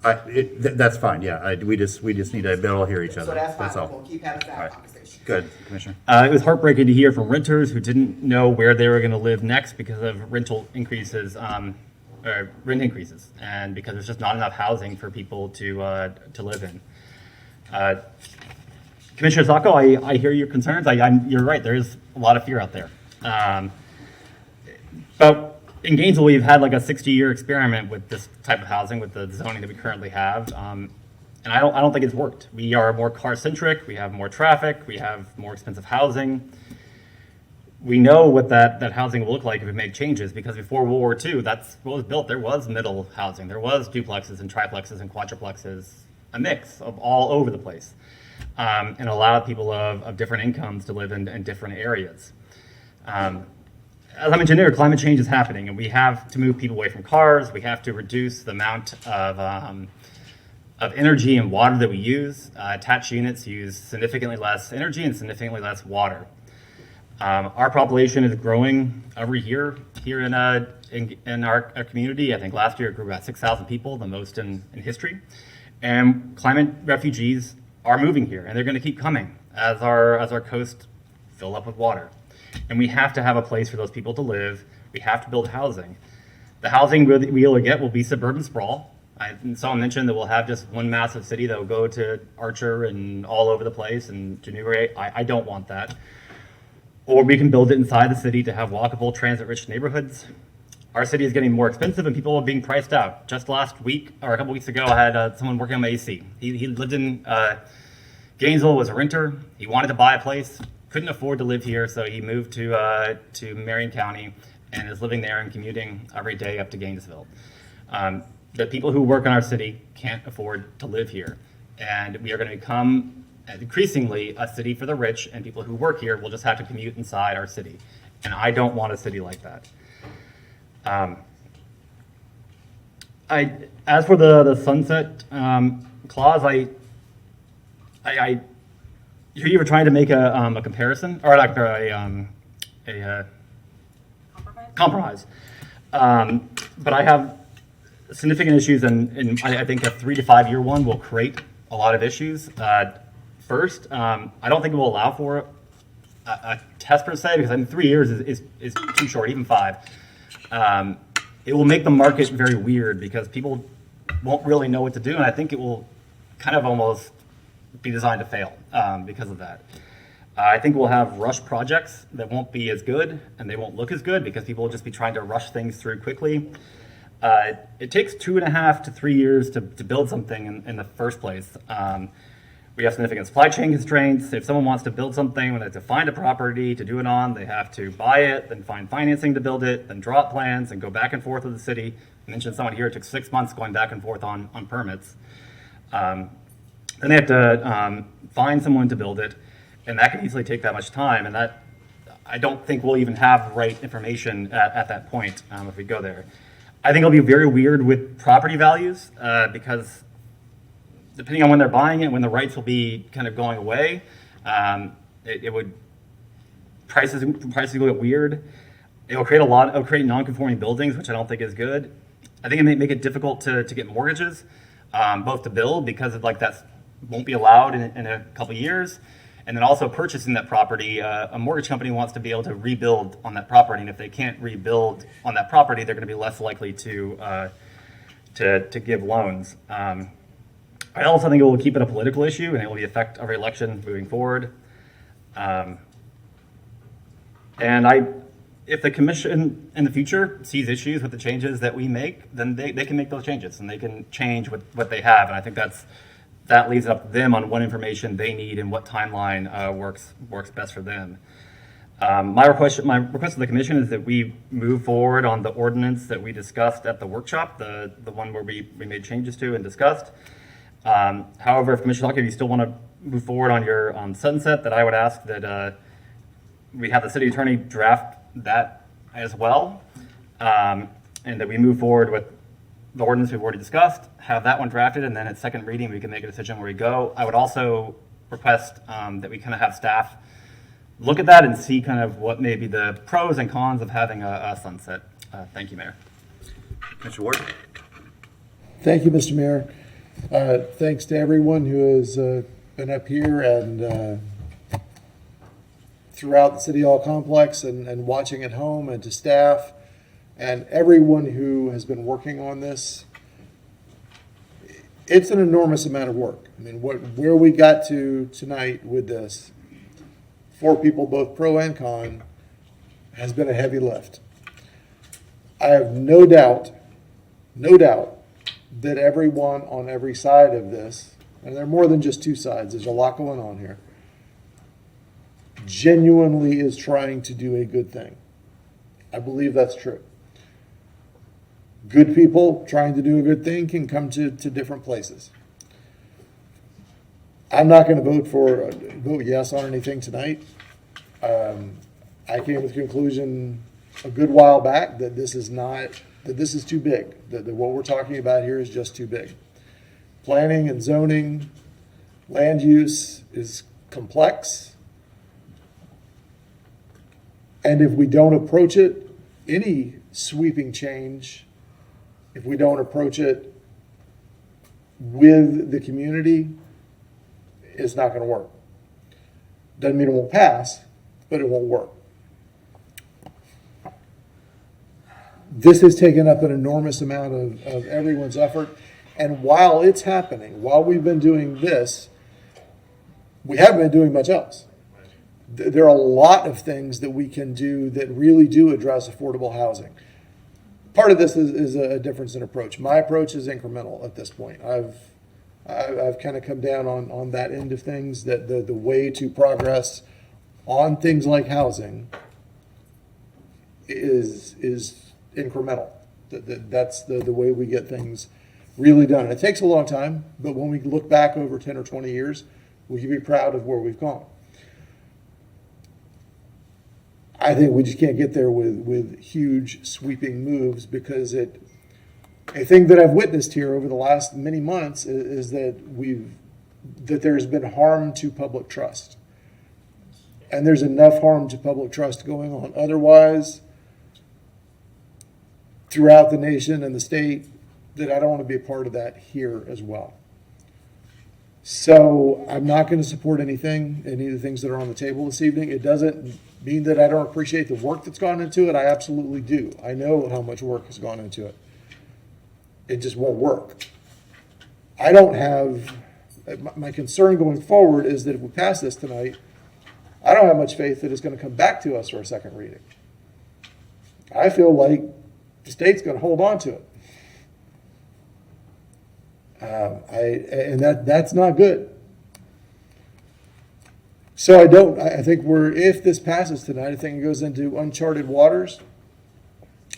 That's fine, yeah. We just need to be able to hear each other. So that's fine. all. We'll keep having side All right. conversations. Good, Commissioner. It was heartbreaking to hear from renters who didn't know where they were going to live next because of rental increases, or rent increases, and because there's just not enough housing for people to live in. Commissioner Sacco, I hear your concerns. You're right. There is a lot of fear out there. But in Gainesville, we've had like a 60-year experiment with this type of housing, with the zoning that we currently have. And I don't think it's worked. We are more car-centric. We have more traffic. We have more expensive housing. We know what that housing will look like if we make changes, because before World War II, that's what was built. There was middle housing. There was duplexes and triplexes and quadruplexes, a mix of all over the place, and allowed people of different incomes to live in different areas. As I mentioned earlier, climate change is happening, and we have to move people away from cars. We have to reduce the amount of energy and water that we use. Attached units use significantly less energy and significantly less water. Our population is growing every year here in our community. I think last year it grew about 6,000 people, the most in history. And climate refugees are moving here, and they're going to keep coming as our coast fill up with water. And we have to have a place for those people to live. We have to build housing. The housing we'll get will be suburban sprawl. Someone mentioned that we'll have just one massive city that will go to Archer and all over the place and Geneva. I don't want that. Or we can build it inside the city to have walkable, transit-rich neighborhoods. Our city is getting more expensive and people are being priced out. Just last week, or a couple weeks ago, I had someone working on my AC. He lived in Gainesville, was a renter. He wanted to buy a place, couldn't afford to live here, so he moved to Marion County and is living there and commuting every day up to Gainesville. The people who work in our city can't afford to live here. And we are going to become increasingly a city for the rich, and people who work here will just have to commute inside our city. And I don't want a city like that. As for the sunset clause, you were trying to make a comparison, or like a compromise. But I have significant issues, and I think a 3 to 5 year one will create a lot of issues. First, I don't think it will allow for a test per se, because I mean 3 years is too short, even 5. It will make the market very weird because people won't really know what to do, and I think it will kind of almost be designed to fail because of that. I think we'll have rush projects that won't be as good, and they won't look as good because people will just be trying to rush things through quickly. It takes 2.5 to 3 years to build something in the first place. We have significant supply chain constraints. If someone wants to build something, when they have to find a property to do it on, they have to buy it, then find financing to build it, then draw up plans, and go back and forth with the city. I mentioned someone here, it took 6 months going back and forth on permits. Then they have to find someone to build it, and that can easily take that much time, and that I don't think we'll even have the right information at that point if we go there. I think it'll be very weird with property values because depending on when they're buying it, when the rights will be kind of going away, prices will get weird. It'll create non-conforming buildings, which I don't think is good. I think it may make it difficult to get mortgages, both to build because of that won't be allowed in a couple of years, and then also purchasing that property. A mortgage company wants to be able to rebuild on that property, and if they can't rebuild on that property, they're going to be less likely to give loans. I also think it will keep it a political issue, and it will affect every election moving forward. If the commission in the future sees issues with the changes that we make, then they can make those changes, and they can change what they have. And I think that leaves it up to them on what information they need and what timeline works best for them. My request to the commission is that we move forward on the ordinance that we discussed at the workshop, the one where we made changes to and discussed. However, if Commissioner Luckett, if you still want to move forward on your sunset, that I would ask that we have the city attorney draft that as well, and that we move forward with the ordinance we've already discussed, have that one drafted, and then at second reading, we can make a decision where we go. I would also request that we kind of have staff look at that and see kind of what may be the pros and cons of having a sunset. Thank you, Mayor. Mr. Ward? Thank you, Mr. Mayor. Thanks to everyone who has been up here and throughout the City Hall complex and watching at home, and to staff and everyone who has been working on this. It's an enormous amount of work. I mean, where we got to tonight with this, 4 people, both pro and con, has been a heavy lift. I have no doubt that everyone on every side of this, and there are more than just 2 sides, there's a lot going on here, genuinely is trying to do a good thing. I believe that's true. Good people trying to do a good thing can come to different places. I'm not going to vote yes on anything tonight. I came to the conclusion a good while back that this is too big, that what we're talking about here is just too big. Planning and zoning, land use is complex. And if we don't approach it, any sweeping change, if we don't approach it with the community, it's not going to work. Doesn't mean it won't pass, but it won't work. This has taken up an enormous amount of everyone's effort. And while it's happening, while we've been doing this, we haven't been doing much else. There are a lot of things that we can do that really do address affordable housing. Part of this is a difference in approach. My approach is incremental at this point. I've kind of come down on that end of things, that the way to progress on things like housing is incremental. That's the way we get things really done. And it takes a long time, but when we look back over 10 or 20 years, we can be proud of where we've gone. I think we just can't get there with huge sweeping moves, because a thing that I've witnessed here over the last many months is that there's been harm to public trust. And there's enough harm to public trust going on otherwise throughout the nation and the state that I don't want to be a part of that here as well. So I'm not going to support any of the things that are on the table this evening. It doesn't mean that I don't appreciate the work that's gone into it. I absolutely do. I know how much work has gone into it. It just won't work. My concern going forward is that if we pass this tonight, I don't have much faith that it's going to come back to us for a second reading. I feel like the state's going to hold on to it. That's not good. So I think if this passes tonight, I think it goes into uncharted waters.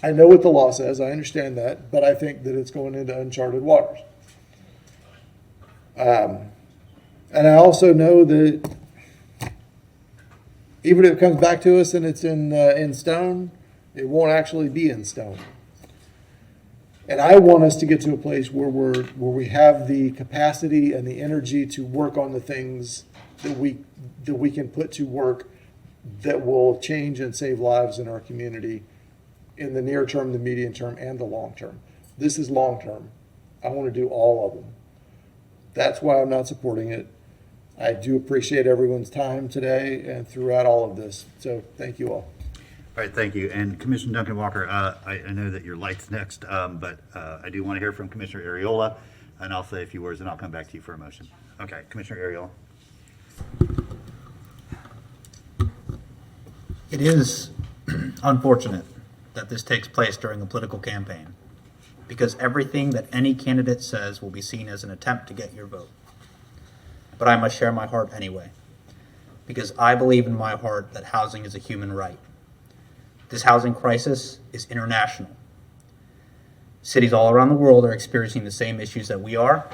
I know what the law says, I understand that, but I think that it's going into uncharted waters. And I also know that even if it comes back to us and it's in stone, it won't actually be in stone. And I want us to get to a place where we have the capacity and the energy to work on the things that we can put to work that will change and save lives in our community in the near term, the medium term, and the long term. This is long term. I want to do all of them. That's why I'm not supporting it. I do appreciate everyone's time today and throughout all of this. So thank you all. All right, thank you. And Commissioner Duncan Walker, I know that your light's next, but I do want to hear from Commissioner Ariola, and I'll say a few words, and I'll come back to you for a motion. Okay, Commissioner Ariola. It is unfortunate that this takes place during a political campaign, because everything that any candidate says will be seen as an attempt to get your vote. But I must share my heart anyway, because I believe in my heart that housing is a human right. This housing crisis is international. Cities all around the world are experiencing the same issues that we are,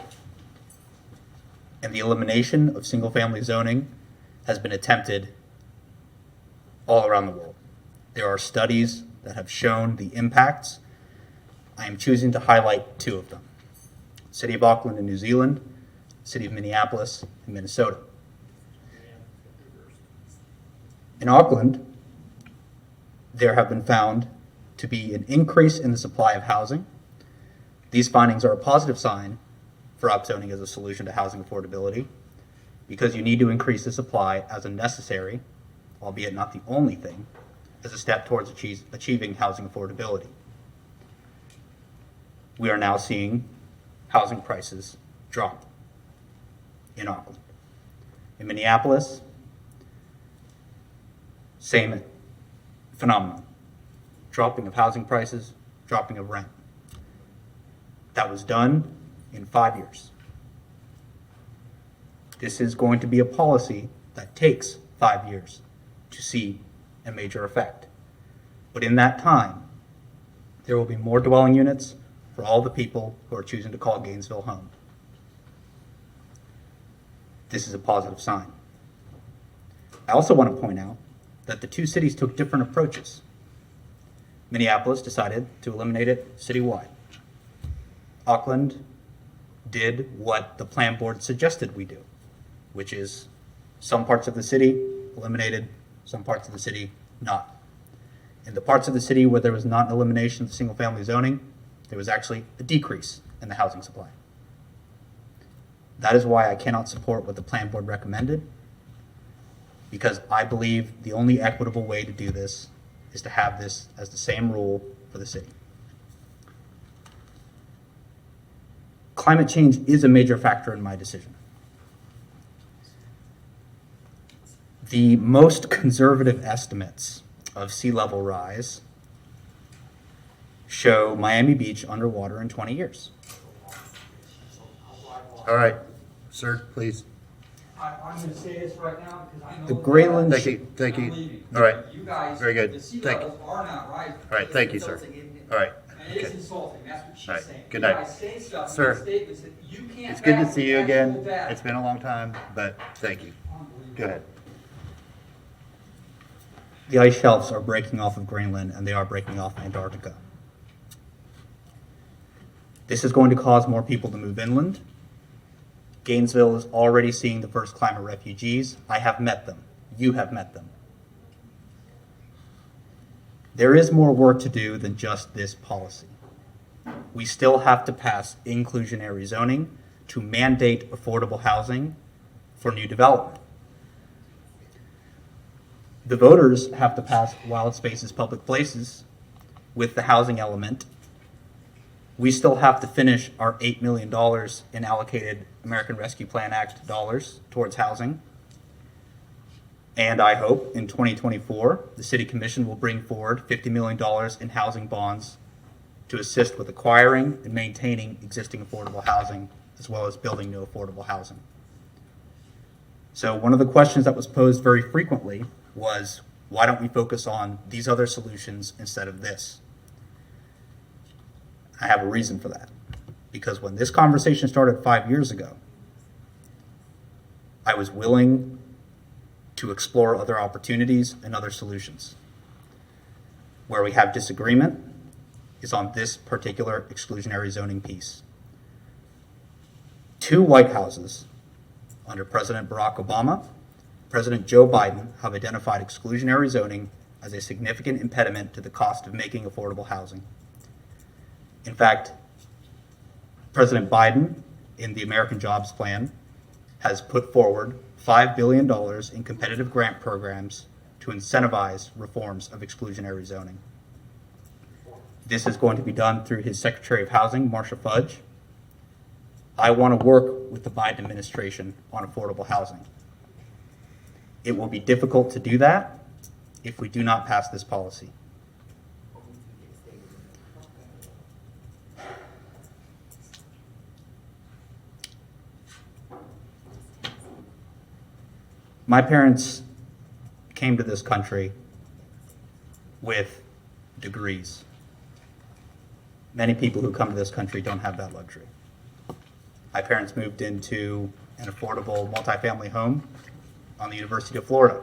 and the elimination of single-family zoning has been attempted all around the world. There are studies that have shown the impacts. I am choosing to highlight two of them. City of Auckland in New Zealand, City of Minneapolis in Minnesota. In Auckland, there have been found to be an increase in the supply of housing. These findings are a positive sign for upzoning as a solution to housing affordability, because you need to increase the supply as a necessary, albeit not the only thing, as a step towards achieving housing affordability. We are now seeing housing prices drop in Auckland. In Minneapolis, same phenomenon. Dropping of housing prices, dropping of rent. That was done in 5 years. This is going to be a policy that takes 5 years to see a major effect. But in that time, there will be more dwelling units for all the people who are choosing to call Gainesville home. This is a positive sign. I also want to point out that the two cities took different approaches. Minneapolis decided to eliminate it citywide. Auckland did what the plan board suggested we do, which is some parts of the city eliminated, some parts of the city not. In the parts of the city where there was not an elimination of single-family zoning, there was actually a decrease in the housing supply. That is why I cannot support what the plan board recommended, because I believe the only equitable way to do this is to have this as the same rule for the city. Climate change is a major factor in my decision. The most conservative estimates of sea level rise show Miami Beach underwater in 20 years. All right, sir, please. I'm going to say this right now because I know The Greenland. Thank you. I'm leaving. All right. You guys, Very good. the sea Thank you. levels are not rising. All right, thank you, sir. All right. And it is insulting. That's what she's All right. saying. Good You night. guys say stuff, Sir, make statements that you can't It's good to back see you with again. actual data. It's been a long time, but thank you. Go ahead. The ice shelves are breaking off of Greenland, and they are breaking off Antarctica. This is going to cause more people to move inland. Gainesville is already seeing the first climate refugees. I have met them. You have met them. There is more work to do than just this policy. We still have to pass inclusionary zoning to mandate affordable housing for new development. The voters have to pass wild spaces, public places with the housing element. We still have to finish our $8 million in allocated American Rescue Plan Act dollars towards housing. And I hope in 2024, the City Commission will bring forward $50 million in housing bonds to assist with acquiring and maintaining existing affordable housing, as well as building new affordable housing. So one of the questions that was posed very frequently was, why don't we focus on these other solutions instead of this? I have a reason for that. Because when this conversation started 5 years ago, I was willing to explore other opportunities and other solutions. Where we have disagreement is on this particular exclusionary zoning piece. 2 White Houses under President Barack Obama, President Joe Biden have identified exclusionary zoning as a significant impediment to the cost of making affordable housing. In fact, President Biden, in the American Jobs Plan, has put forward $5 billion in competitive grant programs to incentivize reforms of exclusionary zoning. This is going to be done through his Secretary of Housing, Marcia Fudge. I want to work with the Biden administration on affordable housing. It will be difficult to do that if we do not pass this policy. My parents came to this country with degrees. Many people who come to this country don't have that luxury. My parents moved into an affordable multifamily home on the University of Florida.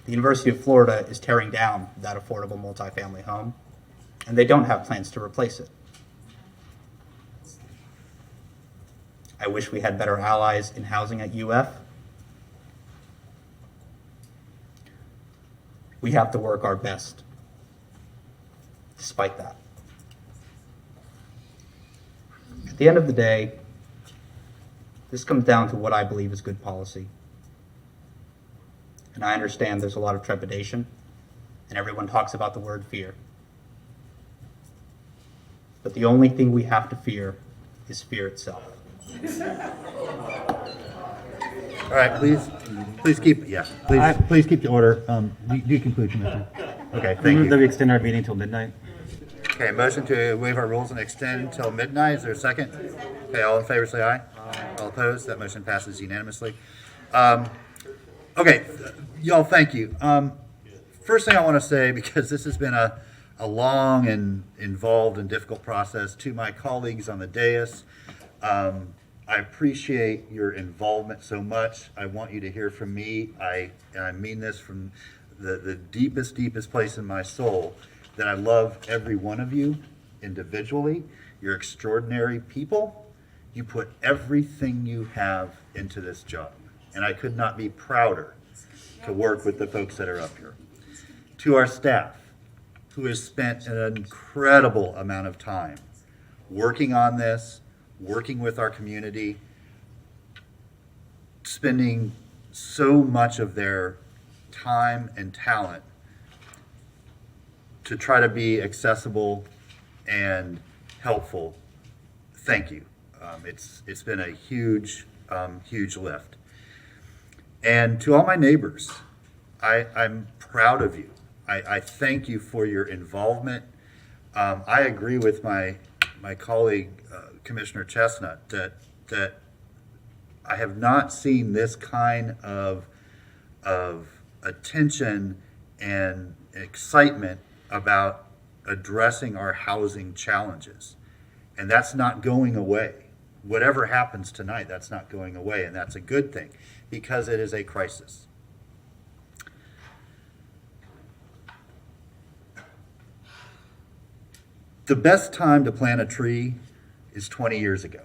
The University of Florida is tearing down that affordable multifamily home, and they don't have plans to replace it. I wish we had better allies in housing at UF. We have to work our best despite that. At the end of the day, this comes down to what I believe is good policy. And I understand there's a lot of trepidation, and everyone talks about the word fear. But the only thing we have to fear is fear itself. All right, please keep, yeah, please keep the order. Do conclude, Commissioner. Okay, thank Move that we you. extend our meeting till midnight. Okay, motion to waive our rules and extend till midnight. Is there a second? Okay, all in favor, say aye. All opposed? That motion passes unanimously. Okay, y'all, thank you. First thing I want to say, because this has been a long and involved and difficult process, to my colleagues on the dais, I appreciate your involvement so much. I want you to hear from me. And I mean this from the deepest place in my soul, that I love every one of you individually. You're extraordinary people. You put everything you have into this job. And I could not be prouder to work with the folks that are up here. To our staff, who has spent an incredible amount of time working on this, working with our community, spending so much of their time and talent to try to be accessible and helpful. Thank you. It's been a huge lift. And to all my neighbors, I'm proud of you. I thank you for your involvement. I agree with my colleague, Commissioner Chestnut, that I have not seen this kind of attention and excitement about addressing our housing challenges. And that's not going away. Whatever happens tonight, that's not going away, and that's a good thing, because it is a crisis. The best time to plant a tree is 20 years ago.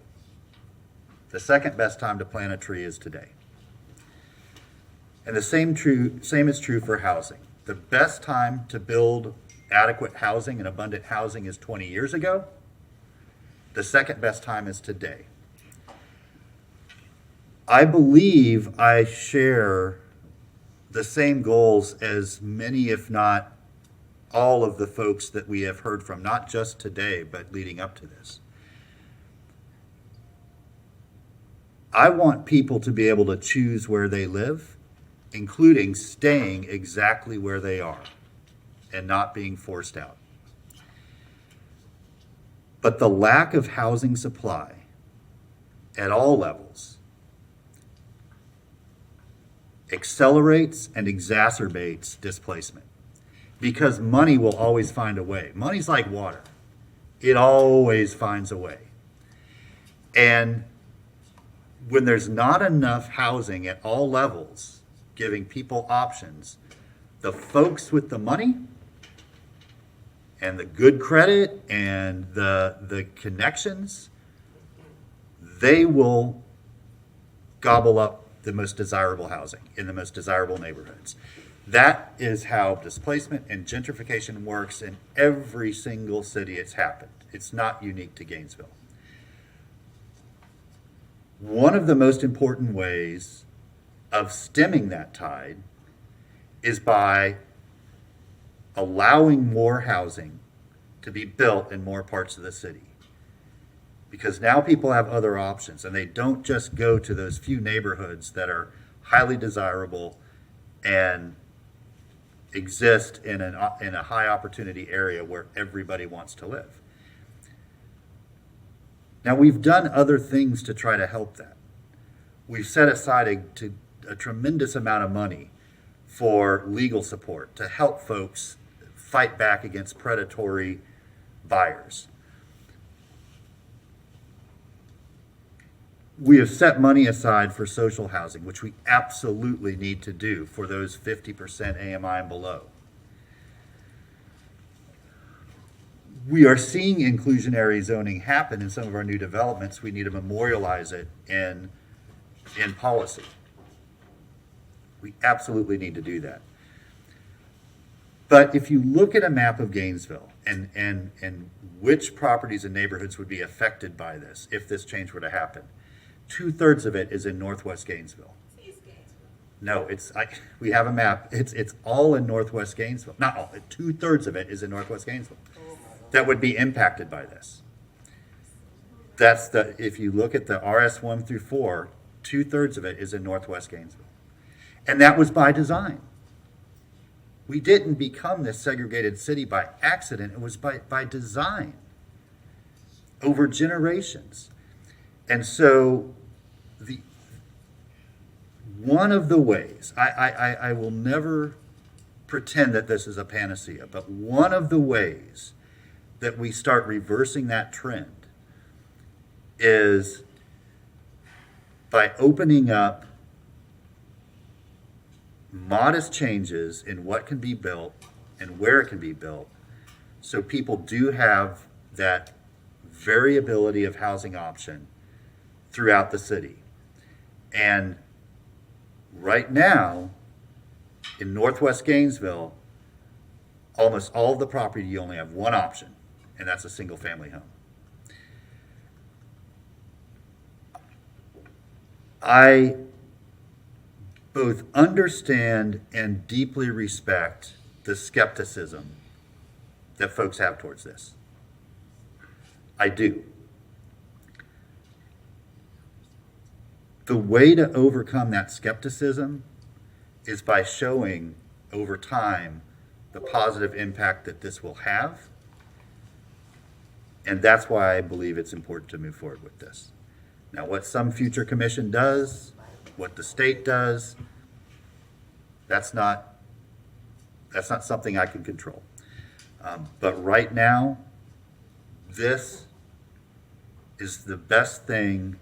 The second best time to plant a tree is today. And the same is true for housing. The best time to build adequate housing and abundant housing is 20 years ago. The second best time is today. I believe I share the same goals as many, if not all, of the folks that we have heard from, not just today, but leading up to this. I want people to be able to choose where they live, including staying exactly where they are and not being forced out. But the lack of housing supply at all levels accelerates and exacerbates displacement, because money will always find a way. Money's like water. It always finds a way. And when there's not enough housing at all levels, giving people options, the folks with the money and the good credit and the connections, they will gobble up the most desirable housing in the most desirable neighborhoods. That is how displacement and gentrification works in every single city it's happened. It's not unique to Gainesville. One of the most important ways of stemming that tide is by allowing more housing to be built in more parts of the city. Because now people have other options, and they don't just go to those few neighborhoods that are highly desirable and exist in a high opportunity area where everybody wants to live. Now, we've done other things to try to help that. We've set aside a tremendous amount of money for legal support to help folks fight back against predatory buyers. We have set money aside for social housing, which we absolutely need to do for those 50% AMI and below. We are seeing inclusionary zoning happen in some of our new developments. We need to memorialize it in policy. We absolutely need to do that. But if you look at a map of Gainesville and which properties and neighborhoods would be affected by this, if this change were to happen, 2/3 of it is in Northwest Gainesville. No, we have a map. It's all in Northwest Gainesville. Not all. 2/3 of it is in Northwest Gainesville that would be impacted by this. If you look at the RS 1 through 4, 2/3 of it is in Northwest Gainesville. And that was by design. We didn't become this segregated city by accident. It was by design over generations. And so one of the ways, I will never pretend that this is a panacea, but one of the ways that we start reversing that trend is by opening up modest changes in what can be built and where it can be built, so people do have that variability of housing option throughout the city. And right now, in Northwest Gainesville, almost all of the property, you only have one option, and that's a single-family home. I both understand and deeply respect the skepticism that folks have towards this. I do. The way to overcome that skepticism is by showing over time the positive impact that this will have. And that's why I believe it's important to move forward with this. Now, what some future commission does, what the state does, that's not something I can control. But right now, this is the best thing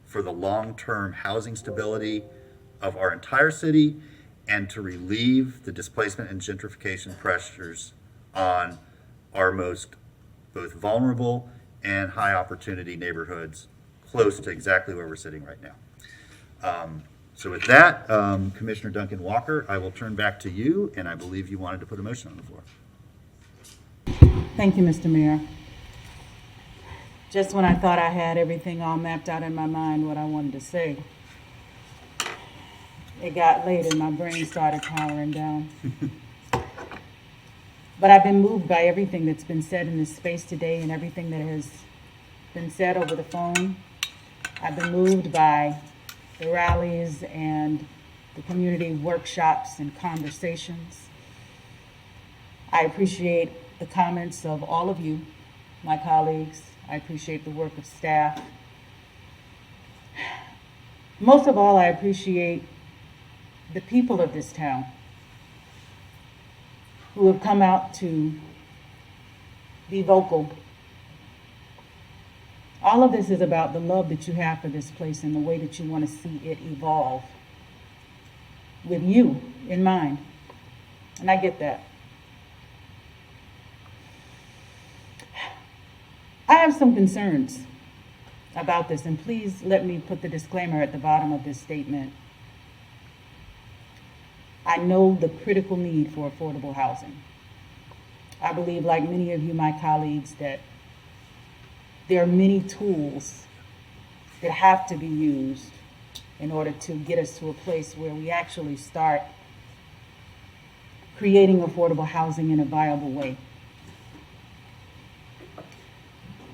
for the long-term housing stability of our entire city and to relieve the displacement and gentrification pressures on our most both vulnerable and high opportunity neighborhoods close to exactly where we're sitting right now. So with that, Commissioner Duncan Walker, I will turn back to you, and I believe you wanted to put a motion on the floor. Thank you, Mr. Mayor. Just when I thought I had everything all mapped out in my mind, what I wanted to say, it got late and my brain started powering down. But I've been moved by everything that's been said in this space today and everything that has been said over the phone. I've been moved by the rallies and the community workshops and conversations. I appreciate the comments of all of you, my colleagues. I appreciate the work of staff. Most of all, I appreciate the people of this town who have come out to be vocal. All of this is about the love that you have for this place and the way that you want to see it evolve with you in mind. And I get that. I have some concerns about this, and please let me put the disclaimer at the bottom of this statement. I know the critical need for affordable housing. I believe, like many of you, my colleagues, that there are many tools that have to be used in order to get us to a place where we actually start creating affordable housing in a viable way.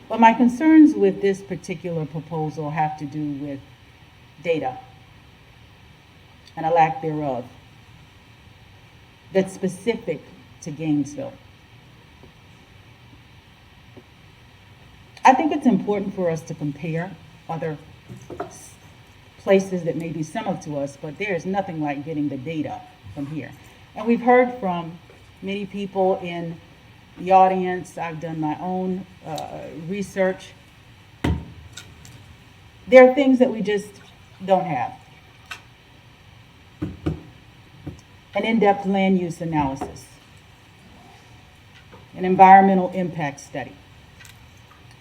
But my concerns with this particular proposal have to do with data and a lack thereof that's specific to Gainesville. I think it's important for us to compare other places that may be similar to us, but there's nothing like getting the data from here. And we've heard from many people in the audience. I've done my own research. There are things that we just don't have. An in-depth land use analysis, an environmental impact study.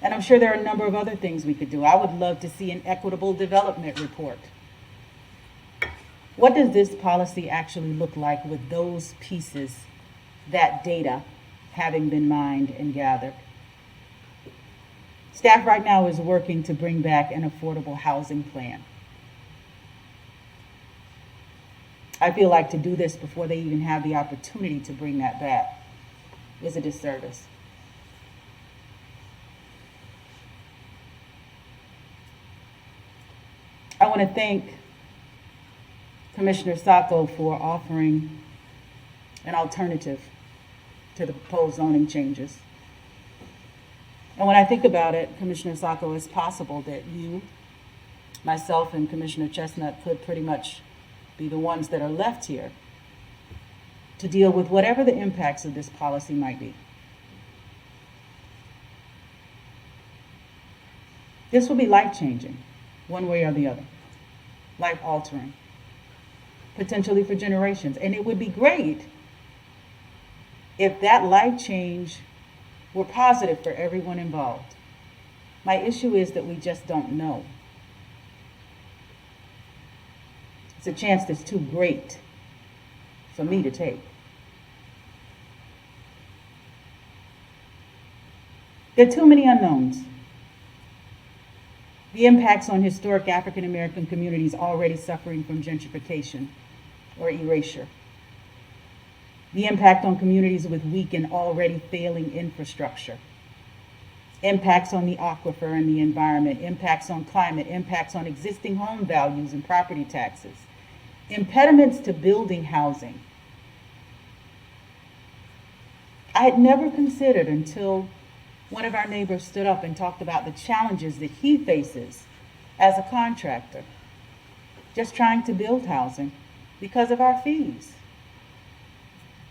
And I'm sure there are a number of other things we could do. I would love to see an equitable development report. What does this policy actually look like with those pieces, that data having been mined and gathered? Staff right now is working to bring back an affordable housing plan. I feel like to do this before they even have the opportunity to bring that back is a disservice. I want to thank Commissioner Sacco for offering an alternative to the proposed zoning changes. And when I think about it, Commissioner Sacco, it's possible that you, myself, and Commissioner Chestnut could pretty much be the ones that are left here to deal with whatever the impacts of this policy might be. This will be life-changing, one way or the other, life-altering, potentially for generations. And it would be great if that life change were positive for everyone involved. My issue is that we just don't know. It's a chance that's too great for me to take. There are too many unknowns. The impacts on historic African American communities already suffering from gentrification or erasure. The impact on communities with weak and already failing infrastructure. Impacts on the aquifer and the environment, impacts on climate, impacts on existing home values and property taxes, impediments to building housing. I had never considered until one of our neighbors stood up and talked about the challenges that he faces as a contractor, just trying to build housing because of our fees.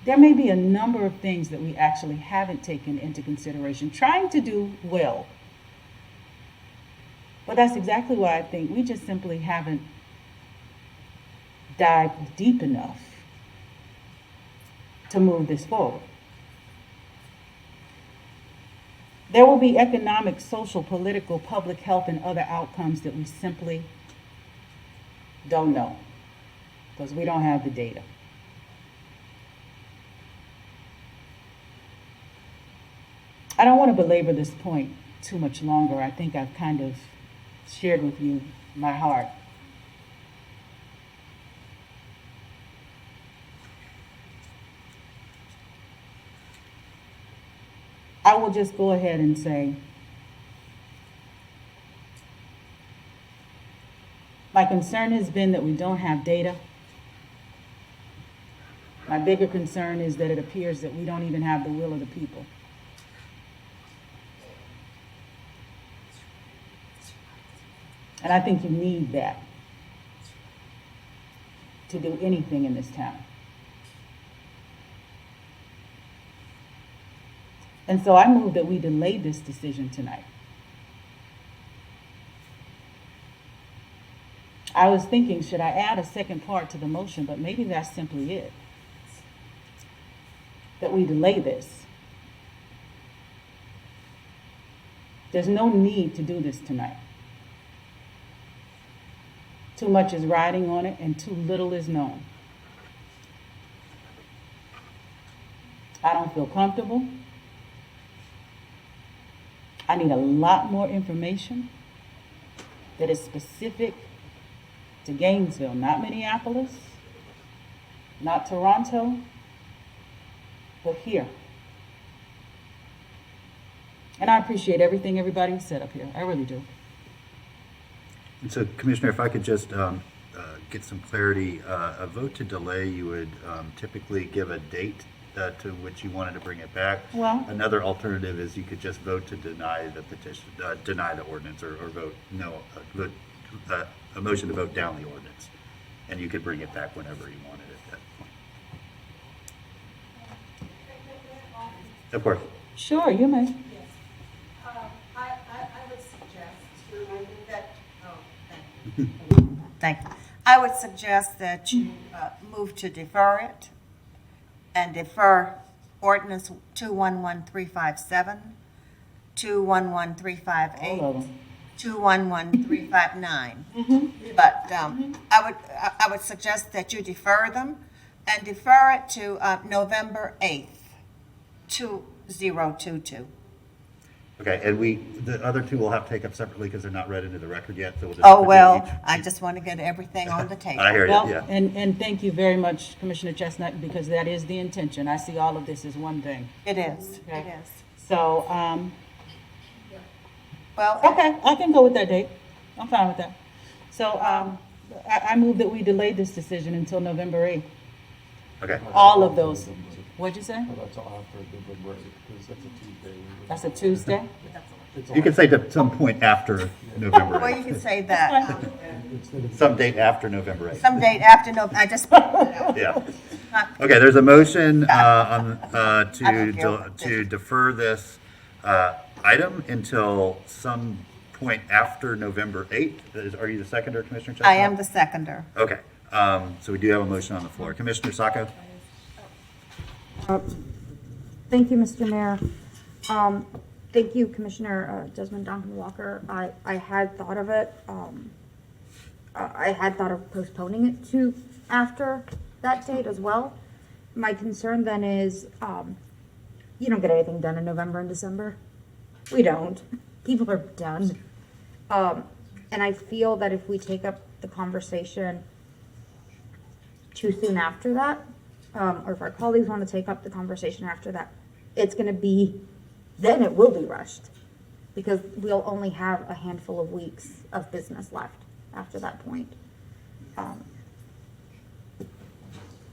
There may be a number of things that we actually haven't taken into consideration, trying to do well. But that's exactly why I think we just simply haven't dived deep enough to move this forward. There will be economic, social, political, public health, and other outcomes that we simply don't know because we don't have the data. I don't want to belabor this point too much longer. I think I've kind of shared with you my heart. I will just go ahead and say, my concern has been that we don't have data. My bigger concern is that it appears that we don't even have the will of the people. And I think you need that to do anything in this town. And so I move that we delay this decision tonight. I was thinking, should I add a second part to the motion, but maybe that's simply it. That we delay this. There's no need to do this tonight. Too much is riding on it and too little is known. I don't feel comfortable. I need a lot more information that is specific to Gainesville, not Minneapolis, not Toronto, but here. And I appreciate everything everybody said up here. I really do. And so, Commissioner, if I could just get some clarity, a vote to delay, you would typically give a date to which you wanted to bring it back. Well, another alternative is you could just vote to deny the petition, deny the ordinance, or vote no, vote a motion to vote down the ordinance, and you could bring it back whenever you wanted at that point. Of course. Sure, you may. I would suggest that Thank you. I would suggest that you move to defer it and defer ordinance 211357, 211358, 211359. But I would suggest that you defer them and defer it to November 8th, 2022. Okay, and the other two we'll have to take up separately because they're not read into the record yet, so we'll just. Oh, have to do well, each. I just want to get everything on the table. I hear you, Well, yeah. and thank you very much, Commissioner Chestnut, because that is the intention. I see all of this as one thing. It is, Okay. it is. So, Well, okay, I can go with that date. I'm fine with that. So, I move that we delay this decision until November 8th. Okay. All of those. What'd you say? That's after the break, because that's a Tuesday. That's a Tuesday? You can say to some point after November well, 8th. you can say that. Some date after November 8th. Some date after November, I just. Yeah. Okay, there's a motion to defer this item until some point after November 8th. Are you the seconder, Commissioner Chestnut? I am the seconder. Okay, so we do have a motion on the floor. Commissioner Sacco? Thank you, Mr. Mayor. Thank you, Commissioner Desmond Duncan Walker. I had thought of it. I had thought of postponing it to after that date as well. My concern then is, you don't get anything done in November and December. We don't. People are done. And I feel that if we take up the conversation too soon after that, or if our colleagues want to take up the conversation after that, it's going to be, then it will be rushed because we'll only have a handful of weeks of business left after that point.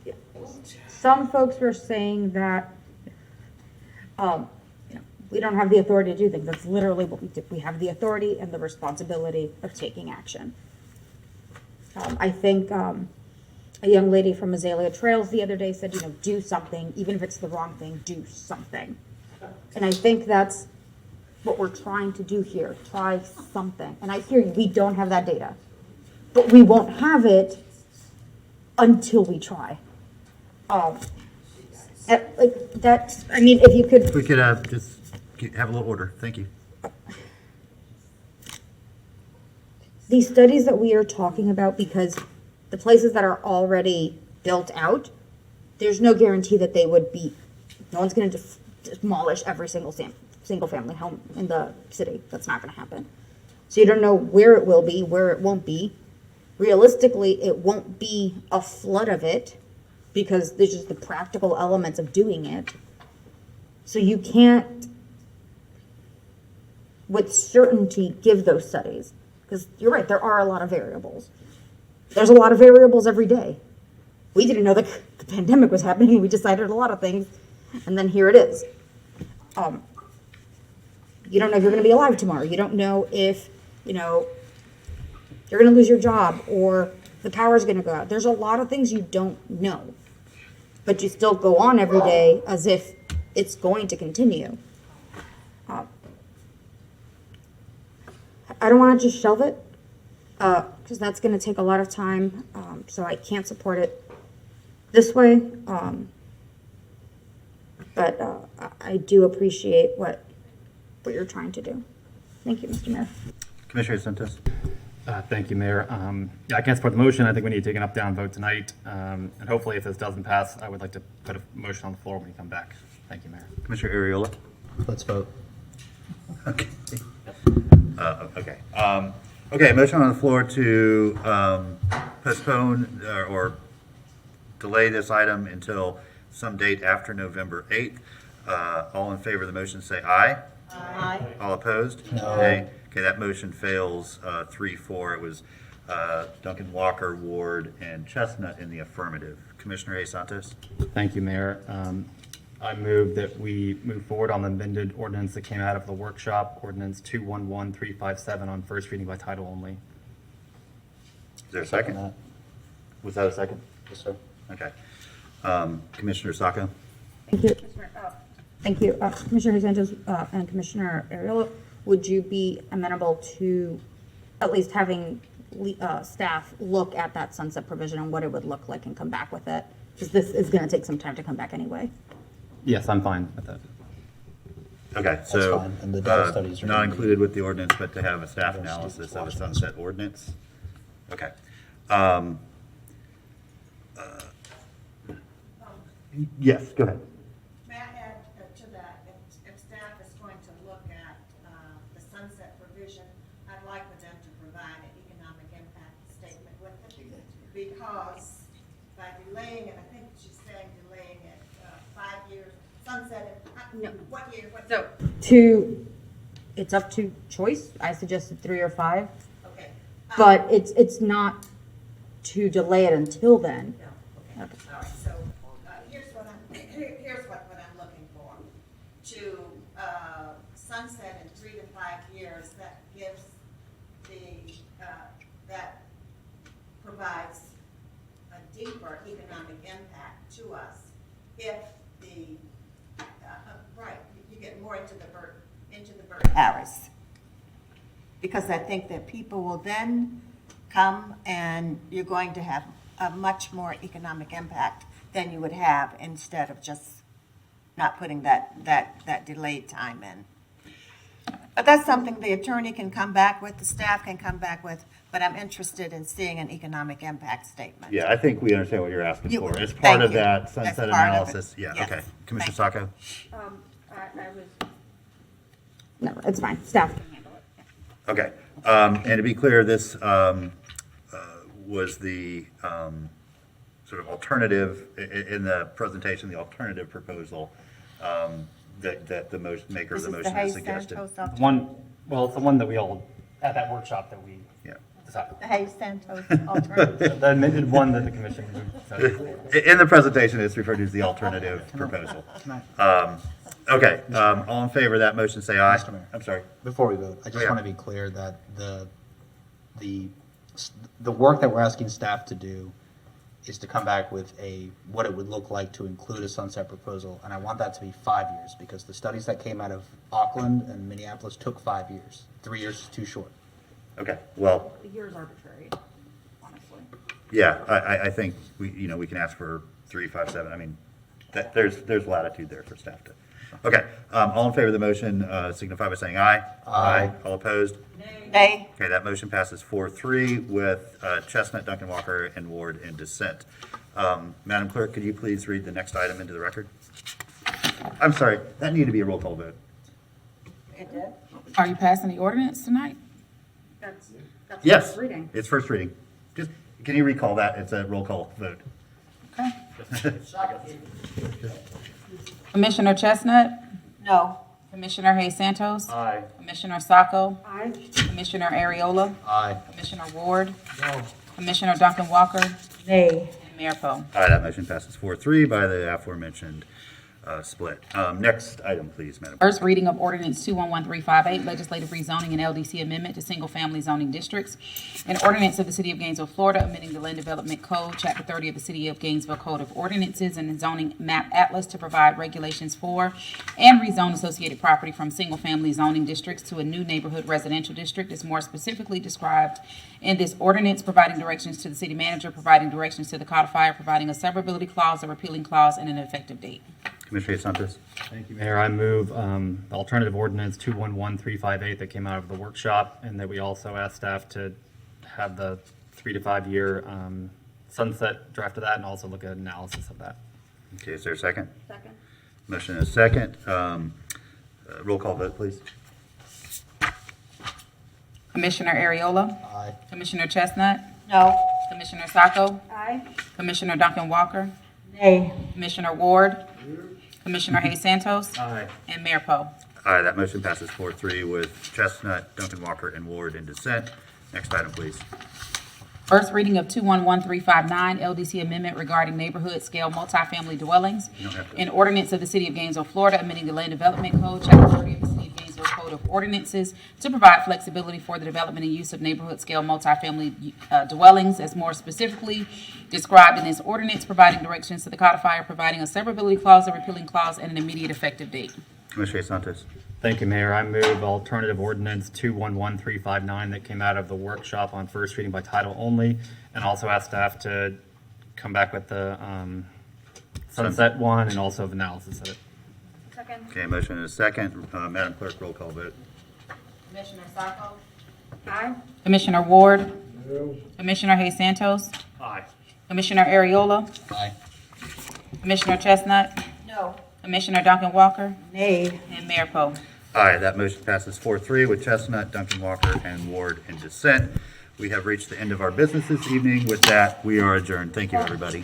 Yeah. Some folks were saying that we don't have the authority to do things. That's literally what we do. We have the authority and the responsibility of taking action. I think a young lady from Azalea Trails the other day said, do something, even if it's the wrong thing, do something. And I think that's what we're trying to do here, try something. And I hear you, we don't have that data, but we won't have it until we try. If you could. If we could just have a little order, thank you. These studies that we are talking about, because the places that are already built out, there's no guarantee that they would be, no one's going to demolish every single family home in the city. That's not going to happen. So you don't know where it will be, where it won't be. Realistically, it won't be a flood of it because there's just the practical elements of doing it. So you can't, with certainty, give those studies. Because you're right, there are a lot of variables. There's a lot of variables every day. We didn't know the pandemic was happening. We decided a lot of things, and then here it is. You don't know if you're going to be alive tomorrow. You don't know if, you're going to lose your job or the power's going to go out. There's a lot of things you don't know. But you still go on every day as if it's going to continue. I don't want to just shelve it because that's going to take a lot of time, so I can't support it this way. But I do appreciate what you're trying to do. Thank you, Mr. Mayor. Commissioner Santos? Thank you, Mayor. Yeah, I can't support the motion. I think we need to take an up-down vote tonight. And hopefully, if this doesn't pass, I would like to put a motion on the floor when we come back. Thank you, Mayor. Commissioner Ariola? Let's vote. Okay. Okay, motion on the floor to postpone or delay this item until some date after November 8th. All in favor of the motion say aye. Aye. All opposed? No. Nay. Okay, that motion fails 3-4. It was Duncan Walker, Ward, and Chestnut in the affirmative. Commissioner A. Santos? Thank you, Mayor. I move that we move forward on the amended ordinance that came out of the workshop, ordinance 211357 on first reading by title only. Is there a second? Was that a second? Yes, sir. Okay. Commissioner Sacco? Thank you. Thank you. Commissioner Sanchez and Commissioner Ariola, would you be amenable to at least having staff look at that sunset provision and what it would look like and come back with it? Because this is going to take some time to come back anyway. Yes, I'm fine with that. Okay, so, fine, and the data studies are not gonna be- included with the ordinance, but to have a staff analysis of a sunset ordinance? Okay. Yes, go ahead. May I add to that, if staff is going to look at the sunset provision, I'd like for them to provide an economic impact statement with it. Because by delaying it, I think she's saying delaying it 5 years, sunset, No. what year? What So, it's up to choice. I suggested 3 or 5. Okay. But it's not to delay it until then. All right, so here's what I'm looking for. To sunset in 3 to 5 years, that gives that provides a deeper economic impact to us if right, you get more into the bird Paris. Because I think that people will then come and you're going to have a much more economic impact than you would have instead of just not putting that delayed time in. But that's something the attorney can come back with, the staff can come back with, but I'm interested in seeing an economic impact statement. Yeah, I think we understand what you're asking You- for. As part thank of you. that That's sunset part of it. analysis, yeah, Yes. okay. Commissioner Thank Sacco? I was. No, it's fine. Staff can handle it. Okay, and to be clear, this was the sort of alternative, in the presentation, the alternative proposal that the maker of the motion has suggested. One, well, it's the one that we all, at that workshop that we Yeah. decided. The Hayes Santos alternative. The amended one that the commission moved. In the presentation, it's referred to as the alternative proposal. Okay, all in favor of that motion, say aye. Mr. Mayor. I'm sorry. Before we vote, I just Yeah. want to be clear that the work that we're asking staff to do is to come back with what it would look like to include a sunset proposal, and I want that to be 5 years, because the studies that came out of Auckland and Minneapolis took 5 years. 3 years is too short. Okay, well, The year's arbitrary, honestly. yeah, I think we can ask for 3, 5, 7. I mean, there's latitude there for staff to. Okay, all in favor of the motion, signify by saying aye. Aye. All opposed? Nay. Okay, that motion passes 4-3 with Chestnut, Duncan Walker, and Ward in dissent. Madam Clerk, could you please read the next item into the record? I'm sorry, that needed to be a roll call vote. It did? Are you passing the ordinance tonight? That's Yes, first reading. it's first reading. Just, can you recall that? It's a roll call vote. Okay. Commissioner Chestnut? No. Commissioner Hayes Santos? Aye. Commissioner Sacco? Aye. Commissioner Ariola? Aye. Commissioner Ward? Commissioner Duncan Walker? Nay. And Mayor Poe. Aye, that motion passes 4-3 by the aforementioned split. Next item, please, Madam. First reading of ordinance 211358, legislative rezoning and LDC amendment to single-family zoning districts. An ordinance of the City of Gainesville, Florida, amending the Land Development Code, Chapter 30 of the City of Gainesville Code of Ordinances and the zoning map atlas to provide regulations for and rezone associated property from single-family zoning districts to a new neighborhood residential district is more specifically described in this ordinance, providing directions to the city manager, providing directions to the codifier, providing a severability clause, a repealing clause, and an effective date. Commissioner Santos? Thank you, Mayor. I move the alternative ordinance 211358 that came out of the workshop, and that we also ask staff to have the 3 to 5 year sunset draft of that, and also look at analysis of that. Okay, is there a second? Second. Motion is second. Roll call vote, please. Commissioner Ariola? Aye. Commissioner Chestnut? No. Commissioner Sacco? Aye. Commissioner Duncan Walker? Nay. Commissioner Ward? Commissioner Hayes Santos? Aye. And Mayor Poe. Aye, that motion passes 4-3 with Chestnut, Duncan Walker, and Ward in dissent. Next item, please. First reading of 211359, LDC amendment regarding neighborhood scale multifamily dwellings. You don't have to. An ordinance of the City of Gainesville, Florida, amending the Land Development Code, Chapter 30 of the City of Gainesville Code of Ordinances to provide flexibility for the development and use of neighborhood scale multifamily dwellings as more specifically described in this ordinance, providing directions to the codifier, providing a severability clause, a repealing clause, and an immediate effective date. Commissioner Santos? Thank you, Mayor. I move alternative ordinance 211359 that came out of the workshop on first reading by title only, and also ask staff to come back with the sunset one and also of analysis of it. Second. Okay, motion and a second. Madam Clerk, roll call vote. Commissioner Sacco? Aye. Commissioner Ward? Commissioner Hayes Santos? Aye. Commissioner Ariola? Aye. Commissioner Chestnut? No. Commissioner Duncan Walker? Nay. And Mayor Poe. Aye, that motion passes 4-3 with Chestnut, Duncan Walker, and Ward in dissent. We have reached the end of our business this evening. With that, we are adjourned. Thank you, everybody.